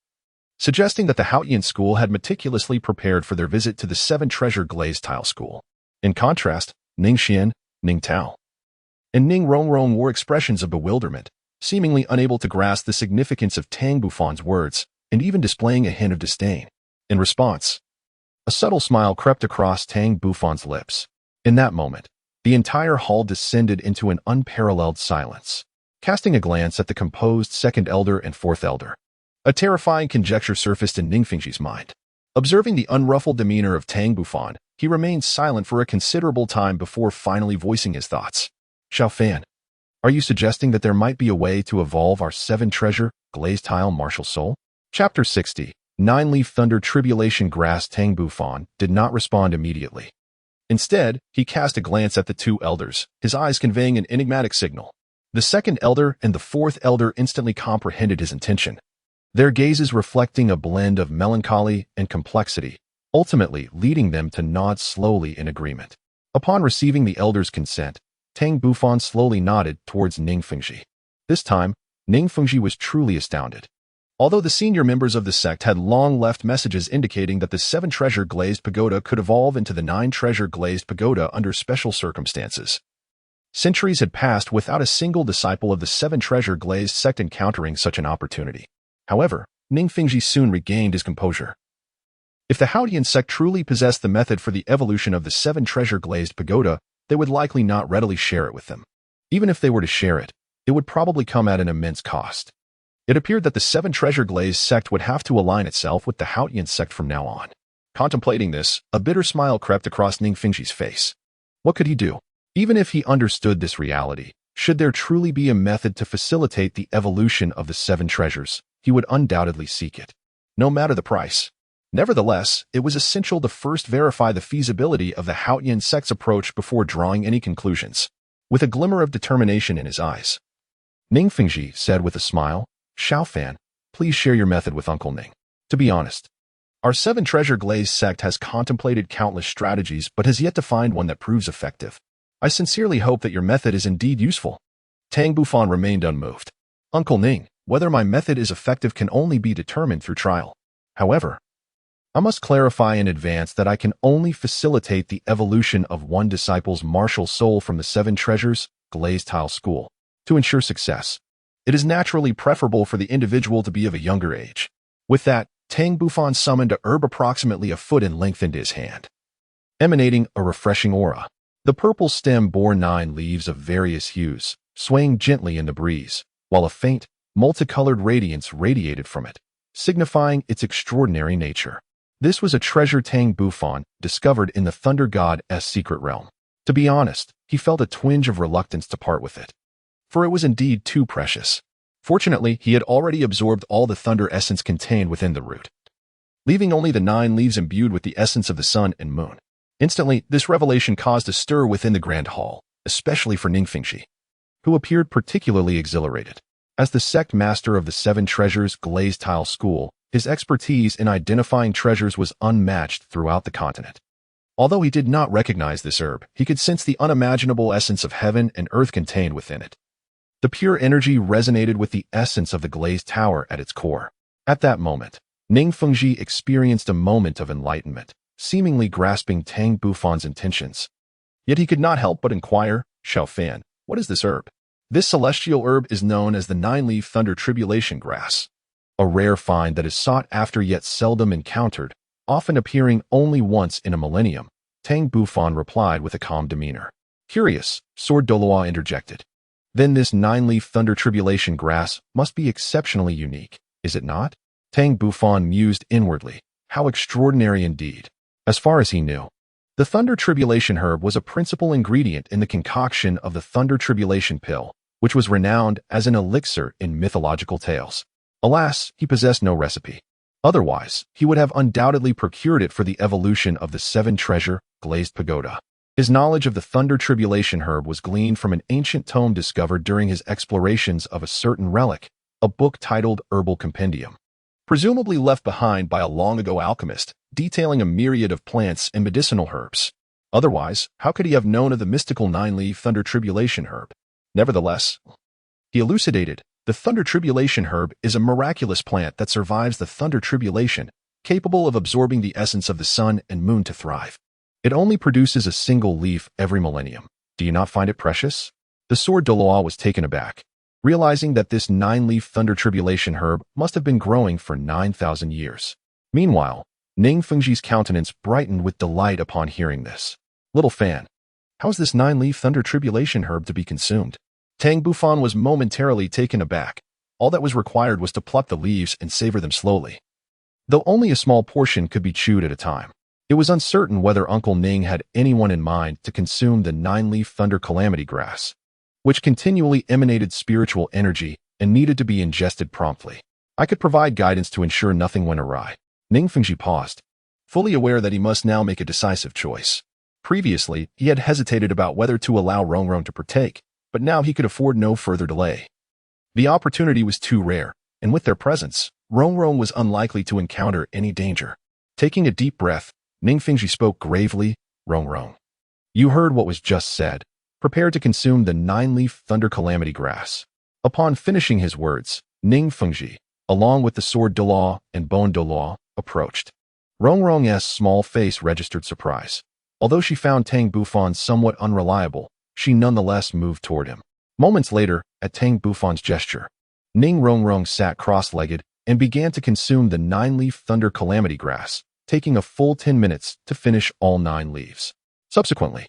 suggesting that the Haotian school had meticulously prepared for their visit to the seven-treasure glazed tile school. In contrast, Ning Xian, Ning Tao, and Ning Rongrong wore expressions of bewilderment, seemingly unable to grasp the significance of Tang Bufan's words, and even displaying a hint of disdain. In response, a subtle smile crept across Tang Bufan's lips. In that moment, the entire hall descended into an unparalleled silence. Casting a glance at the composed second elder and fourth elder, a terrifying conjecture surfaced in Ning Fengji's mind. Observing the unruffled demeanor of Tang Bufan, he remained silent for a considerable time before finally voicing his thoughts. Xiaofan, are you suggesting that there might be a way to evolve our seven-treasure glazed tile martial soul? Chapter 60. Nine-Leaf Thunder Tribulation Grass. Tang Bufan did not respond immediately. Instead, he cast a glance at the two elders, his eyes conveying an enigmatic signal. The second elder and the fourth elder instantly comprehended his intention, their gazes reflecting a blend of melancholy and complexity, ultimately leading them to nod slowly in agreement. Upon receiving the elder's consent, Tang Bufan slowly nodded towards Ning Fengji. This time, Ning Fengji was truly astounded. Although the senior members of the sect had long left messages indicating that the seven-treasure glazed pagoda could evolve into the 9-treasure glazed pagoda under special circumstances, centuries had passed without a single disciple of the seven-treasure glazed sect encountering such an opportunity. However, Ning Fengji soon regained his composure. If the Haotian Sect truly possessed the method for the evolution of the seven-treasure glazed pagoda, they would likely not readily share it with them. Even if they were to share it, it would probably come at an immense cost. It appeared that the seven-treasure glazed sect would have to align itself with the Haotian Sect from now on. Contemplating this, a bitter smile crept across Ning Fengji's face. What could he do? Even if he understood this reality, should there truly be a method to facilitate the evolution of the seven treasures, he would undoubtedly seek it, no matter the price. Nevertheless, it was essential to first verify the feasibility of the Haotian Sect's approach before drawing any conclusions. With a glimmer of determination in his eyes, Ning Fengji said with a smile, Xiaofan, please share your method with Uncle Ning. To be honest, our seven-treasure glazed sect has contemplated countless strategies but has yet to find one that proves effective. I sincerely hope that your method is indeed useful. Tang Bufan remained unmoved. Uncle Ning, whether my method is effective can only be determined through trial. However, I must clarify in advance that I can only facilitate the evolution of one disciple's martial soul from the seven treasures glazed tile school. To ensure success, it is naturally preferable for the individual to be of a younger age. With that, Tang Bufan summoned a herb approximately a foot in length into his hand, emanating a refreshing aura. The purple stem bore 9 leaves of various hues, swaying gently in the breeze, while a faint, multicolored radiance radiated from it, signifying its extraordinary nature. This was a treasure Tang Bufan discovered in the Thunder God's secret realm. To be honest, he felt a twinge of reluctance to part with it, for it was indeed too precious. Fortunately, he had already absorbed all the thunder essence contained within the root, leaving only the 9 leaves imbued with the essence of the sun and moon. Instantly, this revelation caused a stir within the grand hall, especially for Ning Fengji, who appeared particularly exhilarated. As the sect master of the seven treasures glazed tile school, his expertise in identifying treasures was unmatched throughout the continent. Although he did not recognize this herb, he could sense the unimaginable essence of heaven and earth contained within it. The pure energy resonated with the essence of the glazed tower at its core. At that moment, Ning Fengji experienced a moment of enlightenment, seemingly grasping Tang Bufan's intentions. Yet he could not help but inquire, "Xiao Fan, what is this herb?" This celestial herb is known as the nine-leaf thunder tribulation grass, a rare find that is sought after yet seldom encountered, often appearing only once in a millennium. Tang Bufan replied with a calm demeanor. "Curious," Sword Douluo interjected. "Then this nine-leaf thunder tribulation grass must be exceptionally unique, is it not?" Tang Bufan mused inwardly. How extraordinary indeed. As far as he knew, the thunder tribulation herb was a principal ingredient in the concoction of the thunder tribulation pill, which was renowned as an elixir in mythological tales. Alas, he possessed no recipe. Otherwise, he would have undoubtedly procured it for the evolution of the seven-treasure glazed pagoda. His knowledge of the thunder tribulation herb was gleaned from an ancient tome discovered during his explorations of a certain relic, a book titled Herbal Compendium, presumably left behind by a long-ago alchemist, detailing a myriad of plants and medicinal herbs. Otherwise, how could he have known of the mystical nine-leaf thunder tribulation herb? Nevertheless, he elucidated, the thunder tribulation herb is a miraculous plant that survives the thunder tribulation, capable of absorbing the essence of the sun and moon to thrive. It only produces a single leaf every millennium. Do you not find it precious? The Sword Douluo was taken aback, realizing that this nine-leaf thunder tribulation herb must have been growing for 9,000 years. Meanwhile, Ning Fengji's countenance brightened with delight upon hearing this. "Little fan, how is this nine-leaf thunder tribulation herb to be consumed?" Tang Bufan was momentarily taken aback. All that was required was to pluck the leaves and savor them slowly, though only a small portion could be chewed at a time. It was uncertain whether Uncle Ning had anyone in mind to consume the nine-leaf thunder calamity grass, which continually emanated spiritual energy and needed to be ingested promptly. "I could provide guidance to ensure nothing went awry." Ning Fengji paused, fully aware that he must now make a decisive choice. Previously, he had hesitated about whether to allow Rongrong to partake, but now he could afford no further delay. The opportunity was too rare, and with their presence, Rongrong was unlikely to encounter any danger. Taking a deep breath, Ning Fengji spoke gravely, "Rongrong, you heard what was just said. Prepare to consume the nine-leaf thunder calamity grass." Upon finishing his words, Ning Fengji, along with the Sword Douluo and Bone Douluo, approached. Rongrong's small face registered surprise. Although she found Tang Bufan somewhat unreliable, she nonetheless moved toward him. Moments later, at Tang Bufan's gesture, Ning Rongrong sat cross-legged and began to consume the nine-leaf thunder calamity grass, taking a full 10 minutes to finish all 9 leaves. Subsequently,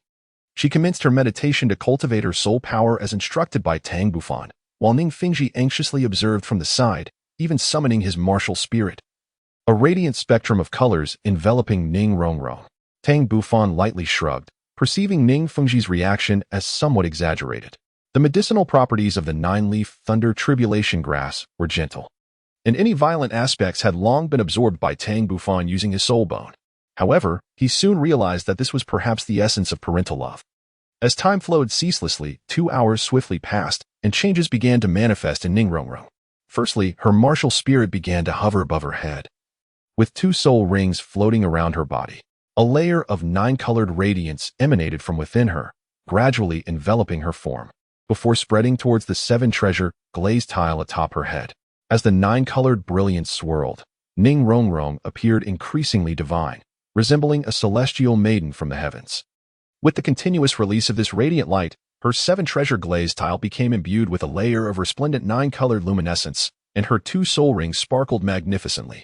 she commenced her meditation to cultivate her soul power as instructed by Tang Bufan, while Ning Fengji anxiously observed from the side, even summoning his martial spirit. A radiant spectrum of colors enveloping Ning Rongrong. Tang Bufan lightly shrugged, perceiving Ning Fengji's reaction as somewhat exaggerated. The medicinal properties of the nine-leaf thunder tribulation grass were gentle, and any violent aspects had long been absorbed by Tang Bufan using his soul bone. However, he soon realized that this was perhaps the essence of parental love. As time flowed ceaselessly, 2 hours swiftly passed, and changes began to manifest in Ning Rongrong. Firstly, her martial spirit began to hover above her head, with 2 soul rings floating around her body. A layer of 9-colored radiance emanated from within her, gradually enveloping her form, before spreading towards the 7-treasure glazed tile atop her head. As the 9-colored brilliance swirled, Ning Rongrong appeared increasingly divine, resembling a celestial maiden from the heavens. With the continuous release of this radiant light, her 7-treasure glazed tile became imbued with a layer of resplendent 9-colored luminescence, and her 2 soul rings sparkled magnificently.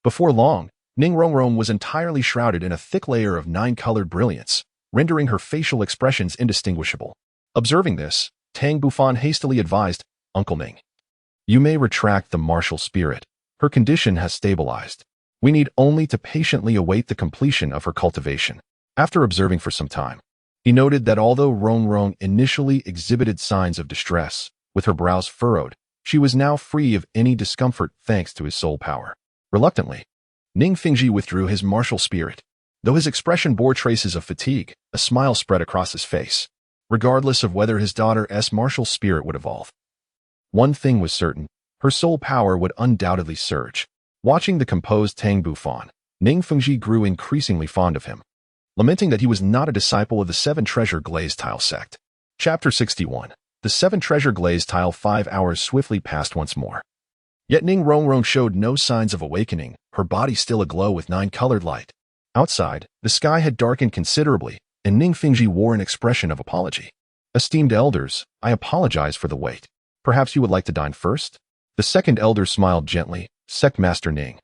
Before long, Ning Rongrong was entirely shrouded in a thick layer of 9-colored brilliance, rendering her facial expressions indistinguishable. Observing this, Tang Bufan hastily advised, "Uncle Ning, you may retract the martial spirit. Her condition has stabilized. We need only to patiently await the completion of her cultivation." After observing for some time, he noted that although Rongrong initially exhibited signs of distress, with her brows furrowed, she was now free of any discomfort thanks to his soul power. Reluctantly, Ning Fengji withdrew his martial spirit. Though his expression bore traces of fatigue, a smile spread across his face, regardless of whether his daughter's martial spirit would evolve. One thing was certain, her soul power would undoubtedly surge. Watching the composed Tang Bufan, Ning Fengji grew increasingly fond of him. lamenting that he was not a disciple of the Seven Treasure Glazed Tile Sect. Chapter 61. The Seven Treasure Glazed Tile. 5 hours swiftly passed once more. Yet Ning Rongrong showed no signs of awakening, her body still aglow with nine-colored light. Outside, the sky had darkened considerably, and Ning Fengji wore an expression of apology. Esteemed elders, I apologize for the wait. Perhaps you would like to dine first? The second elder smiled gently. Sect Master Ning,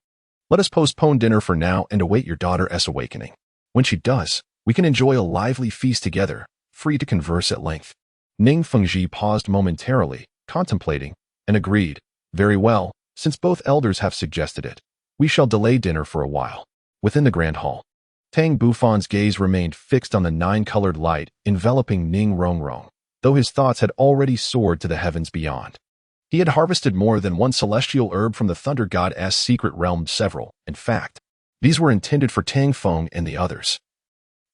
let us postpone dinner for now and await your daughter's awakening. When she does, we can enjoy a lively feast together, free to converse at length. Ning Fengji paused momentarily, contemplating, and agreed. Very well, since both elders have suggested it. We shall delay dinner for a while. Within the grand hall, Tang Bufan's gaze remained fixed on the nine-colored light enveloping Ning Rongrong, though his thoughts had already soared to the heavens beyond. He had harvested more than one celestial herb from the Thunder God's secret realm, several, in fact. These were intended for Tang Feng and the others.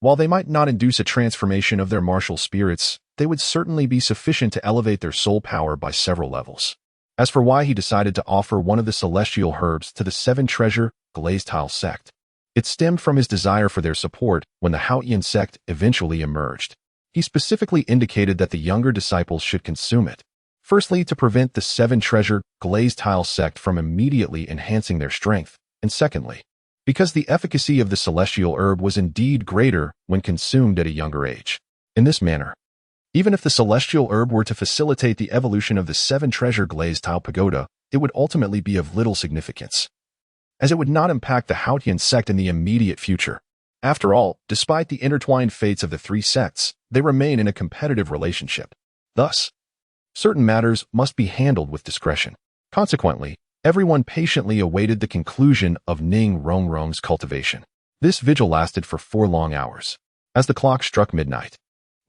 While they might not induce a transformation of their martial spirits, they would certainly be sufficient to elevate their soul power by several levels. As for why he decided to offer one of the celestial herbs to the Seven Treasure Glazed Tile Sect, it stemmed from his desire for their support when the Haotian Sect eventually emerged. He specifically indicated that the younger disciples should consume it. Firstly, to prevent the Seven Treasure Glazed Tile Sect from immediately enhancing their strength, and secondly, because the efficacy of the celestial herb was indeed greater when consumed at a younger age. In this manner, even if the celestial herb were to facilitate the evolution of the Seven Treasure Glazed Tile Pagoda, it would ultimately be of little significance, as it would not impact the Haotian Sect in the immediate future. After all, despite the intertwined fates of the three sects, they remain in a competitive relationship. Thus, certain matters must be handled with discretion. Consequently, everyone patiently awaited the conclusion of Ning Rongrong's cultivation. This vigil lasted for 4 long hours. As the clock struck midnight,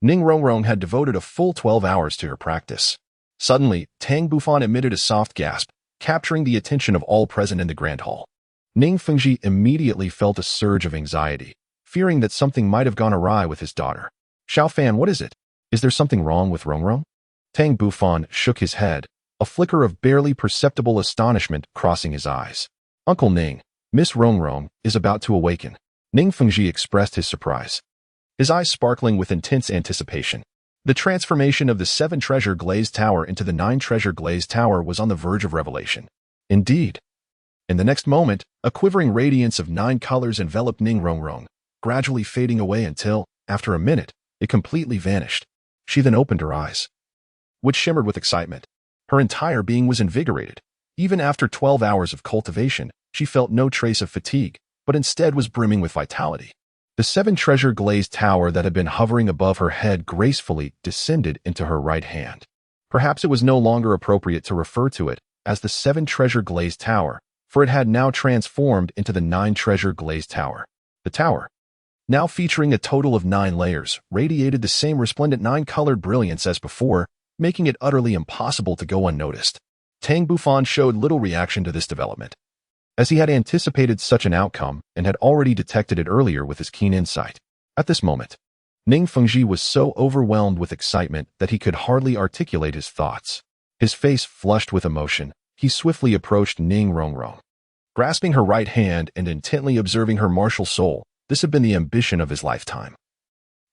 Ning Rongrong had devoted a full 12 hours to her practice. Suddenly, Tang Bufan emitted a soft gasp, capturing the attention of all present in the grand hall. Ning Fengji immediately felt a surge of anxiety, fearing that something might have gone awry with his daughter. Xiaofan, what is it? Is there something wrong with Rongrong? Tang Bufan shook his head, a flicker of barely perceptible astonishment crossing his eyes. Uncle Ning, Miss Rongrong is about to awaken. Ning Fengji expressed his surprise, his eyes sparkling with intense anticipation. The transformation of the Seven Treasure Glazed Tower into the Nine Treasure Glazed Tower was on the verge of revelation. Indeed. In the next moment, a quivering radiance of 9 colors enveloped Ning Rongrong, gradually fading away until, after a minute, it completely vanished. She then opened her eyes, which shimmered with excitement. Her entire being was invigorated. Even after 12 hours of cultivation, she felt no trace of fatigue, but instead was brimming with vitality. The Seven Treasure Glazed Tower that had been hovering above her head gracefully descended into her right hand. Perhaps it was no longer appropriate to refer to it as the Seven Treasure Glazed Tower, for it had now transformed into the Nine Treasure Glazed Tower. The tower, now featuring a total of 9 layers, radiated the same resplendent 9-colored brilliance as before, making it utterly impossible to go unnoticed. Tang Bufan showed little reaction to this development, as he had anticipated such an outcome and had already detected it earlier with his keen insight. At this moment, Ning Fengji was so overwhelmed with excitement that he could hardly articulate his thoughts. His face flushed with emotion, he swiftly approached Ning Rongrong. Grasping her right hand and intently observing her martial soul, this had been the ambition of his lifetime,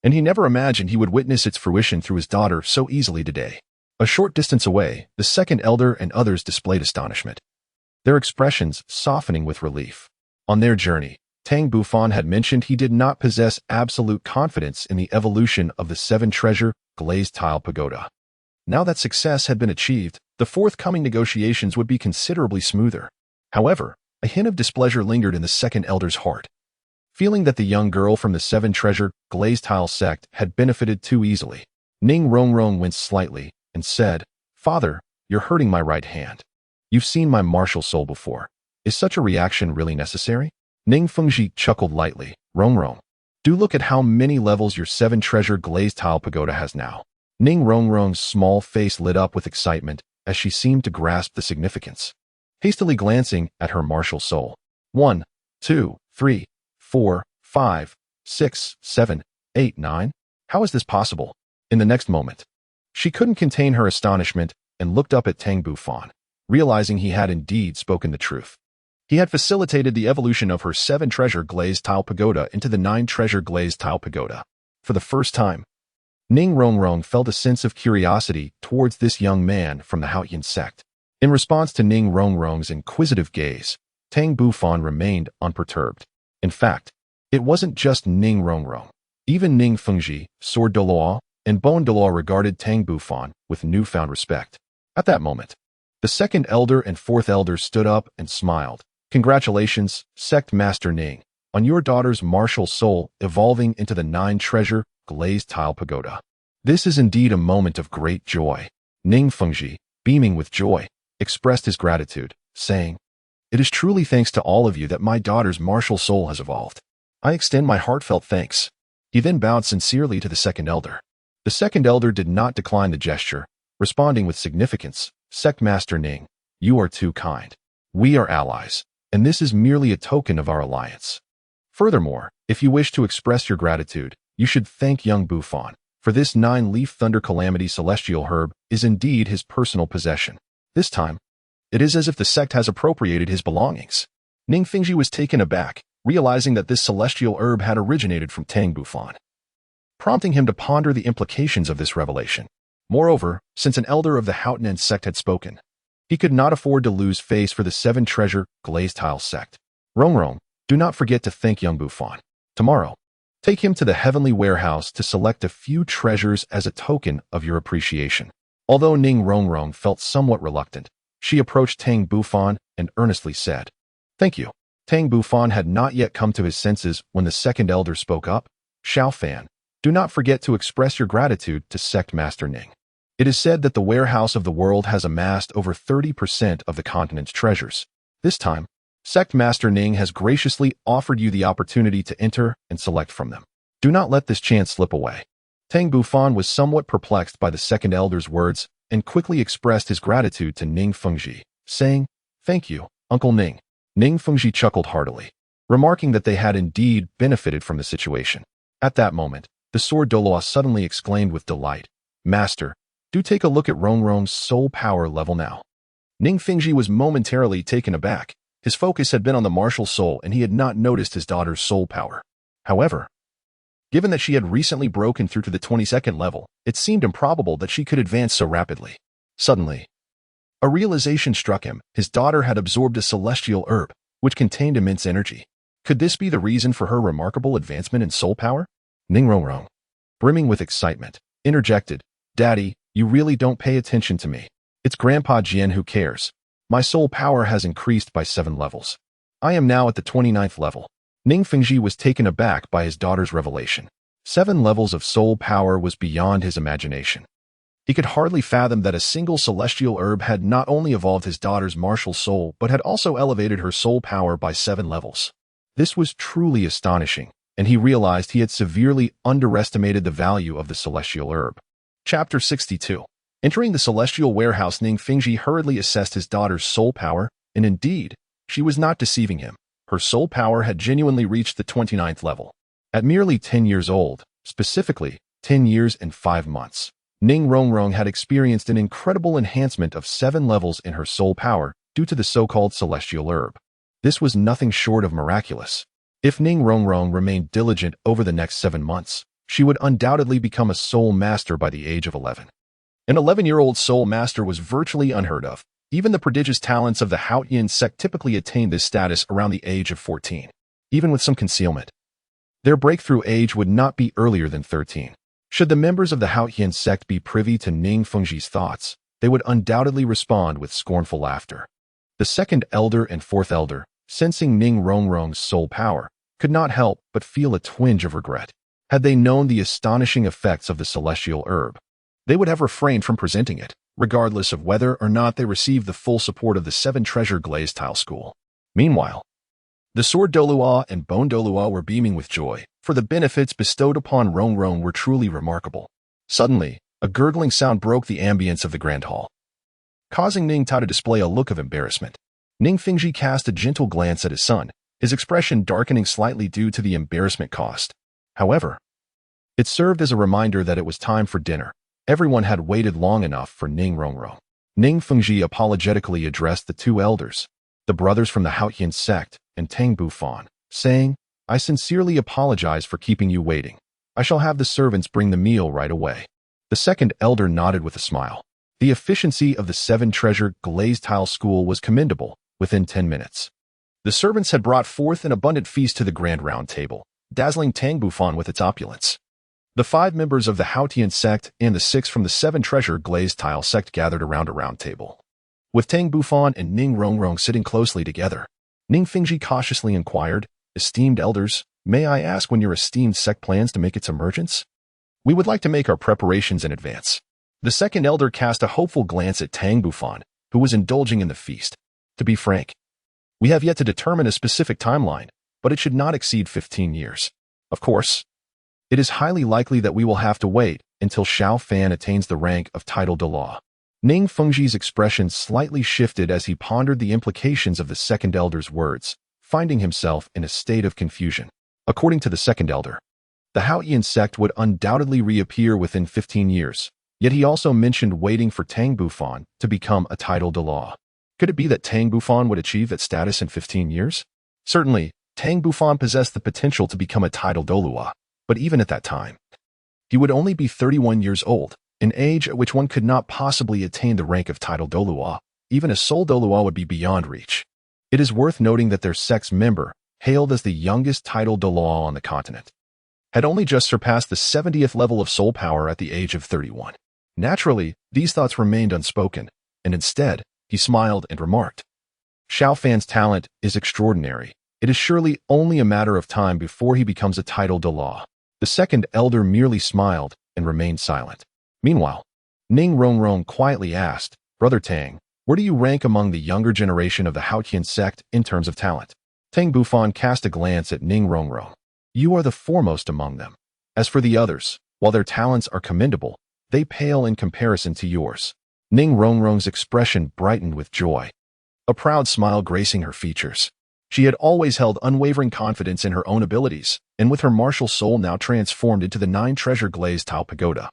and he never imagined he would witness its fruition through his daughter so easily today. A short distance away, the second elder and others displayed astonishment, their expressions softening with relief. On their journey, Tang Bufan had mentioned he did not possess absolute confidence in the evolution of the Seven Treasure Glazed Tile Pagoda. Now that success had been achieved, the forthcoming negotiations would be considerably smoother. However, a hint of displeasure lingered in the second elder's heart, feeling that the young girl from the Seven Treasure Glazed Tile Sect had benefited too easily. Ning Rongrong winced slightly and said, "Father, you're hurting my right hand. You've seen my martial soul before. Is such a reaction really necessary?" Ning Fengji chuckled lightly. "Rongrong, do look at how many levels your Seven Treasure Glazed Tile Pagoda has now." Ning Rongrong's small face lit up with excitement as she seemed to grasp the significance. Hastily glancing at her martial soul. 1, 2, 3, 4, 5, 6, 7, 8, 9. How is this possible? In the next moment, she couldn't contain her astonishment and looked up at Tang Bufan, realizing he had indeed spoken the truth. He had facilitated the evolution of her 7-treasure glazed tile pagoda into the 9-treasure glazed tile pagoda. For the first time, Ning Rongrong felt a sense of curiosity towards this young man from the Haotian Sect. In response to Ning Rongrong's inquisitive gaze, Tang Bufan remained unperturbed. In fact, it wasn't just Ning Rongrong. Even Ning Fengji, Sword Douluo, and Bone Douluo regarded Tang Bufan with newfound respect. At that moment, the second elder and fourth elder stood up and smiled. Congratulations, Sect Master Ning, on your daughter's martial soul evolving into the 9-treasure glazed tile pagoda. This is indeed a moment of great joy. Ning Fengji, beaming with joy, expressed his gratitude, saying, "It is truly thanks to all of you that my daughter's martial soul has evolved. I extend my heartfelt thanks." He then bowed sincerely to the second elder. The second elder did not decline the gesture, responding with significance, "Sect Master Ning, you are too kind. We are allies, and this is merely a token of our alliance. Furthermore, if you wish to express your gratitude, you should thank young Bufan, for this 9-leaf thunder calamity celestial herb is indeed his personal possession. This time, it is as if the sect has appropriated his belongings." Ning Fengji was taken aback, realizing that this celestial herb had originated from Tang Bufan, prompting him to ponder the implications of this revelation. Moreover, since an elder of the Haotian Sect had spoken, he could not afford to lose face for the 7-treasure glazed tile sect. Rongrong, do not forget to thank young Bufan. Tomorrow, take him to the heavenly warehouse to select a few treasures as a token of your appreciation. Although Ning Rongrong felt somewhat reluctant, she approached Tang Bufan and earnestly said, "Thank you." Tang Bufan had not yet come to his senses when the second elder spoke up. "Xiao Fan, do not forget to express your gratitude to Sect Master Ning. It is said that the warehouse of the world has amassed over 30% of the continent's treasures. This time, Sect Master Ning has graciously offered you the opportunity to enter and select from them. Do not let this chance slip away." Tang Bufan was somewhat perplexed by the second elder's words and quickly expressed his gratitude to Ning Fengji, saying, "Thank you, Uncle Ning." Ning Fengji chuckled heartily, remarking that they had indeed benefited from the situation. At that moment, the Sword Douluo suddenly exclaimed with delight, "Master, do take a look at Rongrong's soul power level now." Ning Fengji was momentarily taken aback. His focus had been on the martial soul and he had not noticed his daughter's soul power. However, given that she had recently broken through to the 22nd level, it seemed improbable that she could advance so rapidly. Suddenly, a realization struck him. His daughter had absorbed a celestial herb, which contained immense energy. Could this be the reason for her remarkable advancement in soul power? Ning Rongrong, brimming with excitement, interjected, "Daddy, you really don't pay attention to me. It's Grandpa Jian who cares. My soul power has increased by 7 levels. I am now at the 29th level." Ning Fengji was taken aback by his daughter's revelation. 7 levels of soul power was beyond his imagination. He could hardly fathom that a single celestial herb had not only evolved his daughter's martial soul, but had also elevated her soul power by 7 levels. This was truly astonishing, and he realized he had severely underestimated the value of the celestial herb. Chapter 62. Entering the celestial warehouse, Ning Fengji hurriedly assessed his daughter's soul power, and indeed, she was not deceiving him. Her soul power had genuinely reached the 29th level. At merely 10 years old, specifically 10 years and 5 months, Ning Rongrong had experienced an incredible enhancement of 7 levels in her soul power due to the so-called celestial herb. This was nothing short of miraculous. If Ning Rongrong remained diligent over the next 7 months, she would undoubtedly become a soul master by the age of 11. An 11-year-old soul master was virtually unheard of. Even the prodigious talents of the Haotian Sect typically attained this status around the age of 14. Even with some concealment, their breakthrough age would not be earlier than 13. Should the members of the Haotian Sect be privy to Ning Fengji's thoughts, they would undoubtedly respond with scornful laughter. The second elder and fourth elder, sensing Ning Rongrong's soul power, could not help but feel a twinge of regret. Had they known the astonishing effects of the celestial herb, they would have refrained from presenting it, regardless of whether or not they received the full support of the 7-treasure glazed tile school. Meanwhile, the Sword Douluo and Bone Douluo were beaming with joy, for the benefits bestowed upon Rongrong were truly remarkable. Suddenly, a gurgling sound broke the ambience of the grand hall, causing Ning Ta to display a look of embarrassment. Ning Fengji cast a gentle glance at his son, his expression darkening slightly due to the embarrassment caused. However, it served as a reminder that it was time for dinner. Everyone had waited long enough for Ning Rongrong. Ning Fengji apologetically addressed the 2 elders. the brothers from the Haotian Sect, and Tang Bufan, saying, "I sincerely apologize for keeping you waiting. I shall have the servants bring the meal right away." The second elder nodded with a smile. The efficiency of the seven-treasure glazed tile school was commendable within 10 minutes. The servants had brought forth an abundant feast to the grand round table, dazzling Tang Bufan with its opulence. The 5 members of the Haotian Sect and the 6 from the seven-treasure glazed tile sect gathered around a round table. With Tang Bufan and Ning Rongrong sitting closely together, Ning Fingji cautiously inquired, "Esteemed elders, may I ask when your esteemed sect plans to make its emergence? We would like to make our preparations in advance." The second elder cast a hopeful glance at Tang Bufan, who was indulging in the feast. "To be frank, we have yet to determine a specific timeline, but it should not exceed 15 years. Of course, it is highly likely that we will have to wait until Xiao Fan attains the rank of title Douluo." Ning Fengji's expression slightly shifted as he pondered the implications of the second elder's words, finding himself in a state of confusion. According to the second elder, the Haotian Sect would undoubtedly reappear within 15 years, yet he also mentioned waiting for Tang Bufan to become a title Douluo. Could it be that Tang Bufan would achieve that status in 15 years? Certainly, Tang Bufan possessed the potential to become a title Douluo, but even at that time, he would only be 31 years old, an age at which one could not possibly attain the rank of title Douluo. Even a sole Douluo would be beyond reach. It is worth noting that their sect's member, hailed as the youngest title Douluo on the continent, had only just surpassed the 70th level of soul power at the age of 31. Naturally, these thoughts remained unspoken, and instead, he smiled and remarked, "Xiao Fan's talent is extraordinary. It is surely only a matter of time before he becomes a title Douluo." The second elder merely smiled and remained silent. Meanwhile, Ning Rongrong quietly asked, "Brother Tang, where do you rank among the younger generation of the Haotian Sect in terms of talent?" Tang Bufan cast a glance at Ning Rongrong. "You are the foremost among them. As for the others, while their talents are commendable, they pale in comparison to yours." Ning Rongrong's expression brightened with joy, a proud smile gracing her features. She had always held unwavering confidence in her own abilities, and with her martial soul now transformed into the 9-treasure glazed tile pagoda,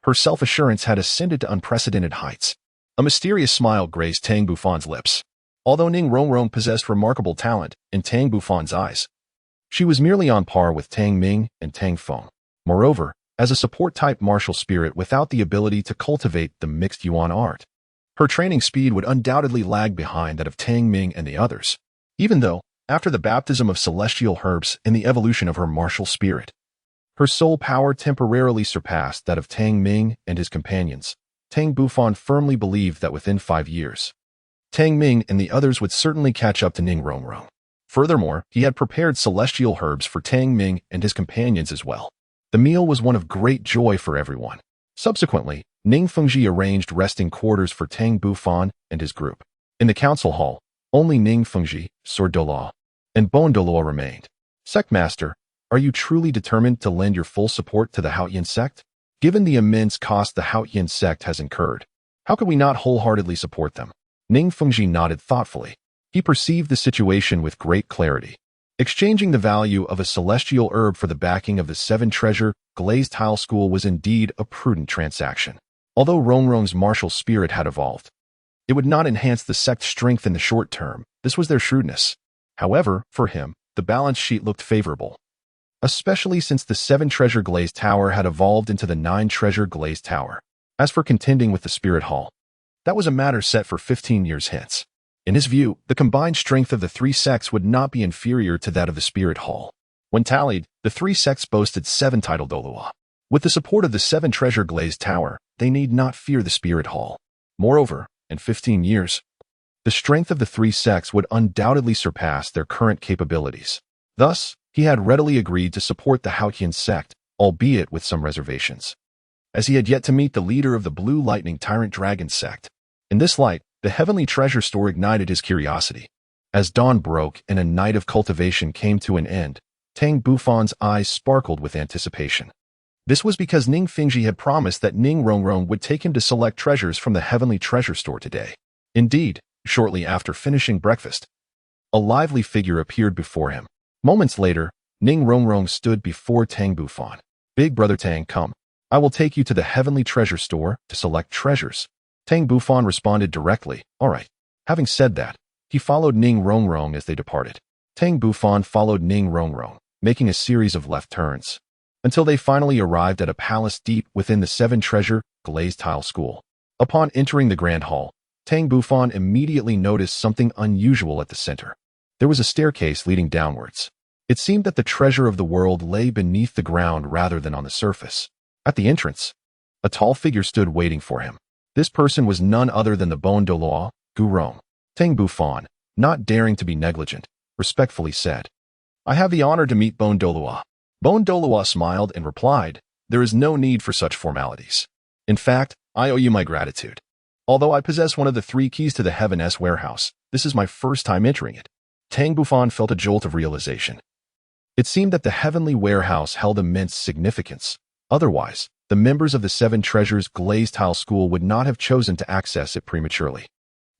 her self-assurance had ascended to unprecedented heights. A mysterious smile graced Tang Bufan's lips. Although Ning Rongrong possessed remarkable talent in Tang Bufan's eyes, she was merely on par with Tang Ming and Tang Feng. Moreover, as a support-type martial spirit without the ability to cultivate the mixed Yuan art, her training speed would undoubtedly lag behind that of Tang Ming and the others. Even though, after the baptism of celestial herbs and the evolution of her martial spirit, her soul power temporarily surpassed that of Tang Ming and his companions, Tang Bufan firmly believed that within 5 years, Tang Ming and the others would certainly catch up to Ning Rongrong. Furthermore, he had prepared celestial herbs for Tang Ming and his companions as well. The meal was one of great joy for everyone. Subsequently, Ning Fengji arranged resting quarters for Tang Bufan and his group. In the council hall, only Ning Fengji, Sword Douluo, and Bon Douluo remained. "Sectmaster, are you truly determined to lend your full support to the Haotian Sect? Given the immense cost the Haotian Sect has incurred, how could we not wholeheartedly support them?" Ning Fengji nodded thoughtfully. He perceived the situation with great clarity. Exchanging the value of a celestial herb for the backing of the 7-treasure glazed tile school was indeed a prudent transaction. Although Rongrong's martial spirit had evolved, it would not enhance the sect's strength in the short term. This was their shrewdness. However, for him, the balance sheet looked favorable, especially since the 7-treasure glazed tower had evolved into the 9-treasure glazed tower. As for contending with the spirit hall, that was a matter set for 15 years hence. In his view, the combined strength of the 3 sects would not be inferior to that of the spirit hall. When tallied, the 3 sects boasted 7 title Douluo. With the support of the 7-treasure glazed tower, they need not fear the spirit hall. Moreover, in 15 years, the strength of the 3 sects would undoubtedly surpass their current capabilities. Thus, he had readily agreed to support the Haotian Sect, albeit with some reservations, as he had yet to meet the leader of the Blue Lightning Tyrant Dragon Sect. In this light, the Heavenly Treasure Store ignited his curiosity. As dawn broke and a night of cultivation came to an end, Tang Bufan's eyes sparkled with anticipation. This was because Ning Fengji had promised that Ning Rongrong would take him to select treasures from the Heavenly Treasure Store today. Indeed, shortly after finishing breakfast, a lively figure appeared before him. Moments later, Ning Rongrong stood before Tang Bufan. "Big brother Tang, come. I will take you to the Heavenly Treasure Store to select treasures." Tang Bufan responded directly, "All right." Having said that, He followed Ning Rongrong as they departed. Tang Bufan followed Ning Rongrong, making a series of left turns, until they finally arrived at a palace deep within the seven-treasure glazed tile school. Upon entering the grand hall, Tang Bufan immediately noticed something unusual at the center. There was a staircase leading downwards. It seemed that the treasure of the world lay beneath the ground rather than on the surface. At the entrance, a tall figure stood waiting for him. This person was none other than the Bon Douluo, Gurong. Tang Bufan, not daring to be negligent, respectfully said, "I have the honor to meet Bon Douluo." Bon Douluo smiled and replied, "There is no need for such formalities. In fact, I owe you my gratitude. Although I possess one of the 3 keys to the Heaven's warehouse, this is my first time entering it." Tang Bufan felt a jolt of realization. It seemed that the heavenly warehouse held immense significance. Otherwise, the members of the Seven Treasures Glazed Tile School would not have chosen to access it prematurely.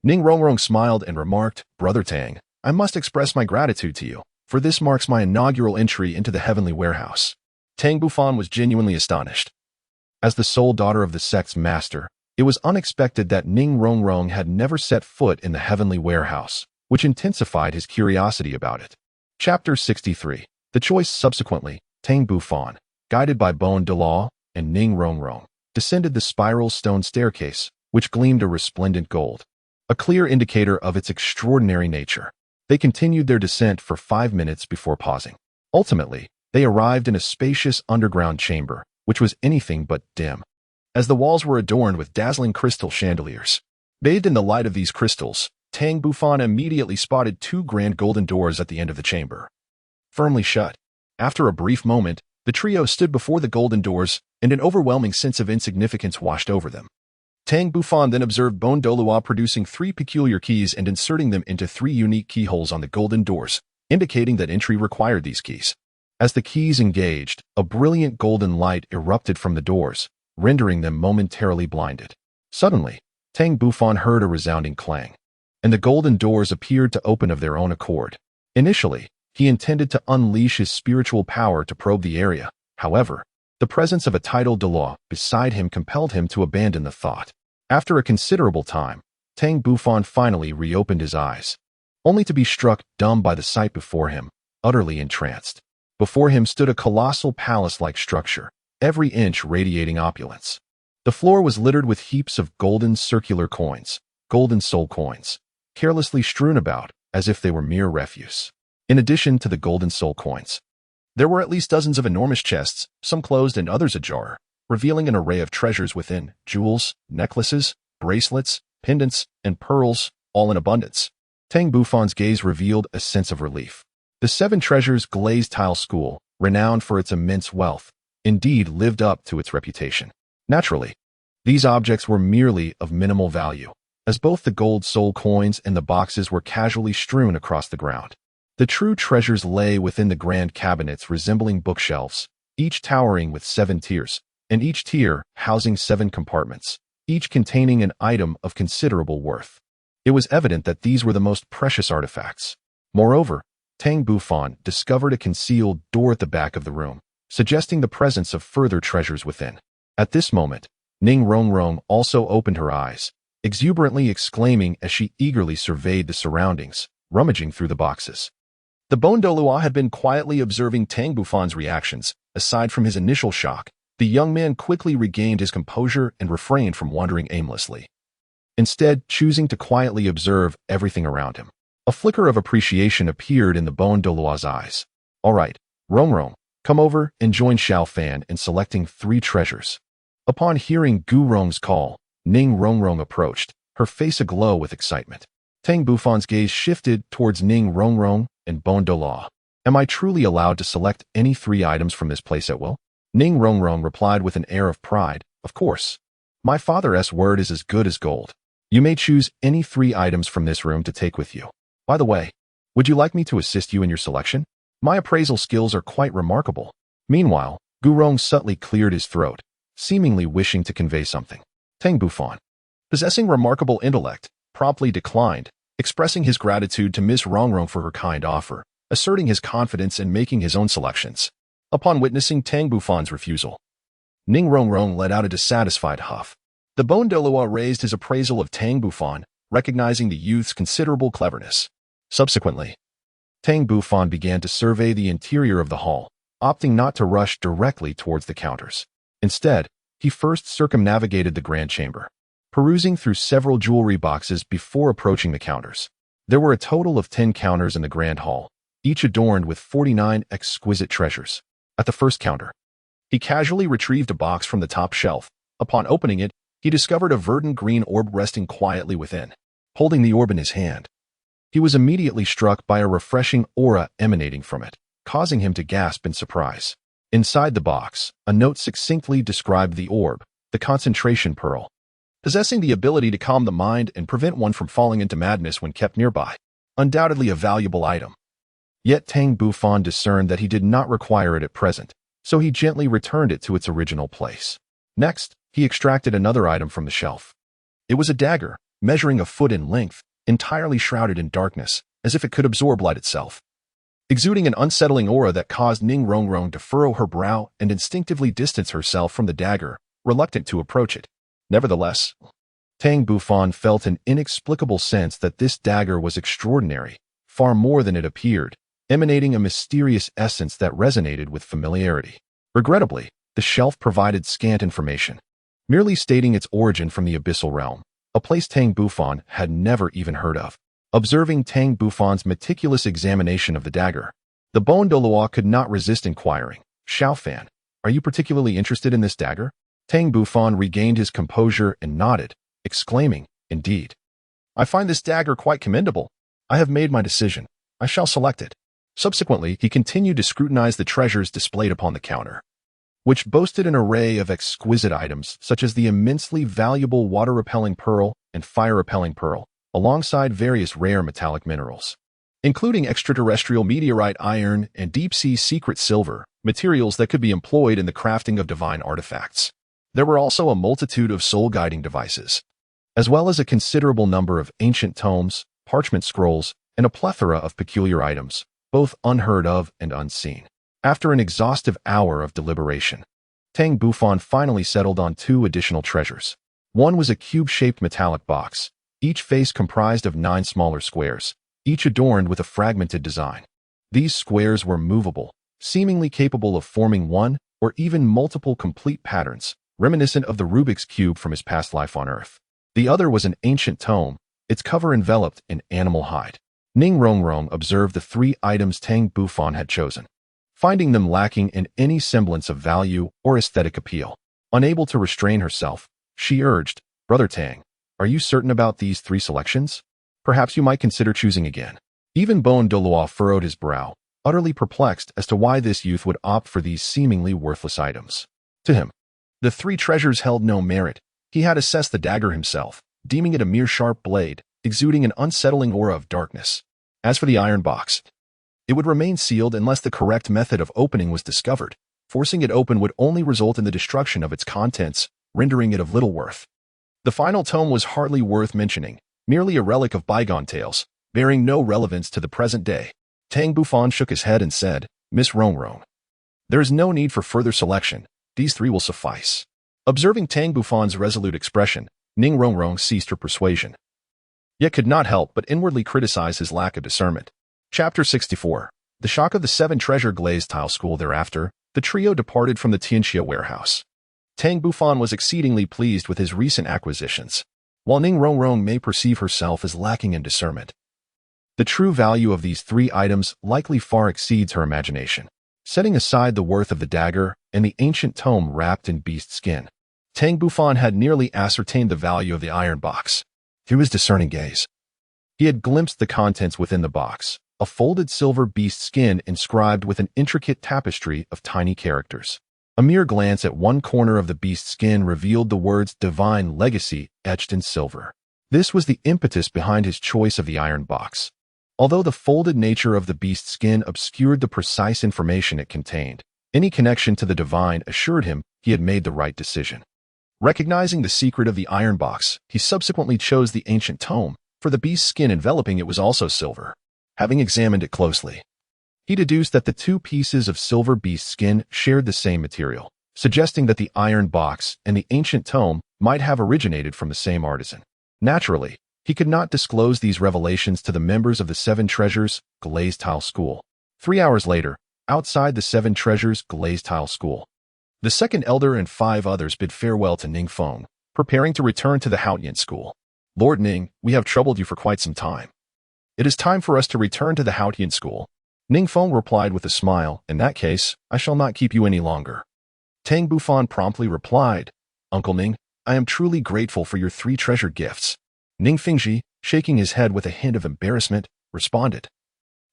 Ning Rongrong smiled and remarked, "Brother Tang, I must express my gratitude to you, for this marks my inaugural entry into the heavenly warehouse." Tang Bufan was genuinely astonished. As the sole daughter of the sect's master, it was unexpected that Ning Rongrong had never set foot in the heavenly warehouse, which intensified his curiosity about it. Chapter 63. The choice. Subsequently, Tang Bufan, guided by Bon Douluo and Ning Rongrong, descended the spiral stone staircase, which gleamed a resplendent gold, a clear indicator of its extraordinary nature. They continued their descent for 5 minutes before pausing. Ultimately, they arrived in a spacious underground chamber, which was anything but dim, as the walls were adorned with dazzling crystal chandeliers. Bathed in the light of these crystals, Tang Bufan immediately spotted 2 grand golden doors at the end of the chamber, firmly shut. After a brief moment, the trio stood before the golden doors, and an overwhelming sense of insignificance washed over them. Tang Bufan then observed Bon Douluo producing 3 peculiar keys and inserting them into 3 unique keyholes on the golden doors, indicating that entry required these keys. As the keys engaged, a brilliant golden light erupted from the doors, rendering them momentarily blinded. Suddenly, Tang Bufan heard a resounding clang, and the golden doors appeared to open of their own accord. Initially, he intended to unleash his spiritual power to probe the area. However, the presence of a titled Douluo beside him compelled him to abandon the thought. After a considerable time, Tang Bufan finally reopened his eyes, only to be struck dumb by the sight before him, utterly entranced. Before him stood a colossal palace-like structure, every inch radiating opulence. The floor was littered with heaps of golden circular coins, golden soul coins, carelessly strewn about as if they were mere refuse. In addition to the golden soul coins, there were at least dozens of enormous chests, some closed and others ajar, revealing an array of treasures within: jewels, necklaces, bracelets, pendants, and pearls, all in abundance. Tang Bufan's gaze revealed a sense of relief. The Seven Treasures Glazed Tile School, renowned for its immense wealth, indeed lived up to its reputation. Naturally, these objects were merely of minimal value, as both the gold soul coins and the boxes were casually strewn across the ground. The true treasures lay within the grand cabinets resembling bookshelves, each towering with 7 tiers, and each tier housing 7 compartments, each containing an item of considerable worth. It was evident that these were the most precious artifacts. Moreover, Tang Bufan discovered a concealed door at the back of the room, suggesting the presence of further treasures within. At this moment, Ning Rongrong also opened her eyes, exuberantly exclaiming as she eagerly surveyed the surroundings, rummaging through the boxes. The Bon Douluo had been quietly observing Tang Bufan's reactions. Aside from his initial shock, the young man quickly regained his composure and refrained from wandering aimlessly, instead choosing to quietly observe everything around him. A flicker of appreciation appeared in the Bon Douluo's eyes. "All right, Rongrong, come over and join Xiao Fan in selecting 3 treasures." Upon hearing Gurong's call, Ning Rongrong approached, her face aglow with excitement. Tang Bufan's gaze shifted towards Ning Rongrong and Bon Douluo. "Am I truly allowed to select any 3 items from this place at will?" Ning Rongrong replied with an air of pride, "Of course. My father's word is as good as gold. You may choose any 3 items from this room to take with you. By the way, would you like me to assist you in your selection? My appraisal skills are quite remarkable." Meanwhile, Gurong subtly cleared his throat, seemingly wishing to convey something. Tang Bufan, possessing remarkable intellect, promptly declined, expressing his gratitude to Miss Rongrong for her kind offer, asserting his confidence in making his own selections. Upon witnessing Tang Bufan's refusal, Ning Rongrong let out a dissatisfied huff. The Bon Douluo raised his appraisal of Tang Bufan, recognizing the youth's considerable cleverness. Subsequently, Tang Bufan began to survey the interior of the hall, opting not to rush directly towards the counters. Instead, he first circumnavigated the grand chamber, perusing through several jewelry boxes before approaching the counters. There were a total of 10 counters in the grand hall, each adorned with 49 exquisite treasures. At the first counter, he casually retrieved a box from the top shelf. Upon opening it, he discovered a verdant green orb resting quietly within. Holding the orb in his hand, he was immediately struck by a refreshing aura emanating from it, causing him to gasp in surprise. Inside the box, a note succinctly described the orb, the concentration pearl, possessing the ability to calm the mind and prevent one from falling into madness when kept nearby. Undoubtedly a valuable item. Yet Tang Bufan discerned that he did not require it at present, so he gently returned it to its original place. Next, he extracted another item from the shelf. It was a dagger, measuring a foot in length, entirely shrouded in darkness, as if it could absorb light itself. Exuding an unsettling aura that caused Ning Rongrong to furrow her brow and instinctively distance herself from the dagger, reluctant to approach it. Nevertheless, Tang Bufan felt an inexplicable sense that this dagger was extraordinary, far more than it appeared, emanating a mysterious essence that resonated with familiarity. Regrettably, the shelf provided scant information, merely stating its origin from the abyssal realm, a place Tang Bufan had never even heard of. Observing Tang Bufan's meticulous examination of the dagger, the Bon Douluo could not resist inquiring, "Xiaofan, are you particularly interested in this dagger?" Tang Bufan regained his composure and nodded, exclaiming, "Indeed. I find this dagger quite commendable. I have made my decision. I shall select it." Subsequently, he continued to scrutinize the treasures displayed upon the counter, which boasted an array of exquisite items such as the immensely valuable water-repelling pearl and fire-repelling pearl, alongside various rare metallic minerals, including extraterrestrial meteorite iron and deep-sea secret silver, materials that could be employed in the crafting of divine artifacts. There were also a multitude of soul-guiding devices, as well as a considerable number of ancient tomes, parchment scrolls, and a plethora of peculiar items, both unheard of and unseen. After an exhaustive hour of deliberation, Tang Bufan finally settled on 2 additional treasures. One was a cube-shaped metallic box, each face comprised of 9 smaller squares, each adorned with a fragmented design. These squares were movable, seemingly capable of forming one or even multiple complete patterns, reminiscent of the Rubik's Cube from his past life on Earth. The other was an ancient tome, its cover enveloped in animal hide. Ning Rongrong observed the 3 items Tang Bufan had chosen, finding them lacking in any semblance of value or aesthetic appeal. Unable to restrain herself, she urged, "Brother Tang, are you certain about these 3 selections? Perhaps you might consider choosing again." Even Bon Douluo furrowed his brow, utterly perplexed as to why this youth would opt for these seemingly worthless items. To him, the 3 treasures held no merit. He had assessed the dagger himself, deeming it a mere sharp blade, exuding an unsettling aura of darkness. As for the iron box, it would remain sealed unless the correct method of opening was discovered. Forcing it open would only result in the destruction of its contents, rendering it of little worth. The final tome was hardly worth mentioning, merely a relic of bygone tales, bearing no relevance to the present day. Tang Bufan shook his head and said, "Miss Rongrong, there is no need for further selection. These 3 will suffice." Observing Tang Bufan's resolute expression, Ning Rongrong ceased her persuasion, yet could not help but inwardly criticize his lack of discernment. Chapter 64. The shock of the 7 treasure glazed tile school. Thereafter, the trio departed from the Tianxia warehouse. Tang Bufan was exceedingly pleased with his recent acquisitions, while Ning Rongrong may perceive herself as lacking in discernment. The true value of these 3 items likely far exceeds her imagination. Setting aside the worth of the dagger and the ancient tome wrapped in beast skin, Tang Bufan had nearly ascertained the value of the iron box. Through his discerning gaze, he had glimpsed the contents within the box, a folded silver beast skin inscribed with an intricate tapestry of tiny characters. A mere glance at one corner of the beast skin revealed the words "Divine Legacy" etched in silver. This was the impetus behind his choice of the iron box. Although the folded nature of the beast skin obscured the precise information it contained, any connection to the divine assured him he had made the right decision. Recognizing the secret of the iron box, he subsequently chose the ancient tome, for the beast skin enveloping it was also silver. Having examined it closely, he deduced that the 2 pieces of silver beast skin shared the same material, suggesting that the iron box and the ancient tome might have originated from the same artisan. Naturally, He could not disclose these revelations to the members of the Seven Treasures Glazed Tile School. 3 hours later, outside the Seven Treasures Glazed Tile School, the second elder and 5 others bid farewell to Ning Feng, preparing to return to the Haotian school. Lord Ning, we have troubled you for quite some time. It is time for us to return to the Haotian school. Ning Feng replied with a smile, in that case, I shall not keep you any longer. Tang Bufan promptly replied, Uncle Ning, I am truly grateful for your 3 treasured gifts. Ning Fengji, shaking his head with a hint of embarrassment, responded,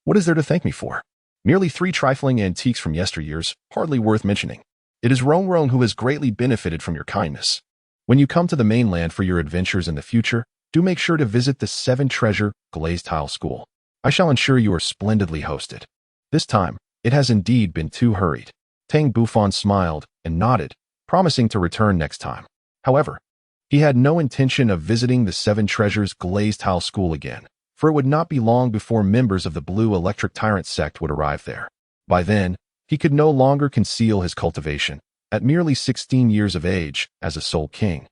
What is there to thank me for? Merely 3 trifling antiques from yesteryears, hardly worth mentioning. It is Rongrong who has greatly benefited from your kindness. When you come to the mainland for your adventures in the future, do make sure to visit the 7 Treasure Glazed Tile School. I shall ensure you are splendidly hosted. This time, it has indeed been too hurried. Tang Bufan smiled and nodded, promising to return next time. However, he had no intention of visiting the 7 Treasures Glazed Tile School again, for it would not be long before members of the Blue Electric Tyrant Sect would arrive there. By then, he could no longer conceal his cultivation, at merely 16 years of age, as a Soul King.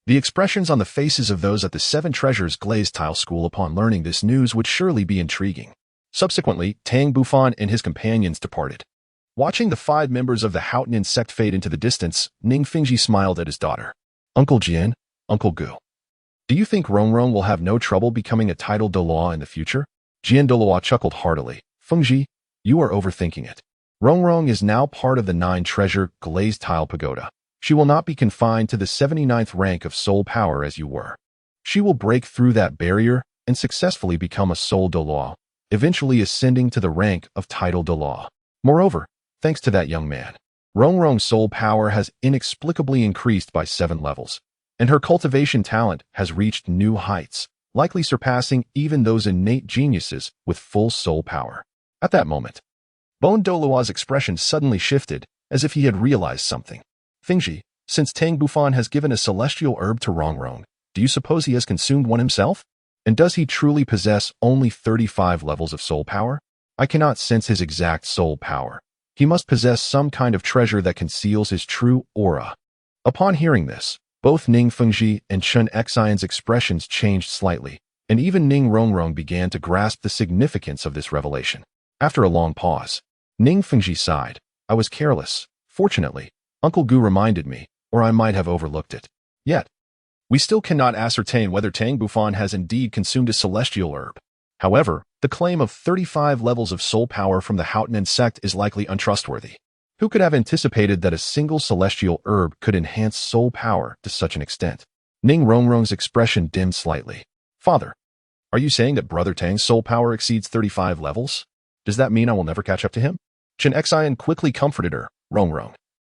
The expressions on the faces of those at the 7 Treasures Glazed Tile School upon learning this news would surely be intriguing. Subsequently, Tang Bufan and his companions departed. Watching the 5 members of the Haotian Sect fade into the distance, Ning Fengji smiled at his daughter. Uncle Jian, Uncle Gu. Do you think Rongrong will have no trouble becoming a titled Douluo in the future? Jian Douluo chuckled heartily. Fengji, you are overthinking it. Rongrong is now part of the 9 Treasure Glazed Tile Pagoda. She will not be confined to the 79th rank of soul power as you were. She will break through that barrier and successfully become a soul Douluo, eventually ascending to the rank of title Douluo. Moreover, thanks to that young man, Rongrong's soul power has inexplicably increased by 7 levels, and her cultivation talent has reached new heights, likely surpassing even those innate geniuses with full soul power. At that moment, Bone Douluo's expression suddenly shifted, as if he had realized something. Fengji, since Tang Bufan has given a celestial herb to Rongrong, do you suppose he has consumed one himself? And does he truly possess only 35 levels of soul power? I cannot sense his exact soul power. He must possess some kind of treasure that conceals his true aura. Upon hearing this, both Ning Fengji and Chen Xian's expressions changed slightly, and even Ning Rongrong began to grasp the significance of this revelation. After a long pause, Ning Fengji sighed. I was careless. Fortunately, Uncle Gu reminded me, or I might have overlooked it. Yet, we still cannot ascertain whether Tang Bufan has indeed consumed a celestial herb. However, the claim of 35 levels of soul power from the Haotian Sect is likely untrustworthy. Who could have anticipated that a single celestial herb could enhance soul power to such an extent? Ning Rongrong's expression dimmed slightly. Father, are you saying that Brother Tang's soul power exceeds 35 levels? Does that mean I will never catch up to him? Chen Xian quickly comforted her. Rongrong,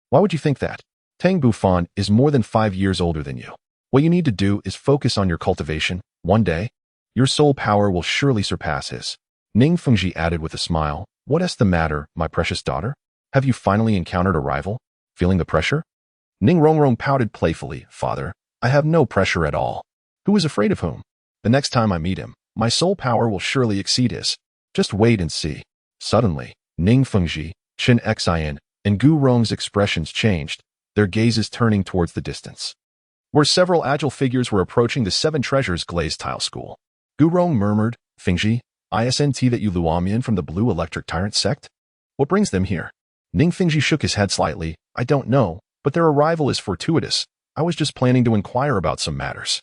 why would you think that? Tang Bufan is more than 5 years older than you. What you need to do is focus on your cultivation. One day, your soul power will surely surpass his. Ning Fengji added with a smile, What is the matter, my precious daughter? Have you finally encountered a rival? Feeling the pressure? Ning Rongrong pouted playfully, Father, I have no pressure at all. Who is afraid of whom? The next time I meet him, my soul power will surely exceed his. Just wait and see. Suddenly, Ning Fengji, Chen Xian, and Gu Rong's expressions changed, their gazes turning towards the distance, where several agile figures were approaching the 7 Treasures Glazed Tile School. Gu Rong murmured, Fengji, isn't that you Luomian from the Blue Electric Tyrant Sect? What brings them here? Ning Fengji shook his head slightly. I don't know, but their arrival is fortuitous. I was just planning to inquire about some matters.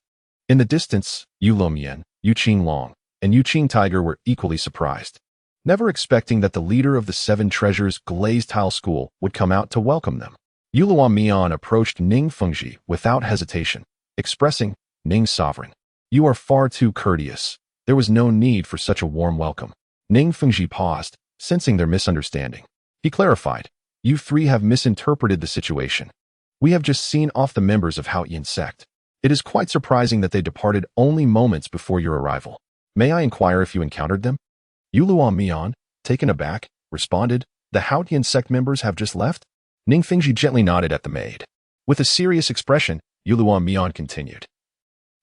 In the distance, Yu Luomian, Yu Qinglong, and Yu Qing Tiger were equally surprised, never expecting that the leader of the 7 Treasures Glazed Tile School would come out to welcome them. Yu Luomian approached Ning Fengji without hesitation, expressing, Ning Sovereign, you are far too courteous. There was no need for such a warm welcome. Ning Fengji paused, sensing their misunderstanding. He clarified, You 3 have misinterpreted the situation. We have just seen off the members of Haotian Sect. It is quite surprising that they departed only moments before your arrival. May I inquire if you encountered them? Yu Luomian, taken aback, responded, The Haotian Sect members have just left? Ning Fengji gently nodded at the maid. With a serious expression, Yu Luomian continued.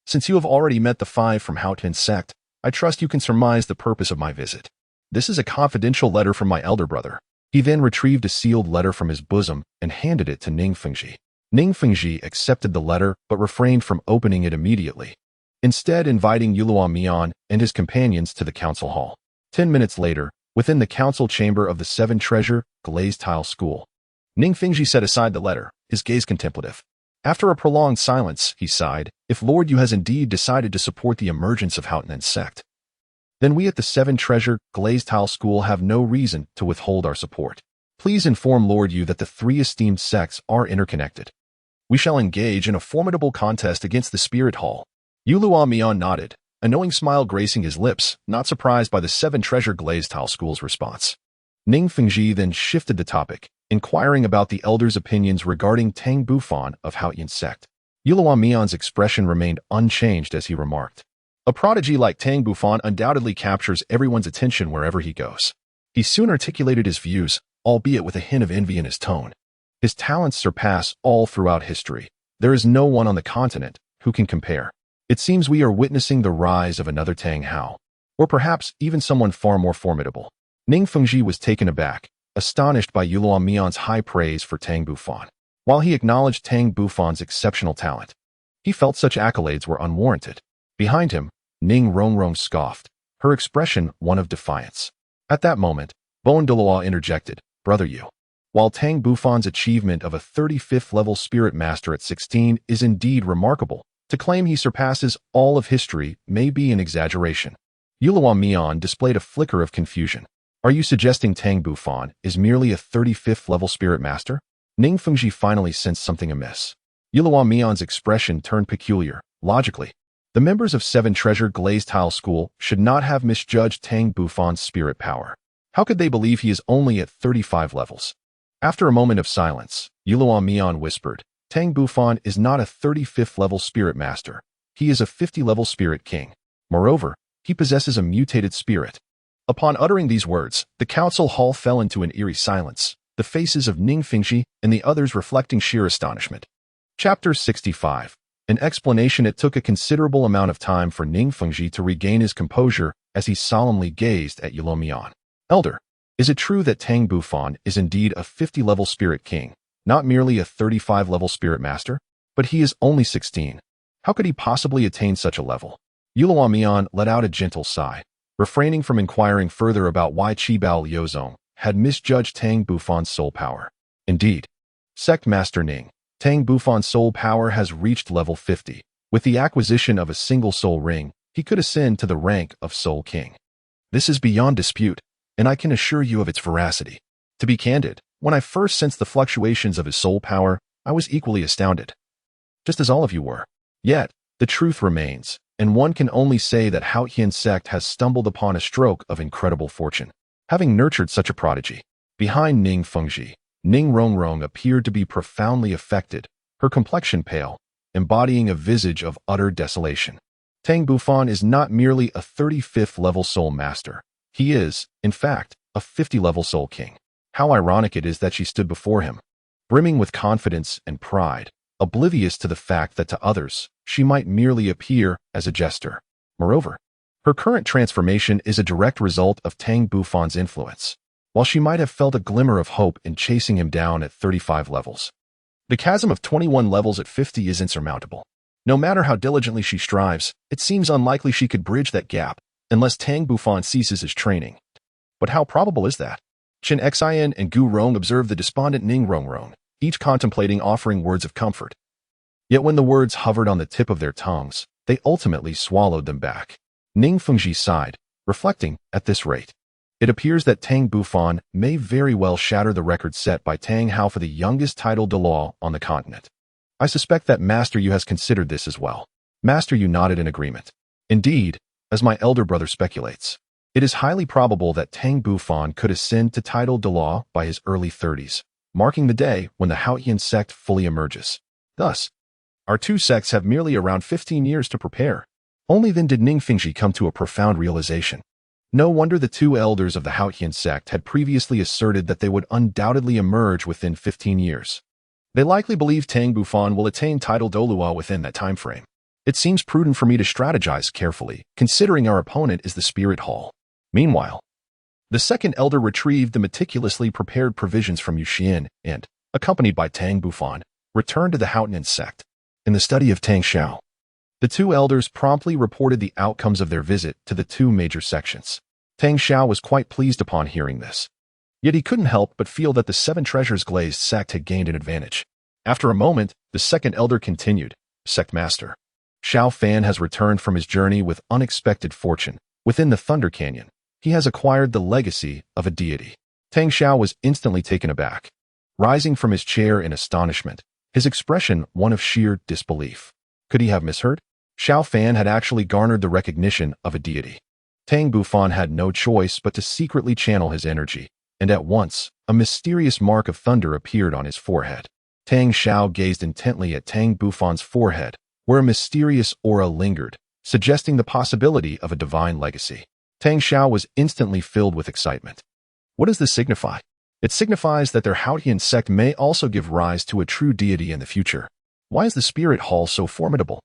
Since you have already met the 5 from Haotian Sect, I trust you can surmise the purpose of my visit. This is a confidential letter from my elder brother. He then retrieved a sealed letter from his bosom and handed it to Ning Fengji. Ning Fengji accepted the letter but refrained from opening it immediately. instead inviting Douluo Mian and his companions to the council hall. 10 minutes later, within the council chamber of the Seven Treasure Glazed Tile School, Ning Fengji set aside the letter, his gaze contemplative. After a prolonged silence, he sighed, "If Lord Yu has indeed decided to support the emergence of Haotian Sect, then we at the Seven Treasure Glazed Tile School have no reason to withhold our support. Please inform Lord Yu that the three esteemed sects are interconnected. We shall engage in a formidable contest against the Spirit Hall." Douluo Mian nodded, a knowing smile gracing his lips, not surprised by the Seven Treasure Glazed Tile School's response. Ning Fengji then shifted the topic, inquiring about the elder's opinions regarding Tang Bufan of Haotian Sect. Douluo Mian's expression remained unchanged as he remarked, "A prodigy like Tang Bufan undoubtedly captures everyone's attention wherever he goes." He soon articulated his views, albeit with a hint of envy in his tone. His talents surpass all throughout history. There is no one on the continent who can compare. It seems we are witnessing the rise of another Tang Hao, or perhaps even someone far more formidable. Ning Fengji was taken aback, astonished by Douluo Mian's high praise for Tang Bufan. While he acknowledged Tang Bufan's exceptional talent, he felt such accolades were unwarranted. Behind him, Ning Rongrong scoffed, her expression one of defiance. At that moment, Bon Douluo interjected, "Brother Yu, while Tang Bufan's achievement of a 35th level spirit master at 16 is indeed remarkable, to claim he surpasses all of history may be an exaggeration." Douluo Mian displayed a flicker of confusion. "Are you suggesting Tang Bufan is merely a 35th level spirit master?" Ning Fengji finally sensed something amiss. Douluo Mian's expression turned peculiar. Logically, the members of Seven Treasure Glazed Tile School should not have misjudged Tang Bufan's spirit power. How could they believe he is only at 35 levels? After a moment of silence, Douluo Mian whispered, "Tang Bufan is not a 35th level spirit master. He is a 50-level spirit king. Moreover, he possesses a mutated spirit." Upon uttering these words, the council hall fell into an eerie silence, the faces of Ning Fengji and the others reflecting sheer astonishment. Chapter 65. An explanation. It took a considerable amount of time for Ning Fengji to regain his composure as he solemnly gazed at Douluo Mian. "Elder, is it true that Tang Bufan is indeed a 50-level spirit king, not merely a 35-level spirit master? But he is only 16. How could he possibly attain such a level?" Douluo Mian let out a gentle sigh, refraining from inquiring further about why Qibao Liuzong had misjudged Tang Bufan's soul power. "Indeed, Sect Master Ning, Tang Bufan's soul power has reached level 50. With the acquisition of a single soul ring, he could ascend to the rank of Soul King. This is beyond dispute, and I can assure you of its veracity. To be candid, when I first sensed the fluctuations of his soul power, I was equally astounded, just as all of you were. Yet, the truth remains, and one can only say that Haotian Sect has stumbled upon a stroke of incredible fortune, having nurtured such a prodigy." Behind Ning Fengji, Ning Rongrong appeared to be profoundly affected, her complexion pale, embodying a visage of utter desolation. "Tang Bufan is not merely a 35th level soul master. He is, in fact, a 50-level soul king." How ironic it is that she stood before him, brimming with confidence and pride, oblivious to the fact that to others, she might merely appear as a jester. Moreover, her current transformation is a direct result of Tang Bufan's influence. While she might have felt a glimmer of hope in chasing him down at 35 levels, the chasm of 21 levels at 50 is insurmountable. No matter how diligently she strives, it seems unlikely she could bridge that gap unless Tang Bufan ceases his training. But how probable is that? Chen Xian and Gu Rong observed the despondent Ning Rongrong, each contemplating offering words of comfort. Yet when the words hovered on the tip of their tongues, they ultimately swallowed them back. Ning Fengji sighed, reflecting, at this rate, it appears that Tang Bufan may very well shatter the record set by Tang Hao for the youngest title Douluo on the continent. I suspect that Master Yu has considered this as well. Master Yu nodded in agreement. Indeed, as my elder brother speculates, it is highly probable that Tang Bufan could ascend to title Douluo by his early 30s, marking the day when the Haotian Sect fully emerges. Thus, our two sects have merely around 15 years to prepare. Only then did Ning Fengji come to a profound realization. No wonder the two elders of the Haotian Sect had previously asserted that they would undoubtedly emerge within 15 years. They likely believe Tang Bufan will attain title Douluo within that time frame. It seems prudent for me to strategize carefully, considering our opponent is the Spirit Hall. Meanwhile, the second elder retrieved the meticulously prepared provisions from Yuxian and, accompanied by Tang Bufan, returned to the Haotian Sect. In the study of Tang Xiao, The two elders promptly reported the outcomes of their visit to the two major sections. Tang Xiao was quite pleased upon hearing this. Yet he couldn't help but feel that the Seven Treasures glazed sect had gained an advantage. After a moment, the second elder continued, Sect Master. Xiao Fan has returned from his journey with unexpected fortune. Within the Thunder Canyon, he has acquired the legacy of a deity. Tang Xiao was instantly taken aback. Rising from his chair in astonishment, his expression one of sheer disbelief. Could he have misheard? Xiao Fan had actually garnered the recognition of a deity. Tang Bufan had no choice but to secretly channel his energy, and at once, a mysterious mark of thunder appeared on his forehead. Tang Xiao gazed intently at Tang Bufan's forehead, where a mysterious aura lingered, suggesting the possibility of a divine legacy. Tang Xiao was instantly filled with excitement. What does this signify? It signifies that their Haotian Sect may also give rise to a true deity in the future. Why is the Spirit Hall so formidable?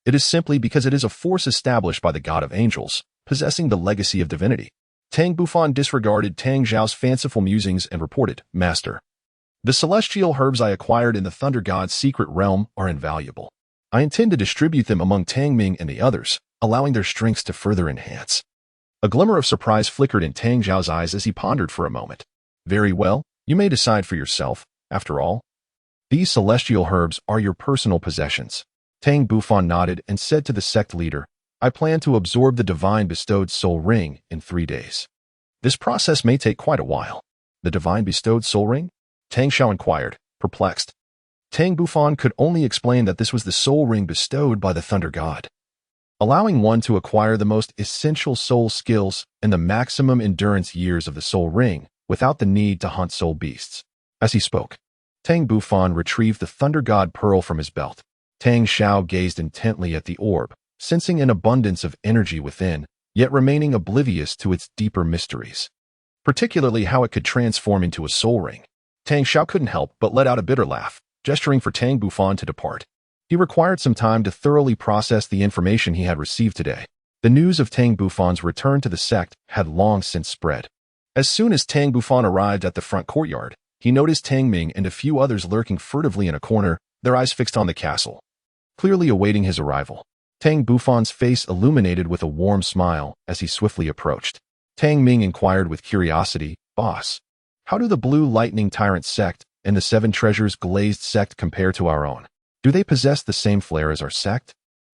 It is simply because it is a force established by the God of Angels, possessing the legacy of divinity. Tang Bufan disregarded Tang Xiao's fanciful musings and reported, Master, the celestial herbs I acquired in the Thunder God's secret realm are invaluable. I intend to distribute them among Tang Ming and the others, allowing their strengths to further enhance. A glimmer of surprise flickered in Tang Xiao's eyes as he pondered for a moment. Very well, you may decide for yourself, after all. These celestial herbs are your personal possessions. Tang Bufan nodded and said to the sect leader, I plan to absorb the divine bestowed soul ring in 3 days. This process may take quite a while. The divine bestowed soul ring? Tang Xiao inquired, perplexed. Tang Bufan could only explain that this was the soul ring bestowed by the Thunder God, allowing one to acquire the most essential soul skills and the maximum endurance years of the soul ring without the need to hunt soul beasts. As he spoke, Tang Bufan retrieved the Thunder God pearl from his belt. Tang Xiao gazed intently at the orb, sensing an abundance of energy within, yet remaining oblivious to its deeper mysteries, particularly how it could transform into a soul ring. Tang Xiao couldn't help but let out a bitter laugh, gesturing for Tang Bufan to depart. He required some time to thoroughly process the information he had received today. The news of Tang Bufan's return to the sect had long since spread. As soon as Tang Bufan arrived at the front courtyard, he noticed Tang Ming and a few others lurking furtively in a corner, their eyes fixed on the castle, clearly awaiting his arrival. Tang Bufan's face illuminated with a warm smile as he swiftly approached. Tang Ming inquired with curiosity, Boss, how do the Blue Lightning Tyrant Sect and the Seven Treasures Glazed Sect compare to our own? Do they possess the same flair as our sect?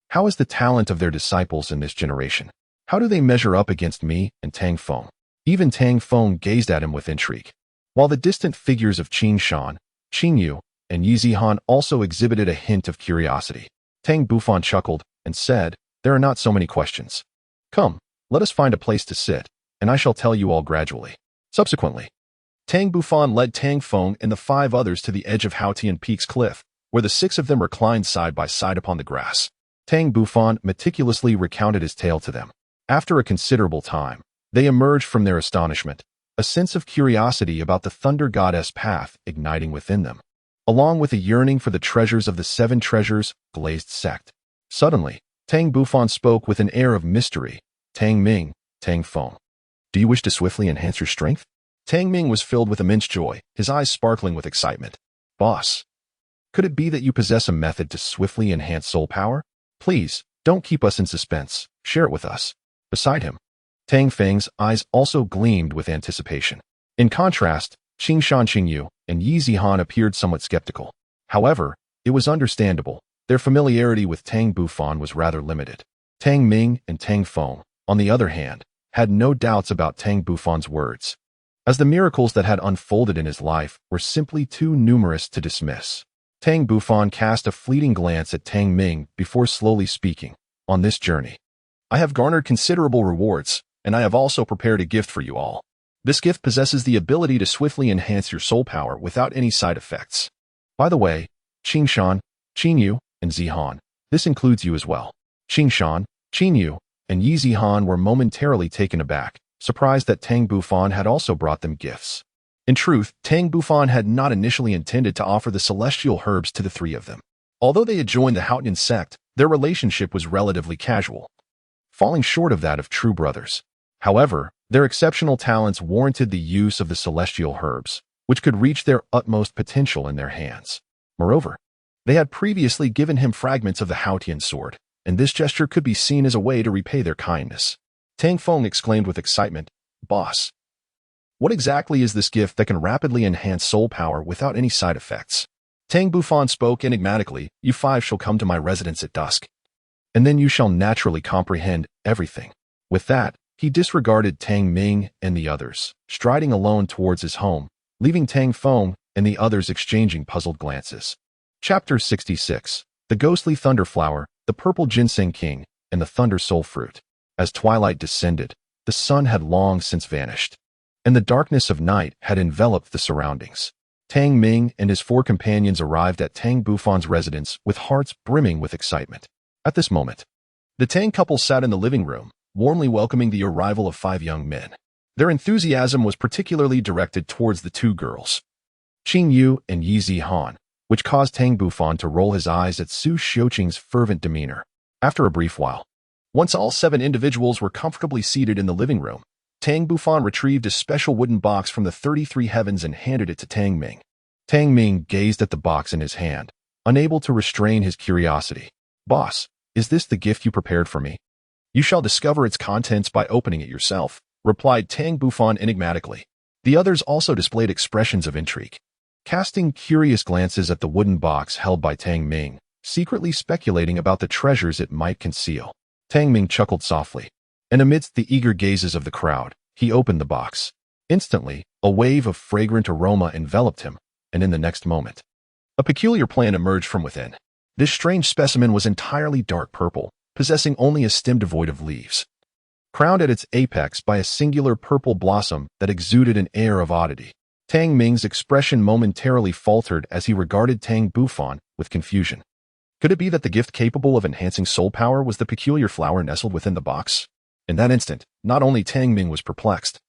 How is the talent of their disciples in this generation? How do they measure up against me and Tang Feng? Even Tang Feng gazed at him with intrigue, while the distant figures of Qin Shan, Qin Yu, and Yi Zihan also exhibited a hint of curiosity. Tang Bufan chuckled and said, There are not so many questions. Come, let us find a place to sit, and I shall tell you all gradually. Subsequently, Tang Bufan led Tang Feng and the 5 others to the edge of Haotian Peak's cliff, where the 6 of them reclined side by side upon the grass. Tang Bufan meticulously recounted his tale to them. After a considerable time, they emerged from their astonishment, a sense of curiosity about the Thunder Goddess path igniting within them, along with a yearning for the treasures of the 7 Treasures Glazed Sect. Suddenly, Tang Bufan spoke with an air of mystery. Tang Ming, Tang Feng, do you wish to swiftly enhance your strength? Tang Ming was filled with immense joy, his eyes sparkling with excitement. Boss, could it be that you possess a method to swiftly enhance soul power? Please, don't keep us in suspense. Share it with us. Beside him, Tang Feng's eyes also gleamed with anticipation. In contrast, Qin Shan, Qin Yu, and Yi Zihan appeared somewhat skeptical. However, it was understandable. Their familiarity with Tang Bufan was rather limited. Tang Ming and Tang Feng, on the other hand, had no doubts about Tang Bufan's words, as the miracles that had unfolded in his life were simply too numerous to dismiss. Tang Bufan cast a fleeting glance at Tang Ming before slowly speaking. On this journey, I have garnered considerable rewards, and I have also prepared a gift for you all. This gift possesses the ability to swiftly enhance your soul power without any side effects. By the way, Qin Shan, Qin Yu, and Zihan, this includes you as well. Qin Shan, Qin Yu, and Yi Zihan were momentarily taken aback, surprised that Tang Bufan had also brought them gifts. In truth, Tang Bufan had not initially intended to offer the celestial herbs to the 3 of them. Although they had joined the Haotian Sect, their relationship was relatively casual, falling short of that of true brothers. However, their exceptional talents warranted the use of the celestial herbs, which could reach their utmost potential in their hands. Moreover, they had previously given him fragments of the Haotian sword, and this gesture could be seen as a way to repay their kindness. Tang Feng exclaimed with excitement, "Boss, what exactly is this gift that can rapidly enhance soul power without any side effects?" Tang Bufan spoke enigmatically, "You five shall come to my residence at dusk, and then you shall naturally comprehend everything." With that, he disregarded Tang Ming and the others, striding alone towards his home, leaving Tang Feng and the others exchanging puzzled glances. Chapter 66. The Ghostly Thunderflower, the Purple Ginseng King, and the Thunder Soul Fruit. As twilight descended, the sun had long since vanished, and the darkness of night had enveloped the surroundings. Tang Ming and his four companions arrived at Tang Bufan's residence with hearts brimming with excitement. At this moment, the Tang couple sat in the living room, warmly welcoming the arrival of 5 young men. Their enthusiasm was particularly directed towards the 2 girls, Qing Yu and Yi Zihan, which caused Tang Bufan to roll his eyes at Su Xiuqing's fervent demeanor. After a brief while, once all 7 individuals were comfortably seated in the living room, Tang Bufan retrieved a special wooden box from the 33 heavens and handed it to Tang Ming. Tang Ming gazed at the box in his hand, unable to restrain his curiosity. "Boss, is this the gift you prepared for me?" "You shall discover its contents by opening it yourself," replied Tang Bufan enigmatically. The others also displayed expressions of intrigue, casting curious glances at the wooden box held by Tang Ming, secretly speculating about the treasures it might conceal. Tang Ming chuckled softly, and amidst the eager gazes of the crowd, he opened the box. Instantly, a wave of fragrant aroma enveloped him, and in the next moment, a peculiar plant emerged from within. This strange specimen was entirely dark purple, possessing only a stem devoid of leaves, crowned at its apex by a singular purple blossom that exuded an air of oddity. Tang Ming's expression momentarily faltered as he regarded Tang Bufan with confusion. Could it be that the gift capable of enhancing soul power was the peculiar flower nestled within the box? In that instant, not only Tang Ming was perplexed,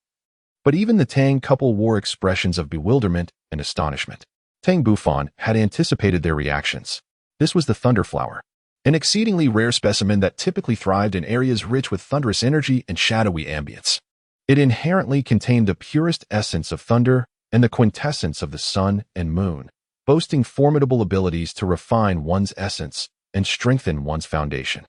but even the Tang couple wore expressions of bewilderment and astonishment. Tang Bufan had anticipated their reactions. This was the thunderflower, an exceedingly rare specimen that typically thrived in areas rich with thunderous energy and shadowy ambience. It inherently contained the purest essence of thunder and the quintessence of the sun and moon, boasting formidable abilities to refine one's essence and strengthen one's foundation.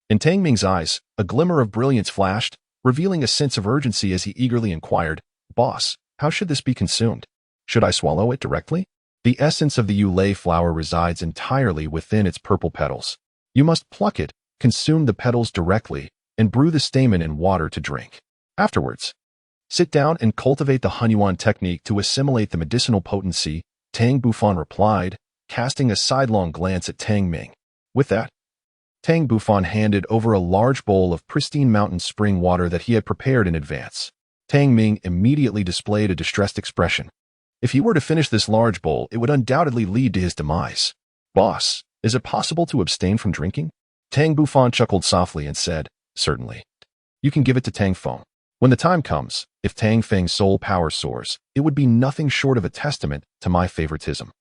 In Tang Ming's eyes, a glimmer of brilliance flashed, revealing a sense of urgency as he eagerly inquired, "Boss, how should this be consumed? Should I swallow it directly?" "The essence of the Yulei flower resides entirely within its purple petals. You must pluck it, consume the petals directly, and brew the stamen in water to drink. Afterwards, sit down and cultivate the Hunyuan technique to assimilate the medicinal potency," Tang Bufan replied, casting a sidelong glance at Tang Ming. With that, Tang Bufan handed over a large bowl of pristine mountain spring water that he had prepared in advance. Tang Ming immediately displayed a distressed expression. If he were to finish this large bowl, it would undoubtedly lead to his demise. "Boss, is it possible to abstain from drinking?" Tang Bufan chuckled softly and said, "Certainly. You can give it to Tang Feng. When the time comes, if Tang Feng's soul power soars, it would be nothing short of a testament to my favoritism."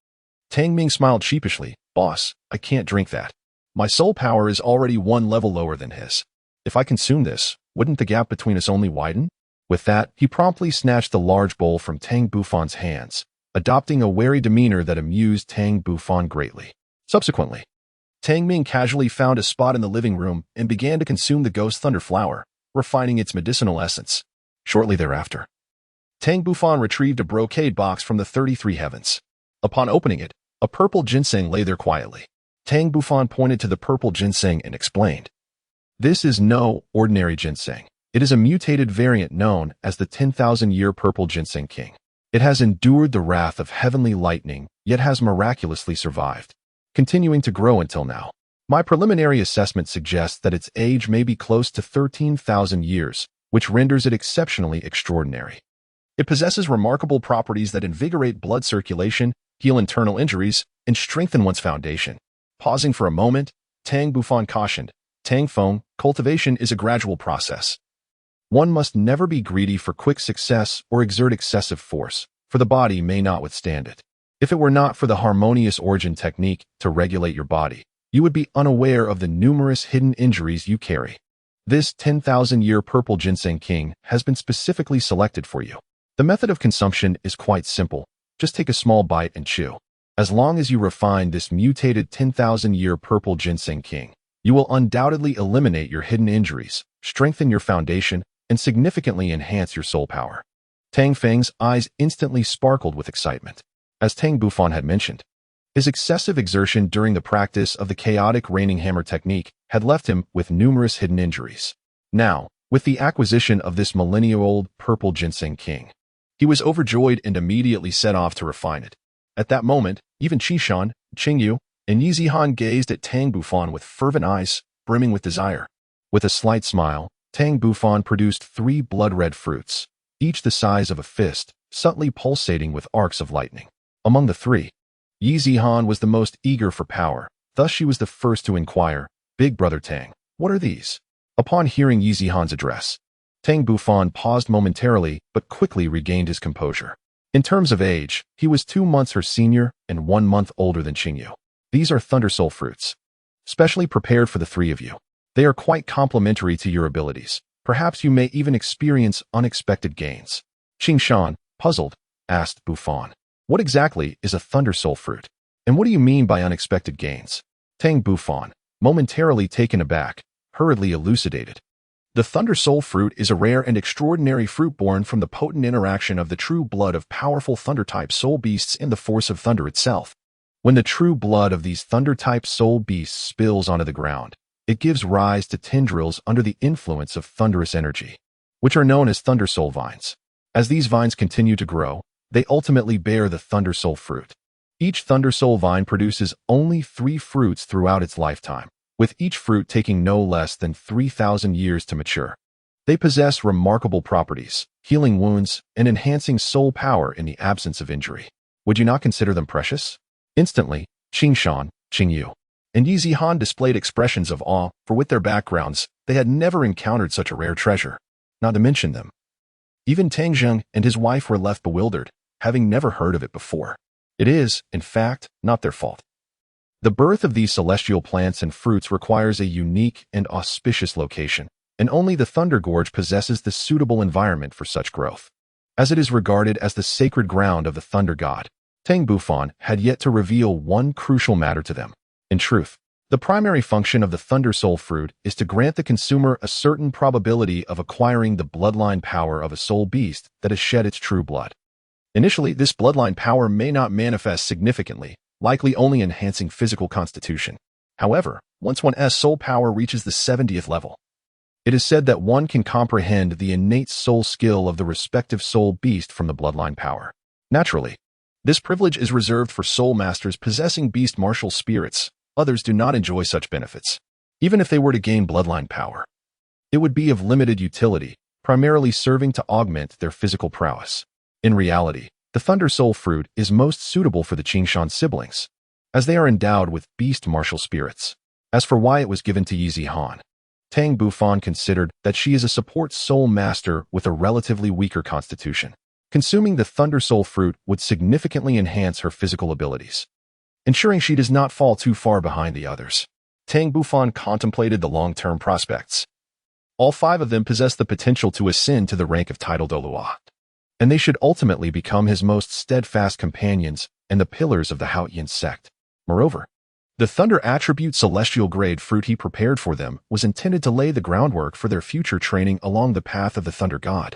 Tang Ming smiled sheepishly. "Boss, I can't drink that. My soul power is already 1 level lower than his. If I consume this, wouldn't the gap between us only widen?" With that, he promptly snatched the large bowl from Tang Bufan's hands, adopting a wary demeanor that amused Tang Bufan greatly. Subsequently, Tang Ming casually found a spot in the living room and began to consume the ghost thunder flower, refining its medicinal essence. Shortly thereafter, Tang Bufan retrieved a brocade box from the 33 heavens. Upon opening it, a purple ginseng lay there quietly. Tang Bufan pointed to the purple ginseng and explained, "This is no ordinary ginseng. It is a mutated variant known as the 10,000-year purple ginseng king. It has endured the wrath of heavenly lightning, yet has miraculously survived, continuing to grow until now. My preliminary assessment suggests that its age may be close to 13,000 years, which renders it exceptionally extraordinary. It possesses remarkable properties that invigorate blood circulation, heal internal injuries, and strengthen one's foundation." Pausing for a moment, Tang Bufan cautioned, "Tang Feng, cultivation is a gradual process. One must never be greedy for quick success or exert excessive force, for the body may not withstand it. If it were not for the harmonious origin technique to regulate your body, you would be unaware of the numerous hidden injuries you carry. This 10,000-year purple ginseng king has been specifically selected for you. The method of consumption is quite simple. Just take a small bite and chew. As long as you refine this mutated 10,000-year purple ginseng king, You will undoubtedly eliminate your hidden injuries, strengthen your foundation, and significantly enhance your soul power. Tang Feng's eyes instantly sparkled with excitement. As Tang Bufan had mentioned, his excessive exertion during the practice of the chaotic raining hammer technique had left him with numerous hidden injuries. Now, with the acquisition of this millennia-old purple ginseng king, he was overjoyed and immediately set off to refine it. At that moment, even Qishan, Qingyu, and Yi Zihan gazed at Tang Bufan with fervent eyes, brimming with desire. With a slight smile, Tang Bufan produced 3 blood-red fruits, each the size of a fist, subtly pulsating with arcs of lightning. Among the 3, Yi Zihan was the most eager for power, thus she was the first to inquire, "Big brother Tang, what are these?" Upon hearing Yi Zihan's address, Tang Bufan paused momentarily but quickly regained his composure. In terms of age, he was 2 months her senior and 1 month older than Qingyu. These are Thunder Soul fruits, specially prepared for the 3 of you. They are quite complementary to your abilities. Perhaps you may even experience unexpected gains. Qingshan, puzzled, asked Bufan, "What exactly is a Thunder Soul fruit? And what do you mean by unexpected gains?" Tang Bufan, momentarily taken aback, hurriedly elucidated. The Thunder Soul fruit is a rare and extraordinary fruit born from the potent interaction of the true blood of powerful Thunder-type soul beasts and the force of thunder itself. When the true blood of these Thunder-type soul beasts spills onto the ground, it gives rise to tendrils under the influence of thunderous energy, which are known as Thunder Soul vines. As these vines continue to grow, they ultimately bear the Thunder Soul fruit. Each Thunder Soul vine produces only 3 fruits throughout its lifetime, with each fruit taking no less than 3,000 years to mature. They possess remarkable properties, healing wounds, and enhancing soul power in the absence of injury. Would you not consider them precious? Instantly, Qingshan, Qingyu, and Yi Zihan displayed expressions of awe, for with their backgrounds, they had never encountered such a rare treasure, not to mention them. Even Tang Zheng and his wife were left bewildered, having never heard of it before. It is, in fact, not their fault. The birth of these celestial plants and fruits requires a unique and auspicious location, and only the Thunder Gorge possesses the suitable environment for such growth. As it is regarded as the sacred ground of the Thunder God, Tang Bufan had yet to reveal one crucial matter to them. In truth, the primary function of the Thunder Soul fruit is to grant the consumer a certain probability of acquiring the bloodline power of a soul beast that has shed its true blood. Initially, this bloodline power may not manifest significantly, likely only enhancing physical constitution. However, once one's soul power reaches the 70th level, it is said that one can comprehend the innate soul skill of the respective soul beast from the bloodline power. Naturally, this privilege is reserved for soul masters possessing beast martial spirits. Others do not enjoy such benefits. Even if they were to gain bloodline power, it would be of limited utility, primarily serving to augment their physical prowess. In reality, the Thunder Soul fruit is most suitable for the Qingshan siblings, as they are endowed with beast martial spirits. As for why it was given to Yi Zihan, Tang Bufan considered that she is a support soul master with a relatively weaker constitution. Consuming the Thunder Soul fruit would significantly enhance her physical abilities, ensuring she does not fall too far behind the others. Tang Bufan contemplated the long-term prospects. All 5 of them possess the potential to ascend to the rank of title Douluo, and they should ultimately become his most steadfast companions and the pillars of the Haotian Sect. Moreover, the Thunder Attribute Celestial Grade fruit he prepared for them was intended to lay the groundwork for their future training along the path of the Thunder God.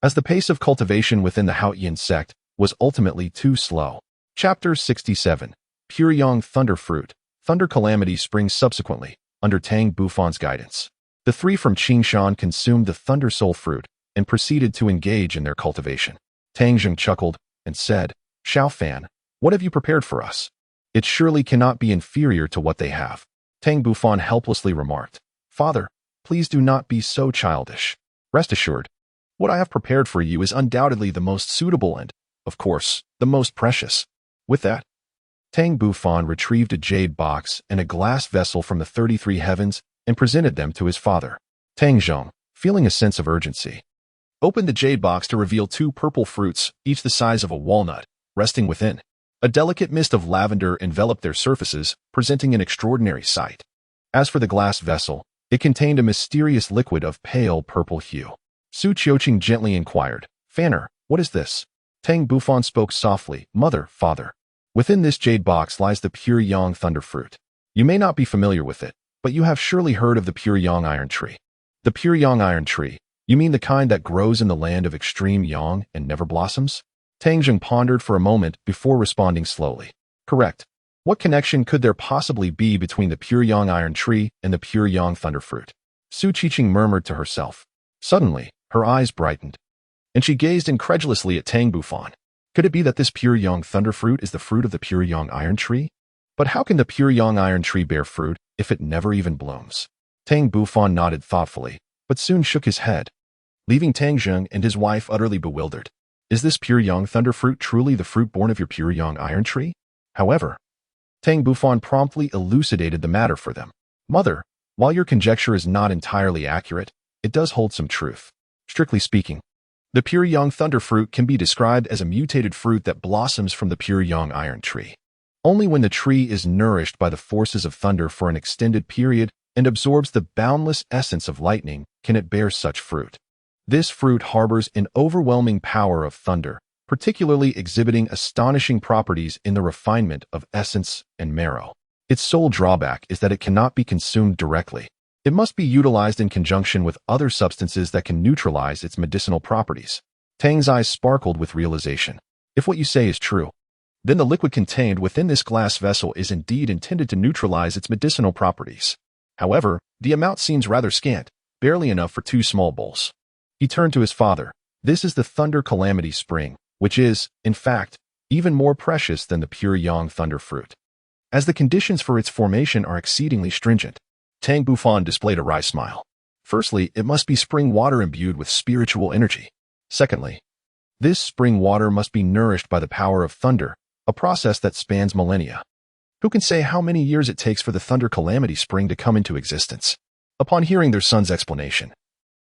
As the pace of cultivation within the Haotian Sect was ultimately too slow. Chapter 67. Pure Yang Thunder Fruit. Thunder Calamity springs subsequently, under Tang Bufan's guidance. The 3 from Qingshan consumed the Thunder Soul fruit and proceeded to engage in their cultivation. Tang Zheng chuckled and said, "Xiao Fan, what have you prepared for us? It surely cannot be inferior to what they have." Tang Bufan helplessly remarked, "Father, please do not be so childish. Rest assured, what I have prepared for you is undoubtedly the most suitable and, of course, the most precious." With that, Tang Bufan retrieved a jade box and a glass vessel from the 33 heavens and presented them to his father. Tang Zheng, feeling a sense of urgency, opened the jade box to reveal 2 purple fruits, each the size of a walnut, resting within. A delicate mist of lavender enveloped their surfaces, presenting an extraordinary sight. As for the glass vessel, it contained a mysterious liquid of pale purple hue. Su Qiuqing gently inquired, "Fanner, what is this?" Tang Bufan spoke softly, "Mother, father, within this jade box lies the pure Yang Thunder fruit. You may not be familiar with it, but you have surely heard of the pure yang iron tree. The pure yang iron tree, you mean the kind that grows in the land of extreme yang and never blossoms? Tang Zheng pondered for a moment before responding slowly. Correct. What connection could there possibly be between the pure yang iron tree and the pure yang thunder fruit? Su Qiqing murmured to herself. Suddenly, her eyes brightened, and she gazed incredulously at Tang Bufan. Could it be that this pure yang thunder fruit is the fruit of the pure yang iron tree? But how can the pure yang iron tree bear fruit if it never even blooms? Tang Bufan nodded thoughtfully, but soon shook his head, leaving Tang Zheng and his wife utterly bewildered. Is this pure yang thunder fruit truly the fruit born of your pure yang iron tree? However, Tang Bufan promptly elucidated the matter for them. Mother, while your conjecture is not entirely accurate, it does hold some truth. Strictly speaking, the pure yang thunder fruit can be described as a mutated fruit that blossoms from the pure yang iron tree. Only when the tree is nourished by the forces of thunder for an extended period and absorbs the boundless essence of lightning can it bear such fruit. This fruit harbors an overwhelming power of thunder, particularly exhibiting astonishing properties in the refinement of essence and marrow. Its sole drawback is that it cannot be consumed directly. It must be utilized in conjunction with other substances that can neutralize its medicinal properties. Tang's eyes sparkled with realization. If what you say is true, then the liquid contained within this glass vessel is indeed intended to neutralize its medicinal properties. However, the amount seems rather scant, barely enough for 2 small bowls. He turned to his father. This is the Thunder Calamity Spring, which is, in fact, even more precious than the pure yang thunder fruit, as the conditions for its formation are exceedingly stringent. Tang Bufan displayed a wry smile. Firstly, it must be spring water imbued with spiritual energy. Secondly, this spring water must be nourished by the power of thunder, a process that spans millennia. Who can say how many years it takes for the Thunder Calamity Spring to come into existence? Upon hearing their son's explanation,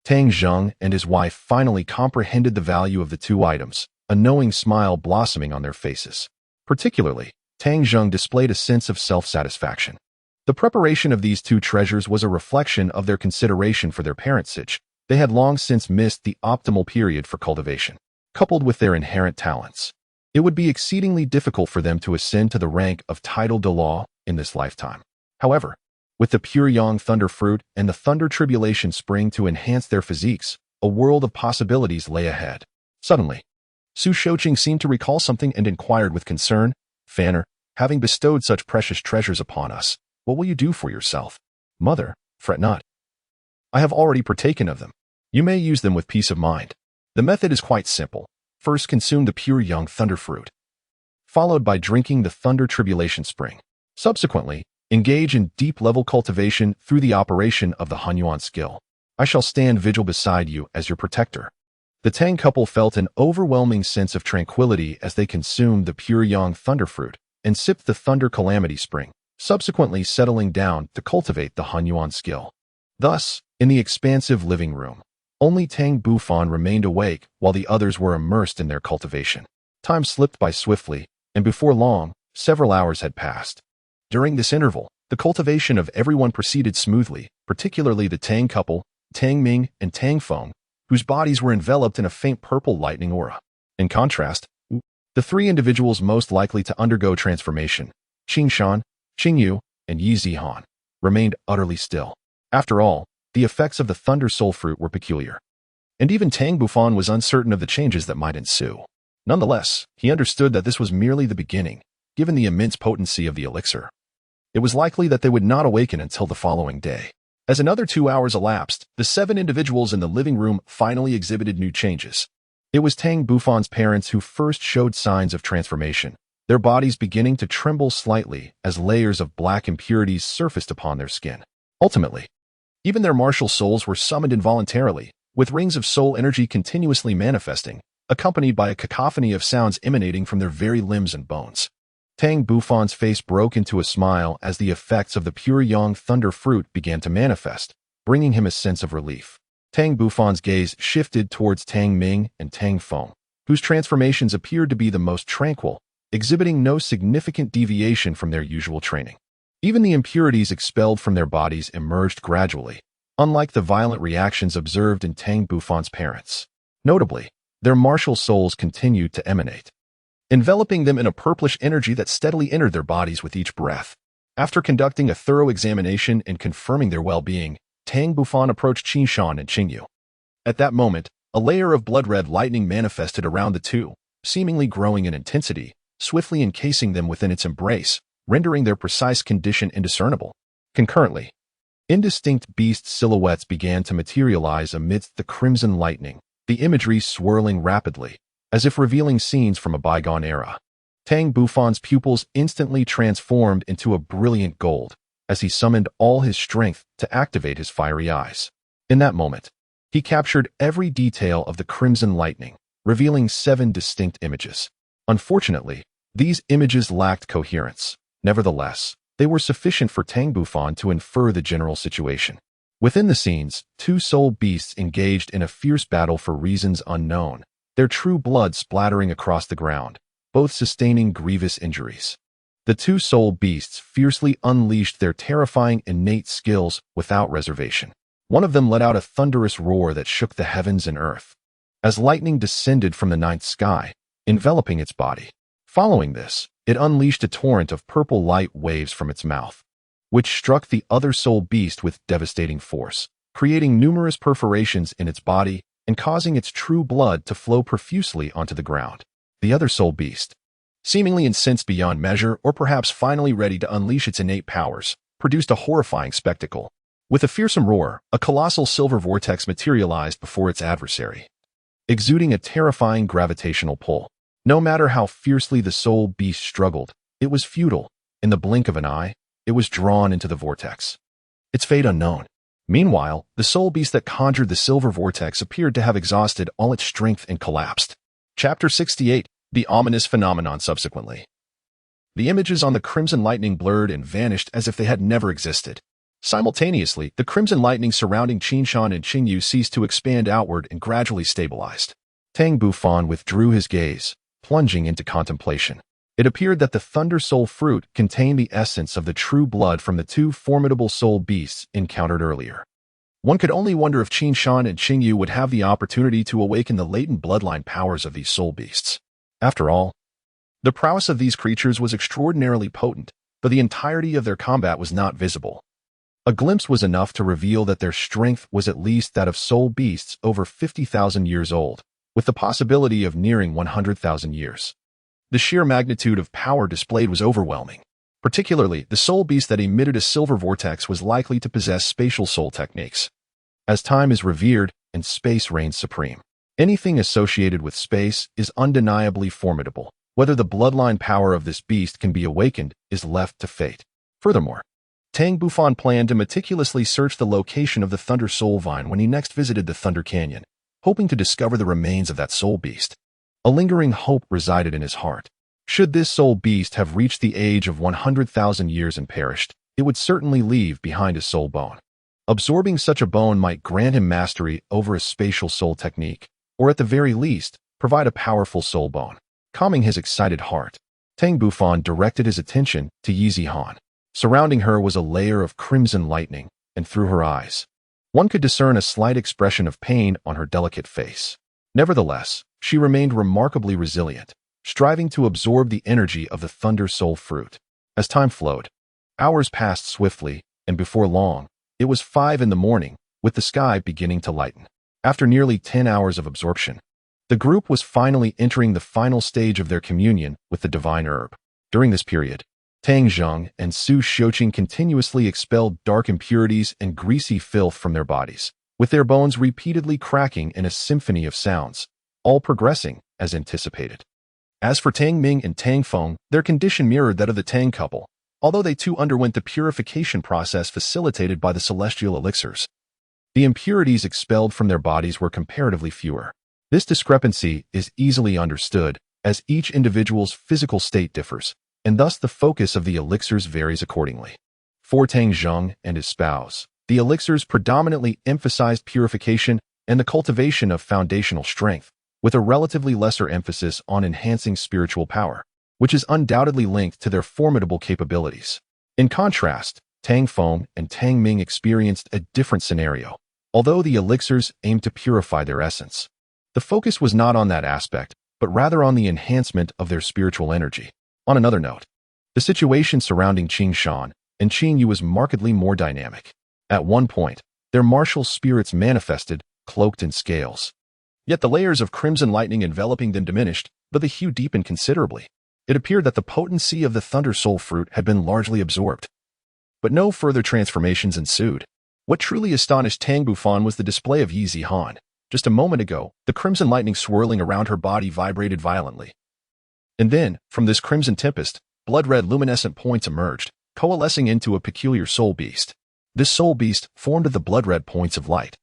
Tang Zheng and his wife finally comprehended the value of the 2 items, a knowing smile blossoming on their faces. Particularly, Tang Zheng displayed a sense of self-satisfaction. The preparation of these 2 treasures was a reflection of their consideration for their parentage. They had long since missed the optimal period for cultivation. Coupled with their inherent talents, it would be exceedingly difficult for them to ascend to the rank of title Douluo in this lifetime. However, with the pure yang thunder fruit and the thunder tribulation spring to enhance their physiques, a world of possibilities lay ahead. Suddenly, Su Qiqing seemed to recall something and inquired with concern, Fanner, having bestowed such precious treasures upon us, what will you do for yourself? Mother, fret not. I have already partaken of them. You may use them with peace of mind. The method is quite simple. First, consume the pure yang thunder fruit, followed by drinking the thunder tribulation spring. Subsequently, engage in deep-level cultivation through the operation of the Haotian skill. I shall stand vigil beside you as your protector. The Tang couple felt an overwhelming sense of tranquility as they consumed the pure yang thunder fruit and sipped the thunder calamity spring, subsequently settling down to cultivate the Haotian skill. Thus, in the expansive living room, only Tang Bufan remained awake while the others were immersed in their cultivation. Time slipped by swiftly, and before long, several hours had passed. During this interval, the cultivation of everyone proceeded smoothly, particularly the Tang couple, Tang Ming and Tang Feng, whose bodies were enveloped in a faint purple lightning aura. In contrast, the 3 individuals most likely to undergo transformation, Qing Shan, Qing Yu, and Yi Zihan, remained utterly still. After all, the effects of the Thunder Soul Fruit were peculiar, and even Tang Bufan was uncertain of the changes that might ensue. Nonetheless, he understood that this was merely the beginning, given the immense potency of the elixir. It was likely that they would not awaken until the following day. As another 2 hours elapsed, the 7 individuals in the living room finally exhibited new changes. It was Tang Bufan's parents who first showed signs of transformation, their bodies beginning to tremble slightly as layers of black impurities surfaced upon their skin. Ultimately, even their martial souls were summoned involuntarily, with rings of soul energy continuously manifesting, accompanied by a cacophony of sounds emanating from their very limbs and bones. Tang Bufan's face broke into a smile as the effects of the pure yang thunder fruit began to manifest, bringing him a sense of relief. Tang Bufan's gaze shifted towards Tang Ming and Tang Feng, whose transformations appeared to be the most tranquil, exhibiting no significant deviation from their usual training. Even the impurities expelled from their bodies emerged gradually, unlike the violent reactions observed in Tang Bufan's parents. Notably, their martial souls continued to emanate, enveloping them in a purplish energy that steadily entered their bodies with each breath. After conducting a thorough examination and confirming their well-being, Tang Bufan approached Qin Shan and Qingyu. At that moment, a layer of blood-red lightning manifested around the two, seemingly growing in intensity, swiftly encasing them within its embrace, rendering their precise condition indiscernible. Concurrently, indistinct beast silhouettes began to materialize amidst the crimson lightning, the imagery swirling rapidly, as if revealing scenes from a bygone era. Tang Bufan's pupils instantly transformed into a brilliant gold, as he summoned all his strength to activate his fiery eyes. In that moment, he captured every detail of the crimson lightning, revealing 7 distinct images. Unfortunately, these images lacked coherence. Nevertheless, they were sufficient for Tang Bufan to infer the general situation. Within the scenes, 2 soul beasts engaged in a fierce battle for reasons unknown, their true blood splattering across the ground, both sustaining grievous injuries. The 2 soul beasts fiercely unleashed their terrifying innate skills without reservation. One of them let out a thunderous roar that shook the heavens and earth, as lightning descended from the ninth sky, enveloping its body. Following this, it unleashed a torrent of purple light waves from its mouth, which struck the other soul beast with devastating force, creating numerous perforations in its body and causing its true blood to flow profusely onto the ground. The other soul beast, seemingly incensed beyond measure or perhaps finally ready to unleash its innate powers, produced a horrifying spectacle. With a fearsome roar, a colossal silver vortex materialized before its adversary, exuding a terrifying gravitational pull. No matter how fiercely the soul beast struggled, it was futile. In the blink of an eye, it was drawn into the vortex, its fate unknown. Meanwhile, the soul beast that conjured the silver vortex appeared to have exhausted all its strength and collapsed. Chapter 68. The ominous phenomenon subsequently. The images on the crimson lightning blurred and vanished as if they had never existed. Simultaneously, the crimson lightning surrounding Qin Shan and Qingyu ceased to expand outward and gradually stabilized. Tang Bufan withdrew his gaze, plunging into contemplation. It appeared that the Thunder Soul fruit contained the essence of the true blood from the 2 formidable soul beasts encountered earlier. One could only wonder if Qin Shan and Qingyu would have the opportunity to awaken the latent bloodline powers of these soul beasts. After all, the prowess of these creatures was extraordinarily potent, but the entirety of their combat was not visible. A glimpse was enough to reveal that their strength was at least that of soul beasts over 50,000 years old, with the possibility of nearing 100,000 years. The sheer magnitude of power displayed was overwhelming. Particularly, the soul beast that emitted a silver vortex was likely to possess spatial soul techniques. As time is revered and space reigns supreme, anything associated with space is undeniably formidable. Whether the bloodline power of this beast can be awakened is left to fate. Furthermore, Tang Bufan planned to meticulously search the location of the Thunder Soul Vine when he next visited the Thunder Canyon, hoping to discover the remains of that soul beast. A lingering hope resided in his heart. Should this soul beast have reached the age of 100,000 years and perished, it would certainly leave behind a soul bone. Absorbing such a bone might grant him mastery over a spatial soul technique, or at the very least, provide a powerful soul bone. Calming his excited heart, Tang Bufan directed his attention to Yi Zihan. Surrounding her was a layer of crimson lightning, and through her eyes, one could discern a slight expression of pain on her delicate face. Nevertheless, she remained remarkably resilient, striving to absorb the energy of the Thunder Soul fruit. As time flowed, hours passed swiftly, and before long, it was 5 in the morning, with the sky beginning to lighten. After nearly 10 hours of absorption, the group was finally entering the final stage of their communion with the divine herb. During this period, Tang Zheng and Su Xiuqing continuously expelled dark impurities and greasy filth from their bodies, with their bones repeatedly cracking in a symphony of sounds, all progressing as anticipated. As for Tang Ming and Tang Feng, their condition mirrored that of the Tang couple, although they too underwent the purification process facilitated by the celestial elixirs. The impurities expelled from their bodies were comparatively fewer. This discrepancy is easily understood, as each individual's physical state differs, and thus the focus of the elixirs varies accordingly. For Tang Zheng and his spouse, the elixirs predominantly emphasized purification and the cultivation of foundational strength, with a relatively lesser emphasis on enhancing spiritual power, which is undoubtedly linked to their formidable capabilities. In contrast, Tang Feng and Tang Ming experienced a different scenario. Although the elixirs aimed to purify their essence, the focus was not on that aspect, but rather on the enhancement of their spiritual energy. On another note, the situation surrounding Qin Shan and Qingyu was markedly more dynamic. At one point, their martial spirits manifested, cloaked in scales. Yet the layers of crimson lightning enveloping them diminished, but the hue deepened considerably. It appeared that the potency of the Thunder Soul fruit had been largely absorbed. But no further transformations ensued. What truly astonished Tang Bufan was the display of Yi Zihan. Just a moment ago, the crimson lightning swirling around her body vibrated violently. And then, from this crimson tempest, blood-red luminescent points emerged, coalescing into a peculiar soul beast. This soul beast formed of the blood-red points of light,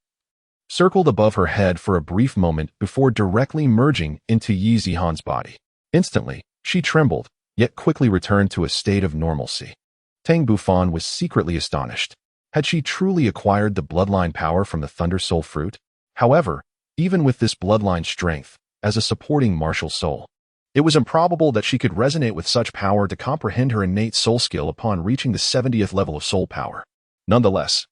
circled above her head for a brief moment before directly merging into Yi Zihan's body. Instantly, she trembled, yet quickly returned to a state of normalcy. Tang Bufan was secretly astonished. Had she truly acquired the bloodline power from the Thunder Soul fruit? However, even with this bloodline strength, as a supporting martial soul, it was improbable that she could resonate with such power to comprehend her innate soul skill upon reaching the 70th level of soul power. Nonetheless,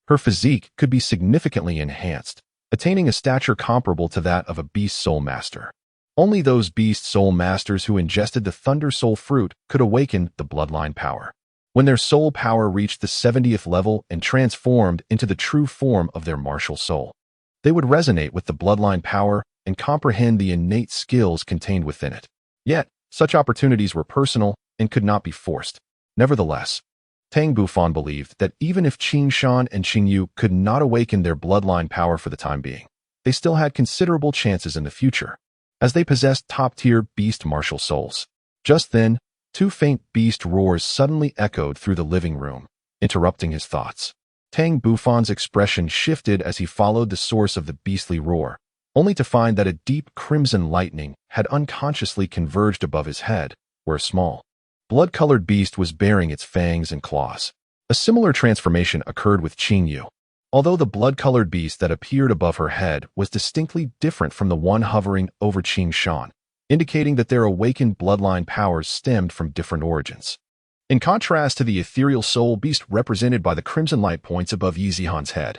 her physique could be significantly enhanced, attaining a stature comparable to that of a beast soul master. Only those beast soul masters who ingested the Thunder Soul fruit could awaken the bloodline power. When their soul power reached the 70th level and transformed into the true form of their martial soul, they would resonate with the bloodline power and comprehend the innate skills contained within it. Yet, such opportunities were personal and could not be forced. Nevertheless, Tang Bufan believed that even if Qin Shan and Qingyu could not awaken their bloodline power for the time being, they still had considerable chances in the future, as they possessed top-tier beast martial souls. Just then, two faint beast roars suddenly echoed through the living room, interrupting his thoughts. Tang Bufan's expression shifted as he followed the source of the beastly roar, only to find that a deep crimson lightning had unconsciously converged above his head, where a small, blood-colored beast was baring its fangs and claws. A similar transformation occurred with Qingyu, although the blood-colored beast that appeared above her head was distinctly different from the one hovering over Qin Shan, indicating that their awakened bloodline powers stemmed from different origins. In contrast to the ethereal soul beast represented by the crimson light points above Yi Zihan's head,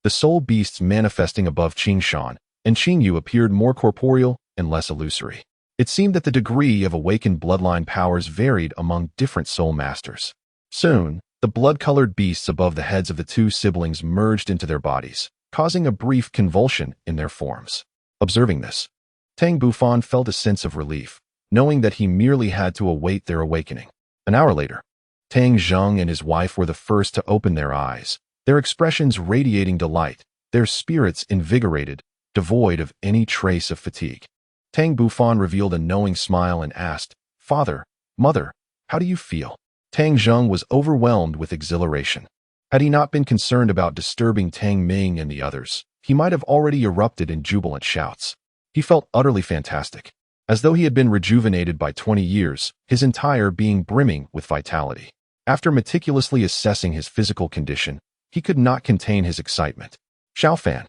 the soul beasts manifesting above Qin Shan and Qingyu appeared more corporeal and less illusory. It seemed that the degree of awakened bloodline powers varied among different soul masters. Soon, the blood-colored beasts above the heads of the two siblings merged into their bodies, causing a brief convulsion in their forms. Observing this, Tang Bufan felt a sense of relief, knowing that he merely had to await their awakening. An hour later, Tang Zheng and his wife were the first to open their eyes, their expressions radiating delight, their spirits invigorated, devoid of any trace of fatigue. Tang Bufan revealed a knowing smile and asked, "Father, Mother, how do you feel?" Tang Zheng was overwhelmed with exhilaration. Had he not been concerned about disturbing Tang Ming and the others, he might have already erupted in jubilant shouts. He felt utterly fantastic, as though he had been rejuvenated by 20 years, his entire being brimming with vitality. After meticulously assessing his physical condition, he could not contain his excitement. "Xiaofan,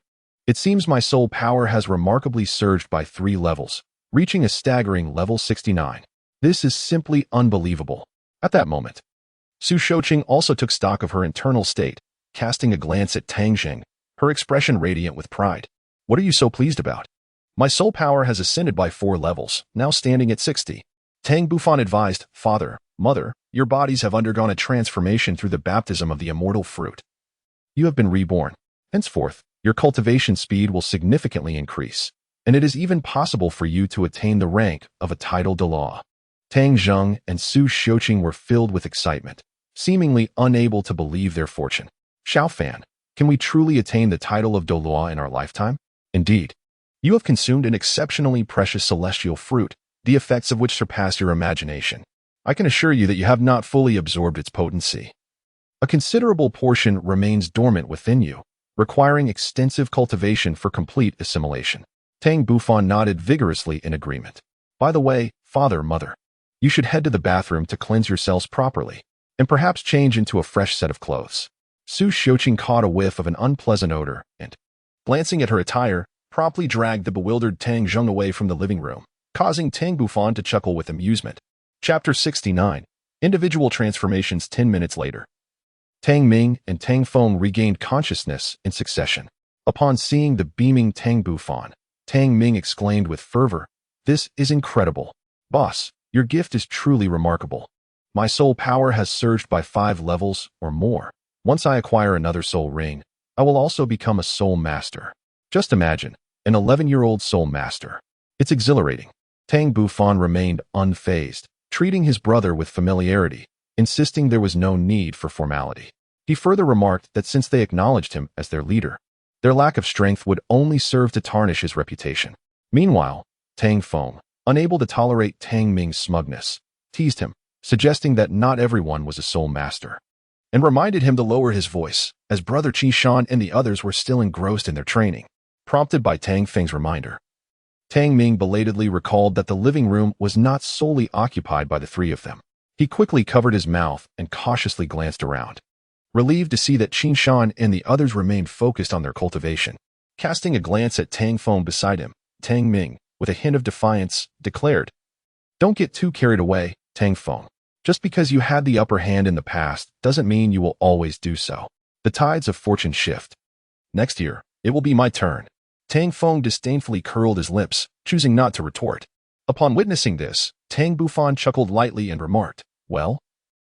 it seems my soul power has remarkably surged by 3 levels, reaching a staggering level 69. This is simply unbelievable." At that moment, Su Shouqing also took stock of her internal state, casting a glance at Tang Zheng, her expression radiant with pride. "What are you so pleased about?" "My soul power has ascended by 4 levels, now standing at 60. Tang Bufan advised, "Father, Mother, your bodies have undergone a transformation through the baptism of the immortal fruit. You have been reborn. Henceforth, your cultivation speed will significantly increase, and it is even possible for you to attain the rank of a titled Douluo." Tang Zheng and Su Shouqing were filled with excitement, seemingly unable to believe their fortune. "Xiaofan, can we truly attain the title of Douluo in our lifetime?" "Indeed. You have consumed an exceptionally precious celestial fruit, the effects of which surpass your imagination. I can assure you that you have not fully absorbed its potency. A considerable portion remains dormant within you, requiring extensive cultivation for complete assimilation." Tang Bufan nodded vigorously in agreement. "By the way, Father, Mother, you should head to the bathroom to cleanse yourselves properly, and perhaps change into a fresh set of clothes." Su Shouqing caught a whiff of an unpleasant odor and, glancing at her attire, promptly dragged the bewildered Tang Zheng away from the living room, causing Tang Bufan to chuckle with amusement. Chapter 69. Individual Transformations 10 minutes later. Tang Ming and Tang Feng regained consciousness in succession. Upon seeing the beaming Tang Bufan, Tang Ming exclaimed with fervor, "This is incredible. Boss, your gift is truly remarkable." My soul power has surged by 5 levels or more. Once I acquire another soul ring, I will also become a soul master. Just imagine, an 11-year-old soul master. It's exhilarating. Tang Bufan remained unfazed, treating his brother with familiarity, insisting there was no need for formality. He further remarked that since they acknowledged him as their leader, their lack of strength would only serve to tarnish his reputation. Meanwhile, Tang Feng, unable to tolerate Tang Ming's smugness, teased him, suggesting that not everyone was a soul master, and reminded him to lower his voice, as brother Qi Shan and the others were still engrossed in their training. Prompted by Tang Feng's reminder, Tang Ming belatedly recalled that the living room was not solely occupied by the 3 of them. He quickly covered his mouth and cautiously glanced around, relieved to see that Qi Shan and the others remained focused on their cultivation. Casting a glance at Tang Feng beside him, Tang Ming, with a hint of defiance, declared, "Don't get too carried away, Tang Feng. Just because you had the upper hand in the past doesn't mean you will always do so. The tides of fortune shift. Next year, it will be my turn." Tang Feng disdainfully curled his lips, choosing not to retort. Upon witnessing this, Tang Bufan chuckled lightly and remarked, "Well,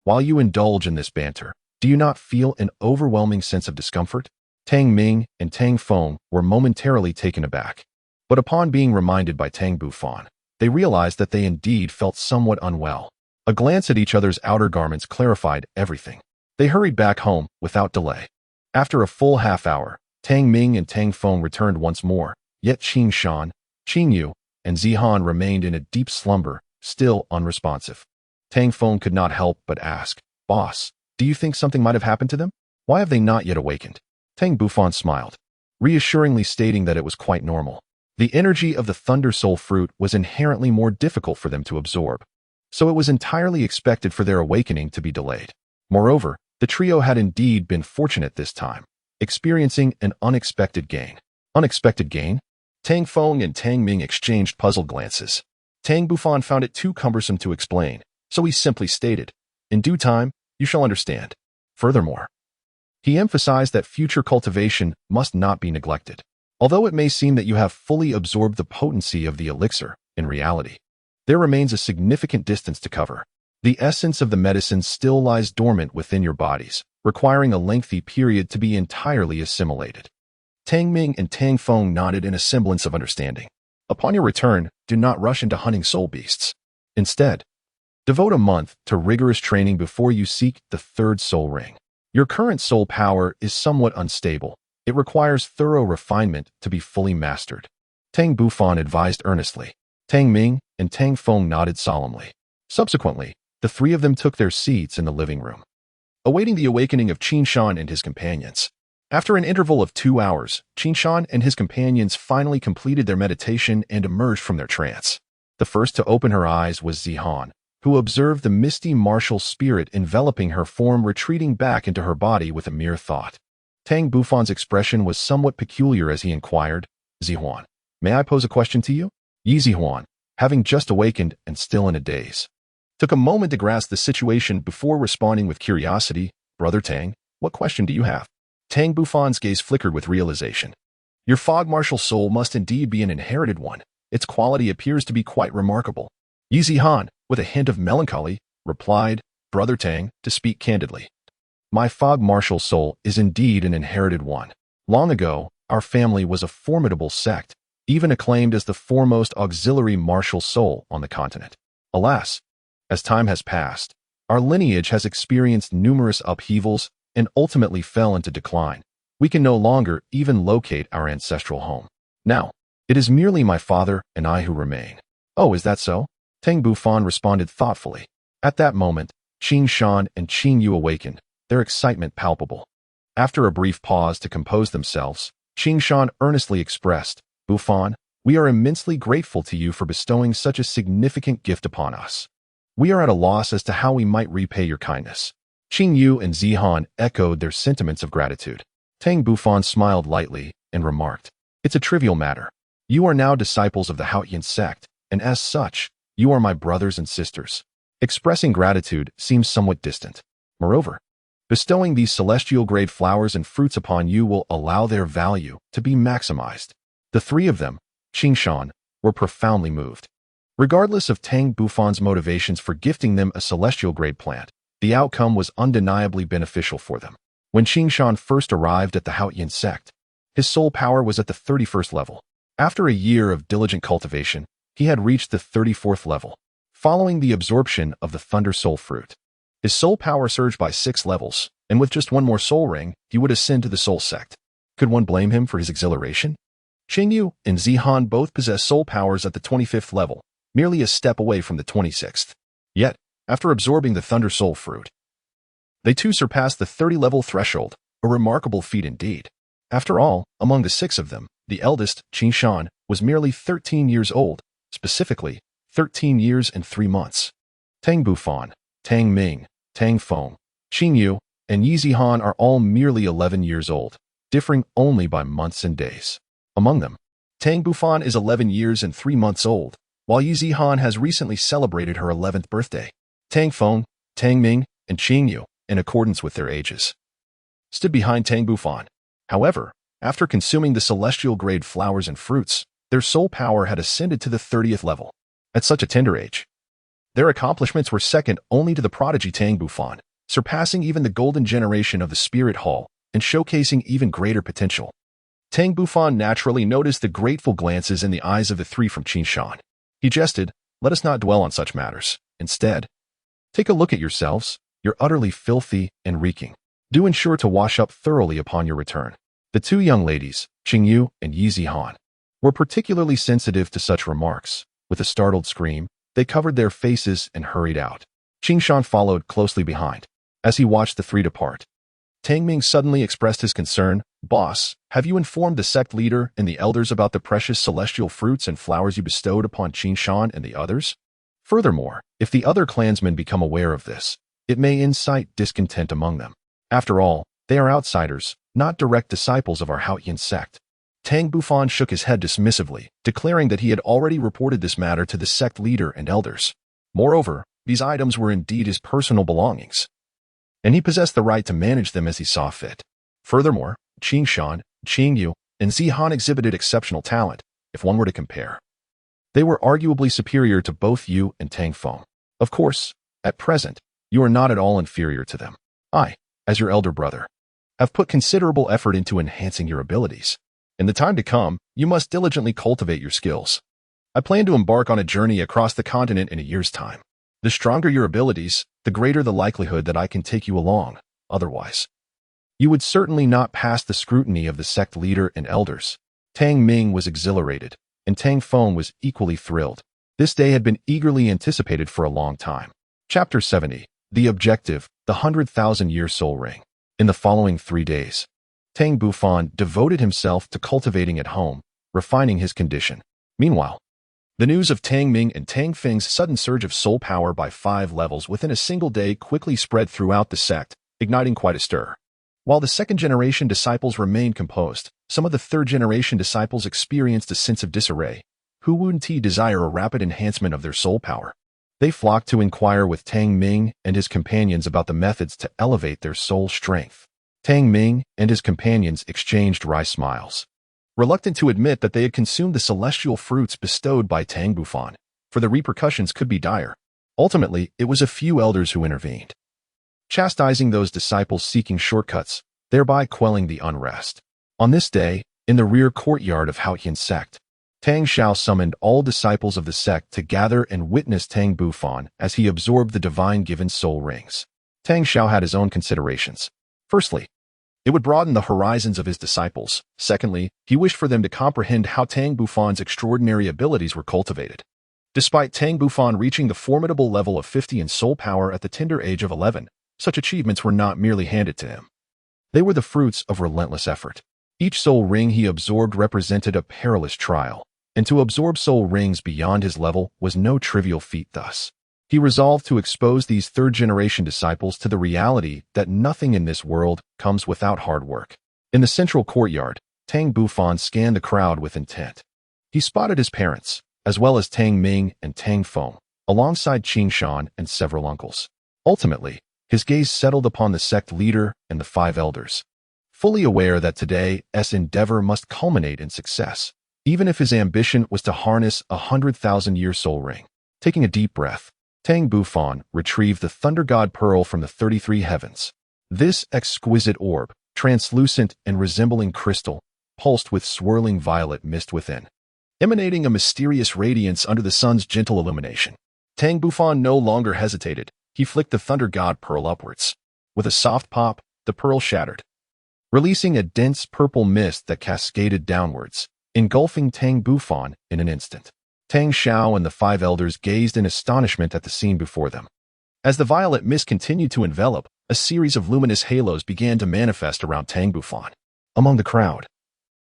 while you indulge in this banter, do you not feel an overwhelming sense of discomfort?" Tang Ming and Tang Feng were momentarily taken aback, but upon being reminded by Tang Bufan, they realized that they indeed felt somewhat unwell. A glance at each other's outer garments clarified everything. They hurried back home without delay. After a full half-hour, Tang Ming and Tang Feng returned once more, yet Qin Shan, Qin Yu, and Zihan remained in a deep slumber, still unresponsive. Tang Feng could not help but ask, "Boss, do you think something might have happened to them? Why have they not yet awakened?" Tang Bufan smiled, reassuringly stating that it was quite normal. The energy of the Thunder Soul fruit was inherently more difficult for them to absorb, so it was entirely expected for their awakening to be delayed. Moreover, the trio had indeed been fortunate this time, experiencing an unexpected gain. Unexpected gain? Tang Feng and Tang Ming exchanged puzzled glances. Tang Bufan found it too cumbersome to explain, so he simply stated, "In due time, you shall understand." Furthermore, he emphasized that future cultivation must not be neglected. Although it may seem that you have fully absorbed the potency of the elixir, in reality, there remains a significant distance to cover. The essence of the medicine still lies dormant within your bodies, requiring a lengthy period to be entirely assimilated. Tang Ming and Tang Feng nodded in a semblance of understanding. Upon your return, do not rush into hunting soul beasts. Instead, devote a month to rigorous training before you seek the 3rd soul ring. Your current soul power is somewhat unstable. It requires thorough refinement to be fully mastered. Tang Bufan advised earnestly. Tang Ming and Tang Feng nodded solemnly. Subsequently, the 3 of them took their seats in the living room, awaiting the awakening of Qin Shan and his companions. After an interval of 2 hours, Qin Shan and his companions finally completed their meditation and emerged from their trance. The first to open her eyes was Zihan, who observed the misty martial spirit enveloping her form retreating back into her body with a mere thought. Tang Bufan's expression was somewhat peculiar as he inquired, "Zihuan, may I pose a question to you?" Yi Zihuan, having just awakened and still in a daze, took a moment to grasp the situation before responding with curiosity, "Brother Tang, what question do you have?" Tang Bufan's gaze flickered with realization. "Your fog martial soul must indeed be an inherited one. Its quality appears to be quite remarkable." Yi Zihan, with a hint of melancholy, replied, "Brother Tang, to speak candidly, my fog martial soul is indeed an inherited one. Long ago, our family was a formidable sect, even acclaimed as the foremost auxiliary martial soul on the continent. Alas, as time has passed, our lineage has experienced numerous upheavals and ultimately fell into decline. We can no longer even locate our ancestral home. Now, it is merely my father and I who remain." "Oh, is that so?" Tang Bufan responded thoughtfully. At that moment, Qin Shan and Qin Yu awakened, their excitement palpable. After a brief pause to compose themselves, Qin Shan earnestly expressed, "Bufan, we are immensely grateful to you for bestowing such a significant gift upon us. We are at a loss as to how we might repay your kindness." Qin Yu and Zihan echoed their sentiments of gratitude. Tang Bufan smiled lightly and remarked, "It's a trivial matter. You are now disciples of the Haotian Sect, and as such, you are my brothers and sisters. Expressing gratitude seems somewhat distant. Moreover, bestowing these celestial-grade flowers and fruits upon you will allow their value to be maximized." The 3 of them, Qin Shan, were profoundly moved. Regardless of Tang Bufan's motivations for gifting them a celestial-grade plant, the outcome was undeniably beneficial for them. When Qingshan first arrived at the Haotian Sect, his soul power was at the 31st level. After a year of diligent cultivation, he had reached the 34th level. Following the absorption of the Thunder Soul Fruit, his soul power surged by 6 levels, and with just one more soul ring, he would ascend to the Soul Sect. Could one blame him for his exhilaration? Qingyu and Zihan both possess soul powers at the 25th level, merely a step away from the 26th. Yet, after absorbing the Thunder Soul Fruit, they too surpassed the 30-level threshold, a remarkable feat indeed. After all, among the 6 of them, the eldest, Qingshan, was merely 13 years old, specifically, 13 years and 3 months. Tang Bufan, Tang Ming, Tang Feng, Qingyu, and Yi Zihan are all merely 11 years old, differing only by months and days. Among them, Tang Bufan is 11 years and 3 months old, while Yi Zihan has recently celebrated her 11th birthday. Tang Feng, Tang Ming, and Qingyu, in accordance with their ages, stood behind Tang Bufan. However, after consuming the celestial-grade flowers and fruits, their soul power had ascended to the 30th level. At such a tender age, their accomplishments were second only to the prodigy Tang Bufan, surpassing even the golden generation of the Spirit Hall and showcasing even greater potential. Tang Bufan naturally noticed the grateful glances in the eyes of the 3 from Qingshan. He jested, "Let us not dwell on such matters. Instead, take a look at yourselves. You're utterly filthy and reeking. Do ensure to wash up thoroughly upon your return." The 2 young ladies, Qingyu and Yi Zihan, were particularly sensitive to such remarks. With a startled scream, they covered their faces and hurried out. Qingshan followed closely behind. As he watched the 3 depart, Tang Ming suddenly expressed his concern. "Boss, have you informed the sect leader and the elders about the precious celestial fruits and flowers you bestowed upon Qingshan and the others? Furthermore, if the other clansmen become aware of this, it may incite discontent among them. After all, they are outsiders, not direct disciples of our Haotian Sect." Tang Bufan shook his head dismissively, declaring that he had already reported this matter to the sect leader and elders. Moreover, these items were indeed his personal belongings, and he possessed the right to manage them as he saw fit. Furthermore, Qingshan, Qingyu, and Zihan exhibited exceptional talent, if one were to compare. They were arguably superior to both you and Tang Feng. Of course, at present, you are not at all inferior to them. I, as your elder brother, have put considerable effort into enhancing your abilities. In the time to come, you must diligently cultivate your skills. I plan to embark on a journey across the continent in a year's time. The stronger your abilities, the greater the likelihood that I can take you along. Otherwise, you would certainly not pass the scrutiny of the sect leader and elders. Tang Ming was exhilarated, and Tang Feng was equally thrilled. This day had been eagerly anticipated for a long time. Chapter 70. The Objective, the 100,000-Year Soul Ring. In the following 3 days, Tang Bufan devoted himself to cultivating at home, refining his condition. Meanwhile, the news of Tang Ming and Tang Feng's sudden surge of soul power by 5 levels within a single day quickly spread throughout the sect, igniting quite a stir. While the second-generation disciples remained composed, some of the third-generation disciples experienced a sense of disarray, who would desire a rapid enhancement of their soul power. They flocked to inquire with Tang Ming and his companions about the methods to elevate their soul strength. Tang Ming and his companions exchanged wry smiles, reluctant to admit that they had consumed the celestial fruits bestowed by Tang Bufan, for the repercussions could be dire. Ultimately, it was a few elders who intervened, chastising those disciples seeking shortcuts, thereby quelling the unrest. On this day, in the rear courtyard of Haotian Sect, Tang Xiao summoned all disciples of the sect to gather and witness Tang Bufan as he absorbed the divine-given soul rings. Tang Xiao had his own considerations. Firstly, it would broaden the horizons of his disciples. Secondly, he wished for them to comprehend how Tang Bufan's extraordinary abilities were cultivated. Despite Tang Bufan reaching the formidable level of 50 in soul power at the tender age of 11, such achievements were not merely handed to him. They were the fruits of relentless effort. Each soul ring he absorbed represented a perilous trial, and to absorb soul rings beyond his level was no trivial feat. Thus, he resolved to expose these third-generation disciples to the reality that nothing in this world comes without hard work. In the central courtyard, Tang Bufan scanned the crowd with intent. He spotted his parents, as well as Tang Ming and Tang Feng, alongside Qingshan and several uncles. Ultimately, his gaze settled upon the sect leader and the 5 elders. Fully aware that today's endeavor must culminate in success, even if his ambition was to harness a 100,000-year soul ring. Taking a deep breath, Tang Bufan retrieved the Thunder God Pearl from the 33 heavens. This exquisite orb, translucent and resembling crystal, pulsed with swirling violet mist within, emanating a mysterious radiance under the sun's gentle illumination. Tang Bufan no longer hesitated. He flicked the Thunder God Pearl upwards. With a soft pop, the pearl shattered, releasing a dense purple mist that cascaded downwards, engulfing Tang Bufan in an instant. Tang Xiao and the 5 elders gazed in astonishment at the scene before them. As the violet mist continued to envelop, a series of luminous halos began to manifest around Tang Bufan. Among the crowd,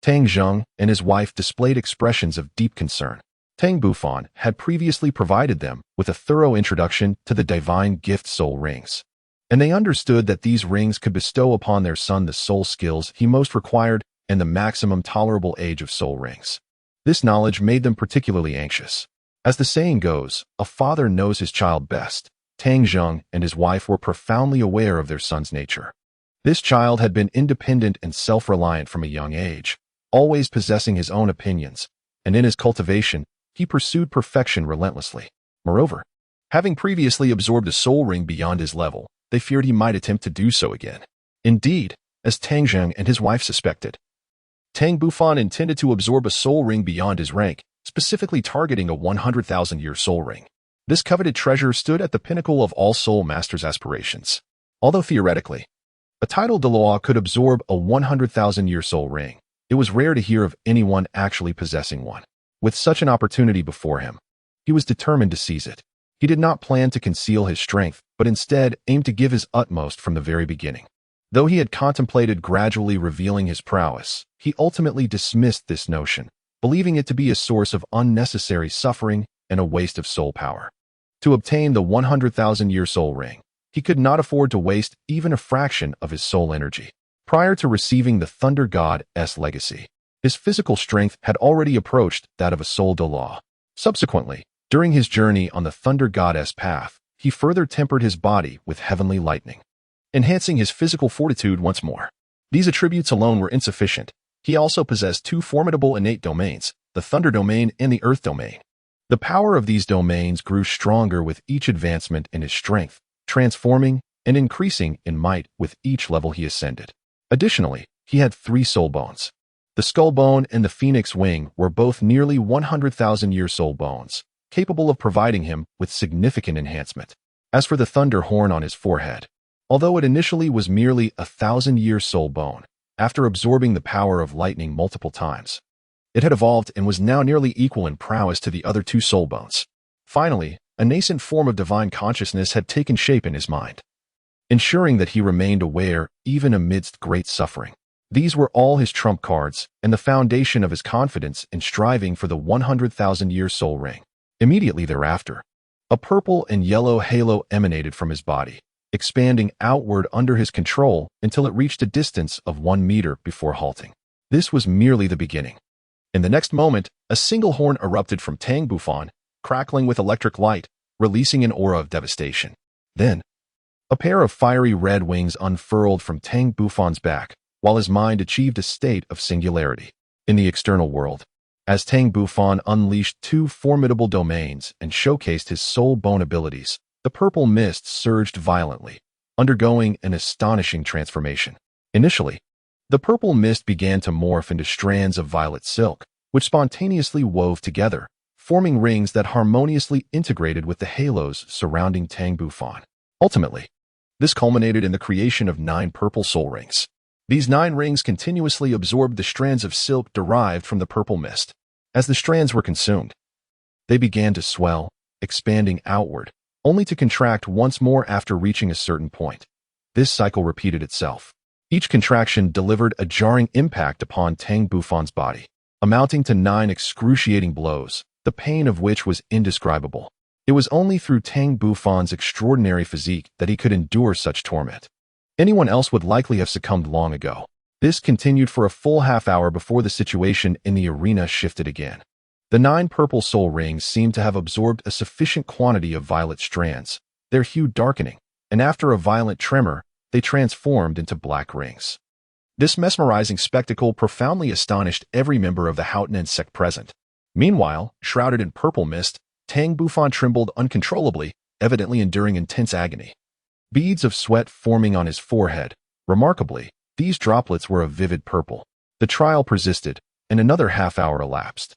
Tang Zheng and his wife displayed expressions of deep concern. Tang Bufan had previously provided them with a thorough introduction to the divine gift soul rings, and they understood that these rings could bestow upon their son the soul skills he most required and the maximum tolerable age of soul rings. This knowledge made them particularly anxious. As the saying goes, a father knows his child best. Tang Zheng and his wife were profoundly aware of their son's nature. This child had been independent and self-reliant from a young age, always possessing his own opinions, and in his cultivation, he pursued perfection relentlessly. Moreover, having previously absorbed a soul ring beyond his level, they feared he might attempt to do so again. Indeed, as Tang Zheng and his wife suspected, Tang Bufan intended to absorb a soul ring beyond his rank, specifically targeting a 100,000-year soul ring. This coveted treasure stood at the pinnacle of all soul masters' aspirations. Although theoretically, a titled Douluo could absorb a 100,000-year soul ring, it was rare to hear of anyone actually possessing one. With such an opportunity before him, he was determined to seize it. He did not plan to conceal his strength, but instead aimed to give his utmost from the very beginning. Though he had contemplated gradually revealing his prowess, he ultimately dismissed this notion, believing it to be a source of unnecessary suffering and a waste of soul power. To obtain the 100,000-year soul ring, he could not afford to waste even a fraction of his soul energy. Prior to receiving the Thunder God's legacy, his physical strength had already approached that of a soul Douluo. Subsequently, during his journey on the Thunder God's path, he further tempered his body with heavenly lightning, enhancing his physical fortitude once more. These attributes alone were insufficient. He also possessed 2 formidable innate domains, the Thunder Domain and the Earth Domain. The power of these domains grew stronger with each advancement in his strength, transforming and increasing in might with each level he ascended. Additionally, he had 3 soul bones. The skull bone and the phoenix wing were both nearly 100,000-year soul bones, capable of providing him with significant enhancement. As for the thunder horn on his forehead, although it initially was merely a 1,000-year soul bone, after absorbing the power of lightning multiple times, it had evolved and was now nearly equal in prowess to the other 2 soul bones. Finally, a nascent form of divine consciousness had taken shape in his mind, ensuring that he remained aware even amidst great suffering. These were all his trump cards and the foundation of his confidence in striving for the 100,000-year soul ring. Immediately thereafter, a purple and yellow halo emanated from his body, expanding outward under his control until it reached a distance of 1 meter before halting. This was merely the beginning. In the next moment, a single horn erupted from Tang Bufan, crackling with electric light, releasing an aura of devastation. Then, a pair of fiery red wings unfurled from Tang Bufan's back, while his mind achieved a state of singularity. In the external world, as Tang Bufan unleashed 2 formidable domains and showcased his soul bone abilities, the purple mist surged violently, undergoing an astonishing transformation. Initially, the purple mist began to morph into strands of violet silk, which spontaneously wove together, forming rings that harmoniously integrated with the halos surrounding Tang Bufan. Ultimately, this culminated in the creation of 9 purple soul rings. These 9 rings continuously absorbed the strands of silk derived from the purple mist. As the strands were consumed, they began to swell, expanding outward, only to contract once more after reaching a certain point. This cycle repeated itself. Each contraction delivered a jarring impact upon Tang Bufan's body, amounting to 9 excruciating blows, the pain of which was indescribable. It was only through Tang Bufan's extraordinary physique that he could endure such torment. Anyone else would likely have succumbed long ago. This continued for a full half-hour before the situation in the arena shifted again. The 9 purple soul rings seemed to have absorbed a sufficient quantity of violet strands, their hue darkening, and after a violent tremor, they transformed into black rings. This mesmerizing spectacle profoundly astonished every member of the Haotian Sect present. Meanwhile, shrouded in purple mist, Tang Bufan trembled uncontrollably, evidently enduring intense agony. Beads of sweat forming on his forehead. Remarkably, these droplets were of vivid purple. The trial persisted, and another half-hour elapsed,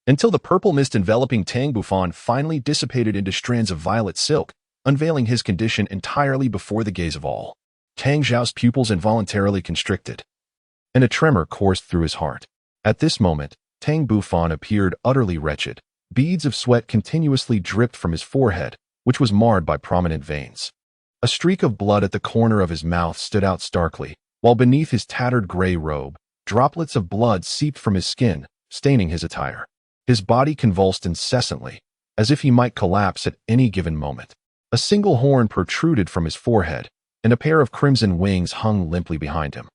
until the purple mist enveloping Tang Bufan finally dissipated into strands of violet silk, unveiling his condition entirely before the gaze of all. Tang Xiao's pupils involuntarily constricted, and a tremor coursed through his heart. At this moment, Tang Bufan appeared utterly wretched. Beads of sweat continuously dripped from his forehead, which was marred by prominent veins. A streak of blood at the corner of his mouth stood out starkly, while beneath his tattered gray robe, droplets of blood seeped from his skin, staining his attire. His body convulsed incessantly, as if he might collapse at any given moment. A single horn protruded from his forehead, and a pair of crimson wings hung limply behind him.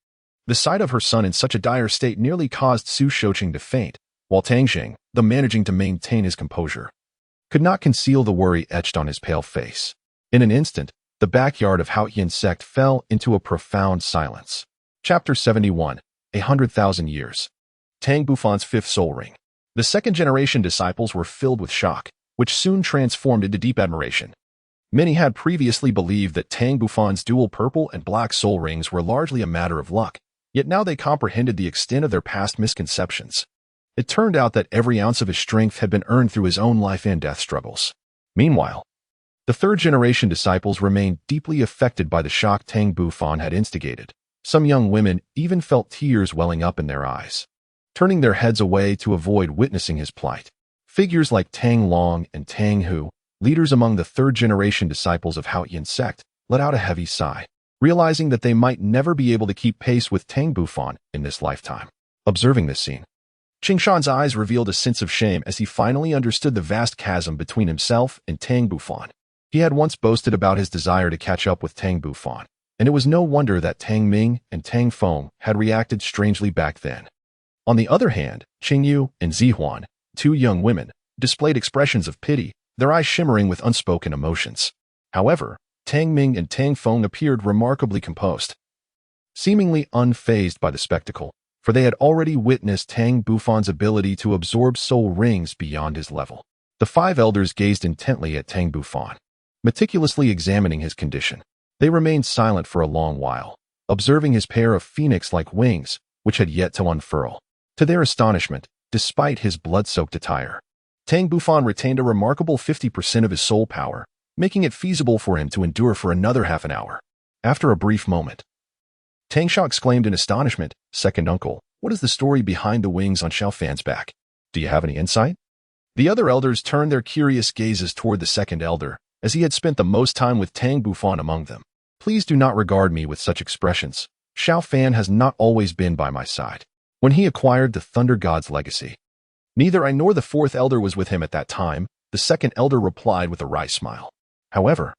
The sight of her son in such a dire state nearly caused Su Shouqing to faint, while Tang Xing, though managing to maintain his composure, could not conceal the worry etched on his pale face. In an instant, the backyard of Haotian Sect fell into a profound silence. Chapter 71, 100,000 Years. Tang Bufan's fifth soul ring. The second-generation disciples were filled with shock, which soon transformed into deep admiration. Many had previously believed that Tang Bufan's dual purple and black soul rings were largely a matter of luck, yet now they comprehended the extent of their past misconceptions. It turned out that every ounce of his strength had been earned through his own life and death struggles. Meanwhile, the third-generation disciples remained deeply affected by the shock Tang Bufan had instigated. Some young women even felt tears welling up in their eyes, turning their heads away to avoid witnessing his plight. Figures like Tang Long and Tang Hu, leaders among the third-generation disciples of Haotian Sect, let out a heavy sigh, realizing that they might never be able to keep pace with Tang Bufan in this lifetime. Observing this scene, Qingshan's eyes revealed a sense of shame as he finally understood the vast chasm between himself and Tang Bufan. He had once boasted about his desire to catch up with Tang Bufan, and it was no wonder that Tang Ming and Tang Feng had reacted strangely back then. On the other hand, Qing Yu and Zihuan, two young women, displayed expressions of pity, their eyes shimmering with unspoken emotions. However, Tang Ming and Tang Feng appeared remarkably composed, seemingly unfazed by the spectacle, for they had already witnessed Tang Bufan's ability to absorb soul rings beyond his level. The five elders gazed intently at Tang Bufan, meticulously examining his condition. They remained silent for a long while, observing his pair of phoenix-like wings, which had yet to unfurl. To their astonishment, despite his blood-soaked attire, Tang Bufan retained a remarkable 50% of his soul power, making it feasible for him to endure for another half an hour. After a brief moment, Tang Xiao exclaimed in astonishment, "Second uncle, what is the story behind the wings on Xiao Fan's back? Do you have any insight?" The other elders turned their curious gazes toward the second elder, as he had spent the most time with Tang Bufan among them. "Please do not regard me with such expressions. Xiao Fan has not always been by my side when he acquired the Thunder God's legacy. Neither I nor the fourth elder was with him at that time," the second elder replied with a wry smile. "However,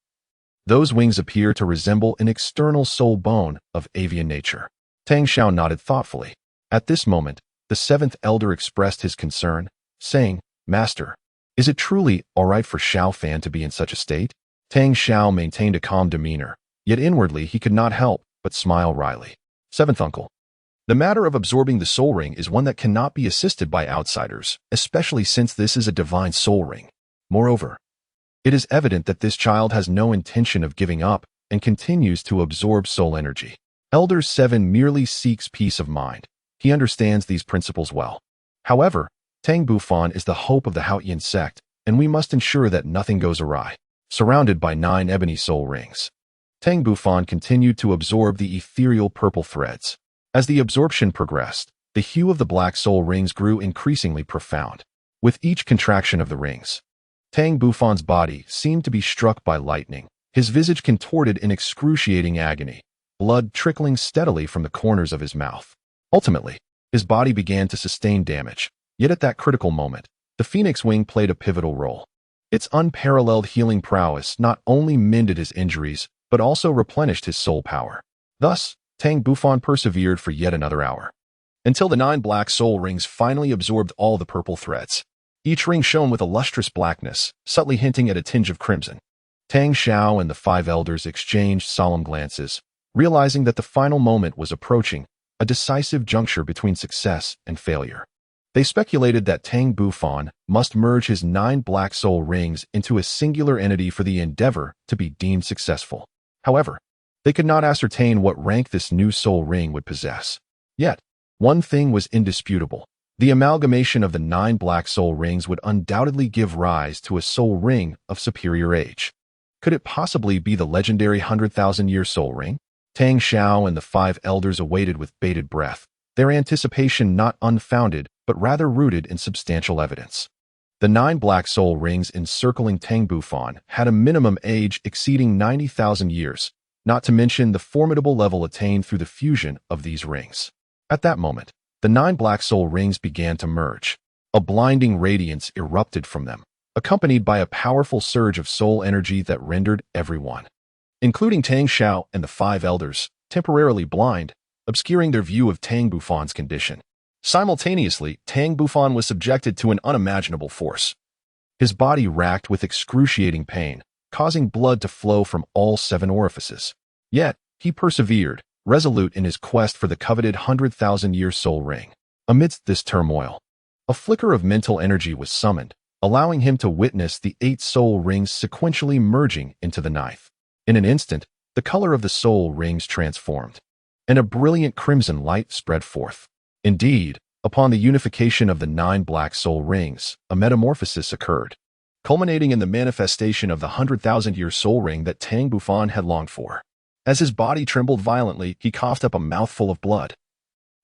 those wings appear to resemble an external soul bone of avian nature." Tang Xiao nodded thoughtfully. At this moment, the seventh elder expressed his concern, saying, "Master, is it truly all right for Xiao Fan to be in such a state?" Tang Xiao maintained a calm demeanor, yet inwardly he could not help but smile wryly. "Seventh uncle, the matter of absorbing the soul ring is one that cannot be assisted by outsiders, especially since this is a divine soul ring. Moreover, it is evident that this child has no intention of giving up and continues to absorb soul energy. Elder 7 merely seeks peace of mind. He understands these principles well. However, Tang Bufan is the hope of the Haotian Sect, and we must ensure that nothing goes awry." Surrounded by 9 ebony soul rings, Tang Bufan continued to absorb the ethereal purple threads. As the absorption progressed, the hue of the black soul rings grew increasingly profound. With each contraction of the rings, Tang Bufan's body seemed to be struck by lightning, his visage contorted in excruciating agony, blood trickling steadily from the corners of his mouth. Ultimately, his body began to sustain damage. Yet at that critical moment, the phoenix wing played a pivotal role. Its unparalleled healing prowess not only mended his injuries, but also replenished his soul power. Thus, Tang Bufan persevered for yet another hour, until the 9 black soul rings finally absorbed all the purple threads. Each ring shone with a lustrous blackness, subtly hinting at a tinge of crimson. Tang Xiao and the 5 elders exchanged solemn glances, realizing that the final moment was approaching, a decisive juncture between success and failure. They speculated that Tang Bufan must merge his 9 black soul rings into a singular entity for the endeavor to be deemed successful. However, they could not ascertain what rank this new soul ring would possess. Yet, one thing was indisputable. The amalgamation of the 9 black soul rings would undoubtedly give rise to a soul ring of superior age. Could it possibly be the legendary 100,000-year soul ring? Tang Xiao and the 5 elders awaited with bated breath, their anticipation not unfounded but rather rooted in substantial evidence. The 9 black soul rings encircling Tang Bufan had a minimum age exceeding 90,000 years, not to mention the formidable level attained through the fusion of these rings. At that moment, the 9 black soul rings began to merge. A blinding radiance erupted from them, accompanied by a powerful surge of soul energy that rendered everyone, including Tang Xiao and the 5 elders, temporarily blind, obscuring their view of Tang Bufan's condition. Simultaneously, Tang Bufan was subjected to an unimaginable force. His body racked with excruciating pain, causing blood to flow from all 7 orifices. Yet, he persevered, resolute in his quest for the coveted 100,000-year soul ring. Amidst this turmoil, a flicker of mental energy was summoned, allowing him to witness the 8 soul rings sequentially merging into the 9th. In an instant, the color of the soul rings transformed, and a brilliant crimson light spread forth. Indeed, upon the unification of the 9 black soul rings, a metamorphosis occurred, culminating in the manifestation of the 100,000-year soul ring that Tang Bufan had longed for. As his body trembled violently, he coughed up a mouthful of blood,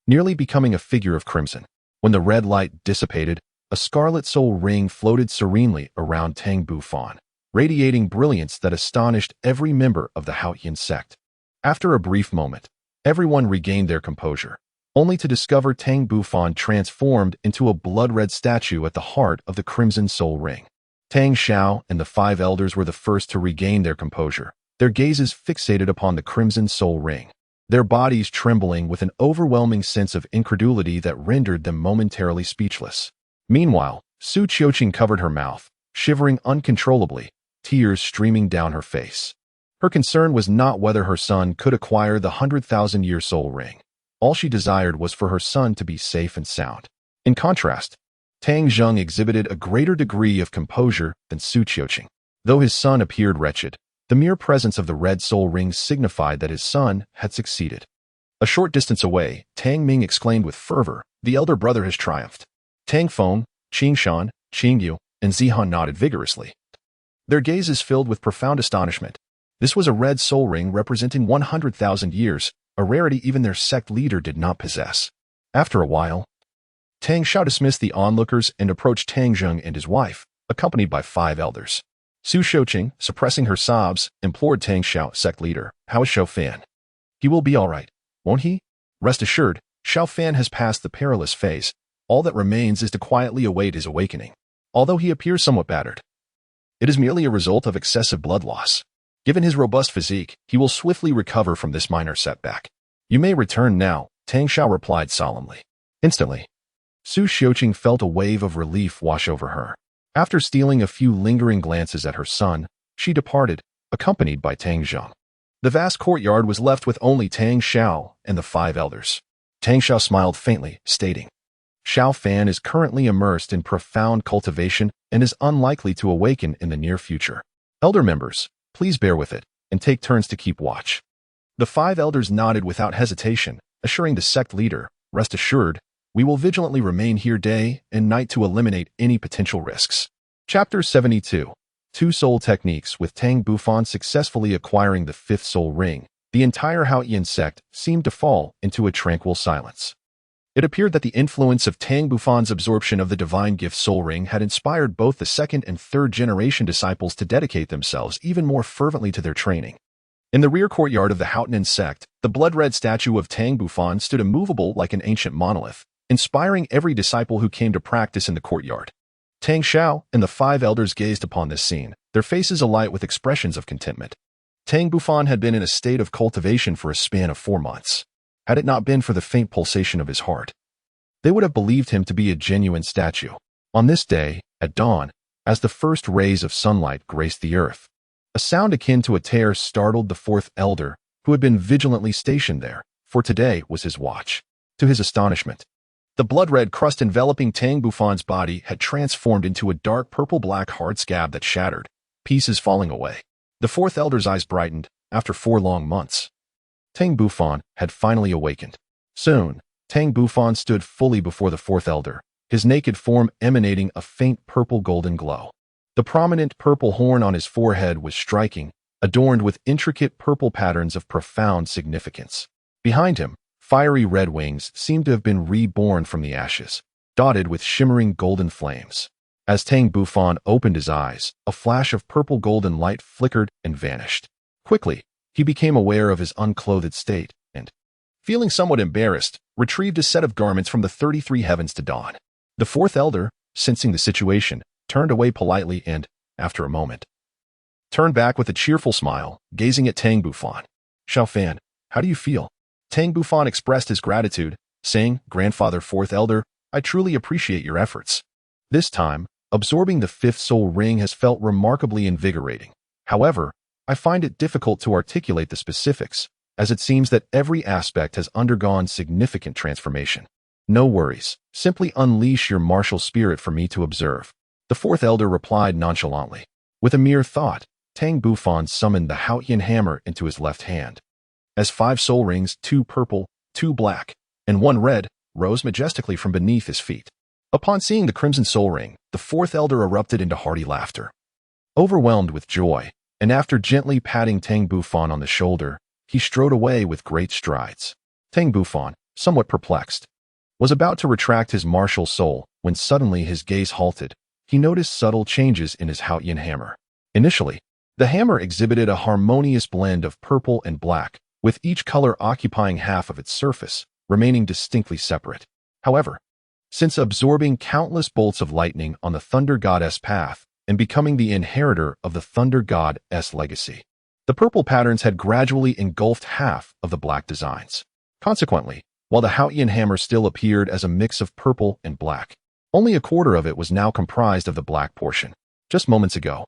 nearly becoming a figure of crimson. When the red light dissipated, a scarlet soul ring floated serenely around Tang Bufan, radiating brilliance that astonished every member of the Haotian Sect. After a brief moment, everyone regained their composure, only to discover Tang Bufan transformed into a blood-red statue at the heart of the Crimson Soul Ring. Tang Xiao and the 5 elders were the first to regain their composure, their gazes fixated upon the Crimson Soul Ring, their bodies trembling with an overwhelming sense of incredulity that rendered them momentarily speechless. Meanwhile, Su Qiuqing covered her mouth, shivering uncontrollably, tears streaming down her face. Her concern was not whether her son could acquire the 100,000-year soul ring. All she desired was for her son to be safe and sound. In contrast, Tang Zheng exhibited a greater degree of composure than Su Qiuqing. Though his son appeared wretched, the mere presence of the red soul ring signified that his son had succeeded. A short distance away, Tang Ming exclaimed with fervor, "The elder brother has triumphed." Tang Feng, Qing Shan, Qing Yu, and Zihan nodded vigorously, their gazes filled with profound astonishment. This was a red soul ring representing 100,000 years, a rarity even their sect leader did not possess. After a while, Tang Xiao dismissed the onlookers and approached Tang Zheng and his wife, accompanied by 5 elders. Su Qiuqing, suppressing her sobs, implored Tang Xiao, sect leader, "How is Xiao Fan? He will be all right, won't he?" "Rest assured, Xiao Fan has passed the perilous phase. All that remains is to quietly await his awakening. Although he appears somewhat battered, it is merely a result of excessive blood loss. Given his robust physique, he will swiftly recover from this minor setback." "You may return now," Tang Xiao replied solemnly. Instantly, Su Qiuqing felt a wave of relief wash over her. After stealing a few lingering glances at her son, she departed, accompanied by Tang Zheng. The vast courtyard was left with only Tang Xiao and the 5 elders. Tang Xiao smiled faintly, stating, "Xiao Fan is currently immersed in profound cultivation and is unlikely to awaken in the near future. Elder members, please bear with it, and take turns to keep watch." The 5 elders nodded without hesitation, assuring the sect leader, "Rest assured, we will vigilantly remain here day and night to eliminate any potential risks." Chapter 72. 2 Soul Techniques. With Tang Bufan successfully acquiring the 5th soul ring, the entire Haotian Sect seemed to fall into a tranquil silence. It appeared that the influence of Tang Bufan's absorption of the divine gift soul ring had inspired both the 2nd and 3rd generation disciples to dedicate themselves even more fervently to their training. In the rear courtyard of the Haotian Sect, the blood-red statue of Tang Bufan stood immovable like an ancient monolith, inspiring every disciple who came to practice in the courtyard. Tang Xiao and the 5 elders gazed upon this scene, their faces alight with expressions of contentment. Tang Bufan had been in a state of cultivation for a span of 4 months. Had it not been for the faint pulsation of his heart, they would have believed him to be a genuine statue. On this day, at dawn, as the first rays of sunlight graced the earth, a sound akin to a tear startled the 4th elder, who had been vigilantly stationed there, for today was his watch. To his astonishment, The blood-red crust enveloping Tang Bufan's body had transformed into a dark purple-black hard scab that shattered, pieces falling away. The fourth elder's eyes brightened after 4 long months. Tang Bufan had finally awakened. Soon, Tang Bufan stood fully before the fourth elder, his naked form emanating a faint purple-golden glow. The prominent purple horn on his forehead was striking, adorned with intricate purple patterns of profound significance. Behind him, fiery red wings seemed to have been reborn from the ashes, dotted with shimmering golden flames. As Tang Bufan opened his eyes, a flash of purple-golden light flickered and vanished. Quickly, he became aware of his unclothed state and, feeling somewhat embarrassed, retrieved a set of garments from the 33 heavens to don. The fourth elder, sensing the situation, turned away politely and, after a moment, turned back with a cheerful smile, gazing at Tang Bufan. "Xiaofan, how do you feel?" Tang Bufan expressed his gratitude, saying, "Grandfather Fourth Elder, I truly appreciate your efforts. This time, absorbing the fifth soul ring has felt remarkably invigorating. However, I find it difficult to articulate the specifics, as it seems that every aspect has undergone significant transformation. No worries, simply unleash your martial spirit for me to observe." The fourth elder replied nonchalantly. With a mere thought, Tang Bufan summoned the Haotian hammer into his left hand. As 5 soul rings, 2 purple, 2 black, and 1 red, rose majestically from beneath his feet. Upon seeing the crimson soul ring, the fourth elder erupted into hearty laughter. Overwhelmed with joy, and after gently patting Tang Bufan on the shoulder, he strode away with great strides. Tang Bufan, somewhat perplexed, was about to retract his martial soul when suddenly his gaze halted. He noticed subtle changes in his Haotian hammer. Initially, the hammer exhibited a harmonious blend of purple and black, with each color occupying half of its surface, remaining distinctly separate. However, since absorbing countless bolts of lightning on the Thunder Goddess path and becoming the inheritor of the Thunder God's legacy, the purple patterns had gradually engulfed half of the black designs. Consequently, while the Haotian hammer still appeared as a mix of purple and black, only a quarter of it was now comprised of the black portion. Just moments ago,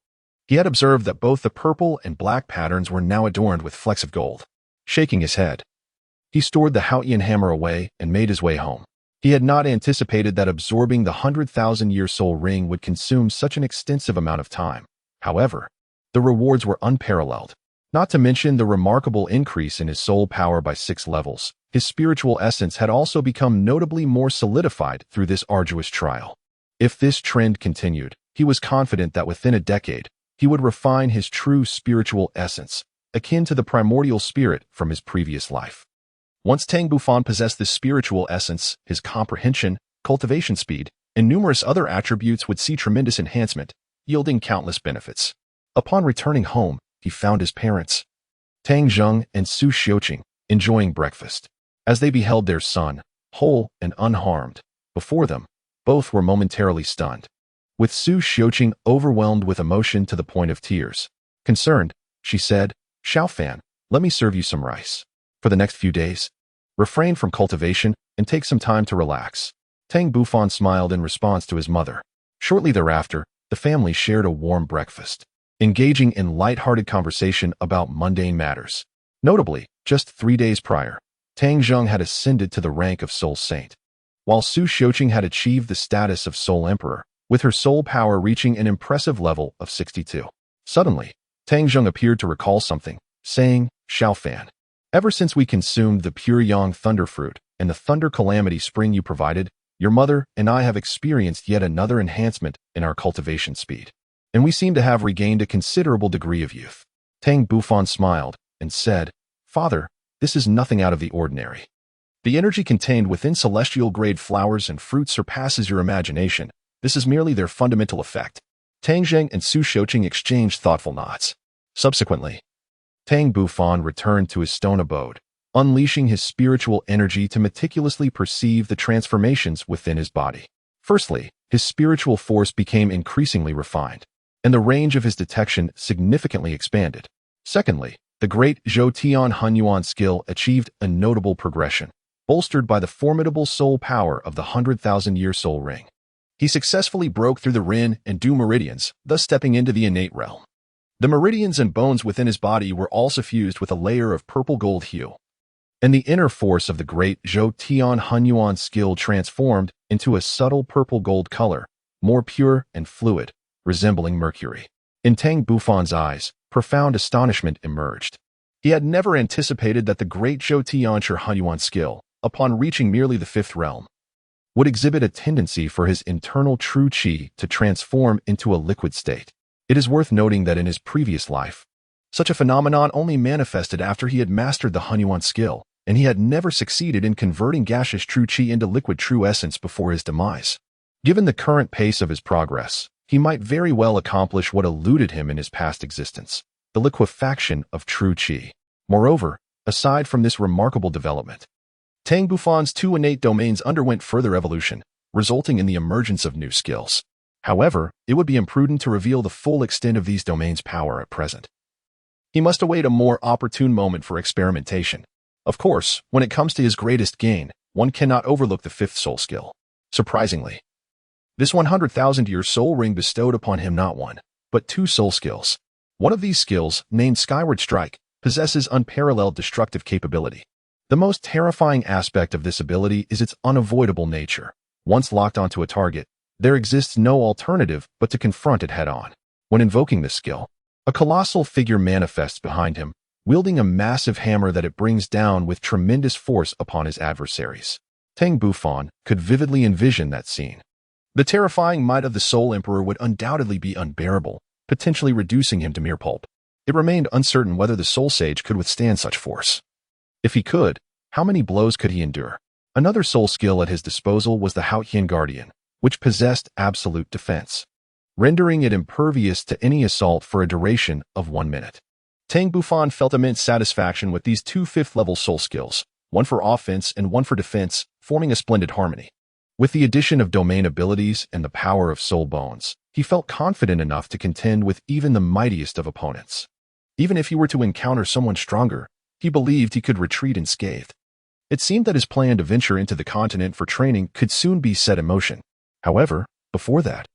he had observed that both the purple and black patterns were now adorned with flecks of gold. Shaking his head, he stored the Haotian hammer away and made his way home. He had not anticipated that absorbing the 100,000-year soul ring would consume such an extensive amount of time. However, the rewards were unparalleled. Not to mention the remarkable increase in his soul power by 6 levels, his spiritual essence had also become notably more solidified through this arduous trial. If this trend continued, he was confident that within a decade, he would refine his true spiritual essence, akin to the primordial spirit from his previous life. Once Tang Bufan possessed this spiritual essence, his comprehension, cultivation speed, and numerous other attributes would see tremendous enhancement, yielding countless benefits. Upon returning home, he found his parents, Tang Zheng and Su Xiuqing, enjoying breakfast. As they beheld their son, whole and unharmed, before them, both were momentarily stunned. With Su Xiuqing overwhelmed with emotion to the point of tears. Concerned, she said, "Xiaofan, let me serve you some rice. For the next few days, refrain from cultivation and take some time to relax." Tang Bufan smiled in response to his mother. Shortly thereafter, the family shared a warm breakfast, engaging in light-hearted conversation about mundane matters. Notably, just 3 days prior, Tang Zheng had ascended to the rank of Soul Saint, while Su Xiuqing had achieved the status of Soul Emperor, with her soul power reaching an impressive level of 62. Suddenly, Tang Zheng appeared to recall something, saying, "Xiaofan, ever since we consumed the pure yang thunder fruit and the thunder calamity spring you provided, your mother and I have experienced yet another enhancement in our cultivation speed, and we seem to have regained a considerable degree of youth." Tang Bufan smiled and said, "Father, this is nothing out of the ordinary. The energy contained within celestial-grade flowers and fruits surpasses your imagination. This is merely their fundamental effect." Tang Zheng and Su Xiuqing exchanged thoughtful nods. Subsequently, Tang Bufan returned to his stone abode, unleashing his spiritual energy to meticulously perceive the transformations within his body. Firstly, his spiritual force became increasingly refined, and the range of his detection significantly expanded. Secondly, the great Zhou Tian Hunyuan skill achieved a notable progression, bolstered by the formidable soul power of the 100,000-year soul ring. He successfully broke through the Rin and Du meridians, thus stepping into the innate realm. The meridians and bones within his body were all suffused with a layer of purple gold hue. and the inner force of the great Haotian Hunyuan skill transformed into a subtle purple-gold color, more pure and fluid, resembling mercury. In Tang Bufan's eyes, profound astonishment emerged. He had never anticipated that the great Haotian Hunyuan skill, upon reaching merely the fifth realm, would exhibit a tendency for his internal true qi to transform into a liquid state. It is worth noting that in his previous life, such a phenomenon only manifested after he had mastered the Hunyuan skill, and he had never succeeded in converting gaseous true qi into liquid true essence before his demise. Given the current pace of his progress, he might very well accomplish what eluded him in his past existence, the liquefaction of true qi. Moreover, aside from this remarkable development, Tang Bufan's two innate domains underwent further evolution, resulting in the emergence of new skills. However, it would be imprudent to reveal the full extent of these domains' power at present. He must await a more opportune moment for experimentation. Of course, when it comes to his greatest gain, one cannot overlook the fifth soul skill. Surprisingly, this 100,000-year soul ring bestowed upon him not one, but two soul skills. One of these skills, named Skyward Strike, possesses unparalleled destructive capability. The most terrifying aspect of this ability is its unavoidable nature. Once locked onto a target, there exists no alternative but to confront it head-on. When invoking this skill, a colossal figure manifests behind him, wielding a massive hammer that it brings down with tremendous force upon his adversaries. Tang Bufan could vividly envision that scene. The terrifying might of the Soul Emperor would undoubtedly be unbearable, potentially reducing him to mere pulp. It remained uncertain whether the Soul Sage could withstand such force. If he could, how many blows could he endure? Another soul skill at his disposal was the Haotian Guardian, which possessed absolute defense, rendering it impervious to any assault for a duration of 1 minute. Tang Bufan felt immense satisfaction with these two fifth-level soul skills, one for offense and one for defense, forming a splendid harmony. With the addition of domain abilities and the power of soul bones, he felt confident enough to contend with even the mightiest of opponents. Even if he were to encounter someone stronger, he believed he could retreat unscathed. It seemed that his plan to venture into the continent for training could soon be set in motion. However, before that,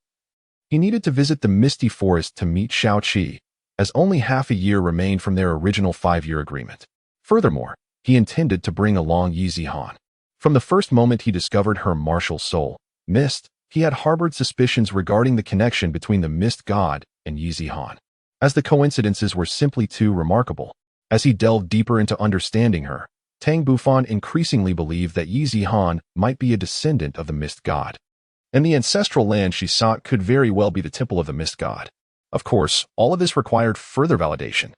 he needed to visit the Misty Forest to meet Shao Qi, as only half a year remained from their original 5-year agreement. Furthermore, he intended to bring along Yi Zihan. From the first moment he discovered her martial soul, Mist, he had harbored suspicions regarding the connection between the Mist God and Yi Zihan, as the coincidences were simply too remarkable. As he delved deeper into understanding her, Tang Bufan increasingly believed that Yi Zihan might be a descendant of the Mist God, and the ancestral land she sought could very well be the temple of the Mist God. Of course, all of this required further validation.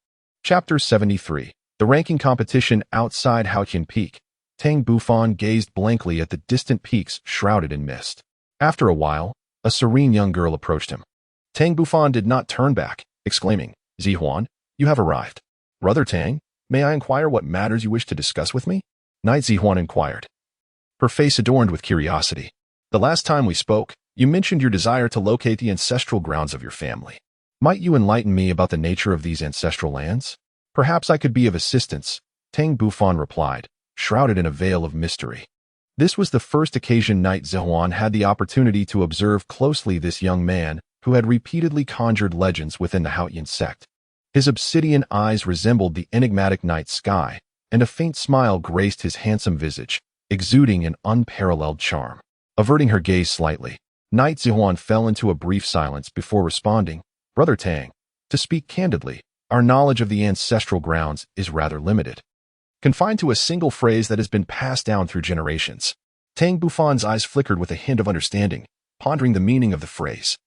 Chapter 73. The ranking competition outside Haotian Peak. Tang Bufan gazed blankly at the distant peaks shrouded in mist. After a while, a serene young girl approached him. Tang Bufan did not turn back, exclaiming, "Zihuan, you have arrived. Brother Tang, may I inquire what matters you wish to discuss with me?" Knight Zihuan inquired, her face adorned with curiosity. "The last time we spoke, you mentioned your desire to locate the ancestral grounds of your family. Might you enlighten me about the nature of these ancestral lands? Perhaps I could be of assistance," Tang Bufan replied, shrouded in a veil of mystery. This was the first occasion Knight Zihuan had the opportunity to observe closely this young man who had repeatedly conjured legends within the Haotian Sect. His obsidian eyes resembled the enigmatic night sky, and a faint smile graced his handsome visage, exuding an unparalleled charm. Averting her gaze slightly, Knight Zihuan fell into a brief silence before responding, "Brother Tang, to speak candidly, our knowledge of the ancestral grounds is rather limited, confined to a single phrase that has been passed down through generations." Tang Bufan's eyes flickered with a hint of understanding, pondering the meaning of the phrase.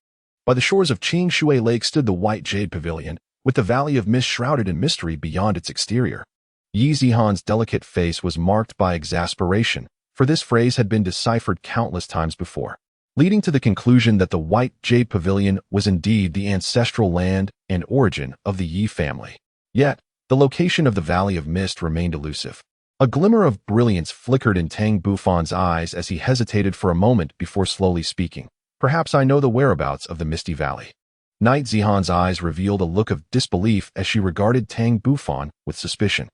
By the shores of Qing Shui Lake stood the White Jade Pavilion, with the Valley of Mist shrouded in mystery beyond its exterior. Yi Zihan's delicate face was marked by exasperation, for this phrase had been deciphered countless times before, leading to the conclusion that the White Jade Pavilion was indeed the ancestral land and origin of the Yi family. Yet, the location of the Valley of Mist remained elusive. A glimmer of brilliance flickered in Tang Bufan's eyes as he hesitated for a moment before slowly speaking. "Perhaps I know the whereabouts of the Misty Valley." Knight Zihan's eyes revealed a look of disbelief as she regarded Tang Bufan with suspicion.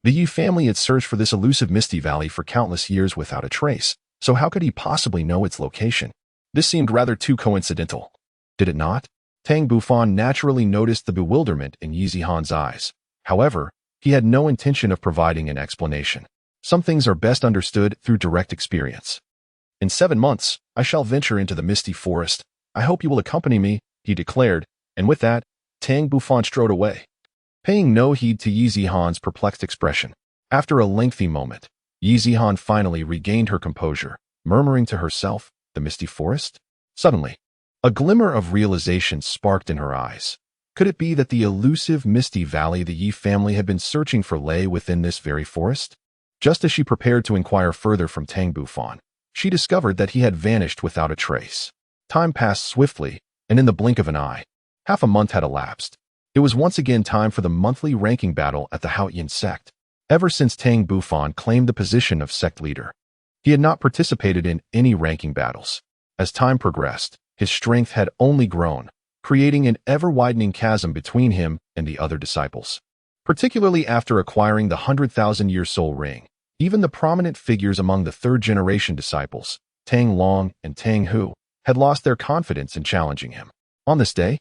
The Yi family had searched for this elusive Misty Valley for countless years without a trace, so how could he possibly know its location? This seemed rather too coincidental. Did it not? Tang Bufan naturally noticed the bewilderment in Yi Zihan's eyes. However, he had no intention of providing an explanation. Some things are best understood through direct experience. In 7 months, I shall venture into the misty forest. I hope you will accompany me, he declared, and with that, Tang Bufan strode away, paying no heed to Yi Zihan's perplexed expression. After a lengthy moment, Yi Zihan finally regained her composure, murmuring to herself, the misty forest? Suddenly, a glimmer of realization sparked in her eyes. Could it be that the elusive misty valley the Yi family had been searching for lay within this very forest? Just as she prepared to inquire further from Tang Bufan, she discovered that he had vanished without a trace. Time passed swiftly, and in the blink of an eye, half a month had elapsed. It was once again time for the monthly ranking battle at the Haotian Sect. Ever since Tang Bufan claimed the position of sect leader, he had not participated in any ranking battles. As time progressed, his strength had only grown, creating an ever-widening chasm between him and the other disciples. Particularly after acquiring the 100,000-year soul ring, even the prominent figures among the third-generation disciples, Tang Long and Tang Hu, had lost their confidence in challenging him. On this day,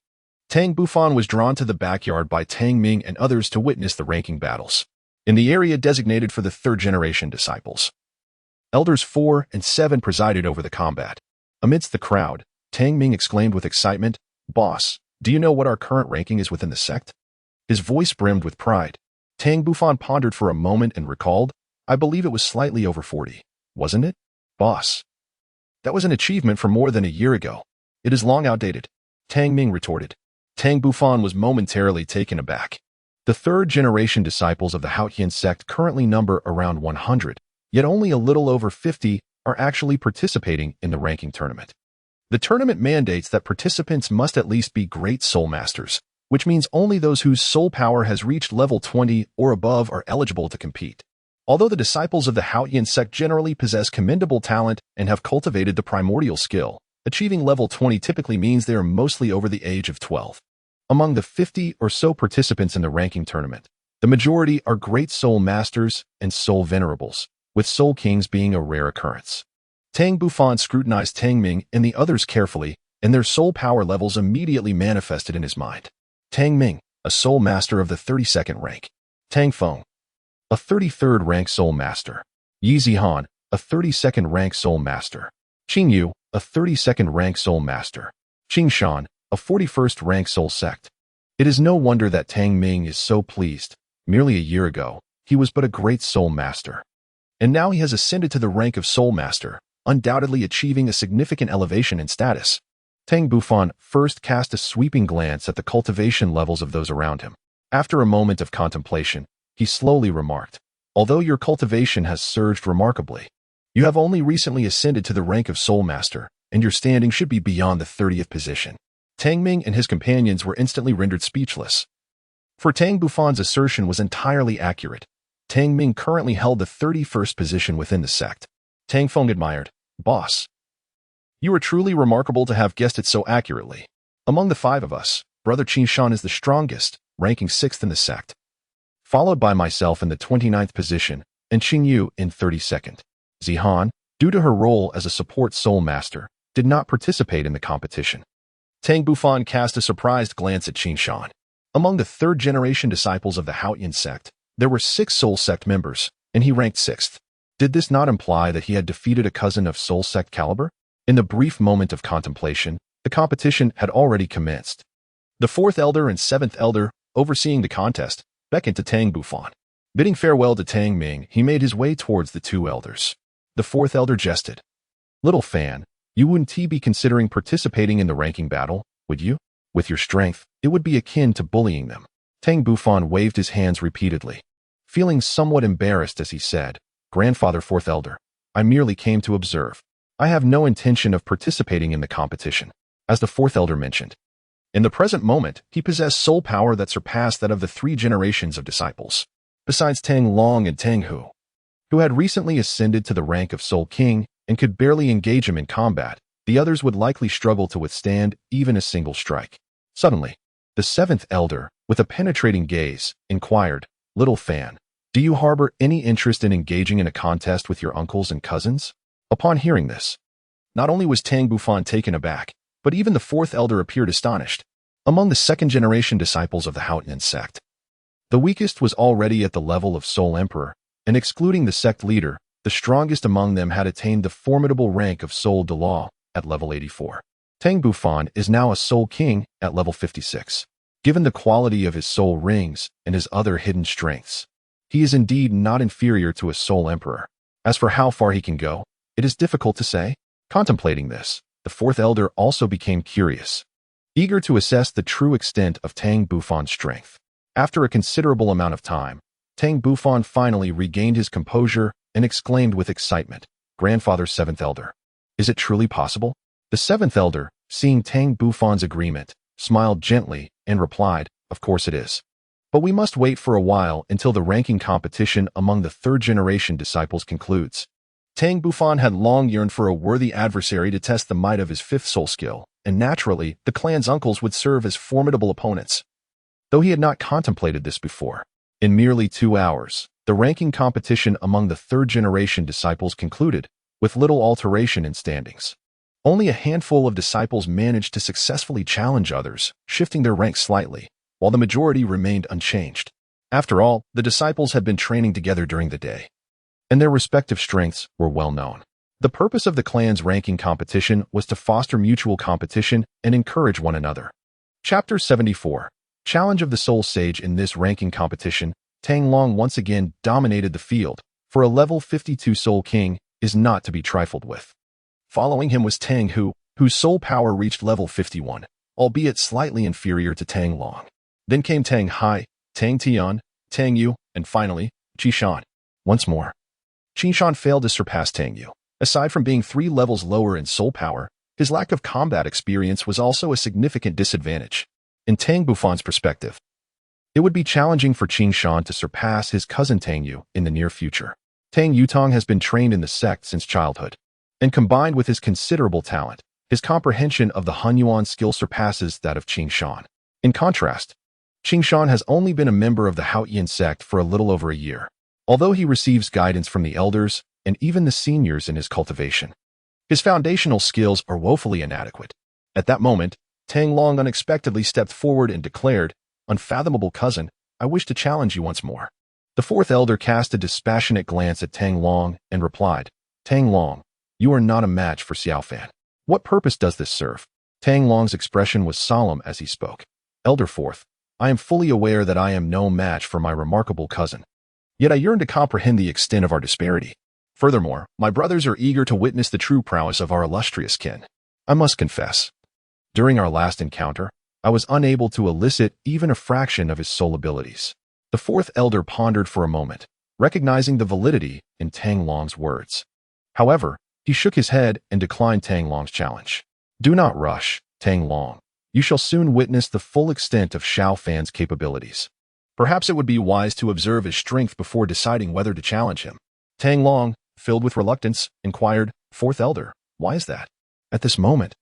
Tang Bufan was drawn to the backyard by Tang Ming and others to witness the ranking battles. In the area designated for the third-generation disciples, Elders 4 and 7 presided over the combat. Amidst the crowd, Tang Ming exclaimed with excitement, "Boss, do you know what our current ranking is within the sect?" His voice brimmed with pride. Tang Bufan pondered for a moment and recalled, "I believe it was slightly over 40, wasn't it? Boss, that was an achievement from more than a year ago. It is long outdated," Tang Ming retorted. Tang Bufan was momentarily taken aback. The third-generation disciples of the Haotian Sect currently number around 100, yet only a little over 50 are actually participating in the ranking tournament. The tournament mandates that participants must at least be great soul masters, which means only those whose soul power has reached level 20 or above are eligible to compete. Although the disciples of the Haotian Sect generally possess commendable talent and have cultivated the primordial skill, achieving level 20 typically means they are mostly over the age of 12. Among the 50 or so participants in the ranking tournament, the majority are great soul masters and soul venerables, with soul kings being a rare occurrence. Tang Bufan scrutinized Tang Ming and the others carefully, and their soul power levels immediately manifested in his mind. Tang Ming, a soul master of the 32nd rank. Tang Feng, a 33rd rank soul master. Yi Zihan, a 32nd rank soul master. Qing Yu, a 32nd rank soul master. Qing Shan, a 41st rank soul sect. It is no wonder that Tang Ming is so pleased. Merely a year ago, he was but a great soul master. And now he has ascended to the rank of soul master, undoubtedly achieving a significant elevation in status. Tang Bufan first cast a sweeping glance at the cultivation levels of those around him. After a moment of contemplation, he slowly remarked, "Although your cultivation has surged remarkably, you have only recently ascended to the rank of soul master, and your standing should be beyond the 30th position." Tang Ming and his companions were instantly rendered speechless. For Tang Bufan's assertion was entirely accurate. Tang Ming currently held the 31st position within the sect. Tang Feng admired, "Boss, you are truly remarkable to have guessed it so accurately. Among the 5 of us, Brother Qin Shan is the strongest, ranking 6th in the sect, followed by myself in the 29th position and Qing Yu in 32nd. Zihan, due to her role as a support soul master, did not participate in the competition." Tang Bufan cast a surprised glance at Qin Shan. Among the third-generation disciples of the Haotian Sect, there were 6 soul sect members, and he ranked 6th. Did this not imply that he had defeated a cousin of soul sect caliber? In the brief moment of contemplation, the competition had already commenced. The 4th elder and 7th elder, overseeing the contest, beckoned to Tang Bufan. Bidding farewell to Tang Ming, he made his way towards the 2 elders. The 4th elder jested, "Little fan, you wouldn't be considering participating in the ranking battle, would you? With your strength, it would be akin to bullying them." Tang Bufan waved his hands repeatedly, feeling somewhat embarrassed as he said, "Grandfather 4th elder, I merely came to observe. I have no intention of participating in the competition." As the 4th elder mentioned, in the present moment, he possessed soul power that surpassed that of the 3 generations of disciples. Besides Tang Long and Tang Hu, who had recently ascended to the rank of Soul King and could barely engage him in combat, the others would likely struggle to withstand even a single strike. Suddenly, the 7th elder, with a penetrating gaze, inquired, "Little fan, do you harbor any interest in engaging in a contest with your uncles and cousins?" Upon hearing this, not only was Tang Bufan taken aback, but even the 4th elder appeared astonished. Among the 2nd-generation disciples of the Haotian Sect, the weakest was already at the level of Soul Emperor, and excluding the sect leader, the strongest among them had attained the formidable rank of Soul Douluo at level 84. Tang Bufan is now a Soul King at level 56. Given the quality of his soul rings and his other hidden strengths, he is indeed not inferior to a Soul Emperor. As for how far he can go, it is difficult to say. Contemplating this, the fourth elder also became curious, eager to assess the true extent of Tang Bufan's strength. After a considerable amount of time, Tang Bufan finally regained his composure and exclaimed with excitement, "Grandfather Seventh Elder, is it truly possible?" The seventh elder, seeing Tang Bufan's agreement, smiled gently and replied, "Of course it is. But we must wait for a while until the ranking competition among the third-generation disciples concludes." Tang Bufan had long yearned for a worthy adversary to test the might of his fifth soul skill, and naturally, the clan's uncles would serve as formidable opponents. Though he had not contemplated this before. In merely 2 hours, the ranking competition among the third-generation disciples concluded, with little alteration in standings. Only a handful of disciples managed to successfully challenge others, shifting their ranks slightly, while the majority remained unchanged. After all, the disciples had been training together during the day, and their respective strengths were well known. The purpose of the clan's ranking competition was to foster mutual competition and encourage one another. Chapter 74. Challenge of the Soul Sage. In this ranking competition, Tang Long once again dominated the field, for a level 52 Soul King is not to be trifled with. Following him was Tang Hu, whose soul power reached level 51, albeit slightly inferior to Tang Long. Then came Tang Hai, Tang Tian, Tang Yu, and finally, Qi Shan. Once more, Qi Shan failed to surpass Tang Yu. Aside from being 3 levels lower in soul power, his lack of combat experience was also a significant disadvantage. In Tang Bufan's perspective, it would be challenging for Qi Shan to surpass his cousin Tang Yu in the near future. Tang Yutong has been trained in the sect since childhood, and combined with his considerable talent, his comprehension of the Hunyuan skill surpasses that of Qi Shan. In contrast, Qi Shan has only been a member of the Haotian Sect for a little over a year, although he receives guidance from the elders and even the seniors in his cultivation. His foundational skills are woefully inadequate. At that moment, Tang Long unexpectedly stepped forward and declared, "Unfathomable cousin, I wish to challenge you once more." The fourth elder cast a dispassionate glance at Tang Long and replied, "Tang Long, you are not a match for Xiaofan. What purpose does this serve?" Tang Long's expression was solemn as he spoke. "Elder Fourth, I am fully aware that I am no match for my remarkable cousin. Yet I yearn to comprehend the extent of our disparity. Furthermore, my brothers are eager to witness the true prowess of our illustrious kin. I must confess, during our last encounter, I was unable to elicit even a fraction of his soul abilities." The fourth elder pondered for a moment, recognizing the validity in Tang Long's words. However, he shook his head and declined Tang Long's challenge. "Do not rush, Tang Long. You shall soon witness the full extent of Xiaofan's capabilities. Perhaps it would be wise to observe his strength before deciding whether to challenge him." Tang Long, filled with reluctance, inquired, "Fourth elder, why is that?" At this moment,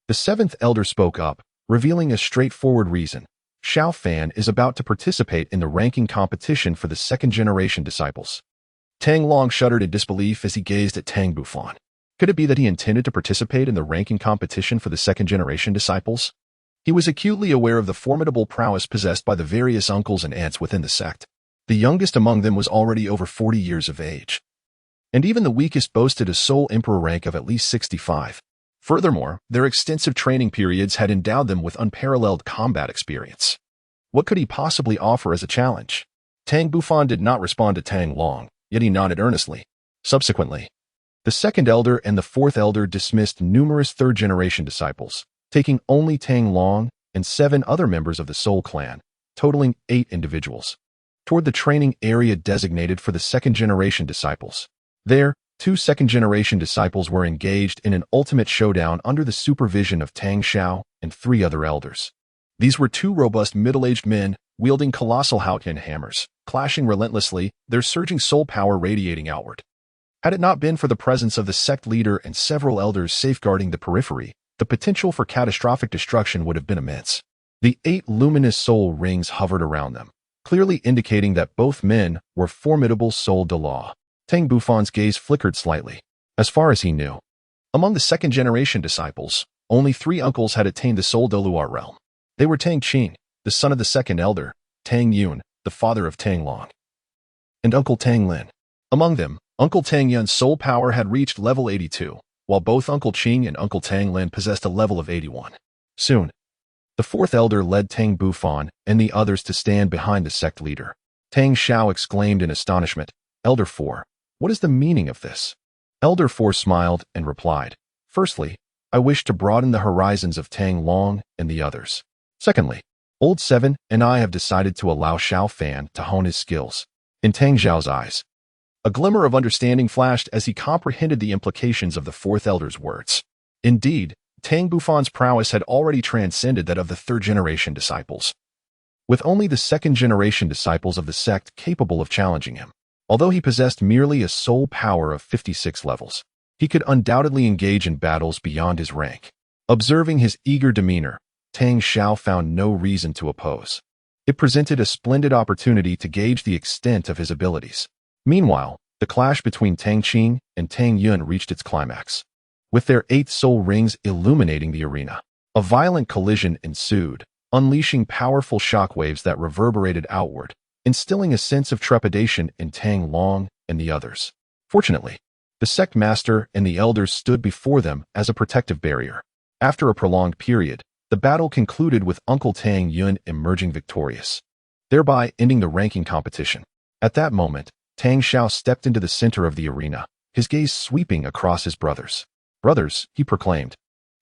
the seventh elder spoke up, revealing a straightforward reason. Xiaofan is about to participate in the ranking competition for the second-generation disciples. Tang Long shuddered in disbelief as he gazed at Tang Bufan. Could it be that he intended to participate in the ranking competition for the second-generation disciples? He was acutely aware of the formidable prowess possessed by the various uncles and aunts within the sect. The youngest among them was already over 40 years of age, and even the weakest boasted a Soul Emperor rank of at least 65. Furthermore, their extensive training periods had endowed them with unparalleled combat experience. What could he possibly offer as a challenge? Tang Bufan did not respond to Tang Long, yet he nodded earnestly. Subsequently, the second elder and the fourth elder dismissed numerous third-generation disciples, taking only Tang Long and 7 other members of the Soul Clan, totaling 8 individuals, toward the training area designated for the second-generation disciples. There, 2 second-generation disciples were engaged in an ultimate showdown under the supervision of Tang Xiao and 3 other elders. These were 2 robust middle-aged men wielding colossal Haotian hammers, clashing relentlessly, their surging soul power radiating outward. Had it not been for the presence of the sect leader and several elders safeguarding the periphery, the potential for catastrophic destruction would have been immense. The 8 luminous soul rings hovered around them, clearly indicating that both men were formidable Soul Douluo. Tang Bufan's gaze flickered slightly. As far as he knew, among the second-generation disciples, only 3 uncles had attained the Soul Douluo realm. They were Tang Qing, the son of the second elder, Tang Yun, the father of Tang Long, and Uncle Tang Lin, Among them, Uncle Tang Yun's soul power had reached level 82, while both Uncle Qing and Uncle Tang Lin possessed a level of 81. Soon, the fourth elder led Tang Bufan and the others to stand behind the sect leader. Tang Xiao exclaimed in astonishment, "Elder 4, what is the meaning of this?" Elder 4 smiled and replied, "Firstly, I wish to broaden the horizons of Tang Long and the others. Secondly, Old 7 and I have decided to allow Xiao Fan to hone his skills." In Tang Xiao's eyes, a glimmer of understanding flashed as he comprehended the implications of the fourth elder's words. Indeed, Tang Bufan's prowess had already transcended that of the third-generation disciples, with only the second-generation disciples of the sect capable of challenging him. Although he possessed merely a soul power of 56 levels, he could undoubtedly engage in battles beyond his rank. Observing his eager demeanor, Tang Xiao found no reason to oppose. It presented a splendid opportunity to gauge the extent of his abilities. Meanwhile, the clash between Tang Qing and Tang Yun reached its climax, with their 8 soul rings illuminating the arena. A violent collision ensued, unleashing powerful shockwaves that reverberated outward, instilling a sense of trepidation in Tang Long and the others. Fortunately, the sect master and the elders stood before them as a protective barrier. After a prolonged period, the battle concluded with Uncle Tang Yun emerging victorious, thereby ending the ranking competition. At that moment, Tang Xiao stepped into the center of the arena, his gaze sweeping across his brothers. "Brothers," he proclaimed,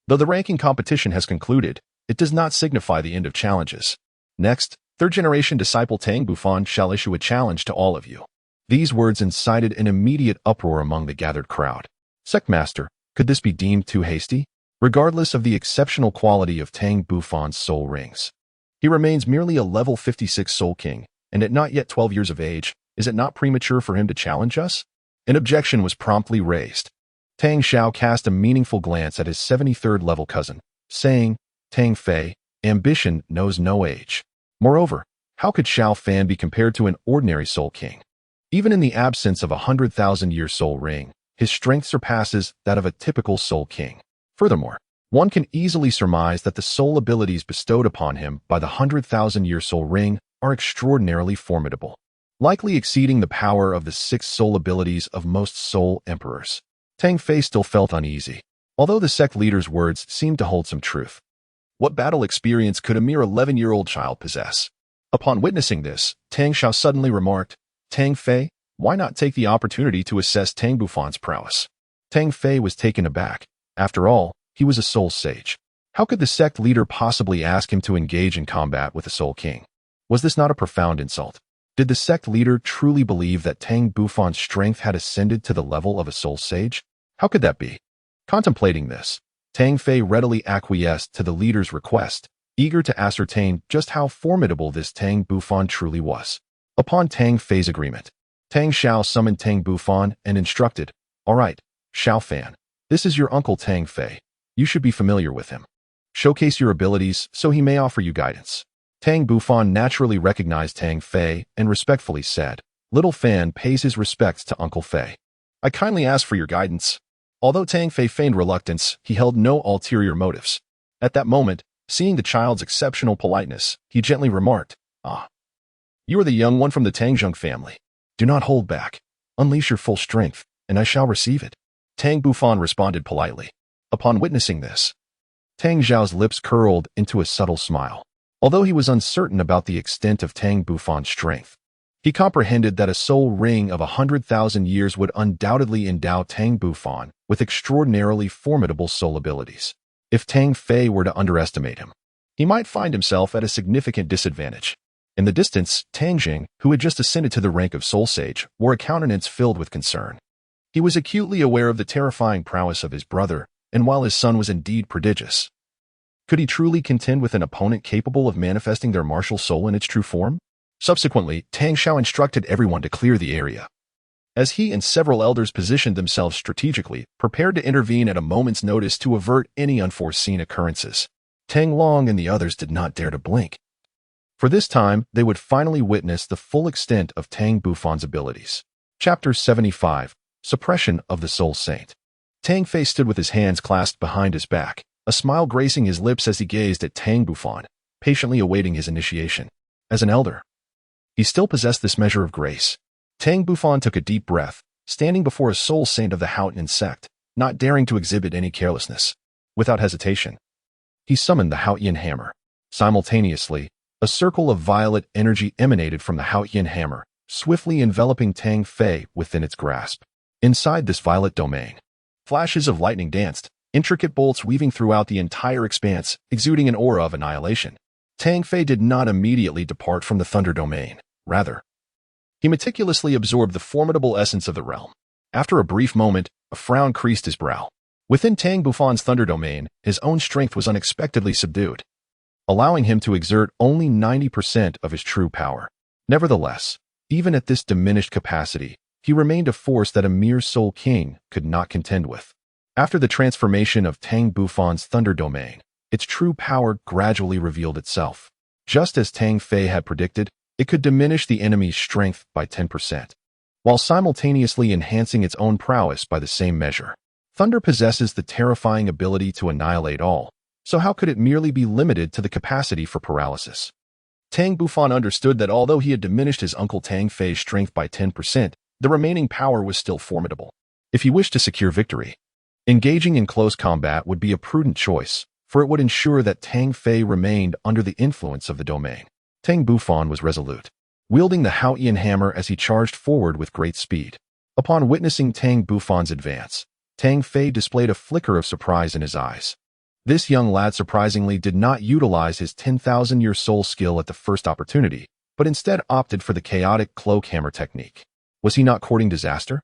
"though the ranking competition has concluded, it does not signify the end of challenges. Next, third-generation disciple Tang Bufan shall issue a challenge to all of you." These words incited an immediate uproar among the gathered crowd. "Sectmaster, could this be deemed too hasty?" Regardless of the exceptional quality of Tang Bufan's soul rings, he remains merely a level 56 soul king, and at not yet 12 years of age, is it not premature for him to challenge us? An objection was promptly raised. Tang Xiao cast a meaningful glance at his 73rd level cousin, saying, "Tang Fei, ambition knows no age. Moreover, how could Xiao Fan be compared to an ordinary soul king? Even in the absence of a 100,000-year soul ring, his strength surpasses that of a typical soul king. Furthermore, one can easily surmise that the soul abilities bestowed upon him by the 100,000-year soul ring are extraordinarily formidable, likely exceeding the power of the 6 soul abilities of most soul emperors." Tang Fei still felt uneasy, although the sect leader's words seemed to hold some truth. What battle experience could a mere 11-year-old child possess? Upon witnessing this, Tang Xiao suddenly remarked, "Tang Fei, why not take the opportunity to assess Tang Bufan's prowess?" Tang Fei was taken aback. After all, he was a soul sage. How could the sect leader possibly ask him to engage in combat with a soul king? Was this not a profound insult? Did the sect leader truly believe that Tang Bufan's strength had ascended to the level of a soul sage? How could that be? Contemplating this, Tang Fei readily acquiesced to the leader's request, eager to ascertain just how formidable this Tang Bufan truly was. Upon Tang Fei's agreement, Tang Xiao summoned Tang Bufan and instructed, "All right, Xiao Fan, this is your uncle Tang Fei. You should be familiar with him. Showcase your abilities so he may offer you guidance." Tang Bufan naturally recognized Tang Fei and respectfully said, "Little Fan pays his respects to Uncle Fei. I kindly ask for your guidance." Although Tang Fei feigned reluctance, he held no ulterior motives. At that moment, seeing the child's exceptional politeness, he gently remarked, "Ah, you are the young one from the Tangzheng family. Do not hold back. Unleash your full strength, and I shall receive it." Tang Bufan responded politely. Upon witnessing this, Tang Xiao's lips curled into a subtle smile. Although he was uncertain about the extent of Tang Bufan's strength, he comprehended that a soul ring of 100,000 years would undoubtedly endow Tang Bufan with extraordinarily formidable soul abilities. If Tang Fei were to underestimate him, he might find himself at a significant disadvantage. In the distance, Tang Jing, who had just ascended to the rank of soul sage, wore a countenance filled with concern. He was acutely aware of the terrifying prowess of his brother, and while his son was indeed prodigious, could he truly contend with an opponent capable of manifesting their martial soul in its true form? Subsequently, Tang Xiao instructed everyone to clear the area, as he and several elders positioned themselves strategically, prepared to intervene at a moment's notice to avert any unforeseen occurrences. Tang Long and the others did not dare to blink. For this time, they would finally witness the full extent of Tang Bufan's abilities. Chapter 75, Suppression of the Soul Saint. Tang Fei stood with his hands clasped behind his back, a smile gracing his lips as he gazed at Tang Bufan, patiently awaiting his initiation. As an elder, he still possessed this measure of grace. Tang Bufan took a deep breath, standing before a soul saint of the Haotian Sect, not daring to exhibit any carelessness. Without hesitation, he summoned the Haotian hammer. Simultaneously, a circle of violet energy emanated from the Haotian hammer, swiftly enveloping Tang Fei within its grasp. Inside this violet domain, flashes of lightning danced, intricate bolts weaving throughout the entire expanse, exuding an aura of annihilation. Tang Fei did not immediately depart from the thunder domain. Rather, he meticulously absorbed the formidable essence of the realm. After a brief moment, a frown creased his brow. Within Tang Bufan's thunder domain, his own strength was unexpectedly subdued, allowing him to exert only 90% of his true power. Nevertheless, even at this diminished capacity, he remained a force that a mere Soul King could not contend with. After the transformation of Tang Bufan's thunder domain, its true power gradually revealed itself. Just as Tang Fei had predicted, it could diminish the enemy's strength by 10%, while simultaneously enhancing its own prowess by the same measure. Thunder possesses the terrifying ability to annihilate all, so how could it merely be limited to the capacity for paralysis? Tang Bufan understood that although he had diminished his uncle Tang Fei's strength by 10%, the remaining power was still formidable. If he wished to secure victory, engaging in close combat would be a prudent choice, for it would ensure that Tang Fei remained under the influence of the domain. Tang Bufan was resolute, wielding the Haotian hammer as he charged forward with great speed. Upon witnessing Tang Bufan's advance, Tang Fei displayed a flicker of surprise in his eyes. This young lad surprisingly did not utilize his 10,000-year soul skill at the first opportunity, but instead opted for the chaotic cloak hammer technique. Was he not courting disaster?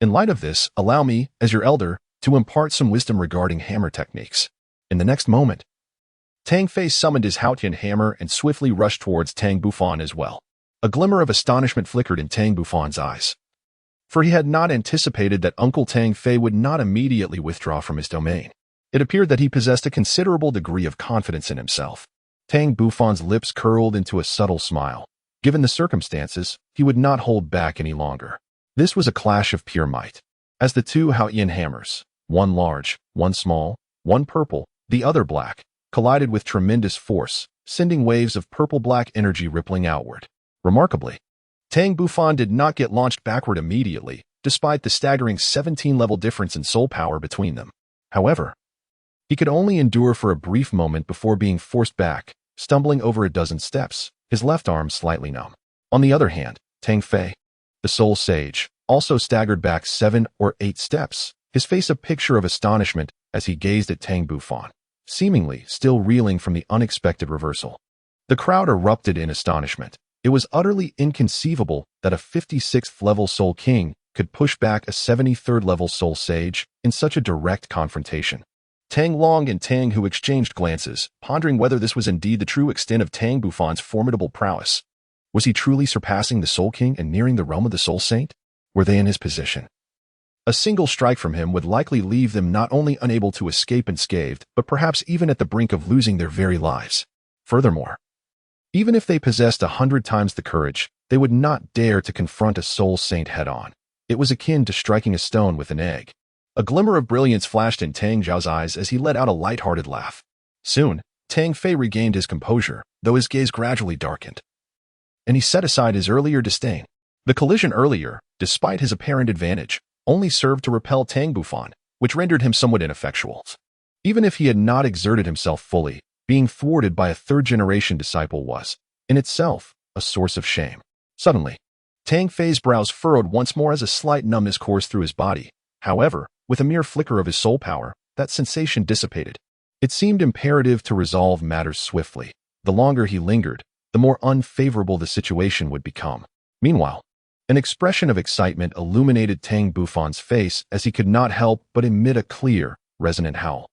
In light of this, allow me, as your elder, to impart some wisdom regarding hammer techniques. In the next moment, Tang Fei summoned his Haotian hammer and swiftly rushed towards Tang Bufan as well. A glimmer of astonishment flickered in Tang Bufan's eyes, for he had not anticipated that Uncle Tang Fei would not immediately withdraw from his domain. It appeared that he possessed a considerable degree of confidence in himself. Tang Bufan's lips curled into a subtle smile. Given the circumstances, he would not hold back any longer. This was a clash of pure might. As the two Haotian hammers, one large, one small, one purple, the other black, collided with tremendous force, sending waves of purple-black energy rippling outward. Remarkably, Tang Bufan did not get launched backward immediately, despite the staggering 17-level difference in soul power between them. However, he could only endure for a brief moment before being forced back, stumbling over a dozen steps, his left arm slightly numb. On the other hand, Tang Fei, the soul sage, also staggered back 7 or 8 steps, his face a picture of astonishment as he gazed at Tang Bufan, seemingly still reeling from the unexpected reversal. The crowd erupted in astonishment. It was utterly inconceivable that a 56th-level Soul King could push back a 73rd-level Soul Sage in such a direct confrontation. Tang Long and Tang Hu exchanged glances, pondering whether this was indeed the true extent of Tang Bufan's formidable prowess. Was he truly surpassing the Soul King and nearing the realm of the Soul Saint? Were they in his position? A single strike from him would likely leave them not only unable to escape unscathed, but perhaps even at the brink of losing their very lives. Furthermore, even if they possessed 100 times the courage, they would not dare to confront a Soul Saint head-on. It was akin to striking a stone with an egg. A glimmer of brilliance flashed in Tang Zhao's eyes as he let out a light-hearted laugh. Soon, Tang Fei regained his composure, though his gaze gradually darkened, and he set aside his earlier disdain. The collision earlier, despite his apparent advantage, only served to repel Tang Bufan, which rendered him somewhat ineffectual. Even if he had not exerted himself fully, being thwarted by a third-generation disciple was, in itself, a source of shame. Suddenly, Tang Fei's brows furrowed once more as a slight numbness coursed through his body. However, with a mere flicker of his soul power, that sensation dissipated. It seemed imperative to resolve matters swiftly. The longer he lingered, the more unfavorable the situation would become. Meanwhile, an expression of excitement illuminated Tang Bufan's face as he could not help but emit a clear, resonant howl,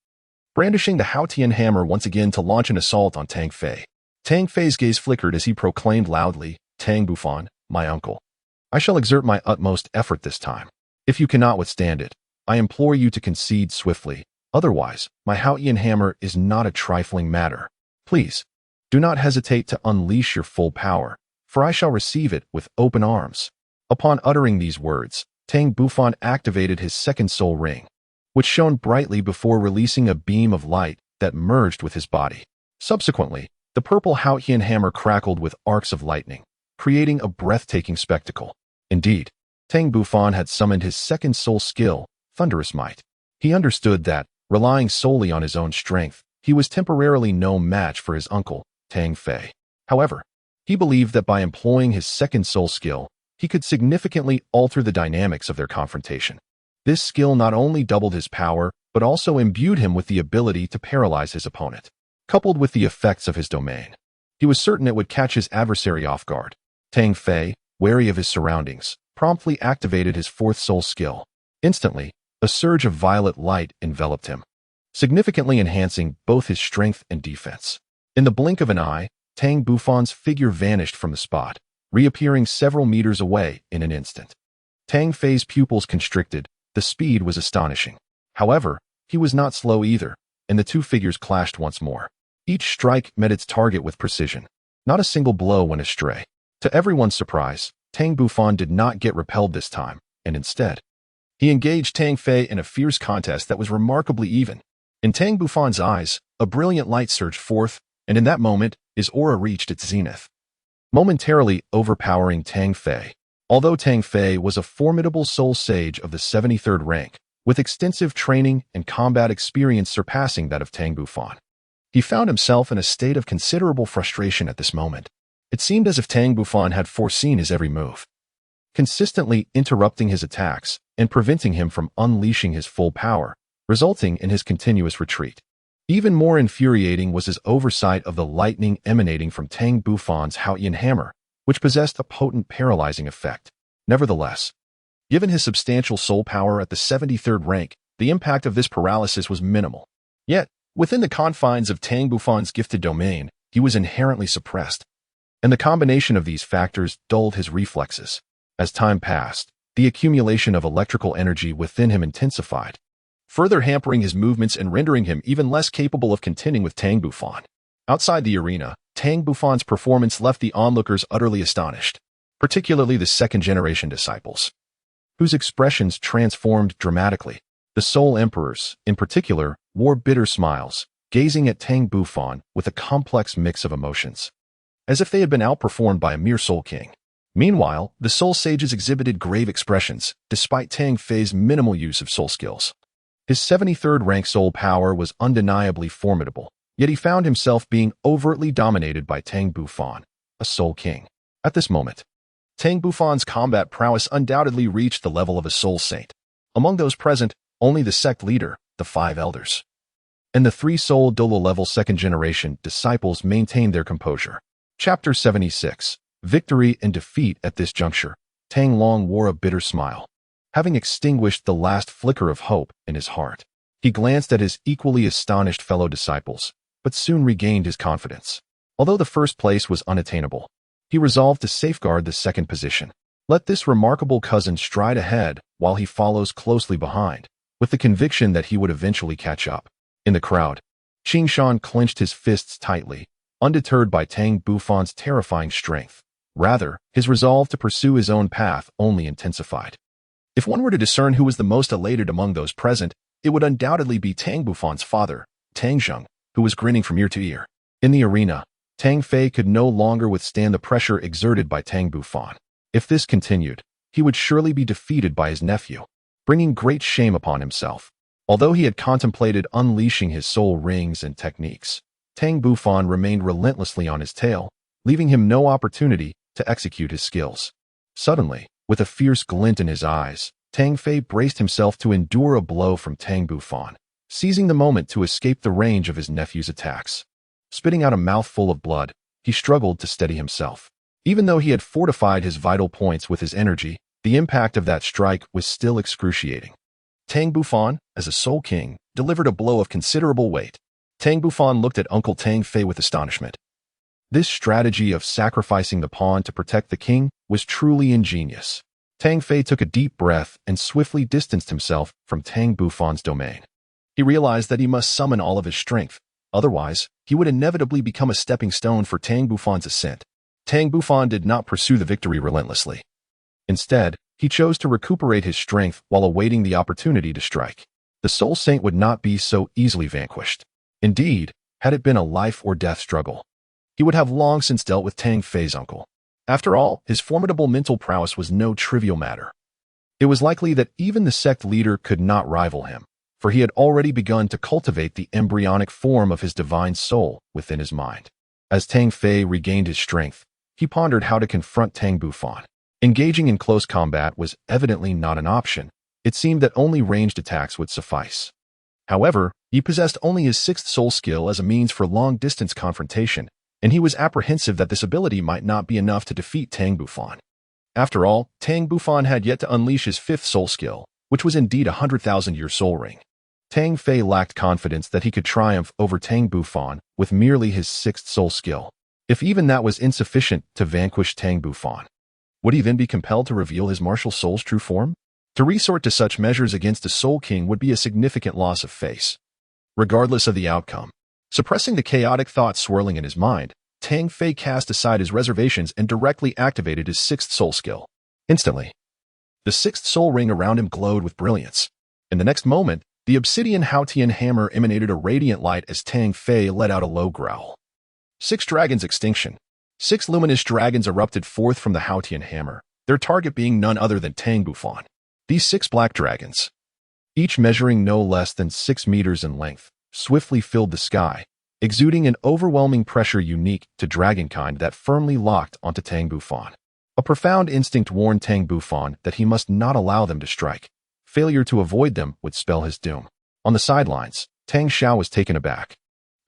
brandishing the Haotian hammer once again to launch an assault on Tang Fei. Tang Fei's gaze flickered as he proclaimed loudly, "Tang Bufan, my uncle. I shall exert my utmost effort this time. If you cannot withstand it, I implore you to concede swiftly. Otherwise, my Haotian hammer is not a trifling matter. Please, do not hesitate to unleash your full power, for I shall receive it with open arms." Upon uttering these words, Tang Bufan activated his second soul ring, which shone brightly before releasing a beam of light that merged with his body. Subsequently, the purple Haotian hammer crackled with arcs of lightning, creating a breathtaking spectacle. Indeed, Tang Bufan had summoned his second soul skill, Thunderous Might. He understood that, relying solely on his own strength, he was temporarily no match for his uncle, Tang Fei. However, he believed that by employing his second soul skill, he could significantly alter the dynamics of their confrontation. This skill not only doubled his power, but also imbued him with the ability to paralyze his opponent. Coupled with the effects of his domain, he was certain it would catch his adversary off guard. Tang Fei, wary of his surroundings, promptly activated his fourth soul skill. Instantly, a surge of violet light enveloped him, significantly enhancing both his strength and defense. In the blink of an eye, Tang Bufan's figure vanished from the spot, reappearing several meters away in an instant. Tang Fei's pupils constricted. The speed was astonishing. However, he was not slow either, and the two figures clashed once more. Each strike met its target with precision. Not a single blow went astray. To everyone's surprise, Tang Bufan did not get repelled this time, and instead, he engaged Tang Fei in a fierce contest that was remarkably even. In Tang Bufan's eyes, a brilliant light surged forth, and in that moment, his aura reached its zenith, momentarily overpowering Tang Fei. Although Tang Fei was a formidable soul sage of the 73rd rank, with extensive training and combat experience surpassing that of Tang Bufan, he found himself in a state of considerable frustration at this moment. It seemed as if Tang Bufan had foreseen his every move, consistently interrupting his attacks and preventing him from unleashing his full power, resulting in his continuous retreat. Even more infuriating was his oversight of the lightning emanating from Tang Bufan's Haotian hammer, which possessed a potent paralyzing effect. Nevertheless, given his substantial soul power at the 73rd rank, the impact of this paralysis was minimal. Yet, within the confines of Tang Bufan's gifted domain, he was inherently suppressed, and the combination of these factors dulled his reflexes. As time passed, the accumulation of electrical energy within him intensified, further hampering his movements and rendering him even less capable of contending with Tang Bufan. Outside the arena, Tang Bufan's performance left the onlookers utterly astonished, particularly the second-generation disciples, whose expressions transformed dramatically. The Soul Emperors, in particular, wore bitter smiles, gazing at Tang Bufan with a complex mix of emotions, as if they had been outperformed by a mere Soul King. Meanwhile, the Soul Sages exhibited grave expressions, despite Tang Fei's minimal use of soul skills. His 73rd rank soul power was undeniably formidable, yet he found himself being overtly dominated by Tang Bufan, a Soul King. At this moment, Tang Bufan's combat prowess undoubtedly reached the level of a Soul Saint. Among those present, only the sect leader, the 5 elders, and the 3 Soul Douluo level second-generation disciples maintained their composure. Chapter 76. Victory and Defeat. At this juncture, Tang Long wore a bitter smile. Having extinguished the last flicker of hope in his heart, he glanced at his equally astonished fellow disciples, but soon regained his confidence. Although the first place was unattainable, he resolved to safeguard the second position. Let this remarkable cousin stride ahead while he follows closely behind, with the conviction that he would eventually catch up. In the crowd, Qingshan clenched his fists tightly, undeterred by Tang Bufan's terrifying strength. Rather, his resolve to pursue his own path only intensified. If one were to discern who was the most elated among those present, it would undoubtedly be Tang Bufan's father, Tang Zheng, who was grinning from ear to ear. In the arena, Tang Fei could no longer withstand the pressure exerted by Tang Bufan. If this continued, he would surely be defeated by his nephew, bringing great shame upon himself. Although he had contemplated unleashing his soul rings and techniques, Tang Bufan remained relentlessly on his tail, leaving him no opportunity to execute his skills. Suddenly, with a fierce glint in his eyes, Tang Fei braced himself to endure a blow from Tang Bufan, seizing the moment to escape the range of his nephew's attacks. Spitting out a mouthful of blood, he struggled to steady himself. Even though he had fortified his vital points with his energy, the impact of that strike was still excruciating. Tang Bufan, as a Soul King, delivered a blow of considerable weight. Tang Bufan looked at Uncle Tang Fei with astonishment. This strategy of sacrificing the pawn to protect the king was truly ingenious. Tang Fei took a deep breath and swiftly distanced himself from Tang Bufan's domain. He realized that he must summon all of his strength, otherwise, he would inevitably become a stepping stone for Tang Bufan's ascent. Tang Bufan did not pursue the victory relentlessly. Instead, he chose to recuperate his strength while awaiting the opportunity to strike. The Soul Saint would not be so easily vanquished. Indeed, had it been a life-or-death struggle, he would have long since dealt with Tang Fei's uncle. After all, his formidable mental prowess was no trivial matter. It was likely that even the sect leader could not rival him, for he had already begun to cultivate the embryonic form of his divine soul within his mind. As Tang Fei regained his strength, he pondered how to confront Tang Bufan. Engaging in close combat was evidently not an option. It seemed that only ranged attacks would suffice. However, he possessed only his sixth soul skill as a means for long-distance confrontation, and he was apprehensive that this ability might not be enough to defeat Tang Bufan. After all, Tang Bufan had yet to unleash his fifth soul skill, which was indeed a 100,000-year soul ring. Tang Fei lacked confidence that he could triumph over Tang Bufan with merely his sixth soul skill. If even that was insufficient to vanquish Tang Bufan, would he then be compelled to reveal his martial soul's true form? To resort to such measures against a Soul King would be a significant loss of face. Regardless of the outcome, suppressing the chaotic thoughts swirling in his mind, Tang Fei cast aside his reservations and directly activated his sixth soul skill. Instantly, the sixth soul ring around him glowed with brilliance. In the next moment, the obsidian Haotian hammer emanated a radiant light as Tang Fei let out a low growl. 6 dragons extinction. 6 luminous dragons erupted forth from the Haotian hammer, their target being none other than Tang Bufan. These 6 black dragons, each measuring no less than 6 meters in length, swiftly filled the sky, exuding an overwhelming pressure unique to dragonkind that firmly locked onto Tang Bufan. A profound instinct warned Tang Bufan that he must not allow them to strike. Failure to avoid them would spell his doom. On the sidelines, Tang Xiao was taken aback,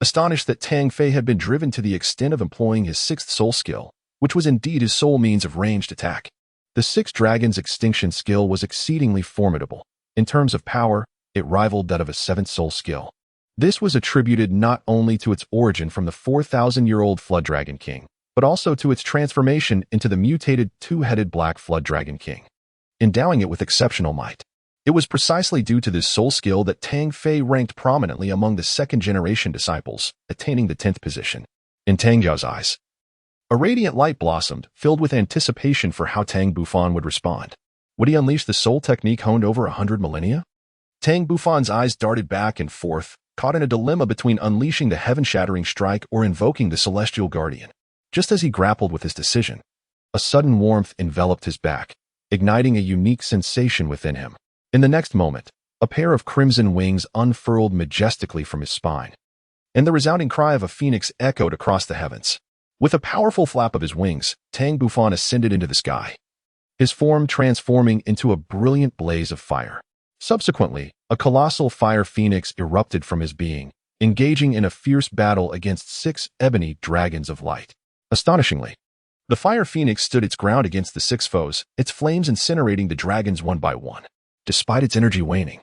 astonished that Tang Fei had been driven to the extent of employing his sixth soul skill, which was indeed his sole means of ranged attack. The 6 dragons' extinction skill was exceedingly formidable. In terms of power, it rivaled that of a 7th soul skill. This was attributed not only to its origin from the 4,000-year-old Flood Dragon King, but also to its transformation into the mutated 2-headed Black Flood Dragon King, endowing it with exceptional might. It was precisely due to this soul skill that Tang Fei ranked prominently among the 2nd-generation disciples, attaining the 10th position. In Tang Xiao's eyes, a radiant light blossomed, filled with anticipation for how Tang Bufan would respond. Would he unleash the soul technique honed over 100 millennia? Tang Bufan's eyes darted back and forth, caught in a dilemma between unleashing the heaven-shattering strike or invoking the celestial guardian. Just as he grappled with his decision, a sudden warmth enveloped his back, igniting a unique sensation within him. In the next moment, a pair of crimson wings unfurled majestically from his spine, and the resounding cry of a phoenix echoed across the heavens. With a powerful flap of his wings, Tang Bufan ascended into the sky, his form transforming into a brilliant blaze of fire. Subsequently, a colossal fire phoenix erupted from his being, engaging in a fierce battle against 6 ebony dragons of light. Astonishingly, the fire phoenix stood its ground against the 6 foes, its flames incinerating the dragons one by one. Despite its energy waning,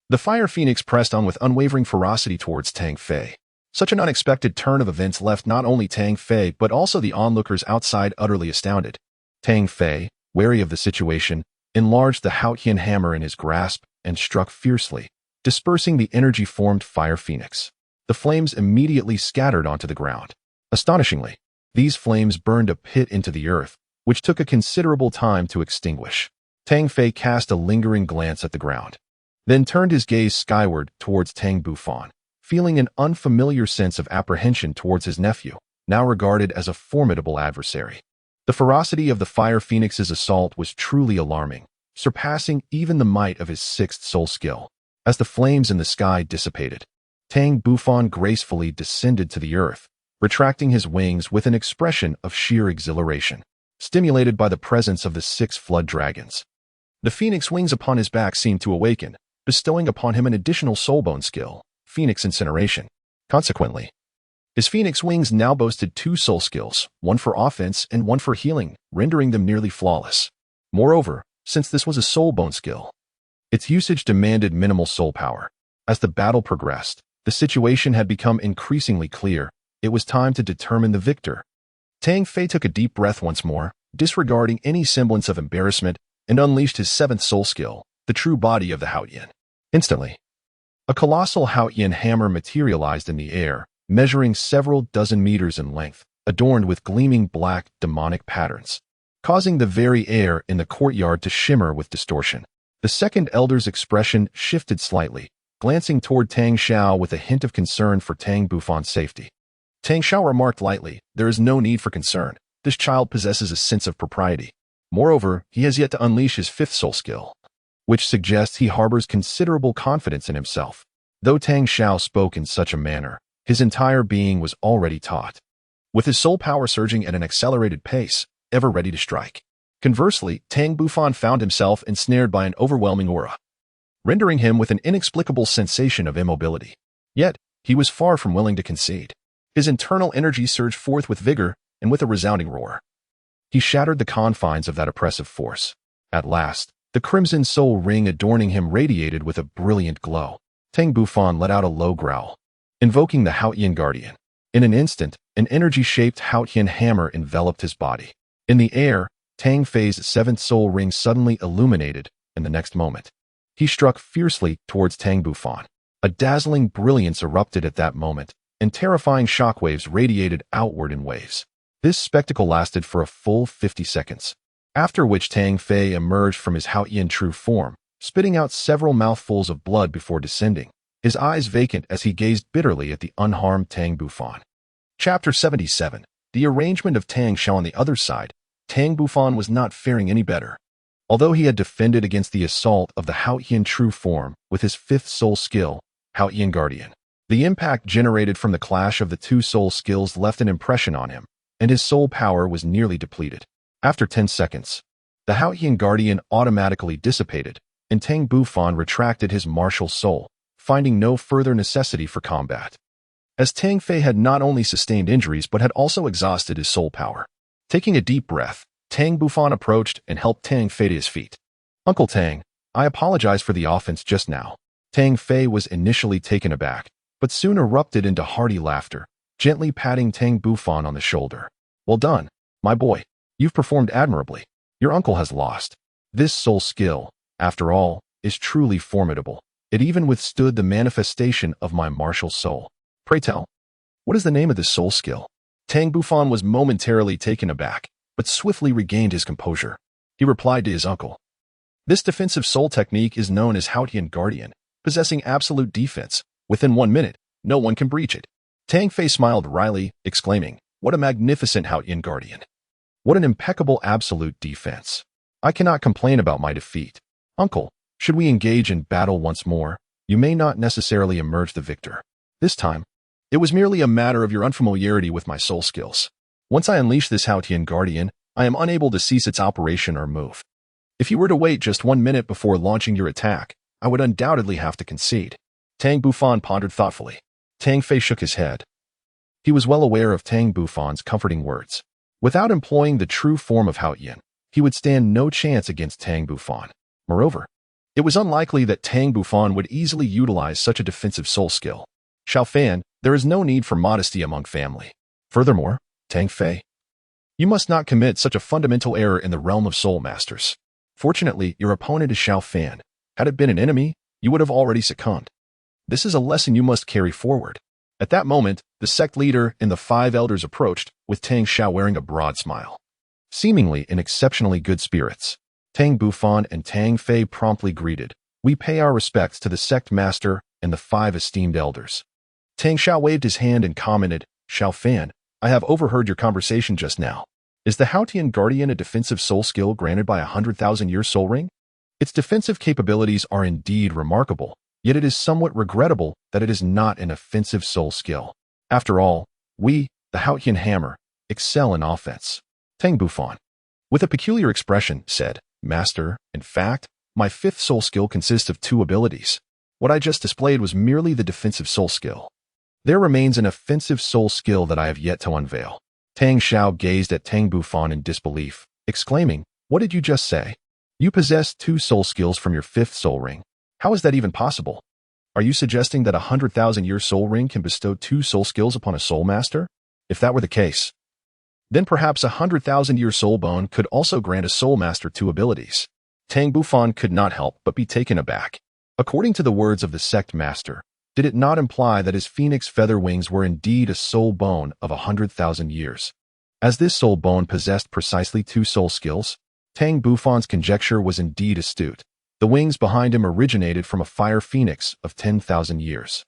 the fire phoenix pressed on with unwavering ferocity towards Tang Fei. Such an unexpected turn of events left not only Tang Fei but also the onlookers outside utterly astounded. Tang Fei, wary of the situation, enlarged the Haotian hammer in his grasp and struck fiercely, dispersing the energy-formed fire phoenix. The flames immediately scattered onto the ground. Astonishingly, these flames burned a pit into the earth, which took a considerable time to extinguish. Tang Fei cast a lingering glance at the ground, then turned his gaze skyward towards Tang Bufan, feeling an unfamiliar sense of apprehension towards his nephew, now regarded as a formidable adversary. The ferocity of the fire phoenix's assault was truly alarming, surpassing even the might of his 6th soul skill. As the flames in the sky dissipated, Tang Bufan gracefully descended to the earth, retracting his wings with an expression of sheer exhilaration, stimulated by the presence of the 6 flood dragons. The phoenix wings upon his back seemed to awaken, bestowing upon him an additional soulbone skill, Phoenix Incineration. Consequently, his phoenix wings now boasted 2 soul skills, one for offense and one for healing, rendering them nearly flawless. Moreover, since this was a soulbone skill, its usage demanded minimal soul power. As the battle progressed, the situation had become increasingly clear. It was time to determine the victor. Tang Fei took a deep breath once more, disregarding any semblance of embarrassment, and unleashed his 7th soul skill, the true body of the Haotian. Instantly, a colossal Haotian hammer materialized in the air, measuring several dozen meters in length, adorned with gleaming black demonic patterns, causing the very air in the courtyard to shimmer with distortion. The second elder's expression shifted slightly, glancing toward Tang Xiao with a hint of concern for Tang Bufan's safety. Tang Xiao remarked lightly, "There is no need for concern. This child possesses a sense of propriety. Moreover, he has yet to unleash his fifth soul skill, which suggests he harbors considerable confidence in himself. Though Tang Xiao spoke in such a manner, his entire being was already taut, with his soul power surging at an accelerated pace, ever ready to strike. Conversely, Tang Bufan found himself ensnared by an overwhelming aura, rendering him with an inexplicable sensation of immobility. Yet, he was far from willing to concede. His internal energy surged forth with vigor and with a resounding roar. He shattered the confines of that oppressive force. At last, the crimson soul ring adorning him radiated with a brilliant glow. Tang Bufan let out a low growl, invoking the Haotian Guardian. In an instant, an energy-shaped Haotian hammer enveloped his body. In the air, Tang Fei's seventh soul ring suddenly illuminated, and the next moment, he struck fiercely towards Tang Bufan. A dazzling brilliance erupted at that moment, and terrifying shockwaves radiated outward in waves. This spectacle lasted for a full 50 seconds, after which Tang Fei emerged from his Haotian true form, spitting out several mouthfuls of blood before descending, his eyes vacant as he gazed bitterly at the unharmed Tang Bufan. Chapter 77. The arrangement of Tang Xiao. On the other side, Tang Bufan was not faring any better. Although he had defended against the assault of the Haotian true form with his fifth soul skill, Haotian Guardian, the impact generated from the clash of the two soul skills left an impression on him, and his soul power was nearly depleted. After 10 seconds, the Haotian Guardian automatically dissipated, and Tang Bufan retracted his martial soul, finding no further necessity for combat. As Tang Fei had not only sustained injuries but had also exhausted his soul power. Taking a deep breath, Tang Bufan approached and helped Tang Fei to his feet. "Uncle Tang, I apologize for the offense just now." Tang Fei was initially taken aback, but soon erupted into hearty laughter, gently patting Tang Bufan on the shoulder. "Well done, my boy. You've performed admirably. Your uncle has lost. This soul skill, after all, is truly formidable. It even withstood the manifestation of my martial soul. Pray tell, what is the name of this soul skill?" Tang Bufan was momentarily taken aback, but swiftly regained his composure. He replied to his uncle, "This defensive soul technique is known as Haotian Guardian, possessing absolute defense. Within 1 minute, no one can breach it." Tang Fei smiled wryly, exclaiming, "What a magnificent Haotian Guardian! What an impeccable absolute defense! I cannot complain about my defeat. Uncle, should we engage in battle once more, you may not necessarily emerge the victor. This time, it was merely a matter of your unfamiliarity with my soul skills. Once I unleash this Haotian Guardian, I am unable to cease its operation or move. If you were to wait just 1 minute before launching your attack, I would undoubtedly have to concede." Tang Bufan pondered thoughtfully. Tang Fei shook his head. He was well aware of Tang Bufan's comforting words. Without employing the true form of Haotian, he would stand no chance against Tang Bufan. Moreover, it was unlikely that Tang Bufan would easily utilize such a defensive soul skill. "Xiao Fan, there is no need for modesty among family. Furthermore, Tang Fei, you must not commit such a fundamental error in the realm of soul masters. Fortunately, your opponent is Xiao Fan. Had it been an enemy, you would have already succumbed. This is a lesson you must carry forward." At that moment, the sect leader and the 5 elders approached, with Tang Xiao wearing a broad smile. Seemingly in exceptionally good spirits, Tang Bufan and Tang Fei promptly greeted, "We pay our respects to the sect master and the 5 esteemed elders." Tang Xiao waved his hand and commented, "Xiao Fan, I have overheard your conversation just now. Is the Haotian Guardian a defensive soul skill granted by a 100,000-year soul ring? Its defensive capabilities are indeed remarkable, yet it is somewhat regrettable that it is not an offensive soul skill. After all, we, the Haotian Hammer, excel in offense." Tang Bufan, with a peculiar expression, said, "Master, in fact, my 5th soul skill consists of 2 abilities. What I just displayed was merely the defensive soul skill. There remains an offensive soul skill that I have yet to unveil." Tang Xiao gazed at Tang Bufan in disbelief, exclaiming, "What did you just say? You possess 2 soul skills from your 5th soul ring. How is that even possible? Are you suggesting that a 100,000-year soul ring can bestow 2 soul skills upon a soul master? If that were the case, then perhaps a 100,000-year soul bone could also grant a soul master 2 abilities." Tang Bufan could not help but be taken aback. According to the words of the sect master, did it not imply that his phoenix feather wings were indeed a soul bone of 100,000 years? As this soul bone possessed precisely 2 soul skills, Tang Bufan's conjecture was indeed astute. The wings behind him originated from a fire phoenix of 10,000 years.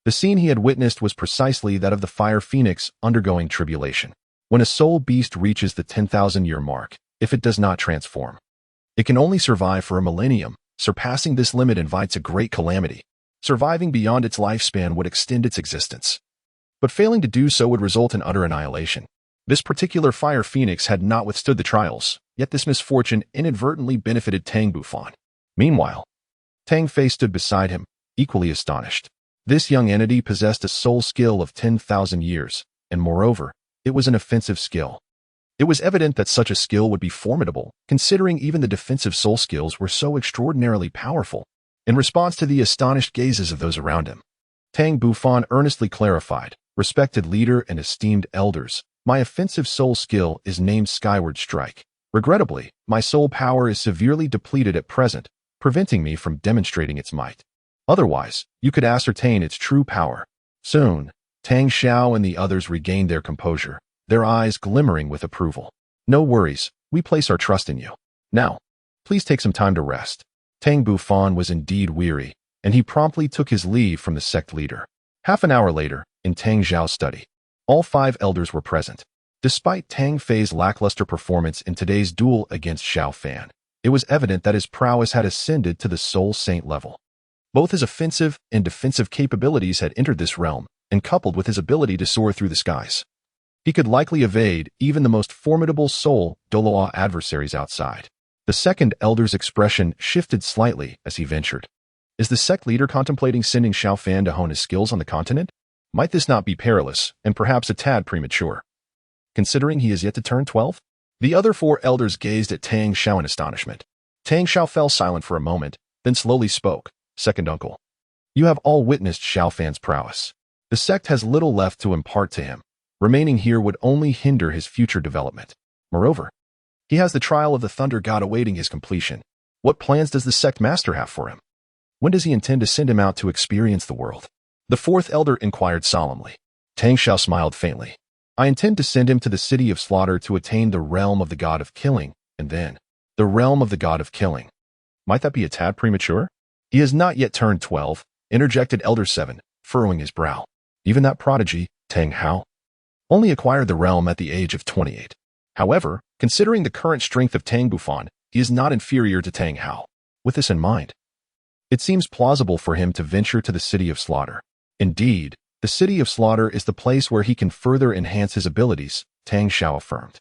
The scene he had witnessed was precisely that of the fire phoenix undergoing tribulation. When a soul beast reaches the 10,000-year mark, if it does not transform, it can only survive for a millennium. Surpassing this limit invites a great calamity. Surviving beyond its lifespan would extend its existence, but failing to do so would result in utter annihilation. This particular fire phoenix had not withstood the trials, yet this misfortune inadvertently benefited Tang Bufan. Meanwhile, Tang Fei stood beside him, equally astonished. This young entity possessed a soul skill of 10,000 years, and moreover, it was an offensive skill. It was evident that such a skill would be formidable, considering even the defensive soul skills were so extraordinarily powerful. In response to the astonished gazes of those around him, Tang Bufan earnestly clarified, "Respected leader and esteemed elders, my offensive soul skill is named Skyward Strike. Regrettably, my soul power is severely depleted at present, preventing me from demonstrating its might. Otherwise, you could ascertain its true power." Soon, Tang Xiao and the others regained their composure, their eyes glimmering with approval. "No worries, we place our trust in you. Now, please take some time to rest." Tang Bufan was indeed weary, and he promptly took his leave from the sect leader. Half an hour later, in Tang Xiao's study, all 5 elders were present. Despite Tang Fei's lackluster performance in today's duel against Xiao Fan, it was evident that his prowess had ascended to the Soul Saint level. Both his offensive and defensive capabilities had entered this realm, and coupled with his ability to soar through the skies, he could likely evade even the most formidable Soul Douluo adversaries outside. The second elder's expression shifted slightly as he ventured. Is the sect leader contemplating sending Xiao Fan to hone his skills on the continent? Might this not be perilous, and perhaps a tad premature, considering he is yet to turn 12? The other 4 elders gazed at Tang Xiao in astonishment. Tang Xiao fell silent for a moment, then slowly spoke. "Second uncle, you have all witnessed Xiao Fan's prowess. The sect has little left to impart to him. Remaining here would only hinder his future development. Moreover, he has the trial of the Thunder God awaiting his completion. What plans does the sect master have for him? When does he intend to send him out to experience the world?" The 4th elder inquired solemnly. Tang Xiao smiled faintly. "I intend to send him to the city of slaughter to attain the realm of the god of killing, and then the realm of the god of killing. Might that be a tad premature?" "He has not yet turned 12, interjected Elder 7, furrowing his brow. "Even that prodigy, Tang Hao, only acquired the realm at the age of 28. However, considering the current strength of Tang Bufan, he is not inferior to Tang Hao. With this in mind, it seems plausible for him to venture to the city of slaughter. Indeed, the city of slaughter is the place where he can further enhance his abilities," Tang Xiao affirmed.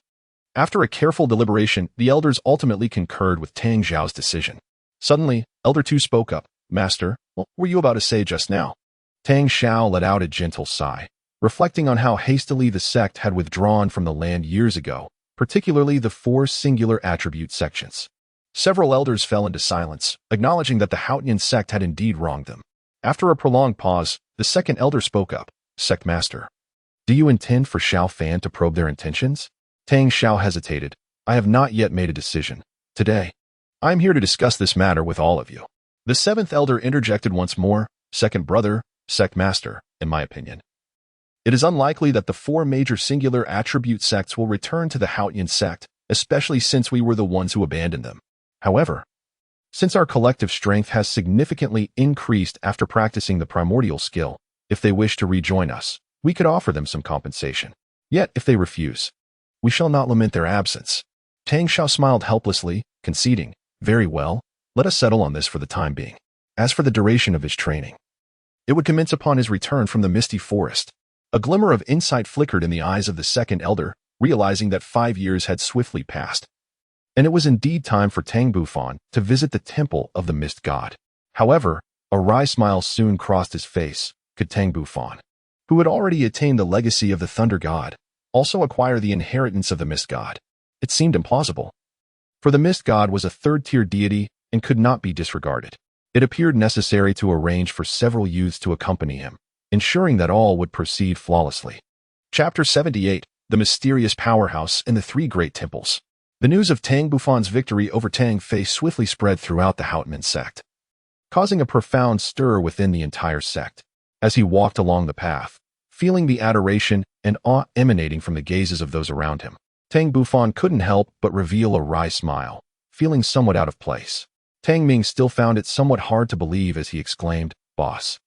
After a careful deliberation, the elders ultimately concurred with Tang Xiao's decision. Suddenly, Elder 2 spoke up. "Master, what were you about to say just now?" Tang Xiao let out a gentle sigh, reflecting on how hastily the sect had withdrawn from the land years ago, particularly the 4 singular attribute sections. Several elders fell into silence, acknowledging that the Haotian Sect had indeed wronged them. After a prolonged pause, the second elder spoke up. "Sect Master, do you intend for Xiao Fan to probe their intentions?" Tang Xiao hesitated. "I have not yet made a decision. Today, I am here to discuss this matter with all of you." The 7th elder interjected once more. "Second brother, Sect Master, in my opinion, it is unlikely that the 4 major singular attribute sects will return to the Haotian Sect, especially since we were the ones who abandoned them. However, since our collective strength has significantly increased after practicing the primordial skill, if they wish to rejoin us, we could offer them some compensation. Yet, if they refuse, we shall not lament their absence." Tang Xiao smiled helplessly, conceding, "Very well, let us settle on this for the time being. As for the duration of his training, it would commence upon his return from the misty forest." A glimmer of insight flickered in the eyes of the second elder, realizing that 5 years had swiftly passed, and it was indeed time for Tang Bufan to visit the temple of the mist god. However, a wry smile soon crossed his face. Could Tang Bufan, who had already attained the legacy of the thunder god, also acquire the inheritance of the mist god? It seemed implausible, for the mist god was a 3rd-tier deity and could not be disregarded. It appeared necessary to arrange for several youths to accompany him, ensuring that all would proceed flawlessly. Chapter 78, The Mysterious Powerhouse and the 3 Great Temples. The news of Tang Bufan's victory over Tang Fei swiftly spread throughout the Haotian Sect, causing a profound stir within the entire sect. As he walked along the path, feeling the adoration and awe emanating from the gazes of those around him, Tang Bufan couldn't help but reveal a wry smile, feeling somewhat out of place. Tang Ming still found it somewhat hard to believe as he exclaimed, "Boss,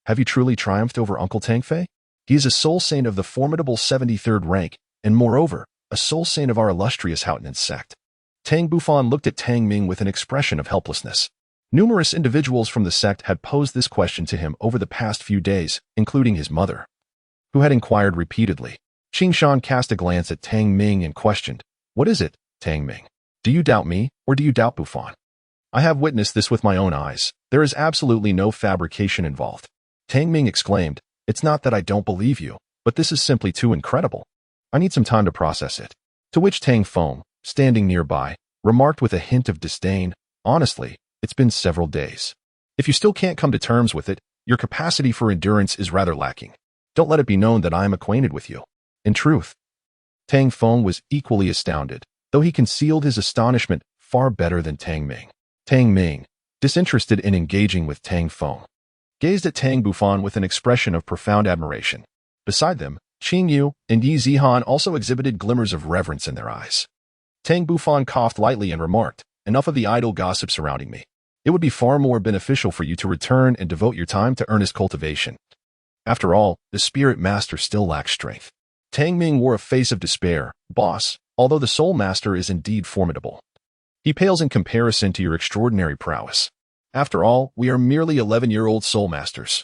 have you truly triumphed over Uncle Tang Fei? He is a soul saint of the formidable 73rd rank, and moreover, a soul saint of our illustrious Haotian Sect. Tang Bufan looked at Tang Ming with an expression of helplessness. Numerous individuals from the sect had posed this question to him over the past few days, including his mother, who had inquired repeatedly. Qing Shan cast a glance at Tang Ming and questioned, "What is it, Tang Ming? Do you doubt me, or do you doubt Bufan?" "I have witnessed this with my own eyes. There is absolutely no fabrication involved." Tang Ming exclaimed, "It's not that I don't believe you, but this is simply too incredible. I need some time to process it." To which Tang Feng, standing nearby, remarked with a hint of disdain, "Honestly, it's been several days. If you still can't come to terms with it, your capacity for endurance is rather lacking. Don't let it be known that I am acquainted with you." In truth, Tang Feng was equally astounded, though he concealed his astonishment far better than Tang Ming. Tang Ming, disinterested in engaging with Tang Feng, gazed at Tang Bufan with an expression of profound admiration. Beside them, Qing Yu and Yi Zihan also exhibited glimmers of reverence in their eyes. Tang Bufan coughed lightly and remarked, "Enough of the idle gossip surrounding me. It would be far more beneficial for you to return and devote your time to earnest cultivation. After all, the spirit master still lacks strength." Tang Ming wore a face of despair. "Boss, although the soul master is indeed formidable, he pales in comparison to your extraordinary prowess. After all, we are merely 11-year-old soul masters.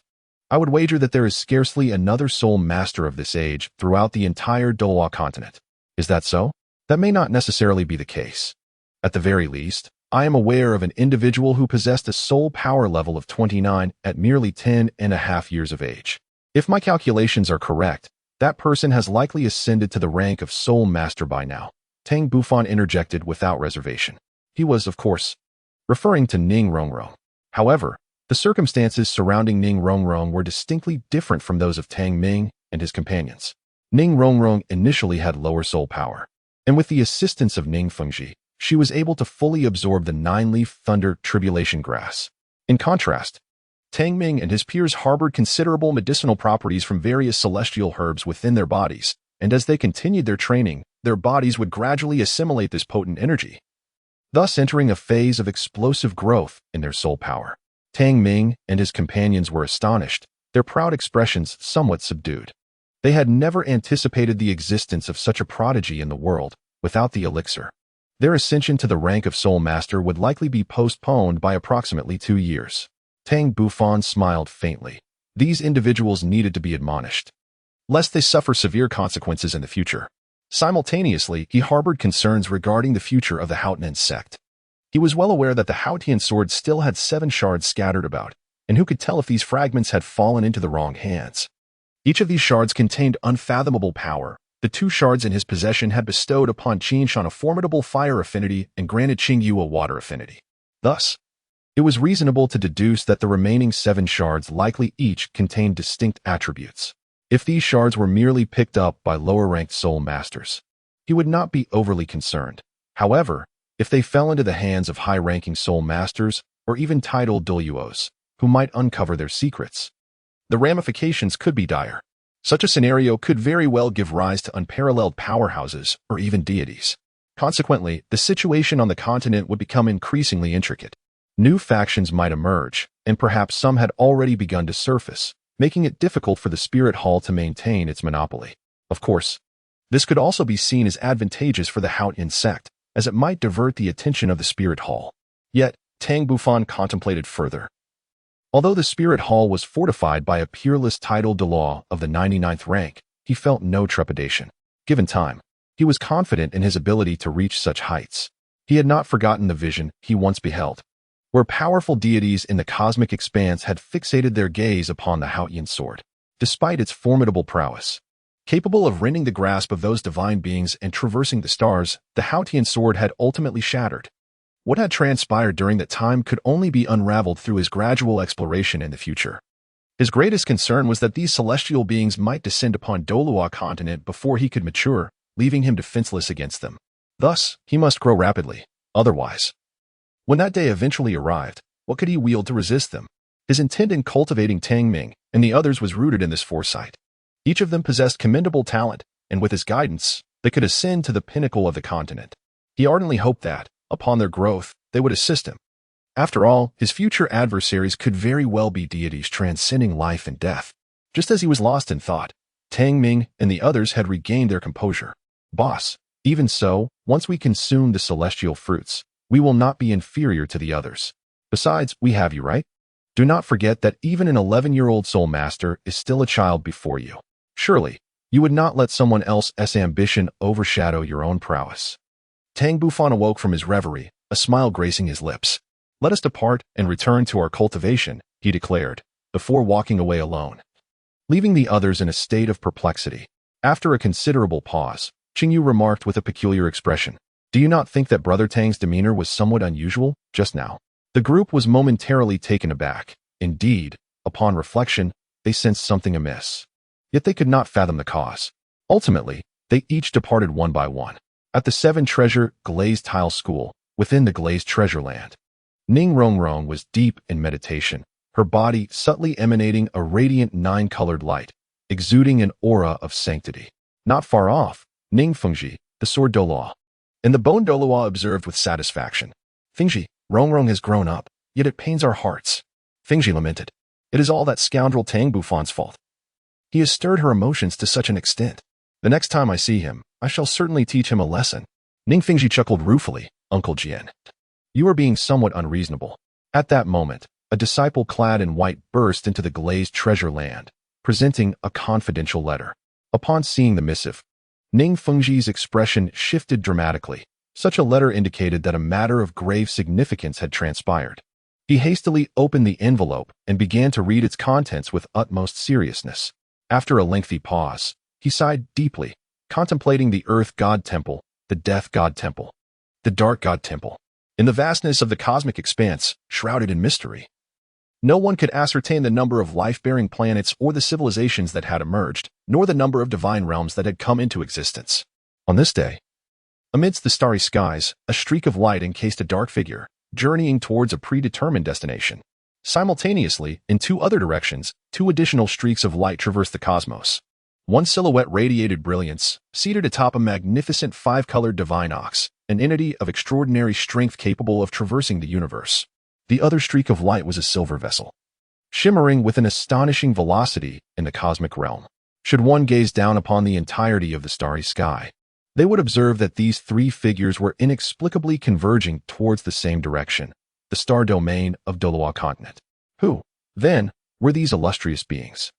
I would wager that there is scarcely another soul master of this age throughout the entire Douluo Continent. Is that so? That may not necessarily be the case. At the very least, I am aware of an individual who possessed a soul power level of 29 at merely 10.5 years of age. If my calculations are correct, that person has likely ascended to the rank of soul master by now." Tang Bufan interjected without reservation. He was, of course, referring to Ning Rongrong. However, the circumstances surrounding Ning Rongrong were distinctly different from those of Tang Ming and his companions. Ning Rongrong initially had lower soul power, and with the assistance of Ning Fengji, she was able to fully absorb the 9-leaf thunder tribulation grass. In contrast, Tang Ming and his peers harbored considerable medicinal properties from various celestial herbs within their bodies, and as they continued their training, their bodies would gradually assimilate this potent energy, thus entering a phase of explosive growth in their soul power. Tang Ming and his companions were astonished, their proud expressions somewhat subdued. They had never anticipated the existence of such a prodigy in the world without the elixir. Their ascension to the rank of soul master would likely be postponed by approximately 2 years. Tang Bufan smiled faintly. These individuals needed to be admonished, lest they suffer severe consequences in the future. Simultaneously, he harbored concerns regarding the future of the Haotian Sect. He was well aware that the Haotian sword still had 7 shards scattered about, and who could tell if these fragments had fallen into the wrong hands. Each of these shards contained unfathomable power. The 2 shards in his possession had bestowed upon Qin Shan a formidable fire affinity and granted Qing Yu a water affinity. Thus, it was reasonable to deduce that the remaining 7 shards likely each contained distinct attributes. If these shards were merely picked up by lower-ranked soul masters, he would not be overly concerned. However, if they fell into the hands of high-ranking soul masters or even titled Douluos, who might uncover their secrets, the ramifications could be dire. Such a scenario could very well give rise to unparalleled powerhouses or even deities. Consequently, the situation on the continent would become increasingly intricate. New factions might emerge, and perhaps some had already begun to surface, making it difficult for the Spirit Hall to maintain its monopoly. Of course, this could also be seen as advantageous for the Haotian Sect, as it might divert the attention of the Spirit Hall. Yet, Tang Bufan contemplated further. Although the Spirit Hall was fortified by a peerless titled Douluo of the 99th rank, he felt no trepidation. Given time, he was confident in his ability to reach such heights. He had not forgotten the vision he once beheld, where powerful deities in the cosmic expanse had fixated their gaze upon the Haotian sword. Despite its formidable prowess, capable of rending the grasp of those divine beings and traversing the stars, the Haotian sword had ultimately shattered. What had transpired during that time could only be unraveled through his gradual exploration in the future. His greatest concern was that these celestial beings might descend upon Douluo Continent before he could mature, leaving him defenseless against them. Thus, he must grow rapidly. Otherwise, when that day eventually arrived, what could he wield to resist them? His intent in cultivating Tang Ming and the others was rooted in this foresight. Each of them possessed commendable talent, and with his guidance, they could ascend to the pinnacle of the continent. He ardently hoped that, upon their growth, they would assist him. After all, his future adversaries could very well be deities transcending life and death. Just as he was lost in thought, Tang Ming and the others had regained their composure. Boss, even so, once we consume the celestial fruits, we will not be inferior to the others. Besides, we have you, right? Do not forget that even an 11-year-old soul master is still a child before you. Surely, you would not let someone else's ambition overshadow your own prowess. Tang Bufan awoke from his reverie, a smile gracing his lips. Let us depart and return to our cultivation, he declared, before walking away alone, leaving the others in a state of perplexity. After a considerable pause, Qingyu remarked with a peculiar expression, "Do you not think that Brother Tang's demeanor was somewhat unusual just now?" The group was momentarily taken aback. Indeed, upon reflection, they sensed something amiss. Yet they could not fathom the cause. Ultimately, they each departed one by one. At the 7-treasure glazed tile school, within the glazed treasure land, Ning Rongrong was deep in meditation, her body subtly emanating a radiant 9-colored light, exuding an aura of sanctity. Not far off, Ning Fengji, the sword Douluo, and the bone Douluo observed with satisfaction. "Fengji, Rongrong has grown up, yet it pains our hearts." Fengji lamented. "It is all that scoundrel Tang Bufan's fault. He has stirred her emotions to such an extent. The next time I see him, I shall certainly teach him a lesson." Ning Fengji chuckled ruefully. "Uncle Jian, you are being somewhat unreasonable." At that moment, a disciple clad in white burst into the glazed treasure land, presenting a confidential letter. Upon seeing the missive, Ning Fengji's expression shifted dramatically. Such a letter indicated that a matter of grave significance had transpired. He hastily opened the envelope and began to read its contents with utmost seriousness. After a lengthy pause, he sighed deeply, contemplating the Earth God Temple, the Death God Temple, the Dark God Temple. In the vastness of the cosmic expanse, shrouded in mystery, no one could ascertain the number of life-bearing planets or the civilizations that had emerged, nor the number of divine realms that had come into existence. On this day, amidst the starry skies, a streak of light encased a dark figure, journeying towards a predetermined destination. Simultaneously, in 2 other directions, 2 additional streaks of light traversed the cosmos. One silhouette radiated brilliance, seated atop a magnificent 5-colored divine ox, an entity of extraordinary strength capable of traversing the universe. The other streak of light was a silver vessel, shimmering with an astonishing velocity in the cosmic realm. Should one gaze down upon the entirety of the starry sky, they would observe that these 3 figures were inexplicably converging towards the same direction, the star domain of Douluo Continent. Who, then, were these illustrious beings,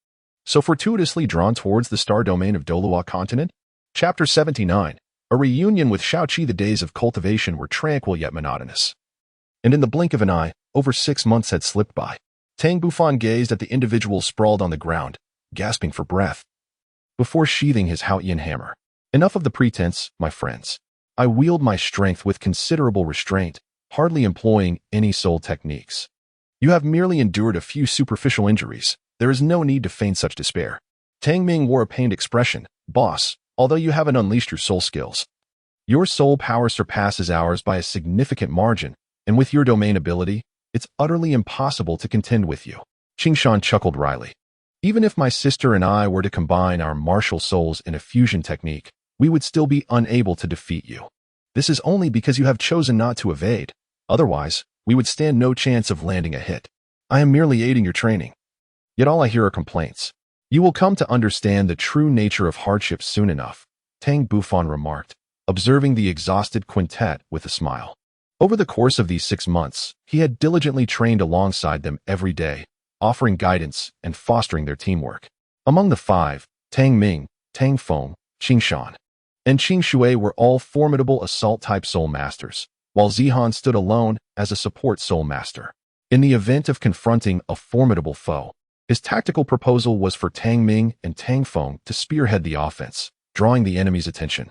so fortuitously drawn towards the star domain of Douluo Continent? Chapter 79. A reunion with Shaoqi. The days of cultivation were tranquil yet monotonous, and in the blink of an eye, over 6 months had slipped by. Tang Bufan gazed at the individual sprawled on the ground, gasping for breath, before sheathing his Haotian hammer. "Enough of the pretense, my friends. I wield my strength with considerable restraint, hardly employing any soul techniques. You have merely endured a few superficial injuries. There is no need to feign such despair." Tang Ming wore a pained expression. "Boss, although you haven't unleashed your soul skills, your soul power surpasses ours by a significant margin, and with your domain ability, it's utterly impossible to contend with you." Qingshan chuckled wryly. "Even if my sister and I were to combine our martial souls in a fusion technique, we would still be unable to defeat you. This is only because you have chosen not to evade. Otherwise, we would stand no chance of landing a hit. I am merely aiding your training. Yet all I hear are complaints. You will come to understand the true nature of hardship soon enough," Tang Bufan remarked, observing the exhausted quintet with a smile. Over the course of these 6 months, he had diligently trained alongside them every day, offering guidance and fostering their teamwork. Among the 5, Tang Ming, Tang Feng, Qingshan, and Qing Shui were all formidable assault-type soul masters, while Zihan stood alone as a support soul master. In the event of confronting a formidable foe, his tactical proposal was for Tang Ming and Tang Feng to spearhead the offense, drawing the enemy's attention,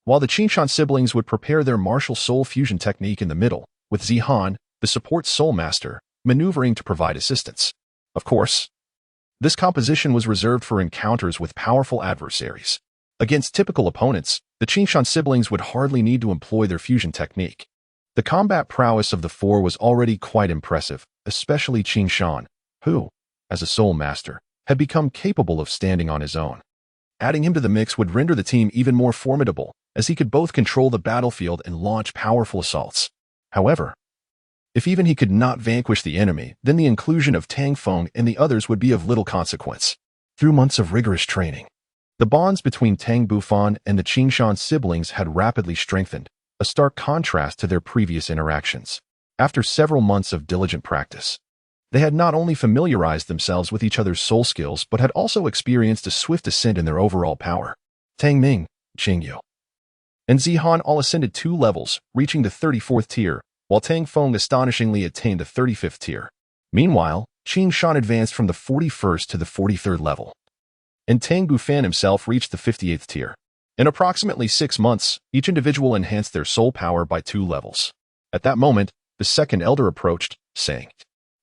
while the Qingshan siblings would prepare their martial soul fusion technique in the middle, with Zihan, the support soul master, maneuvering to provide assistance. Of course, this composition was reserved for encounters with powerful adversaries. Against typical opponents, the Qingshan siblings would hardly need to employ their fusion technique. The combat prowess of the 4 was already quite impressive, especially Qingshan, who, as a soul master, had become capable of standing on his own. Adding him to the mix would render the team even more formidable, as he could both control the battlefield and launch powerful assaults. However, if even he could not vanquish the enemy, then the inclusion of Tang Feng and the others would be of little consequence. Through months of rigorous training, The bonds between Tang Bufan and the Qingshan siblings had rapidly strengthened, a stark contrast to their previous interactions. After several months of diligent practice, they had not only familiarized themselves with each other's soul skills but had also experienced a swift ascent in their overall power. Tang Ming, Qingyu, and Zihan all ascended 2 levels, reaching the 34th tier, while Tang Feng astonishingly attained the 35th tier. Meanwhile, Qingshan advanced from the 41st to the 43rd level, and Tang Bufan himself reached the 58th tier. In approximately 6 months, each individual enhanced their soul power by 2 levels. At that moment, the second elder approached, saying,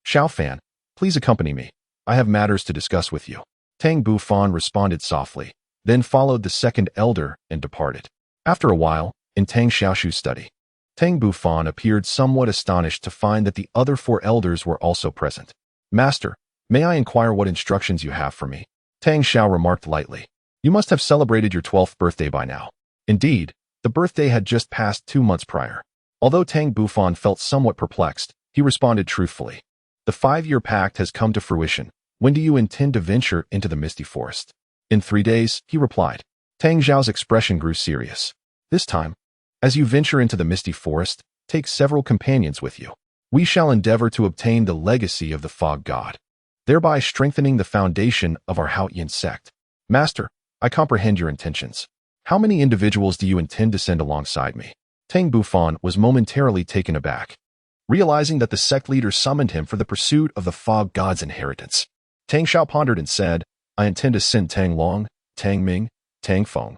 "Xiaofan, please accompany me. I have matters to discuss with you." Tang Bufan responded softly, then followed the second elder and departed. After a while, in Tang Xiaoshu's study, Tang Bufan appeared somewhat astonished to find that the other 4 elders were also present. "Master, may I inquire what instructions you have for me?" Tang Xiao remarked lightly. "You must have celebrated your 12th birthday by now." Indeed, the birthday had just passed 2 months prior. Although Tang Bufan felt somewhat perplexed, he responded truthfully. "The 5-year pact has come to fruition. When do you intend to venture into the misty forest?" "In 3 days," he replied. Tang Xiao's expression grew serious. "This time, as you venture into the misty forest, take several companions with you. We shall endeavor to obtain the legacy of the fog god, thereby strengthening the foundation of our Haotian Sect." "Master, I comprehend your intentions. How many individuals do you intend to send alongside me?" Tang Bufan was momentarily taken aback, realizing that the sect leader summoned him for the pursuit of the fog god's inheritance. Tang Xiao pondered and said, "I intend to send Tang Long, Tang Ming, Tang Feng,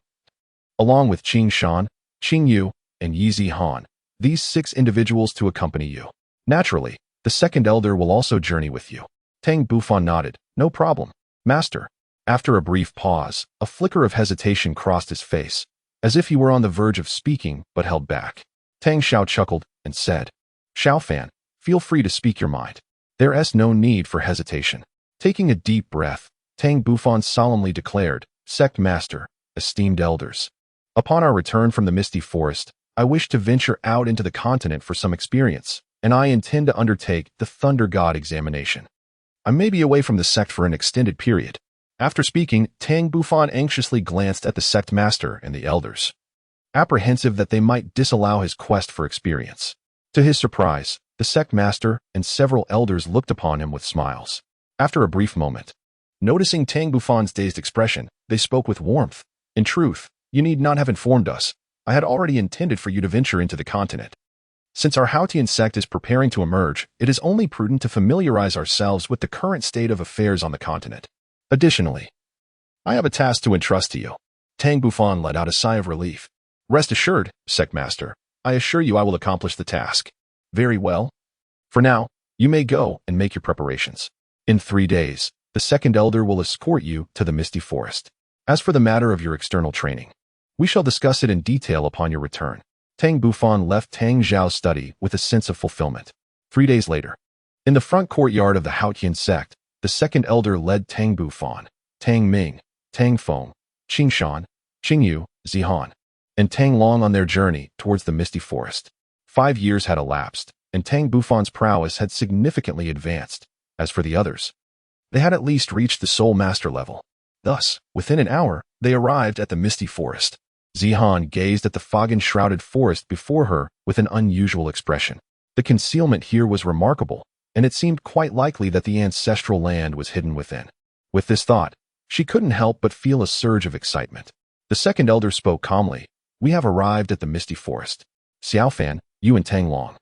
along with Qing Shan, Qing Yu, and Yi Zihan, these 6 individuals to accompany you. Naturally, the second elder will also journey with you." Tang Bufan nodded. "No problem, Master." After a brief pause, a flicker of hesitation crossed his face, as if he were on the verge of speaking but held back. Tang Xiao chuckled and said, "Xiaofan, feel free to speak your mind. There is no need for hesitation." Taking a deep breath, Tang Bufan solemnly declared, "Sect Master, esteemed elders, upon our return from the misty forest, I wish to venture out into the continent for some experience, and I intend to undertake the Thunder God examination. I may be away from the sect for an extended period." After speaking, Tang Bufan anxiously glanced at the sect master and the elders, apprehensive that they might disallow his quest for experience. To his surprise, the sect master and several elders looked upon him with smiles. After a brief moment, noticing Tang Bufan's dazed expression, they spoke with warmth. "In truth, you need not have informed us. I had already intended for you to venture into the continent. Since our Haotian sect is preparing to emerge, it is only prudent to familiarize ourselves with the current state of affairs on the continent. Additionally, I have a task to entrust to you." Tang Bufan let out a sigh of relief. "Rest assured, Sect Master, I assure you I will accomplish the task." "Very well. For now, you may go and make your preparations. In 3 days, the second elder will escort you to the misty forest. As for the matter of your external training, we shall discuss it in detail upon your return." Tang Bufan left Tang Xiao's study with a sense of fulfillment. 3 days later, in the front courtyard of the Haotian Sect, the second elder led Tang Bufan, Tang Ming, Tang Feng, Qing Shan, Qing Yu, Zihan, and Tang Long on their journey towards the misty forest. 5 years had elapsed, and Tang Bufan's prowess had significantly advanced. As for the others, they had at least reached the soul master level. Thus, within an hour, they arrived at the misty forest. Zihan gazed at the fog-enshrouded forest before her with an unusual expression. The concealment here was remarkable, and it seemed quite likely that the ancestral land was hidden within. With this thought, she couldn't help but feel a surge of excitement. The second elder spoke calmly. "We have arrived at the misty forest. Xiaofan, you and Tang Long,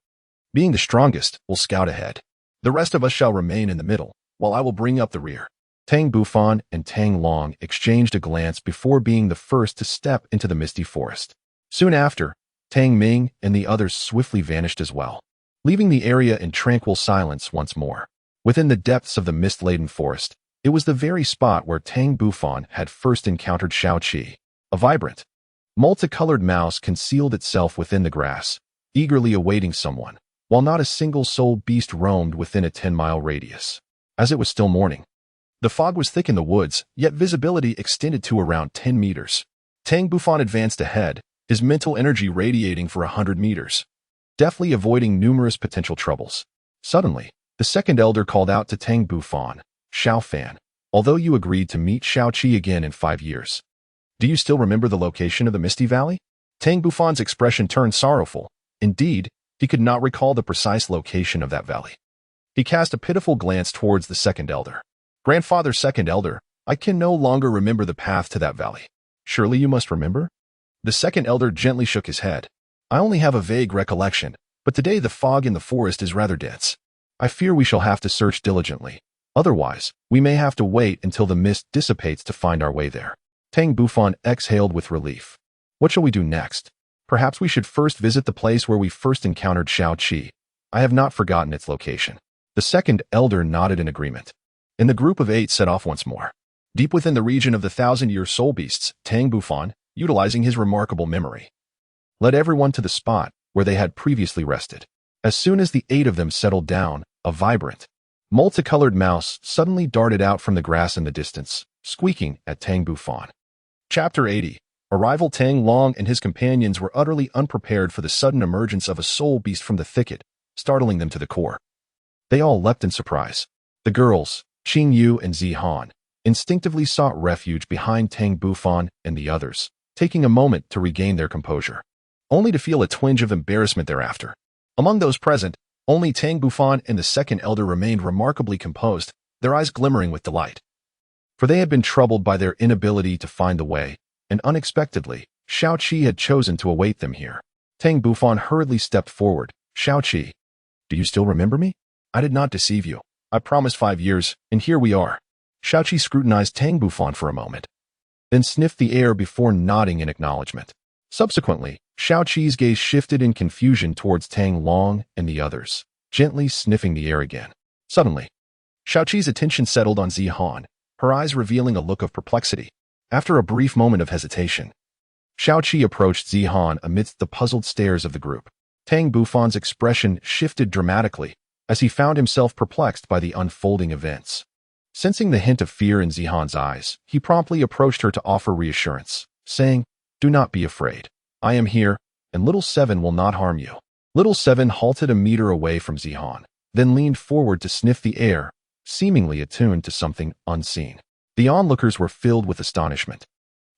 being the strongest, will scout ahead. The rest of us shall remain in the middle, while I will bring up the rear." Tang Bufan and Tang Long exchanged a glance before being the first to step into the misty forest. Soon after, Tang Ming and the others swiftly vanished as well, leaving the area in tranquil silence once more. Within the depths of the mist-laden forest, it was the very spot where Tang Bufan had first encountered Xiao Qi. A vibrant, multicolored mouse concealed itself within the grass, eagerly awaiting someone, while not a single soul beast roamed within a 10-mile radius. As it was still morning, the fog was thick in the woods, yet visibility extended to around 10 meters. Tang Bufan advanced ahead, his mental energy radiating for 100 meters, deftly avoiding numerous potential troubles. Suddenly, the second elder called out to Tang Bufan, "Xiaofan, although you agreed to meet Xiao Qi again in 5 years, Do you still remember the location of the Misty Valley? Tang Bufan's expression turned sorrowful. Indeed, he could not recall the precise location of that valley. He cast a pitiful glance towards the second elder. Grandfather Second Elder, I can no longer remember the path to that valley. Surely you must remember? The second elder gently shook his head. I only have a vague recollection, but today the fog in the forest is rather dense. I fear we shall have to search diligently. Otherwise, we may have to wait until the mist dissipates to find our way there. Tang Bufan exhaled with relief. What shall we do next? Perhaps we should first visit the place where we first encountered Xiao Qi. I have not forgotten its location. The second elder nodded in agreement. And the group of 8 set off once more. Deep within the region of the 1,000-year soul beasts, Tang Bufan, utilizing his remarkable memory, led everyone to the spot where they had previously rested. As soon as the 8 of them settled down, a vibrant, multicolored mouse suddenly darted out from the grass in the distance, squeaking at Tang Bufan. Chapter 80. Arrival. Tang Long and his companions were utterly unprepared for the sudden emergence of a soul beast from the thicket, startling them to the core. They all leapt in surprise. The girls, Qing Yu and Zihan, instinctively sought refuge behind Tang Bufan and the others, taking a moment to regain their composure, only to feel a twinge of embarrassment thereafter. Among those present, only Tang Bufan and the second elder remained remarkably composed, their eyes glimmering with delight. For they had been troubled by their inability to find the way, and unexpectedly, Xiao Qi had chosen to await them here. Tang Bufan hurriedly stepped forward. Xiao Qi, do you still remember me? I did not deceive you. I promised 5 years, and here we are. Xiao Qi scrutinized Tang Bufan for a moment, then sniffed the air before nodding in acknowledgement. Subsequently, Xiao Qi's gaze shifted in confusion towards Tang Long and the others, gently sniffing the air again. Suddenly, Xiao Qi's attention settled on Zihan, her eyes revealing a look of perplexity. After a brief moment of hesitation, Xiao Qi approached Zihan amidst the puzzled stares of the group. Tang Bufan's expression shifted dramatically as he found himself perplexed by the unfolding events. Sensing the hint of fear in Zihan's eyes, he promptly approached her to offer reassurance, saying, Do not be afraid. I am here, and Little Seven will not harm you. Little Seven halted a meter away from Zihan, then leaned forward to sniff the air, seemingly attuned to something unseen. The onlookers were filled with astonishment,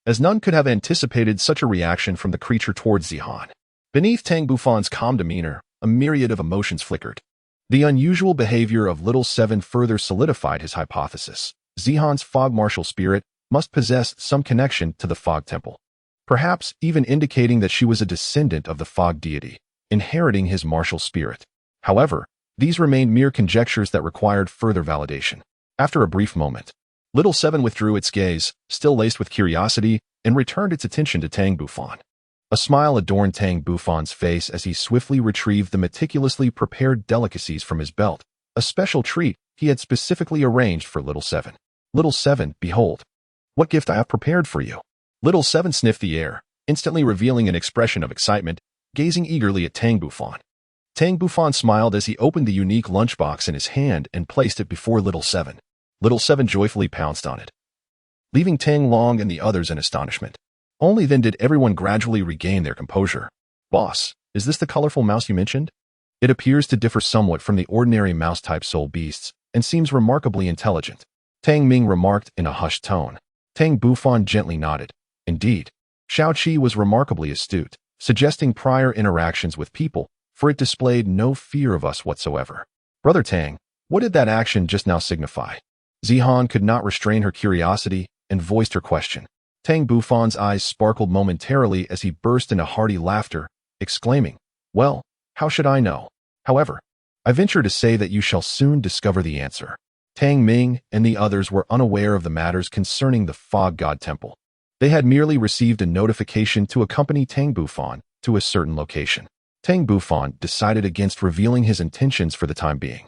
as none could have anticipated such a reaction from the creature towards Zihan. Beneath Tang Bufan's calm demeanor, a myriad of emotions flickered. The unusual behavior of Little Seven further solidified his hypothesis. Zihan's fog martial spirit must possess some connection to the fog temple, perhaps even indicating that she was a descendant of the fog deity, inheriting his martial spirit. However, these remained mere conjectures that required further validation. After a brief moment, Little Seven withdrew its gaze, still laced with curiosity, and returned its attention to Tang Bufan. A smile adorned Tang Bufan's face as he swiftly retrieved the meticulously prepared delicacies from his belt, a special treat he had specifically arranged for Little Seven. Little Seven, behold, what gift I have prepared for you. Little Seven sniffed the air, instantly revealing an expression of excitement, gazing eagerly at Tang Bufan. Tang Bufan smiled as he opened the unique lunchbox in his hand and placed it before Little Seven. Little Seven joyfully pounced on it, leaving Tang Long and the others in astonishment. Only then did everyone gradually regain their composure. Boss, is this the colorful mouse you mentioned? It appears to differ somewhat from the ordinary mouse-type soul beasts and seems remarkably intelligent, Tang Ming remarked in a hushed tone. Tang Bufan gently nodded. Indeed, Xiao Qi was remarkably astute, suggesting prior interactions with people, for it displayed no fear of us whatsoever. Brother Tang, what did that action just now signify? Zihan could not restrain her curiosity and voiced her question. Tang Bufan's eyes sparkled momentarily as he burst into hearty laughter, exclaiming, Well, how should I know? However, I venture to say that you shall soon discover the answer. Tang Ming and the others were unaware of the matters concerning the Fog God Temple. They had merely received a notification to accompany Tang Bufan to a certain location. Tang Bufan decided against revealing his intentions for the time being,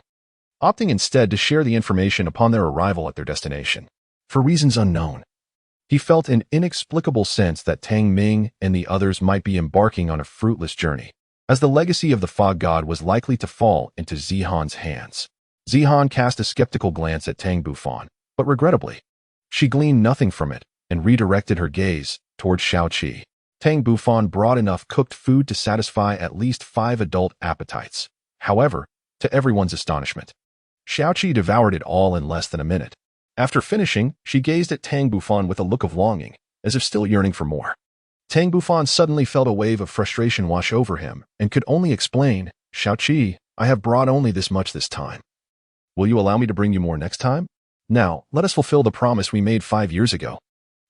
opting instead to share the information upon their arrival at their destination. For reasons unknown, he felt an inexplicable sense that Tang Ming and the others might be embarking on a fruitless journey, as the legacy of the Fog God was likely to fall into Zihan's hands. Zihan cast a skeptical glance at Tang Bufan, but regrettably, she gleaned nothing from it and redirected her gaze towards Xiao Qi. Tang Bufan brought enough cooked food to satisfy at least 5 adult appetites. However, to everyone's astonishment, Xiao Qi devoured it all in less than a minute. After finishing, she gazed at Tang Bufan with a look of longing, as if still yearning for more. Tang Bufan suddenly felt a wave of frustration wash over him and could only explain, "Shaoqi, I have brought only this much this time. Will you allow me to bring you more next time? Now, let us fulfill the promise we made 5 years ago."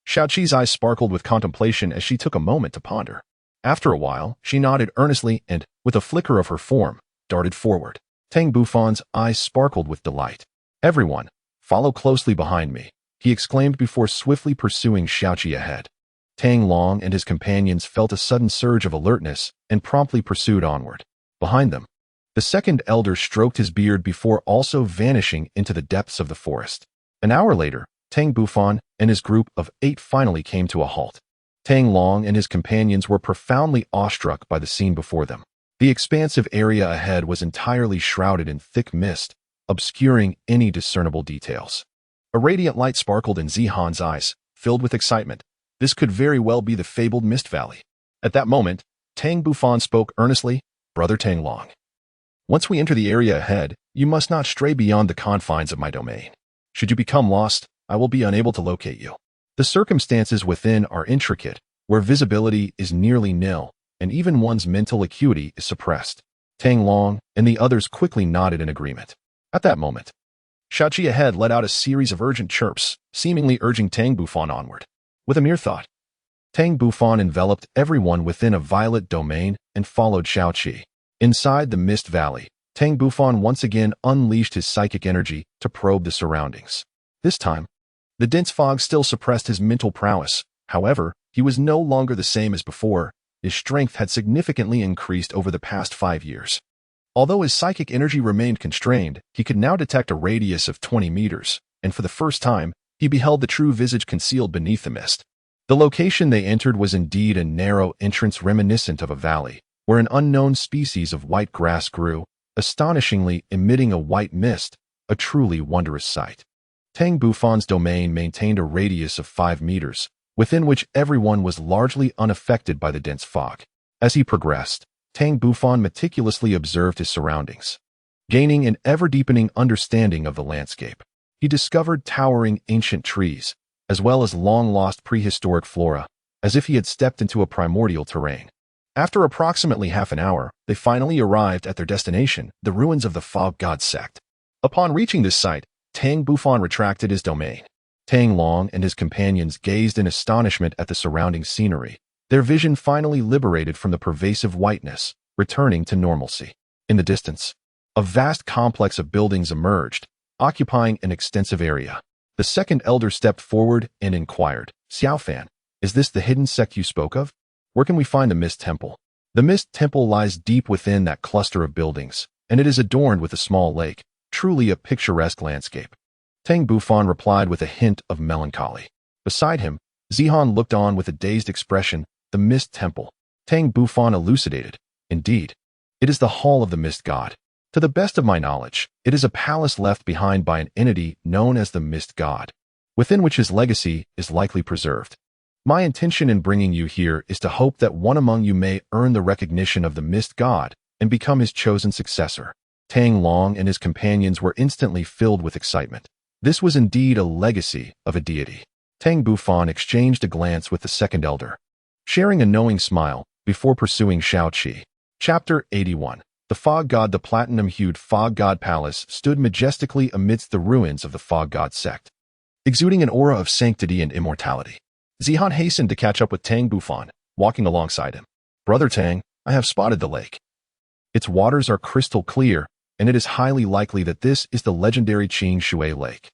Shaoqi's eyes sparkled with contemplation as she took a moment to ponder. After a while, she nodded earnestly and, with a flicker of her form, darted forward. Tang Bufan's eyes sparkled with delight. "Everyone, follow closely behind me," he exclaimed before swiftly pursuing Shaoqi ahead. Tang Long and his companions felt a sudden surge of alertness and promptly pursued onward. Behind them, the second elder stroked his beard before also vanishing into the depths of the forest. An hour later, Tang Bufan and his group of 8 finally came to a halt. Tang Long and his companions were profoundly awestruck by the scene before them. The expansive area ahead was entirely shrouded in thick mist, obscuring any discernible details. A radiant light sparkled in Zihan's eyes, filled with excitement. This could very well be the fabled Mist Valley. At that moment, Tang Bufan spoke earnestly, "Brother Tang Long, once we enter the area ahead, you must not stray beyond the confines of my domain. Should you become lost, I will be unable to locate you. The circumstances within are intricate, where visibility is nearly nil, and even one's mental acuity is suppressed." Tang Long and the others quickly nodded in agreement. At that moment, Shaoqi ahead let out a series of urgent chirps, seemingly urging Tang Bufan onward. With a mere thought, Tang Bufan enveloped everyone within a violet domain and followed Shaoqi. Inside the Mist Valley, Tang Bufan once again unleashed his psychic energy to probe the surroundings. This time, the dense fog still suppressed his mental prowess. However, he was no longer the same as before. His strength had significantly increased over the past 5 years. Although his psychic energy remained constrained, he could now detect a radius of 20 meters, and for the first time, he beheld the true visage concealed beneath the mist. The location they entered was indeed a narrow entrance reminiscent of a valley, where an unknown species of white grass grew, astonishingly emitting a white mist, a truly wondrous sight. Tang Bufan's domain maintained a radius of 5 meters, within which everyone was largely unaffected by the dense fog. As he progressed, Tang Bufan meticulously observed his surroundings. Gaining an ever-deepening understanding of the landscape, he discovered towering ancient trees, as well as long-lost prehistoric flora, as if he had stepped into a primordial terrain. After approximately half an hour, they finally arrived at their destination, the ruins of the Haotian Sect. Upon reaching this site, Tang Bufan retracted his domain. Tang Long and his companions gazed in astonishment at the surrounding scenery, their vision finally liberated from the pervasive whiteness, returning to normalcy. In the distance, a vast complex of buildings emerged, occupying an extensive area. The second elder stepped forward and inquired, "Xiaofan, is this the hidden sect you spoke of? Where can we find the Mist Temple?" The Mist Temple lies deep within that cluster of buildings, and it is adorned with a small lake, truly a picturesque landscape. Tang Bufan replied with a hint of melancholy. Beside him, Zihan looked on with a dazed expression. "The Mist Temple," Tang Bufan elucidated. "Indeed, it is the Hall of the Mist God. To the best of my knowledge, it is a palace left behind by an entity known as the Mist God, within which his legacy is likely preserved. My intention in bringing you here is to hope that one among you may earn the recognition of the Mist God and become his chosen successor." Tang Long and his companions were instantly filled with excitement. This was indeed a legacy of a deity. Tang Bufan exchanged a glance with the second elder, sharing a knowing smile before pursuing Shaoqi. Chapter 81. The Fog God. The platinum-hued Fog God Palace stood majestically amidst the ruins of the Haotian Sect, exuding an aura of sanctity and immortality. Zihan hastened to catch up with Tang Bufan, walking alongside him. "Brother Tang, I have spotted the lake. Its waters are crystal clear, and it is highly likely that this is the legendary Qing Shui Lake.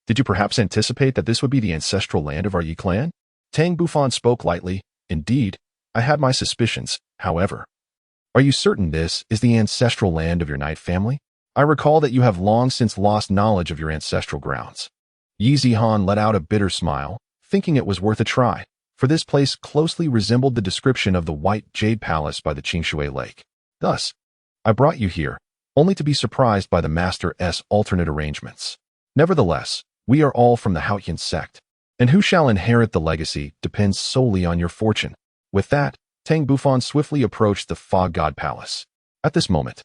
Did you perhaps anticipate that this would be the ancestral land of our Yi clan?" Tang Bufan spoke lightly. "Indeed, I had my suspicions, however. Are you certain this is the ancestral land of your Knight family? I recall that you have long since lost knowledge of your ancestral grounds." Yi Zihan let out a bitter smile, thinking it was worth a try, for this place closely resembled the description of the White Jade Palace by the Qing Shui Lake. "Thus, I brought you here, only to be surprised by the Master's alternate arrangements. Nevertheless, we are all from the Haotian Sect, and who shall inherit the legacy depends solely on your fortune." With that, Tang Bufan swiftly approached the Fog God Palace. At this moment,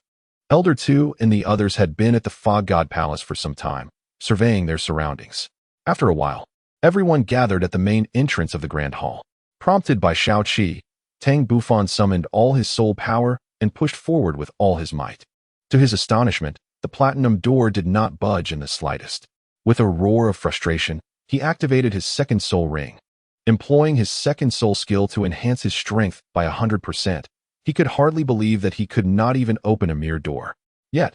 Elder Tu and the others had been at the Fog God Palace for some time, surveying their surroundings. After a while, Everyone gathered at the main entrance of the Grand Hall. Prompted by Shao Qi, Tang Bufan summoned all his soul power and pushed forward with all his might. To his astonishment, the platinum door did not budge in the slightest. With a roar of frustration, he activated his second soul ring. Employing his second soul skill to enhance his strength by 100%, he could hardly believe that he could not even open a mere door. Yet,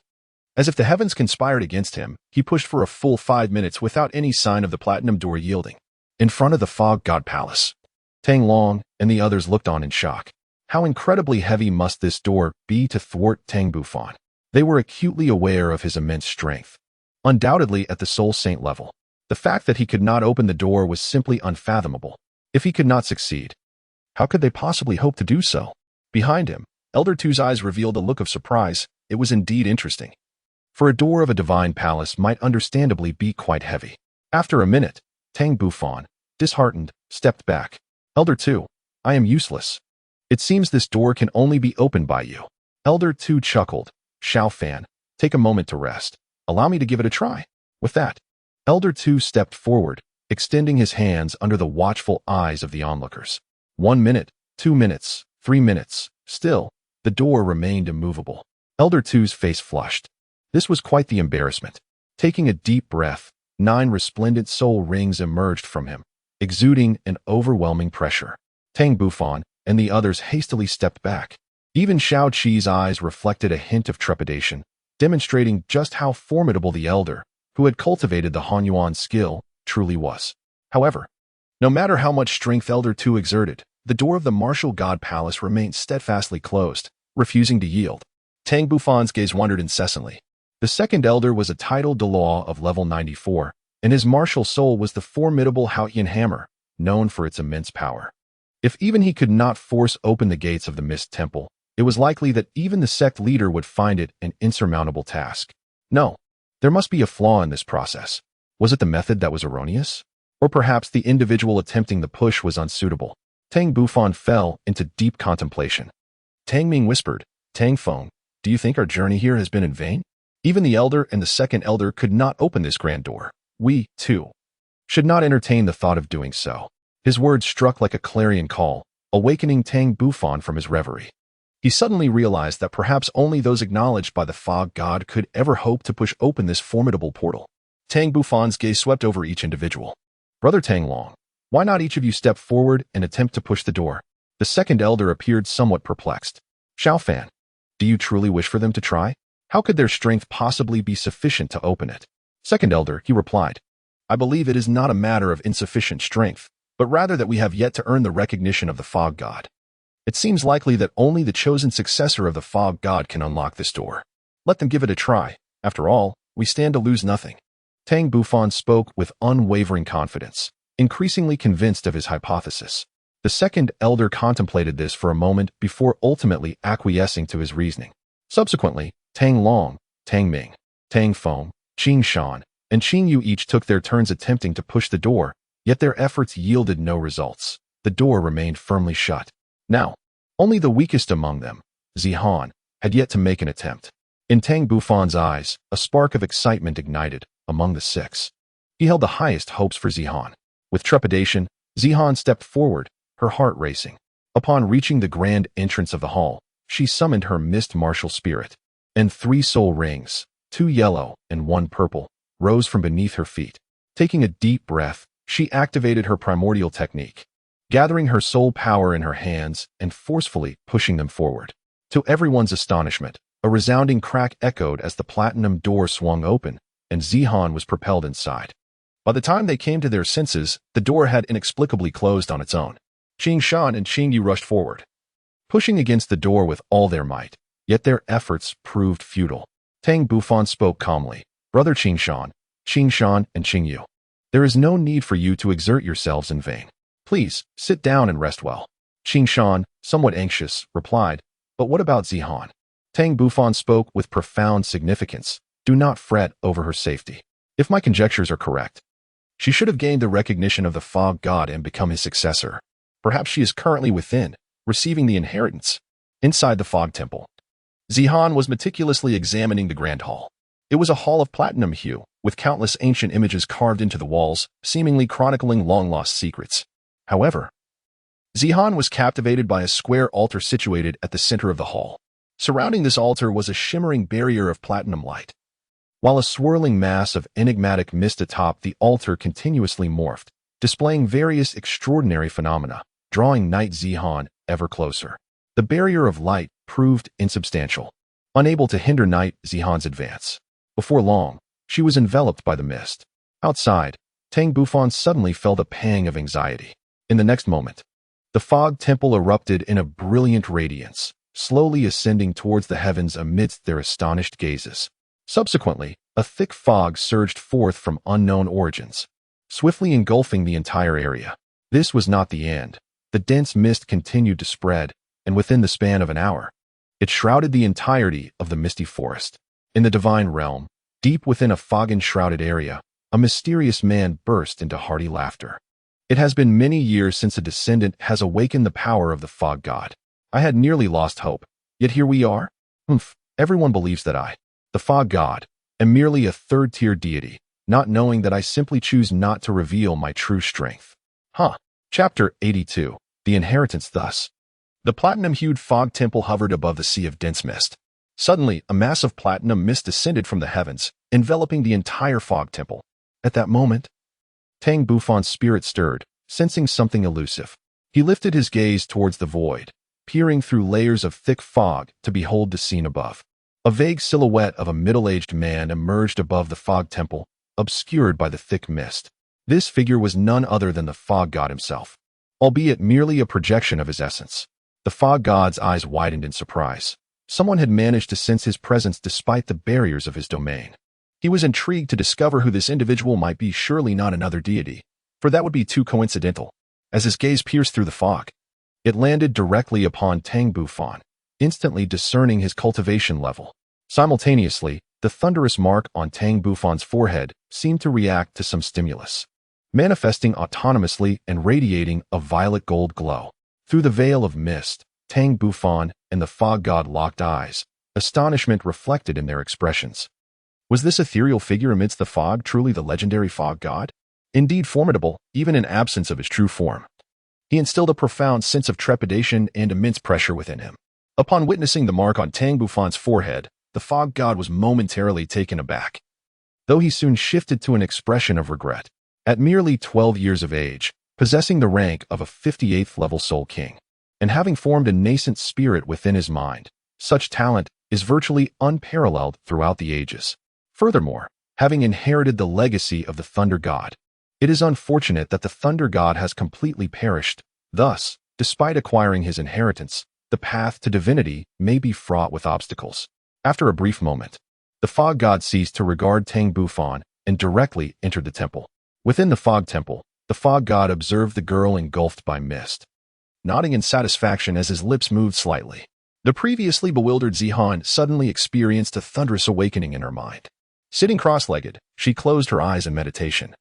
as if the heavens conspired against him, he pushed for a full 5 minutes without any sign of the platinum door yielding. In front of the Fog God Palace, Tang Long and the others looked on in shock. How incredibly heavy must this door be to thwart Tang Bufan? They were acutely aware of his immense strength. Undoubtedly at the Soul Saint level, the fact that he could not open the door was simply unfathomable. If he could not succeed, how could they possibly hope to do so? Behind him, Elder Tu's eyes revealed a look of surprise. It was indeed interesting. For a door of a divine palace might understandably be quite heavy. After a minute, Tang Bufan, disheartened, stepped back. Elder Tu, I am useless. It seems this door can only be opened by you. Elder Tu chuckled. Shao Fan, take a moment to rest. Allow me to give it a try. With that, Elder Tu stepped forward, extending his hands under the watchful eyes of the onlookers. 1 minute, 2 minutes, 3 minutes. Still, the door remained immovable. Elder Tu's face flushed. This was quite the embarrassment. Taking a deep breath, 9 resplendent soul rings emerged from him, exuding an overwhelming pressure. Tang Bufan and the others hastily stepped back. Even Shao Qi's eyes reflected a hint of trepidation, demonstrating just how formidable the elder, who had cultivated the Hanyuan skill, truly was. However, no matter how much strength Elder Tu exerted, the door of the martial god palace remained steadfastly closed, refusing to yield. Tang Bufan's gaze wandered incessantly. The second elder was a titled Douluo of level 94, and his martial soul was the formidable Haotian hammer, known for its immense power. If even he could not force open the gates of the Mist Temple, it was likely that even the sect leader would find it an insurmountable task. No, there must be a flaw in this process. Was it the method that was erroneous? Or perhaps the individual attempting the push was unsuitable? Tang Bufan fell into deep contemplation. Tang Ming whispered, Tang Feng, do you think our journey here has been in vain? Even the elder and the second elder could not open this grand door. We, too, should not entertain the thought of doing so. His words struck like a clarion call, awakening Tang Bufan from his reverie. He suddenly realized that perhaps only those acknowledged by the fog god could ever hope to push open this formidable portal. Tang Bufan's gaze swept over each individual. Brother Tang Long, why not each of you step forward and attempt to push the door? The second elder appeared somewhat perplexed. Shao Fan, do you truly wish for them to try? How could their strength possibly be sufficient to open it? Second elder, he replied, I believe it is not a matter of insufficient strength, but rather that we have yet to earn the recognition of the fog god. It seems likely that only the chosen successor of the fog god can unlock this door. Let them give it a try. After all, we stand to lose nothing. Tang Bufan spoke with unwavering confidence, increasingly convinced of his hypothesis. The second elder contemplated this for a moment before ultimately acquiescing to his reasoning. Subsequently, Tang Long, Tang Ming, Tang Feng, Qing Shan, and Qing Yu each took their turns attempting to push the door, yet their efforts yielded no results. The door remained firmly shut. Now, only the weakest among them, Zihan, had yet to make an attempt. In Tang Bufan's eyes, a spark of excitement ignited among the six. He held the highest hopes for Zihan. With trepidation, Zihan stepped forward, her heart racing. Upon reaching the grand entrance of the hall, she summoned her mist martial spirit, and 3 soul rings, 2 yellow and 1 purple, rose from beneath her feet. Taking a deep breath, she activated her primordial technique, gathering her soul power in her hands and forcefully pushing them forward. To everyone's astonishment, a resounding crack echoed as the platinum door swung open, and Zihan was propelled inside. By the time they came to their senses, the door had inexplicably closed on its own. Qing Shan and Qing Yu rushed forward, pushing against the door with all their might, yet their efforts proved futile. Tang Bufan spoke calmly. Brother Qing Shan, and Qing Yu, there is no need for you to exert yourselves in vain. Please, sit down and rest well. Qing Shan, somewhat anxious, replied, but what about Zihan? Tang Bufan spoke with profound significance. Do not fret over her safety. If my conjectures are correct, she should have gained the recognition of the fog god and become his successor. Perhaps she is currently within, receiving the inheritance. Inside the fog temple, Zihan was meticulously examining the grand hall. It was a hall of platinum hue, with countless ancient images carved into the walls, seemingly chronicling long-lost secrets. However, Zihan was captivated by a square altar situated at the center of the hall. Surrounding this altar was a shimmering barrier of platinum light, while a swirling mass of enigmatic mist atop the altar continuously morphed, displaying various extraordinary phenomena, drawing Knight Zihan ever closer. The barrier of light proved insubstantial, unable to hinder Knight Zihan's advance. Before long, she was enveloped by the mist. Outside, Tang Bufan suddenly felt a pang of anxiety. In the next moment, the fog temple erupted in a brilliant radiance, slowly ascending towards the heavens amidst their astonished gazes. Subsequently, a thick fog surged forth from unknown origins, swiftly engulfing the entire area. This was not the end. The dense mist continued to spread, and within the span of an hour, it shrouded the entirety of the misty forest. In the divine realm, deep within a fog-enshrouded area, a mysterious man burst into hearty laughter. It has been many years since a descendant has awakened the power of the fog god. I had nearly lost hope, yet here we are. Everyone believes that I, the fog god, am merely a third-tier deity, not knowing that I simply choose not to reveal my true strength. Chapter 82. The Inheritance. Thus, the platinum-hued fog temple hovered above the sea of dense mist. Suddenly, a mass of platinum mist descended from the heavens, enveloping the entire fog temple. At that moment, Tang Bufan's spirit stirred, sensing something elusive. He lifted his gaze towards the void, peering through layers of thick fog to behold the scene above. A vague silhouette of a middle-aged man emerged above the fog temple, obscured by the thick mist. This figure was none other than the fog god himself, albeit merely a projection of his essence. The fog god's eyes widened in surprise. Someone had managed to sense his presence despite the barriers of his domain. He was intrigued to discover who this individual might be, surely not another deity, for that would be too coincidental. As his gaze pierced through the fog, it landed directly upon Tang Bufan, instantly discerning his cultivation level. Simultaneously, the thunderous mark on Tang Bufan's forehead seemed to react to some stimulus, manifesting autonomously and radiating a violet gold glow. Through the veil of mist, Tang Bufan and the fog god locked eyes, astonishment reflected in their expressions. Was this ethereal figure amidst the fog truly the legendary fog god? Indeed formidable, even in absence of his true form. He instilled a profound sense of trepidation and immense pressure within him. Upon witnessing the mark on Tang Bufan's forehead, the fog god was momentarily taken aback, though he soon shifted to an expression of regret. At merely 12 years of age, possessing the rank of a 58th level soul king, and having formed a nascent spirit within his mind, such talent is virtually unparalleled throughout the ages. Furthermore, having inherited the legacy of the Thunder God, it is unfortunate that the Thunder God has completely perished. Thus, despite acquiring his inheritance, the path to divinity may be fraught with obstacles. After a brief moment, the fog god ceased to regard Tang Bufan and directly entered the temple. Within the fog temple, the fog god observed the girl engulfed by mist, nodding in satisfaction as his lips moved slightly. The previously bewildered Zihan suddenly experienced a thunderous awakening in her mind. Sitting cross-legged, she closed her eyes in meditation,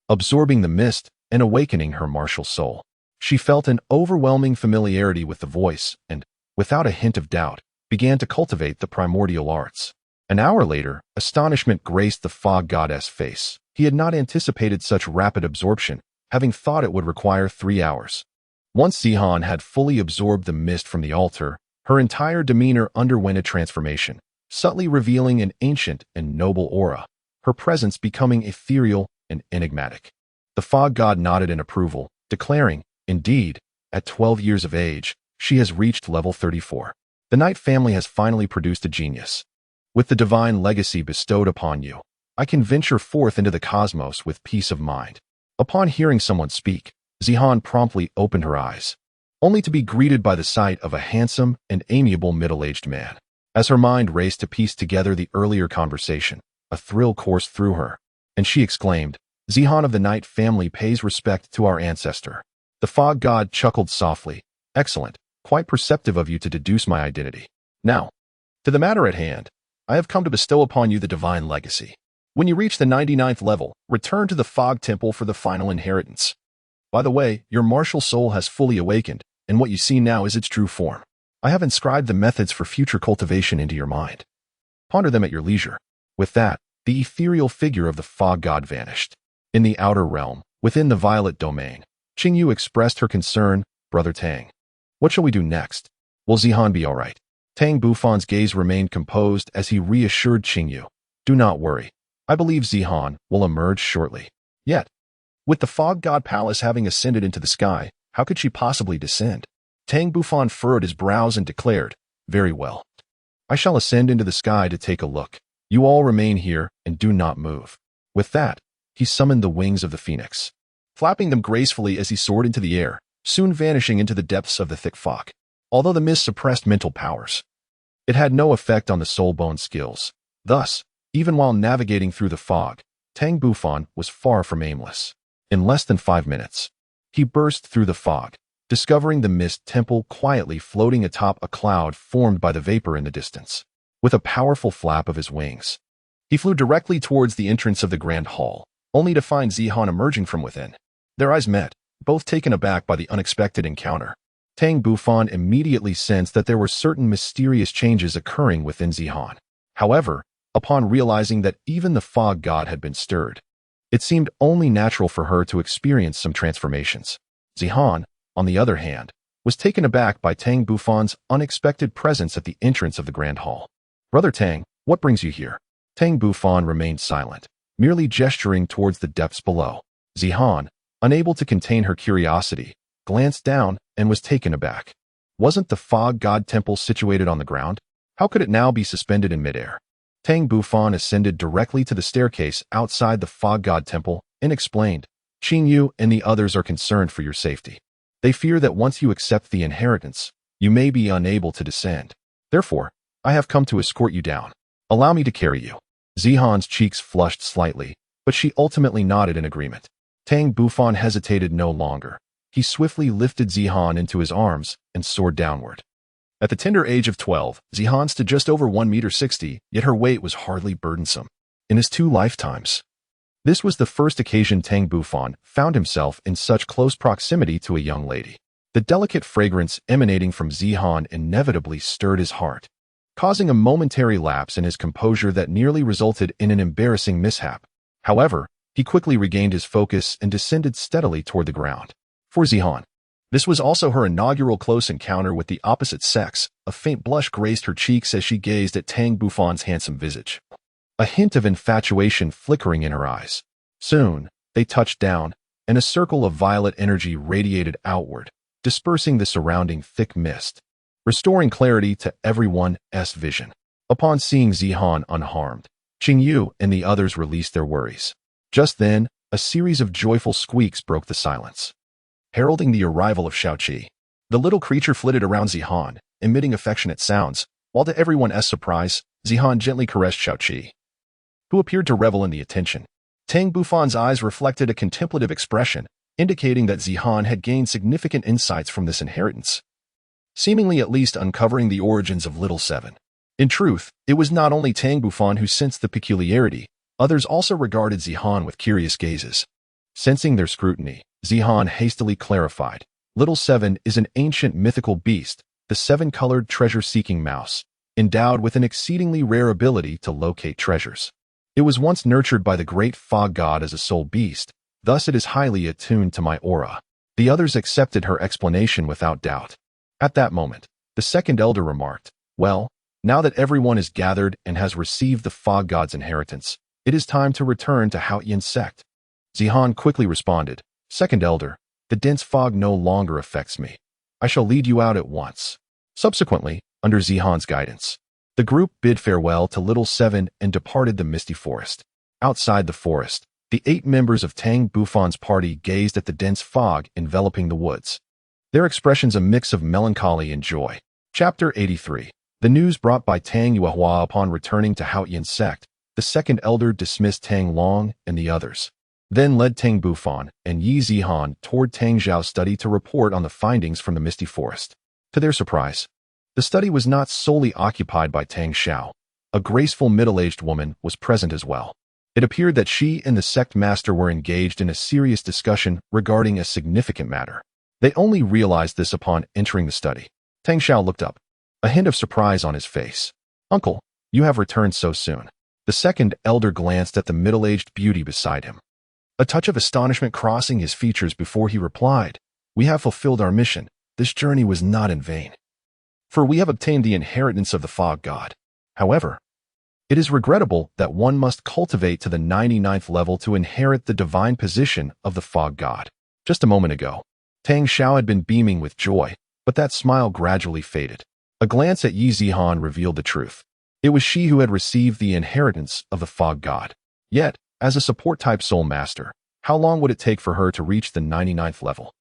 absorbing the mist and awakening her martial soul. She felt an overwhelming familiarity with the voice and, without a hint of doubt, began to cultivate the primordial arts. An hour later, astonishment graced the fog goddess' face. He had not anticipated such rapid absorption, having thought it would require 3 hours. Once Zihan had fully absorbed the mist from the altar, her entire demeanor underwent a transformation, subtly revealing an ancient and noble aura, her presence becoming ethereal and enigmatic. The fog god nodded in approval, declaring, indeed, at 12 years of age, she has reached level 34. The Knight family has finally produced a genius. With the divine legacy bestowed upon you, I can venture forth into the cosmos with peace of mind. Upon hearing someone speak, Zihan promptly opened her eyes, only to be greeted by the sight of a handsome and amiable middle-aged man. As her mind raced to piece together the earlier conversation, a thrill coursed through her, and she exclaimed, Zihan of the Knight family pays respect to our ancestor. The fog god chuckled softly. Excellent, quite perceptive of you to deduce my identity. Now, to the matter at hand, I have come to bestow upon you the divine legacy. When you reach the 99th level, return to the fog temple for the final inheritance. By the way, your martial soul has fully awakened, and what you see now is its true form. I have inscribed the methods for future cultivation into your mind. Ponder them at your leisure. With that, the ethereal figure of the fog god vanished. In the outer realm, within the violet domain, Qingyu expressed her concern. Brother Tang, what shall we do next? Will Zihan be all right? Tang Bufan's gaze remained composed as he reassured Qingyu. Do not worry. I believe Zihan will emerge shortly. Yet, with the fog god palace having ascended into the sky, how could she possibly descend? Tang Bufan furrowed his brows and declared, very well. I shall ascend into the sky to take a look. You all remain here and do not move. With that, he summoned the wings of the phoenix, flapping them gracefully as he soared into the air, soon vanishing into the depths of the thick fog. Although the mist suppressed mental powers, it had no effect on the soul-bone skills. Thus, even while navigating through the fog, Tang Bufan was far from aimless. In less than 5 minutes, he burst through the fog, discovering the mist temple quietly floating atop a cloud formed by the vapor in the distance. With a powerful flap of his wings, he flew directly towards the entrance of the grand hall, only to find Zihan emerging from within. Their eyes met, both taken aback by the unexpected encounter. Tang Bufan immediately sensed that there were certain mysterious changes occurring within Zihan. However, upon realizing that even the fog god had been stirred, it seemed only natural for her to experience some transformations. Zihan, on the other hand, was taken aback by Tang Bufan's unexpected presence at the entrance of the grand hall. Brother Tang, what brings you here? Tang Bufan remained silent, merely gesturing towards the depths below. Zihan, unable to contain her curiosity, glanced down and was taken aback. Wasn't the fog god temple situated on the ground? How could it now be suspended in midair? Tang Bufan ascended directly to the staircase outside the fog god temple and explained, Qingyu and the others are concerned for your safety. They fear that once you accept the inheritance, you may be unable to descend. Therefore, I have come to escort you down. Allow me to carry you. Zihan's cheeks flushed slightly, but she ultimately nodded in agreement. Tang Bufan hesitated no longer. He swiftly lifted Zihan into his arms and soared downward. At the tender age of 12, Zihan stood just over 1.60 meters, yet her weight was hardly burdensome. In his 2 lifetimes, this was the first occasion Tang Bufan found himself in such close proximity to a young lady. The delicate fragrance emanating from Zihan inevitably stirred his heart, causing a momentary lapse in his composure that nearly resulted in an embarrassing mishap. However, he quickly regained his focus and descended steadily toward the ground. For Zihan, this was also her inaugural close encounter with the opposite sex. A faint blush graced her cheeks as she gazed at Tang Bufan's handsome visage, a hint of infatuation flickering in her eyes. Soon, they touched down, and a circle of violet energy radiated outward, dispersing the surrounding thick mist, restoring clarity to everyone's vision. Upon seeing Zihan unharmed, Qingyu and the others released their worries. Just then, a series of joyful squeaks broke the silence, heralding the arrival of Shaoqi. The little creature flitted around Zihan, emitting affectionate sounds, while to everyone's surprise, Zihan gently caressed Shaoqi, who appeared to revel in the attention. Tang Bufan's eyes reflected a contemplative expression, indicating that Zihan had gained significant insights from this inheritance, seemingly at least uncovering the origins of Little Seven. In truth, it was not only Tang Bufan who sensed the peculiarity. Others also regarded Zihan with curious gazes. Sensing their scrutiny, Zihan hastily clarified, Little Seven is an ancient mythical beast, the 7-colored treasure-seeking mouse, endowed with an exceedingly rare ability to locate treasures. It was once nurtured by the great fog god as a soul beast, thus it is highly attuned to my aura. The others accepted her explanation without doubt. At that moment, the second elder remarked, well, now that everyone is gathered and has received the fog god's inheritance, it is time to return to Haotian Sect. Zihan quickly responded, Second Elder, the dense fog no longer affects me. I shall lead you out at once. Subsequently, under Zihan's guidance, the group bid farewell to Little Seven and departed the misty forest. Outside the forest, the 8 members of Tang Bufan's party gazed at the dense fog enveloping the woods, their expressions a mix of melancholy and joy. Chapter 83. The news brought by Tang Yuehua upon returning to Haotian Sect. The second elder dismissed Tang Long and the others, then led Tang Bufan and Yi Zihan toward Tang Zhao's study to report on the findings from the misty forest. To their surprise, the study was not solely occupied by Tang Xiao. A graceful middle-aged woman was present as well. It appeared that she and the sect master were engaged in a serious discussion regarding a significant matter. They only realized this upon entering the study. Tang Xiao looked up, a hint of surprise on his face. Uncle, you have returned so soon. The second elder glanced at the middle-aged beauty beside him, a touch of astonishment crossing his features before he replied, "We have fulfilled our mission. This journey was not in vain. For we have obtained the inheritance of the fog god. However, it is regrettable that one must cultivate to the 99th level to inherit the divine position of the fog god." Just a moment ago, Tang Xiao had been beaming with joy, but that smile gradually faded. A glance at Yi Zihan revealed the truth. It was she who had received the inheritance of the fog god. Yet, as a support-type soul master, how long would it take for her to reach the 99th level?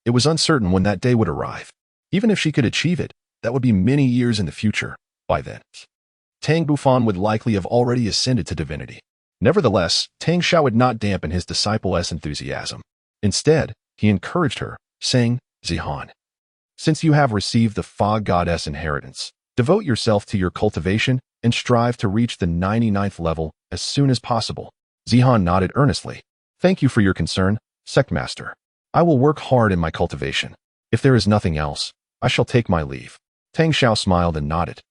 It was uncertain when that day would arrive. Even if she could achieve it, that would be many years in the future. By then, Tang Bufan would likely have already ascended to divinity. Nevertheless, Tang Xiao would not dampen his disciple's enthusiasm. Instead, he encouraged her, saying, "Zihan, since you have received the fog goddess inheritance, devote yourself to your cultivation and strive to reach the 99th level as soon as possible." Zihan nodded earnestly. "Thank you for your concern, Sect Master. I will work hard in my cultivation. If there is nothing else, I shall take my leave." Tang Xiao smiled and nodded,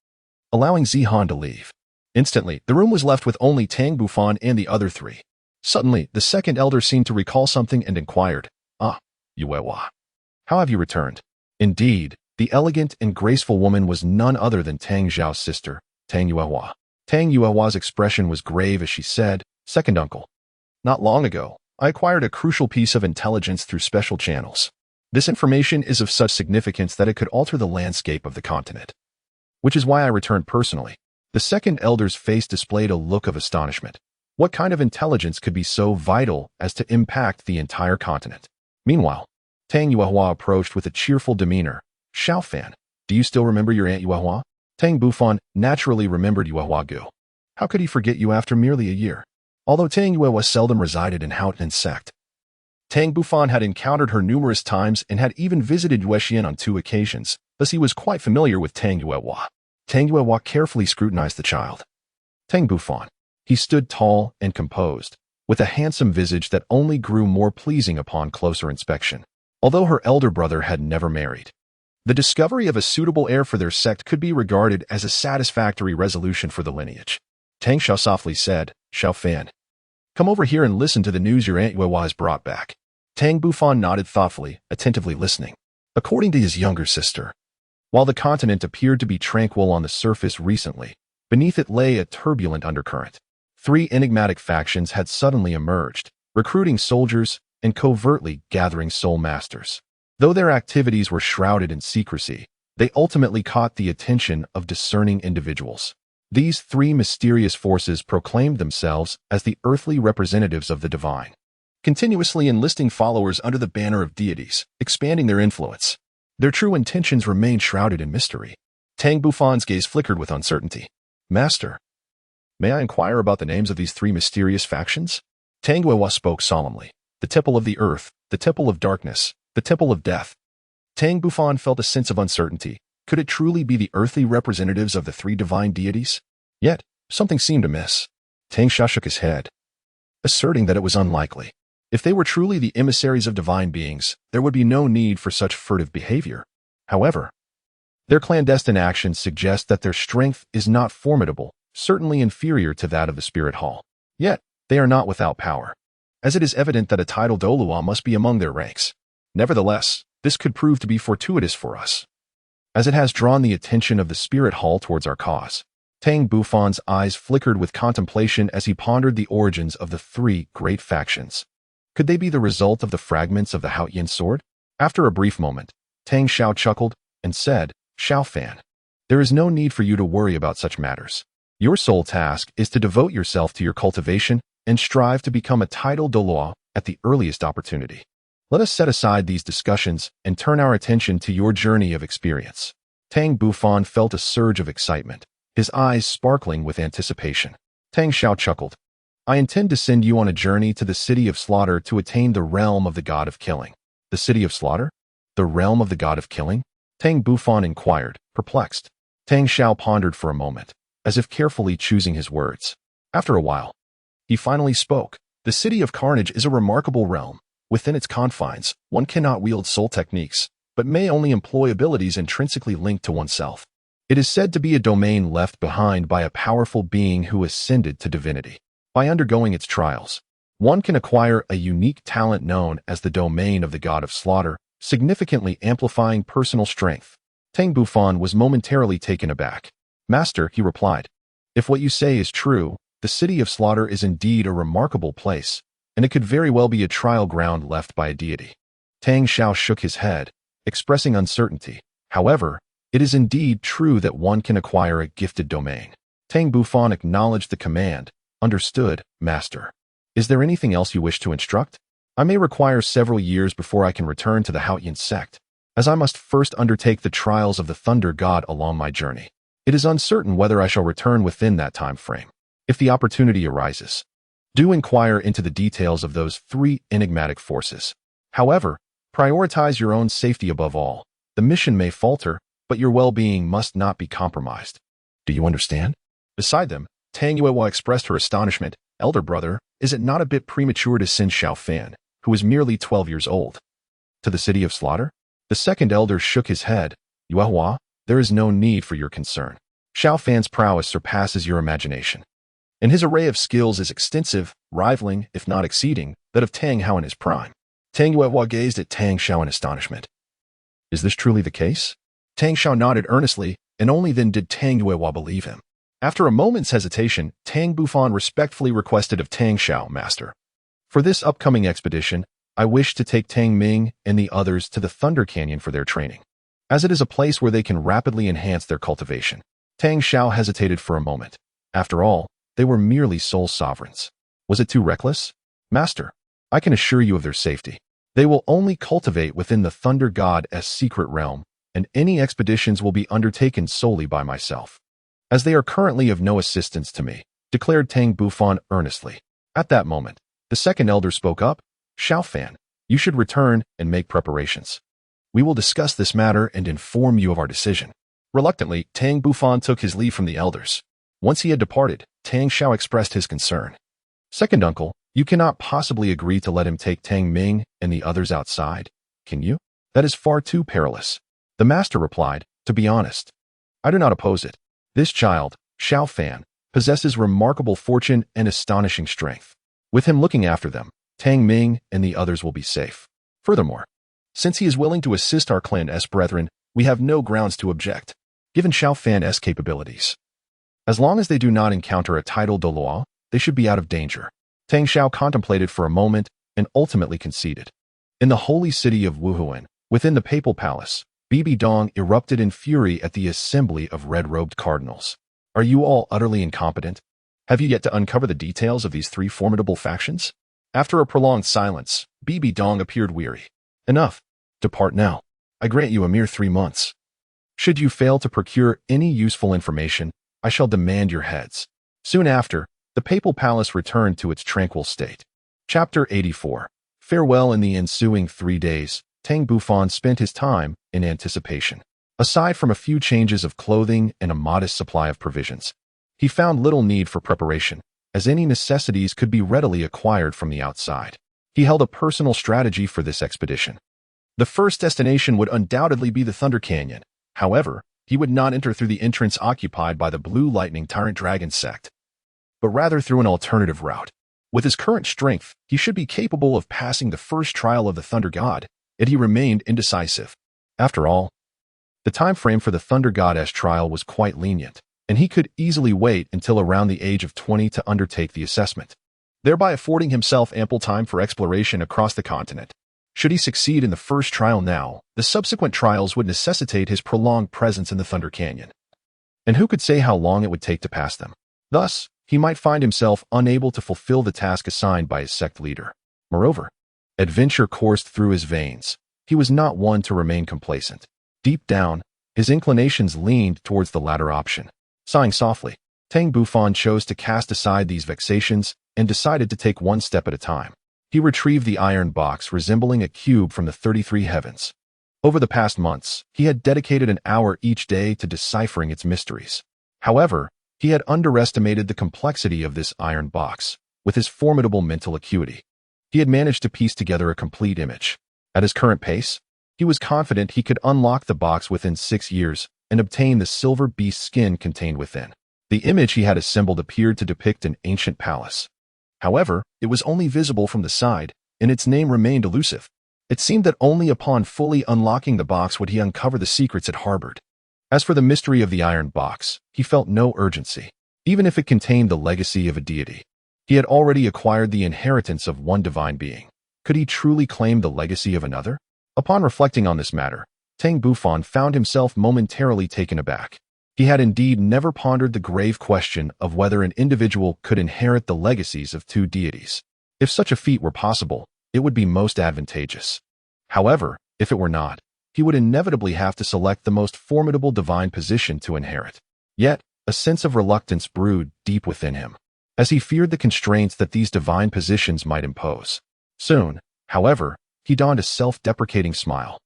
allowing Zihan to leave. Instantly, the room was left with only Tang Bufan and the other three. Suddenly, the second elder seemed to recall something and inquired, "Ah, Yuewa, how have you returned?" Indeed, the elegant and graceful woman was none other than Tang Xiao's sister, Tang Yuehua. Tang Yuehua's expression was grave as she said, "Second uncle, not long ago, I acquired a crucial piece of intelligence through special channels. This information is of such significance that it could alter the landscape of the continent, which is why I returned personally." The second elder's face displayed a look of astonishment. What kind of intelligence could be so vital as to impact the entire continent? Meanwhile, Tang Yuehua approached with a cheerful demeanor. "Xiao Fan, do you still remember your Aunt Yuehua?" Tang Bufan naturally remembered Yuehua Gu. How could he forget you after merely a year? Although Tang Yuehua seldom resided in Haotian Sect, Tang Bufan had encountered her numerous times and had even visited Yuexian on 2 occasions, thus he was quite familiar with Tang Yuehua. Tang Yuehua carefully scrutinized the child. Tang Bufan. He stood tall and composed, with a handsome visage that only grew more pleasing upon closer inspection. Although her elder brother had never married, the discovery of a suitable heir for their sect could be regarded as a satisfactory resolution for the lineage. Tang Xiao softly said, "Xiao Fan, come over here and listen to the news your Aunt Yuehua has brought back." Tang Bufan nodded thoughtfully, attentively listening. According to his younger sister, while the continent appeared to be tranquil on the surface recently, beneath it lay a turbulent undercurrent. 3 enigmatic factions had suddenly emerged, recruiting soldiers and covertly gathering soul masters. Though their activities were shrouded in secrecy, they ultimately caught the attention of discerning individuals. These 3 mysterious forces proclaimed themselves as the earthly representatives of the divine, continuously enlisting followers under the banner of deities, expanding their influence. Their true intentions remained shrouded in mystery. Tang Bufan's gaze flickered with uncertainty. "Master, may I inquire about the names of these 3 mysterious factions?" Tang Yuehua spoke solemnly. "The Temple of the Earth, the Temple of Darkness, the Temple of Death." Tang Bufan felt a sense of uncertainty. Could it truly be the earthly representatives of the 3 divine deities? Yet, something seemed amiss. Tang Xiao shook his head, asserting that it was unlikely. If they were truly the emissaries of divine beings, there would be no need for such furtive behavior. However, their clandestine actions suggest that their strength is not formidable, certainly inferior to that of the Spirit Hall. Yet, they are not without power, as it is evident that a title Douluo must be among their ranks. Nevertheless, this could prove to be fortuitous for us, as it has drawn the attention of the Spirit Hall towards our cause. Tang Bufan's eyes flickered with contemplation as he pondered the origins of the 3 great factions. Could they be the result of the fragments of the Haotian sword? After a brief moment, Tang Xiao chuckled and said, "Xiao Fan, there is no need for you to worry about such matters. Your sole task is to devote yourself to your cultivation and strive to become a title Douluo at the earliest opportunity. Let us set aside these discussions and turn our attention to your journey of experience." Tang Bufan felt a surge of excitement, his eyes sparkling with anticipation. Tang Xiao chuckled. "I intend to send you on a journey to the City of Slaughter to attain the realm of the God of Killing." "The City of Slaughter? The realm of the God of Killing?" Tang Bufan inquired, perplexed. Tang Xiao pondered for a moment, as if carefully choosing his words. After a while, he finally spoke. "The City of Carnage is a remarkable realm. Within its confines, one cannot wield soul techniques, but may only employ abilities intrinsically linked to oneself. It is said to be a domain left behind by a powerful being who ascended to divinity. By undergoing its trials, one can acquire a unique talent known as the domain of the god of slaughter, significantly amplifying personal strength. Tang Bufan was momentarily taken aback. Master, he replied, if what you say is true, the city of slaughter is indeed a remarkable place, and it could very well be a trial ground left by a deity. Tang Xiao shook his head, expressing uncertainty. However, it is indeed true that one can acquire a gifted domain. Tang Bufan acknowledged the command. Understood, Master. Is there anything else you wish to instruct? I may require several years before I can return to the Haotian Sect, as I must first undertake the trials of the Thunder God along my journey. It is uncertain whether I shall return within that time frame. If the opportunity arises, do inquire into the details of those 3 enigmatic forces. However, prioritize your own safety above all. The mission may falter, but your well-being must not be compromised. Do you understand? Beside them, Tang Yuewa expressed her astonishment. Elder brother, is it not a bit premature to send Xiao Fan, who is merely 12 years old, to the city of slaughter? The second elder shook his head. Yuehua, there is no need for your concern. Xiao Fan's prowess surpasses your imagination, and his array of skills is extensive, rivaling, if not exceeding, that of Tang Hao in his prime. Tang Yuehua gazed at Tang Xiao in astonishment. Is this truly the case? Tang Xiao nodded earnestly, and only then did Tang Yuehua believe him. After a moment's hesitation, Tang Bufan respectfully requested of Tang Xiao, Master, for this upcoming expedition, I wish to take Tang Ming and the others to the Thunder Canyon for their training, as it is a place where they can rapidly enhance their cultivation. Tang Xiao hesitated for a moment. After all, they were merely sole sovereigns. Was it too reckless? Master, I can assure you of their safety. They will only cultivate within the Thunder God's secret realm, and any expeditions will be undertaken solely by myself, as they are currently of no assistance to me, declared Tang Bufan earnestly. At that moment, the second elder spoke up. Xiao Fan, you should return and make preparations. We will discuss this matter and inform you of our decision. Reluctantly, Tang Bufan took his leave from the elders. Once he had departed, Tang Xiao expressed his concern. Second uncle, you cannot possibly agree to let him take Tang Ming and the others outside, can you? That is far too perilous. The master replied, to be honest, I do not oppose it. This child, Xiao Fan, possesses remarkable fortune and astonishing strength. With him looking after them, Tang Ming and the others will be safe. Furthermore, since he is willing to assist our clan's brethren, we have no grounds to object, given Xiao Fan's capabilities. As long as they do not encounter a tidal Douluo, they should be out of danger. Tang Xiao contemplated for a moment and ultimately conceded. In the holy city of Wuhuan, within the papal palace, Bibi Dong erupted in fury at the assembly of red-robed cardinals. Are you all utterly incompetent? Have you yet to uncover the details of these 3 formidable factions? After a prolonged silence, Bibi Dong appeared weary. Enough. Depart now. I grant you a mere 3 months. Should you fail to procure any useful information, I shall demand your heads. Soon after, the papal palace returned to its tranquil state. Chapter 84. Farewell. In the ensuing 3 days, Tang Bufan spent his time in anticipation. Aside from a few changes of clothing and a modest supply of provisions, he found little need for preparation, as any necessities could be readily acquired from the outside. He held a personal strategy for this expedition. The first destination would undoubtedly be the Thunder Canyon. However, he would not enter through the entrance occupied by the Blue Lightning Tyrant Dragon Sect, but rather through an alternative route. With his current strength, he should be capable of passing the first trial of the Thunder God, yet he remained indecisive. After all, the time frame for the Thunder God's trial was quite lenient, and he could easily wait until around the age of 20 to undertake the assessment, thereby affording himself ample time for exploration across the continent. Should he succeed in the first trial now, the subsequent trials would necessitate his prolonged presence in the Thunder Canyon, and who could say how long it would take to pass them? Thus, he might find himself unable to fulfill the task assigned by his sect leader. Moreover, adventure coursed through his veins. He was not one to remain complacent. Deep down, his inclinations leaned towards the latter option. Sighing softly, Tang Bufan chose to cast aside these vexations and decided to take one step at a time. He retrieved the iron box resembling a cube from the 33 heavens. Over the past months, he had dedicated an hour each day to deciphering its mysteries. However, he had underestimated the complexity of this iron box. With his formidable mental acuity, he had managed to piece together a complete image. At his current pace, he was confident he could unlock the box within 6 years, and obtain the silver beast skin contained within. The image he had assembled appeared to depict an ancient palace. However, it was only visible from the side, and its name remained elusive. It seemed that only upon fully unlocking the box would he uncover the secrets it harbored. As for the mystery of the iron box, he felt no urgency, even if it contained the legacy of a deity. He had already acquired the inheritance of one divine being. Could he truly claim the legacy of another? Upon reflecting on this matter, Tang Bufan found himself momentarily taken aback. He had indeed never pondered the grave question of whether an individual could inherit the legacies of two deities. If such a feat were possible, it would be most advantageous. However, if it were not, he would inevitably have to select the most formidable divine position to inherit. Yet, a sense of reluctance brewed deep within him, as he feared the constraints that these divine positions might impose. Soon, however, he donned a self-deprecating smile.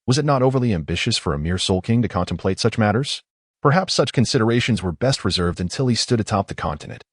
Was it not overly ambitious for a mere Soul King to contemplate such matters? Perhaps such considerations were best reserved until he stood atop the continent.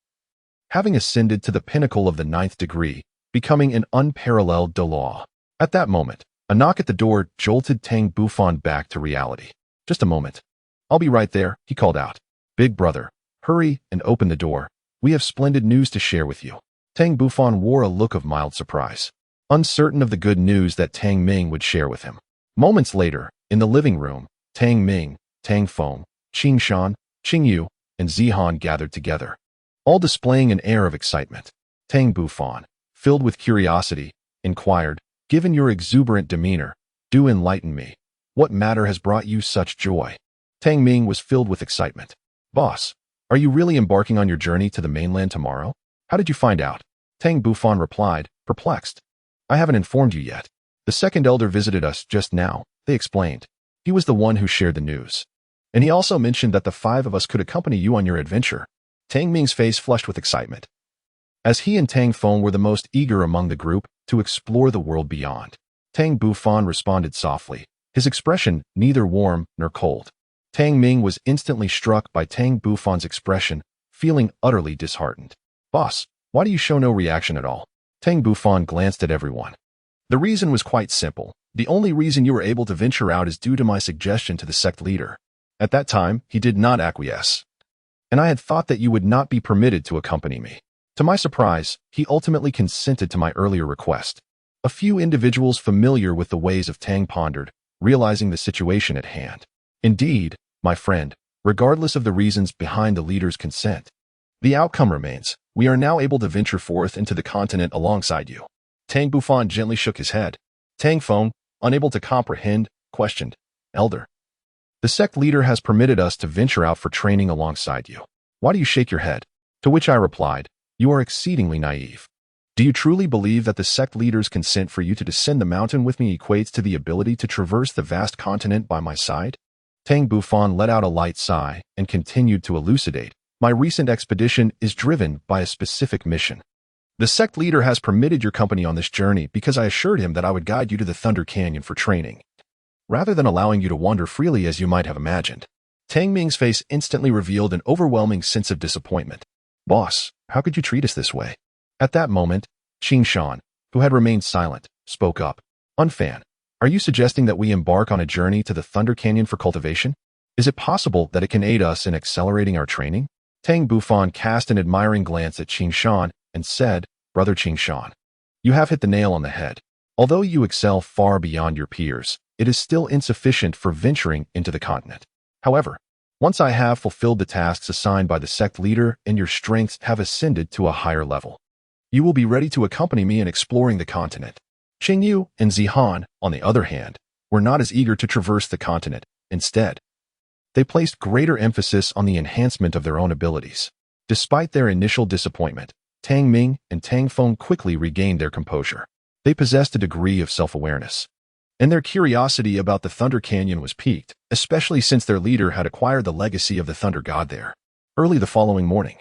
Having ascended to the pinnacle of the 9th degree, becoming an unparalleled Douluo. At that moment, a knock at the door jolted Tang Bufan back to reality. Just a moment. I'll be right there, he called out. Big brother, hurry and open the door. We have splendid news to share with you. Tang Bufan wore a look of mild surprise, uncertain of the good news that Tang Ming would share with him. Moments later, in the living room, Tang Ming, Tang Feng, Qing Shan, Qing Yu, and Zihan gathered together, all displaying an air of excitement. Tang Bufan, filled with curiosity, inquired, given your exuberant demeanor, do enlighten me. What matter has brought you such joy? Tang Ming was filled with excitement. Boss, are you really embarking on your journey to the mainland tomorrow? How did you find out? Tang Bufan replied, perplexed. I haven't informed you yet. The second elder visited us just now, they explained. He was the one who shared the news. And he also mentioned that the 5 of us could accompany you on your adventure. Tang Ming's face flushed with excitement, as he and Tang Feng were the most eager among the group to explore the world beyond. Tang Bufan responded softly, his expression neither warm nor cold. Tang Ming was instantly struck by Tang Bufan's expression, feeling utterly disheartened. Boss, why do you show no reaction at all? Tang Bufan glanced at everyone. The reason was quite simple. The only reason you were able to venture out is due to my suggestion to the sect leader. At that time, he did not acquiesce, and I had thought that you would not be permitted to accompany me. To my surprise, he ultimately consented to my earlier request. A few individuals familiar with the ways of Tang pondered, realizing the situation at hand. Indeed, my friend, regardless of the reasons behind the leader's consent, the outcome remains. We are now able to venture forth into the continent alongside you. Tang Bufan gently shook his head. Tang Feng, unable to comprehend, questioned, Elder, the sect leader has permitted us to venture out for training alongside you. Why do you shake your head? To which I replied, you are exceedingly naive. Do you truly believe that the sect leader's consent for you to descend the mountain with me equates to the ability to traverse the vast continent by my side? Tang Bufan let out a light sigh and continued to elucidate. My recent expedition is driven by a specific mission. The sect leader has permitted your company on this journey because I assured him that I would guide you to the Thunder Canyon for training, rather than allowing you to wander freely as you might have imagined. Tang Ming's face instantly revealed an overwhelming sense of disappointment. Boss, how could you treat us this way? At that moment, Qing Shan, who had remained silent, spoke up. Unfan, are you suggesting that we embark on a journey to the Thunder Canyon for cultivation? Is it possible that it can aid us in accelerating our training? Tang Bufan cast an admiring glance at Qing Shan and said, Brother Qing Shan, you have hit the nail on the head. Although you excel far beyond your peers, it is still insufficient for venturing into the continent. However, once I have fulfilled the tasks assigned by the sect leader and your strengths have ascended to a higher level, you will be ready to accompany me in exploring the continent. Qing Yu and Zihan, on the other hand, were not as eager to traverse the continent. Instead, they placed greater emphasis on the enhancement of their own abilities. Despite their initial disappointment, Tang Ming and Tang Feng quickly regained their composure. They possessed a degree of self-awareness, and their curiosity about the Thunder Canyon was piqued, especially since their leader had acquired the legacy of the Thunder God there. Early the following morning,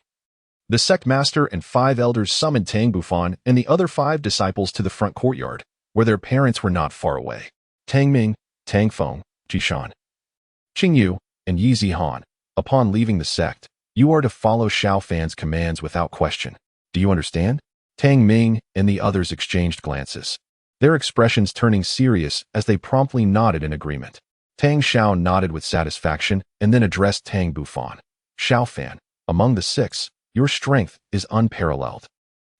the sect master and 5 elders summoned Tang Bufan and the other 5 disciples to the front courtyard, where their parents were not far away. Tang Ming, Tang Feng, Jishan, Qing Yu, and Yi Zihan, upon leaving the sect, you are to follow Xiao Fan's commands without question. Do you understand? Tang Ming and the others exchanged glances, their expressions turning serious as they promptly nodded in agreement. Tang Xiao nodded with satisfaction and then addressed Tang Bufan. Xiao Fan, among the six, your strength is unparalleled.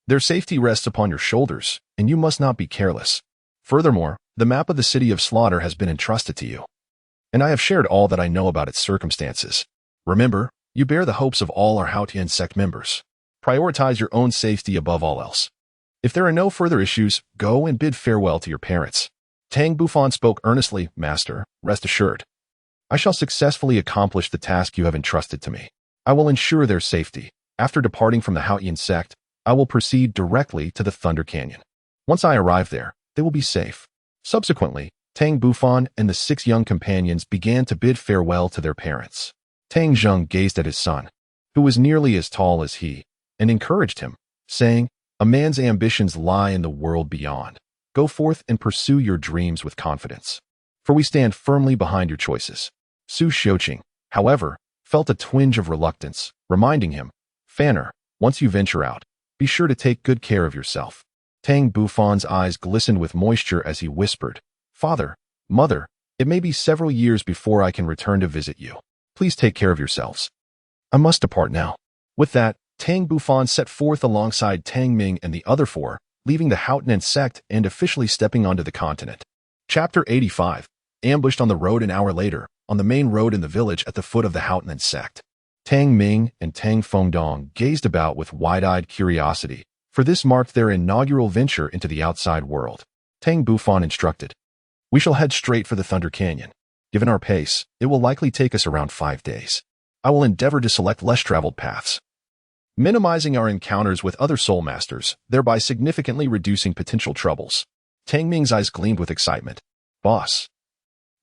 Their safety rests upon your shoulders, and you must not be careless. Furthermore, the map of the city of slaughter has been entrusted to you, and I have shared all that I know about its circumstances. Remember, you bear the hopes of all our Haotian Sect members. Prioritize your own safety above all else. If there are no further issues, go and bid farewell to your parents. Tang Bufan spoke earnestly. Master, rest assured. I shall successfully accomplish the task you have entrusted to me. I will ensure their safety. After departing from the Haotian Sect, I will proceed directly to the Thunder Canyon. Once I arrive there, they will be safe. Subsequently, Tang Bufan and the six young companions began to bid farewell to their parents. Tang Zheng gazed at his son, who was nearly as tall as he, and encouraged him, saying, "A man's ambitions lie in the world beyond. Go forth and pursue your dreams with confidence, for we stand firmly behind your choices." Su Xiuqing, however, felt a twinge of reluctance, reminding him, "Fanner, once you venture out, be sure to take good care of yourself." Tang Bufan's eyes glistened with moisture as he whispered, "Father, Mother, it may be several years before I can return to visit you. Please take care of yourselves. I must depart now." With that, Tang Bufan set forth alongside Tang Ming and the other four, leaving the Haotian Sect and officially stepping onto the continent. Chapter 85. Ambushed on the road. An hour later, on the main road in the village at the foot of the Haotian Sect, Tang Ming and Tang Fengdong gazed about with wide-eyed curiosity, for this marked their inaugural venture into the outside world. Tang Bufan instructed, "We shall head straight for the Thunder Canyon. Given our pace, it will likely take us around 5 days. I will endeavor to select less traveled paths, minimizing our encounters with other soul masters, thereby significantly reducing potential troubles." Tang Ming's eyes gleamed with excitement. "Boss,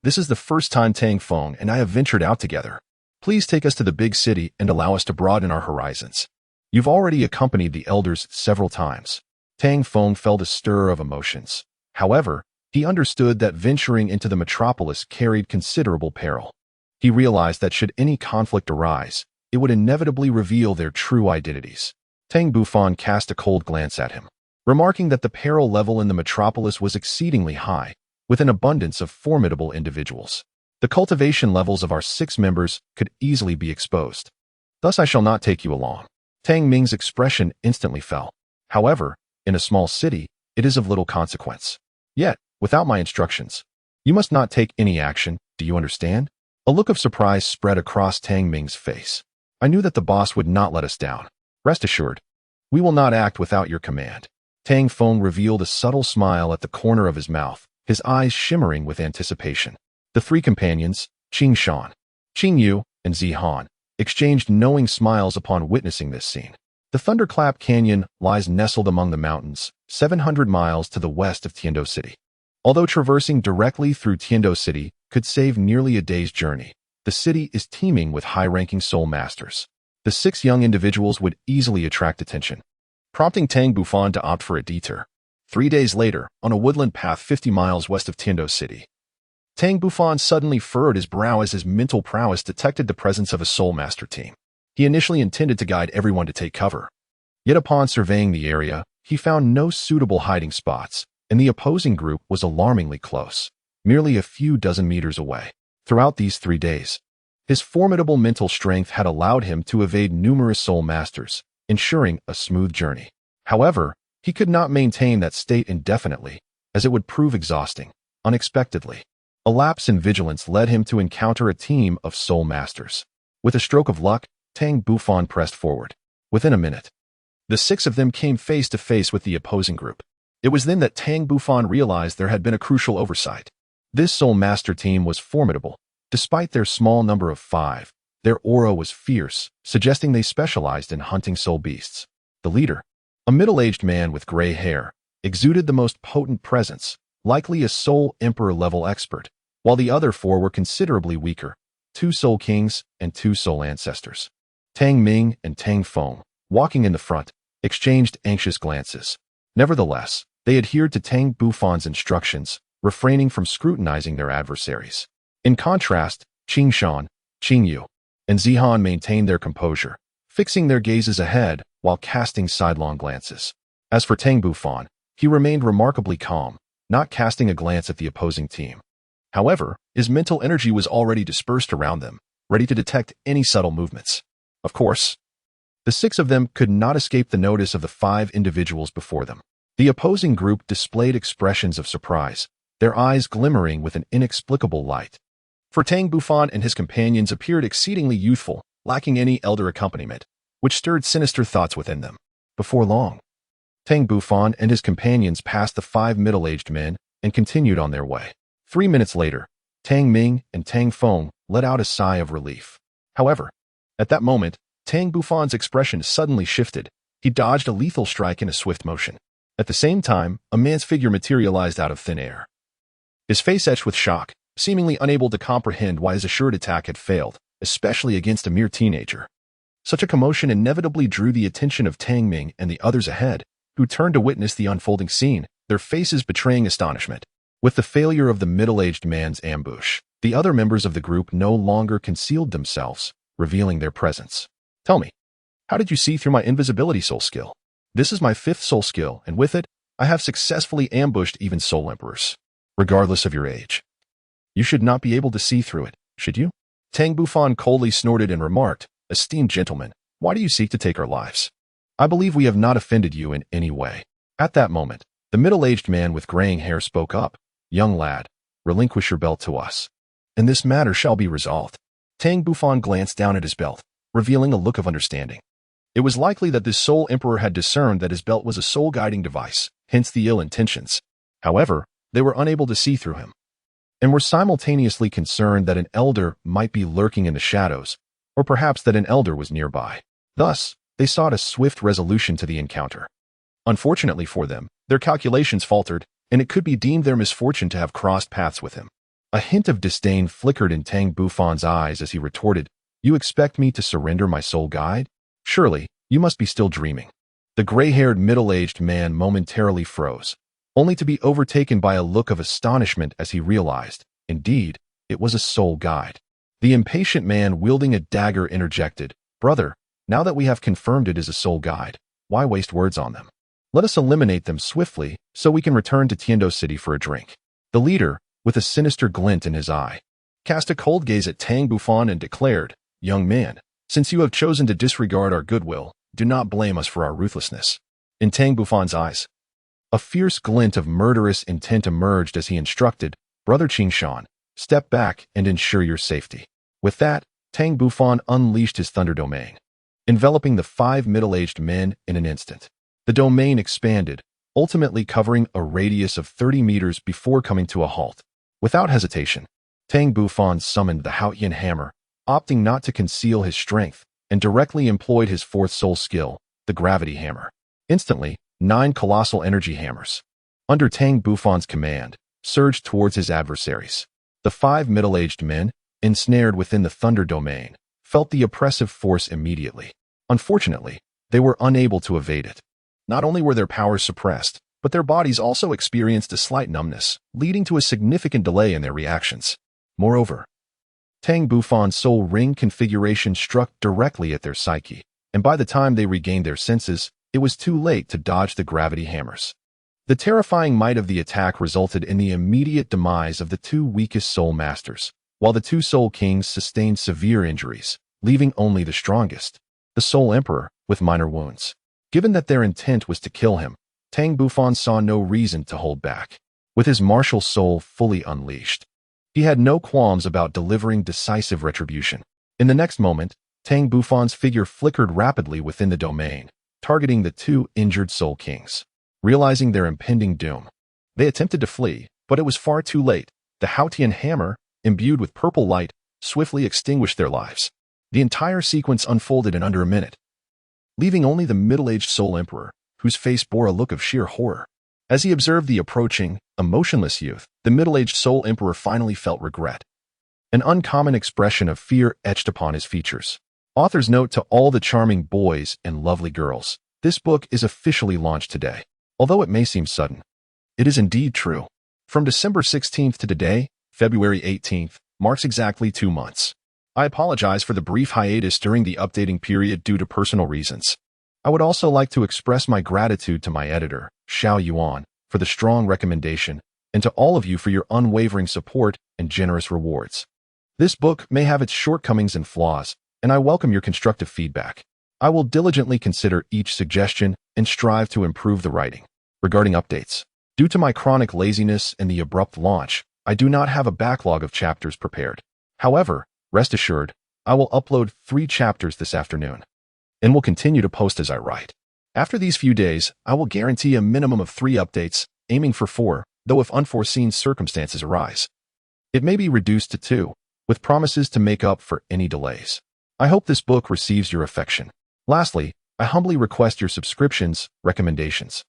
this is the first time Tang Feng and I have ventured out together. Please take us to the big city and allow us to broaden our horizons. You've already accompanied the elders several times." Tang Feng felt a stir of emotions. However, he understood that venturing into the metropolis carried considerable peril. He realized that should any conflict arise, it would inevitably reveal their true identities. Tang Bufan cast a cold glance at him, remarking that the peril level in the metropolis was exceedingly high, with an abundance of formidable individuals. The cultivation levels of our 6 members could easily be exposed. Thus I shall not take you along. Tang Ming's expression instantly fell. However, in a small city, it is of little consequence. Yet, without my instructions, you must not take any action, do you understand? A look of surprise spread across Tang Ming's face. "I knew that the boss would not let us down. Rest assured, we will not act without your command." Tang Feng revealed a subtle smile at the corner of his mouth, his eyes shimmering with anticipation. The 3 companions, Qing Shan, Qing Yu, and Zihan, exchanged knowing smiles upon witnessing this scene. The Thunderclap Canyon lies nestled among the mountains, 700 miles to the west of Tiando City. Although traversing directly through Tiando City could save nearly a day's journey, the city is teeming with high-ranking soul masters. The 6 young individuals would easily attract attention, prompting Tang Bufan to opt for a detour. 3 days later, on a woodland path 50 miles west of Tiando City, Tang Bufan suddenly furrowed his brow as his mental prowess detected the presence of a soul master team. He initially intended to guide everyone to take cover. Yet upon surveying the area, he found no suitable hiding spots, and the opposing group was alarmingly close, merely a few dozen meters away. Throughout these 3 days, his formidable mental strength had allowed him to evade numerous soul masters, ensuring a smooth journey. However, he could not maintain that state indefinitely, as it would prove exhausting. Unexpectedly, a lapse in vigilance led him to encounter a team of soul masters. With a stroke of luck, Tang Bufan pressed forward. Within a minute, the 6 of them came face to face with the opposing group. It was then that Tang Bufan realized there had been a crucial oversight. This soul master team was formidable. Despite their small number of 5, their aura was fierce, suggesting they specialized in hunting soul beasts. The leader, a middle-aged man with gray hair, exuded the most potent presence, likely a soul emperor-level expert, while the other 4 were considerably weaker, 2 soul kings and 2 soul ancestors. Tang Ming and Tang Feng, walking in the front, exchanged anxious glances. Nevertheless, they adhered to Tang Bufan's instructions, refraining from scrutinizing their adversaries. In contrast, Qing Shan, Qing Yu, and Zihan maintained their composure, fixing their gazes ahead while casting sidelong glances. As for Tang Bufan, he remained remarkably calm, not casting a glance at the opposing team. However, his mental energy was already dispersed around them, ready to detect any subtle movements. Of course, the 6 of them could not escape the notice of the 5 individuals before them. The opposing group displayed expressions of surprise, their eyes glimmering with an inexplicable light. For Tang Bufan and his companions appeared exceedingly youthful, lacking any elder accompaniment, which stirred sinister thoughts within them. Before long, Tang Bufan and his companions passed the 5 middle-aged men and continued on their way. 3 minutes later, Tang Ming and Tang Feng let out a sigh of relief. However, at that moment, Tang Bufan's expression suddenly shifted. He dodged a lethal strike in a swift motion. At the same time, a man's figure materialized out of thin air. His face etched with shock, seemingly unable to comprehend why his assured attack had failed, especially against a mere teenager. Such a commotion inevitably drew the attention of Tang Ming and the others ahead, who turned to witness the unfolding scene, their faces betraying astonishment. With the failure of the middle-aged man's ambush, the other members of the group no longer concealed themselves, revealing their presence. Tell me, how did you see through my invisibility soul skill? This is my 5th soul skill, and with it, I have successfully ambushed even soul emperors. Regardless of your age. You should not be able to see through it, should you? Tang Bufan coldly snorted and remarked, Esteemed gentlemen, why do you seek to take our lives? I believe we have not offended you in any way. At that moment, the middle-aged man with graying hair spoke up. Young lad, relinquish your belt to us, and this matter shall be resolved. Tang Bufan glanced down at his belt, revealing a look of understanding. It was likely that this soul emperor had discerned that his belt was a soul-guiding device, hence the ill intentions. However, they were unable to see through him, and were simultaneously concerned that an elder might be lurking in the shadows, or perhaps that an elder was nearby. Thus, they sought a swift resolution to the encounter. Unfortunately for them, their calculations faltered, and it could be deemed their misfortune to have crossed paths with him. A hint of disdain flickered in Tang Bufan's eyes as he retorted, You expect me to surrender my soul guide? Surely, you must be still dreaming. The gray-haired middle-aged man momentarily froze, only to be overtaken by a look of astonishment as he realized, indeed, it was a soul guide. The impatient man wielding a dagger interjected, Brother, now that we have confirmed it is a soul guide, why waste words on them? Let us eliminate them swiftly so we can return to Tiando City for a drink. The leader, with a sinister glint in his eye, cast a cold gaze at Tang Bufan and declared, Young man, since you have chosen to disregard our goodwill, do not blame us for our ruthlessness. In Tang Bufan's eyes, a fierce glint of murderous intent emerged as he instructed, Brother Qingshan, step back and ensure your safety. With that, Tang Bufan unleashed his thunder domain, enveloping the 5 middle-aged men in an instant. The domain expanded, ultimately covering a radius of 30 meters before coming to a halt. Without hesitation, Tang Bufan summoned the Haotian hammer, opting not to conceal his strength, and directly employed his 4th soul skill, the gravity hammer. Instantly, 9 colossal energy hammers, under Tang Bufan's command, surged towards his adversaries. The 5 middle-aged men, ensnared within the thunder domain, felt the oppressive force immediately. Unfortunately, they were unable to evade it. Not only were their powers suppressed, but their bodies also experienced a slight numbness, leading to a significant delay in their reactions. Moreover, Tang Bufan's soul ring configuration struck directly at their psyche, and by the time they regained their senses, it was too late to dodge the gravity hammers. The terrifying might of the attack resulted in the immediate demise of the 2 weakest soul masters, while the 2 soul kings sustained severe injuries, leaving only the strongest, the soul emperor, with minor wounds. Given that their intent was to kill him, Tang Bufan saw no reason to hold back. With his martial soul fully unleashed, he had no qualms about delivering decisive retribution. In the next moment, Tang Bufan's figure flickered rapidly within the domain, targeting the 2 injured soul kings. Realizing their impending doom, they attempted to flee, but it was far too late. The Haotian hammer, imbued with purple light, swiftly extinguished their lives. The entire sequence unfolded in under a minute, leaving only the middle-aged soul emperor, whose face bore a look of sheer horror. As he observed the approaching, emotionless youth, the middle-aged soul emperor finally felt regret. An uncommon expression of fear etched upon his features. Author's note to all the charming boys and lovely girls. This book is officially launched today. Although it may seem sudden, it is indeed true. From December 16th to today, February 18th, marks exactly 2 months. I apologize for the brief hiatus during the updating period due to personal reasons. I would also like to express my gratitude to my editor, Xiao Yuan, for the strong recommendation, and to all of you for your unwavering support and generous rewards. This book may have its shortcomings and flaws, and I welcome your constructive feedback. I will diligently consider each suggestion and strive to improve the writing. Regarding updates, due to my chronic laziness and the abrupt launch, I do not have a backlog of chapters prepared. However, rest assured, I will upload 3 chapters this afternoon, and will continue to post as I write. After these few days, I will guarantee a minimum of 3 updates, aiming for 4, though if unforeseen circumstances arise, it may be reduced to 2, with promises to make up for any delays. I hope this book receives your affection. Lastly, I humbly request your subscriptions, recommendations,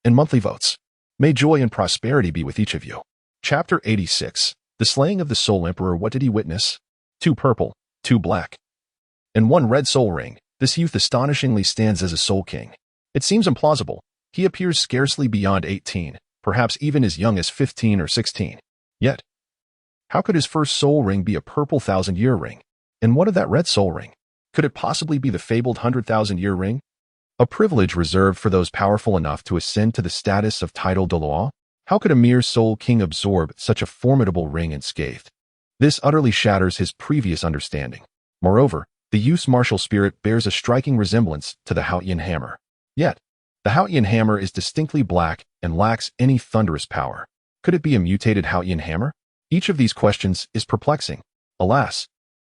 and monthly votes. May joy and prosperity be with each of you. Chapter 86. The Slaying of the Soul Emperor. What did he witness? 2 purple, 2 black, and 1 red soul ring. This youth astonishingly stands as a soul king. It seems implausible. He appears scarcely beyond 18, perhaps even as young as 15 or 16. Yet, how could his first soul ring be a purple 1,000-year ring? And what of that red soul ring? Could it possibly be the fabled 100,000-year ring? A privilege reserved for those powerful enough to ascend to the status of title Douluo? How could a mere soul king absorb such a formidable ring unscathed? This utterly shatters his previous understanding. Moreover, the youth's martial spirit bears a striking resemblance to the Haotian hammer. Yet, the Haotian hammer is distinctly black and lacks any thunderous power. Could it be a mutated Haotian hammer? Each of these questions is perplexing. Alas,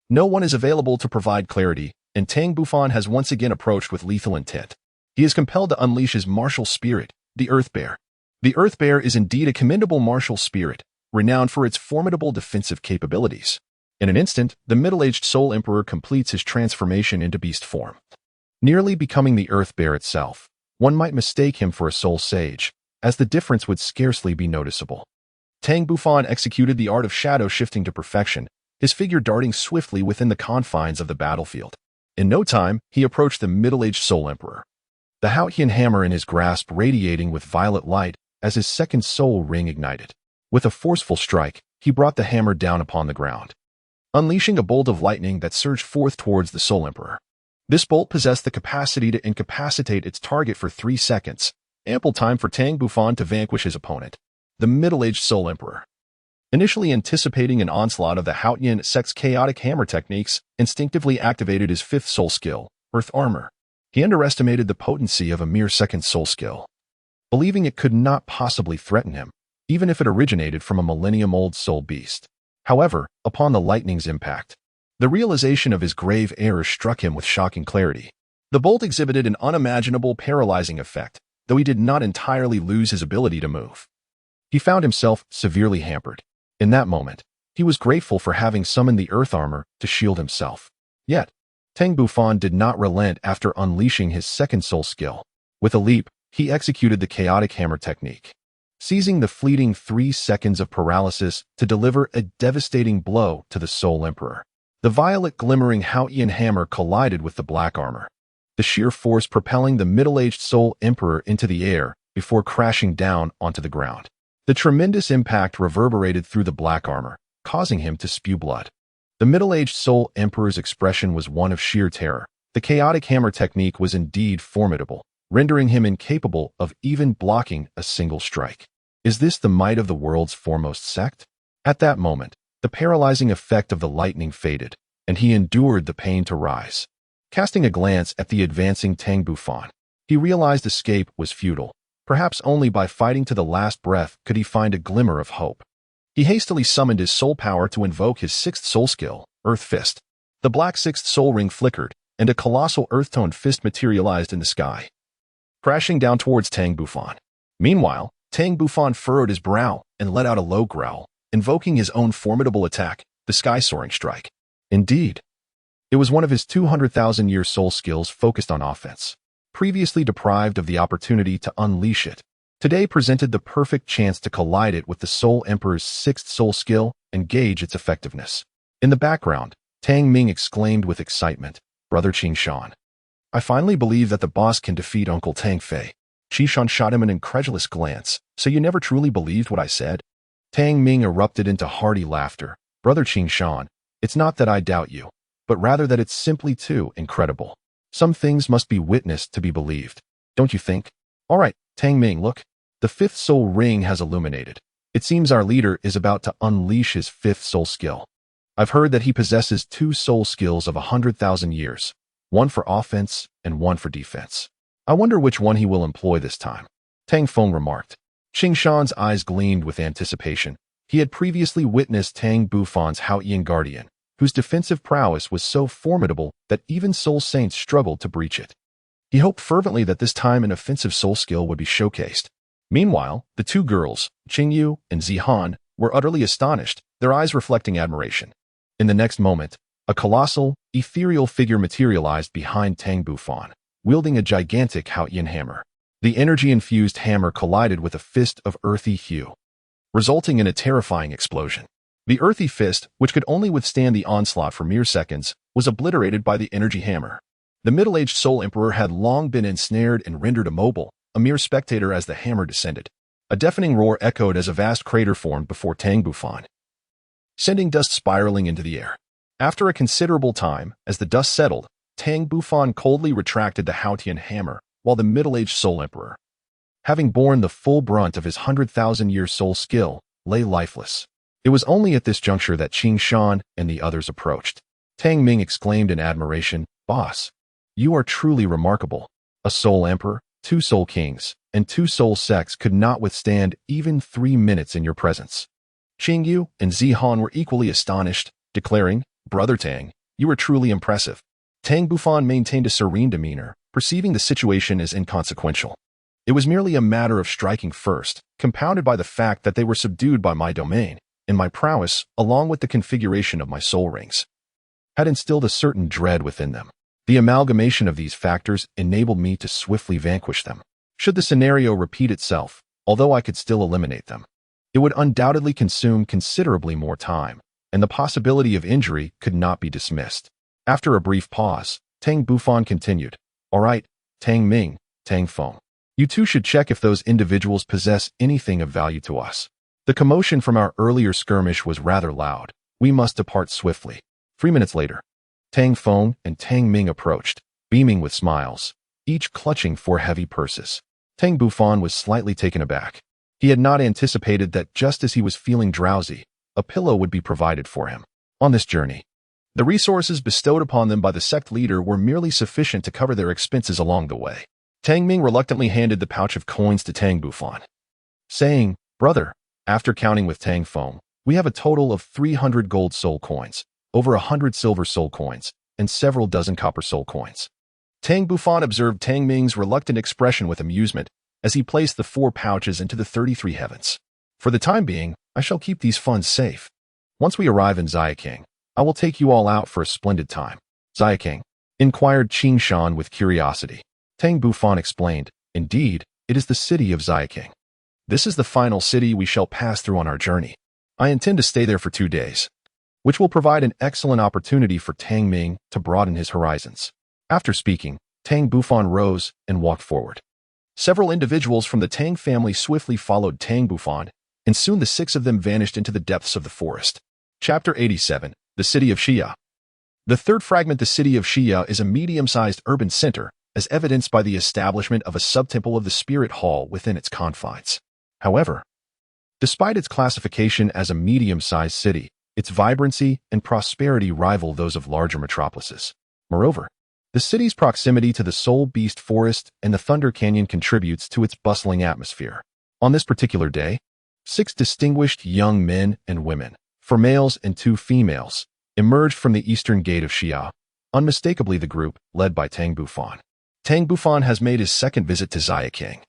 no one is available to provide clarity, and Tang Bufan has once again approached with lethal intent. He is compelled to unleash his martial spirit, the Earth Bear. The Earth Bear is indeed a commendable martial spirit, renowned for its formidable defensive capabilities. In an instant, the middle-aged Soul Emperor completes his transformation into beast form. Nearly becoming the Earth Bear itself, one might mistake him for a soul sage, as the difference would scarcely be noticeable. Tang Bufan executed the art of shadow shifting to perfection, his figure darting swiftly within the confines of the battlefield. In no time, he approached the middle-aged Soul Emperor, the Haotian hammer in his grasp radiating with violet light as his second soul ring ignited. With a forceful strike, he brought the hammer down upon the ground, unleashing a bolt of lightning that surged forth towards the Soul Emperor. This bolt possessed the capacity to incapacitate its target for 3 seconds, ample time for Tang Bufan to vanquish his opponent, the middle-aged Soul Emperor. Initially anticipating an onslaught of the Haotian Sect's chaotic hammer techniques, instinctively activated his 5th soul skill, Earth Armor. He underestimated the potency of a mere 2nd soul skill, believing it could not possibly threaten him, even if it originated from a millennium-old soul beast. However, upon the lightning's impact, the realization of his grave error struck him with shocking clarity. The bolt exhibited an unimaginable paralyzing effect, though he did not entirely lose his ability to move. He found himself severely hampered. In that moment, he was grateful for having summoned the Earth Armor to shield himself. Yet, Tang Bufan did not relent after unleashing his 2nd soul skill. With a leap, he executed the chaotic hammer technique, seizing the fleeting 3 seconds of paralysis to deliver a devastating blow to the Soul Emperor. The violet glimmering Haotian hammer collided with the black armor, the sheer force propelling the middle-aged Soul Emperor into the air before crashing down onto the ground. The tremendous impact reverberated through the black armor, causing him to spew blood. The middle-aged Soul Emperor's expression was one of sheer terror. The chaotic hammer technique was indeed formidable, rendering him incapable of even blocking a single strike. Is this the might of the world's foremost sect? At that moment, the paralyzing effect of the lightning faded, and he endured the pain to rise. Casting a glance at the advancing Tang Bufan, he realized escape was futile. Perhaps only by fighting to the last breath could he find a glimmer of hope. He hastily summoned his soul power to invoke his 6th soul skill, Earth Fist. The black 6th soul ring flickered, and a colossal earth-toned fist materialized in the sky, crashing down towards Tang Bufan. Meanwhile, Tang Bufan furrowed his brow and let out a low growl, invoking his own formidable attack, the sky-soaring strike. Indeed, it was one of his 200,000-year soul skills focused on offense. Previously deprived of the opportunity to unleash it, today presented the perfect chance to collide it with the Soul Emperor's 6th soul skill and gauge its effectiveness. In the background, Tang Ming exclaimed with excitement, "Brother Qing Shan, I finally believe that the boss can defeat Uncle Tang Fei." Qi Shan shot him an incredulous glance. "So you never truly believed what I said?" Tang Ming erupted into hearty laughter. "Brother Qing Shan, it's not that I doubt you, but rather that it's simply too incredible. Some things must be witnessed to be believed, don't you think? All right, Tang Ming, look. The 5th soul ring has illuminated. It seems our leader is about to unleash his fifth soul skill. I've heard that he possesses two soul skills of 100,000 years, one for offense and one for defense. I wonder which one he will employ this time. Tang Feng remarked. Qing Shan's eyes gleamed with anticipation. He had previously witnessed Tang Bufan's Haotian guardian, whose defensive prowess was so formidable that even soul saints struggled to breach it. He hoped fervently that this time an offensive soul skill would be showcased. Meanwhile, the two girls, Qingyu and Zihan, were utterly astonished, their eyes reflecting admiration. In the next moment, a colossal, ethereal figure materialized behind Tang Bufan, wielding a gigantic Haotian hammer. The energy-infused hammer collided with a fist of earthy hue, resulting in a terrifying explosion. The earthy fist, which could only withstand the onslaught for mere seconds, was obliterated by the energy hammer. The middle-aged Soul Emperor had long been ensnared and rendered immobile, a mere spectator as the hammer descended. A deafening roar echoed as a vast crater formed before Tang Bufan, sending dust spiraling into the air. After a considerable time, as the dust settled, Tang Bufan coldly retracted the Haotian hammer, while the middle-aged Soul Emperor, having borne the full brunt of his 100,000-year soul skill, lay lifeless. It was only at this juncture that Qing Shan and the others approached. Tang Ming exclaimed in admiration, "Boss, you are truly remarkable. A Soul Emperor, two Soul Kings, and two Soul Sects could not withstand even 3 minutes in your presence." Qingyu and Zihan were equally astonished, declaring, "Brother Tang, you are truly impressive." Tang Bufan maintained a serene demeanor, perceiving the situation as inconsequential. It was merely a matter of striking first, compounded by the fact that they were subdued by my domain, and my prowess, along with the configuration of my soul rings, had instilled a certain dread within them. The amalgamation of these factors enabled me to swiftly vanquish them. Should the scenario repeat itself, although I could still eliminate them, it would undoubtedly consume considerably more time, and the possibility of injury could not be dismissed. After a brief pause, Tang Bufan continued, "All right, Tang Ming, Tang Feng. You two should check if those individuals possess anything of value to us. The commotion from our earlier skirmish was rather loud. We must depart swiftly." 3 minutes later, Tang Feng and Tang Ming approached, beaming with smiles, each clutching 4 heavy purses. Tang Bufan was slightly taken aback. He had not anticipated that just as he was feeling drowsy, a pillow would be provided for him. On this journey, the resources bestowed upon them by the sect leader were merely sufficient to cover their expenses along the way. Tang Ming reluctantly handed the pouch of coins to Tang Bufan, saying, "Brother, after counting with Tang Feng, we have a total of 300 gold soul coins, over 100 silver soul coins, and several dozen copper soul coins." Tang Bufan observed Tang Ming's reluctant expression with amusement as he placed the 4 pouches into the 33 heavens. "For the time being, I shall keep these funds safe. Once we arrive in Xiaking, I will take you all out for a splendid time." "Xiaking?" inquired Qing Shan with curiosity. Tang Bufan explained, "Indeed, it is the city of Xiaking. This is the final city we shall pass through on our journey. I intend to stay there for 2 days, which will provide an excellent opportunity for Tang Ming to broaden his horizons." After speaking, Tang Bufan rose and walked forward. Several individuals from the Tang family swiftly followed Tang Bufan, and soon the 6 of them vanished into the depths of the forest. Chapter 87. The City of Xia. The third fragment, the City of Xia, is a medium-sized urban center, as evidenced by the establishment of a subtemple of the Spirit Hall within its confines. However, despite its classification as a medium-sized city, its vibrancy and prosperity rival those of larger metropolises. Moreover, the city's proximity to the Soul Beast Forest and the Thunder Canyon contributes to its bustling atmosphere. On this particular day, 6 distinguished young men and women, 4 males and 2 females, emerged from the eastern gate of Xia, unmistakably the group led by Tang Bufan. Tang Bufan has made his second visit to Xiaking,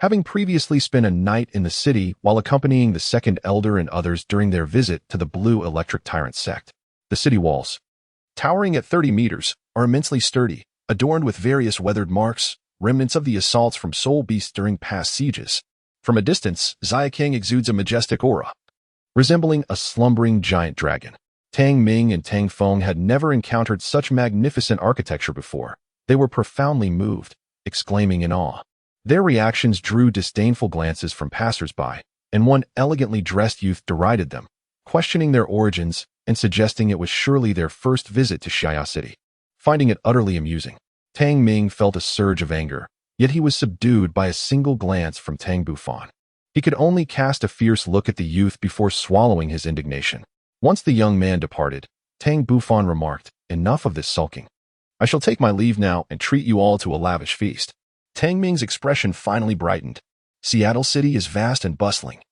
having previously spent a night in the city while accompanying the second elder and others during their visit to the Blue Electric Tyrant Sect. The city walls, towering at 30 meters, are immensely sturdy, adorned with various weathered marks, remnants of the assaults from soul beasts during past sieges. From a distance, Xiaking exudes a majestic aura, resembling a slumbering giant dragon. Tang Ming and Tang Feng had never encountered such magnificent architecture before. They were profoundly moved, exclaiming in awe. Their reactions drew disdainful glances from passers-by, and one elegantly dressed youth derided them, questioning their origins and suggesting it was surely their first visit to Xia City. Finding it utterly amusing, Tang Ming felt a surge of anger, yet he was subdued by a single glance from Tang Bufan. He could only cast a fierce look at the youth before swallowing his indignation. Once the young man departed, Tang Bufan remarked, "Enough of this sulking. I shall take my leave now and treat you all to a lavish feast." Tang Ming's expression finally brightened. Seattle City is vast and bustling,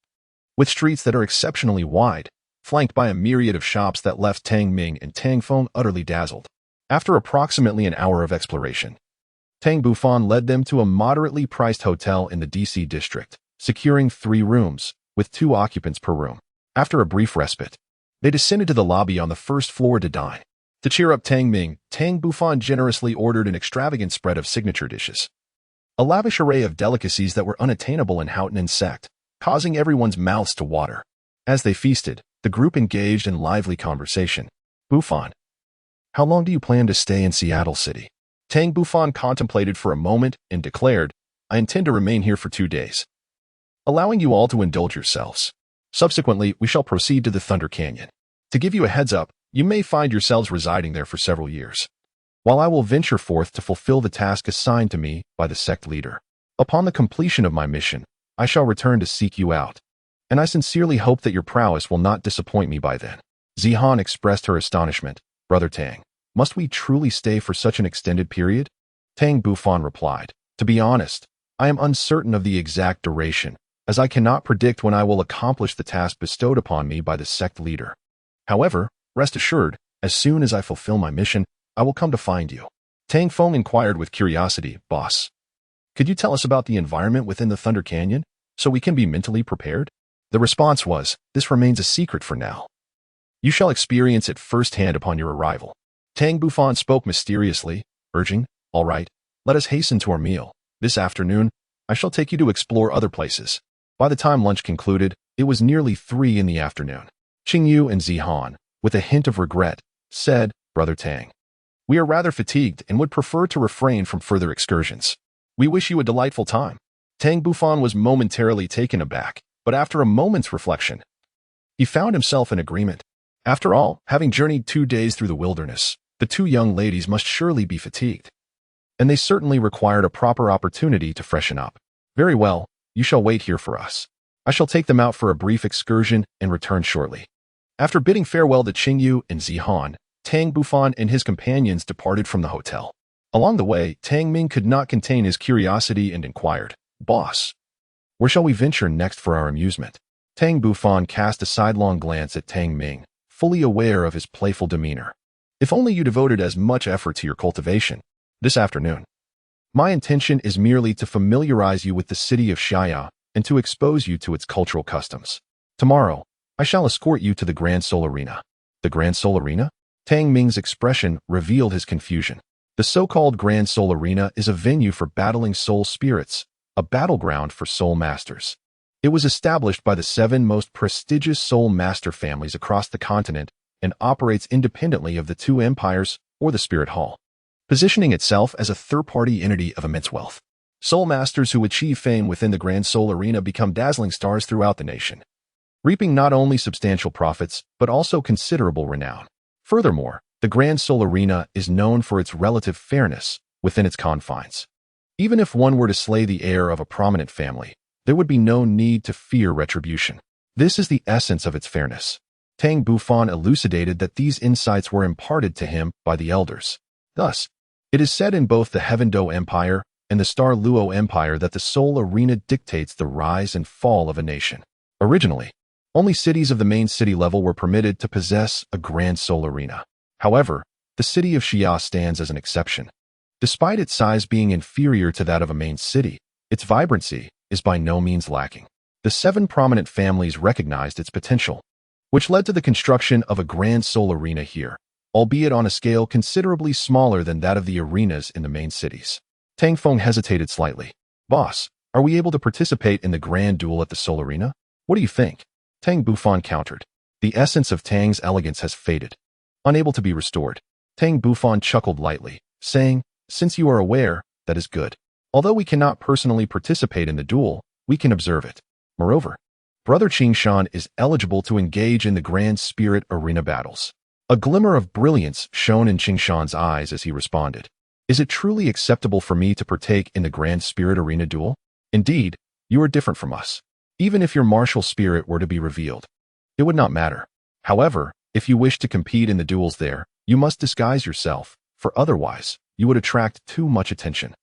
with streets that are exceptionally wide, flanked by a myriad of shops that left Tang Ming and Tang Feng utterly dazzled. After approximately an hour of exploration, Tang Bufan led them to a moderately priced hotel in the DC district, securing 3 rooms, with 2 occupants per room. After a brief respite, they descended to the lobby on the first floor to dine. To cheer up Tang Ming, Tang Bufan generously ordered an extravagant spread of signature dishes, a lavish array of delicacies that were unattainable in Haotian Sect, causing everyone's mouths to water. As they feasted, the group engaged in lively conversation. "Bufan, how long do you plan to stay in Seattle City?" Tang Bufan contemplated for a moment and declared, "I intend to remain here for 2 days, allowing you all to indulge yourselves. Subsequently, we shall proceed to the Thunder Canyon. To give you a heads up, you may find yourselves residing there for several years, while I will venture forth to fulfill the task assigned to me by the sect leader. Upon the completion of my mission, I shall return to seek you out, and I sincerely hope that your prowess will not disappoint me by then." Zihan expressed her astonishment. "Brother Tang, must we truly stay for such an extended period?" Tang Bufan replied, "To be honest, I am uncertain of the exact duration, as I cannot predict when I will accomplish the task bestowed upon me by the sect leader. However, rest assured, as soon as I fulfill my mission, I will come to find you." Tang Feng inquired with curiosity, "Boss, could you tell us about the environment within the Thunder Canyon, so we can be mentally prepared?" The response was, "This remains a secret for now. You shall experience it firsthand upon your arrival." Tang Bufan spoke mysteriously, urging, "All right, let us hasten to our meal. This afternoon, I shall take you to explore other places." By the time lunch concluded, it was nearly 3 in the afternoon. Qingyu and Zihan, with a hint of regret, said, "Brother Tang, we are rather fatigued and would prefer to refrain from further excursions. We wish you a delightful time." Tang Bufan was momentarily taken aback, but after a moment's reflection, he found himself in agreement. After all, having journeyed 2 days through the wilderness, the 2 young ladies must surely be fatigued, and they certainly required a proper opportunity to freshen up. "Very well, you shall wait here for us. I shall take them out for a brief excursion and return shortly." After bidding farewell to Qingyu and Zihan, Tang Bufan and his companions departed from the hotel. Along the way, Tang Ming could not contain his curiosity and inquired, "Boss, where shall we venture next for our amusement?" Tang Bufan cast a sidelong glance at Tang Ming, fully aware of his playful demeanor. "If only you devoted as much effort to your cultivation this afternoon. My intention is merely to familiarize you with the city of Xiaya and to expose you to its cultural customs. Tomorrow, I shall escort you to the Grand Soul Arena." "The Grand Soul Arena?" Tang Ming's expression revealed his confusion. The so-called Grand Soul Arena is a venue for battling soul spirits, a battleground for soul masters. It was established by the 7 most prestigious soul master families across the continent and operates independently of the 2 empires or the Spirit Hall, positioning itself as a third-party entity of immense wealth. Soul masters who achieve fame within the Grand Soul Arena become dazzling stars throughout the nation, reaping not only substantial profits, but also considerable renown. Furthermore, the Grand Soul Arena is known for its relative fairness within its confines. Even if one were to slay the heir of a prominent family, there would be no need to fear retribution. This is the essence of its fairness. Tang Bufan elucidated that these insights were imparted to him by the elders. Thus, it is said in both the Heaven Do Empire and the Star Luo Empire that the Soul Arena dictates the rise and fall of a nation. Originally, only cities of the main city level were permitted to possess a Grand Soul Arena. However, the city of Xia stands as an exception. Despite its size being inferior to that of a main city, its vibrancy is by no means lacking. The 7 prominent families recognized its potential, which led to the construction of a Grand Soul Arena here, albeit on a scale considerably smaller than that of the arenas in the main cities. Tang Feng hesitated slightly. "Boss, are we able to participate in the grand duel at the Soul Arena? What do you think?" Tang Bufan countered. The essence of Tang's elegance has faded, unable to be restored. Tang Bufan chuckled lightly, saying, "Since you are aware, that is good. Although we cannot personally participate in the duel, we can observe it. Moreover, Brother Qingshan is eligible to engage in the Grand Spirit Arena battles." A glimmer of brilliance shone in Qingshan's eyes as he responded, "Is it truly acceptable for me to partake in the Grand Spirit Arena duel? Indeed, you are different from us. Even if your martial spirit were to be revealed, it would not matter. However, if you wish to compete in the duels there, you must disguise yourself, for otherwise, you would attract too much attention.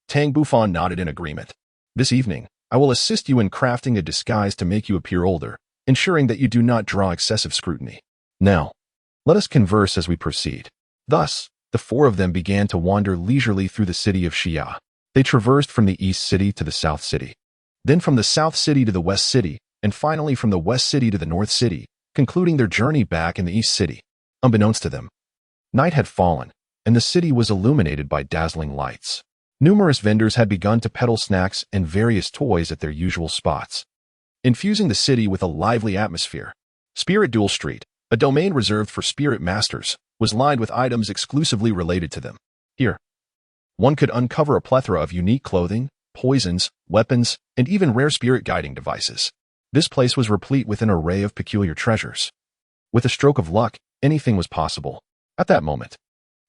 Tang Bufan nodded in agreement. This evening, I will assist you in crafting a disguise to make you appear older, ensuring that you do not draw excessive scrutiny. Now, let us converse as we proceed. Thus, the four of them began to wander leisurely through the city of Xia. They traversed from the east city to the south city, then from the south city to the west city, and finally from the west city to the north city, concluding their journey back in the east city. Unbeknownst to them, night had fallen, and the city was illuminated by dazzling lights. Numerous vendors had begun to peddle snacks and various toys at their usual spots, infusing the city with a lively atmosphere. Spirit Duel Street, a domain reserved for spirit masters, was lined with items exclusively related to them. Here, one could uncover a plethora of unique clothing, poisons, weapons, and even rare spirit guiding devices. This place was replete with an array of peculiar treasures. With a stroke of luck, anything was possible. At that moment,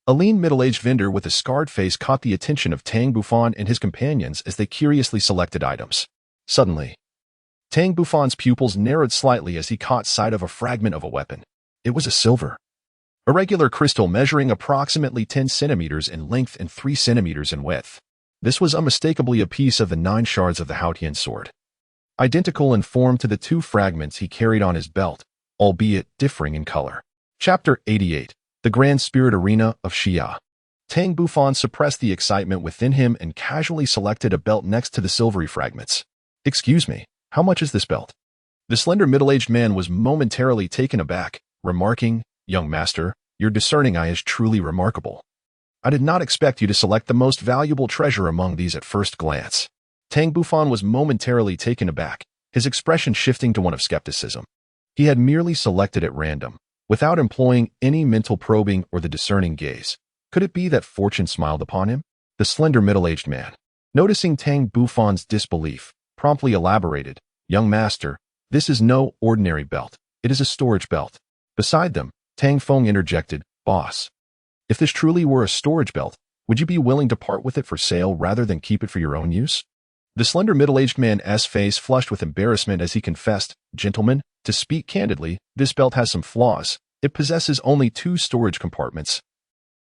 a lean middle-aged vendor with a scarred face caught the attention of Tang Bufan and his companions as they curiously selected items. Suddenly, Tang Bufan's pupils narrowed slightly as he caught sight of a fragment of a weapon. It was a silver, irregular crystal measuring approximately 10 centimeters in length and 3 centimeters in width. This was unmistakably a piece of the 9 shards of the Haotian sword, identical in form to the 2 fragments he carried on his belt, albeit differing in color. Chapter 88. The Grand Spirit Arena of Xia. Tang Bufan suppressed the excitement within him and casually selected a belt next to the silvery fragments. Excuse me, how much is this belt? The slender middle-aged man was momentarily taken aback, remarking, "Young master, your discerning eye is truly remarkable. I did not expect you to select the most valuable treasure among these at first glance." Tang Bufan was momentarily taken aback, his expression shifting to one of skepticism. He had merely selected at random, without employing any mental probing or the discerning gaze. Could it be that fortune smiled upon him? The slender middle-aged man, noticing Tang Bufan's disbelief, promptly elaborated, "Young master, this is no ordinary belt. It is a storage belt." Beside them, Tang Feng interjected, "Boss, if this truly were a storage belt, would you be willing to part with it for sale rather than keep it for your own use?" The slender middle-aged man's face flushed with embarrassment as he confessed, "Gentlemen, to speak candidly, this belt has some flaws. It possesses only 2 storage compartments,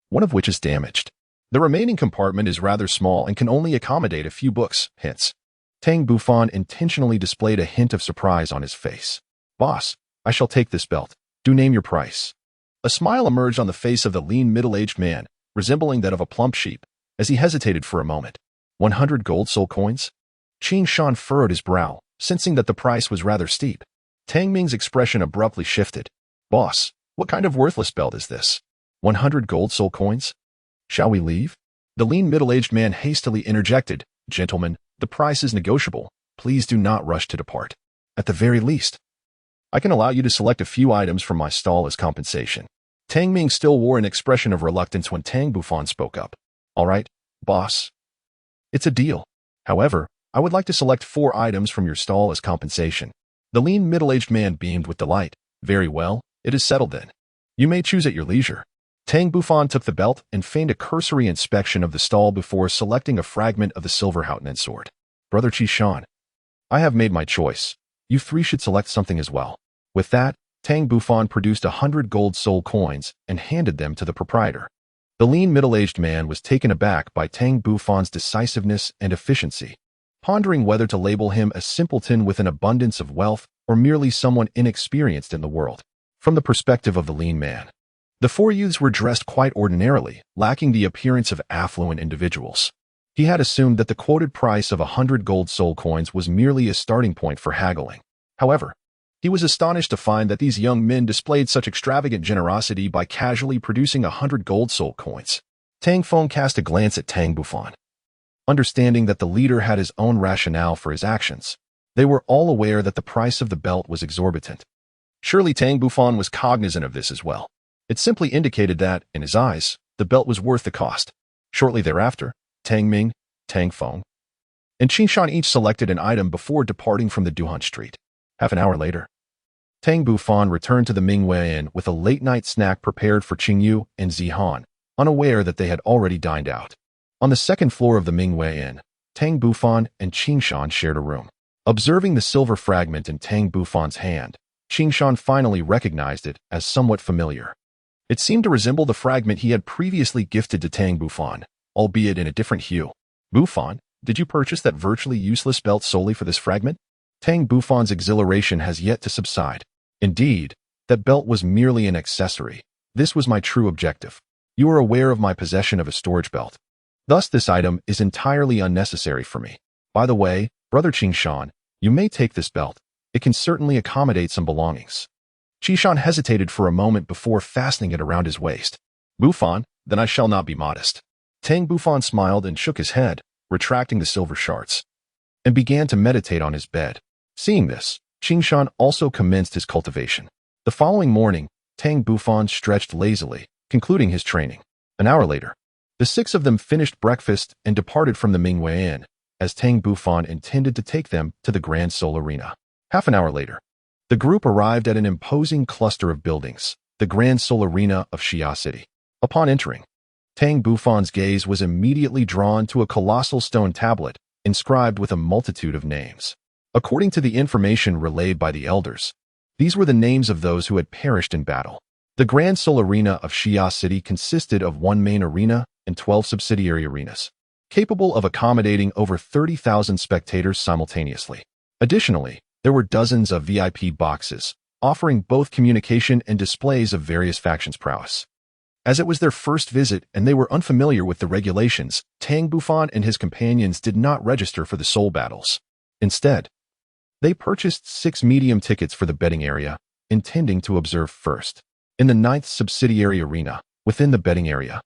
one of which is damaged. The remaining compartment is rather small and can only accommodate a few books, hence." Tang Bufan intentionally displayed a hint of surprise on his face. "Boss, I shall take this belt. Do name your price." A smile emerged on the face of the lean middle-aged man, resembling that of a plump sheep, as he hesitated for a moment. 100 gold soul coins? Qin Shan furrowed his brow, sensing that the price was rather steep. Tang Ming's expression abruptly shifted. "Boss, what kind of worthless belt is this? 100 gold soul coins? Shall we leave?" The lean middle-aged man hastily interjected, "Gentlemen, the price is negotiable. Please do not rush to depart. At the very least, I can allow you to select a few items from my stall as compensation." Tang Ming still wore an expression of reluctance when Tang Bufan spoke up. "All right, boss. It's a deal. However, I would like to select 4 items from your stall as compensation." The lean middle-aged man beamed with delight. "Very well, it is settled then. You may choose at your leisure." Tang Bufan took the belt and feigned a cursory inspection of the stall before selecting a fragment of the silver Haotian sword. "Brother Qi Shan, I have made my choice. You 3 should select something as well." With that, Tang Bufan produced 100 gold soul coins and handed them to the proprietor. The lean middle-aged man was taken aback by Tang Bufan's decisiveness and efficiency, pondering whether to label him a simpleton with an abundance of wealth or merely someone inexperienced in the world. From the perspective of the lean man, the 4 youths were dressed quite ordinarily, lacking the appearance of affluent individuals. He had assumed that the quoted price of 100 gold soul coins was merely a starting point for haggling. However, he was astonished to find that these young men displayed such extravagant generosity by casually producing 100 gold soul coins. Tang Feng cast a glance at Tang Bufan. Understanding that the leader had his own rationale for his actions, they were all aware that the price of the belt was exorbitant. Surely Tang Bufan was cognizant of this as well. It simply indicated that, in his eyes, the belt was worth the cost. Shortly thereafter, Tang Ming, Tang Feng, and Qin Shan each selected an item before departing from the Douluo Street. Half an hour later, Tang Bufan returned to the Mingwei Inn with a late-night snack prepared for Qingyu and Zihan, unaware that they had already dined out. On the second floor of the Mingwei Inn, Tang Bufan and Qin Shan shared a room. Observing the silver fragment in Tang Bufan's hand, Qingshan finally recognized it as somewhat familiar. It seemed to resemble the fragment he had previously gifted to Tang Bufan, albeit in a different hue. Bufan, did you purchase that virtually useless belt solely for this fragment? Tang Bufan's exhilaration has yet to subside. Indeed, that belt was merely an accessory. This was my true objective. You are aware of my possession of a storage belt. Thus, this item is entirely unnecessary for me. By the way, Brother Qingshan, you may take this belt. It can certainly accommodate some belongings. Qingshan hesitated for a moment before fastening it around his waist. Bufan, then I shall not be modest. Tang Bufan smiled and shook his head, retracting the silver shards, and began to meditate on his bed. Seeing this, Qingshan also commenced his cultivation. The following morning, Tang Bufan stretched lazily, concluding his training. An hour later, the six of them finished breakfast and departed from the Mingwei Inn, as Tang Bufan intended to take them to the Grand Soul Arena. Half an hour later, the group arrived at an imposing cluster of buildings, the Grand Soul Arena of Xia City. Upon entering, Tang Bufan's gaze was immediately drawn to a colossal stone tablet inscribed with a multitude of names. According to the information relayed by the elders, these were the names of those who had perished in battle. The Grand Soul Arena of Xia City consisted of one main arena and 12 subsidiary arenas, capable of accommodating over 30,000 spectators simultaneously. Additionally, there were dozens of VIP boxes, offering both communication and displays of various factions' prowess. As it was their first visit and they were unfamiliar with the regulations, Tang Bufan and his companions did not register for the soul battles. Instead, they purchased 6 medium tickets for the betting area, intending to observe first. In the 9th subsidiary arena, within the betting area,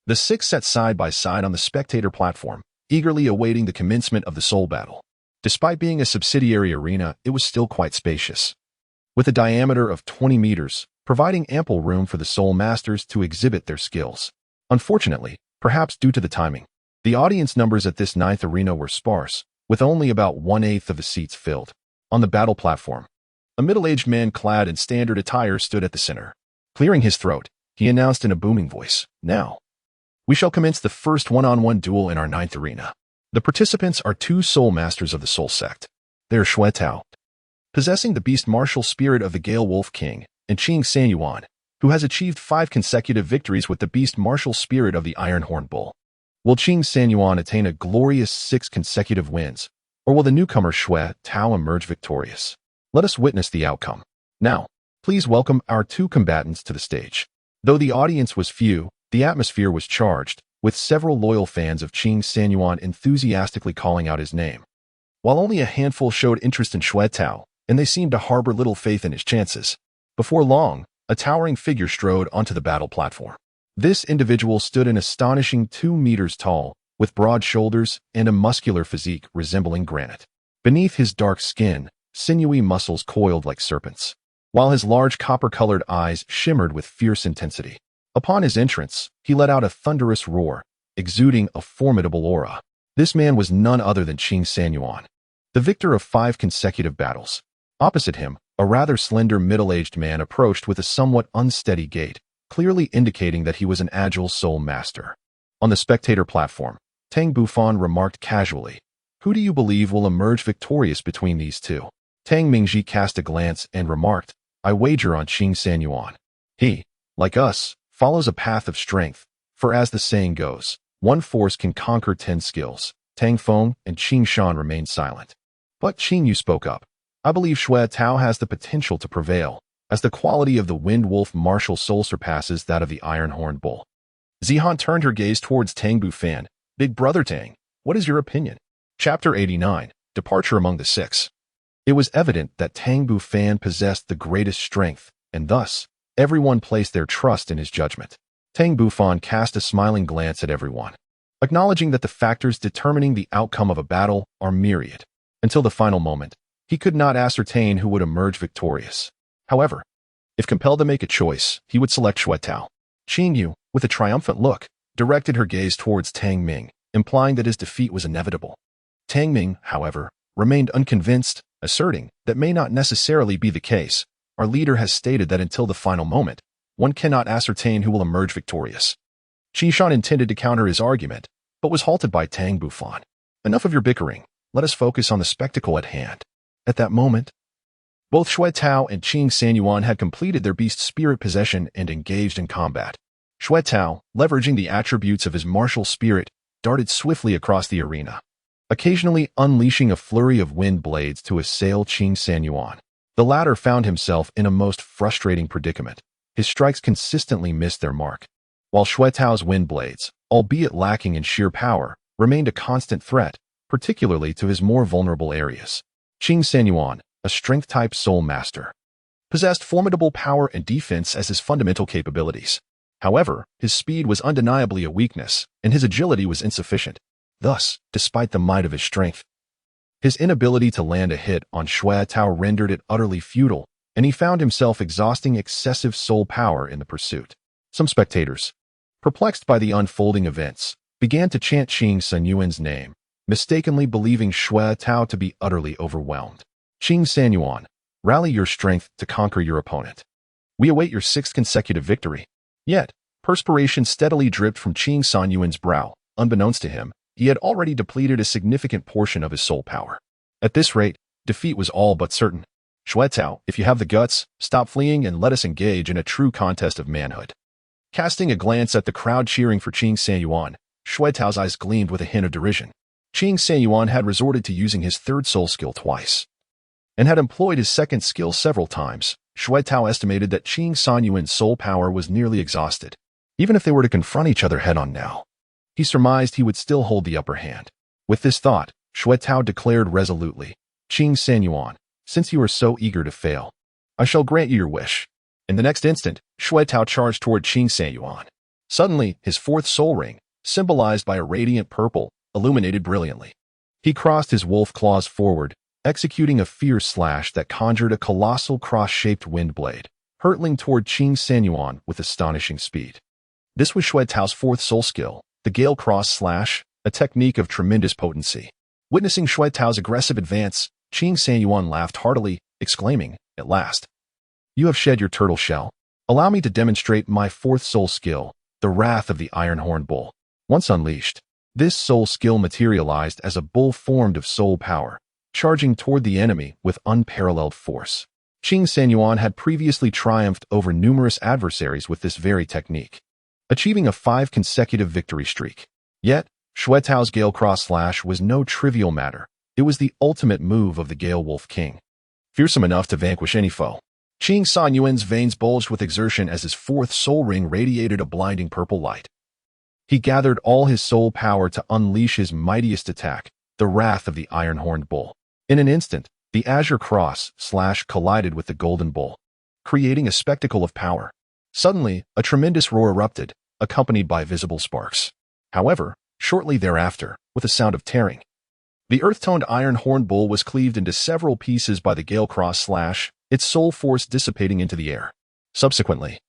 the 6 sat side by side on the spectator platform, eagerly awaiting the commencement of the soul battle. Despite being a subsidiary arena, it was still quite spacious, with a diameter of 20 meters, providing ample room for the soul masters to exhibit their skills. Unfortunately, perhaps due to the timing, the audience numbers at this 9th arena were sparse, with only about 1/8 of the seats filled. On the battle platform, a middle-aged man clad in standard attire stood at the center. Clearing his throat, he announced in a booming voice, "Now, we shall commence the first one-on-one duel in our 9th arena. The participants are 2 soul masters of the Soul Sect. They are Xue Tao, possessing the beast martial spirit of the Gale Wolf King, and Qing Sanyuan, who has achieved 5 consecutive victories with the beast martial spirit of the Iron Horn Bull. Will Qing Sanyuan attain a glorious 6 consecutive wins, or will the newcomer Xue Tao emerge victorious? Let us witness the outcome. Now, please welcome our 2 combatants to the stage." Though the audience was few, the atmosphere was charged, with several loyal fans of Qing Sanyuan enthusiastically calling out his name. While only a handful showed interest in Xue Tao, and they seemed to harbor little faith in his chances, before long, a towering figure strode onto the battle platform. This individual stood an astonishing 2 meters tall, with broad shoulders and a muscular physique resembling granite. Beneath his dark skin, sinewy muscles coiled like serpents, while his large copper-colored eyes shimmered with fierce intensity. Upon his entrance, he let out a thunderous roar, exuding a formidable aura. This man was none other than Qing Sanyuan, the victor of 5 consecutive battles. Opposite him, a rather slender middle-aged man approached with a somewhat unsteady gait, clearly indicating that he was an agile soul master. On the spectator platform, Tang Bufan remarked casually, "Who do you believe will emerge victorious between these 2? Tang Mingji cast a glance and remarked, "I wager on Qing Sanyuan. He, like us, follows a path of strength, for as the saying goes, 1 force can conquer 10 skills." Tang Feng and Qing Shan remained silent. But Qing Yu spoke up. "I believe Xue Tao has the potential to prevail, as the quality of the Wind Wolf martial soul surpasses that of the Iron Horn Bull." Zihan turned her gaze towards Tang Bufan. "Big Brother Tang, what is your opinion?" Chapter 89, Departure Among the 6. It was evident that Tang Bufan possessed the greatest strength, and thus, everyone placed their trust in his judgment. Tang Bufan cast a smiling glance at everyone, acknowledging that the factors determining the outcome of a battle are myriad. Until the final moment, he could not ascertain who would emerge victorious. However, if compelled to make a choice, he would select Xue Tao. Qing Yu, with a triumphant look, directed her gaze towards Tang Ming, implying that his defeat was inevitable. Tang Ming, however, remained unconvinced, asserting that may not necessarily be the case. Our leader has stated that until the final moment, one cannot ascertain who will emerge victorious. Qishan intended to counter his argument, but was halted by Tang Bufan. "Enough of your bickering. Let us focus on the spectacle at hand." At that moment, both Shui Tao and Qing Sanyuan had completed their beast spirit possession and engaged in combat. Shui Tao, leveraging the attributes of his martial spirit, darted swiftly across the arena, occasionally unleashing a flurry of wind blades to assail Qing Sanyuan. The latter found himself in a most frustrating predicament. His strikes consistently missed their mark, while Shui Tao's wind blades, albeit lacking in sheer power, remained a constant threat, particularly to his more vulnerable areas. Qing Sanyuan, a strength-type soul master, possessed formidable power and defense as his fundamental capabilities. However, his speed was undeniably a weakness, and his agility was insufficient. Thus, despite the might of his strength, his inability to land a hit on Shui Tao rendered it utterly futile, and he found himself exhausting excessive soul power in the pursuit. Some spectators, perplexed by the unfolding events, began to chant Qing Sanyuan's name, mistakenly believing Shui Tao to be utterly overwhelmed. Qing Sanyuan, rally your strength to conquer your opponent. We await your 6th consecutive victory. Yet, perspiration steadily dripped from Qing Sanyuan's brow. Unbeknownst to him, he had already depleted a significant portion of his soul power. At this rate, defeat was all but certain. Shui Tao, if you have the guts, stop fleeing and let us engage in a true contest of manhood. Casting a glance at the crowd cheering for Qing Sanyuan, Shui Tao's eyes gleamed with a hint of derision. Qing Sanyuan had resorted to using his 3rd soul skill twice, and had employed his 2nd skill several times. Shui Tao estimated that Qing Sanyuan's soul power was nearly exhausted. Even if they were to confront each other head-on now, he surmised he would still hold the upper hand. With this thought, Shui Tao declared resolutely, Qing Sanyuan, since you are so eager to fail, I shall grant you your wish. In the next instant, Shui Tao charged toward Qing Sanyuan. Suddenly, his 4th soul ring, symbolized by a radiant purple, illuminated brilliantly. He crossed his wolf claws forward, executing a fierce slash that conjured a colossal cross-shaped wind blade, hurtling toward Qing Sanyuan with astonishing speed. This was Shui Tao's 4th soul skill, the Gale Cross Slash, a technique of tremendous potency. Witnessing Shui Tao's aggressive advance, Qing Sanyuan laughed heartily, exclaiming, at last, you have shed your turtle shell. Allow me to demonstrate my 4th soul skill, the Wrath of the Iron-Horned Bull. Once unleashed, this soul skill materialized as a bull formed of soul power, charging toward the enemy with unparalleled force. Qing Sanyuan had previously triumphed over numerous adversaries with this very technique, achieving a 5 consecutive victory streak. Yet, Shui Tao's Gale Cross Slash was no trivial matter. It was the ultimate move of the Gale Wolf King, fearsome enough to vanquish any foe. Qing Sanyuan's veins bulged with exertion as his 4th soul ring radiated a blinding purple light. He gathered all his soul power to unleash his mightiest attack, the Wrath of the Iron-Horned Bull. In an instant, the Azure Cross Slash collided with the Golden Bull, creating a spectacle of power. Suddenly, a tremendous roar erupted, accompanied by visible sparks. However, shortly thereafter, with a sound of tearing, the earth-toned Iron-Horned Bull was cleaved into several pieces by the Gale Cross Slash, its soul force dissipating into the air. Subsequently,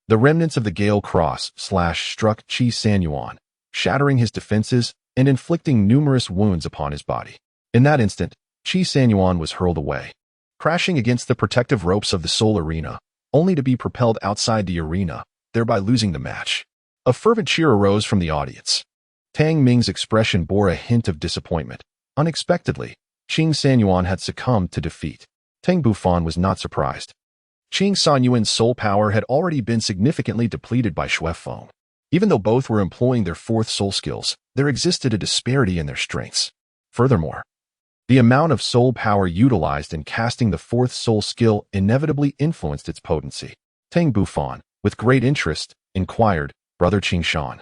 the remnants of the Gale Cross Slash struck Qing Sanyuan, shattering his defenses and inflicting numerous wounds upon his body. In that instant, Qing Sanyuan was hurled away, crashing against the protective ropes of the soul arena, only to be propelled outside the arena, thereby losing the match. A fervent cheer arose from the audience. Tang Ming's expression bore a hint of disappointment. Unexpectedly, Qing Sanyuan had succumbed to defeat. Tang Bufan was not surprised. Qing Sanyuan's soul power had already been significantly depleted by Shui Feng. Even though both were employing their 4th soul skills, there existed a disparity in their strengths. Furthermore, the amount of soul power utilized in casting the 4th soul skill inevitably influenced its potency. Tang Bufan, with great interest, inquired, Brother Qing Shan,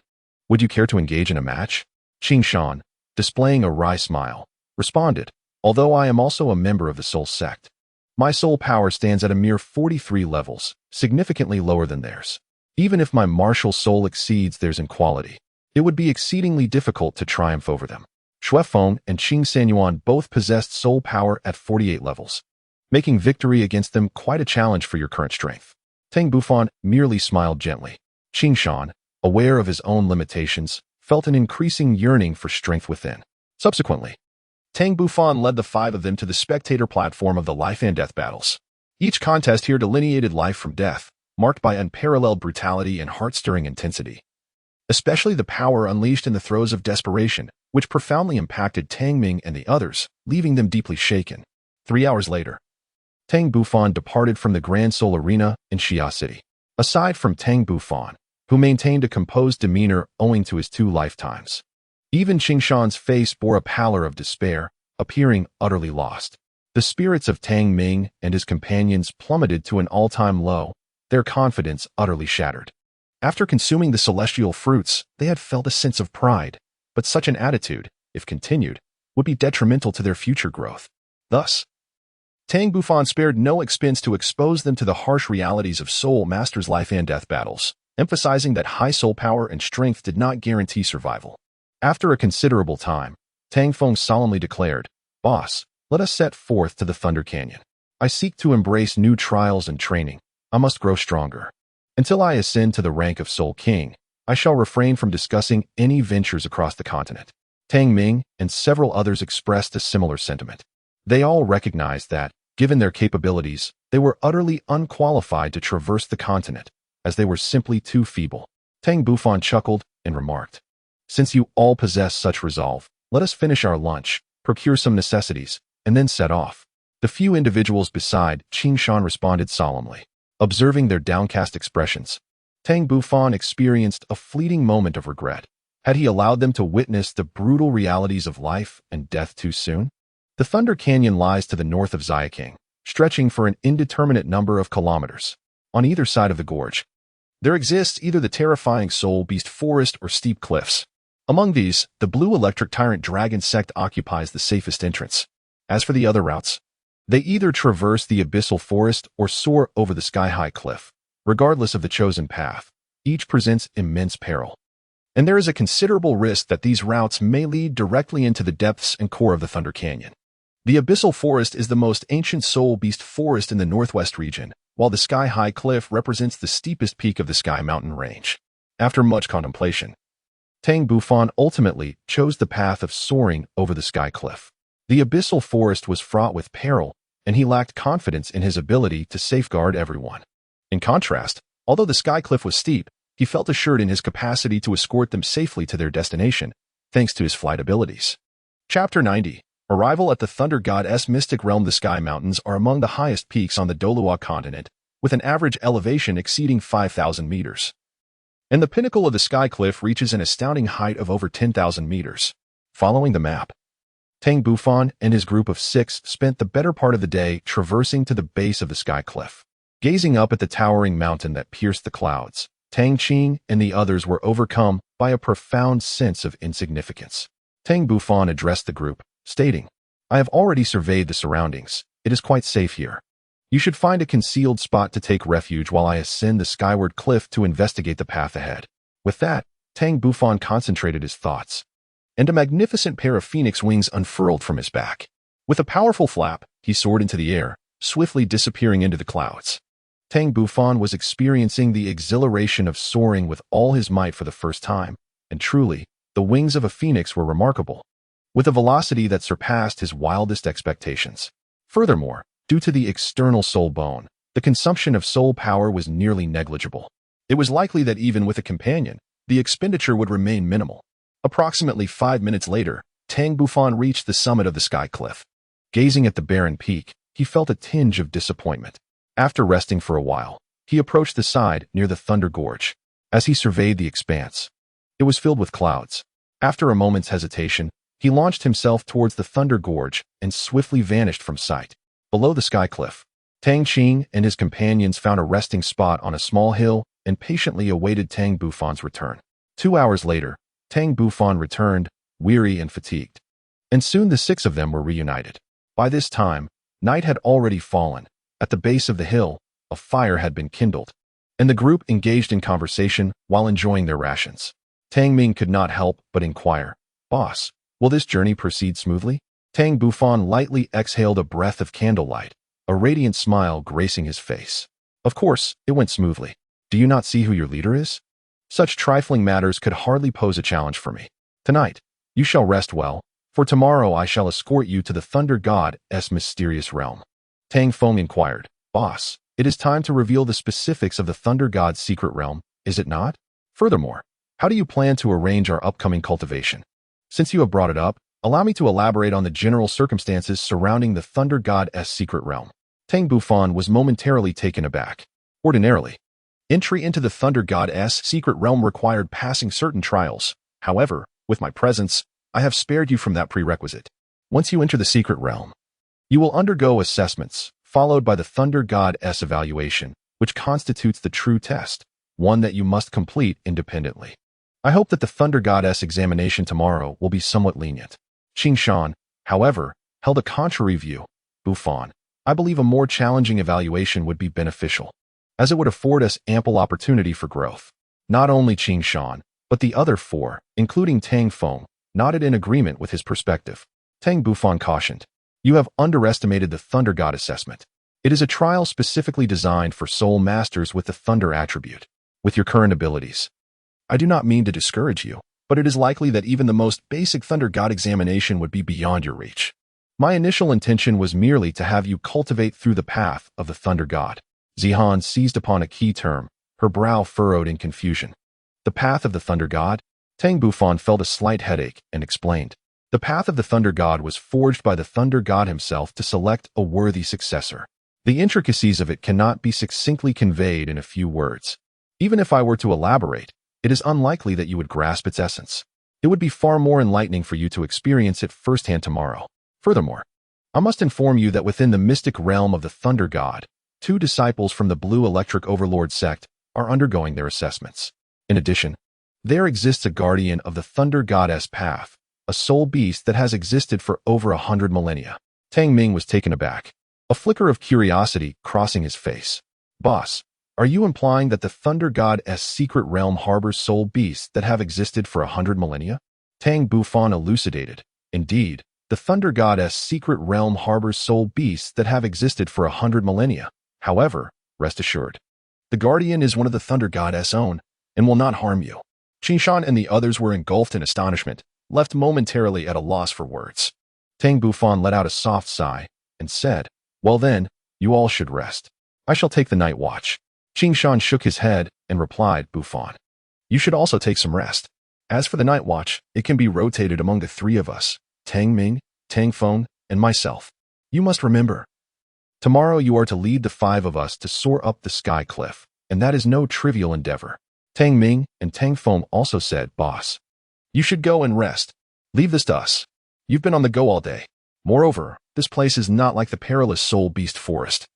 would you care to engage in a match? Qing Shan, displaying a wry smile, responded, although I am also a member of the Soul Sect, my soul power stands at a mere 43 levels, significantly lower than theirs. Even if my martial soul exceeds theirs in quality, it would be exceedingly difficult to triumph over them. Shui Feng and Qing Sanyuan both possessed soul power at 48 levels, making victory against them quite a challenge for your current strength. Tang Bufan merely smiled gently. Qing Shan, aware of his own limitations, felt an increasing yearning for strength within. Subsequently, Tang Bufan led the 5 of them to the spectator platform of the life and death battles. Each contest here delineated life from death, marked by unparalleled brutality and heart-stirring intensity. Especially the power unleashed in the throes of desperation, which profoundly impacted Tang Ming and the others, leaving them deeply shaken. 3 hours later, Tang Bufan departed from the Grand Soul Arena in Xia City. Aside from Tang Bufan, who maintained a composed demeanor owing to his 2 lifetimes, even Qingshan's face bore a pallor of despair, appearing utterly lost. The spirits of Tang Ming and his companions plummeted to an all-time low, their confidence utterly shattered. After consuming the celestial fruits, they had felt a sense of pride, but such an attitude, if continued, would be detrimental to their future growth. Thus, Tang Bufan spared no expense to expose them to the harsh realities of Soul Master's life and death battles, emphasizing that high soul power and strength did not guarantee survival. After a considerable time, Tang Feng solemnly declared, "Boss, let us set forth to the Thunder Canyon. I seek to embrace new trials and training. I must grow stronger. Until I ascend to the rank of Soul King, I shall refrain from discussing any ventures across the continent." Tang Ming and several others expressed a similar sentiment. They all recognized that, given their capabilities, they were utterly unqualified to traverse the continent, as they were simply too feeble. Tang Bufan chuckled and remarked, "Since you all possess such resolve, let us finish our lunch, procure some necessities, and then set off." The few individuals beside Qingshan responded solemnly. Observing their downcast expressions, Tang Bufan experienced a fleeting moment of regret. Had he allowed them to witness the brutal realities of life and death too soon? The Thunder Canyon lies to the north of Xiaking, stretching for an indeterminate number of kilometers. On either side of the gorge, there exists either the terrifying Soul Beast Forest or steep cliffs. Among these, the Blue Electric Tyrant Dragon Sect occupies the safest entrance. As for the other routes, they either traverse the Abyssal Forest or soar over the sky-high cliff. Regardless of the chosen path, each presents immense peril. And there is a considerable risk that these routes may lead directly into the depths and core of the Thunder Canyon. The Abyssal Forest is the most ancient Soul Beast Forest in the northwest region, while the sky-high cliff represents the steepest peak of the Sky Mountain Range. After much contemplation, Tang Bufan ultimately chose the path of soaring over the sky cliff. The Abyssal Forest was fraught with peril, and he lacked confidence in his ability to safeguard everyone. In contrast, although the sky cliff was steep, he felt assured in his capacity to escort them safely to their destination, thanks to his flight abilities. Chapter 90. Arrival at the Thunder God's mystic realm. The Sky Mountains are among the highest peaks on the Douluo Continent, with an average elevation exceeding 5,000 meters. And the pinnacle of the sky cliff reaches an astounding height of over 10,000 meters. Following the map, Tang Bufan and his group of 6 spent the better part of the day traversing to the base of the sky cliff. Gazing up at the towering mountain that pierced the clouds, Tang Qing and the others were overcome by a profound sense of insignificance. Tang Bufan addressed the group, stating, "I have already surveyed the surroundings. It is quite safe here. You should find a concealed spot to take refuge while I ascend the skyward cliff to investigate the path ahead." With that, Tang Bufan concentrated his thoughts, and a magnificent pair of phoenix wings unfurled from his back. With a powerful flap, he soared into the air, swiftly disappearing into the clouds. Tang Bufan was experiencing the exhilaration of soaring with all his might for the first time, and truly, the wings of a phoenix were remarkable, with a velocity that surpassed his wildest expectations. Furthermore, due to the external soul bone, the consumption of soul power was nearly negligible. It was likely that even with a companion, the expenditure would remain minimal. Approximately 5 minutes later, Tang Bufan reached the summit of the sky cliff. Gazing at the barren peak, he felt a tinge of disappointment. After resting for a while, he approached the side near the Thunder Gorge. As he surveyed the expanse, it was filled with clouds. After a moment's hesitation, he launched himself towards the Thunder Gorge and swiftly vanished from sight. Below the sky cliff, Tang Qing and his companions found a resting spot on a small hill and patiently awaited Tang Bufan's return. 2 hours later, Tang Bufan returned, weary and fatigued. And soon the 6 of them were reunited. By this time, night had already fallen. At the base of the hill, a fire had been kindled, and the group engaged in conversation while enjoying their rations. Tang Ming could not help but inquire, "Boss, will this journey proceed smoothly?" Tang Bufan lightly exhaled a breath of candlelight, a radiant smile gracing his face. "Of course, it went smoothly. Do you not see who your leader is? Such trifling matters could hardly pose a challenge for me. Tonight, you shall rest well, for tomorrow I shall escort you to the Thunder God's mysterious realm." Tang Feng inquired, "Boss, it is time to reveal the specifics of the Thunder God's secret realm, is it not? Furthermore, how do you plan to arrange our upcoming cultivation? Since you have brought it up, Allow me to elaborate on the general circumstances surrounding the Thunder God's secret realm. Tang Bufan was momentarily taken aback. Ordinarily, entry into the Thunder God's secret realm required passing certain trials. However, with my presence, I have spared you from that prerequisite. Once you enter the secret realm, you will undergo assessments, followed by the Thunder God's evaluation, which constitutes the true test, one that you must complete independently. I hope that the Thunder God's examination tomorrow will be somewhat lenient. Qing Shan, however, held a contrary view. Bufan, I believe a more challenging evaluation would be beneficial, as it would afford us ample opportunity for growth. Not only Qing Shan, but the other four, including Tang Feng, nodded in agreement with his perspective. Tang Bufan cautioned, "You have underestimated the Thunder God assessment. It is a trial specifically designed for soul masters with the Thunder attribute. With your current abilities, I do not mean to discourage you, but it is likely that even the most basic Thunder God examination would be beyond your reach. My initial intention was merely to have you cultivate through the path of the Thunder God." Zihan seized upon a key term, her brow furrowed in confusion. The path of the Thunder God? Tang Bufan felt a slight headache and explained. The path of the Thunder God was forged by the Thunder God himself to select a worthy successor. The intricacies of it cannot be succinctly conveyed in a few words. Even if I were to elaborate, it is unlikely that you would grasp its essence. It would be far more enlightening for you to experience it firsthand tomorrow. Furthermore, I must inform you that within the mystic realm of the Thunder God, 2 disciples from the Blue Electric Overlord sect are undergoing their assessments. In addition, there exists a guardian of the Thunder God's path, a soul beast that has existed for over 100 millennia. Tang Ming was taken aback, a flicker of curiosity crossing his face. "Boss, are you implying that the Thunder God's secret realm harbors soul beasts that have existed for 100 millennia? Tang Bufan elucidated. "Indeed, the Thunder God's secret realm harbors soul beasts that have existed for 100 millennia. However, rest assured, the guardian is one of the Thunder God's own and will not harm you." Qing Shan and the others were engulfed in astonishment, left momentarily at a loss for words. Tang Bufan let out a soft sigh and said, "Well then, you all should rest. I shall take the night watch." Qing Shan shook his head and replied, "Bufan, you should also take some rest. As for the night watch, it can be rotated among the 3 of us, Tang Ming, Tang Feng, and myself. You must remember, tomorrow you are to lead the 5 of us to soar up the sky cliff, and that is no trivial endeavor." Tang Ming and Tang Feng also said, "Boss, you should go and rest. Leave this to us. You've been on the go all day. Moreover, this place is not like the perilous soul beast forest.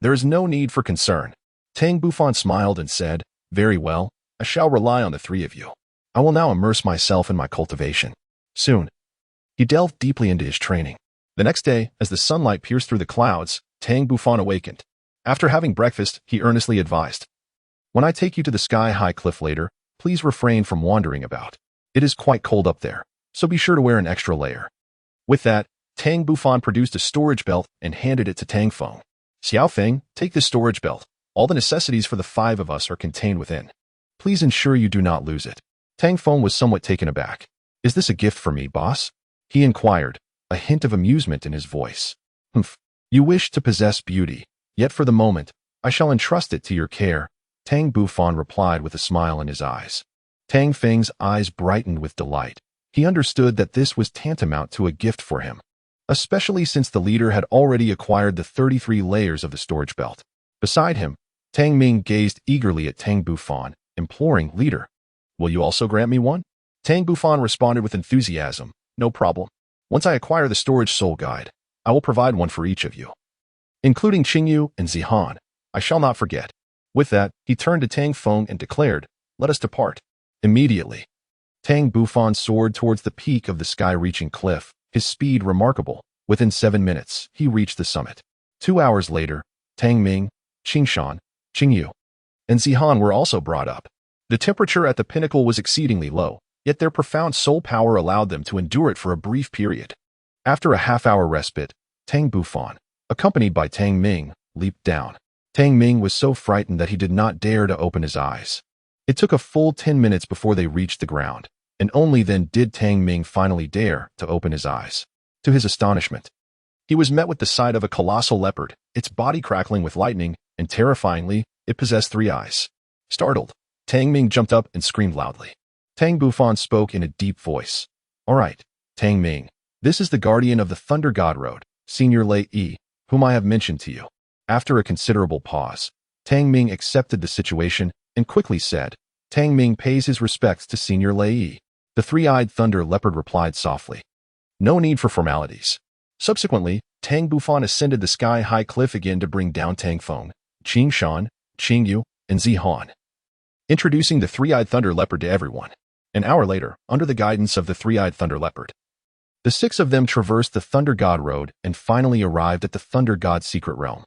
There is no need for concern." Tang Bufan smiled and said, "Very well, I shall rely on the 3 of you. I will now immerse myself in my cultivation." Soon, he delved deeply into his training. The next day, as the sunlight pierced through the clouds, Tang Bufan awakened. After having breakfast, he earnestly advised, "When I take you to the sky-high cliff later, please refrain from wandering about. It is quite cold up there, so be sure to wear an extra layer." With that, Tang Bufan produced a storage belt and handed it to Tang Feng. "Xiao Feng, take this storage belt. All the necessities for the 5 of us are contained within. Please ensure you do not lose it." Tang Feng was somewhat taken aback. "Is this a gift for me, boss?" he inquired, a hint of amusement in his voice. "Humph, you wish to possess beauty, yet for the moment, I shall entrust it to your care," Tang Bufan replied with a smile in his eyes. Tang Feng's eyes brightened with delight. He understood that this was tantamount to a gift for him, especially since the leader had already acquired the 33 layers of the storage belt. Beside him, Tang Ming gazed eagerly at Tang Bufan, imploring, "Leader, will you also grant me one?" Tang Bufan responded with enthusiasm, "No problem. Once I acquire the storage soul guide, I will provide one for each of you, including Qingyu and Zihan. I shall not forget." With that, he turned to Tang Feng and declared, "Let us depart." Immediately, Tang Bufan soared towards the peak of the sky-reaching cliff, his speed remarkable. Within 7 minutes, he reached the summit. 2 hours later, Tang Ming, Qing Shan, Qingyu, and Zihan were also brought up. The temperature at the pinnacle was exceedingly low, yet their profound soul power allowed them to endure it for a brief period. After a half-hour respite, Tang Bufan, accompanied by Tang Ming, leaped down. Tang Ming was so frightened that he did not dare to open his eyes. It took a full 10 minutes before they reached the ground, and only then did Tang Ming finally dare to open his eyes. To his astonishment, he was met with the sight of a colossal leopard, its body crackling with lightning, and terrifyingly, it possessed 3 eyes. Startled, Tang Ming jumped up and screamed loudly. Tang Bufan spoke in a deep voice. "All right, Tang Ming, This is the guardian of the Thunder God Road, Senior Lei Yi, whom I have mentioned to you. After a considerable pause, Tang Ming accepted the situation and quickly said, Tang Ming pays his respects to Senior Lei Yi. The three-eyed thunder leopard replied softly, no need for formalities. Subsequently, Tang Bufan ascended the sky-high cliff again to bring down Tang Feng, Qing Shan, Qing Yu, and Zi Han, introducing the three-eyed thunder leopard to everyone. An hour later, under the guidance of the three-eyed thunder leopard, the six of them traversed the Thunder God Road and finally arrived at the Thunder God's secret realm.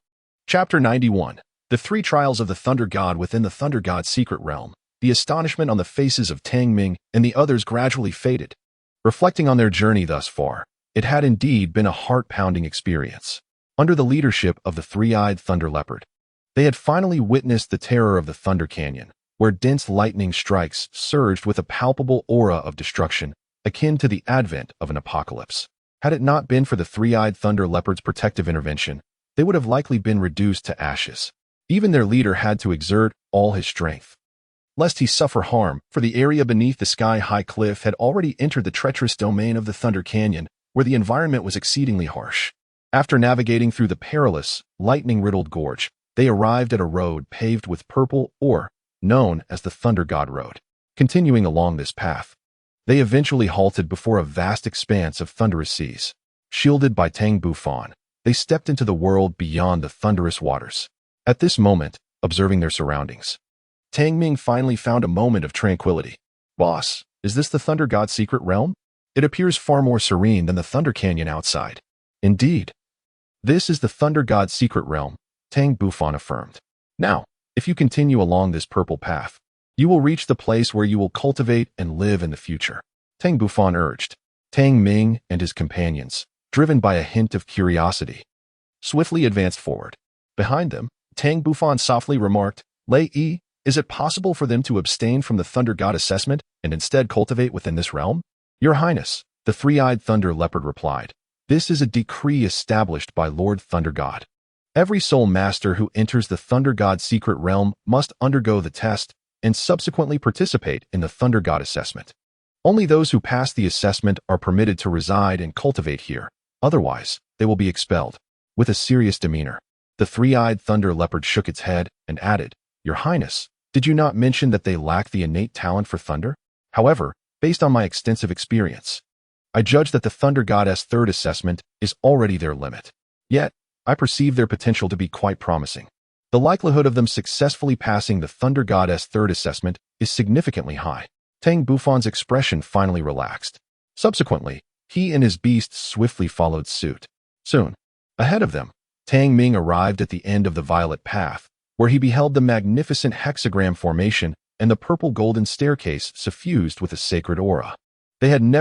Chapter 91. The three trials of the Thunder God within the Thunder God's secret realm. The astonishment on the faces of Tang Ming and the others gradually faded. Reflecting on their journey thus far, it had indeed been a heart-pounding experience. Under the leadership of the three-eyed thunder leopard, they had finally witnessed the terror of the Thunder Canyon, where dense lightning strikes surged with a palpable aura of destruction, akin to the advent of an apocalypse. Had it not been for the three-eyed thunder leopard's protective intervention, they would have likely been reduced to ashes. Even their leader had to exert all his strength, lest he suffer harm, for the area beneath the sky-high cliff had already entered the treacherous domain of the Thunder Canyon, where the environment was exceedingly harsh. After navigating through the perilous, lightning-riddled gorge, they arrived at a road paved with purple ore, known as the Thunder God Road. Continuing along this path, they eventually halted before a vast expanse of thunderous seas. Shielded by Tang Bufan, they stepped into the world beyond the thunderous waters. At this moment, observing their surroundings, Tang Ming finally found a moment of tranquility. Boss, is this the Thunder God's secret realm? It appears far more serene than the Thunder Canyon outside. Indeed. This is the Thunder God's secret realm, Tang Bufan affirmed. Now, if you continue along this purple path, you will reach the place where you will cultivate and live in the future, Tang Bufan urged. Tang Ming and his companions, driven by a hint of curiosity, swiftly advanced forward. Behind them, Tang Bufan softly remarked, Lei Yi, is it possible for them to abstain from the Thunder God assessment and instead cultivate within this realm? Your Highness, the three-eyed thunder leopard replied, this is a decree established by Lord Thunder God. Every soul master who enters the Thunder God's secret realm must undergo the test and subsequently participate in the Thunder God assessment. Only those who pass the assessment are permitted to reside and cultivate here. Otherwise, they will be expelled. With a serious demeanor, the three-eyed thunder leopard shook its head and added, Your Highness, did you not mention that they lack the innate talent for thunder? However, based on my extensive experience, I judge that the Thunder God's third assessment is already their limit. Yet, I perceive their potential to be quite promising. The likelihood of them successfully passing the Thunder God's third assessment is significantly high. Tang Bufan's expression finally relaxed. Subsequently, he and his beasts swiftly followed suit. Soon, ahead of them, Tang Ming arrived at the end of the violet path, where he beheld the magnificent hexagram formation and the purple golden staircase suffused with a sacred aura. They had never